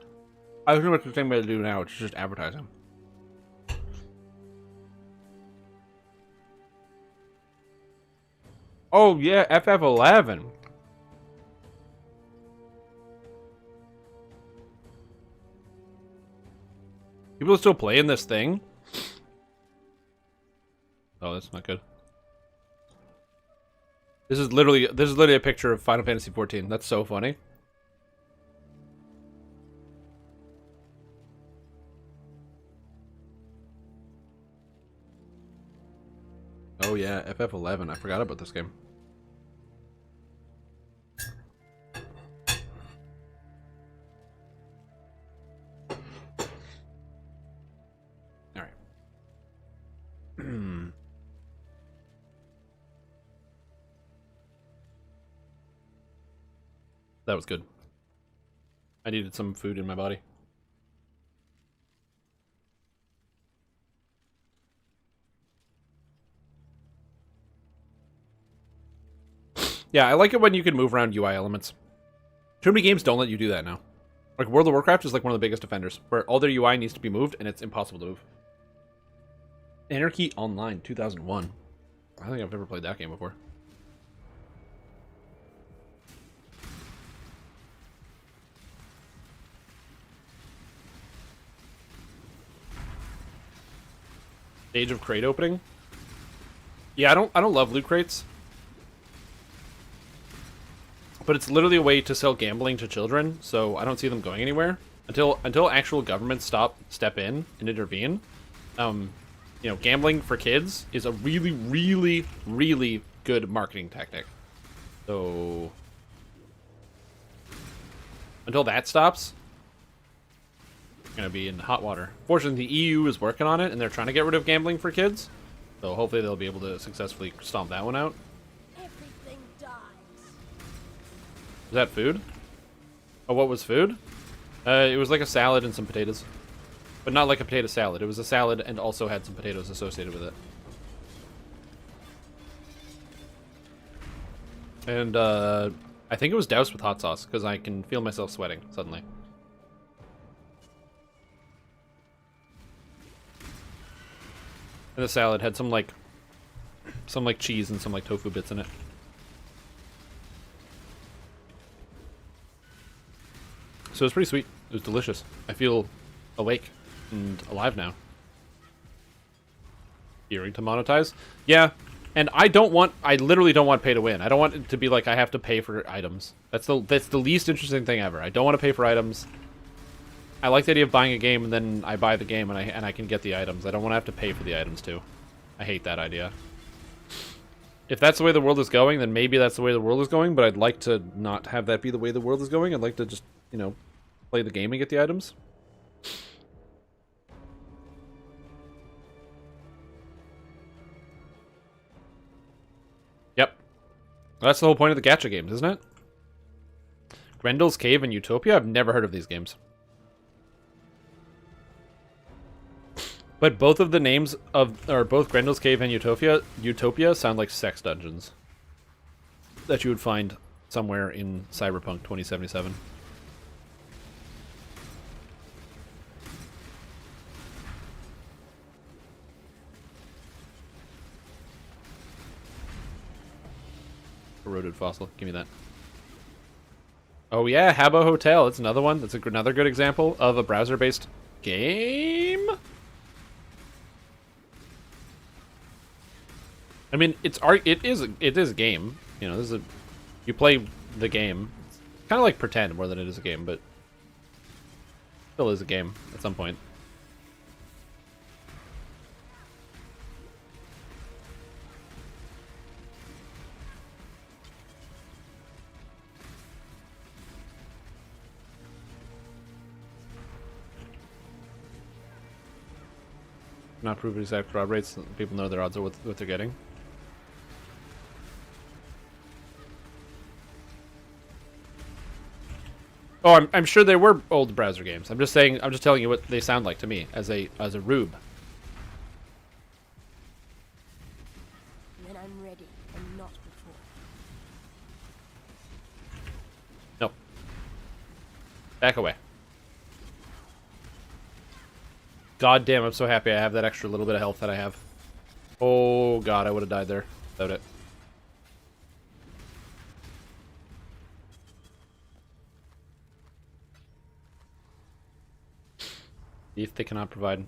I pretty much the same way they do now, it's just advertising. Oh yeah, FF11. People are still playing this thing? Oh, that's not good. This is literally a picture of Final Fantasy XIV. That's so funny. Oh yeah, FF11. I forgot about this game. All right. That was good. I needed some food in my body. Yeah, I like it when you can move around UI elements. Too many games don't let you do that now. Like World of Warcraft is like one of the biggest offenders, where all their UI needs to be moved and it's impossible to move. Anarchy Online 2001. I think I've never played that game before. Age of crate opening. Yeah, I don't love loot crates. But it's literally a way to sell gambling to children, so I don't see them going anywhere until actual governments step in and intervene. You know, gambling for kids is a really, really, really good marketing tactic. So until that stops, it's gonna be in hot water. Fortunately, the EU is working on it, and they're trying to get rid of gambling for kids. So hopefully they'll be able to successfully stomp that one out. Everything dies. Was that food? Oh, what was food? It was like a salad and some potatoes. But not like a potato salad. It was a salad and also had some potatoes associated with it. And I think it was doused with hot sauce because I can feel myself sweating suddenly. And the salad had some like cheese and some like tofu bits in it. So it was pretty sweet. It was delicious. I feel awake and alive now. Gearing to monetize? Yeah. And I literally don't want pay to win. I don't want it to be like I have to pay for items. That's the least interesting thing ever. I don't want to pay for items. I like the idea of buying a game and then I buy the game and I can get the items. I don't want to have to pay for the items too. I hate that idea. If that's the way the world is going, then maybe that's the way the world is going, but I'd like to not have that be the way the world is going. I'd like to just, you know, play the game and get the items. Yep. That's the whole point of the gacha games, isn't it? Grendel's Cave and Utopia? I've never heard of these games. But both of the names both Grendel's Cave and Utopia sound like sex dungeons that you would find somewhere in Cyberpunk 2077. Corroded fossil. Give me that. Oh yeah, Habbo Hotel. It's another one. That's another good example of a browser-based game. I mean, it is a game. You know, you play the game. It's kind of like pretend more than it is a game, but still is a game at some point. Not prove exact fraud rates. People know their odds are what they're getting. Oh, I'm sure there were old browser games. I'm just telling you what they sound like to me as a rube. When I'm ready, and not before. No. Back away. God damn, I'm so happy I have that extra little bit of health that I have. Oh god, I would have died there without it. If they cannot provide.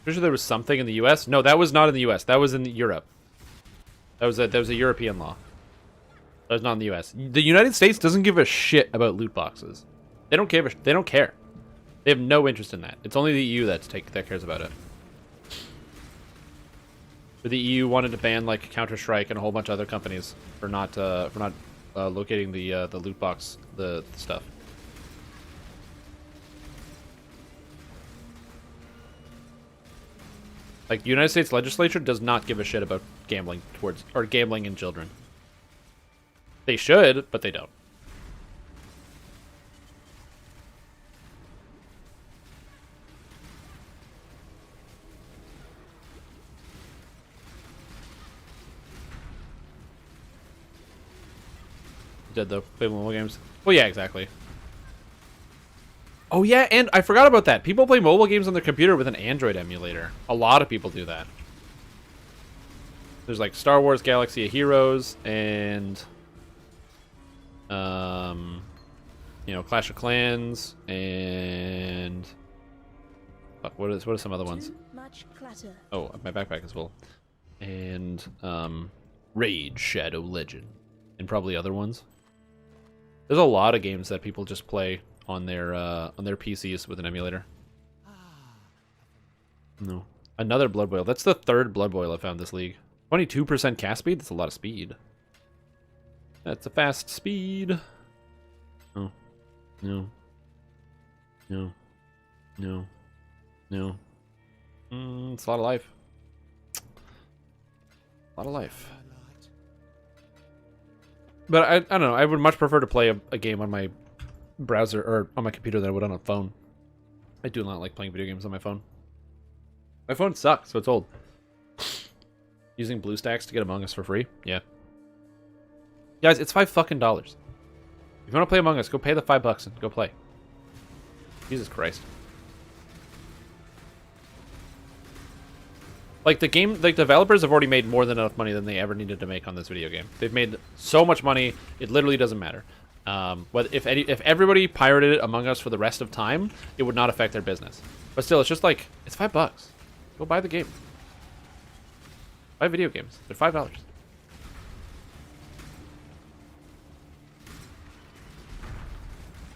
Pretty sure there was something in the US. No, that was not in the US. That was in Europe. That was a European law. That's not in the U.S. The United States doesn't give a shit about loot boxes. They don't care. They don't care. They have no interest in that. It's only the EU that cares about it. But the EU wanted to ban like Counter-Strike and a whole bunch of other companies for not locating the loot box the stuff. Like the United States legislature does not give a shit about gambling in children. They should, but they don't. Did though play mobile games? Well, yeah, exactly. Oh yeah, and I forgot about that. People play mobile games on their computer with an Android emulator. A lot of people do that. There's like Star Wars Galaxy of Heroes and you know, Clash of Clans and fuck, what are some other ones? Much clutter. Oh, my backpack is full. And Raid Shadow Legend and probably other ones. There's a lot of games that people just play on their PCs with an emulator. No. Another Blood Boil. That's the third Blood Boil I found this league. 22% cast speed? That's a lot of speed. That's a fast speed. No. No. No. No. No. It's a lot of life. A lot of life. But I don't know. I would much prefer to play a game on my browser or on my computer than I would on a phone. I do not like playing video games on my phone. My phone sucks, so it's old. Using BlueStacks to get Among Us for free? Yeah. Guys, it's $5 fucking. If you want to play Among Us, go pay the $5 and go play. Jesus Christ. Like the developers have already made more than enough money than they ever needed to make on this video game. They've made so much money, it literally doesn't matter. If everybody pirated it Among Us for the rest of time, it would not affect their business. But still, it's just like, it's $5. Go buy the game. Buy video games. They're $5.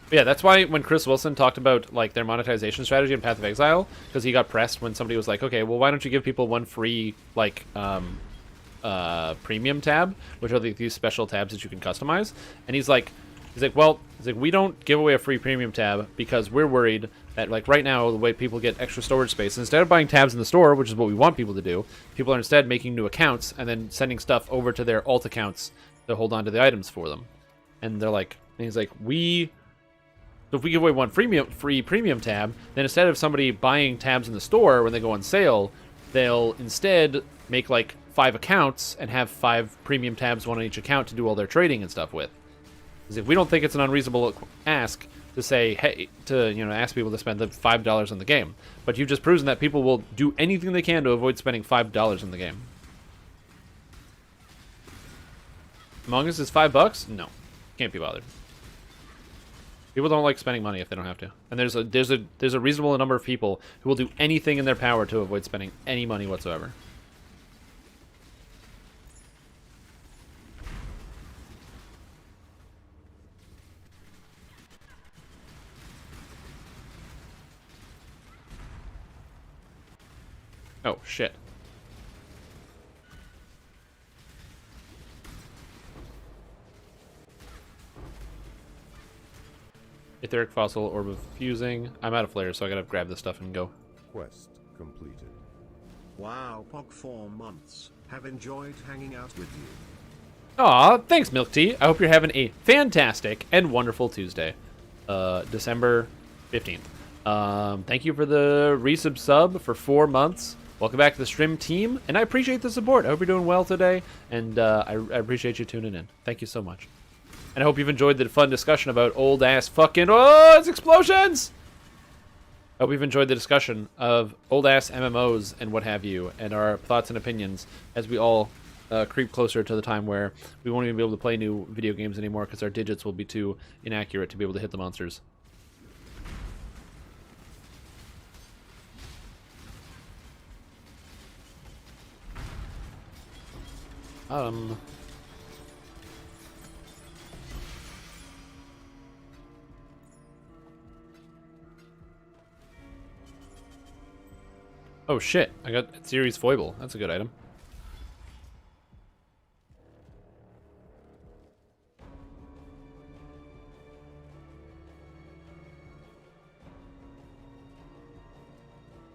But yeah, that's why when Chris Wilson talked about like their monetization strategy in Path of Exile, because he got pressed when somebody was like, okay, well, why don't you give people one free like premium tab, which are these special tabs that you can customize? And he's like, we don't give away a free premium tab because we're worried that like right now the way people get extra storage space, instead of buying tabs in the store, which is what we want people to do, people are instead making new accounts and then sending stuff over to their alt accounts to hold on to the items for them. And they're like, and he's like, so if we give away one free premium tab, then instead of somebody buying tabs in the store when they go on sale, they'll instead make like 5 accounts and have 5 premium tabs, one on each account, to do all their trading and stuff with. Because if we don't think it's an unreasonable ask to say, hey, ask people to spend the $5 on the game, but you've just proven that people will do anything they can to avoid spending $5 in the game. Among Us is $5? No, can't be bothered. People don't like spending money if they don't have to, and there's a reasonable number of people who will do anything in their power to avoid spending any money whatsoever. Oh shit. Etheric Fossil, Orb of Fusing. I'm out of flares, so I gotta grab this stuff and go. Quest completed. Wow, Pog, 4 months. Have enjoyed hanging out with you. Aw, thanks, Milk Tea. I hope you're having a fantastic and wonderful Tuesday. December 15th. Thank you for the resub sub for 4 months. Welcome back to the stream team, and I appreciate the support. I hope you're doing well today, and I appreciate you tuning in. Thank you so much. And I hope you've enjoyed the fun discussion about old-ass fucking... Oh, it's explosions! I hope you've enjoyed the discussion of old-ass MMOs and what have you, and our thoughts and opinions as we all creep closer to the time where we won't even be able to play new video games anymore because our digits will be too inaccurate to be able to hit the monsters. Oh shit, I got Series Foible. That's a good item.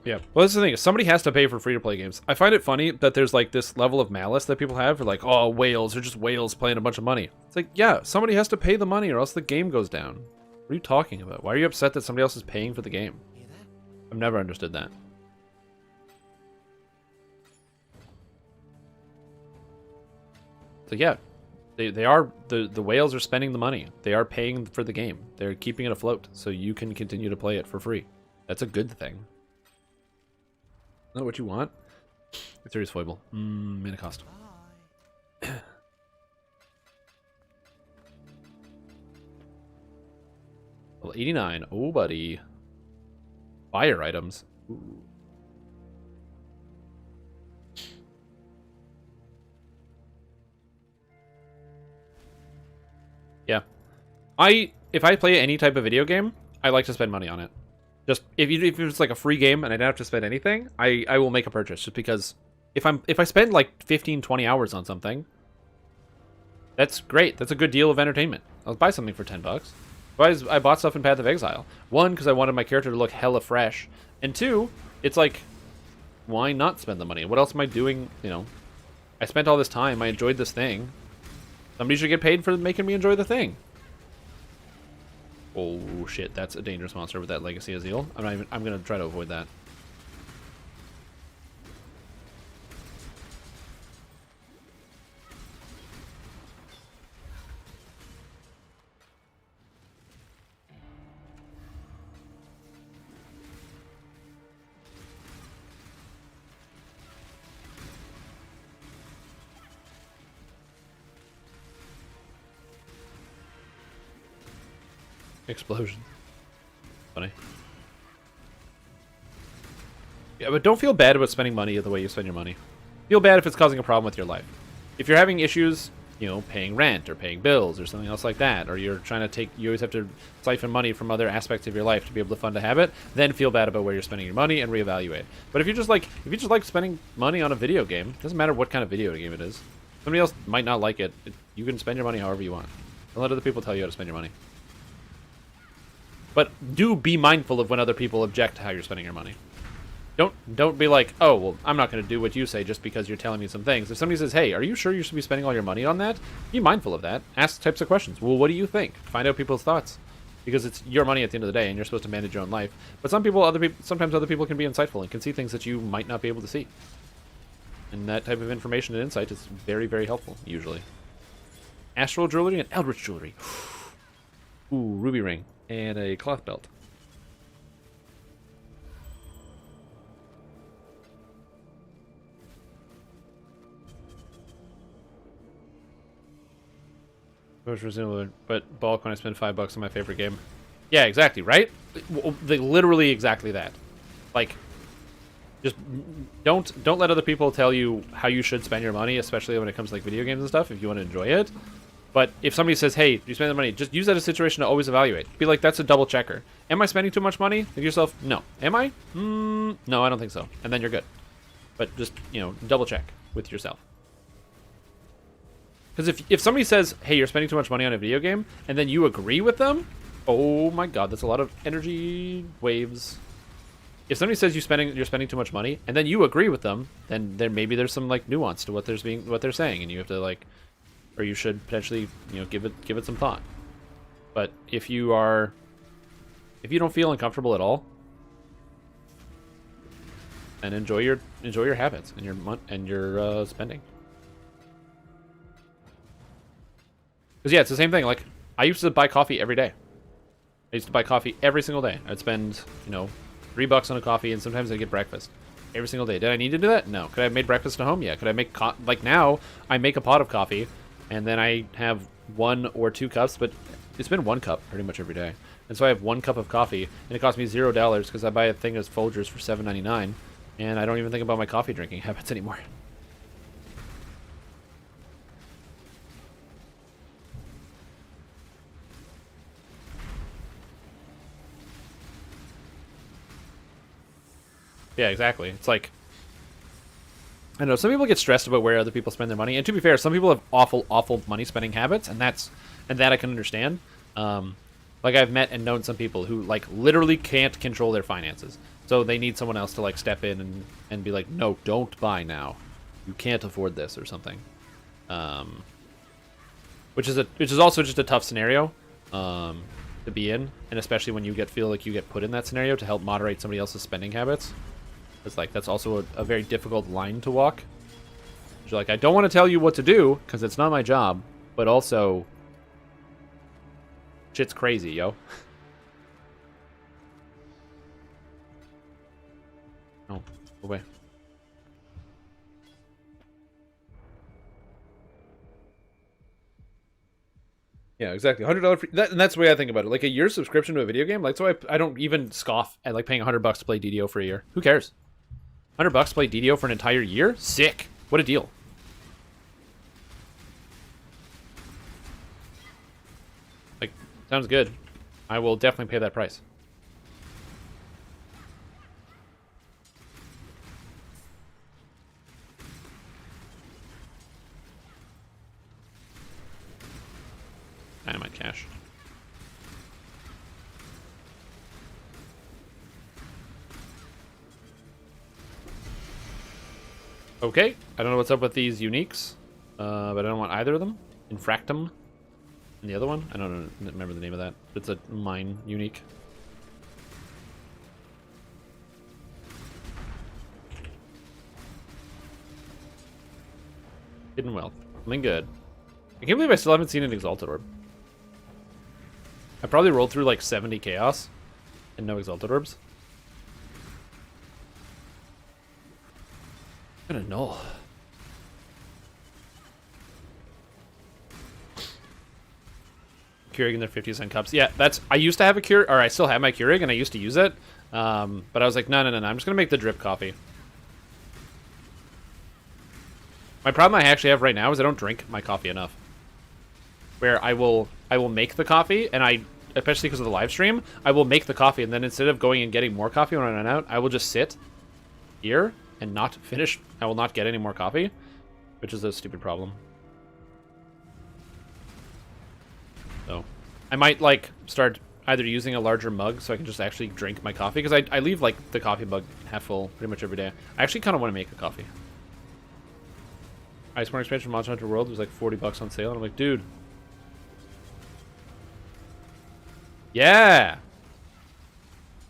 Yeah, well, that's the thing. Somebody has to pay for free-to-play games. I find it funny that there's like this level of malice that people have for like, oh, whales, they're just whales playing a bunch of money. It's like, yeah, somebody has to pay the money or else the game goes down. What are you talking about? Why are you upset that somebody else is paying for the game? I've never understood that. So yeah, they are, the whales are spending the money. They are paying for the game. They're keeping it afloat so you can continue to play it for free. That's a good thing. Is that what you want? Series Foible. Mana cost. Well, 89. Oh, buddy. Fire items. Ooh. Yeah. If I play any type of video game, I like to spend money on it. Just if it's like a free game and I don't have to spend anything, I will make a purchase just because if I spend like 15-20 hours on something, that's great. That's a good deal of entertainment. I'll buy something for $10. I bought stuff in Path of Exile. 1, because I wanted my character to look hella fresh, and 2, it's like, why not spend the money? What else am I doing? You know, I spent all this time. I enjoyed this thing. Somebody should get paid for making me enjoy the thing. Oh shit, that's a dangerous monster with that Legacy Azeel. I'm gonna try to avoid that. Explosion. Funny. Yeah, but don't feel bad about spending money the way you spend your money. Feel bad if it's causing a problem with your life. If you're having issues, you know, paying rent or paying bills or something else like that, or you're trying to you always have to siphon money from other aspects of your life to be able to fund a habit, then feel bad about where you're spending your money and reevaluate. But if you just like spending money on a video game, it doesn't matter what kind of video game it is. Somebody else might not like it. You can spend your money however you want. Don't let other people tell you how to spend your money. But do be mindful of when other people object to how you're spending your money. Don't be like, oh, well, I'm not going to do what you say just because you're telling me some things. If somebody says, hey, are you sure you should be spending all your money on that? Be mindful of that. Ask types of questions. Well, what do you think? Find out people's thoughts. Because it's your money at the end of the day, and you're supposed to manage your own life. But sometimes other people can be insightful and can see things that you might not be able to see. And that type of information and insight is very, very helpful, usually. Astral jewelry and Eldritch jewelry. Ooh, ruby ring. And a cloth belt. But bulk when I spend $5 on my favorite game. Yeah, exactly, right? Literally exactly that. Like, just don't let other people tell you how you should spend your money, especially when it comes to like video games and stuff, if you want to enjoy it. But if somebody says, hey, you spend the money, just use that as a situation to always evaluate. Be like, that's a double checker. Am I spending too much money? Think to yourself, no. Am I? No, I don't think so. And then you're good. But just, you know, double check with yourself. Because if somebody says, hey, you're spending too much money on a video game, and then you agree with them, oh my god, that's a lot of energy waves. If somebody says you're spending too much money, and then you agree with them, then maybe there's some like nuance to what they're saying, and you have to like, or you should potentially, you know, give it some thought. But if you don't feel uncomfortable at all, then enjoy your habits and your spending. Because yeah, it's the same thing. Like, I used to buy coffee every day. I used to buy coffee every single day. I'd spend, you know, $3 on a coffee, and sometimes I'd get breakfast every single day. Did I need to do that? No. Could I have made breakfast at home? Yeah. Could I make like now I make a pot of coffee, and then I have 1 or 2 cups, but it's been 1 cup pretty much every day. And so I have 1 cup of coffee, and it costs me $0 because I buy a thing of Folgers for $7.99, and I don't even think about my coffee drinking habits anymore. Yeah, exactly. It's like, I don't know, some people get stressed about where other people spend their money, and to be fair, some people have awful money spending habits, and that I can understand. Like, I've met and known some people who, like, literally can't control their finances, so they need someone else to, like, step in and be like, no, don't buy now. You can't afford this, or something. Which is also just a tough scenario to be in, and especially when you feel like you get put in that scenario to help moderate somebody else's spending habits. It's like, that's also a very difficult line to walk. You're like, I don't want to tell you what to do because it's not my job, but also shit's crazy, yo. Oh, away. Yeah, exactly. $100 free, and that's the way I think about it. Like, a year subscription to a video game, like, so I don't even scoff at like paying $100 to play DDO for a year. Who cares? $100 to play DDO for an entire year? Sick. What a deal. Like, sounds good. I will definitely pay that price. Dynamite cash. Okay, I don't know what's up with these uniques, but I don't want either of them. Infractum, and the other one, I don't remember the name of that. It's a mine unique. Hidden wealth, something good. I can't believe I still haven't seen an Exalted Orb. I probably rolled through like 70 Chaos and no Exalted Orbs. What a null. Keurig in their 50-cent cups. Yeah, I used to have a Keurig, or I still have my Keurig, and I used to use it. But I was like, no, I'm just going to make the drip coffee. My problem I actually have right now is I don't drink my coffee enough. Where I will make the coffee, and especially because of the live stream, I will make the coffee, and then instead of going and getting more coffee when I run out, I will just sit here and not finish. I will not get any more coffee, which is a stupid problem. So I might like start either using a larger mug so I can just actually drink my coffee, because I leave like the coffee mug half full pretty much every day. I actually kind of want to make a coffee. Iceborne expansion Monster Hunter World was like $40 on sale, and I'm like, dude. Yeah.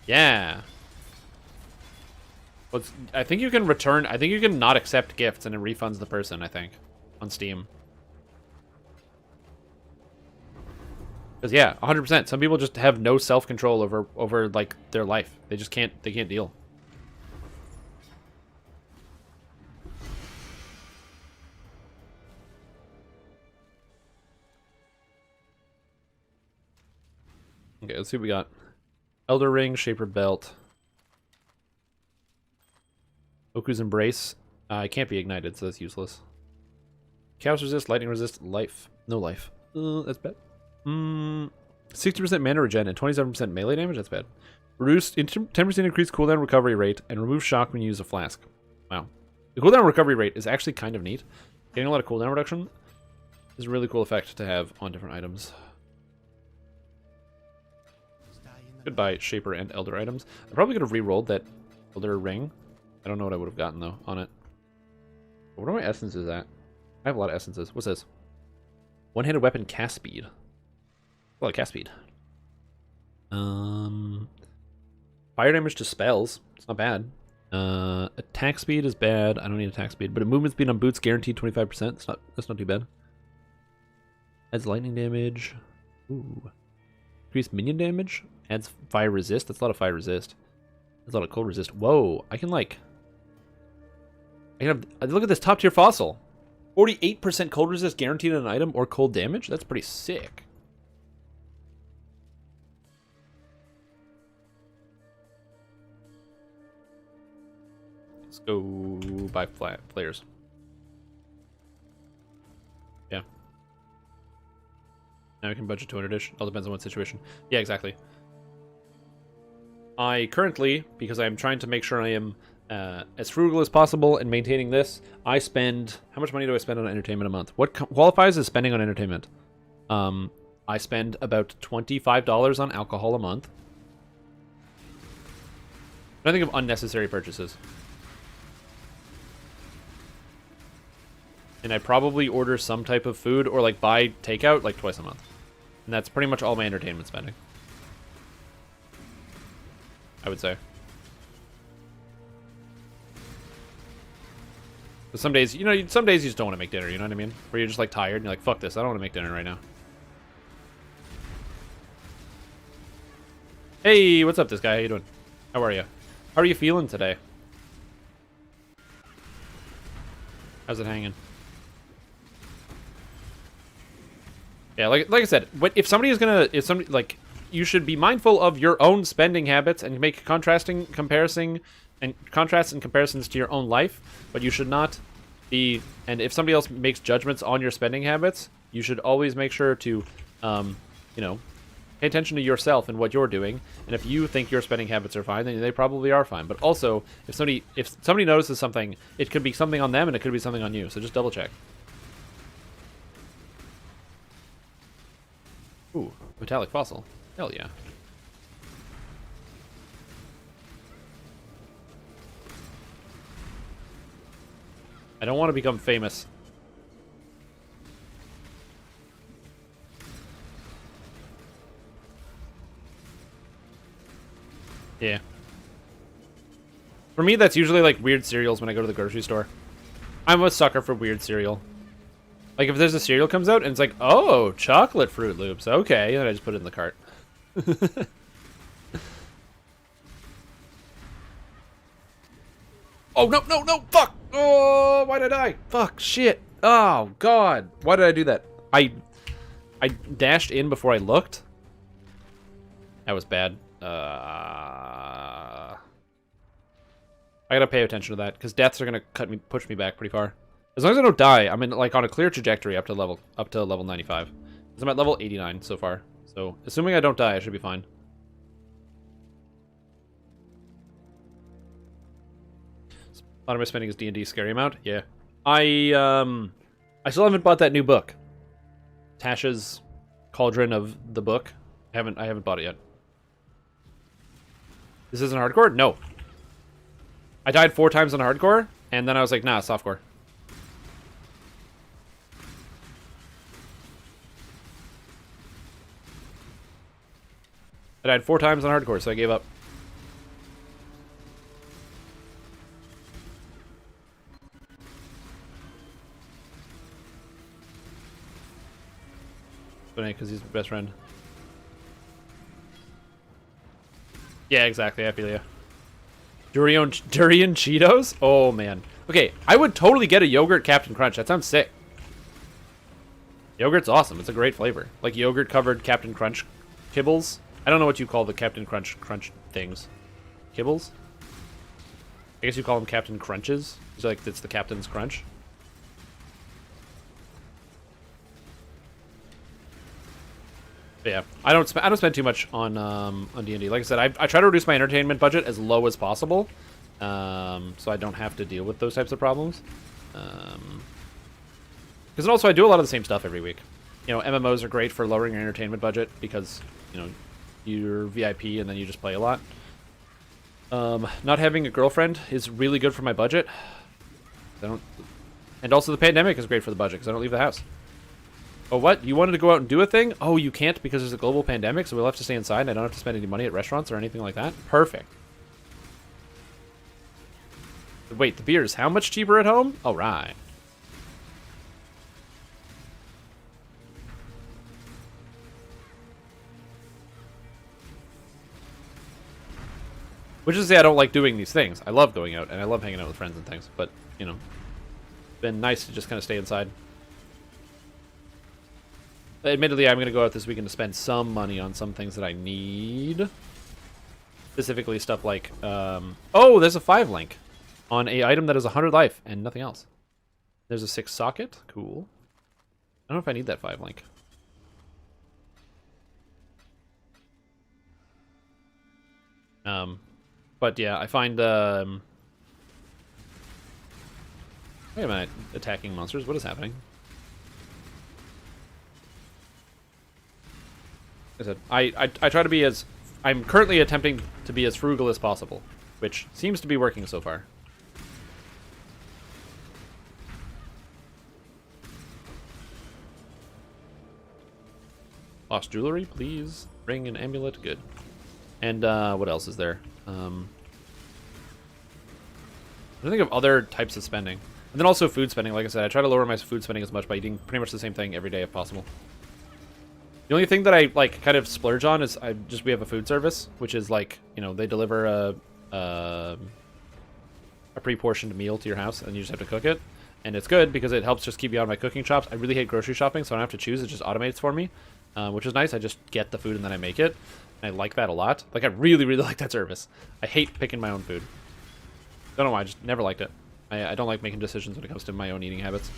Yeah. Well, I think you can return. I think you can not accept gifts and it refunds the person, I think, on Steam. Because yeah, 100%. Some people just have no self-control over like their life. They just can't. They can't deal. Okay, let's see what we got. Elder Ring, Shaper Belt. Oku's Embrace. It can't be ignited, so that's useless. Chaos Resist, Lightning Resist, Life. No life. That's bad. 60% mana regen and 27% melee damage? That's bad. Reduce 10% increased cooldown recovery rate and remove shock when you use a flask. Wow. The cooldown recovery rate is actually kind of neat. Getting a lot of cooldown reduction is a really cool effect to have on different items. Goodbye, Shaper and Elder items. I probably could have re-rolled that Elder Ring. I don't know what I would have gotten, though, on it. What are my essences at? I have a lot of essences. What's this? One-handed weapon cast speed. Well, cast speed. Fire damage to spells. It's not bad. Attack speed is bad. I don't need attack speed. But a movement speed on boots guaranteed 25%. That's not too bad. Adds lightning damage. Ooh. Increased minion damage. Adds fire resist. That's a lot of fire resist. That's a lot of cold resist. Whoa. I can like... look at this top tier fossil. 48% cold resist guaranteed on an item or cold damage? That's pretty sick. Let's go buy players. Yeah. Now we can budget 200-ish. All depends on what situation. Yeah, exactly. I currently, because I'm trying to make sure I am as frugal as possible in maintaining this. I spend... How much money do I spend on entertainment a month? What qualifies as spending on entertainment? I spend about $25 on alcohol a month. I think of unnecessary purchases. And I probably order some type of food or like buy takeout like twice a month. And that's pretty much all my entertainment spending, I would say. But some days, you know, some days you just don't want to make dinner, you know what I mean? Where you're just like tired and you're like, fuck this, I don't want to make dinner right now. Hey, what's up, this guy? How you doing? How are you? How are you feeling today? How's it hanging? Yeah, like I said, if somebody is gonna, like, you should be mindful of your own spending habits and make contrasts and comparisons to your own life, but you should not be. And if somebody else makes judgments on your spending habits, you should always make sure to, you know, pay attention to yourself and what you're doing. And if you think your spending habits are fine, then they probably are fine. But also, if somebody notices something, it could be something on them and it could be something on you. So just double check. Ooh, metallic fossil. Hell yeah. I don't want to become famous. Yeah. For me, that's usually like weird cereals when I go to the grocery store. I'm a sucker for weird cereal. Like, if there's a cereal comes out and it's like, oh, chocolate Fruit Loops. Okay, and I just put it in the cart. Oh, no, no, no, fuck! Oh, why did I die? Fuck, shit. Oh, God. Why did I do that? I dashed in before I looked. That was bad. I gotta pay attention to that, because deaths are gonna push me back pretty far. As long as I don't die, I'm in like on a clear trajectory up to level 95. Because I'm at level 89 so far. So assuming I don't die, I should be fine. A lot of my spending is D&D scary amount. Yeah, I still haven't bought that new book, Tasha's Cauldron of the Book. I haven't bought it yet. This isn't hardcore? No. I died 4 times on hardcore, and then I was like, nah, softcore. I died 4 times on hardcore, so I gave up. Funny, because he's my best friend. Yeah, exactly. I feel you. Durian Cheetos? Oh, man. Okay, I would totally get a yogurt Captain Crunch. That sounds sick. Yogurt's awesome. It's a great flavor. Like yogurt-covered Captain Crunch kibbles. I don't know what you call the Captain Crunch things. Kibbles? I guess you call them Captain Crunches. It's like, it's the Captain's Crunch. But yeah, I don't spend too much on D&D. Like I said, I try to reduce my entertainment budget as low as possible, so I don't have to deal with those types of problems. Because also I do a lot of the same stuff every week. You know, MMOs are great for lowering your entertainment budget because, you know, you're VIP and then you just play a lot. Not having a girlfriend is really good for my budget. And also the pandemic is great for the budget because I don't leave the house. Oh, what? You wanted to go out and do a thing? Oh, you can't because there's a global pandemic, so we'll have to stay inside and I don't have to spend any money at restaurants or anything like that? Perfect. Wait, the beer is how much cheaper at home? All right. Which is to say I don't like doing these things. I love going out and I love hanging out with friends and things, but, you know, it's been nice to just kind of stay inside. Admittedly, I'm going to go out this weekend to spend some money on some things that I need. Specifically stuff like, oh, there's a 5 link on a item that has 100 life and nothing else. There's a 6 socket. Cool. I don't know if I need that 5 link. But yeah, I find Wait a minute, attacking monsters. What is happening? I said, I try to be as... I'm currently attempting to be as frugal as possible, which seems to be working so far. Lost jewelry, please. Ring and amulet, good. And what else is there? I think of other types of spending. And then also food spending. Like I said, I try to lower my food spending as much by eating pretty much the same thing every day if possible. The only thing that I like kind of splurge on is we have a food service, which is like, you know, they deliver a pre-portioned meal to your house and you just have to cook it. And it's good because it helps just keep me out of my cooking chops. I really hate grocery shopping, so I don't have to choose. It just automates for me, which is nice. I just get the food and then I make it. And I like that a lot. Like, I really, really like that service. I hate picking my own food. Don't know why, I just never liked it. I don't like making decisions when it comes to my own eating habits.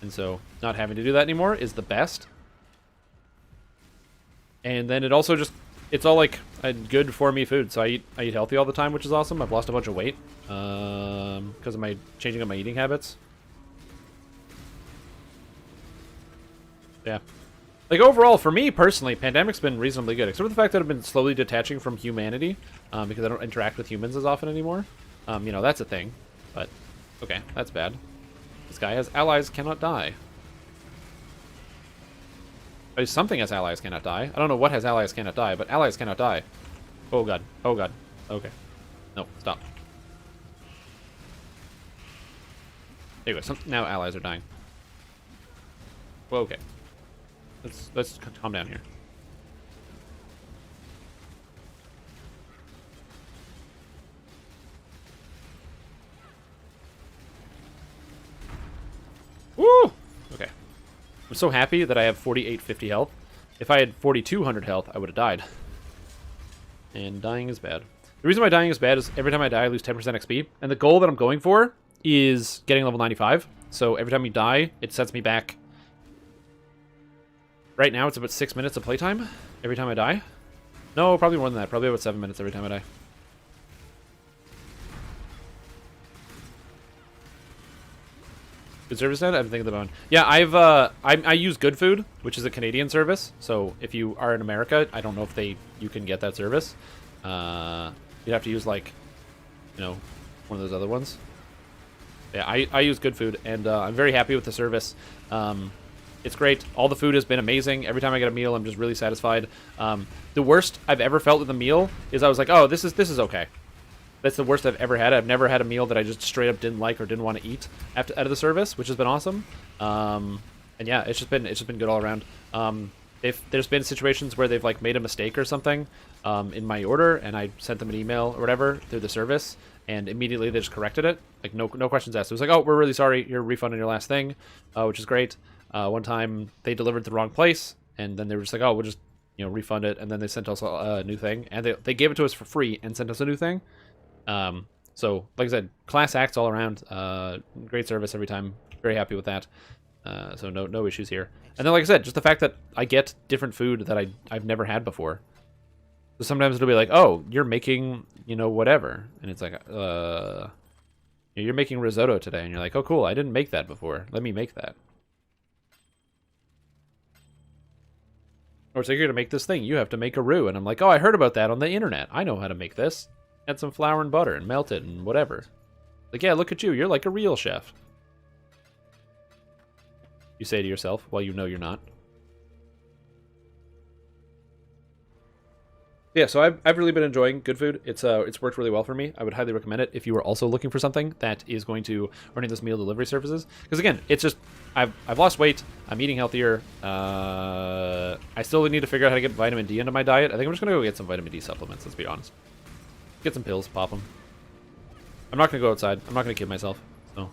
And so not having to do that anymore is the best. And then it also just, it's all like a good for me food. So I eat healthy all the time, which is awesome. I've lost a bunch of weight because of my changing up my eating habits. Yeah. Like, overall, for me personally, Pandemic's been reasonably good, except for the fact that I've been slowly detaching from humanity because I don't interact with humans as often anymore. You know, that's a thing. But, okay, that's bad. This guy has allies cannot die. Something has allies cannot die. I don't know what has allies cannot die, but allies cannot die. Oh god. Oh god. Okay. No, stop. There you go. Now allies are dying. Well, okay. Let's calm down here. Woo! Okay. I'm so happy that I have 4850 health. If I had 4200 health, I would have died. And dying is bad. The reason why dying is bad is every time I die, I lose 10% XP. And the goal that I'm going for is getting level 95. So every time you die, it sets me back. Right now, it's about 6 minutes of playtime every time I die. No, probably more than that. Probably about 7 minutes every time I die. Good service net? I'm thinking about it. Yeah, I use Good Food, which is a Canadian service. So if you are in America, I don't know if you can get that service. You'd have to use, like, you know, one of those other ones. Yeah, I use Good Food, and I'm very happy with the service. It's great. All the food has been amazing. Every time I get a meal, I'm just really satisfied. The worst I've ever felt with a meal is I was like, oh, this is okay. That's the worst I've ever had. I've never had a meal that I just straight up didn't like or didn't want to eat out of the service, which has been awesome. And yeah, it's just been good all around. If there's been situations where they've like made a mistake or something in my order, and I sent them an email or whatever through the service, and immediately they just corrected it, like no questions asked. It was like, oh, we're really sorry, you're refunding your last thing, which is great. One time they delivered to the wrong place, and then they were just like, oh, we'll just, you know, refund it, and then they sent us a new thing, and they gave it to us for free and sent us a new thing. So like I said, class acts all around. Great service every time. Very happy with that. So no issues here. And then like I said, just the fact that I get different food that I've never had before. So sometimes it'll be like, oh, you're making, you know, whatever, and it's like, you're making risotto today, and you're like, oh cool, I didn't make that before. Let me make that. Or it's like, you're gonna make this thing. You have to make a roux, and I'm like, oh, I heard about that on the internet. I know how to make this. Add some flour and butter and melt it and whatever. Like, yeah, look at you. You're like a real chef. You say to yourself while you know you're not. Yeah, so I've really been enjoying Good Food. It's worked really well for me. I would highly recommend it if you are also looking for something that is going to running this meal delivery services. Because again, it's just I've lost weight. I'm eating healthier. I still need to figure out how to get vitamin D into my diet. I think I'm just gonna go get some vitamin D supplements. Let's be honest. Get some pills, pop them. I'm not gonna go outside. I'm not gonna kid myself. So,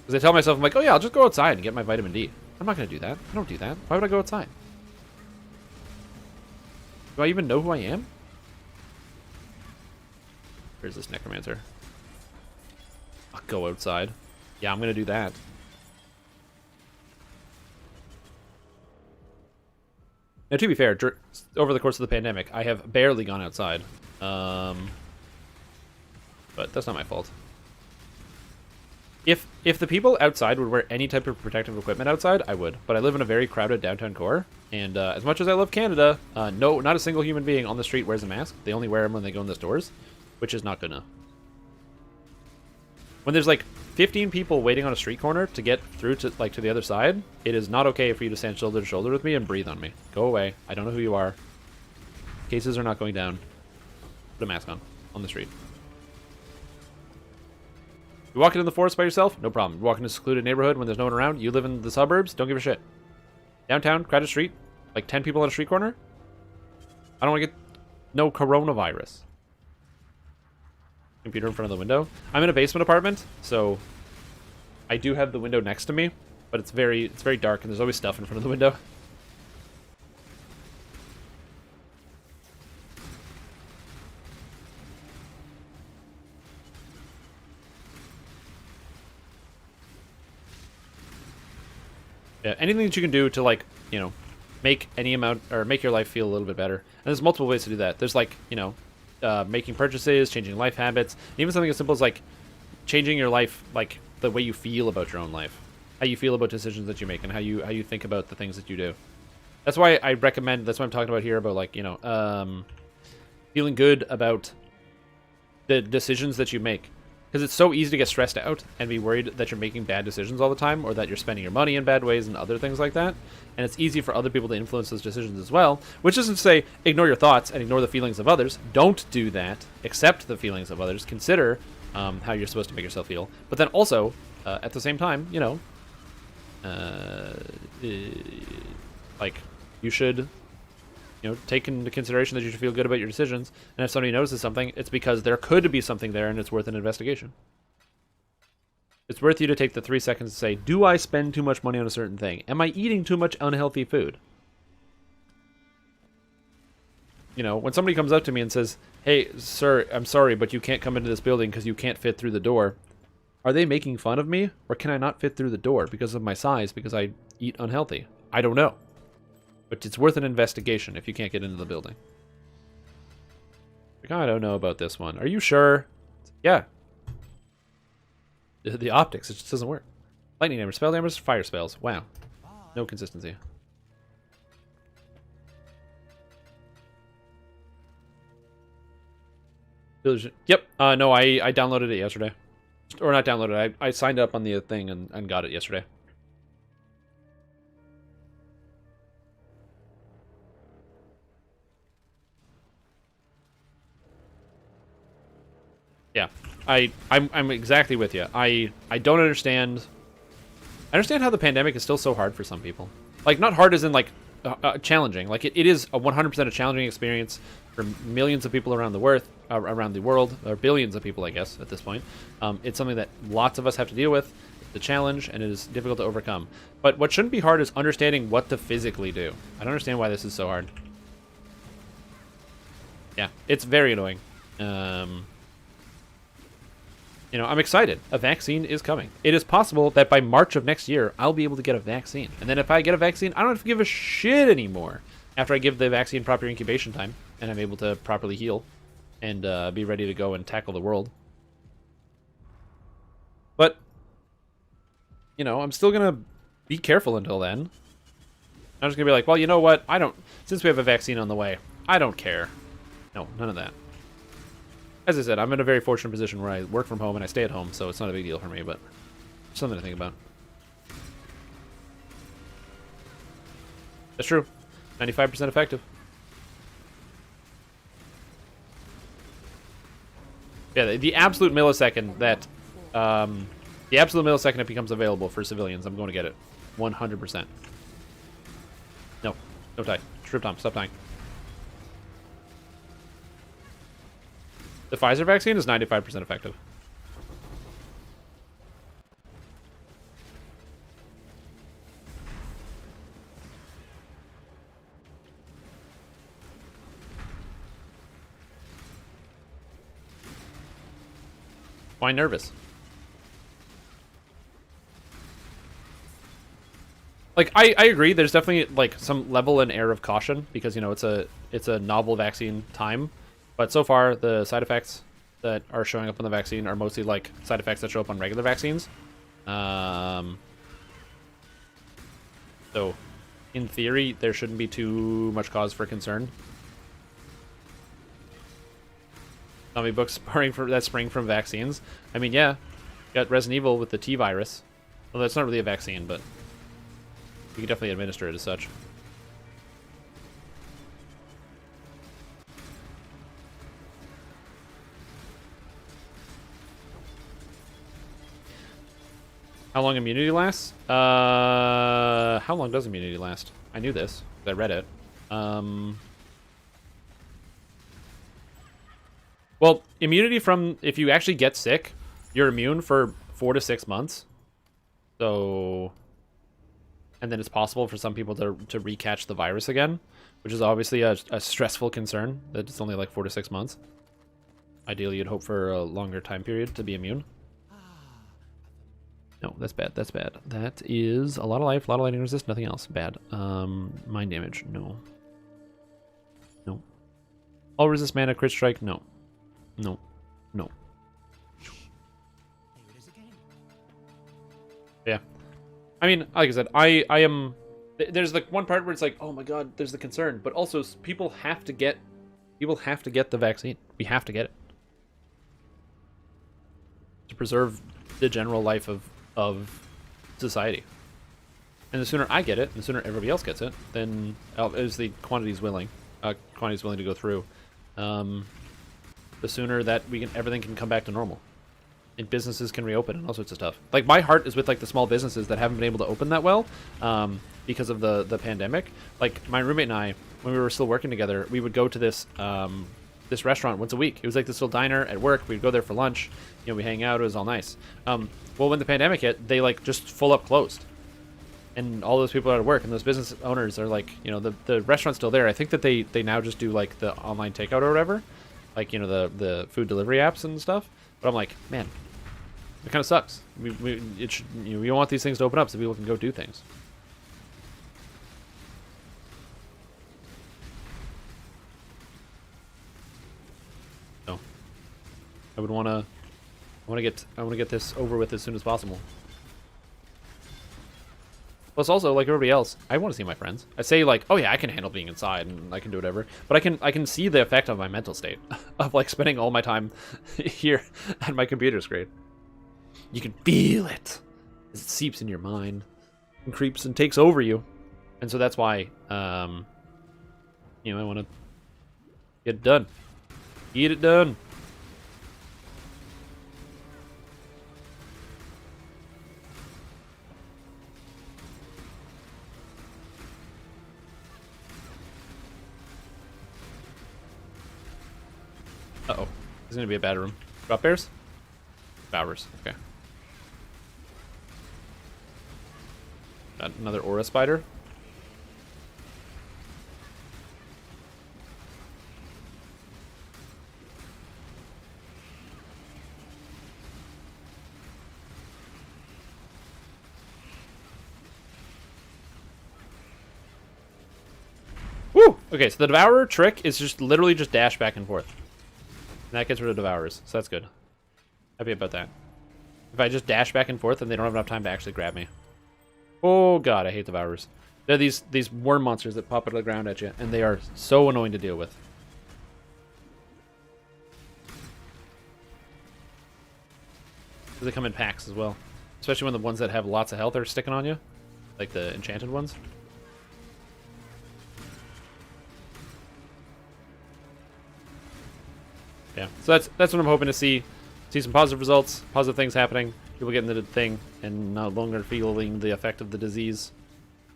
because I tell myself, I'm like, oh yeah, I'll just go outside and get my vitamin D. I'm not gonna do that. I don't do that. Why would I go outside? Do I even know who I am? Where's this necromancer? I'll go outside. Yeah, I'm gonna do that. Now, to be fair, over the course of the pandemic, I have barely gone outside. But that's not my fault. If the people outside would wear any type of protective equipment outside, I would. But I live in a very crowded downtown core, and as much as I love Canada, no, not a single human being on the street wears a mask. They only wear them when they go in the stores, which is not good enough. When there's like 15 people waiting on a street corner to get through to the other side, it is not okay for you to stand shoulder to shoulder with me and breathe on me. Go away. I don't know who you are. Cases are not going down. Put a mask on the street. You walk into the forest by yourself? No problem. You walk in a secluded neighborhood when there's no one around? You live in the suburbs? Don't give a shit. Downtown, crowded street, like 10 people on a street corner? I don't want to get no coronavirus. Computer in front of the window. I'm in a basement apartment, so I do have the window next to me, but it's very dark and there's always stuff in front of the window. Yeah, anything that you can do to, like, you know, make any amount, or make your life feel a little bit better. And there's multiple ways to do that. There's, like, you know, making purchases, changing life habits, even something as simple as, like, changing your life, like, the way you feel about your own life. How you feel about decisions that you make and how you think about the things that you do. That's why I recommend, that's what I'm talking about here, about, like, you know, feeling good about the decisions that you make. Because it's so easy to get stressed out and be worried that you're making bad decisions all the time, or that you're spending your money in bad ways and other things like that. And it's easy for other people to influence those decisions as well, which isn't to say ignore your thoughts and ignore the feelings of others. Don't do that. Accept the feelings of others. Consider how you're supposed to make yourself feel. But then also, at the same time, you know, like, you should, you know, take into consideration that you should feel good about your decisions. And if somebody notices something, it's because there could be something there and it's worth an investigation. It's worth you to take the 3 seconds to say, do I spend too much money on a certain thing? Am I eating too much unhealthy food? You know, when somebody comes up to me and says, hey, sir, I'm sorry, but you can't come into this building because you can't fit through the door. Are they making fun of me? Or can I not fit through the door because of my size, because I eat unhealthy? I don't know. But it's worth an investigation if you can't get into the building. Like, I don't know about this one. Are you sure? Yeah. The optics, it just doesn't work. Lightning damage, spell damage, fire spells. Wow. No consistency. Yep. No, I downloaded it yesterday. Or not downloaded it. I signed up on the thing and got it yesterday. Yeah, I'm exactly with you. I don't understand. I understand how the pandemic is still so hard for some people. Like, not hard as in, like, challenging. Like, it is a 100% a challenging experience for millions of people around the world, or billions of people, I guess, at this point. It's something that lots of us have to deal with. It's a challenge, and it is difficult to overcome. But what shouldn't be hard is understanding what to physically do. I don't understand why this is so hard. Yeah, it's very annoying. You know, I'm excited. A vaccine is coming. It is possible that by March of next year, I'll be able to get a vaccine. And then if I get a vaccine, I don't have to give a shit anymore after I give the vaccine proper incubation time and I'm able to properly heal and be ready to go and tackle the world. But, you know, I'm still going to be careful until then. I'm just going to be like, well, you know what? Since we have a vaccine on the way, I don't care. No, none of that. As I said, I'm in a very fortunate position where I work from home and I stay at home, so it's not a big deal for me, but something to think about. That's true. 95% effective. Yeah, the absolute millisecond that it becomes available for civilians, I'm going to get it. 100%. No, don't die. Strip Tom, stop dying. The Pfizer vaccine is 95% effective. Why nervous? Like, I agree, there's definitely, like, some level and air of caution because, you know, it's a novel vaccine time. But so far, the side effects that are showing up on the vaccine are mostly like side effects that show up on regular vaccines. So, in theory, there shouldn't be too much cause for concern. Zombie books that spring from vaccines. I mean, yeah, got Resident Evil with the T virus. Well, that's not really a vaccine, but you can definitely administer it as such. How long immunity lasts? How long does immunity last? I knew this. I read it. Well, immunity from, if you actually get sick, you're immune for 4 to 6 months. So, and then it's possible for some people to recatch the virus again, which is obviously a stressful concern that it's only like 4 to 6 months. Ideally, you'd hope for a longer time period to be immune. No, that's bad. That's bad. That is a lot of life, a lot of lightning resist, nothing else. Bad. Mind damage. No. No. All resist mana, crit strike. No. No. No. Yeah. I mean, like I said, I am... There's like one part where it's like, oh my god, there's the concern. But also, people have to get the vaccine. We have to get it. To preserve the general life of society. And the sooner I get it, and the sooner everybody else gets it, then as the quantity's willing to go through, the sooner that everything can come back to normal. And businesses can reopen and all sorts of stuff. Like, my heart is with like the small businesses that haven't been able to open that well because of the pandemic. Like, my roommate and I, when we were still working together, we would go to this this restaurant once a week. It was like this little diner at work. We'd go there for lunch. You know, we hang out. It was all nice. Well, when the pandemic hit, they like just full up closed. And all those people are out of work, and those business owners are like, you know, the restaurant's still there. I think that they now just do like the online takeout or whatever. Like, you know, the food delivery apps and stuff. But I'm like, man, it kind of sucks. We don't want these things to open up so people can go do things. So, I want to get this over with as soon as possible. Plus, also, like everybody else, I want to see my friends. I say like, oh yeah, I can handle being inside and I can do whatever, but I can see the effect on my mental state of like spending all my time here at my computer screen. You can feel it as it seeps in your mind and creeps and takes over you, and so that's why, you know, I want to get it done, get it done. Uh-oh. There's going to be a bad room. Drop bears? Bowers. Okay. Got another aura spider. Woo! Okay, so the Devourer trick is just literally just dash back and forth. And that gets rid of Devourers, so that's good. Happy about that. If I just dash back and forth, then they don't have enough time to actually grab me. Oh god, I hate Devourers. They're these worm monsters that pop out of the ground at you, and they are so annoying to deal with. They come in packs as well. Especially when the ones that have lots of health are sticking on you. Like the enchanted ones. Yeah, so that's what I'm hoping to see. See some positive results, positive things happening, people getting the thing, and no longer feeling the effect of the disease.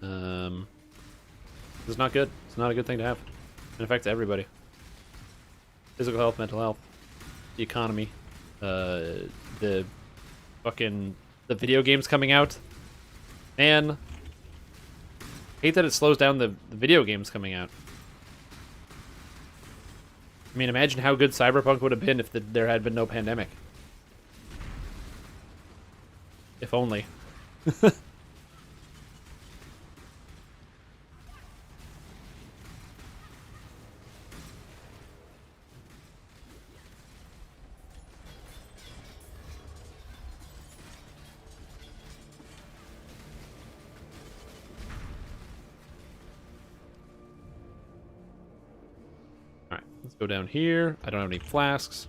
It's not good. It's not a good thing to have. It affects everybody. Physical health, mental health, the economy, the video games coming out. Man, hate that it slows down the video games coming out. I mean, imagine how good Cyberpunk would have been if there had been no pandemic. If only. Alright, let's go down here. I don't have any flasks.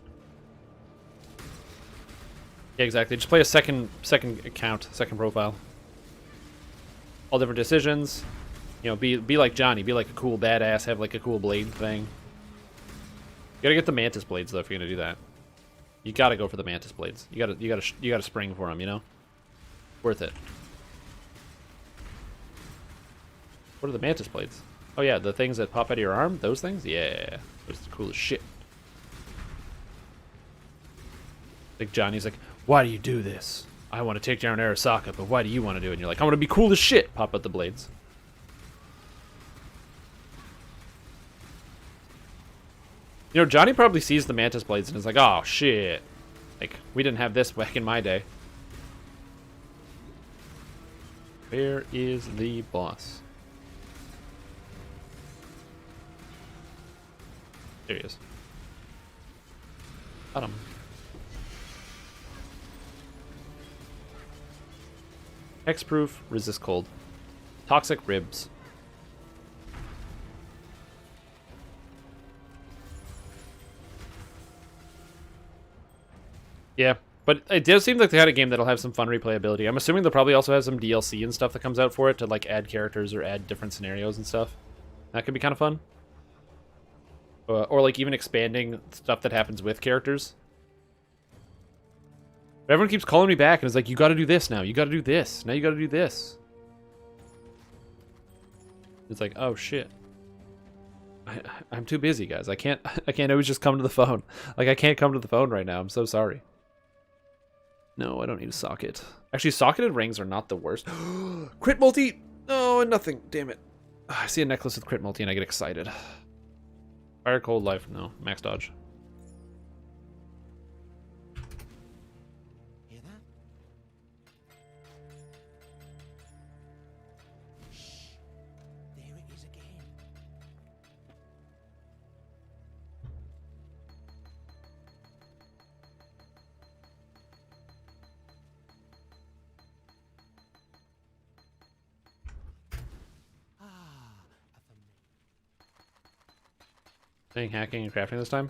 Yeah, exactly. Just play a second account, second profile. All different decisions. You know, be like Johnny. Be like a cool badass. Have like a cool blade thing. You gotta get the mantis blades though if you're gonna do that. You gotta go for the mantis blades. You gotta spring for them. You know, worth it. What are the mantis blades? Oh yeah, the things that pop out of your arm. Those things. Yeah, those are cool as shit. Like Johnny's like, why do you do this? I want to take down Arasaka, but why do you want to do it? And you're like, I want to be cool as shit. Pop out the blades. You know, Johnny probably sees the mantis blades and is like, oh shit. Like, we didn't have this back in my day. Where is the boss? There he is. Got him. Hexproof, resist cold. Toxic ribs. Yeah, but it does seem like they had a game that'll have some fun replayability. I'm assuming they'll probably also have some DLC and stuff that comes out for it to like add characters or add different scenarios and stuff. That could be kind of fun. Or like even expanding stuff that happens with characters. But everyone keeps calling me back and is like, you gotta do this now. You gotta do this. Now you gotta do this. It's like, oh shit. I'm too busy, guys. I can't always just come to the phone. Like, I can't come to the phone right now. I'm so sorry. No, I don't need a socket. Actually, socketed rings are not the worst. Crit multi! Oh, nothing. Damn it. I see a necklace with crit multi and I get excited. Fire, cold, life. No. Max dodge. Hear that? Shh. There it is again. Saying hacking and crafting this time.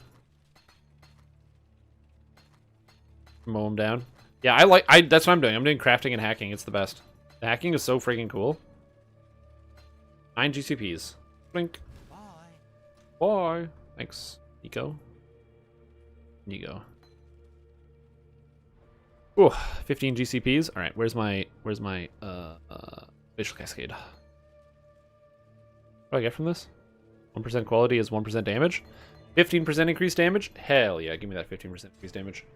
Mow them down. Yeah, that's what I'm doing. I'm doing crafting and hacking. It's the best. The hacking is so freaking cool. 9 GCPs. Blink. Bye. Bye. Thanks, Nico. Nico. Ooh, 15 GCPs. All right, where's my facial cascade? What do I get from this? 1% quality is 1% damage. 15% increased damage? Hell yeah, give me that 15% increased damage.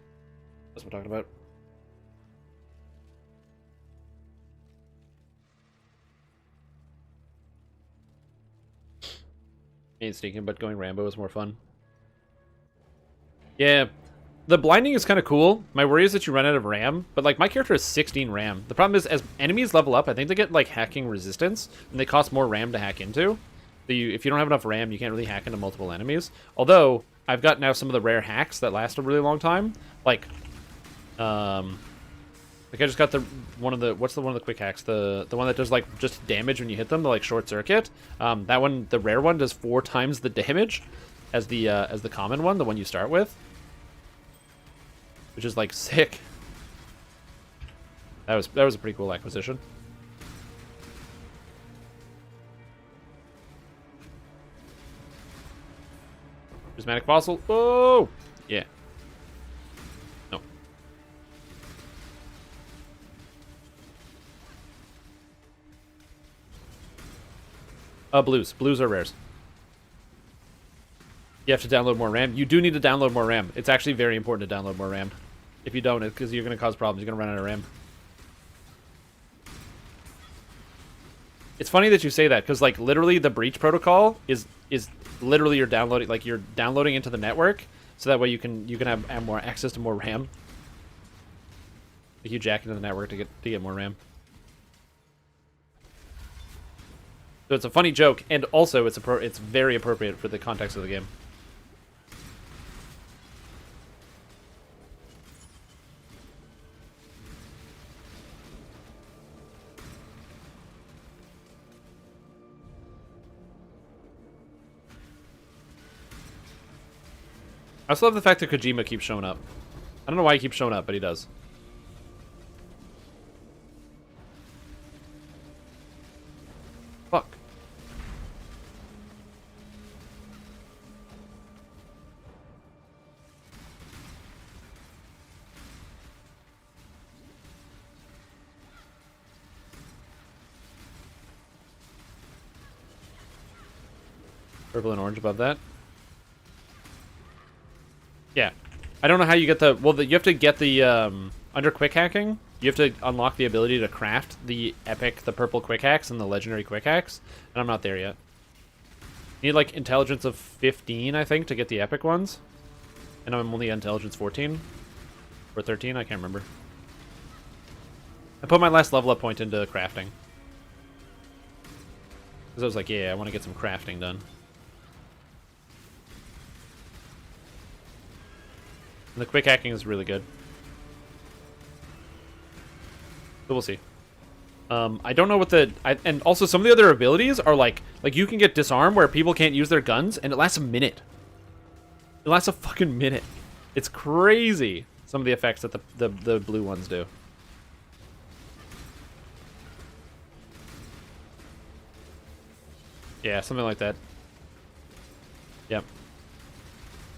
That's what we're talking about. Ain't sneaking, but going Rambo is more fun. Yeah, the blinding is kind of cool. My worry is that you run out of RAM, but like my character has 16 RAM. The problem is as enemies level up, I think they get like hacking resistance, and they cost more RAM to hack into. If you don't have enough RAM, you can't really hack into multiple enemies. Although, I've got now some of the rare hacks that last a really long time. Like I just got what's the one of the quick hacks? The one that does like just damage when you hit them, the like short circuit. That one, the rare one, does 4 times the damage as the common one, the one you start with. Which is like sick. That was a pretty cool acquisition. Prismatic fossil. Oh, yeah. No. Blues. Blues are rares. You have to download more RAM. You do need to download more RAM. It's actually very important to download more RAM. If you don't, it's because you're going to cause problems. You're going to run out of RAM. It's funny that you say that because, like, literally the breach protocol is literally you're downloading into the network, so that way you can have more access to more RAM. Like you jack into the network to get more RAM. So it's a funny joke, and also it's very appropriate for the context of the game. I also love the fact that Kojima keeps showing up. I don't know why he keeps showing up, but he does. Fuck. Purple and orange above that. Yeah. I don't know how you get the... Well, you have to get the... under quick hacking, you have to unlock the ability to craft the purple quick hacks and the legendary quick hacks. And I'm not there yet. You need, like, intelligence of 15, I think, to get the epic ones. And I'm only intelligence 14. Or 13, I can't remember. I put my last level up point into crafting. Because I was like, yeah, I want to get some crafting done. And the quick hacking is really good. So we'll see. I don't know what the... and also some of the other abilities are like you can get disarm where people can't use their guns and it lasts a minute. It lasts a fucking minute. It's crazy, some of the effects that the blue ones do. Yeah, something like that. Yep.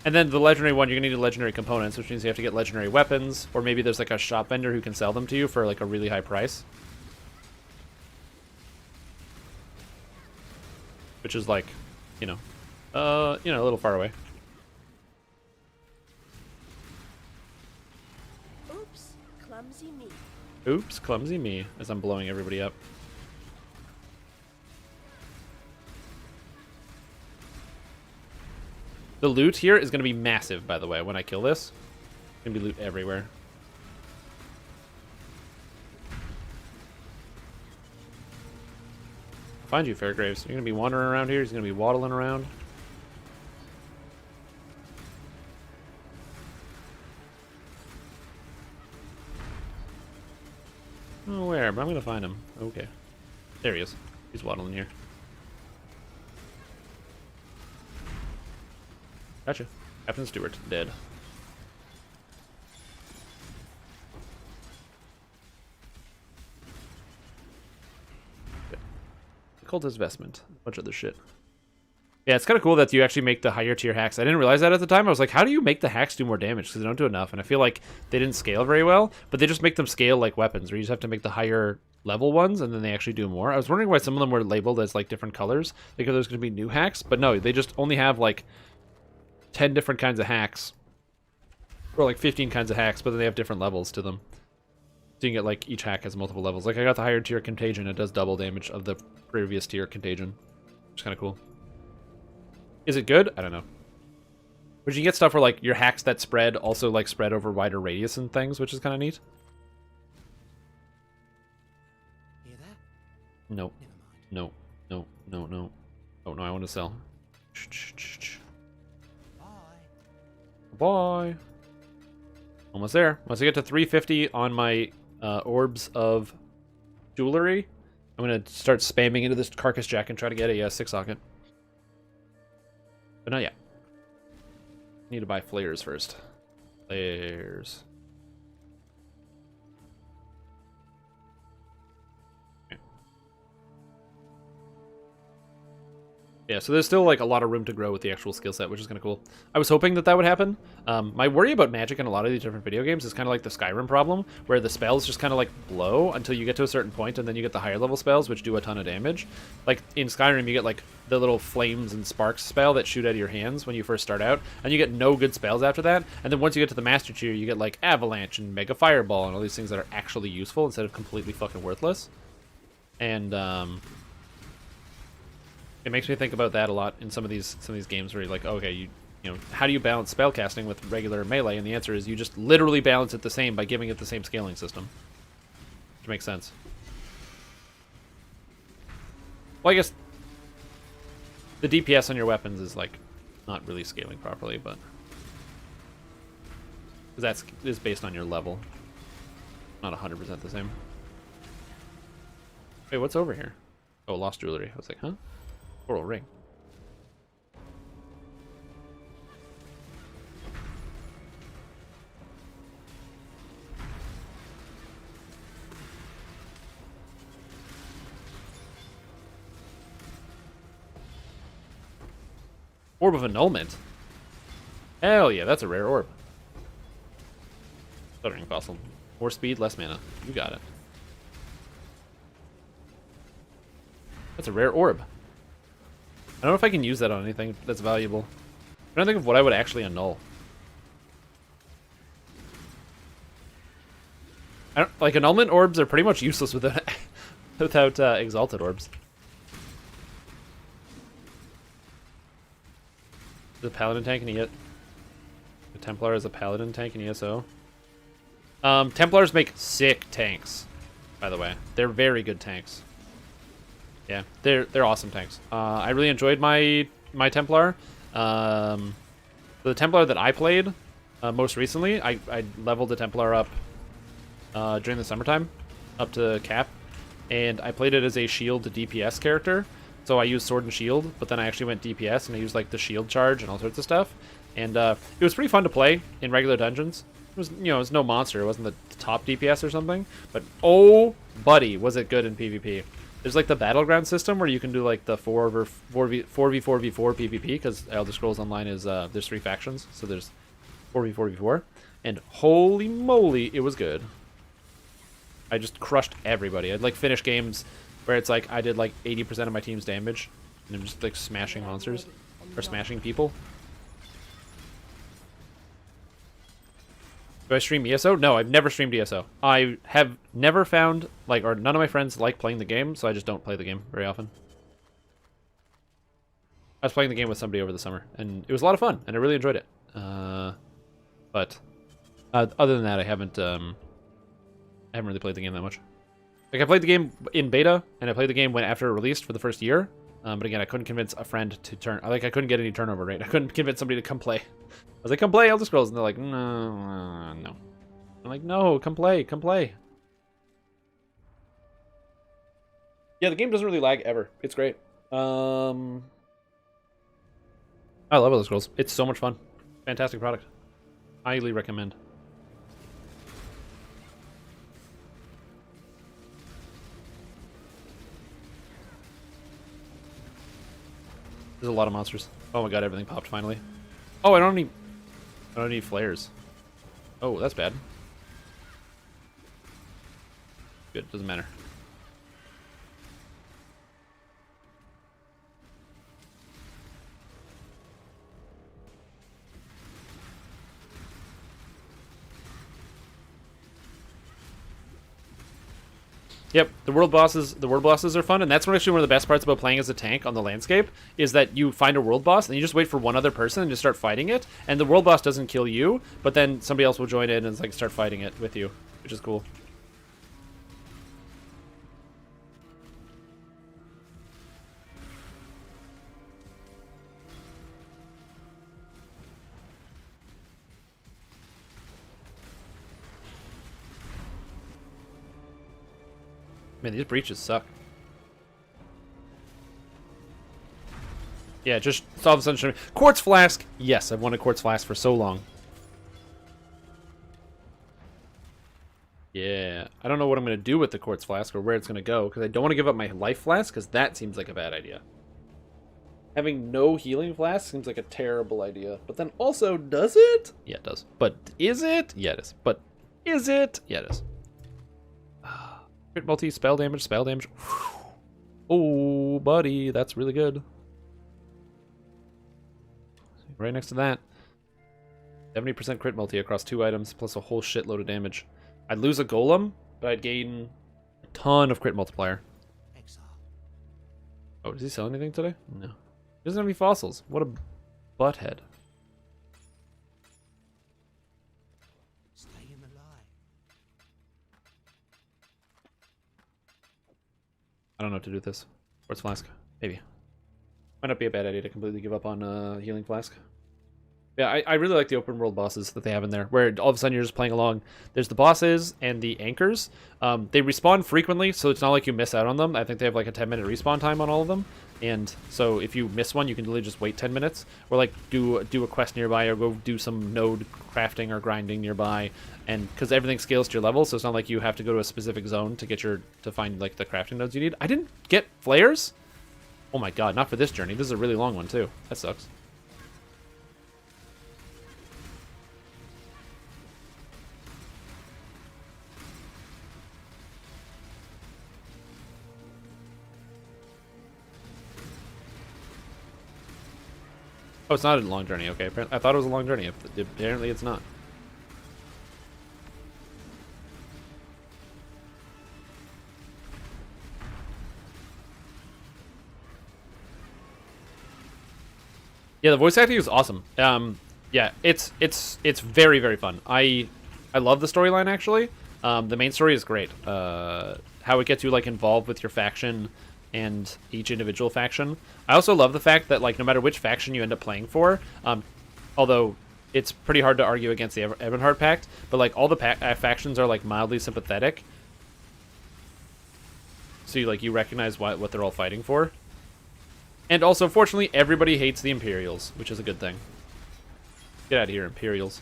And then the legendary one, you're going to need legendary components, which means you have to get legendary weapons, or maybe there's like a shop vendor who can sell them to you for like a really high price. Which is like, you know, a little far away. Oops, clumsy me. Oops, clumsy me, as I'm blowing everybody up. The loot here is going to be massive, by the way, when I kill this. It's going to be loot everywhere. I'll find you, Fairgraves. You're going to be wandering around here. He's going to be waddling around. Oh, where? But I'm going to find him. Okay. There he is. He's waddling here. Gotcha. Captain Stewart, dead. Okay. Cultist Vestment. A bunch of other shit. Yeah, it's kind of cool that you actually make the higher tier hacks. I didn't realize that at the time. I was like, how do you make the hacks do more damage? Because they don't do enough. And I feel like they didn't scale very well, but they just make them scale like weapons, where you just have to make the higher level ones and then they actually do more. I was wondering why some of them were labeled as like different colors. Like if there's going to be new hacks, but no, they just only have like 10 different kinds of hacks, or like 15 kinds of hacks, but then they have different levels to them. So you can get like each hack has multiple levels. Like I got the higher tier Contagion, it does double damage of the previous tier Contagion, which is kind of cool. Is it good? I don't know. But you get stuff where like your hacks that spread also like spread over wider radius and things, which is kind of neat. Hear that? No. No. No. No. No. Oh no, I want to sell. Shh. Bye. Almost there. Once I get to 350 on my orbs of jewelry, I'm going to start spamming into this Carcass Jack and try to get a 6-socket. But not yet. Need to buy flares first. Flares. Yeah, so there's still like a lot of room to grow with the actual skill set, which is kind of cool. I was hoping that would happen. My worry about magic in a lot of these different video games is kind of like the Skyrim problem, where the spells just kind of like blow until you get to a certain point, and then you get the higher level spells, which do a ton of damage. Like in Skyrim, you get like the little flames and sparks spell that shoot out of your hands when you first start out, and you get no good spells after that. And then once you get to the Master Tier, you get like Avalanche and Mega Fireball and all these things that are actually useful instead of completely fucking worthless. And it makes me think about that a lot in some of these games where you're like, okay, you know, how do you balance spellcasting with regular melee? And the answer is you just literally balance it the same by giving it the same scaling system. Which makes sense. Well, I guess the DPS on your weapons is like not really scaling properly, but because that is based on your level. Not 100% the same. Wait, what's over here? Oh, lost jewelry. I was like, huh? Coral ring. Orb of Annulment. Hell yeah, that's a rare orb. Stuttering Fossil. More speed, less mana. You got it. That's a rare orb. I don't know if I can use that on anything that's valuable. I'm trying to think of what I would actually annul. Like, annulment orbs are pretty much useless without, without exalted orbs. The paladin tank and the Templar is a paladin tank in ESO. Templars make sick tanks, by the way. They're very good tanks. Yeah, they're awesome tanks. I really enjoyed my Templar. The Templar that I played most recently, I leveled the Templar up during the summertime, up to cap, and I played it as a shield to DPS character. So I used sword and shield, but then I actually went DPS and I used like the shield charge and all sorts of stuff. And it was pretty fun to play in regular dungeons. It was, you know, it was no monster. It wasn't the top DPS or something, but oh, buddy, was it good in PvP. There's like the battleground system where you can do like the 4v4v4 PvP, because Elder Scrolls Online is there's 3 factions, so there's 4v4v4, and holy moly, it was good. I just crushed everybody. I'd like finish games where it's like I did like 80% of my team's damage, and I'm just like smashing monsters or smashing people. Do I stream ESO? No, I've never streamed ESO. I have never found, like, or none of my friends like playing the game, so I just don't play the game very often. I was playing the game with somebody over the summer, and it was a lot of fun, and I really enjoyed it. But other than that, I haven't really played the game that much. Like, I played the game in beta, and I played the game when after it released for the first year. But again, I couldn't convince a friend to turn. Like, I couldn't get any turnover rate. I couldn't convince somebody to come play. I was like, come play Elder Scrolls, and they're like, no, no. I'm like, no, come play, come play. Yeah, the game doesn't really lag ever. It's great. I love Elder Scrolls. It's so much fun. Fantastic product. Highly recommend. There's a lot of monsters. Oh my god, everything popped finally. Oh, I don't need flares. Oh, that's bad. Good, doesn't matter. Yep, the world bosses are fun, and that's actually one of the best parts about playing as a tank on the landscape, is that you find a world boss and you just wait for one other person and just start fighting it, and the world boss doesn't kill you, but then somebody else will join in and like start fighting it with you, which is cool. Man, these breaches suck. Yeah, just all of a sudden, Quartz Flask. Yes, I've wanted Quartz Flask for so long. Yeah, I don't know what I'm going to do with the Quartz Flask or where it's going to go, because I don't want to give up my Life Flask, because that seems like a bad idea. Having no Healing Flask seems like a terrible idea. But then also, does it? Yeah, it does. But is it? Yeah, it is. But is it? Yeah, it is. Crit multi, spell damage, spell damage. Oh, buddy, that's really good. Right next to that. 70% crit multi across 2 items, plus a whole shitload of damage. I'd lose a golem, but I'd gain a ton of crit multiplier. Oh, does he sell anything today? No. He doesn't have any fossils. What a butthead. I don't know what to do with this. Quartz Flask. Maybe. Might not be a bad idea to completely give up on Healing Flask. Yeah, I really like the open world bosses that they have in there, where all of a sudden you're just playing along. There's the bosses and the anchors. They respawn frequently, so it's not like you miss out on them. I think they have like a 10-minute respawn time on all of them. And so if you miss one, you can literally just wait 10 minutes, or like do a quest nearby, or go do some node crafting or grinding nearby. And because everything scales to your level, so it's not like you have to go to a specific zone to get to find like the crafting nodes you need. I didn't get flares. Oh my god, not for this journey. This is a really long one too. That sucks. Oh, it's not a long journey. Okay, I thought it was a long journey. Apparently, it's not. Yeah, the voice acting is awesome. Yeah, it's very, very fun. I love the storyline actually. The main story is great. How it gets you like involved with your faction and each individual faction. I also love the fact that like no matter which faction you end up playing for, although it's pretty hard to argue against the Ebonheart Pact, but like all the factions are like mildly sympathetic. So you recognize what they're all fighting for. And also, fortunately, everybody hates the Imperials, which is a good thing. Get out of here, Imperials.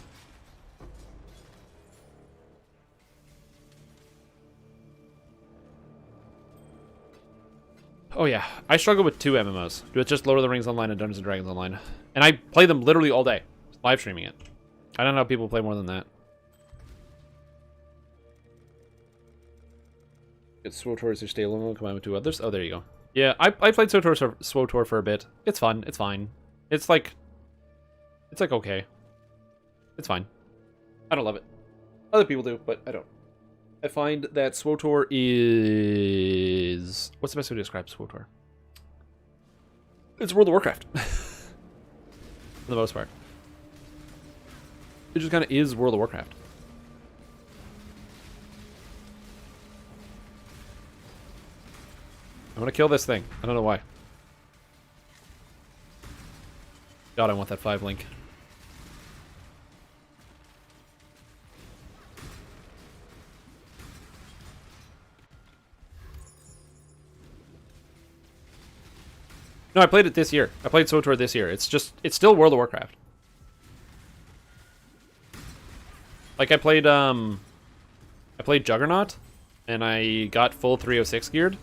Oh yeah, I struggle with 2 MMOs. With just Lord of the Rings Online and Dungeons & Dragons Online. And I play them literally all day. Live streaming it. I don't know how people play more than that. Get SWTOR as your standalone, combined with 2 others. Oh, there you go. Yeah, I played SWTOR for a bit. It's fun. It's fine. It's like okay. It's fine. I don't love it. Other people do, but I don't. I find that SWTOR is... What's the best way to describe SWTOR? It's World of Warcraft. For the most part. It just kind of is World of Warcraft. I'm gonna kill this thing. I don't know why. God, I want that 5 link. No, I played it this year. I played SWTOR this year. It's still World of Warcraft. Like I played Juggernaut, and I got full 306 geared,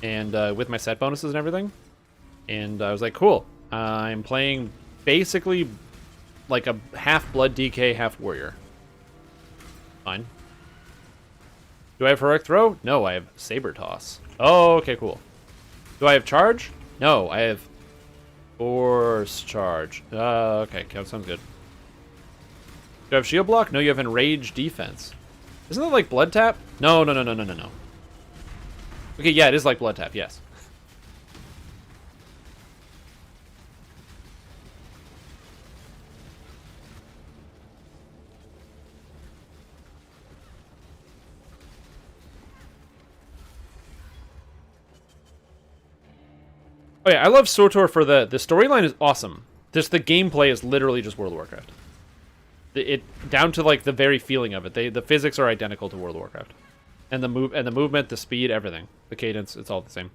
and with my set bonuses and everything, and I was like, cool. I'm playing basically like a half Blood DK, half Warrior. Fine. Do I have Heroic Throw? No, I have Saber Toss. Oh, okay, cool. Do I have Charge? No, I have Force Charge. Okay, sounds good. Do I have Shield Block? No, you have Enrage Defense. Isn't that like Blood Tap? No. Okay, yeah, it is like Blood Tap, yes. Oh yeah, I love SWTOR for the storyline is awesome. Just the gameplay is literally just World of Warcraft. It down to like the very feeling of it. The physics are identical to World of Warcraft, and the movement, the speed, everything, the cadence, it's all the same.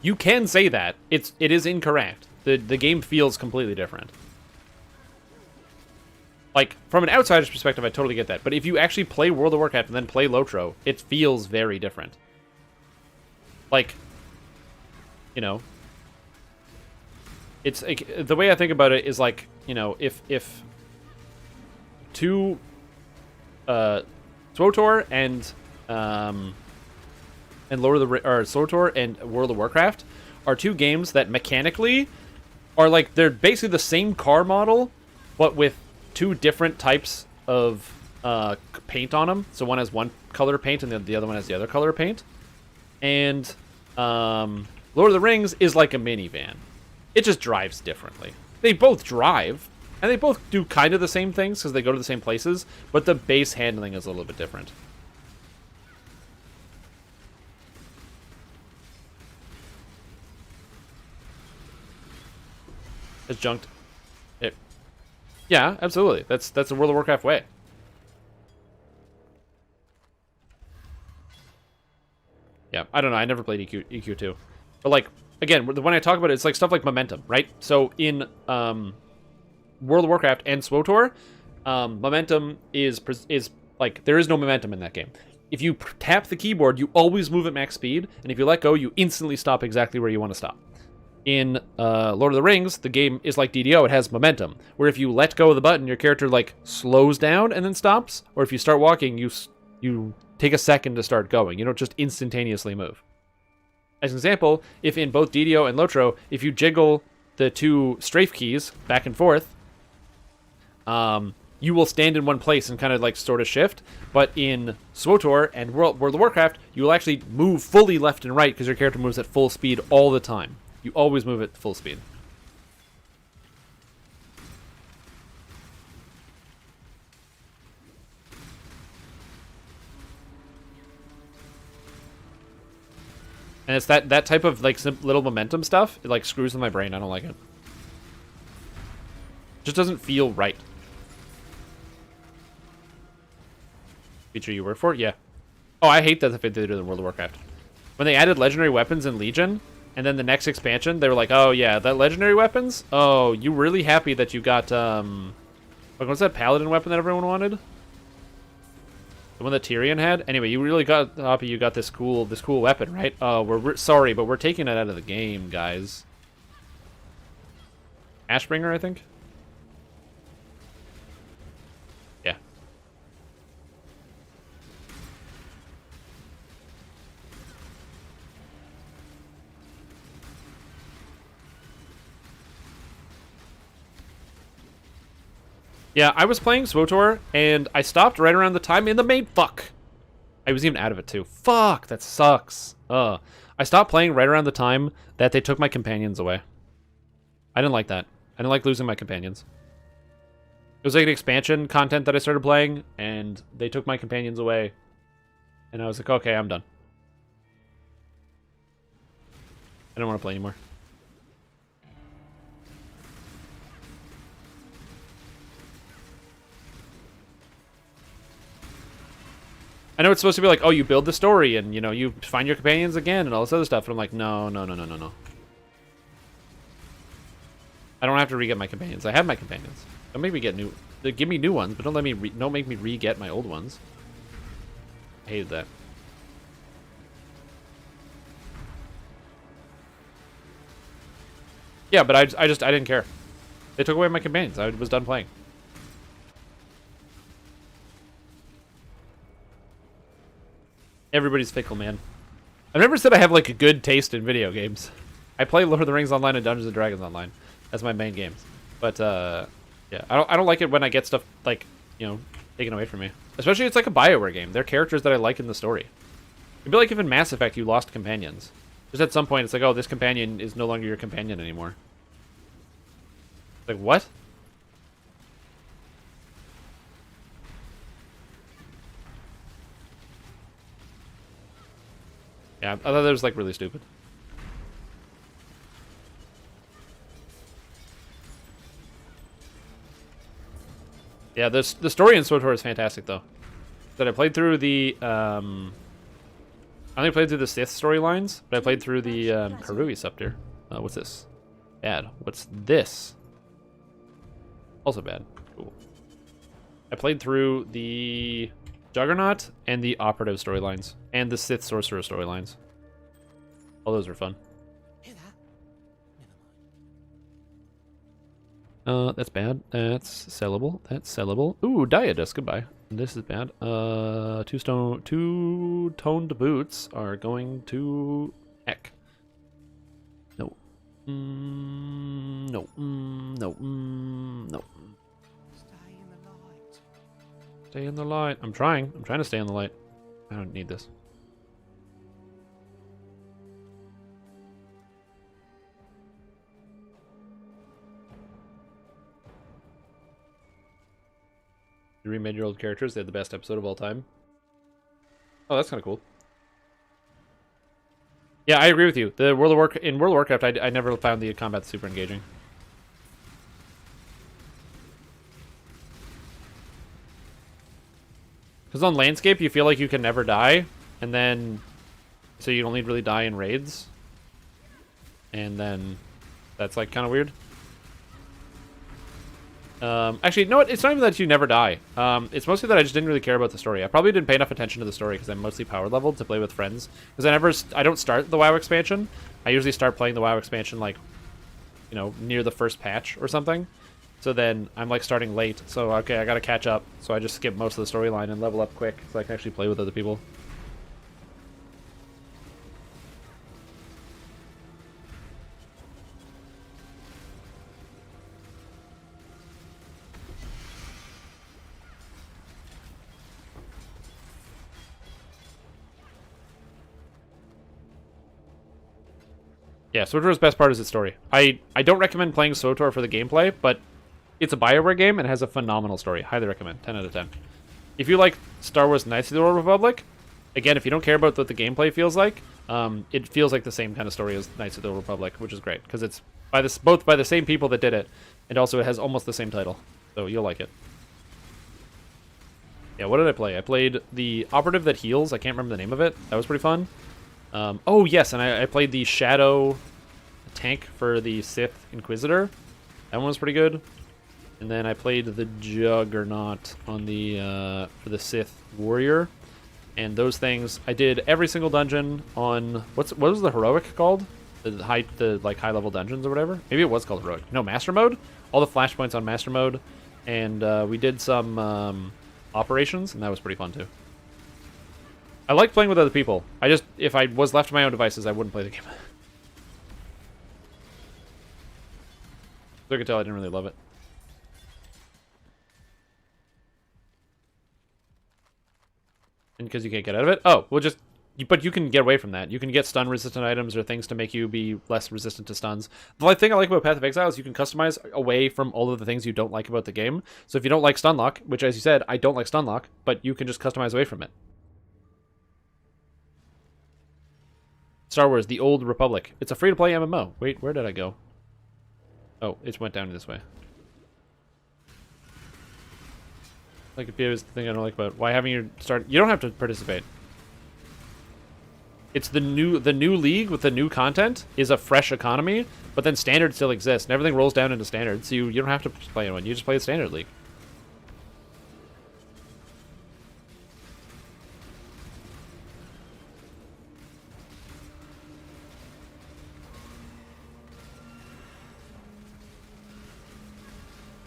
You can say that it is incorrect. The game feels completely different. Like from an outsider's perspective, I totally get that. But if you actually play World of Warcraft and then play LOTRO, it feels very different. Like, you know, it's like, the way I think about it is like, you know, if two SWTOR and SWTOR and World of Warcraft are two games that mechanically are like, they're basically the same car model, but with two different types of paint on them. So one has one color paint and the other one has the other color paint. And Lord of the Rings is like a minivan. It just drives differently. They both drive, and they both do kind of the same things because they go to the same places, but the base handling is a little bit different. It's junked. Yeah, absolutely. That's the World of Warcraft way. Yeah, I don't know. I never played EQ2. But, like, again, when I talk about it, it's like stuff like momentum, right? So in World of Warcraft and SWTOR, momentum is like, there is no momentum in that game. If you tap the keyboard, you always move at max speed, and if you let go, you instantly stop exactly where you want to stop. In Lord of the Rings, the game is like DDO. It has momentum, where if you let go of the button, your character, like, slows down and then stops, or if you start walking, you take a second to start going. You don't just instantaneously move. As an example, if in both DDO and Lotro, if you jiggle the two strafe keys back and forth, you will stand in one place and kind of like sort of shift. But in SWTOR and World of Warcraft, you will actually move fully left and right because your character moves at full speed all the time. You always move at full speed. And it's that type of like little momentum stuff. It like screws with my brain. I don't like it. Just doesn't feel right. Feature you work for? Yeah. Oh, I hate that they did it in World of Warcraft. When they added legendary weapons in Legion, and then the next expansion, they were like, oh yeah, that legendary weapons? Oh, you really happy that you got, what's that paladin weapon that everyone wanted? The one that Tyrion had? Anyway, you really got happy you got this cool weapon, right? Oh, we're sorry, but we're taking it out of the game, guys. Ashbringer, I think? Yeah. Yeah, I was playing SWTOR, and I stopped right around the time in the main... Fuck! I was even out of it, too. Fuck! That sucks. I stopped playing right around the time that they took my companions away. I didn't like that. I didn't like losing my companions. It was like an expansion content that I started playing, and they took my companions away. And I was like, okay, I'm done. I don't want to play anymore. I know it's supposed to be like, oh, you build the story and, you know, you find your companions again and all this other stuff. But I'm like, no. I don't have to re-get my companions. I have my companions. Don't make me get new... Give me new ones, but don't make me re-get my old ones. I hated that. Yeah, but I didn't care. They took away my companions. I was done playing. Everybody's fickle, man. I've never said I have like a good taste in video games. I play Lord of the Rings Online and Dungeons and Dragons Online. That's my main games. But yeah, I don't like it when I get stuff like, you know, taken away from me. Especially it's like a BioWare game. They're characters that I like in the story. It'd be like if in Mass Effect you lost companions. Just at some point it's like, oh, this companion is no longer your companion anymore. Like what? Yeah, I thought that was like really stupid. Yeah, the story in SWTOR is fantastic though. That I played through the I only played through the Sith storylines, but I played through the Karui Scepter. What's this? Bad. What's this? Also bad. Cool. I played through the Juggernaut and the Operative storylines, and the Sith Sorcerer storylines. All those are fun. That's bad. That's sellable. That's sellable. Ooh, Diadus. Goodbye. This is bad. Two-toned boots are going to heck. No. No. No. No. Stay in the light. I'm trying. I'm trying to stay in the light. I don't need this. You remade your old characters. They had the best episode of all time. Oh, that's kind of cool. Yeah, I agree with you. In World of Warcraft, I never found the combat super engaging. Because on Landscape, you feel like you can never die, and then so you only really die in raids, and then that's like kind of weird. Actually, no, it's not even that you never die. It's mostly that I just didn't really care about the story. I probably didn't pay enough attention to the story because I'm mostly power leveled to play with friends. Because I don't start the WoW expansion. I usually start playing the WoW expansion like, you know, near the first patch or something. So then I'm like starting late. So okay, I gotta catch up. So I just skip most of the storyline and level up quick so I can actually play with other people. Yeah, SWTOR's best part is its story. I don't recommend playing SWTOR for the gameplay, but it's a BioWare game and has a phenomenal story. Highly recommend. 10 out of 10. If you like Star Wars Knights of the Old Republic, again, if you don't care about what the gameplay feels like, it feels like the same kind of story as Knights of the Old Republic, which is great, because it's both by the same people that did it, and also it has almost the same title, so you'll like it. Yeah, what did I play? I played the Operative that Heals. I can't remember the name of it. That was pretty fun. Oh, yes, and I played the Shadow tank for the Sith Inquisitor. That one was pretty good. And then I played the Juggernaut on the for the Sith Warrior. And those things, I did every single dungeon on what was the heroic called? The high level dungeons or whatever. Maybe it was called heroic. No, master mode. All the flashpoints on master mode, and we did some operations, and that was pretty fun too. I like playing with other people. If I was left to my own devices, I wouldn't play the game. So I could tell I didn't really love it. And because you can't get out of it? Oh, well but you can get away from that. You can get stun-resistant items or things to make you be less resistant to stuns. The thing I like about Path of Exile is you can customize away from all of the things you don't like about the game. So if you don't like Stunlock, which as you said, I don't like Stunlock, but you can just customize away from it. Star Wars, The Old Republic. It's a free-to-play MMO. Wait, where did I go? Oh, it went down this way. Like, if here's the thing I don't like about why haven't you started? You don't have to participate. It's the new league with the new content is a fresh economy, but then standard still exists, and everything rolls down into standard, so you don't have to play anyone. You just play the standard league.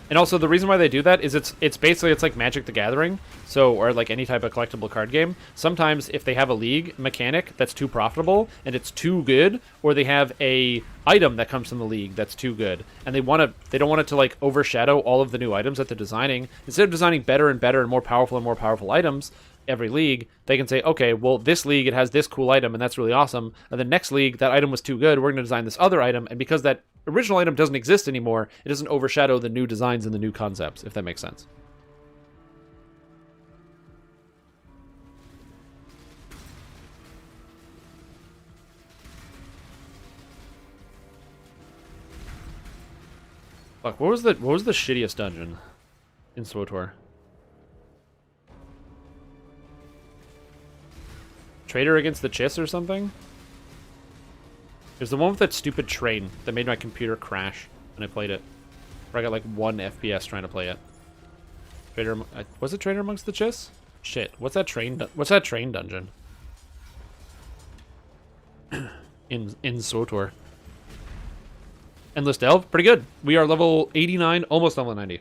And also, the reason why they do that is it's basically like Magic the Gathering, or like any type of collectible card game. Sometimes if they have a league mechanic that's too profitable and it's too good, or they have a item that comes from the league that's too good, and they don't want it to like overshadow all of the new items that they're designing. Instead of designing better and better and more powerful items every league, they can say, okay, well, this league, it has this cool item, and that's really awesome. And the next league, that item was too good, we're going to design this other item, and because that original item doesn't exist anymore, it doesn't overshadow the new designs and the new concepts, if that makes sense. Fuck, what was the shittiest dungeon in SWTOR? Trader against the Chiss or something? There's the one with that stupid train that made my computer crash when I played it. Where I got like 1 FPS trying to play it. Trader, was it Trader amongst the Chiss? Shit, what's that train dungeon? in SWTOR. Endless Delve, pretty good. We are level 89, almost level 90.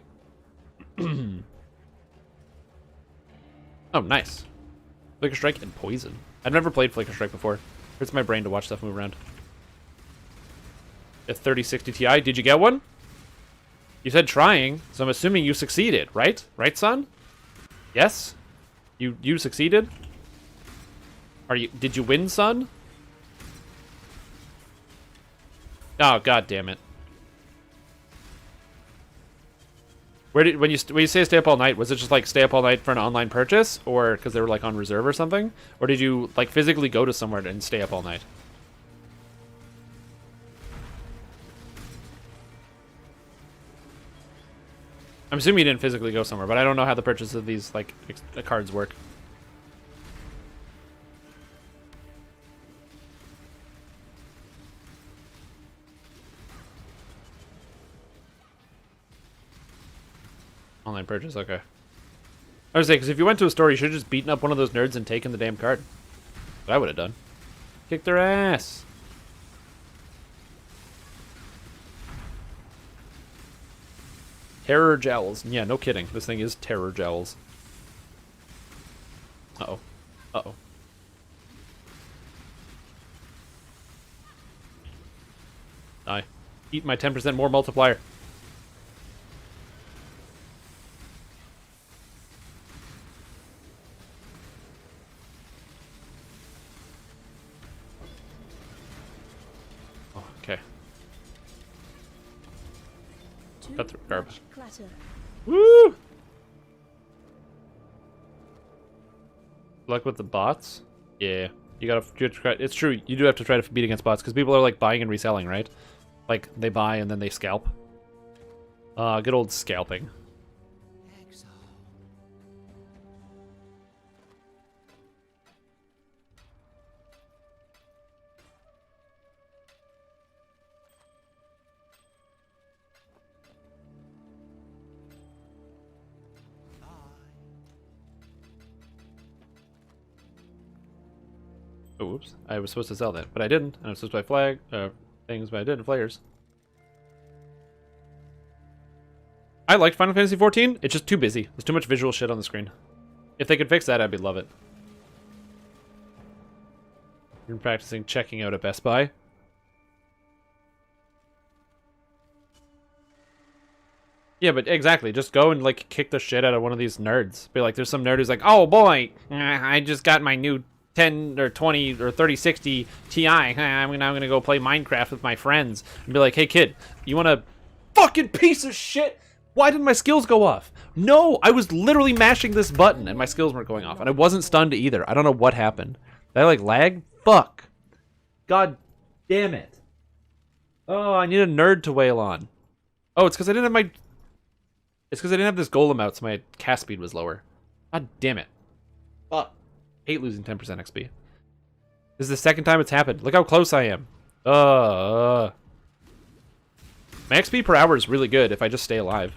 Oh, nice. Flicker Strike and Poison. I've never played Flicker Strike before. Hurts my brain to watch stuff move around. A 3060 Ti, did you get one? You said trying, so I'm assuming you succeeded, right? Right, son? Yes? You succeeded? Did you win, son? Oh, god damn it. When you say stay up all night, was it just like stay up all night for an online purchase, or because they were like on reserve or something, or did you like physically go to somewhere and stay up all night? I'm assuming you didn't physically go somewhere, but I don't know how the purchase of these like cards work. Online purchase, okay. I was saying, because if you went to a store, you should have just beaten up one of those nerds and taken the damn card. What I would have done. Kick their ass. Terror Jowls. Yeah, no kidding. This thing is Terror Jowls. Uh-oh. Uh-oh. Die. Eat my 10% more multiplier. Cut through garb. much clatter. Woo! Luck with the bots? Yeah. You have to try, it's true, you do have to try to compete against bots, because people are like buying and reselling, right? Like, they buy and then they scalp. Good old scalping. Oh, whoops. I was supposed to sell that, but I didn't. And I was supposed to buy things, but I didn't. Flares. I liked Final Fantasy XIV. It's just too busy. There's too much visual shit on the screen. If they could fix that, I'd love it. You're practicing checking out at Best Buy. Yeah, but exactly. Just go and, like, kick the shit out of one of these nerds. Be like, there's some nerd who's like, oh, boy, I just got my new 10 or 20 or 3060 Ti. I'm gonna go play Minecraft with my friends. And be like, hey, kid, you want a fucking piece of shit? Why didn't my skills go off? No, I was literally mashing this button and my skills weren't going off. And I wasn't stunned either. I don't know what happened. Did I, like, lag? Fuck. God damn it. Oh, I need a nerd to wail on. Oh, it's because I didn't have my... It's because I didn't have this golem out, so my cast speed was lower. God damn it. Fuck. Hate losing 10% XP. This is the second time it's happened. Look how close I am. My XP per hour is really good if I just stay alive.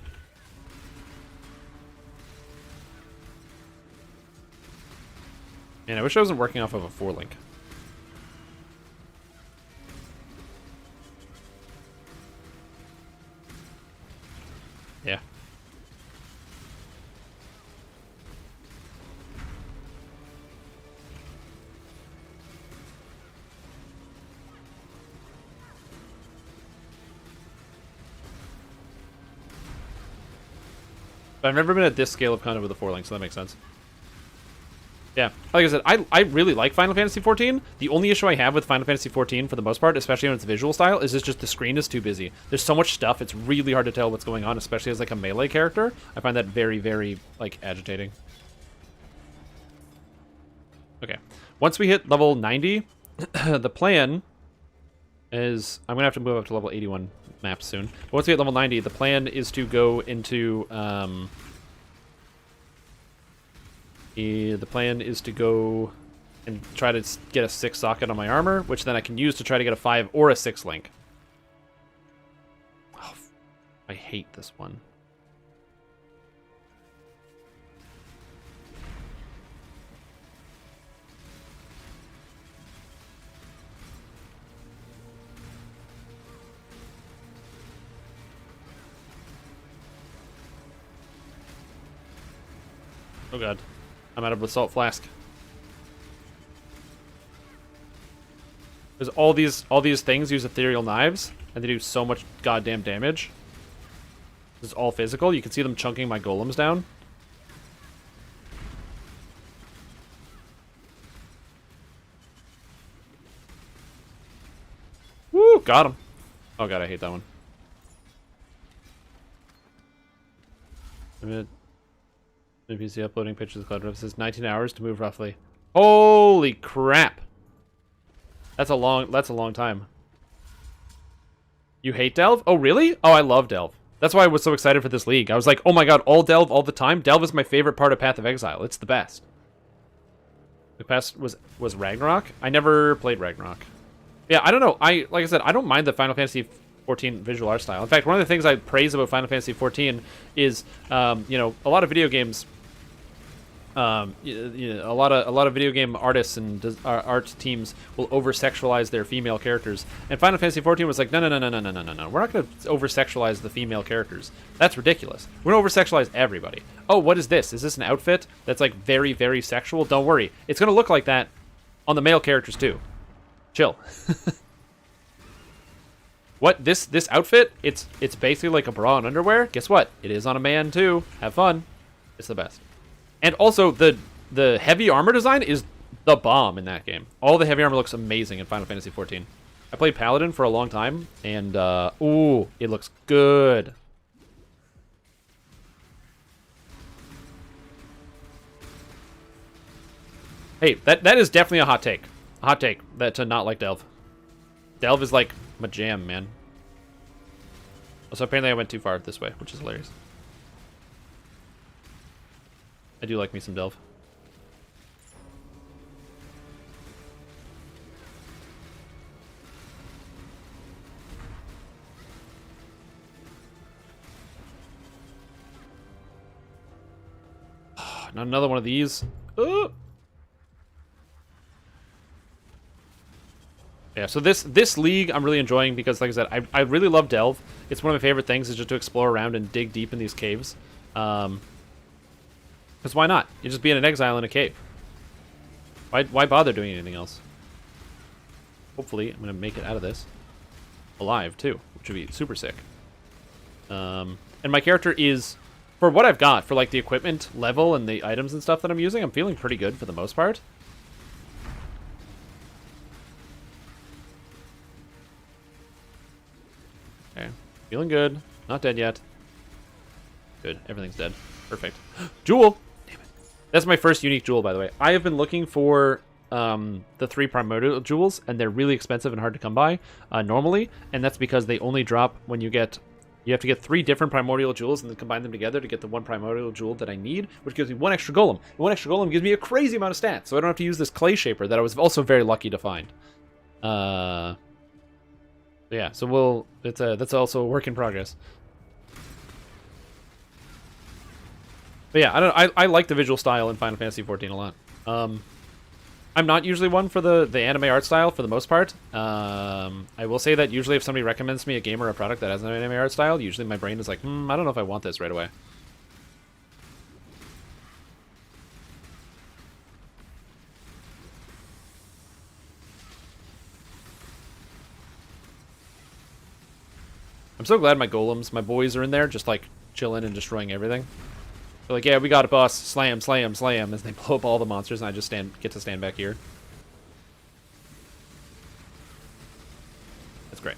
Man, I wish I wasn't working off of a 4-link. Yeah. But I've never been at this scale of content with a 4-link, so that makes sense. Yeah, like I said, I really like Final Fantasy XIV. The only issue I have with Final Fantasy XIV, for the most part, especially on its visual style, is it's just the screen is too busy. There's so much stuff, it's really hard to tell what's going on, especially as, like, a melee character. I find that very, very, like, agitating. Okay. Once we hit level 90, the plan is... I'm going to have to move up to level 81 maps soon. But once we hit level 90, the plan is to go into... the plan is to go and try to get a 6 socket on my armor, which then I can use to try to get a 5 or a 6 link. Oh, I hate this one. Oh god. I'm out of Assault Flask. Because all these things use ethereal knives, and they do so much goddamn damage. This is all physical. You can see them chunking my golems down. Woo! Got him. Oh god, I hate that one. PC uploading pictures of cloud roof says 19 hours to move roughly. Holy crap! That's a long time. You hate Delve? Oh really? Oh, I love Delve. That's why I was so excited for this league. I was like, oh my god, all Delve all the time. Delve is my favorite part of Path of Exile. It's the best. The best was Ragnarok. I never played Ragnarok. Yeah, I don't know. Like I said, I don't mind the Final Fantasy 14 visual art style. In fact, one of the things I praise about Final Fantasy 14 is, you know, a lot of video games. A lot of video game artists and art teams will over-sexualize their female characters, and Final Fantasy 14 was like, no, we're not going to over-sexualize the female characters. That's ridiculous. We're going to over-sexualize everybody. Oh, what is this? Is this an outfit that's like very, very sexual? Don't worry, it's going to look like that on the male characters too. Chill. What this outfit? It's basically like a bra and underwear. Guess what? It is on a man too. Have fun. It's the best. And also, the heavy armor design is the bomb in that game. All the heavy armor looks amazing in Final Fantasy XIV. I played Paladin for a long time, and, ooh, it looks good. Hey, that is definitely a hot take. A hot take that to not like Delve. Delve is like my jam, man. Also, apparently I went too far this way, which is hilarious. I do like me some Delve. Not another one of these. Yeah, so this league I'm really enjoying because, like I said, I really love Delve. It's one of my favorite things is just to explore around and dig deep in these caves. Because why not? You're just being an exile in a cave. Why bother doing anything else? Hopefully, I'm going to make it out of this alive, too, which would be super sick. And my character is, for what I've got, for like the equipment level and the items and stuff that I'm using, I'm feeling pretty good for the most part. Okay, feeling good. Not dead yet. Good, everything's dead. Perfect. Jewel! Damn it. That's my first unique jewel, by the way. I have been looking for the 3 primordial jewels, and they're really expensive and hard to come by normally, and that's because they only drop when you get... You have to get 3 different primordial jewels and then combine them together to get the 1 primordial jewel that I need, which gives me 1 extra golem. And 1 extra golem gives me a crazy amount of stats, so I don't have to use this clay shaper that I was also very lucky to find. Yeah, so that's also a work in progress. But yeah, I like the visual style in Final Fantasy XIV a lot. I'm not usually one for the anime art style for the most part. I will say that usually if somebody recommends me a game or a product that has an anime art style, usually my brain is like, I don't know if I want this right away. I'm so glad my golems, my boys are in there just like chilling and destroying everything. They're like, yeah, we got it, boss. Slay him, slay him, slay him. As they blow up all the monsters, and I just get to stand back here. That's great.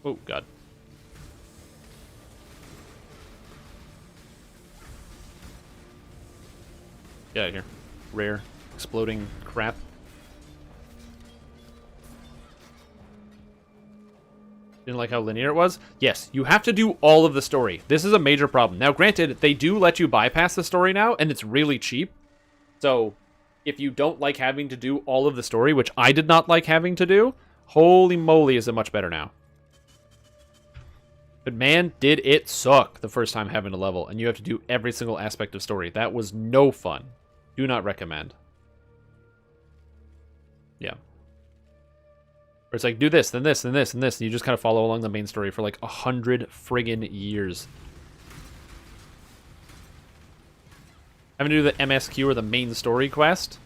Oh, God. Get out of here. Rare, exploding crap. Didn't like how linear it was? Yes, you have to do all of the story. This is a major problem. Now, granted, they do let you bypass the story now, and it's really cheap. So, if you don't like having to do all of the story, which I did not like having to do, holy moly, is it much better now. But man, did it suck the first time having to level, and you have to do every single aspect of story. That was no fun. Do not recommend. Yeah. Or it's like, do this, then this, then this, and this, and you just kind of follow along the main story for like 100 friggin' years. Having to do the MSQ or the main story quest.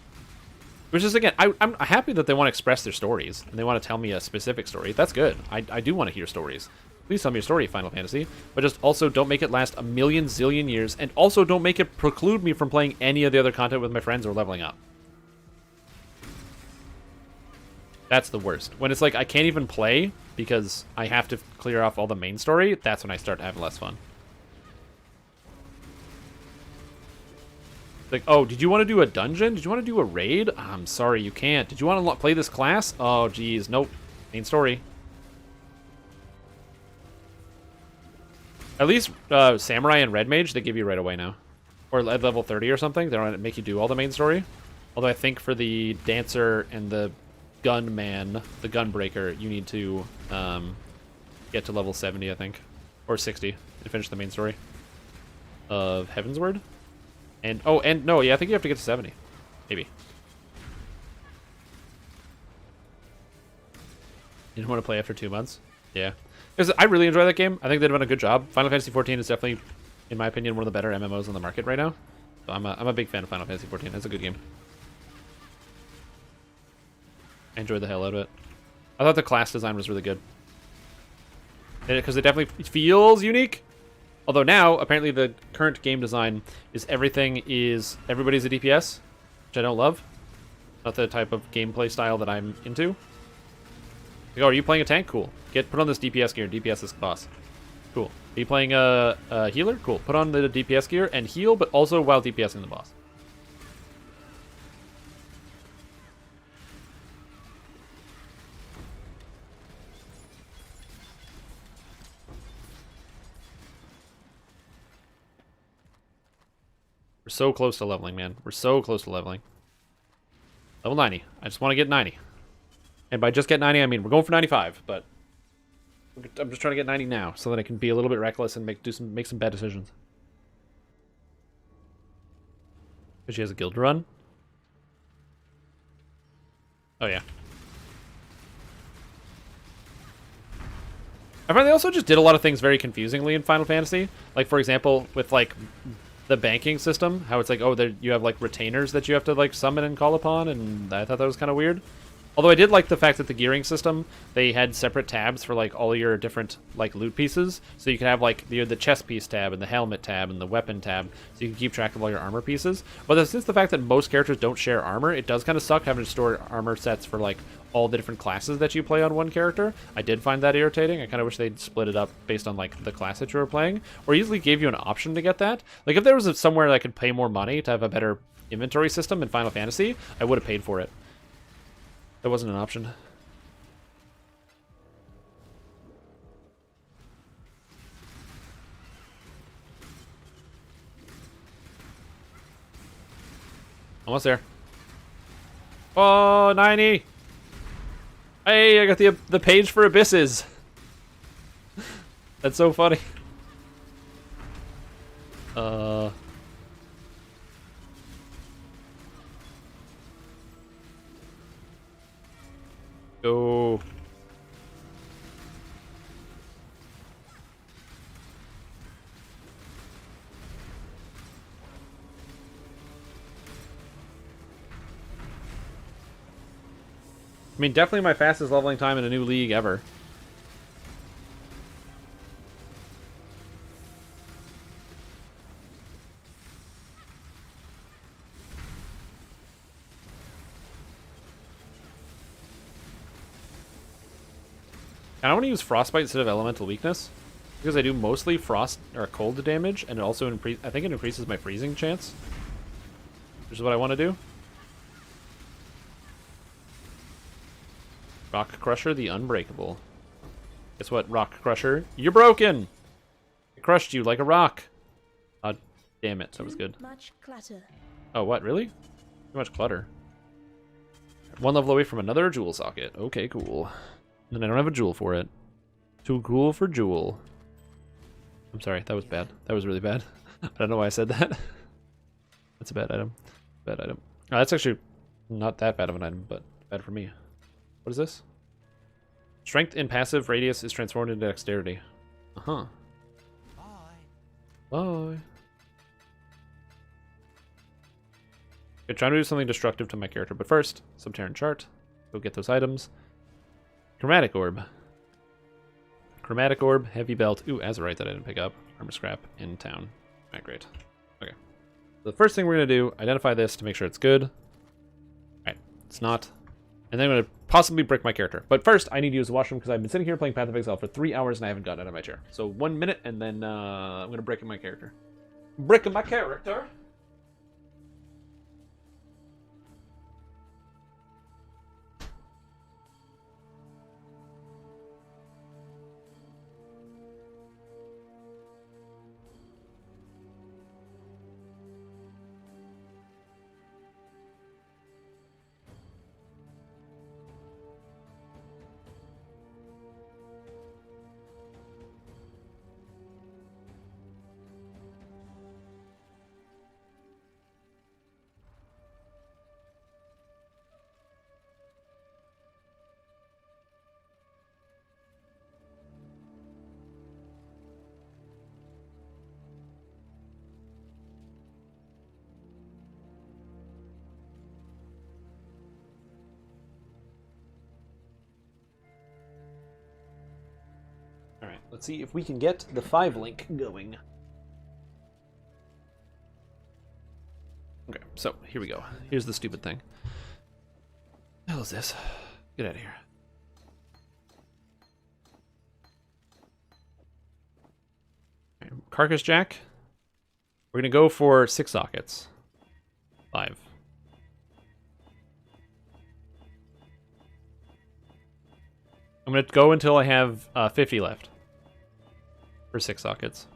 Which is, again, I'm happy that they want to express their stories, and they want to tell me a specific story. That's good. I do want to hear stories. Please tell me your story, Final Fantasy. But just also don't make it last a million zillion years, and also don't make it preclude me from playing any of the other content with my friends or leveling up. That's the worst. When it's like I can't even play because I have to clear off all the main story, that's when I start having less fun. Like, oh, did you want to do a dungeon? Did you want to do a raid? I'm sorry, you can't. Did you want to play this class? Oh, geez, nope. Main story. At least Samurai and Red Mage, they give you right away now. Or at level 30 or something. They don't make you do all the main story. Although I think for the Dancer and the Gunman, the Gunbreaker, you need to get to level 70, I think. Or 60 to finish the main story of Heavensward. And, oh, and no, yeah, I think you have to get to 70. Maybe. You didn't want to play after 2 months? Yeah. Because I really enjoy that game. I think they've done a good job. Final Fantasy XIV is definitely, in my opinion, one of the better MMOs on the market right now. So I'm a big fan of Final Fantasy XIV. It's a good game. I enjoyed the hell out of it. I thought the class design was really good. Because it definitely feels unique. Although now, apparently the current game design is everybody's a DPS, which I don't love. Not the type of gameplay style that I'm into. Like, oh, are you playing a tank? Cool. Put on this DPS gear. DPS is boss. Cool. Are you playing a healer? Cool. Put on the DPS gear and heal, but also while DPSing the boss. We're so close to leveling, man. We're so close to leveling. Level 90. I just want to get 90. And by just get 90, I mean we're going for 95, but I'm just trying to get 90 now so that I can be a little bit reckless and make some bad decisions. Because she has a guild run. Oh yeah. I find they also just did a lot of things very confusingly in Final Fantasy. Like, for example, with like the banking system, how it's like, oh, there you have like retainers that you have to like summon and call upon, and I thought that was kind of weird. Although I did like the fact that the gearing system, they had separate tabs for like all your different like loot pieces. So you can have like the chest piece tab and the helmet tab and the weapon tab, so you can keep track of all your armor pieces. But since the fact that most characters don't share armor, it does kind of suck having to store armor sets for like all the different classes that you play on one character. I did find that irritating. I kind of wish they'd split it up based on like the class that you were playing, or easily gave you an option to get that. Like if there was somewhere that I could pay more money to have a better inventory system in Final Fantasy, I would have paid for it. That wasn't an option. Almost there. Oh, 90! Hey, I got the page for abysses. That's so funny. Go. I mean, definitely my fastest leveling time in a new league ever. I don't want to use Frostbite instead of Elemental Weakness, because I do mostly frost or cold damage, and it also I think it increases my freezing chance, which is what I want to do. Rock Crusher, the Unbreakable. Guess what, Rock Crusher? You're broken! I crushed you like a rock. Damn it, that was good. Much clutter. Oh, what, really? Too much clutter. One level away from another jewel socket. Okay, cool. And I don't have a jewel for it. Too cool for jewel. I'm sorry, that was bad. That was really bad. I don't know why I said that. That's a bad item. Bad item. Oh, that's actually not that bad of an item, but bad for me. What is this? Strength in passive radius is transformed into dexterity. Uh-huh. Bye. Bye. Okay, trying to do something destructive to my character, but first, Subterran Chart. Go get those items. Chromatic Orb. Chromatic Orb, Heavy Belt. Ooh, Azurite that I didn't pick up. Armor Scrap in town. Alright, great. Okay. So the first thing we're going to do, identify this to make sure it's good. Alright, it's not. And then I'm going to possibly brick my character. But first, I need to use the washroom because I've been sitting here playing Path of Exile for 3 hours and I haven't gotten out of my chair. So 1 minute and then I'm going to brick my character. Brick my character? Alright, let's see if we can get the 5 link going. Okay, so here we go. Here's the stupid thing. What the hell is this? Get out of here. Carcass Jack. We're going to go for 6 sockets. 5. I'm going to go until I have 50 left. For 6 sockets.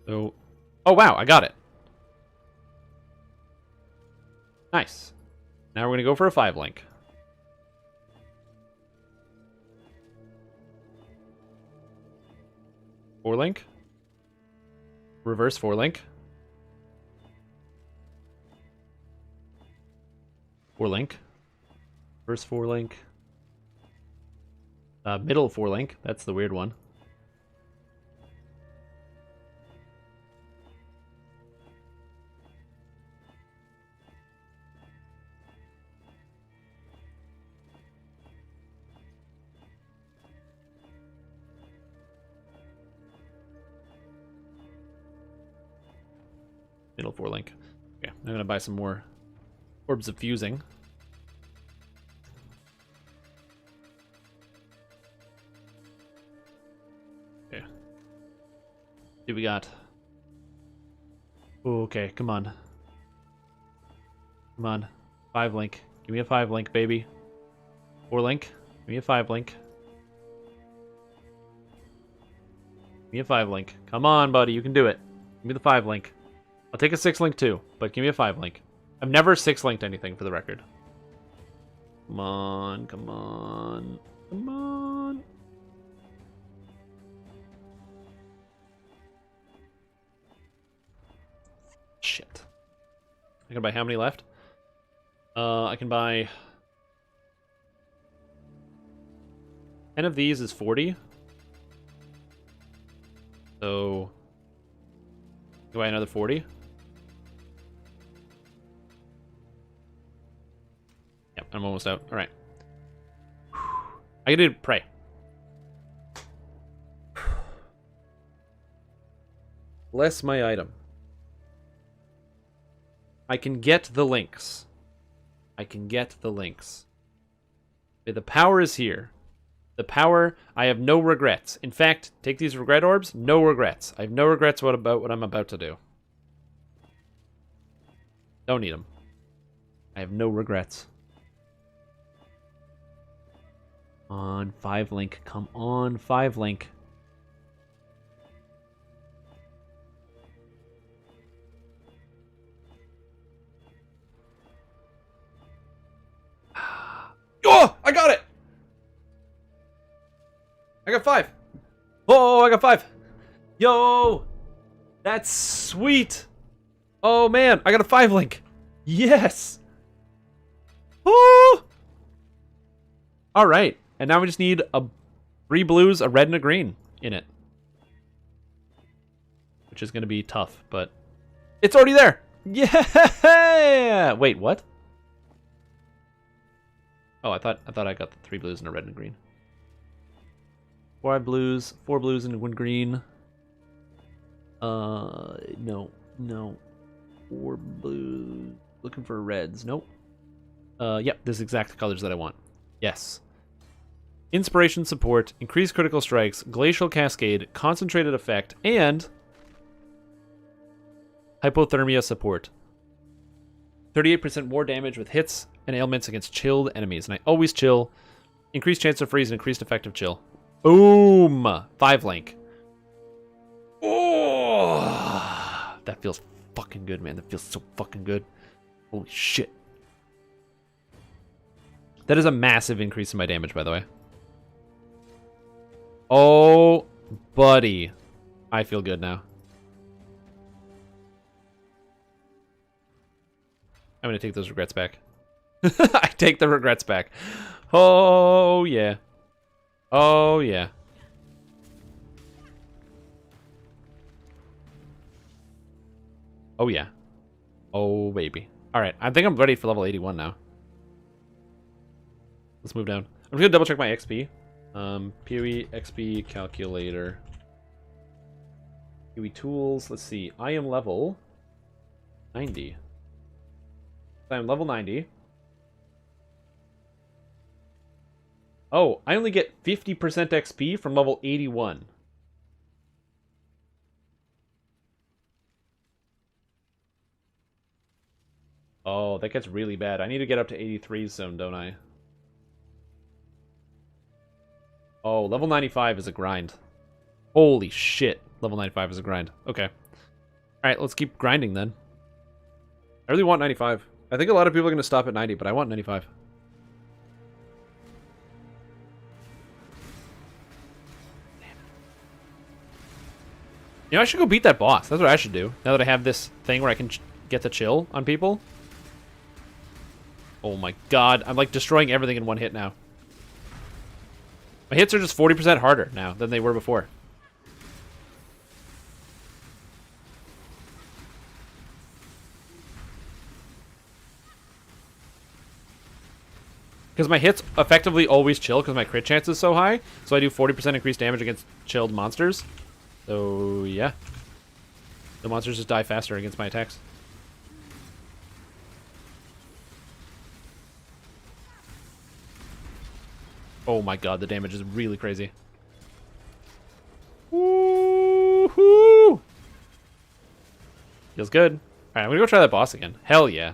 So, oh wow, I got it. Nice. Now we're going to go for a 5 link. Four link. Reverse 4 link. 4 link. Reverse 4 link. Middle 4 link. That's the weird one. Middle 4 link. Okay, I'm gonna buy some more orbs of fusing. Okay. See what we got. Ooh, okay, come on. Come on. 5 link. Give me a 5 link, baby. 4 link. Give me a 5 link. Give me a 5 link. Come on, buddy, you can do it. Give me the 5 link. I'll take a 6 link too, but give me a 5 link. I've never 6 linked anything for the record. Come on, come on, come on. Shit. I can buy how many left? I can buy 10 of these is 40. So do I buy another 40? Yep, I'm almost out. All right. I can do pray. Bless my item. I can get the links. I can get the links. Okay, the power is here. The power, I have no regrets. In fact, take these regret orbs, no regrets. I have no regrets about what I'm about to do. Don't need them. I have no regrets. Come on, 5 link. Come on, 5 link. Oh, I got it. I got 5. Oh, I got 5. Yo, that's sweet. Oh man, I got a 5 link. Yes. Oh. All right, and now we just need 3 blues, a red, and a green in it, which is going to be tough, but it's already there. Yeah. Wait, what? Oh, I thought I got the 3 blues and a red and a green. 4 blues, 4 blues and 1 green. No. 4 blues. Looking for reds. Nope. Yep, this is exact colors that I want. Yes. Inspiration support, increased critical strikes, glacial cascade, concentrated effect, and hypothermia support. 38% more damage with hits and ailments against chilled enemies. And I always chill. Increased chance of freeze and increased effective chill. Boom! 5 link. Oh, that feels fucking good, man. That feels so fucking good. Holy shit. That is a massive increase in my damage, by the way. Oh, buddy. I feel good now. I'm going to take those regrets back. I take the regrets back. Oh, yeah. Oh, yeah. Oh, yeah. Oh, baby. All right. I think I'm ready for level 81 now. Let's move down. I'm just going to double check my XP. PoE XP calculator. PoE tools. Let's see. I am level 90. I'm level 90. Oh, I only get 50% XP from level 81. Oh, that gets really bad. I need to get up to 83 soon, don't I? Oh, level 95 is a grind. Holy shit. Level 95 is a grind. Okay. Alright, let's keep grinding then. I really want 95. I think a lot of people are going to stop at 90, but I want 95. You know, I should go beat that boss. That's what I should do. Now that I have this thing where I can get to chill on people. Oh my god. I'm like destroying everything in one hit now. My hits are just 40% harder now than they were before. Because my hits effectively always chill because my crit chance is so high. So I do 40% increased damage against chilled monsters. So, yeah. The monsters just die faster against my attacks. Oh my god, the damage is really crazy. Woohoo! Feels good. Alright, I'm gonna go try that boss again. Hell yeah.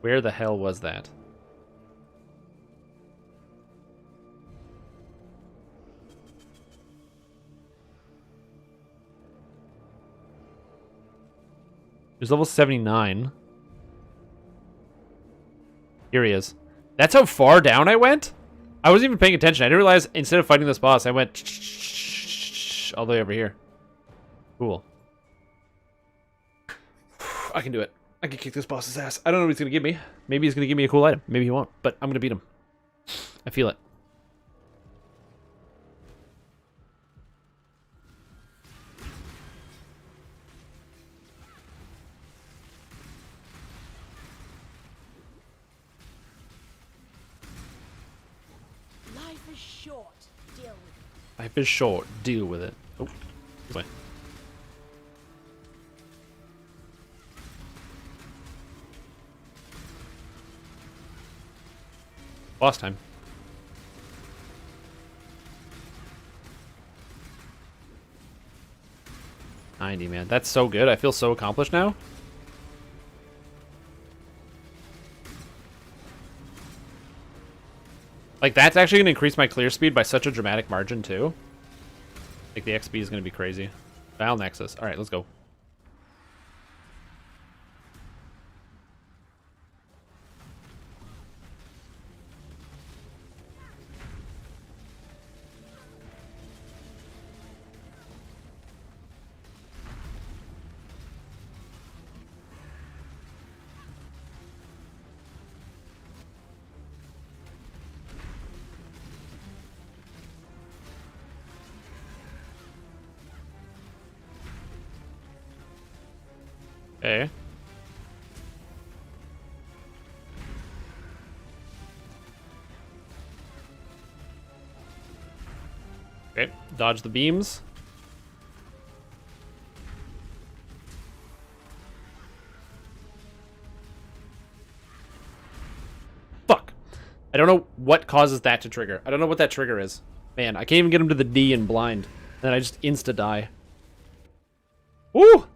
Where the hell was that? There's level 79. Here he is. That's how far down I went? I wasn't even paying attention. I didn't realize instead of fighting this boss, I went all the way over here. Cool. I can do it. I can kick this boss's ass. I don't know what he's going to give me. Maybe he's going to give me a cool item. Maybe he won't. But I'm going to beat him. I feel it. Life is short. Deal with it. Life is short. Deal with it. Oh, this way. Boss time. 90, man. That's so good. I feel so accomplished now. Like, that's actually going to increase my clear speed by such a dramatic margin, too. Like, the XP is going to be crazy. Val Nexus. Alright, let's go. Okay. Okay, dodge the beams. Fuck. I don't know what causes that to trigger. I don't know what that trigger is. Man, I can't even get him to the D in blind. Then I just insta-die. Woo!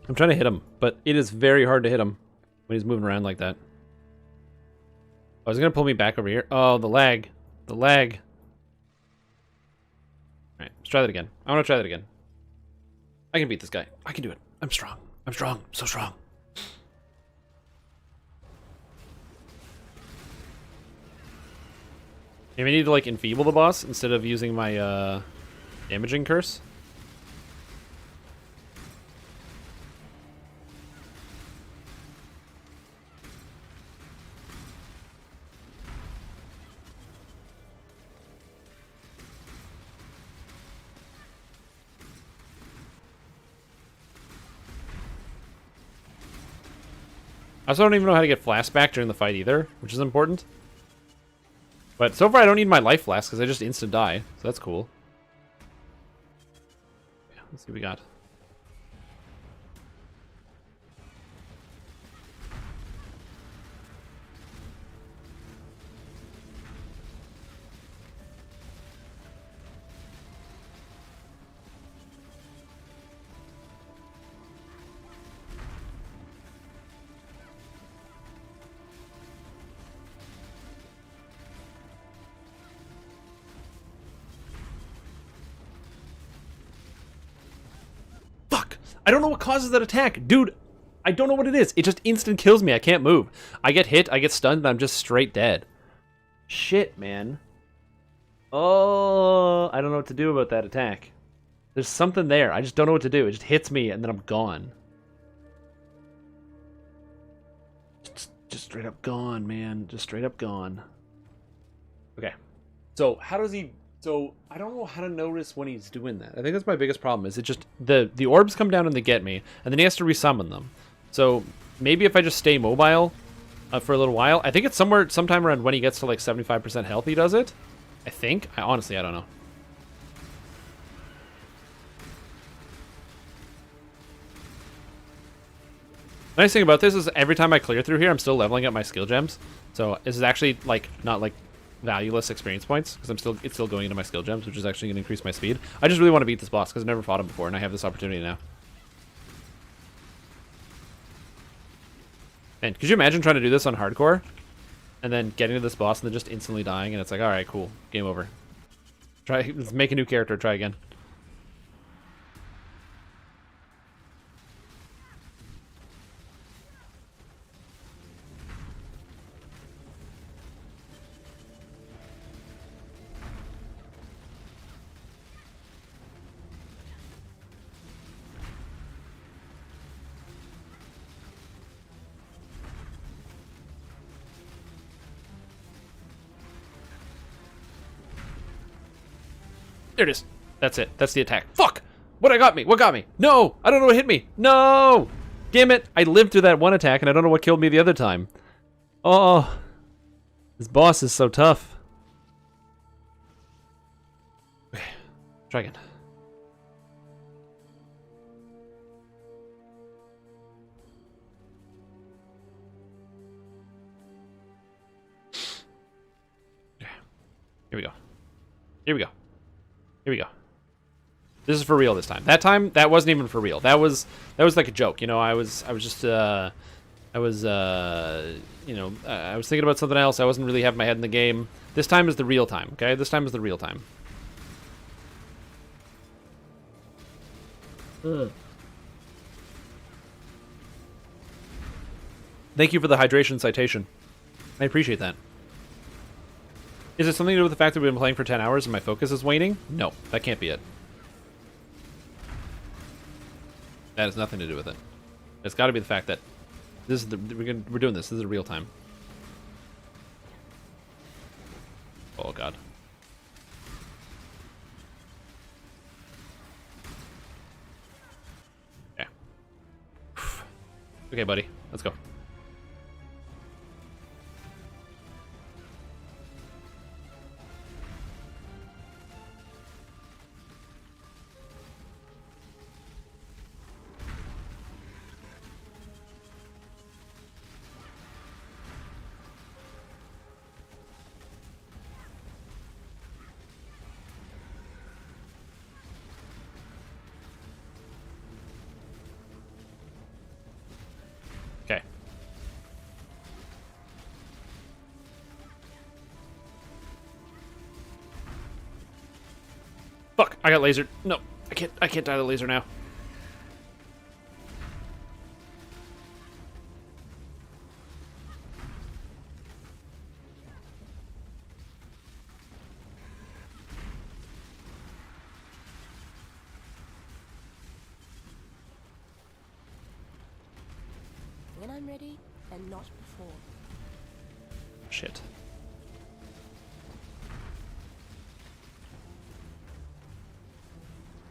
I'm trying to hit him, but it is very hard to hit him when he's moving around like that. Oh, is he going to pull me back over here? Oh, the lag. The lag. Alright, let's try that again. I want to try that again. I can beat this guy. I can do it. I'm strong. I'm strong. So strong. Maybe I need to, like, enfeeble the boss instead of using my, damaging curse. I also don't even know how to get flask back during the fight either, which is important. But so far I don't need my life flask because I just instant die, so that's cool. Yeah, let's see what we got. I don't know what causes that attack. Dude, I don't know what it is. It just instant kills me. I can't move. I get hit, I get stunned, and I'm just straight dead. Shit, man. Oh, I don't know what to do about that attack. There's something there. I just don't know what to do. It just hits me, and then I'm gone. Just straight up gone, man. Just straight up gone. Okay. So, how does he... So, I don't know how to notice when he's doing that. I think that's my biggest problem, is it just... The orbs come down and they get me, and then he has to resummon them. So, maybe if I just stay mobile for a little while... I think it's sometime around when he gets to, like, 75% health he does it. I think. Honestly, I don't know. The nice thing about this is every time I clear through here, I'm still leveling up my skill gems. So this is actually like not like valueless experience points because it's still going into my skill gems, which is actually going to increase my speed. I just really want to beat this boss because I've never fought him before, and I have this opportunity now. And could you imagine trying to do this on hardcore, and then getting to this boss and then just instantly dying, and it's like, all right, cool, game over. Let's make a new character. Try again. There it is. That's it. That's the attack. Fuck! What got me? What got me? No! I don't know what hit me. No! Damn it! I lived through that one attack and I don't know what killed me the other time. Oh. This boss is so tough. Okay. Try again. Okay. Here we go. Here we go. Here we go. This is for real this time. That time, that wasn't even for real. That was like a joke. You know, I was just, you know, I was thinking about something else. I wasn't really having my head in the game. This time is the real time, okay? This time is the real time. Thank you for the hydration citation. I appreciate that. Is it something to do with the fact that we've been playing for 10 hours and my focus is waning? No, that can't be it. That has nothing to do with it. It's got to be the fact that this is we're doing this. This is real time. Oh god. Yeah. Okay, buddy. Let's go. Okay. Fuck, I got lasered. No, I can't die to the laser now. When I'm ready, and not before. Shit.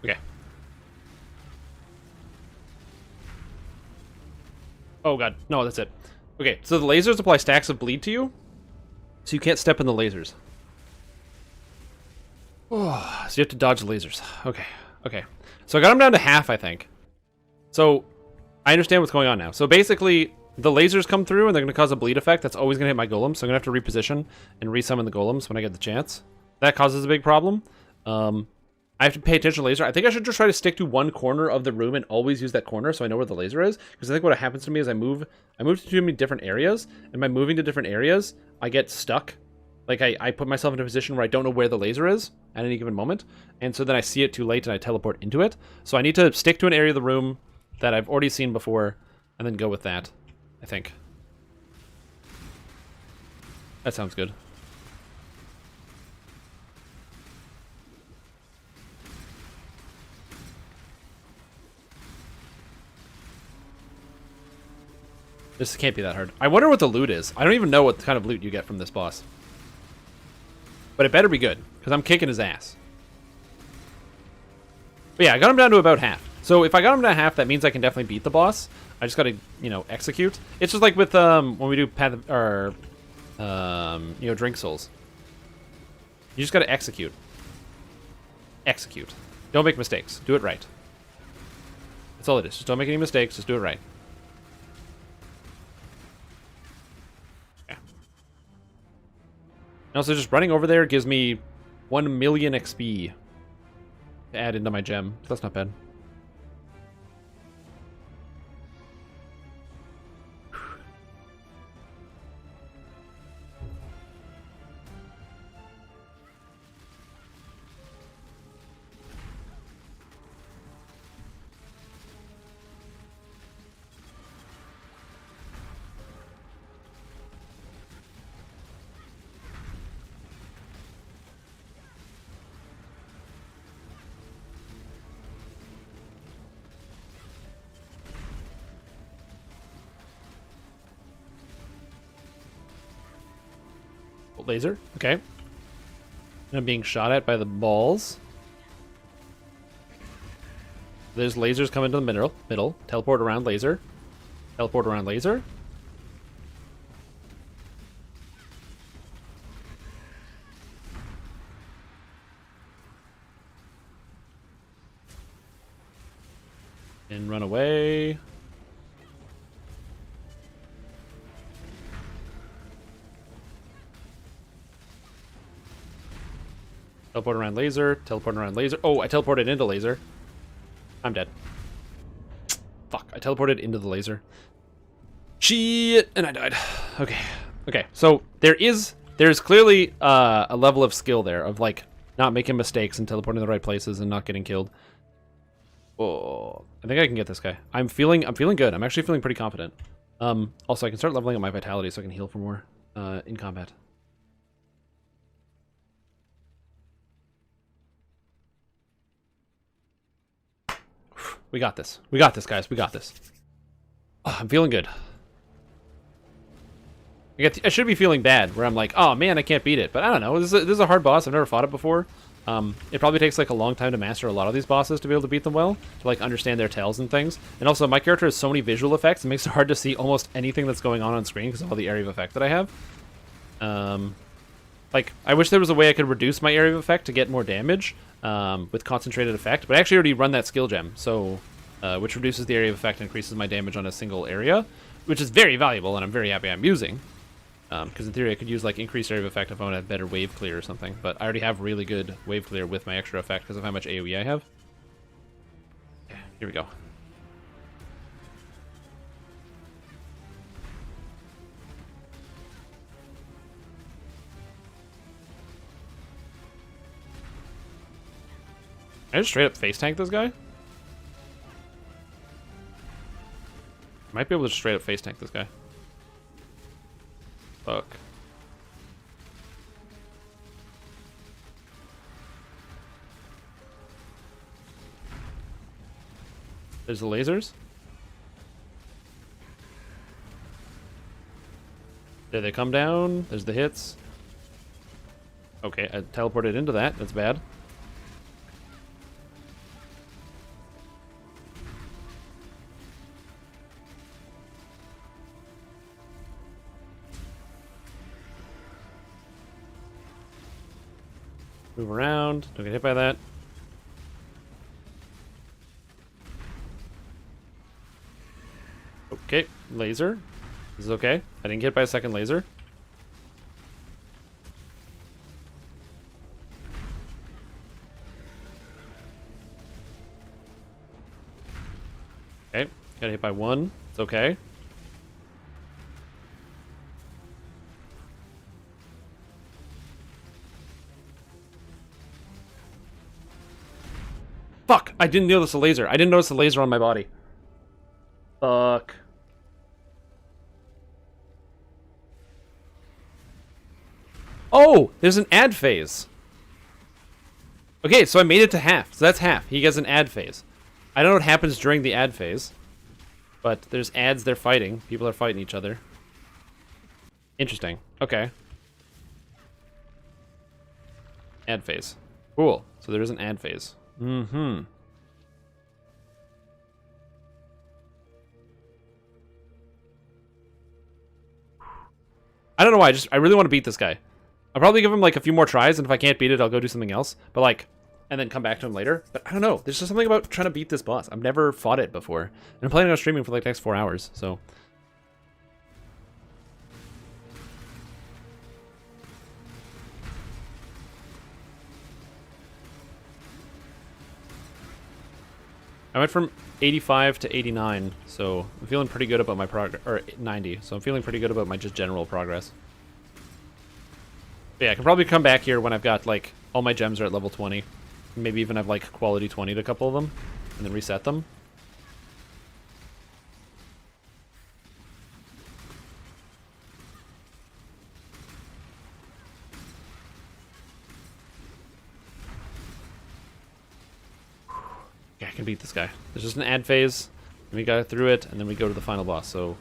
Okay. Oh god, no, that's it. Okay, so the lasers apply stacks of bleed to you, so you can't step in the lasers. Oh, so you have to dodge the lasers. Okay, okay. So I got him down to half, I think. So I understand what's going on now. So basically, the lasers come through and they're going to cause a bleed effect. That's always going to hit my golems, so I'm going to have to reposition and resummon the golems when I get the chance. That causes a big problem. I have to pay attention to laser. I think I should just try to stick to one corner of the room and always use that corner so I know where the laser is. Because I think what happens to me is I move to too many different areas, and by moving to different areas, I get stuck. Like, I put myself in a position where I don't know where the laser is at any given moment, and so then I see it too late and I teleport into it. So I need to stick to an area of the room, that I've already seen before, and then go with that, I think. That sounds good. This can't be that hard. I wonder what the loot is. I don't even know what kind of loot you get from this boss. But it better be good, because I'm kicking his ass. But yeah, I got him down to about half. So if I got him down to half, that means I can definitely beat the boss. I just gotta, you know, execute. It's just like with, when we do Drink Souls. You just gotta execute. Execute. Don't make mistakes. Do it right. That's all it is. Just don't make any mistakes. Just do it right. And also, just running over there gives me 1 million XP to add into my gem. So that's not bad. Laser, okay. And I'm being shot at by the balls. There's lasers coming to the middle. Teleport around laser. Teleport around laser. And run away. Teleport around laser. Teleport around laser. Oh, I teleported into laser. I'm dead. Fuck, I teleported into the laser. Shit, and I died. Okay. Okay, so there's clearly a level of skill there of like not making mistakes and teleporting to the right places and not getting killed. Oh, I think I can get this guy. I'm feeling good. I'm actually feeling pretty confident. Also I can start leveling up my vitality so I can heal for more in combat. We got this. We got this, guys. We got this. Oh, I'm feeling good. I should be feeling bad, where I'm like, oh man, I can't beat it. But I don't know. This is a hard boss. I've never fought it before. It probably takes like a long time to master a lot of these bosses to be able to beat them well, to like understand their tells and things. And also, my character has so many visual effects, it makes it hard to see almost anything that's going on screen because of all the area of effect that I have. Like, I wish there was a way I could reduce my area of effect to get more damage with concentrated effect, but I actually already run that skill gem, so which reduces the area of effect and increases my damage on a single area, which is very valuable, and I'm very happy I'm using. Because in theory, I could use like increased area of effect if I want to have better wave clear or something, but I already have really good wave clear with my extra effect because of how much AoE I have. Yeah, here we go. Can I just straight up face tank this guy? Might be able to just straight up face tank this guy. Fuck. There's the lasers. There they come down. There's the hits. Okay, I teleported into that. That's bad. Move around. Don't get hit by that. Okay, laser. This is okay. I didn't get hit by a second laser. Okay, got hit by one. It's okay. Fuck! I didn't notice the laser. I didn't notice the laser on my body. Fuck. Oh, there's an ad phase. Okay, so I made it to half. So that's half. He gets an ad phase. I don't know what happens during the ad phase, but there's ads they're fighting. People are fighting each other. Interesting. Okay. Ad phase. Cool. So there is an ad phase. Mm-hmm. I don't know why. I really want to beat this guy. I'll probably give him like a few more tries, and if I can't beat it, I'll go do something else. But like, and then come back to him later. But I don't know. There's just something about trying to beat this boss. I've never fought it before. And I'm planning on streaming for like the next 4 hours, so. I went from 85 to 89, so I'm feeling pretty good about my progress, or 90, so I'm feeling pretty good about my just general progress. But yeah, I can probably come back here when I've got, like, all my gems are at level 20. Maybe even have, like, quality 20'd a couple of them, and then reset them. Yeah, I can beat this guy. There's just an ad phase, and we got through it, and then we go to the final boss. So,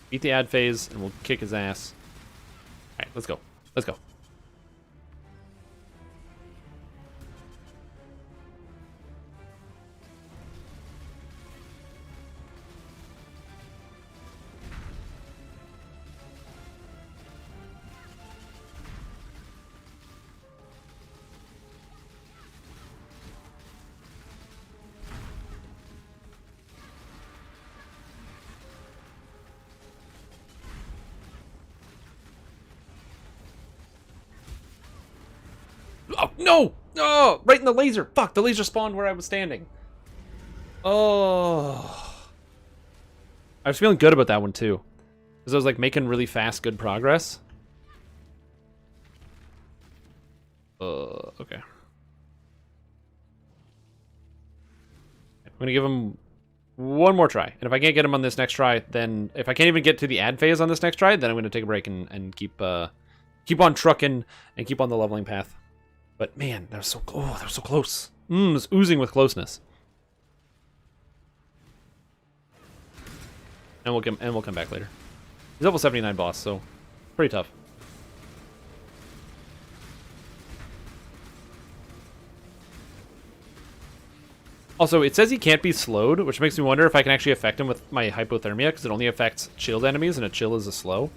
beat the ad phase, and we'll kick his ass. Alright, let's go. Let's go. Oh, no! Oh, right in the laser! Fuck, the laser spawned where I was standing. Oh. I was feeling good about that one, too. Because I was, like, making really fast, good progress. Okay. I'm gonna give him one more try. And if I can't get him on this next try, then... If I can't even get to the ad phase on this next try, then I'm gonna take a break and keep on trucking and keep on the leveling path. But man, that was so close. It was oozing with closeness. And we'll come back later. He's level 79 boss, so pretty tough. Also, it says he can't be slowed, which makes me wonder if I can actually affect him with my hypothermia, because it only affects chilled enemies, and a chill is a slow.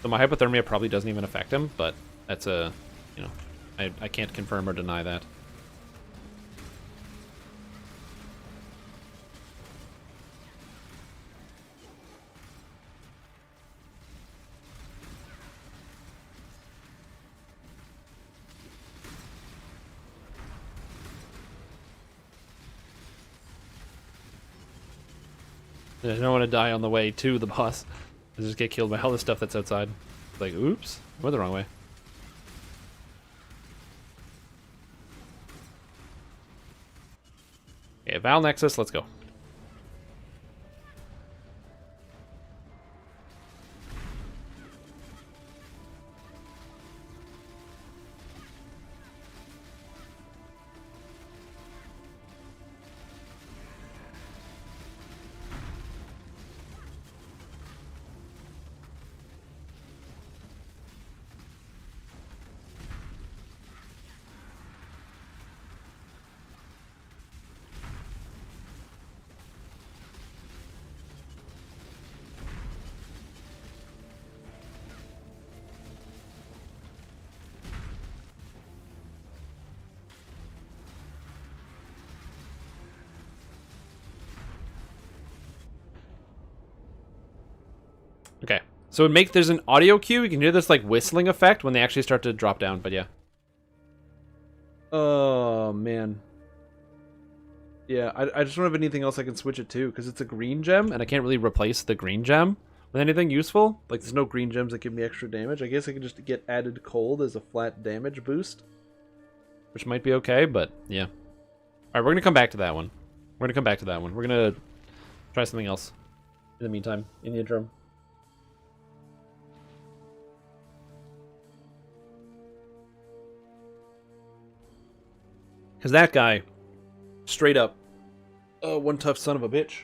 So my hypothermia probably doesn't even affect him, but that's a, you know, I can't confirm or deny that. I don't want to die on the way to the boss. I just get killed by all the stuff that's outside. Like, oops, I went the wrong way. Okay, Val Nexus, let's go. Okay, so there's an audio cue. You can hear this like whistling effect when they actually start to drop down, but yeah. Oh, man. Yeah, I just don't have anything else I can switch it to, because it's a green gem, and I can't really replace the green gem with anything useful. Like, there's no green gems that give me extra damage. I guess I can just get added cold as a flat damage boost, which might be okay, but yeah. Alright, we're going to come back to that one. We're going to try something else. in the meantime, in the interim. Because that guy, straight up, one tough son of a bitch.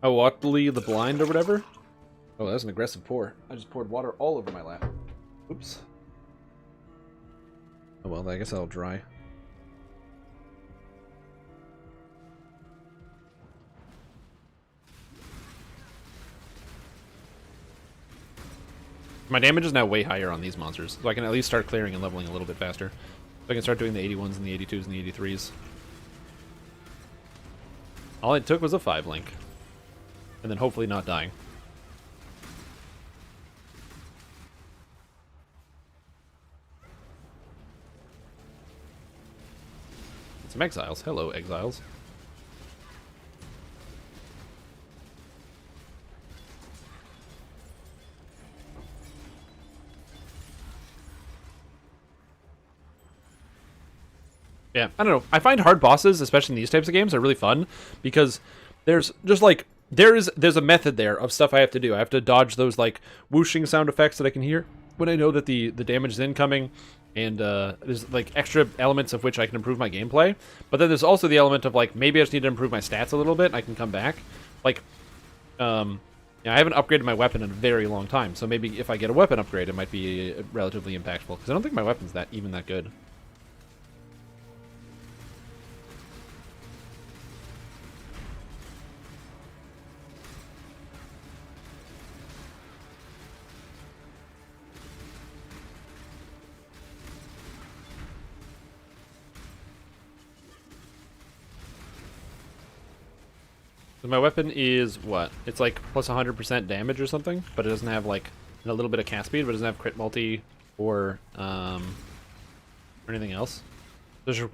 Oh, Otley the Blind or whatever? Oh, that's an aggressive pour. I just poured water all over my lap. Oops. Oh well, I guess that'll dry. My damage is now way higher on these monsters, so I can at least start clearing and leveling a little bit faster. So I can start doing the 81s and the 82s and the 83s. All it took was a 5-link. And then hopefully not dying. Some exiles. Hello, exiles. Yeah, I don't know. I find hard bosses, especially in these types of games, are really fun because there's just like there's a method there of stuff I have to do. I have to dodge those like whooshing sound effects that I can hear when I know that the damage is incoming, and there's like extra elements of which I can improve my gameplay. But then there's also the element of like maybe I just need to improve my stats a little bit. And I can come back. Like, yeah, I haven't upgraded my weapon in a very long time, so maybe if I get a weapon upgrade, it might be relatively impactful because I don't think my weapon's that good. My weapon is what? It's like plus 100% damage or something, but it doesn't have like a little bit of cast speed, but it doesn't have crit multi or anything else.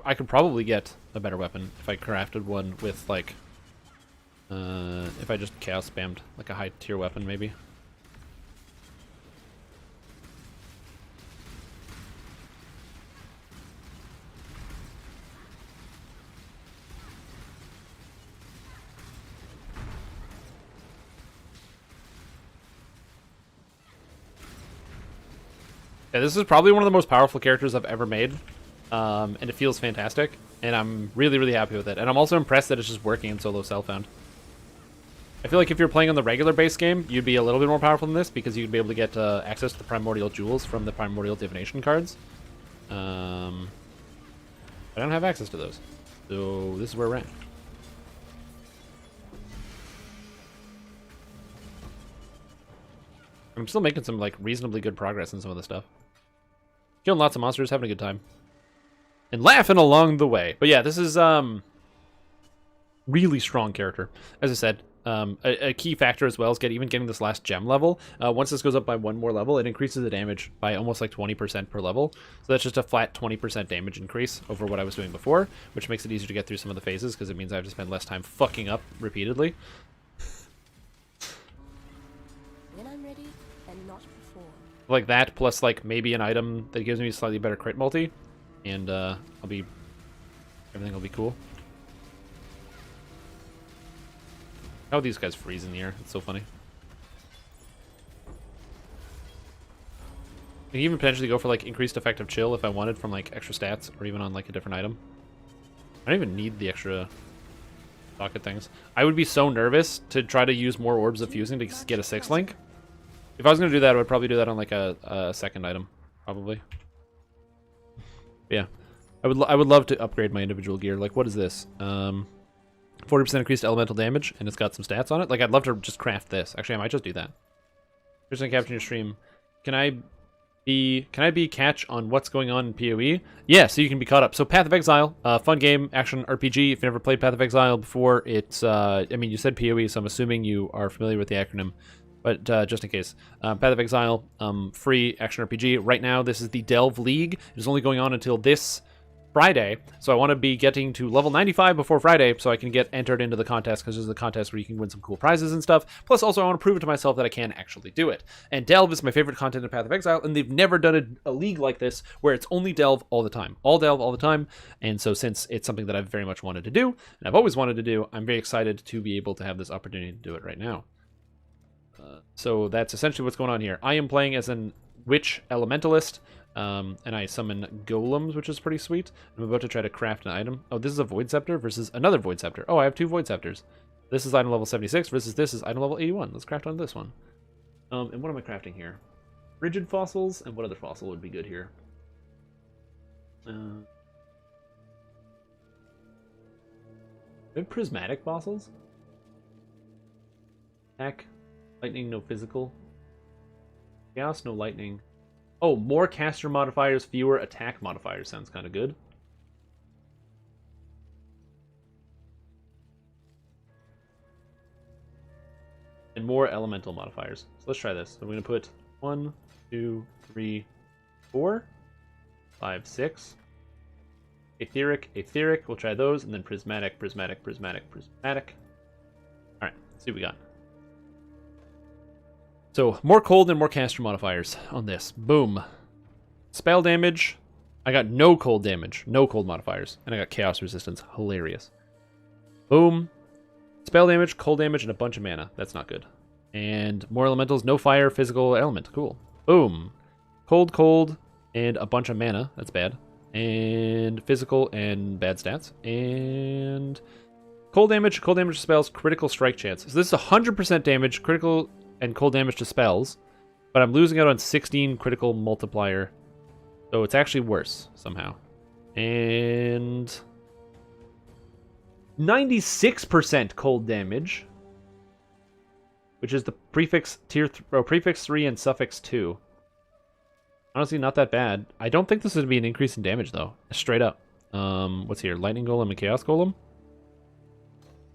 I could probably get a better weapon if I crafted one with like, if I just chaos spammed like a high tier weapon maybe. Yeah, this is probably one of the most powerful characters I've ever made, and it feels fantastic, and I'm really, really happy with it. And I'm also impressed that it's just working in solo Self-Found. I feel like if you're playing on the regular base game, you'd be a little bit more powerful than this, because you'd be able to get access to the Primordial Jewels from the Primordial Divination cards. I don't have access to those, so this is where we're at. I'm still making some like reasonably good progress in some of the stuff. Killing lots of monsters, having a good time. And laughing along the way. But yeah, this is really strong character. As I said, a key factor as well is getting this last gem level. Once this goes up by one more level, it increases the damage by almost like 20% per level. So that's just a flat 20% damage increase over what I was doing before, which makes it easier to get through some of the phases because it means I have to spend less time fucking up repeatedly. When I'm ready, and not before. Like that, plus like maybe an item that gives me slightly better crit multi, and everything will be cool. How these guys freeze in the air? It's so funny. I can even potentially go for like increased effective chill if I wanted from like extra stats or even on like a different item. I don't even need the extra socket things. I would be so nervous to try to use more orbs of fusing to get a 6-link. If I was going to do that, I would probably do that on like a second item, probably. But yeah, I would love to upgrade my individual gear. Like, what is this? 40% increased elemental damage, and it's got some stats on it. Like, I'd love to just craft this. Actually, I might just do that. Just gonna capture your stream. Can I be catch on what's going on in PoE? Yeah, so you can be caught up. So Path of Exile, fun game, action RPG. If you've never played Path of Exile before, it's I mean, you said PoE, so I'm assuming you are familiar with the acronym. But just in case, Path of Exile, free action RPG. Right now, this is the Delve League. It is only going on until this Friday, so I want to be getting to level 95 before Friday so I can get entered into the contest, because there's a contest where you can win some cool prizes and stuff. Plus, also, I want to prove it to myself that I can actually do it. And Delve is my favorite content in Path of Exile, and they've never done a league like this where it's only Delve all the time. All Delve all the time. And so since it's something that I've very much wanted to do, and I've always wanted to do, I'm very excited to be able to have this opportunity to do it right now. So that's essentially what's going on here. I am playing as an Witch Elementalist, and I summon golems, which is pretty sweet. I'm about to try to craft an item. Oh, this is a Void Scepter versus another Void Scepter. Oh, I have 2 Void Scepters. This is item level 76 versus this is item level 81. Let's craft on this one. And what am I crafting here? Rigid fossils, and what other fossil would be good here? Prismatic fossils? Attack. Lightning, no physical. Chaos, no lightning. Oh, more caster modifiers, fewer attack modifiers. Sounds kind of good. And more elemental modifiers. So let's try this. So I'm going to put 1, 2, 3, 4, 5, 6. Etheric, etheric. We'll try those. And then prismatic, prismatic, prismatic, prismatic. Alright, let's see what we got. So, more cold and more caster modifiers on this. Boom. Spell damage. I got no cold damage. No cold modifiers. And I got chaos resistance. Hilarious. Boom. Spell damage, cold damage, and a bunch of mana. That's not good. And more elementals. No fire, physical element. Cool. Boom. Cold, cold, and a bunch of mana. That's bad. And physical and bad stats. And cold damage to spells, critical strike chance. So this is 100% damage, critical and cold damage to spells, but I'm losing out on 16 critical multiplier, so it's actually worse somehow. And 96% cold damage, which is the prefix prefix 3 and suffix 2. Honestly, not that bad. I don't think this is going to be an increase in damage though. Straight up. What's here? Lightning Golem and Chaos Golem.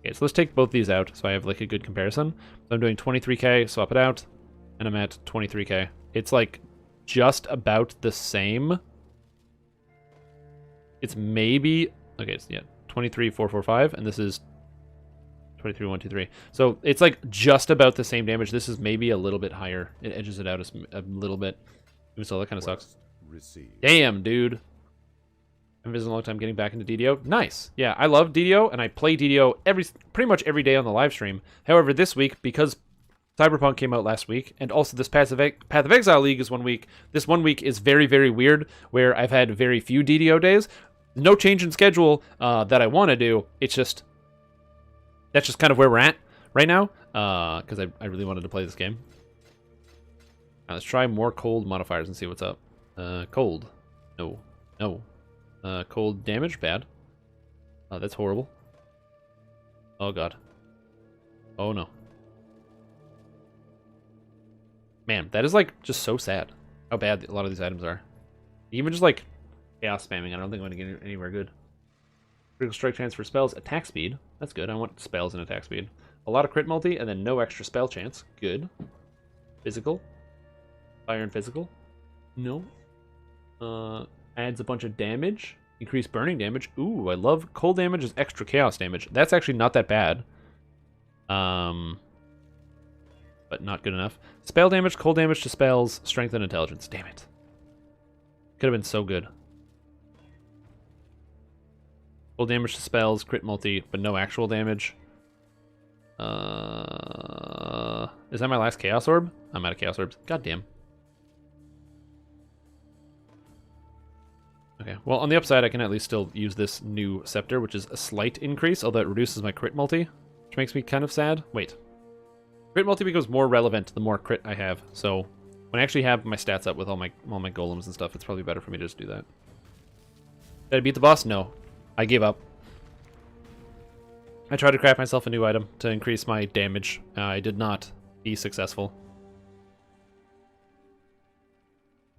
Okay, so let's take both these out so I have like a good comparison. So I'm doing 23k, swap it out, and I'm at 23k. It's like just about the same. It's maybe, okay, so yeah, 23,445, and this is 23,123. So it's like just about the same damage. This is maybe a little bit higher. It edges it out a little bit. Even so, that kind of sucks. Damn, dude. I've been a long time getting back into DDO. Nice. Yeah, I love DDO, and I play DDO pretty much every day on the live stream. However, this week, because Cyberpunk came out last week, and also this Path of Exile League is 1 week, this 1 week is very, very weird, where I've had very few DDO days. No change in schedule that I want to do. It's just, that's just kind of where we're at right now, because I really wanted to play this game. Now, let's try more cold modifiers and see what's up. Cold. No. No. Cold damage, bad. That's horrible. Oh god. Oh no. Man, that is like just so sad how bad a lot of these items are. Even just like chaos spamming, I don't think I'm going to get anywhere good. Critical strike chance for spells, attack speed. That's good. I want spells and attack speed. A lot of crit multi, and then no extra spell chance. Good. Physical. Fire and physical. No. Adds a bunch of damage. Increased burning damage. Ooh, I love cold damage is extra chaos damage. That's actually not that bad. But not good enough. Spell damage, cold damage to spells, strength and intelligence. Damn it. Could have been so good. Cold damage to spells, crit multi, but no actual damage. Is that my last chaos orb? I'm out of chaos orbs. God damn. Okay, well, on the upside, I can at least still use this new scepter, which is a slight increase, although it reduces my crit multi, which makes me kind of sad. Wait. Crit multi becomes more relevant the more crit I have, so when I actually have my stats up with all my golems and stuff, it's probably better for me to just do that. Did I beat the boss? No. I gave up. I tried to craft myself a new item to increase my damage. I did not be successful.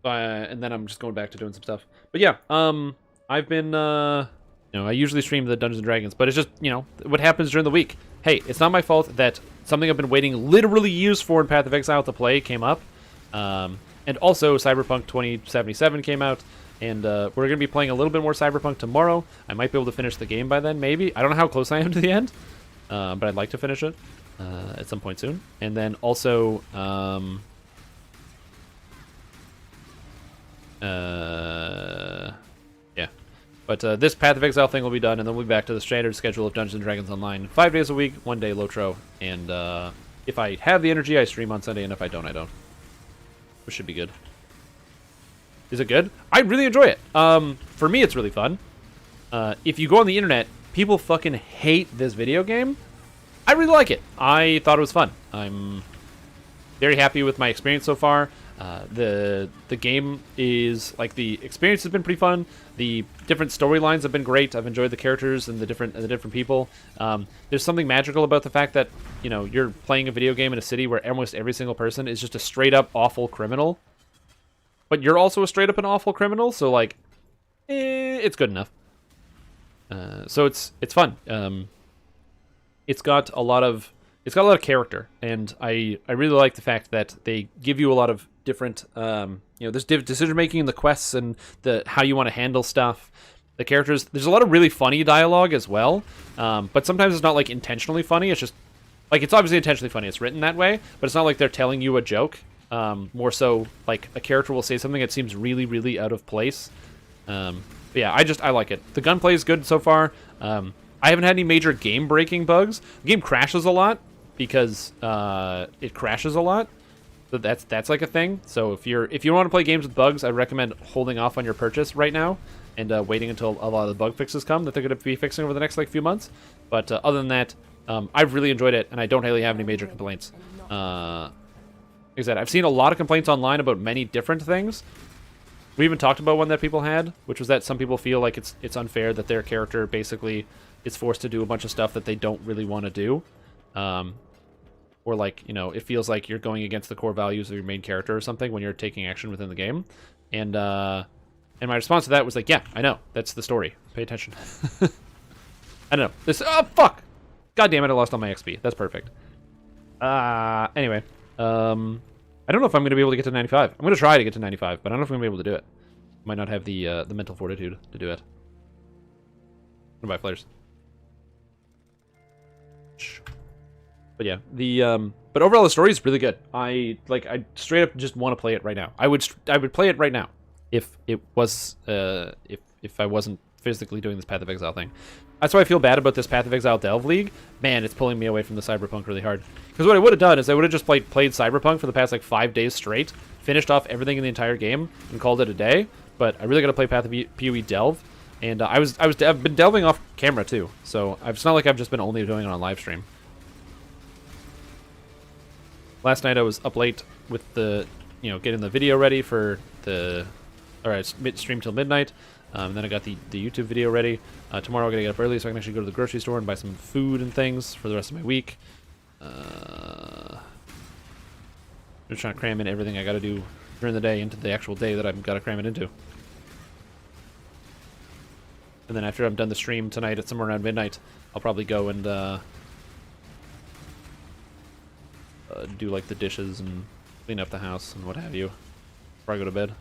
And then I'm just going back to doing some stuff. But yeah, I've been, you know, I usually stream the Dungeons & Dragons, but it's just, you know, what happens during the week. Hey, it's not my fault that something I've been waiting literally years for in Path of Exile to play came up. And also, Cyberpunk 2077 came out. And we're going to be playing a little bit more Cyberpunk tomorrow. I might be able to finish the game by then, maybe. I don't know how close I am to the end, but I'd like to finish it at some point soon. And then also, yeah. But this Path of Exile thing will be done, and then we'll be back to the standard schedule of Dungeons & Dragons Online. 5 days a week, 1 day Lotro, and if I have the energy, I stream on Sunday, and if I don't, I don't. Which should be good. Is it good? I really enjoy it. For me, it's really fun. If you go on the internet, people fucking hate this video game. I really like it. I thought it was fun. I'm very happy with my experience so far. The game is, like, the experience has been pretty fun. The different storylines have been great. I've enjoyed the characters and the different people. There's something magical about the fact that, you know, you're playing a video game in a city where almost every single person is just a straight up awful criminal. But you're also a straight up an awful criminal, so, like, it's good enough. So it's fun. It's got a lot of character, and I really like the fact that they give you a lot of different, there's decision making in the quests and how you want to handle stuff. The characters, there's a lot of really funny dialogue as well, but sometimes it's not like intentionally funny. It's just like, it's obviously intentionally funny. It's written that way, but it's not like they're telling you a joke. More so, like, a character will say something that seems really, really out of place. But yeah, I like it. The gunplay is good so far. I haven't had any major game-breaking bugs. The game crashes a lot because it crashes a lot. So that's like a thing. So if you want to play games with bugs, I recommend holding off on your purchase right now and waiting until a lot of the bug fixes come that they're going to be fixing over the next few months. But other than that, I've really enjoyed it, and I don't really have any major complaints. Like I said, I've seen a lot of complaints online about many different things. We even talked about one that people had, which was that some people feel like it's unfair that their character basically is forced to do a bunch of stuff that they don't really want to do. Or, like, you know, it feels like you're going against the core values of your main character or something when you're taking action within the game. And my response to that was like, yeah, I know. That's the story. Pay attention. I don't know. Oh, fuck! God damn it, I lost all my XP. That's perfect. Anyway. I don't know if I'm going to be able to get to 95. I'm going to try to get to 95, but I don't know if I'm going to be able to do it. Might not have the mental fortitude to do it. I'm going to buy flares. But yeah, but overall the story is really good. I straight up just want to play it right now. I would play it right now if it was if I wasn't physically doing this Path of Exile thing. That's why I feel bad about this Path of Exile Delve League. Man, it's pulling me away from the Cyberpunk really hard. Because what I would have done is I would have just played Cyberpunk for the past, like, 5 days straight, finished off everything in the entire game, and called it a day. But I really got to play Path of PoE Delve, and I've been delving off camera too. So it's not like I've just been only doing it on live stream. Last night I was up late with getting the video ready for stream till midnight. And then I got the YouTube video ready. Tomorrow I'm going to get up early so I can actually go to the grocery store and buy some food and things for the rest of my week. Just trying to cram in everything I got to do during the day into the actual day that I've got to cram it into. And then after I'm done the stream tonight at somewhere around midnight, I'll probably go and do, like, the dishes and clean up the house and what have you before I go to bed.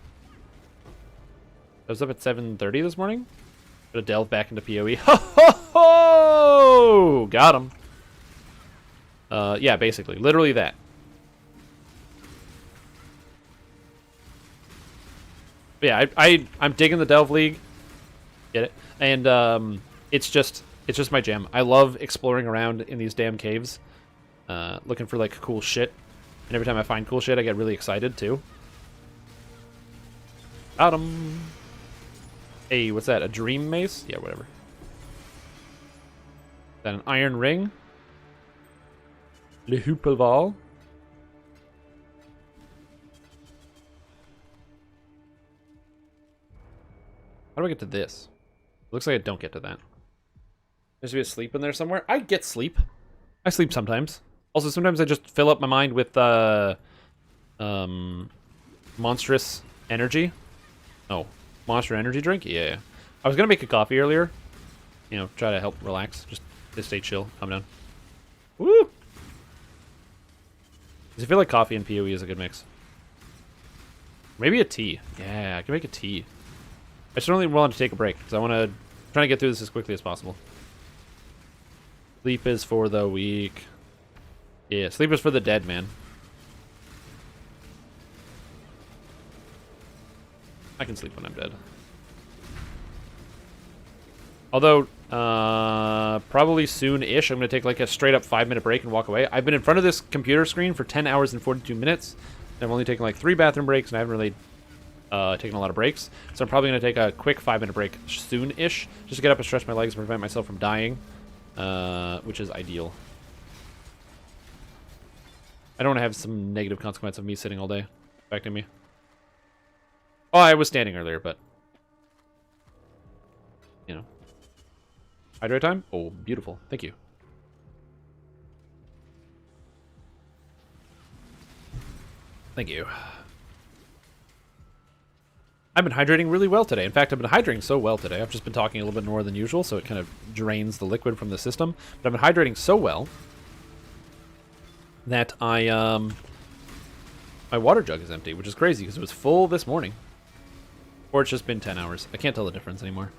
I was up at 7:30 this morning. Gonna delve back into PoE. Ho ho ho! Got him. Yeah, basically, literally that. But yeah, I'm digging the Delve League. Get it? And it's just my jam. I love exploring around in these damn caves, looking for, like, cool shit. And every time I find cool shit, I get really excited too. Got him. Hey, what's that? A dream mace? Yeah, whatever. Is that an iron ring? Le Hupelval. How do I get to this? Looks like I don't get to that. There's be a sleep in there somewhere. I get sleep. I sleep sometimes. Also, sometimes I just fill up my mind with monstrous energy. Oh. Monster energy drink? Yeah. I was gonna make a coffee earlier. You know, try to help relax. Just stay chill. Calm down. Woo! I feel like coffee and PoE is a good mix. Maybe a tea. Yeah, I can make a tea. I just really want to take a break because I want to try to get through this as quickly as possible. Sleep is for the weak. Yeah, sleep is for the dead, man. I can sleep when I'm dead. Although, probably soon-ish, I'm going to take like a straight-up 5-minute break and walk away. I've been in front of this computer screen for 10 hours and 42 minutes. And I've only taken like 3 bathroom breaks, and I haven't really taken a lot of breaks. So I'm probably going to take a quick 5-minute break soon-ish, just to get up and stretch my legs and prevent myself from dying, which is ideal. I don't want to have some negative consequence of me sitting all day affecting me. Oh, I was standing earlier, but you know. Hydrate time? Oh, beautiful. Thank you. Thank you. I've been hydrating really well today. In fact, I've been hydrating so well today. I've just been talking a little bit more than usual, so it kind of drains the liquid from the system. But I've been hydrating so well that my water jug is empty, which is crazy because it was full this morning. Or it's just been 10 hours. I can't tell the difference anymore.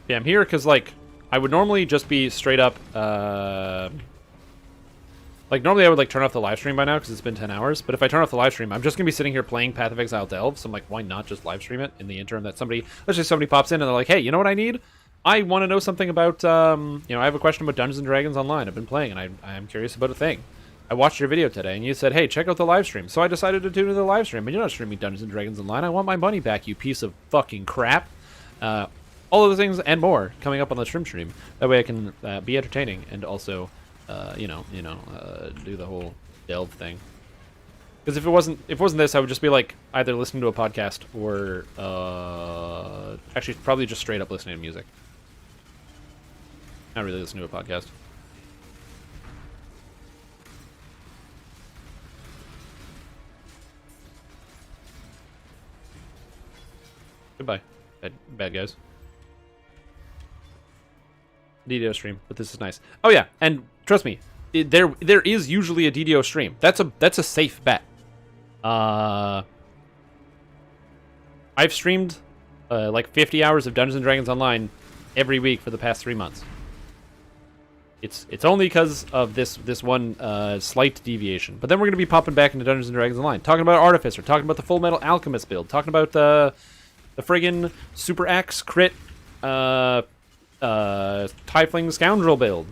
Yeah, I'm here because, like, I would normally just be straight up, like, normally I would, like, turn off the live stream by now because it's been 10 hours. But if I turn off the live stream, I'm just going to be sitting here playing Path of Exile Delve. So I'm like, why not just live stream it in the interim that somebody, let's say somebody pops in and they're like, hey, you know what I need? I want to know something about, you know, I have a question about Dungeons & Dragons Online. I've been playing and I'm curious about a thing. I watched your video today and you said, hey, check out the live stream. So I decided to tune into the live stream. And you're not streaming Dungeons & Dragons Online. I want my money back, you piece of fucking crap. All of the things and more coming up on the stream. That way I can be entertaining and also, do the whole delve thing. Because if it wasn't this, I would just be like either listening to a podcast or actually probably just straight up listening to music. Not really listening to a podcast. Goodbye, bad guys. DDO stream, but this is nice. Oh yeah, and trust me, there is usually a DDO stream. That's a safe bet. I've streamed like 50 hours of Dungeons & Dragons Online every week for the past 3 months. It's only because of this one slight deviation. But then we're going to be popping back into Dungeons & Dragons Online, talking about Artificer, talking about the Full Metal Alchemist build, talking about the friggin' Super Axe crit Tiefling Scoundrel build.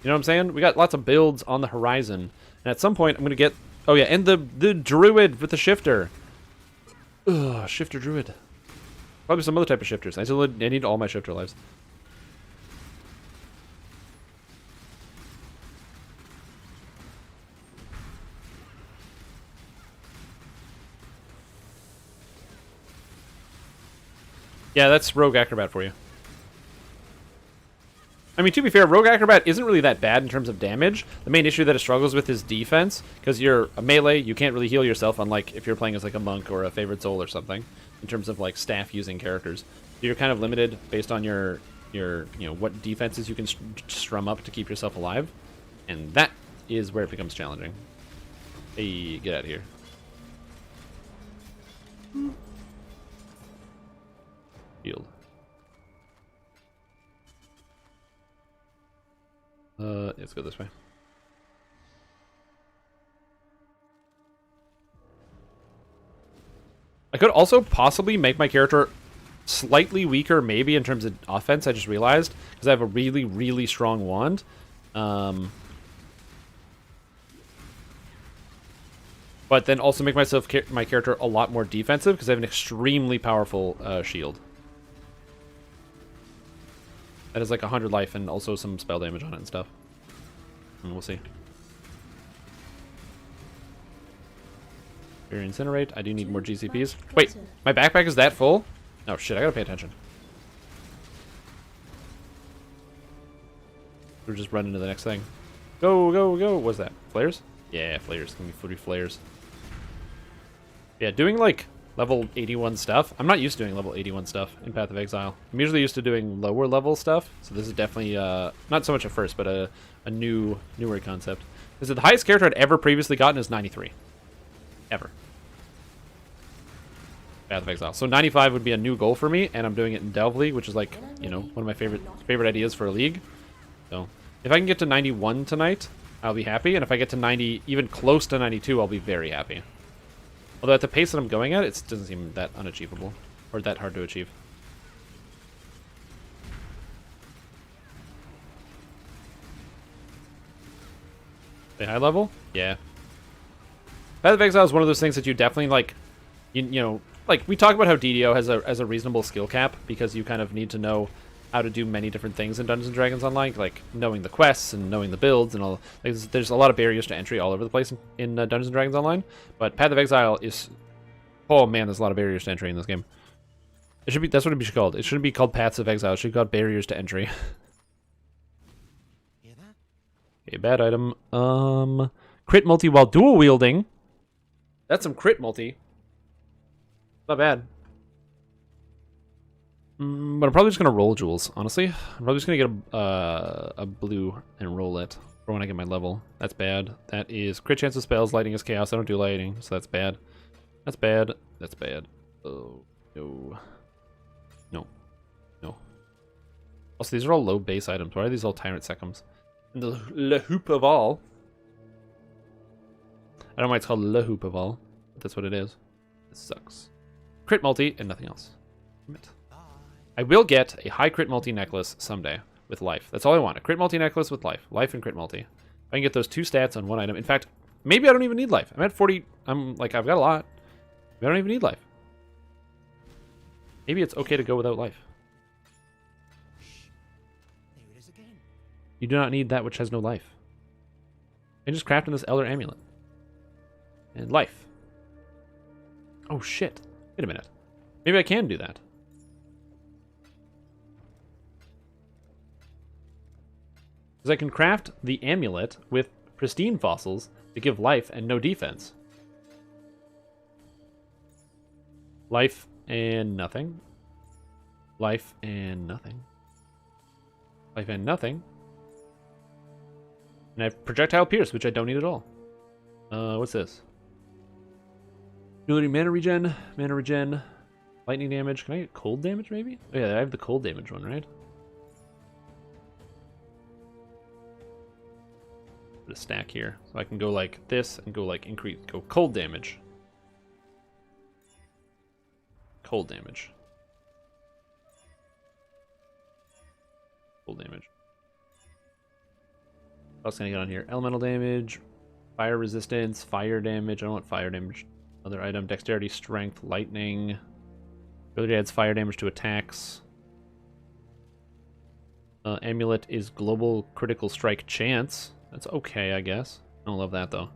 You know what I'm saying? We got lots of builds on the horizon. And at some point I'm going to get... Oh yeah, and the Druid with the Shifter. Ugh, Shifter Druid. Probably some other type of shifters. I need all my Shifter lives. Yeah, that's Rogue Acrobat for you. I mean, to be fair, Rogue Acrobat isn't really that bad in terms of damage. The main issue that it struggles with is defense, because you're a melee, you can't really heal yourself, unlike if you're playing as like a monk or a favored soul or something, in terms of like staff using characters. You're kind of limited based on your what defenses you can strum up to keep yourself alive, and that is where it becomes challenging. Hey, get out of here. Healed. Let's go this way. I could also possibly make my character slightly weaker, maybe, in terms of offense, I just realized, because I have a really, really strong wand. But then also make my character a lot more defensive, because I have an extremely powerful shield. That has like 100 life and also some spell damage on it and stuff. And we'll see. Very incinerate. I do need more GCPs. Wait, my backpack is that full? Oh shit, I gotta pay attention. We're just running to the next thing. Go, go, go. What's that? Flares? Yeah, flares. Give me 40 flares. Yeah, doing like level 81 stuff. I'm not used to doing level 81 stuff in Path of Exile. I'm usually used to doing lower level stuff, so this is definitely not so much a first, but a newer concept. Because the highest character I'd ever previously gotten is 93. Ever. Path of Exile. So 95 would be a new goal for me, and I'm doing it in Delve League, which is like, you know, one of my favorite ideas for a league. So if I can get to 91 tonight, I'll be happy, and if I get to 90, even close to 92, I'll be very happy. Although at the pace that I'm going at, it doesn't seem that unachievable, or that hard to achieve. The high level? Yeah. Path of Exile is one of those things that you definitely, like, you know, like, we talk about how DDO has a reasonable skill cap, because you kind of need to know how to do many different things in Dungeons & Dragons Online, like knowing the quests and knowing the builds and all. Like, there's a lot of barriers to entry all over the place in Dungeons & Dragons Online, but Path of Exile is... Oh man, there's a lot of barriers to entry in this game. It should be, that's what it should be called. It shouldn't be called Paths of Exile, it should be called Barriers to Entry. Okay, bad item. Crit multi while dual wielding. That's some crit multi. Not bad. But I'm probably just gonna roll jewels, honestly. I'm probably just gonna get a blue and roll it for when I get my level. That's bad. That is crit chance of spells, lighting is chaos. I don't do lighting, so that's bad. That's bad. That's bad. Oh, no. No. No. Also, these are all low base items. Why are these all Tyrant Secums? And the Le Hoop of All. I don't know why it's called Le Hoop of All, but that's what it is. It sucks. Crit multi and nothing else. Damn it. I will get a high crit multi necklace someday with life. That's all I want. A crit multi necklace with life. Life and crit multi. I can get those two stats on one item. In fact, maybe I don't even need life. I'm at 40. I'm like, I've got a lot. I don't even need life. Maybe it's okay to go without life. There it is again. You do not need that which has no life. I just crafted this Elder Amulet. And life. Oh shit. Wait a minute. Maybe I can do that. Because I can craft the amulet with pristine fossils to give life and no defense. Life and nothing. Life and nothing. Life and nothing. And I have projectile pierce, which I don't need at all. What's this? Ability mana regen, lightning damage. Can I get cold damage maybe? Oh yeah, I have the cold damage one, right? Put a stack here. So I can go like this and go like go cold damage. Cold damage. Cold damage. What else can I get on here? Elemental damage, fire resistance, fire damage. I don't want fire damage. Another item, dexterity, strength, lightning. Ability adds fire damage to attacks. Amulet is global critical strike chance. That's okay, I guess. I don't love that though.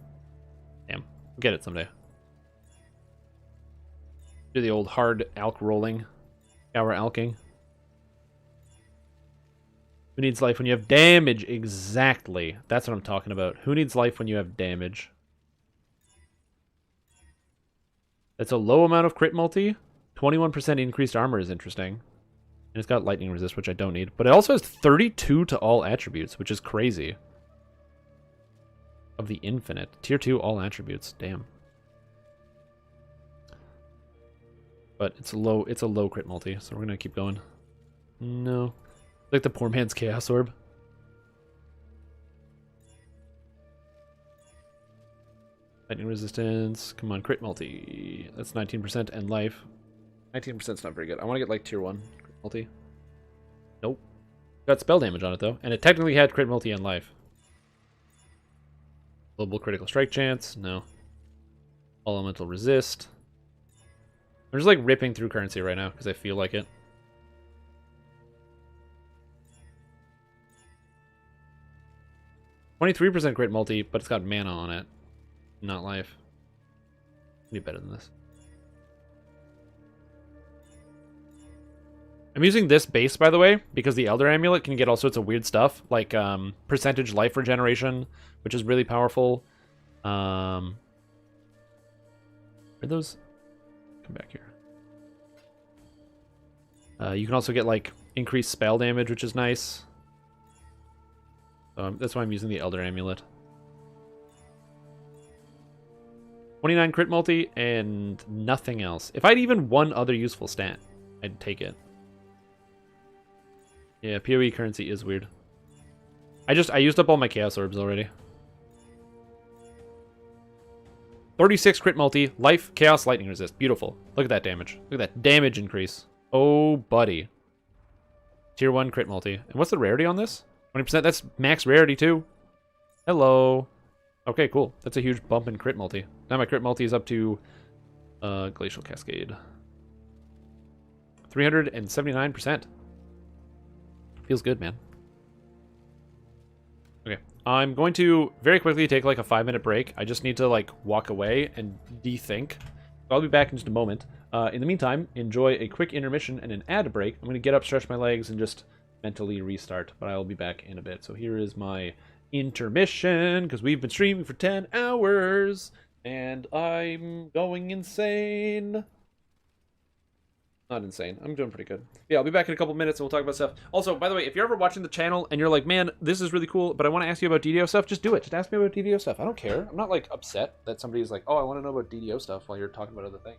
Damn, we'll get it someday. Do the old hard alk rolling. Power alking. Who needs life when you have damage? Exactly. That's what I'm talking about. Who needs life when you have damage? That's a low amount of crit multi. 21% increased armor is interesting. And it's got lightning resist, which I don't need. But it also has 32 to all attributes, which is crazy. Of the infinite. Tier 2 all attributes. Damn. But it's a low crit multi, so we're gonna keep going. No. Like the poor man's Chaos Orb. Lightning resistance. Come on, crit multi. That's 19% and life. 19% is not very good. I want to get like tier 1 crit multi. Nope. Got spell damage on it though, and it technically had crit multi and life. Global critical strike chance. No. Elemental resist. I'm just like ripping through currency right now because I feel like it. %23% crit multi, but it's got mana on it, not life. Be better than this. I'm using this base, by the way, because the Elder Amulet can get all sorts of weird stuff, like percentage life regeneration, which is really powerful. Are those? Come back here. You can also get like increased spell damage, which is nice. That's why I'm using the Elder Amulet. 29 crit multi and nothing else. If I had even one other useful stat, I'd take it. Yeah, PoE currency is weird. I used up all my Chaos Orbs already. 36 crit multi, life, chaos, lightning resist. Beautiful. Look at that damage. Look at that damage increase. Oh, buddy. Tier 1 crit multi. And what's the rarity on this? 20%. That's max rarity too. Hello. Okay, cool. That's a huge bump in crit multi. Now my crit multi is up to Glacial Cascade. 379%. Feels good, man. Okay. I'm going to very quickly take like a 5-minute break. I just need to like walk away and de-think. I'll be back in just a moment. In the meantime, enjoy a quick intermission and an ad break. I'm going to get up, stretch my legs, and just mentally restart. But I'll be back in a bit. So here is my intermission, because we've been streaming for 10 hours, and I'm going insane. Not insane. I'm doing pretty good. Yeah, I'll be back in a couple minutes and we'll talk about stuff. Also, by the way, if you're ever watching the channel and you're like, man, this is really cool, but I want to ask you about DDO stuff, just do it. Just ask me about DDO stuff. I don't care. I'm not like upset that somebody's like, oh, I want to know about DDO stuff while you're talking about other things.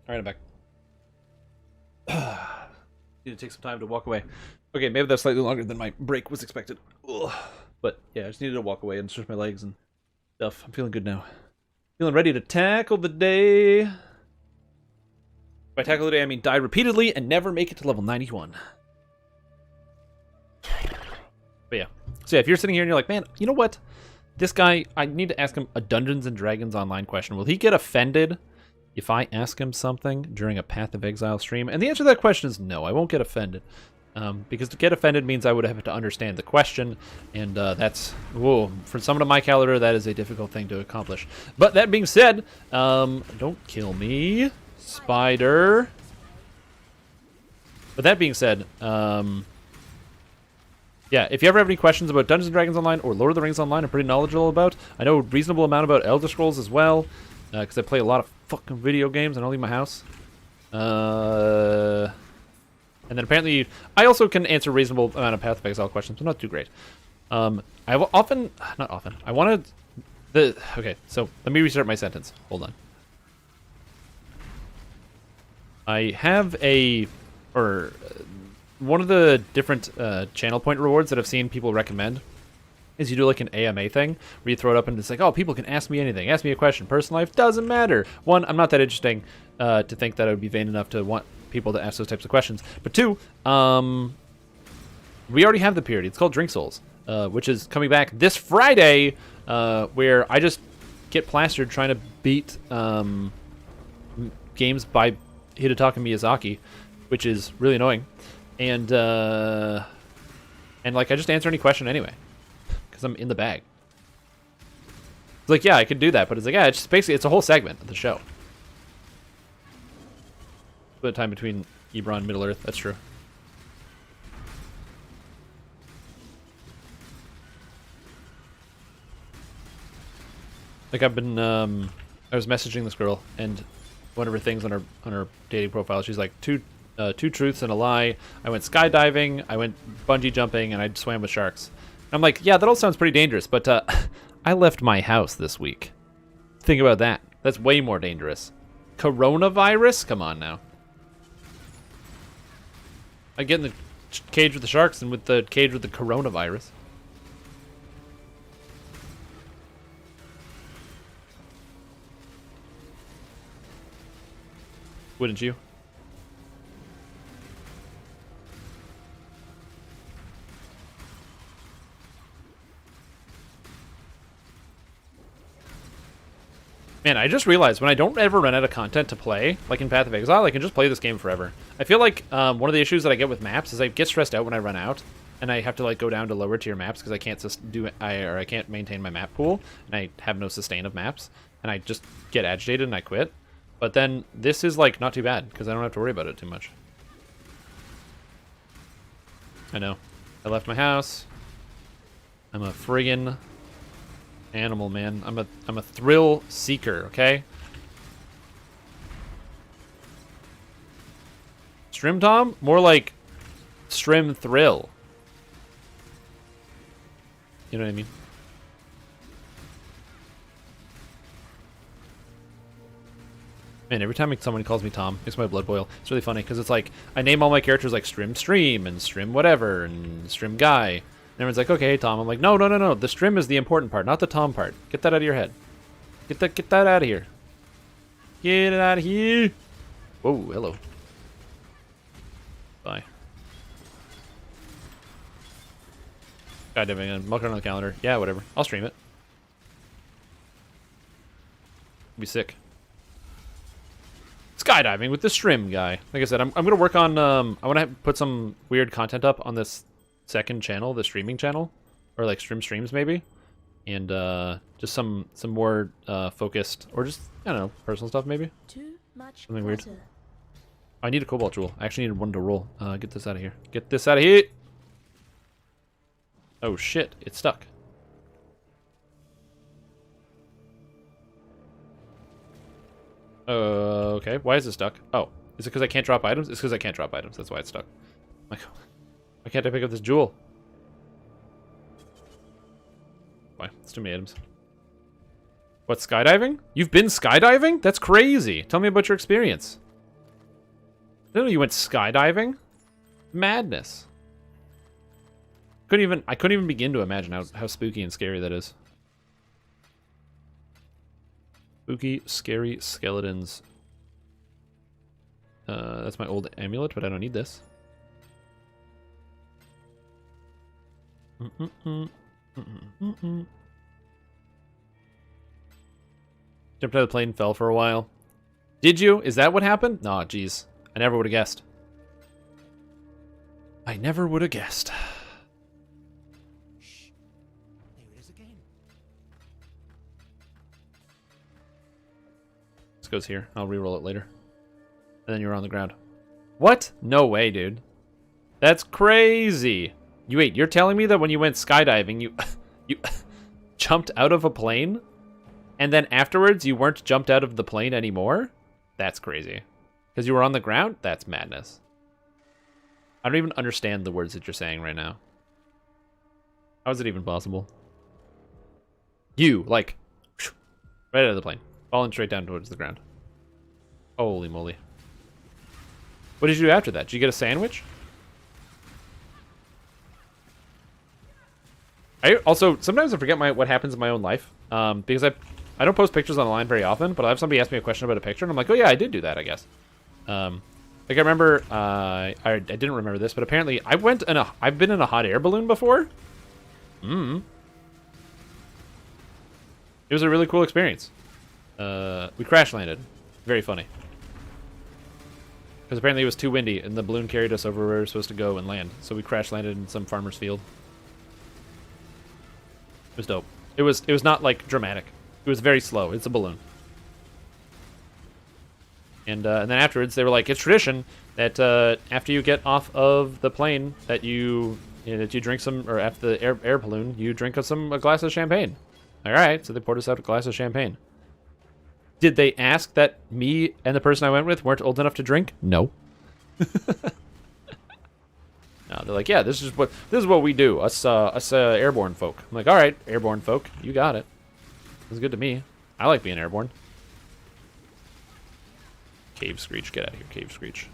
right, I'm back. Need to take some time to walk away. Okay, maybe that's slightly longer than my break was expected. Ugh. But yeah, I just needed to walk away and stretch my legs and stuff. I'm feeling good now. Feeling ready to tackle the day. By tackle the day, I mean die repeatedly and never make it to level 91. But yeah. So yeah, if you're sitting here and you're like, man, you know what? This guy, I need to ask him a Dungeons and Dragons Online question. Will he get offended if I ask him something during a Path of Exile stream? And the answer to that question is no, I won't get offended. Because to get offended means I would have to understand the question, and that's, whoa, for someone of my caliber, that is a difficult thing to accomplish. But that being said, don't kill me, spider. But that being said, yeah, if you ever have any questions about Dungeons & Dragons Online or Lord of the Rings Online, I'm pretty knowledgeable about. I know a reasonable amount about Elder Scrolls as well, because I play a lot of fucking video games. I don't leave my house. And then apparently, I also can answer a reasonable amount of Path of Exile questions, but not too great. Not often, I wanted okay, so let me restart my sentence. Hold on. I have one of the different channel point rewards that I've seen people recommend is you do like an AMA thing where you throw it up and it's like, oh, people can ask me anything. Ask me a question. Personal life doesn't matter. One, I'm not that interesting to think that I would be vain enough to want people to ask those types of questions. But two, we already have the period. It's called Drink Souls, which is coming back this Friday, where I just get plastered trying to beat games by Hidetaka Miyazaki, which is really annoying. And like I just answer any question anyway, because I'm in the bag. It's like, yeah, I could do that, but it's like, yeah, it's just basically, it's a whole segment of the show. Split time between Ebron and Middle-earth, that's true. Like I've been, I was messaging this girl, and one of her things on her dating profile, she's like, two truths and a lie. I went skydiving, I went bungee jumping, and I swam with sharks. I'm like, yeah, that all sounds pretty dangerous, but I left my house this week. Think about that. That's way more dangerous. Coronavirus? Come on now. I get in the cage with the sharks and with the cage with the coronavirus. Wouldn't you? Man, I just realized when I don't ever run out of content to play, like in Path of Exile, I can just play this game forever. I feel like one of the issues that I get with maps is I get stressed out when I run out, and I have to like go down to lower tier maps because I can't I can't maintain my map pool, and I have no sustain of maps, and I just get agitated and I quit. But then this is like not too bad because I don't have to worry about it too much. I know. I left my house. I'm a friggin' animal, man. I'm a thrill seeker, okay? Strim Tom? More like Strim Thrill. You know what I mean? Man, every time someone calls me Tom, it makes my blood boil. It's really funny because it's like I name all my characters like Strim Stream and Strim whatever and Strim Guy. And everyone's like, okay, hey, Tom. I'm like, no. The Strim is the important part, not the Tom part. Get that out of your head. Get that out of here. Get it out of here. Whoa, hello. Bye. Skydiving and mark it on the calendar. Yeah, whatever. I'll stream it. It'll be sick. Skydiving with the Strim guy. Like I said, I'm gonna work on. I want to put some weird content up on this second channel, the streaming channel, or like streams maybe, and just some more focused, or just I don't know, personal stuff maybe. Too much something weird. clutter. I need a cobalt jewel. I actually needed one to roll. Get this out of here. Get this out of here. Oh shit! It's stuck. Okay. Why is it stuck? Oh, is it because I can't drop items? It's because I can't drop items. That's why it's stuck. Like, why can't I pick up this jewel? Why? It's too many items. What, skydiving? You've been skydiving? That's crazy. Tell me about your experience. I didn't know you went skydiving. Madness. I couldn't even begin to imagine how spooky and scary that is. Spooky, scary skeletons. That's my old amulet, but I don't need this. Jumped out of the plane, fell for a while. Did you? Is that what happened? Nah, jeez. I never would have guessed. I never would have guessed. Shh. There it is again. This goes here. I'll re-roll it later. And then you're on the ground. What? No way, dude. That's crazy. You're telling me that when you went skydiving, you jumped out of a plane? And then afterwards, you weren't jumped out of the plane anymore? That's crazy. Because you were on the ground? That's madness. I don't even understand the words that you're saying right now. How is it even possible? You, like, right out of the plane. Falling straight down towards the ground. Holy moly. What did you do after that? Did you get a sandwich? Sometimes I forget what happens in my own life. Because I don't post pictures online very often, but I'll have somebody ask me a question about a picture, and I'm like, oh yeah, I did do that, I guess. Like I remember, I didn't remember this, but apparently I've been in a hot air balloon before. It was a really cool experience. We crash landed. Very funny. Because apparently it was too windy, and the balloon carried us over where we were supposed to go and land. So we crash landed in some farmer's field. It was dope. It was not like dramatic. It was very slow. It's a balloon. And then afterwards, they were like, it's tradition that after you get off of the plane, that you drink some, or after the air balloon, you drink a glass of champagne. All right, so they poured us out a glass of champagne. Did they ask that me and the person I went with weren't old enough to drink? No. No, they're like, yeah, this is what we do, us airborne folk. I'm like, all right, airborne folk, you got it. It's good to me. I like being airborne. Cave Screech, get out of here, Cave Screech.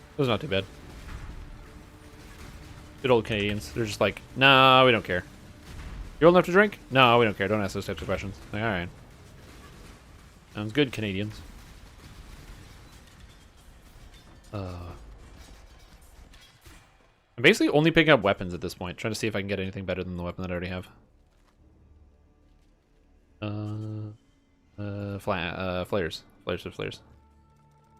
It was not too bad. Good old Canadians. They're just like, nah, we don't care. You old enough to drink? No, we don't care. Don't ask those types of questions. Like, all right. Sounds good, Canadians. I'm basically only picking up weapons at this point, trying to see if I can get anything better than the weapon that I already have. Flares. Flares.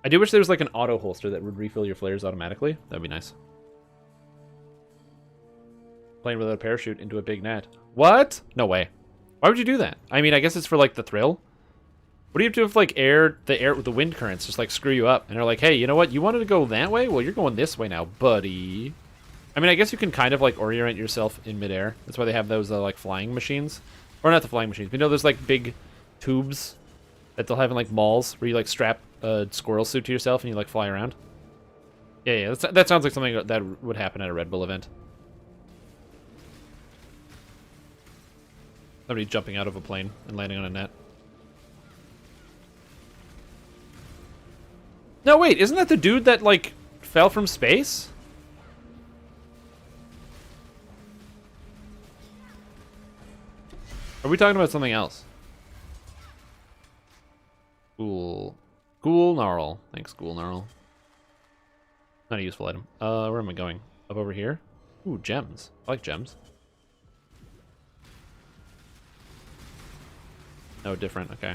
I do wish there was like an auto holster that would refill your flares automatically. That'd be nice. Playing without a parachute into a big net. What? No way. Why would you do that? I mean, I guess it's for like the thrill. What do you do if like the wind currents just like screw you up and they're like, hey, you know what? You wanted to go that way? Well, you're going this way now, buddy. I mean, I guess you can kind of like orient yourself in midair. That's why they have those like flying machines, or not the flying machines. But you know, there's like big tubes that they'll have in like malls where you like strap a squirrel suit to yourself and you like fly around. Yeah, that sounds like something that would happen at a Red Bull event. Somebody jumping out of a plane and landing on a net. No, wait, isn't that the dude that like fell from space? Are we talking about something else? Cool Gnarl. Thanks, Cool Gnarl. Not a useful item. Where am I going? Up over here? Ooh, gems. I like gems. No, different. Okay.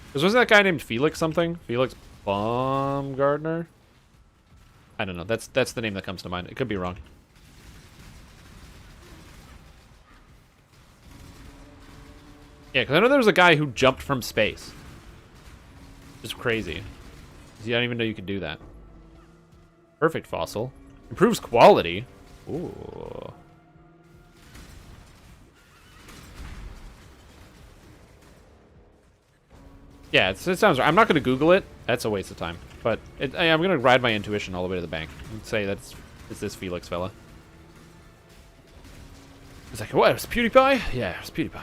Because wasn't that guy named Felix something? Felix Baumgartner? I don't know. That's the name that comes to mind. It could be wrong. Yeah, because I know there was a guy who jumped from space. Just crazy. I didn't even know you could do that. Perfect fossil. Improves quality. Ooh. Yeah, it sounds right. I'm not going to Google it. That's a waste of time. But I'm going to ride my intuition all the way to the bank and say it's this Felix fella. He's like, what, it was PewDiePie? Yeah, it was PewDiePie.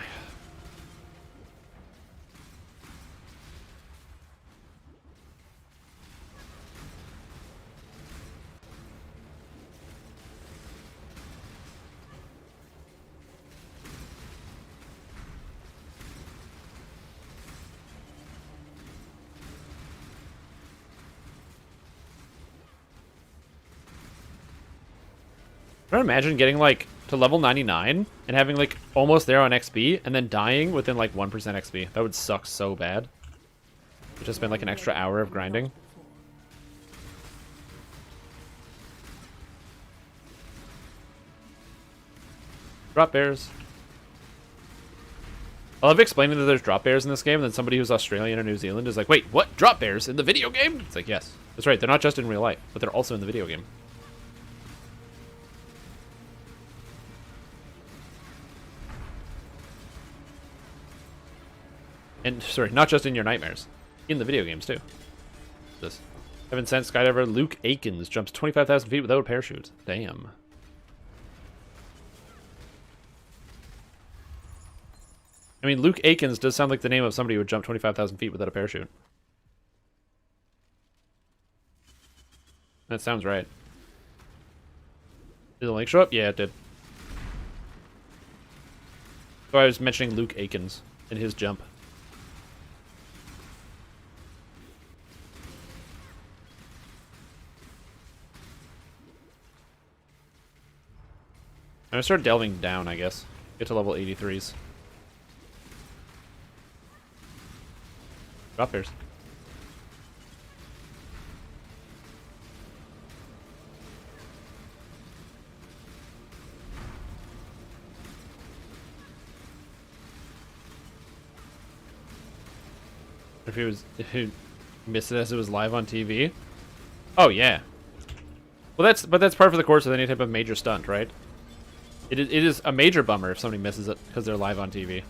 I imagine getting like to level 99 and having like almost there on XP and then dying within like 1% XP. That would suck so bad. It just been like an extra hour of grinding. Drop bears. I love explaining that there's drop bears in this game, and then somebody who's Australian or New Zealand is like, wait, what? Drop bears in the video game? It's like, yes. That's right, they're not just in real life, but they're also in the video game. And, sorry, not just in your nightmares. In the video games, too. This. Heaven Sent skydiver Luke Akins jumps 25,000 feet without a parachute. Damn. I mean, Luke Akins does sound like the name of somebody who would jump 25,000 feet without a parachute. That sounds right. Did the link show up? Yeah, it did. So I was mentioning Luke Akins and his jump. I'm gonna start delving down, I guess. Get to level 83s. Drop bears. If he missed it as it was live on TV. Oh yeah. Well, that's part of the course of any type of major stunt, right? It is a major bummer if somebody misses it because they're live on TV.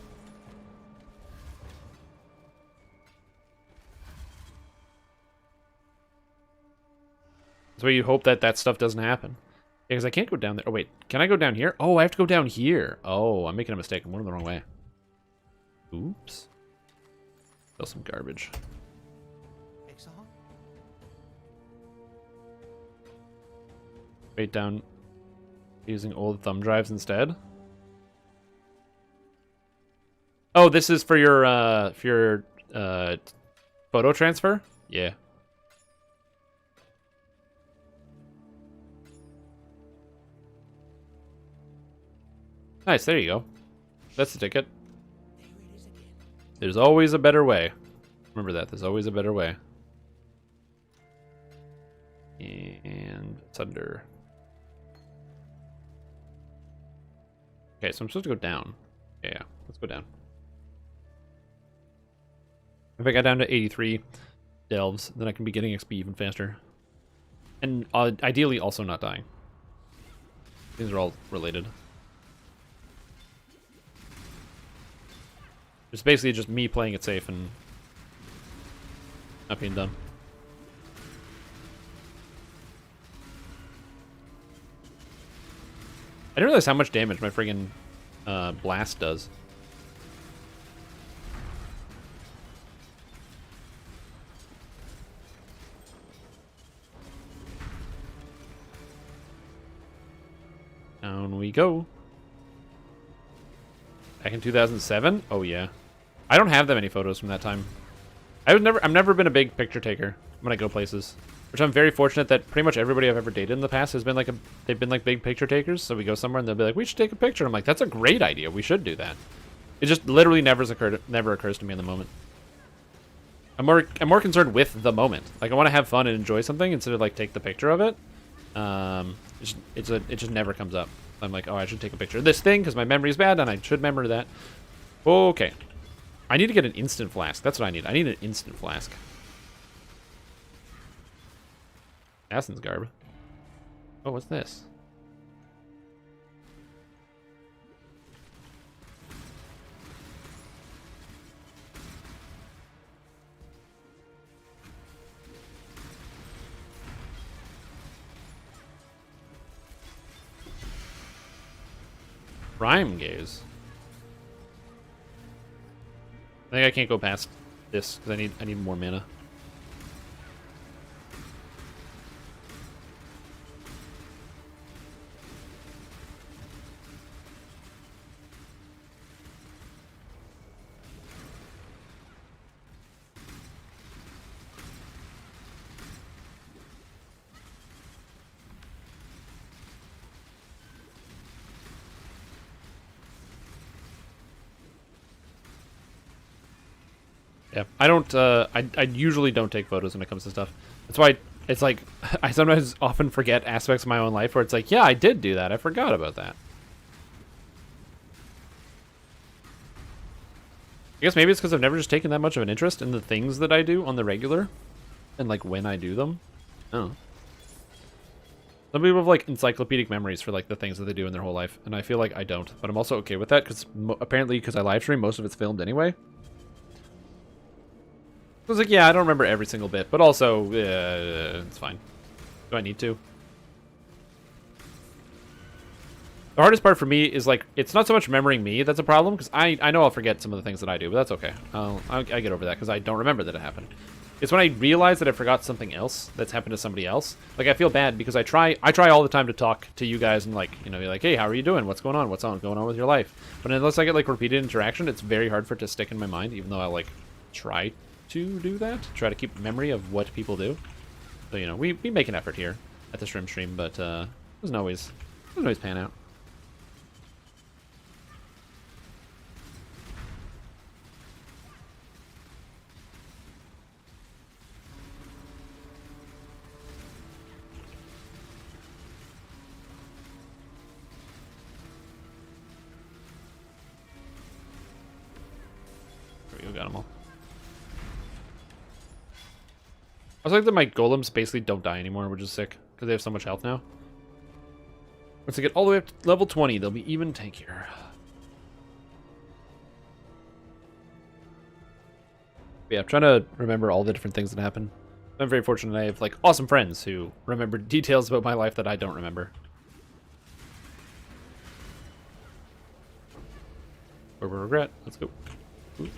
That's why you hope that that stuff doesn't happen. Yeah, because I can't go down there. Oh, wait. Can I go down here? Oh, I have to go down here. Oh, I'm making a mistake. I'm going the wrong way. Oops. Still some garbage. Wait, down. Using old thumb drives instead. Oh, this is for your photo transfer? Yeah. Nice, there you go. That's the ticket. There's always a better way. Remember that, there's always a better way. And it's under. Okay, so I'm supposed to go down. Yeah, let's go down. If I got down to 83 delves, then I can be getting XP even faster. And ideally also not dying. These are all related. It's basically just me playing it safe and not being dumb. I didn't realize how much damage my friggin' blast does. Down we go. Back in 2007? Oh yeah. I don't have that many photos from that time. I've never been a big picture taker when I go places. Which I'm very fortunate that pretty much everybody I've ever dated in the past has been like they've been like big picture takers. So we go somewhere and they'll be like, we should take a picture. I'm like, that's a great idea. We should do that. It just literally never occurs to me in the moment. I'm more concerned with the moment. Like I want to have fun and enjoy something instead of like take the picture of it. It just never comes up. I'm like, oh, I should take a picture of this thing because my memory's bad and I should remember that. Okay. I need to get an instant flask. That's what I need. I need an instant flask. Assassin's garb. Oh, what's this? Prime gaze. I think I can't go past this because I need more mana. Yeah, I don't. I usually don't take photos when it comes to stuff. That's why it's like I sometimes often forget aspects of my own life where it's like, yeah, I did do that. I forgot about that. I guess maybe it's because I've never just taken that much of an interest in the things that I do on the regular, and like when I do them. Oh. Some people have like encyclopedic memories for like the things that they do in their whole life, and I feel like I don't. But I'm also okay with that because apparently because I live stream, most of it's filmed anyway. I was like, yeah, I don't remember every single bit, but also, it's fine. Do I need to? The hardest part for me is, like, it's not so much remembering me that's a problem, because I know I'll forget some of the things that I do, but that's okay. I get over that, because I don't remember that it happened. It's when I realize that I forgot something else that's happened to somebody else. Like, I feel bad, because I try all the time to talk to you guys and, like, you know, be like, hey, how are you doing? What's going on? What's going on with your life? But unless I get, like, repeated interaction, it's very hard for it to stick in my mind, even though I, like, try to do that, try to keep memory of what people do. So, you know, we make an effort here at the stream, but it doesn't always pan out. There we go, got them all. I was like that my golems basically don't die anymore, which is sick, because they have so much health now. Once they get all the way up to level 20, they'll be even tankier. But yeah, I'm trying to remember all the different things that happen. I'm very fortunate I have like awesome friends who remember details about my life that I don't remember. Or regret. Let's go. Ooh.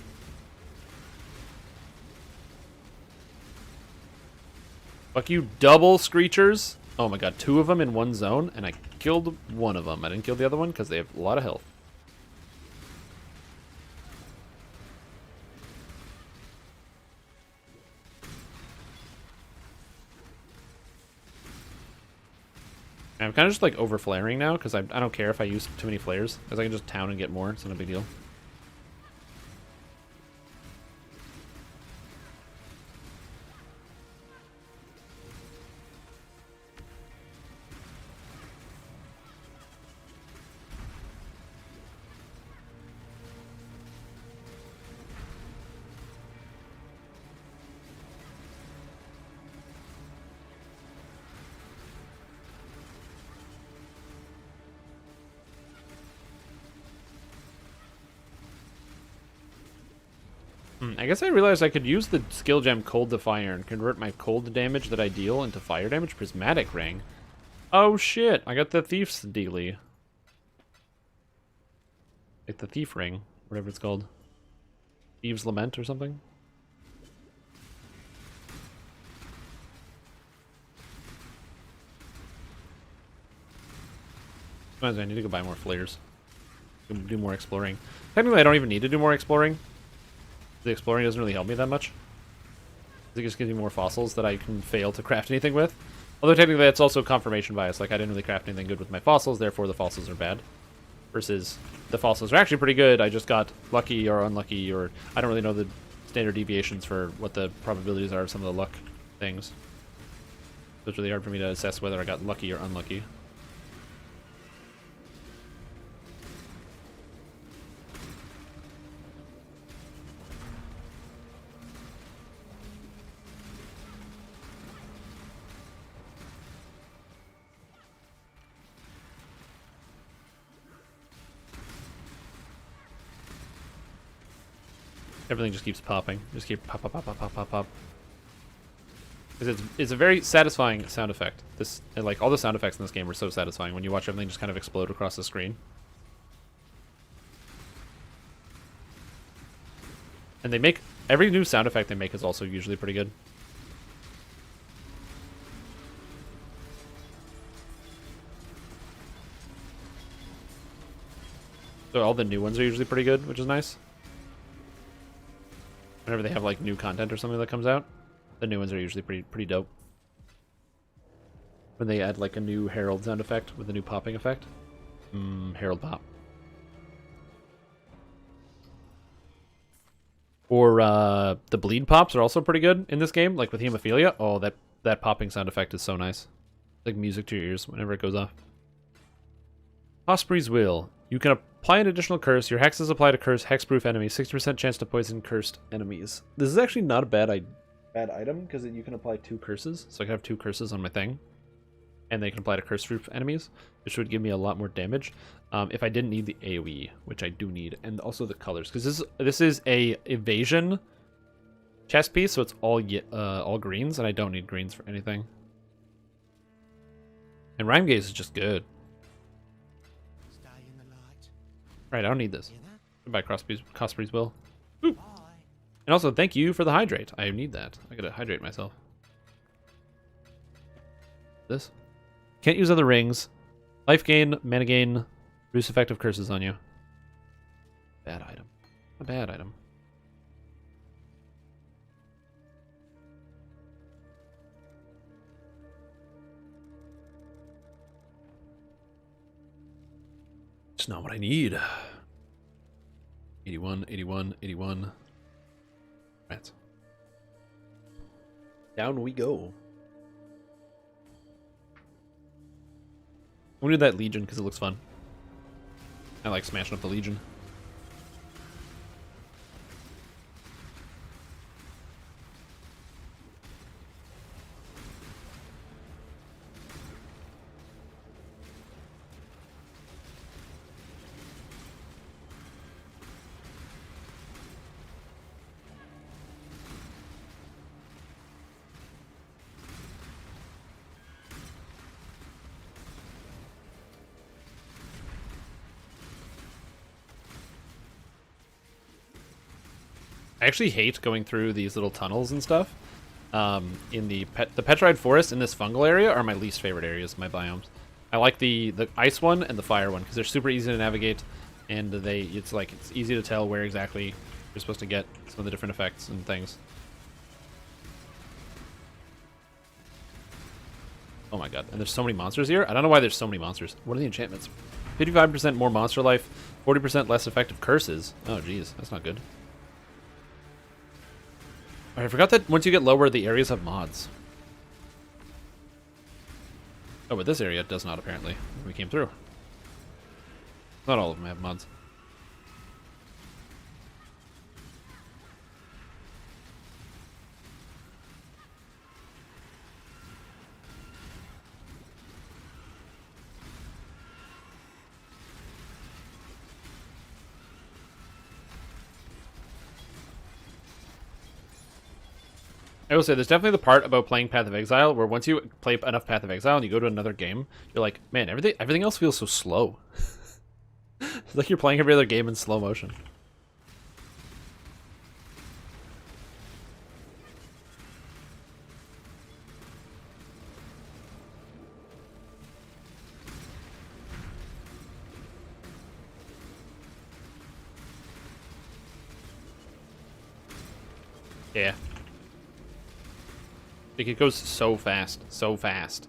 Fuck you, double Screechers. Oh my god, 2 of them in one zone, and I killed one of them. I didn't kill the other one because they have a lot of health. And I'm kind of just like over flaring now because I don't care if I use too many flares because I can just town and get more. It's not a big deal. I guess I realized I could use the skill gem Cold Defier and convert my cold damage that I deal into fire damage. Prismatic Ring. Oh shit, I got the Thief's dealie. Like the Thief Ring, whatever it's called. Thieves' Lament or something. Sometimes I need to go buy more flares. Do more exploring. Technically I don't even need to do more exploring. The exploring doesn't really help me that much. It just gives me more fossils that I can fail to craft anything with. Although technically that's also confirmation bias. Like I didn't really craft anything good with my fossils, therefore the fossils are bad. Versus the fossils are actually pretty good. I just got lucky or unlucky, or I don't really know the standard deviations for what the probabilities are of some of the luck things. So it's really hard for me to assess whether I got lucky or unlucky. Everything just keeps popping. Just keep pop, pop, pop, pop, pop, pop, pop. It's a very satisfying sound effect. Like all the sound effects in this game are so satisfying when you watch everything just kind of explode across the screen. And they make every new sound effect they make is also usually pretty good. So all the new ones are usually pretty good, which is nice. Whenever they have like new content or something that comes out, the new ones are usually pretty dope. When they add like a new Herald sound effect with a new popping effect. Herald pop. Or the bleed pops are also pretty good in this game, like with Hemophilia. Oh, that popping sound effect is so nice. Like music to your ears whenever it goes off. Osprey's Will. You can apply an additional curse. Your hexes apply to curse hexproof enemies. 60% chance to poison cursed enemies. This is actually not a bad item because you can apply 2 curses. So I can have 2 curses on my thing. And they can apply to curse-proof enemies, which would give me a lot more damage if I didn't need the AoE, which I do need, and also the colors, because this is a evasion chest piece, so it's all greens, and I don't need greens for anything. And Rhyme Gaze is just good. Right, I don't need this. Goodbye, Cosprey's Will. Ooh. And also, thank you for the hydrate. I need that. I gotta hydrate myself. This. Can't use other rings. Life gain, mana gain, reduce effective curses on you. Bad item. A bad item. It's not what I need. 81, 81, 81. Right. Down we go. I'm gonna do that Legion because it looks fun. I like smashing up the Legion. I actually hate going through these little tunnels and stuff. In the Petrified Forest in this fungal area are my least favorite areas, my biomes. I like the ice one and the fire one because they're super easy to navigate, and it's easy to tell where exactly you're supposed to get some of the different effects and things. Oh my god, and there's so many monsters here. I don't know why there's so many monsters. What are the enchantments? 55% more monster life, 40% less effective curses. Oh geez, that's not good. I forgot that once you get lower, the areas have mods. Oh, but this area does not, apparently. We came through. Not all of them have mods. I will say, there's definitely the part about playing Path of Exile where once you play enough Path of Exile and you go to another game, you're like, man, everything else feels so slow. It's like you're playing every other game in slow motion. Yeah. Like, it goes so fast, so fast.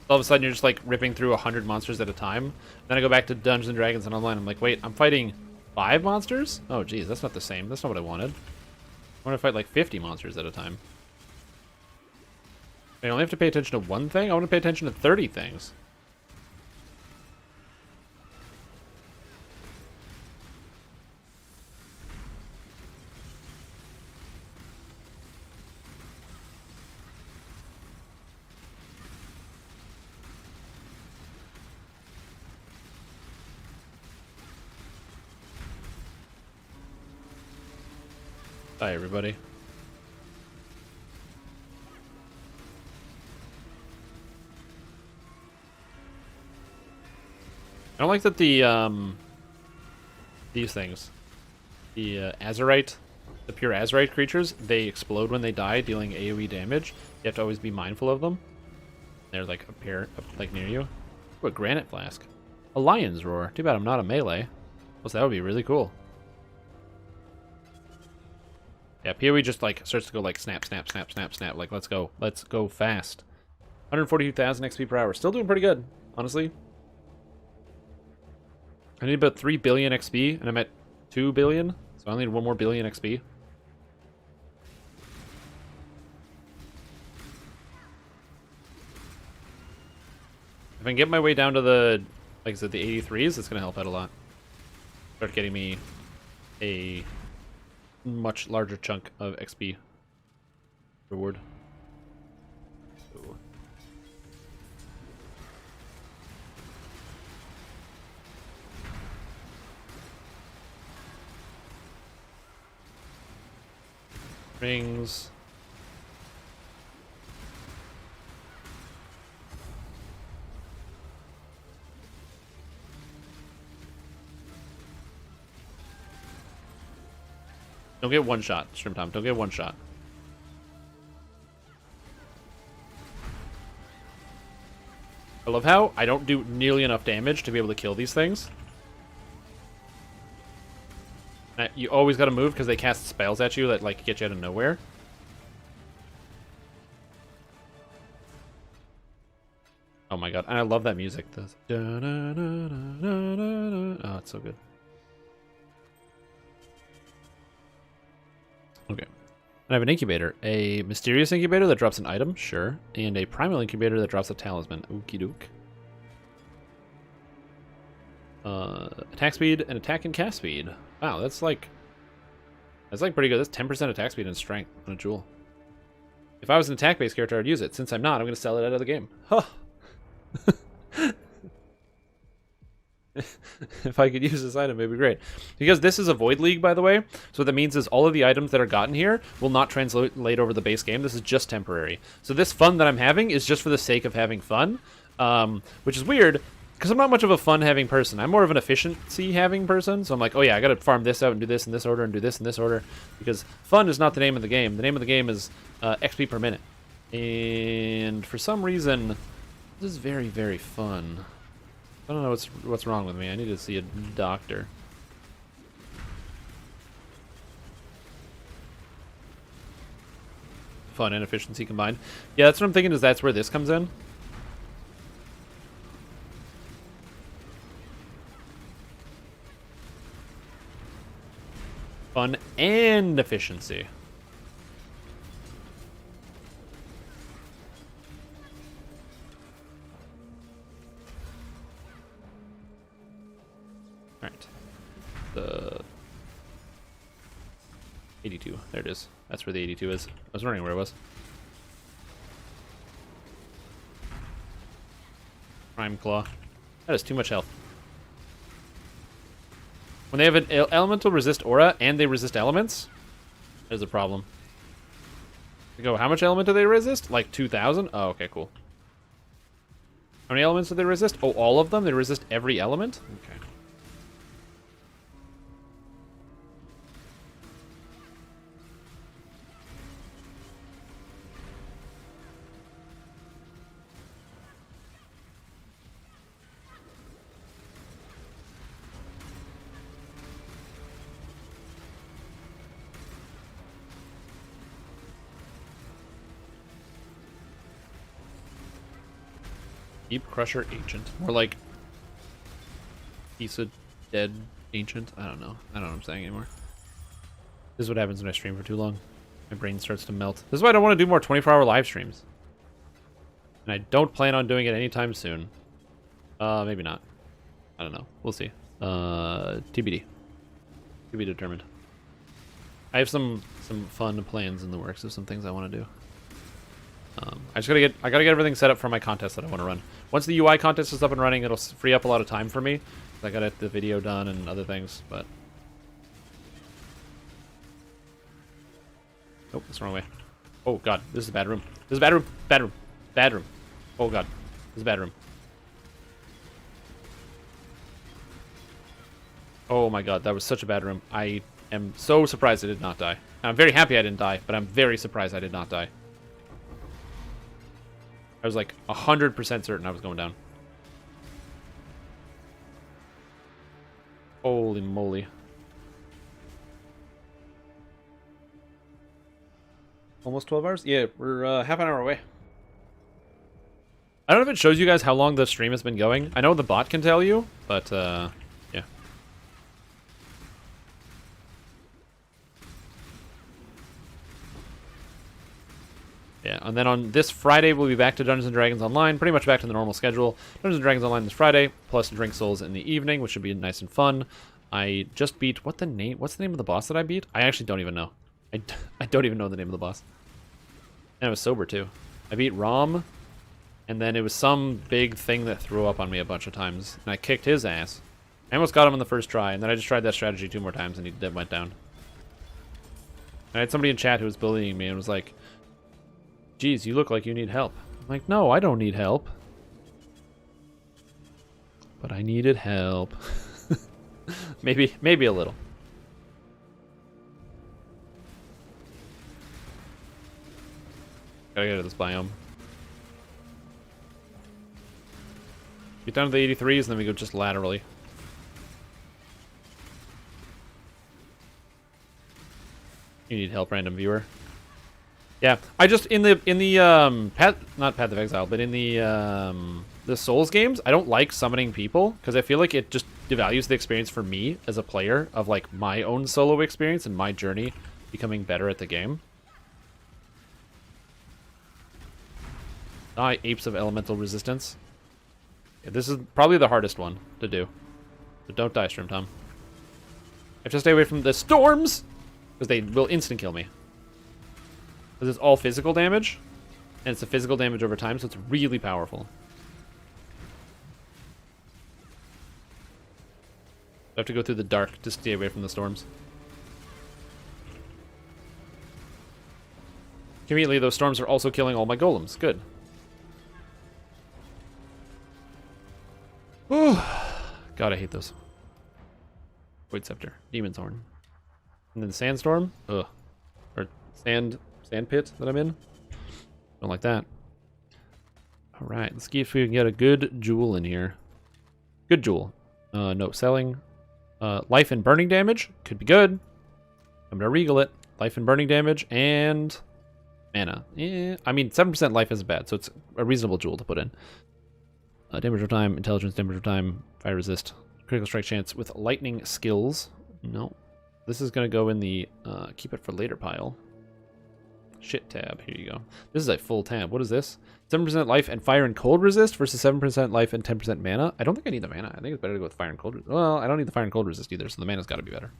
All of a sudden, you're just, like, ripping through 100 monsters at a time. Then I go back to Dungeons & Dragons and online. I'm like, wait, I'm fighting 5 monsters? Oh, geez, that's not the same. That's not what I wanted. I want to fight, like, 50 monsters at a time. I only have to pay attention to one thing? I want to pay attention to 30 things. Hi, everybody. I don't like that the these things, the Azurite the pure Azerite creatures, they explode when they die, dealing AoE damage. You have to always be mindful of them. They're like like near you. Ooh, a granite flask. A lion's roar. Too bad I'm not a melee. Well, that would be really cool. Yeah, PoE just like starts to go like snap, snap, snap, snap, snap. Like let's go fast. 142,000 XP per hour. Still doing pretty good, honestly. I need about 3 billion XP, and I'm at 2 billion, so I need 1 more billion XP. If I can get my way down to the, like I said, the 83s, it's going to help out a lot. Start getting me a much larger chunk of XP reward. Ooh. Rings. Don't get one shot, Shrimp Tom. Don't get one shot. I love how I don't do nearly enough damage to be able to kill these things. You always gotta move because they cast spells at you that like get you out of nowhere. Oh my god, and I love that music. Oh, it's so good. Okay. I have an incubator. A mysterious incubator that drops an item, sure. And a primal incubator that drops a talisman. Okie doke. Attack speed and attack and cast speed. Wow, that's like pretty good. That's 10% attack speed and strength on a jewel. If I was an attack-based character, I'd use it. Since I'm not, I'm going to sell it out of the game. Huh. If I could use this item, it'd be great. Because this is a Void League, by the way. So what that means is all of the items that are gotten here will not translate over the base game. This is just temporary. So this fun that I'm having is just for the sake of having fun, which is weird because I'm not much of a fun-having person. I'm more of an efficiency-having person. So I'm like, oh yeah, I got to farm this out and do this in this order and do this in this order. Because fun is not the name of the game. The name of the game is XP per minute. And for some reason, this is very, very fun. I don't know what's wrong with me. I need to see a doctor. Fun and efficiency combined. Yeah, that's what I'm thinking, is that's where this comes in. Fun and efficiency. Alright. The 82. There it is. That's where the 82 is. I was wondering where it was. Prime Claw. That is too much health. When they have an elemental resist aura and they resist elements, there's a problem. You go, how much element do they resist? Like 2,000? Oh, okay, cool. How many elements do they resist? Oh, all of them? They resist every element? Okay. Deep Crusher Ancient. More like Issa Dead Ancient. I don't know. I don't know what I'm saying anymore. This is what happens when I stream for too long. My brain starts to melt. This is why I don't want to do more 24-hour live streams. And I don't plan on doing it anytime soon. Maybe not. I don't know. We'll see. TBD. To be determined. I have some fun plans in the works of some things I want to do. I gotta get everything set up for my contest that I want to run. Once the UI contest is up and running, it'll free up a lot of time for me. I gotta get the video done and other things, but oh, that's the wrong way. Oh god, this is a bad room. This is a bad room. Bad room. Bad room. Oh god, this is a bad room. Oh my god, that was such a bad room. I am so surprised I did not die. I'm very happy I didn't die, but I'm very surprised I did not die. I was like 100% certain I was going down. Holy moly. Almost 12 hours? Yeah, we're half an hour away. I don't know if it shows you guys how long the stream has been going. I know the bot can tell you, but yeah. Yeah, and then on this Friday, we'll be back to Dungeons & Dragons Online, pretty much back to the normal schedule. Dungeons & Dragons Online this Friday, plus Drink Souls in the evening, which should be nice and fun. I just beat, what's the name of the boss that I beat? I actually don't even know. I don't even know the name of the boss. And I was sober, too. I beat Rom, and then it was some big thing that threw up on me a bunch of times, and I kicked his ass. I almost got him on the first try, and then I just tried that strategy 2 more times, and he went down. I had somebody in chat who was bullying me and was like, geez, you look like you need help. I'm like, no, I don't need help. But I needed help. maybe a little. Gotta get to this biome. Get down to the 83s, and then we go just laterally. You need help, random viewer. Yeah, I just in the not Path of Exile, but in the Souls games, I don't like summoning people because I feel like it just devalues the experience for me as a player of like my own solo experience and my journey becoming better at the game. Apes of Elemental Resistance. Yeah, this is probably the hardest one to do. But don't die, Stream Tom. I have to stay away from the storms because they will instant kill me. Because it's all physical damage, and it's a physical damage over time, so it's really powerful. I have to go through the dark to stay away from the storms. Conveniently, those storms are also killing all my golems. Good. Whew. God, I hate those. Void Scepter. Demon's Horn. And then Sandstorm. Ugh. Or Sand pit that I'm in. Don't like that. Alright, let's see if we can get a good jewel in here. Good jewel. No selling. Life and burning damage. Could be good. I'm gonna regal it. Life and burning damage and mana. Yeah, I mean 7% life isn't bad, so it's a reasonable jewel to put in. Damage over time, intelligence, damage over time, fire resist, critical strike chance with lightning skills. No. This is gonna go in the keep it for later pile. Shit tab. Here you go. This is a full tab. What is this? 7% life and fire and cold resist versus 7% life and 10% mana. I don't think I need the mana. I think it's better to go with fire and cold. Well, I don't need the fire and cold resist either, so the mana's got to be better.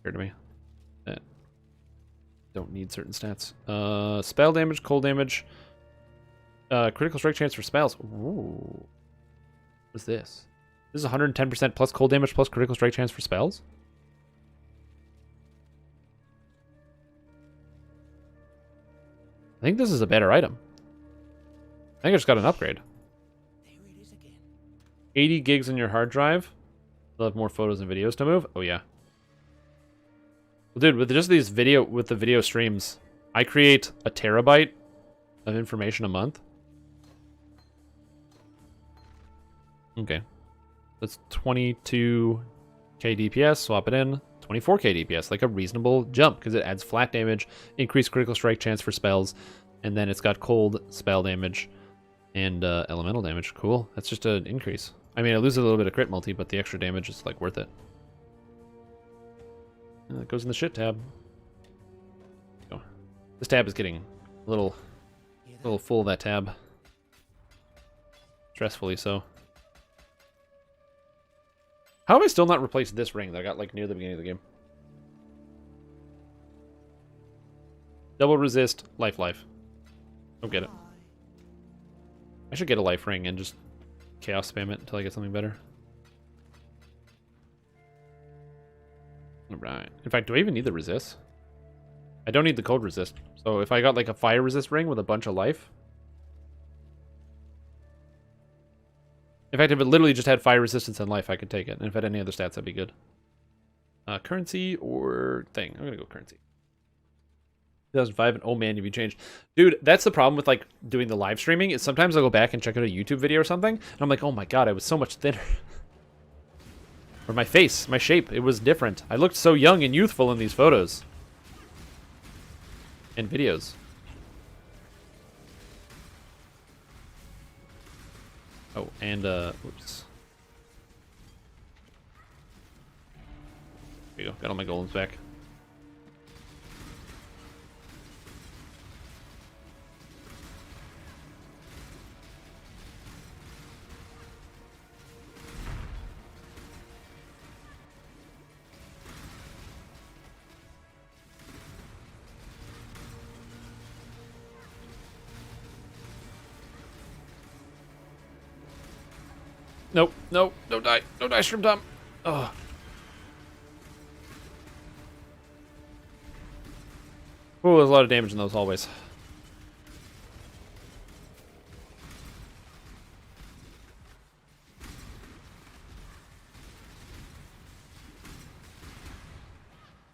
Fair to me. Don't need certain stats. Spell damage, cold damage, critical strike chance for spells. Ooh. What's this? This is 110% plus cold damage plus critical strike chance for spells? I think this is a better item. I think I just got an upgrade. 80 gigs in your hard drive. You'll have more photos and videos to move. Oh yeah. Well, dude, with just these with the video streams, I create a terabyte of information a month. Okay. That's 22k DPS. Swap it in. 24k DPS, like a reasonable jump, because it adds flat damage, increased critical strike chance for spells, and then it's got cold spell damage and elemental damage. Cool. That's just an increase. I mean, I lose a little bit of crit multi, but the extra damage is like worth it. It goes in the shit tab. Oh. This tab is getting a little full, that tab. Stressfully so. How have I still not replaced this ring that I got like near the beginning of the game? Double resist, life. Don't get it. I should get a life ring and just chaos spam it until I get something better. Alright. In fact, do I even need the resist? I don't need the cold resist. So if I got like a fire resist ring with a bunch of life. In fact, if it literally just had fire resistance and life, I could take it. And if it had any other stats, that'd be good. Currency or thing? I'm gonna go currency. 2005, and oh man, you've changed. Dude, that's the problem with like doing the live streaming, is sometimes I'll go back and check out a YouTube video or something, and I'm like, oh my god, I was so much thinner. Or my face, my shape, it was different. I looked so young and youthful in these photos. And videos. Oh, and oops. There you go, got all my golems back. Nope, no, don't die. Don't die, Shrimp Tom. Oh. Oh, there's a lot of damage in those hallways.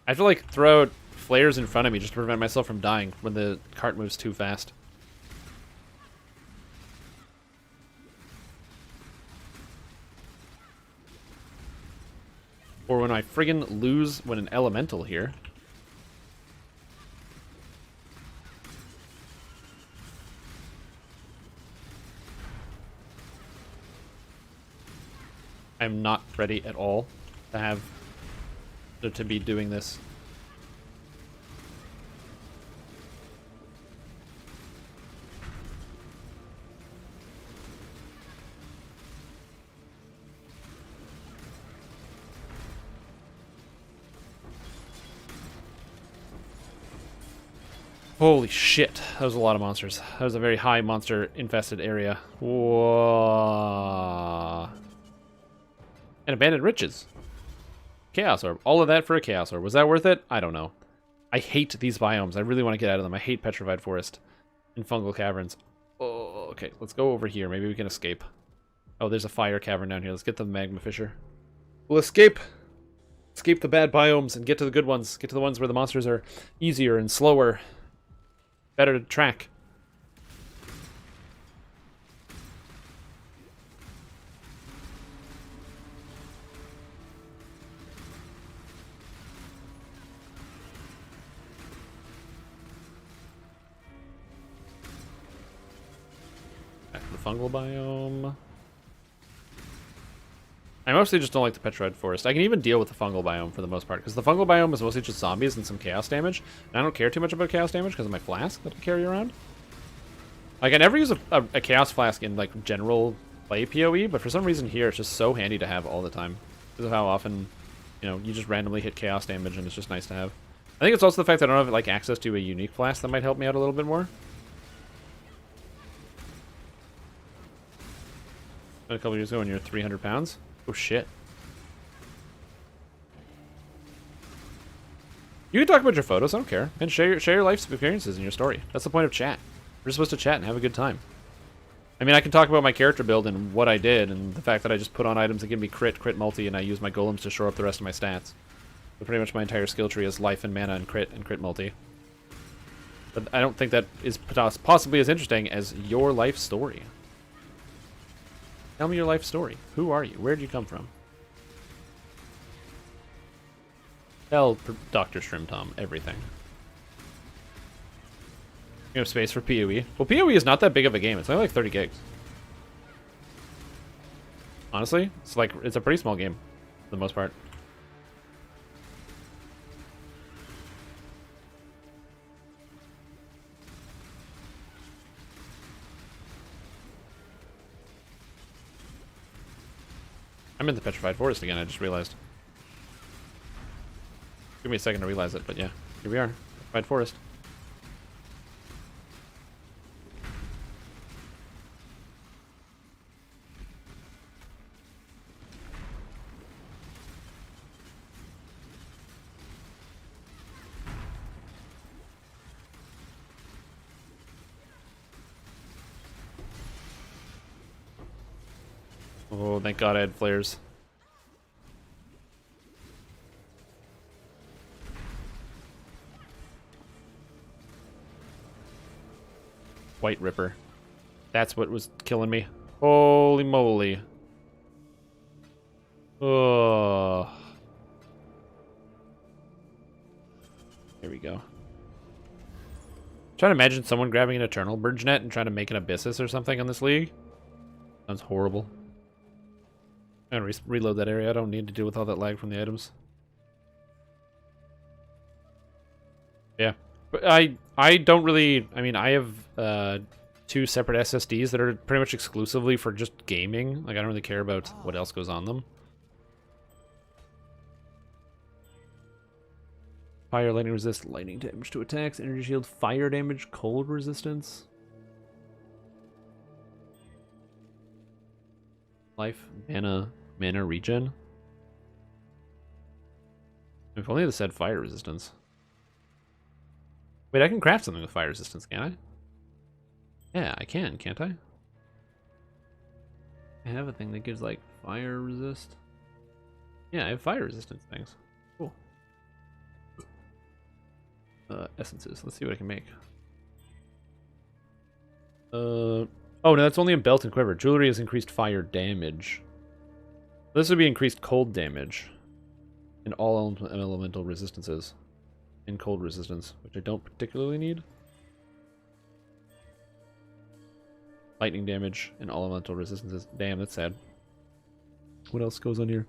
I have to like throw out flares in front of me just to prevent myself from dying when the cart moves too fast. Or when I friggin' lose when an elemental here. I'm not ready at all to have to be doing this. Holy shit, that was a lot of monsters. That was a very high monster infested area. Whoa. And abandoned riches. Chaos Orb. All of that for a Chaos Orb. Was that worth it? I don't know. I hate these biomes. I really want to get out of them. I hate Petrified Forest and Fungal Caverns. Oh, okay, let's go over here. Maybe we can escape. Oh, there's a fire cavern down here. Let's get the Magma Fissure. We'll escape. Escape the bad biomes and get to the good ones. Get to the ones where the monsters are easier and slower. Better to track. Back to the fungal biome. I mostly just don't like the Petrified Forest. I can even deal with the fungal biome for the most part, because the fungal biome is mostly just zombies and some chaos damage, and I don't care too much about chaos damage because of my flask that I carry around. Like, I never use a chaos flask in, like, general play PoE, but for some reason here it's just so handy to have all the time. Because of how often, you know, you just randomly hit chaos damage, and it's just nice to have. I think it's also the fact that I don't have, like, access to a unique flask that might help me out a little bit more. A couple years ago when you're 300 pounds. Oh shit. You can talk about your photos, I don't care. And share your life's experiences in your story. That's the point of chat. We're supposed to chat and have a good time. I mean, I can talk about my character build and what I did, and the fact that I just put on items that give me crit multi, and I use my golems to shore up the rest of my stats. So pretty much my entire skill tree is life and mana and crit multi. But I don't think that is possibly as interesting as your life story. Tell me your life story. Who are you? Where did you come from? Tell Dr. Shrimp Tom everything. You have space for PoE. Well, PoE is not that big of a game. It's only like 30 gigs. Honestly, it's a pretty small game for the most part. I'm in the Petrified Forest again, I just realized. Give me a second to realize it, but yeah. Here we are. Petrified Forest. Oh, thank God I had flares. White Ripper. That's what was killing me. Holy moly. Oh. There we go. Trying to imagine someone grabbing an Eternal Burge Net and trying to make an Abyssus or something on this league. Sounds horrible. I'm gonna reload that area. I don't need to deal with all that lag from the items. Yeah. But I don't really... I mean, I have 2 separate SSDs that are pretty much exclusively for just gaming. Like, I don't really care about what else goes on them. Fire, lightning resist, lightning damage to attacks, energy shield, fire damage, cold resistance. Life, mana regen. If only this had fire resistance. Wait, I can craft something with fire resistance, can I? Yeah, I can, can't I? I have a thing that gives, like, fire resist. Yeah, I have fire resistance things. Cool. Essences. Let's see what I can make. Oh, no, that's only a belt and quiver. Jewelry has increased fire damage. This would be increased cold damage. And all elemental resistances. And cold resistance, which I don't particularly need. Lightning damage and all elemental resistances. Damn, that's sad. What else goes on here?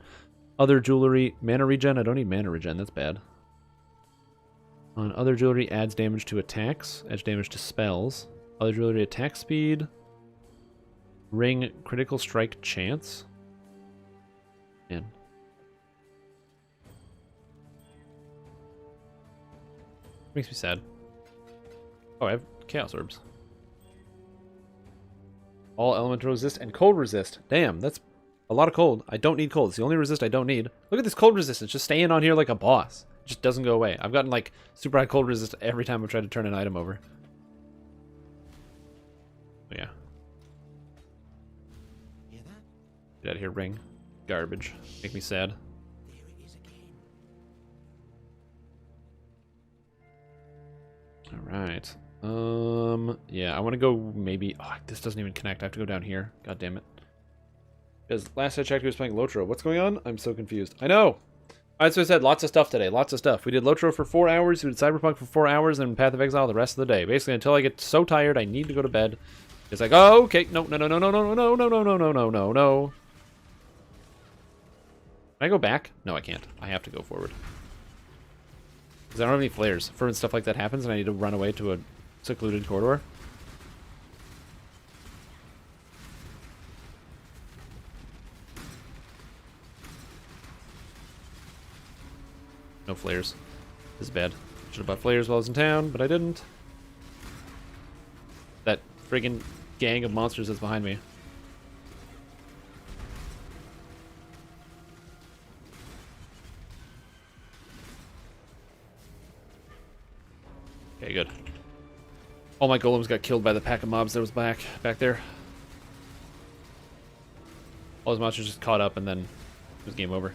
Other jewelry. Mana regen. I don't need mana regen. That's bad. On other jewelry, adds damage to attacks. Adds damage to spells. Other jewelry, attack speed. Ring, critical strike chance. Man. Makes me sad. Oh, I have chaos orbs. All elemental resist and cold resist. Damn, that's a lot of cold. I don't need cold. It's the only resist I don't need. Look at this cold resistance, just staying on here like a boss. It just doesn't go away. I've gotten like super high cold resist every time I've tried to turn an item over. Yeah. Hear that? Get out of here, ring. Garbage. Make me sad. There it is again. Alright. Yeah, I want to go maybe... Oh, this doesn't even connect. I have to go down here. God damn it. Because last I checked, he was playing Lotro. What's going on? I'm so confused. I know! Alright, so I said lots of stuff today. Lots of stuff. We did Lotro for 4 hours. We did Cyberpunk for 4 hours. And Path of Exile the rest of the day. Basically, until I get so tired, I need to go to bed. It's like, oh, okay. No, no, no, no, no, no, no, no, no, no, no, no, no, no. Can I go back? No, I can't. I have to go forward. Because I don't have any flares. For when stuff like that happens and I need to run away to a secluded corridor. No flares. This is bad. Should have bought flares while I was in town, but I didn't. That friggin' gang of monsters that's behind me. Okay, good. All my golems got killed by the pack of mobs that was back there. All those monsters just caught up and then it was game over.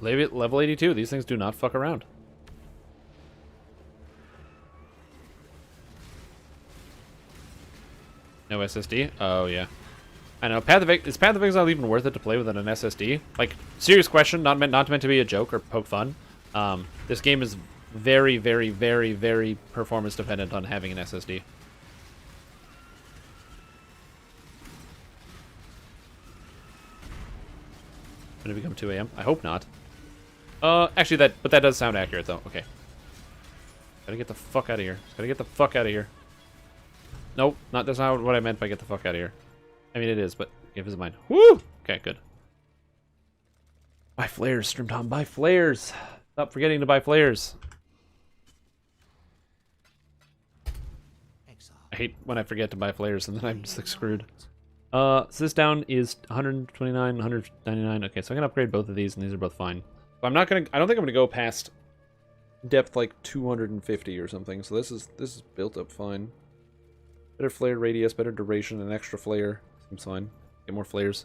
Level 82. These things do not fuck around. No SSD? Oh, yeah. I know. Is Path of Exile even worth it to play with an SSD? Like, serious question, not meant to be a joke or poke fun. This game is very, very, very, very performance dependent on having an SSD. Gonna become 2 AM? I hope not. Actually, that does sound accurate, though. Okay. Gotta get the fuck out of here. Gotta get the fuck out of here. Nope, that's not what I meant by get the fuck out of here. I mean, it is, but give his mind. Woo! Okay, good. Buy flares, StreamTom. Buy flares. Stop forgetting to buy flares. I hate when I forget to buy flares and then I'm just like screwed. So this down is 129, 199. Okay, so I can upgrade both of these, and these are both fine. But I don't think I'm gonna go past depth like 250 or something. So this is built up fine. Better flare radius, better duration, and extra flare. Seems fine. Get more flares.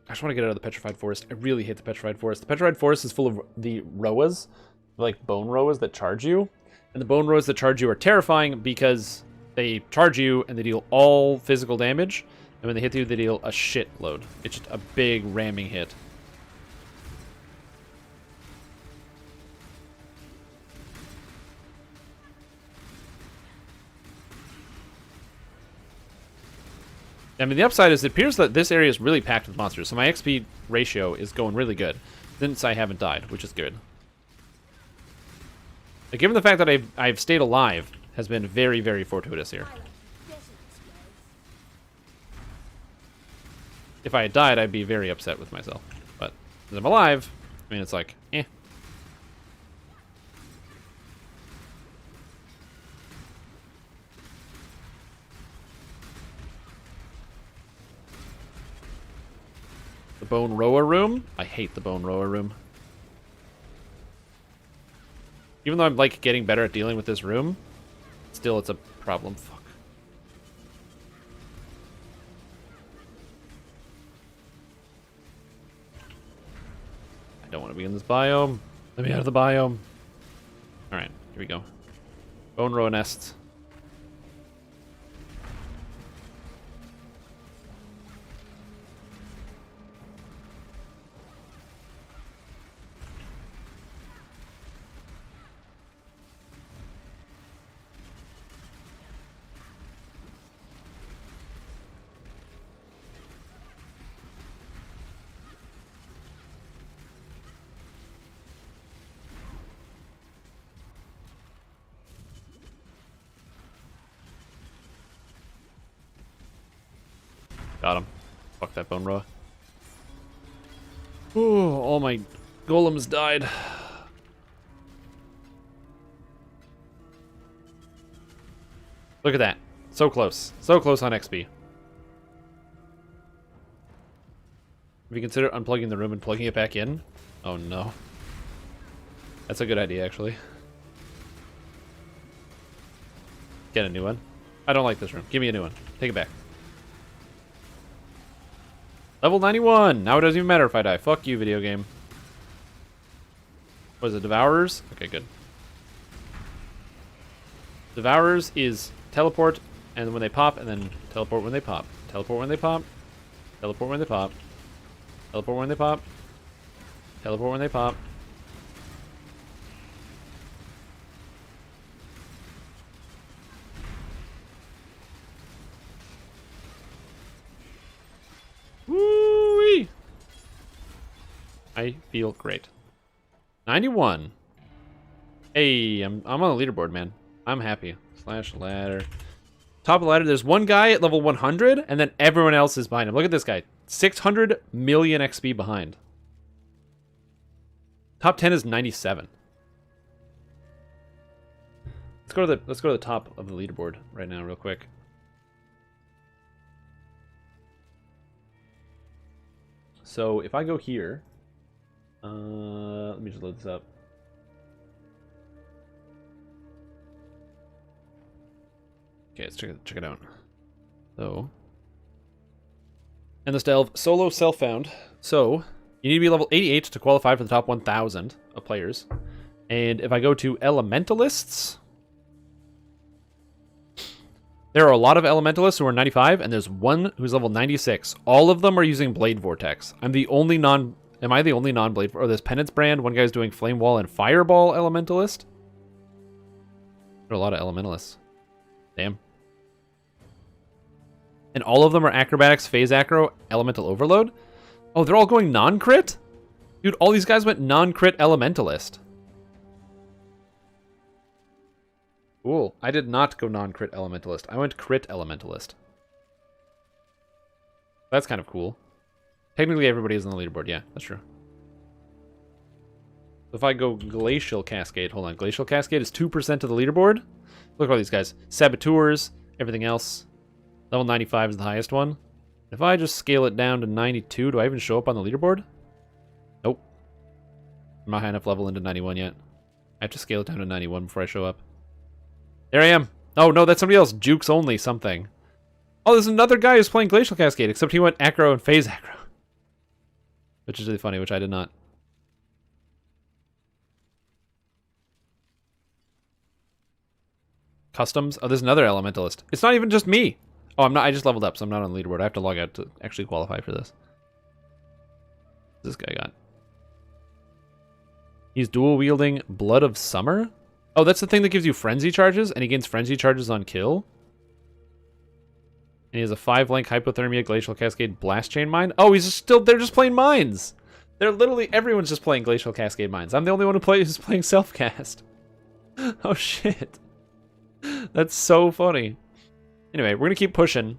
I just want to get out of the Petrified Forest. I really hate the Petrified Forest. The Petrified Forest is full of the Roas, like bone Roas that charge you. And the bone Roas that charge you are terrifying because they charge you and they deal all physical damage. And when they hit you, they deal a shitload. It's just a big ramming hit. I mean, the upside is it appears that this area is really packed with monsters, so my XP ratio is going really good since I haven't died, which is good. Like, given the fact that I've stayed alive has been very, very fortuitous here. If I had died, I'd be very upset with myself. But as I'm alive, I mean, it's like, eh. The Bone Rower room? I hate the Bone Rower room. Even though I'm, like, getting better at dealing with this room, still it's a problem. Fuck. I don't want to be in this biome. Let me out of the biome. Alright, here we go. Bone Rower nests. Got him. Fuck that Bone Roa. Ooh, all my golems died. Look at that. So close. So close on XP. Have you considered unplugging the room and plugging it back in? Oh no. That's a good idea, actually. Get a new one. I don't like this room. Give me a new one. Take it back. Level 91! Now it doesn't even matter if I die. Fuck you, video game. What is it, Devourers? Okay, good. Devourers is teleport, and when they pop, and then teleport when they pop. Teleport when they pop. Teleport when they pop. Teleport when they pop. Teleport when they pop. Woo-wee! I feel great. 91. Hey, I'm on the leaderboard, man. I'm happy. Slash ladder. Top of the ladder, there's one guy at level 100, and then everyone else is behind him. Look at this guy. 600 million XP behind. Top 10 is 97. Let's go to the top of the leaderboard right now, real quick. So if I go here, let me just load this up. Okay, let's check it out. So, and the style of solo self-found. So you need to be level 88 to qualify for the top 1,000 of players. And if I go to elementalists, there are a lot of elementalists who are 95, and there's one who's level 96. All of them are using Blade Vortex. Am I the only non-Blade? Or there's Penance Brand. One guy's doing Flame Wall and Fireball Elementalist. There are a lot of elementalists. Damn. And all of them are Acrobatics, Phase Acro, Elemental Overload. Oh, they're all going non-crit? Dude, all these guys went non-crit Elementalist. Cool. I did not go non-crit Elementalist. I went crit Elementalist. That's kind of cool. Technically, everybody is on the leaderboard. Yeah, that's true. If I go Glacial Cascade, hold on. Glacial Cascade is 2% of the leaderboard. Look at all these guys. Saboteurs, everything else. Level 95 is the highest one. If I just scale it down to 92, do I even show up on the leaderboard? Nope. I'm not high enough level into 91 yet. I have to scale it down to 91 before I show up. There I am. Oh, no, that's somebody else. Jukes only something. Oh, there's another guy who's playing Glacial Cascade, except he went Acro and Phase Acro. which is really funny, which I did not. Customs. Oh, there's another elementalist. It's not even just me. Oh, I'm not. I just leveled up, so I'm not on the leaderboard. I have to log out to actually qualify for this. This guy got. He's dual wielding Blood of Summer. Oh, that's the thing that gives you frenzy charges, and he gains frenzy charges on kill. And he has a 5-link hypothermia glacial cascade blast chain mine. Oh, he's just still. They're just playing mines. They're literally everyone's just playing glacial cascade mines. I'm the only one who's playing self-cast. Oh shit. That's so funny. Anyway, we're gonna keep pushing.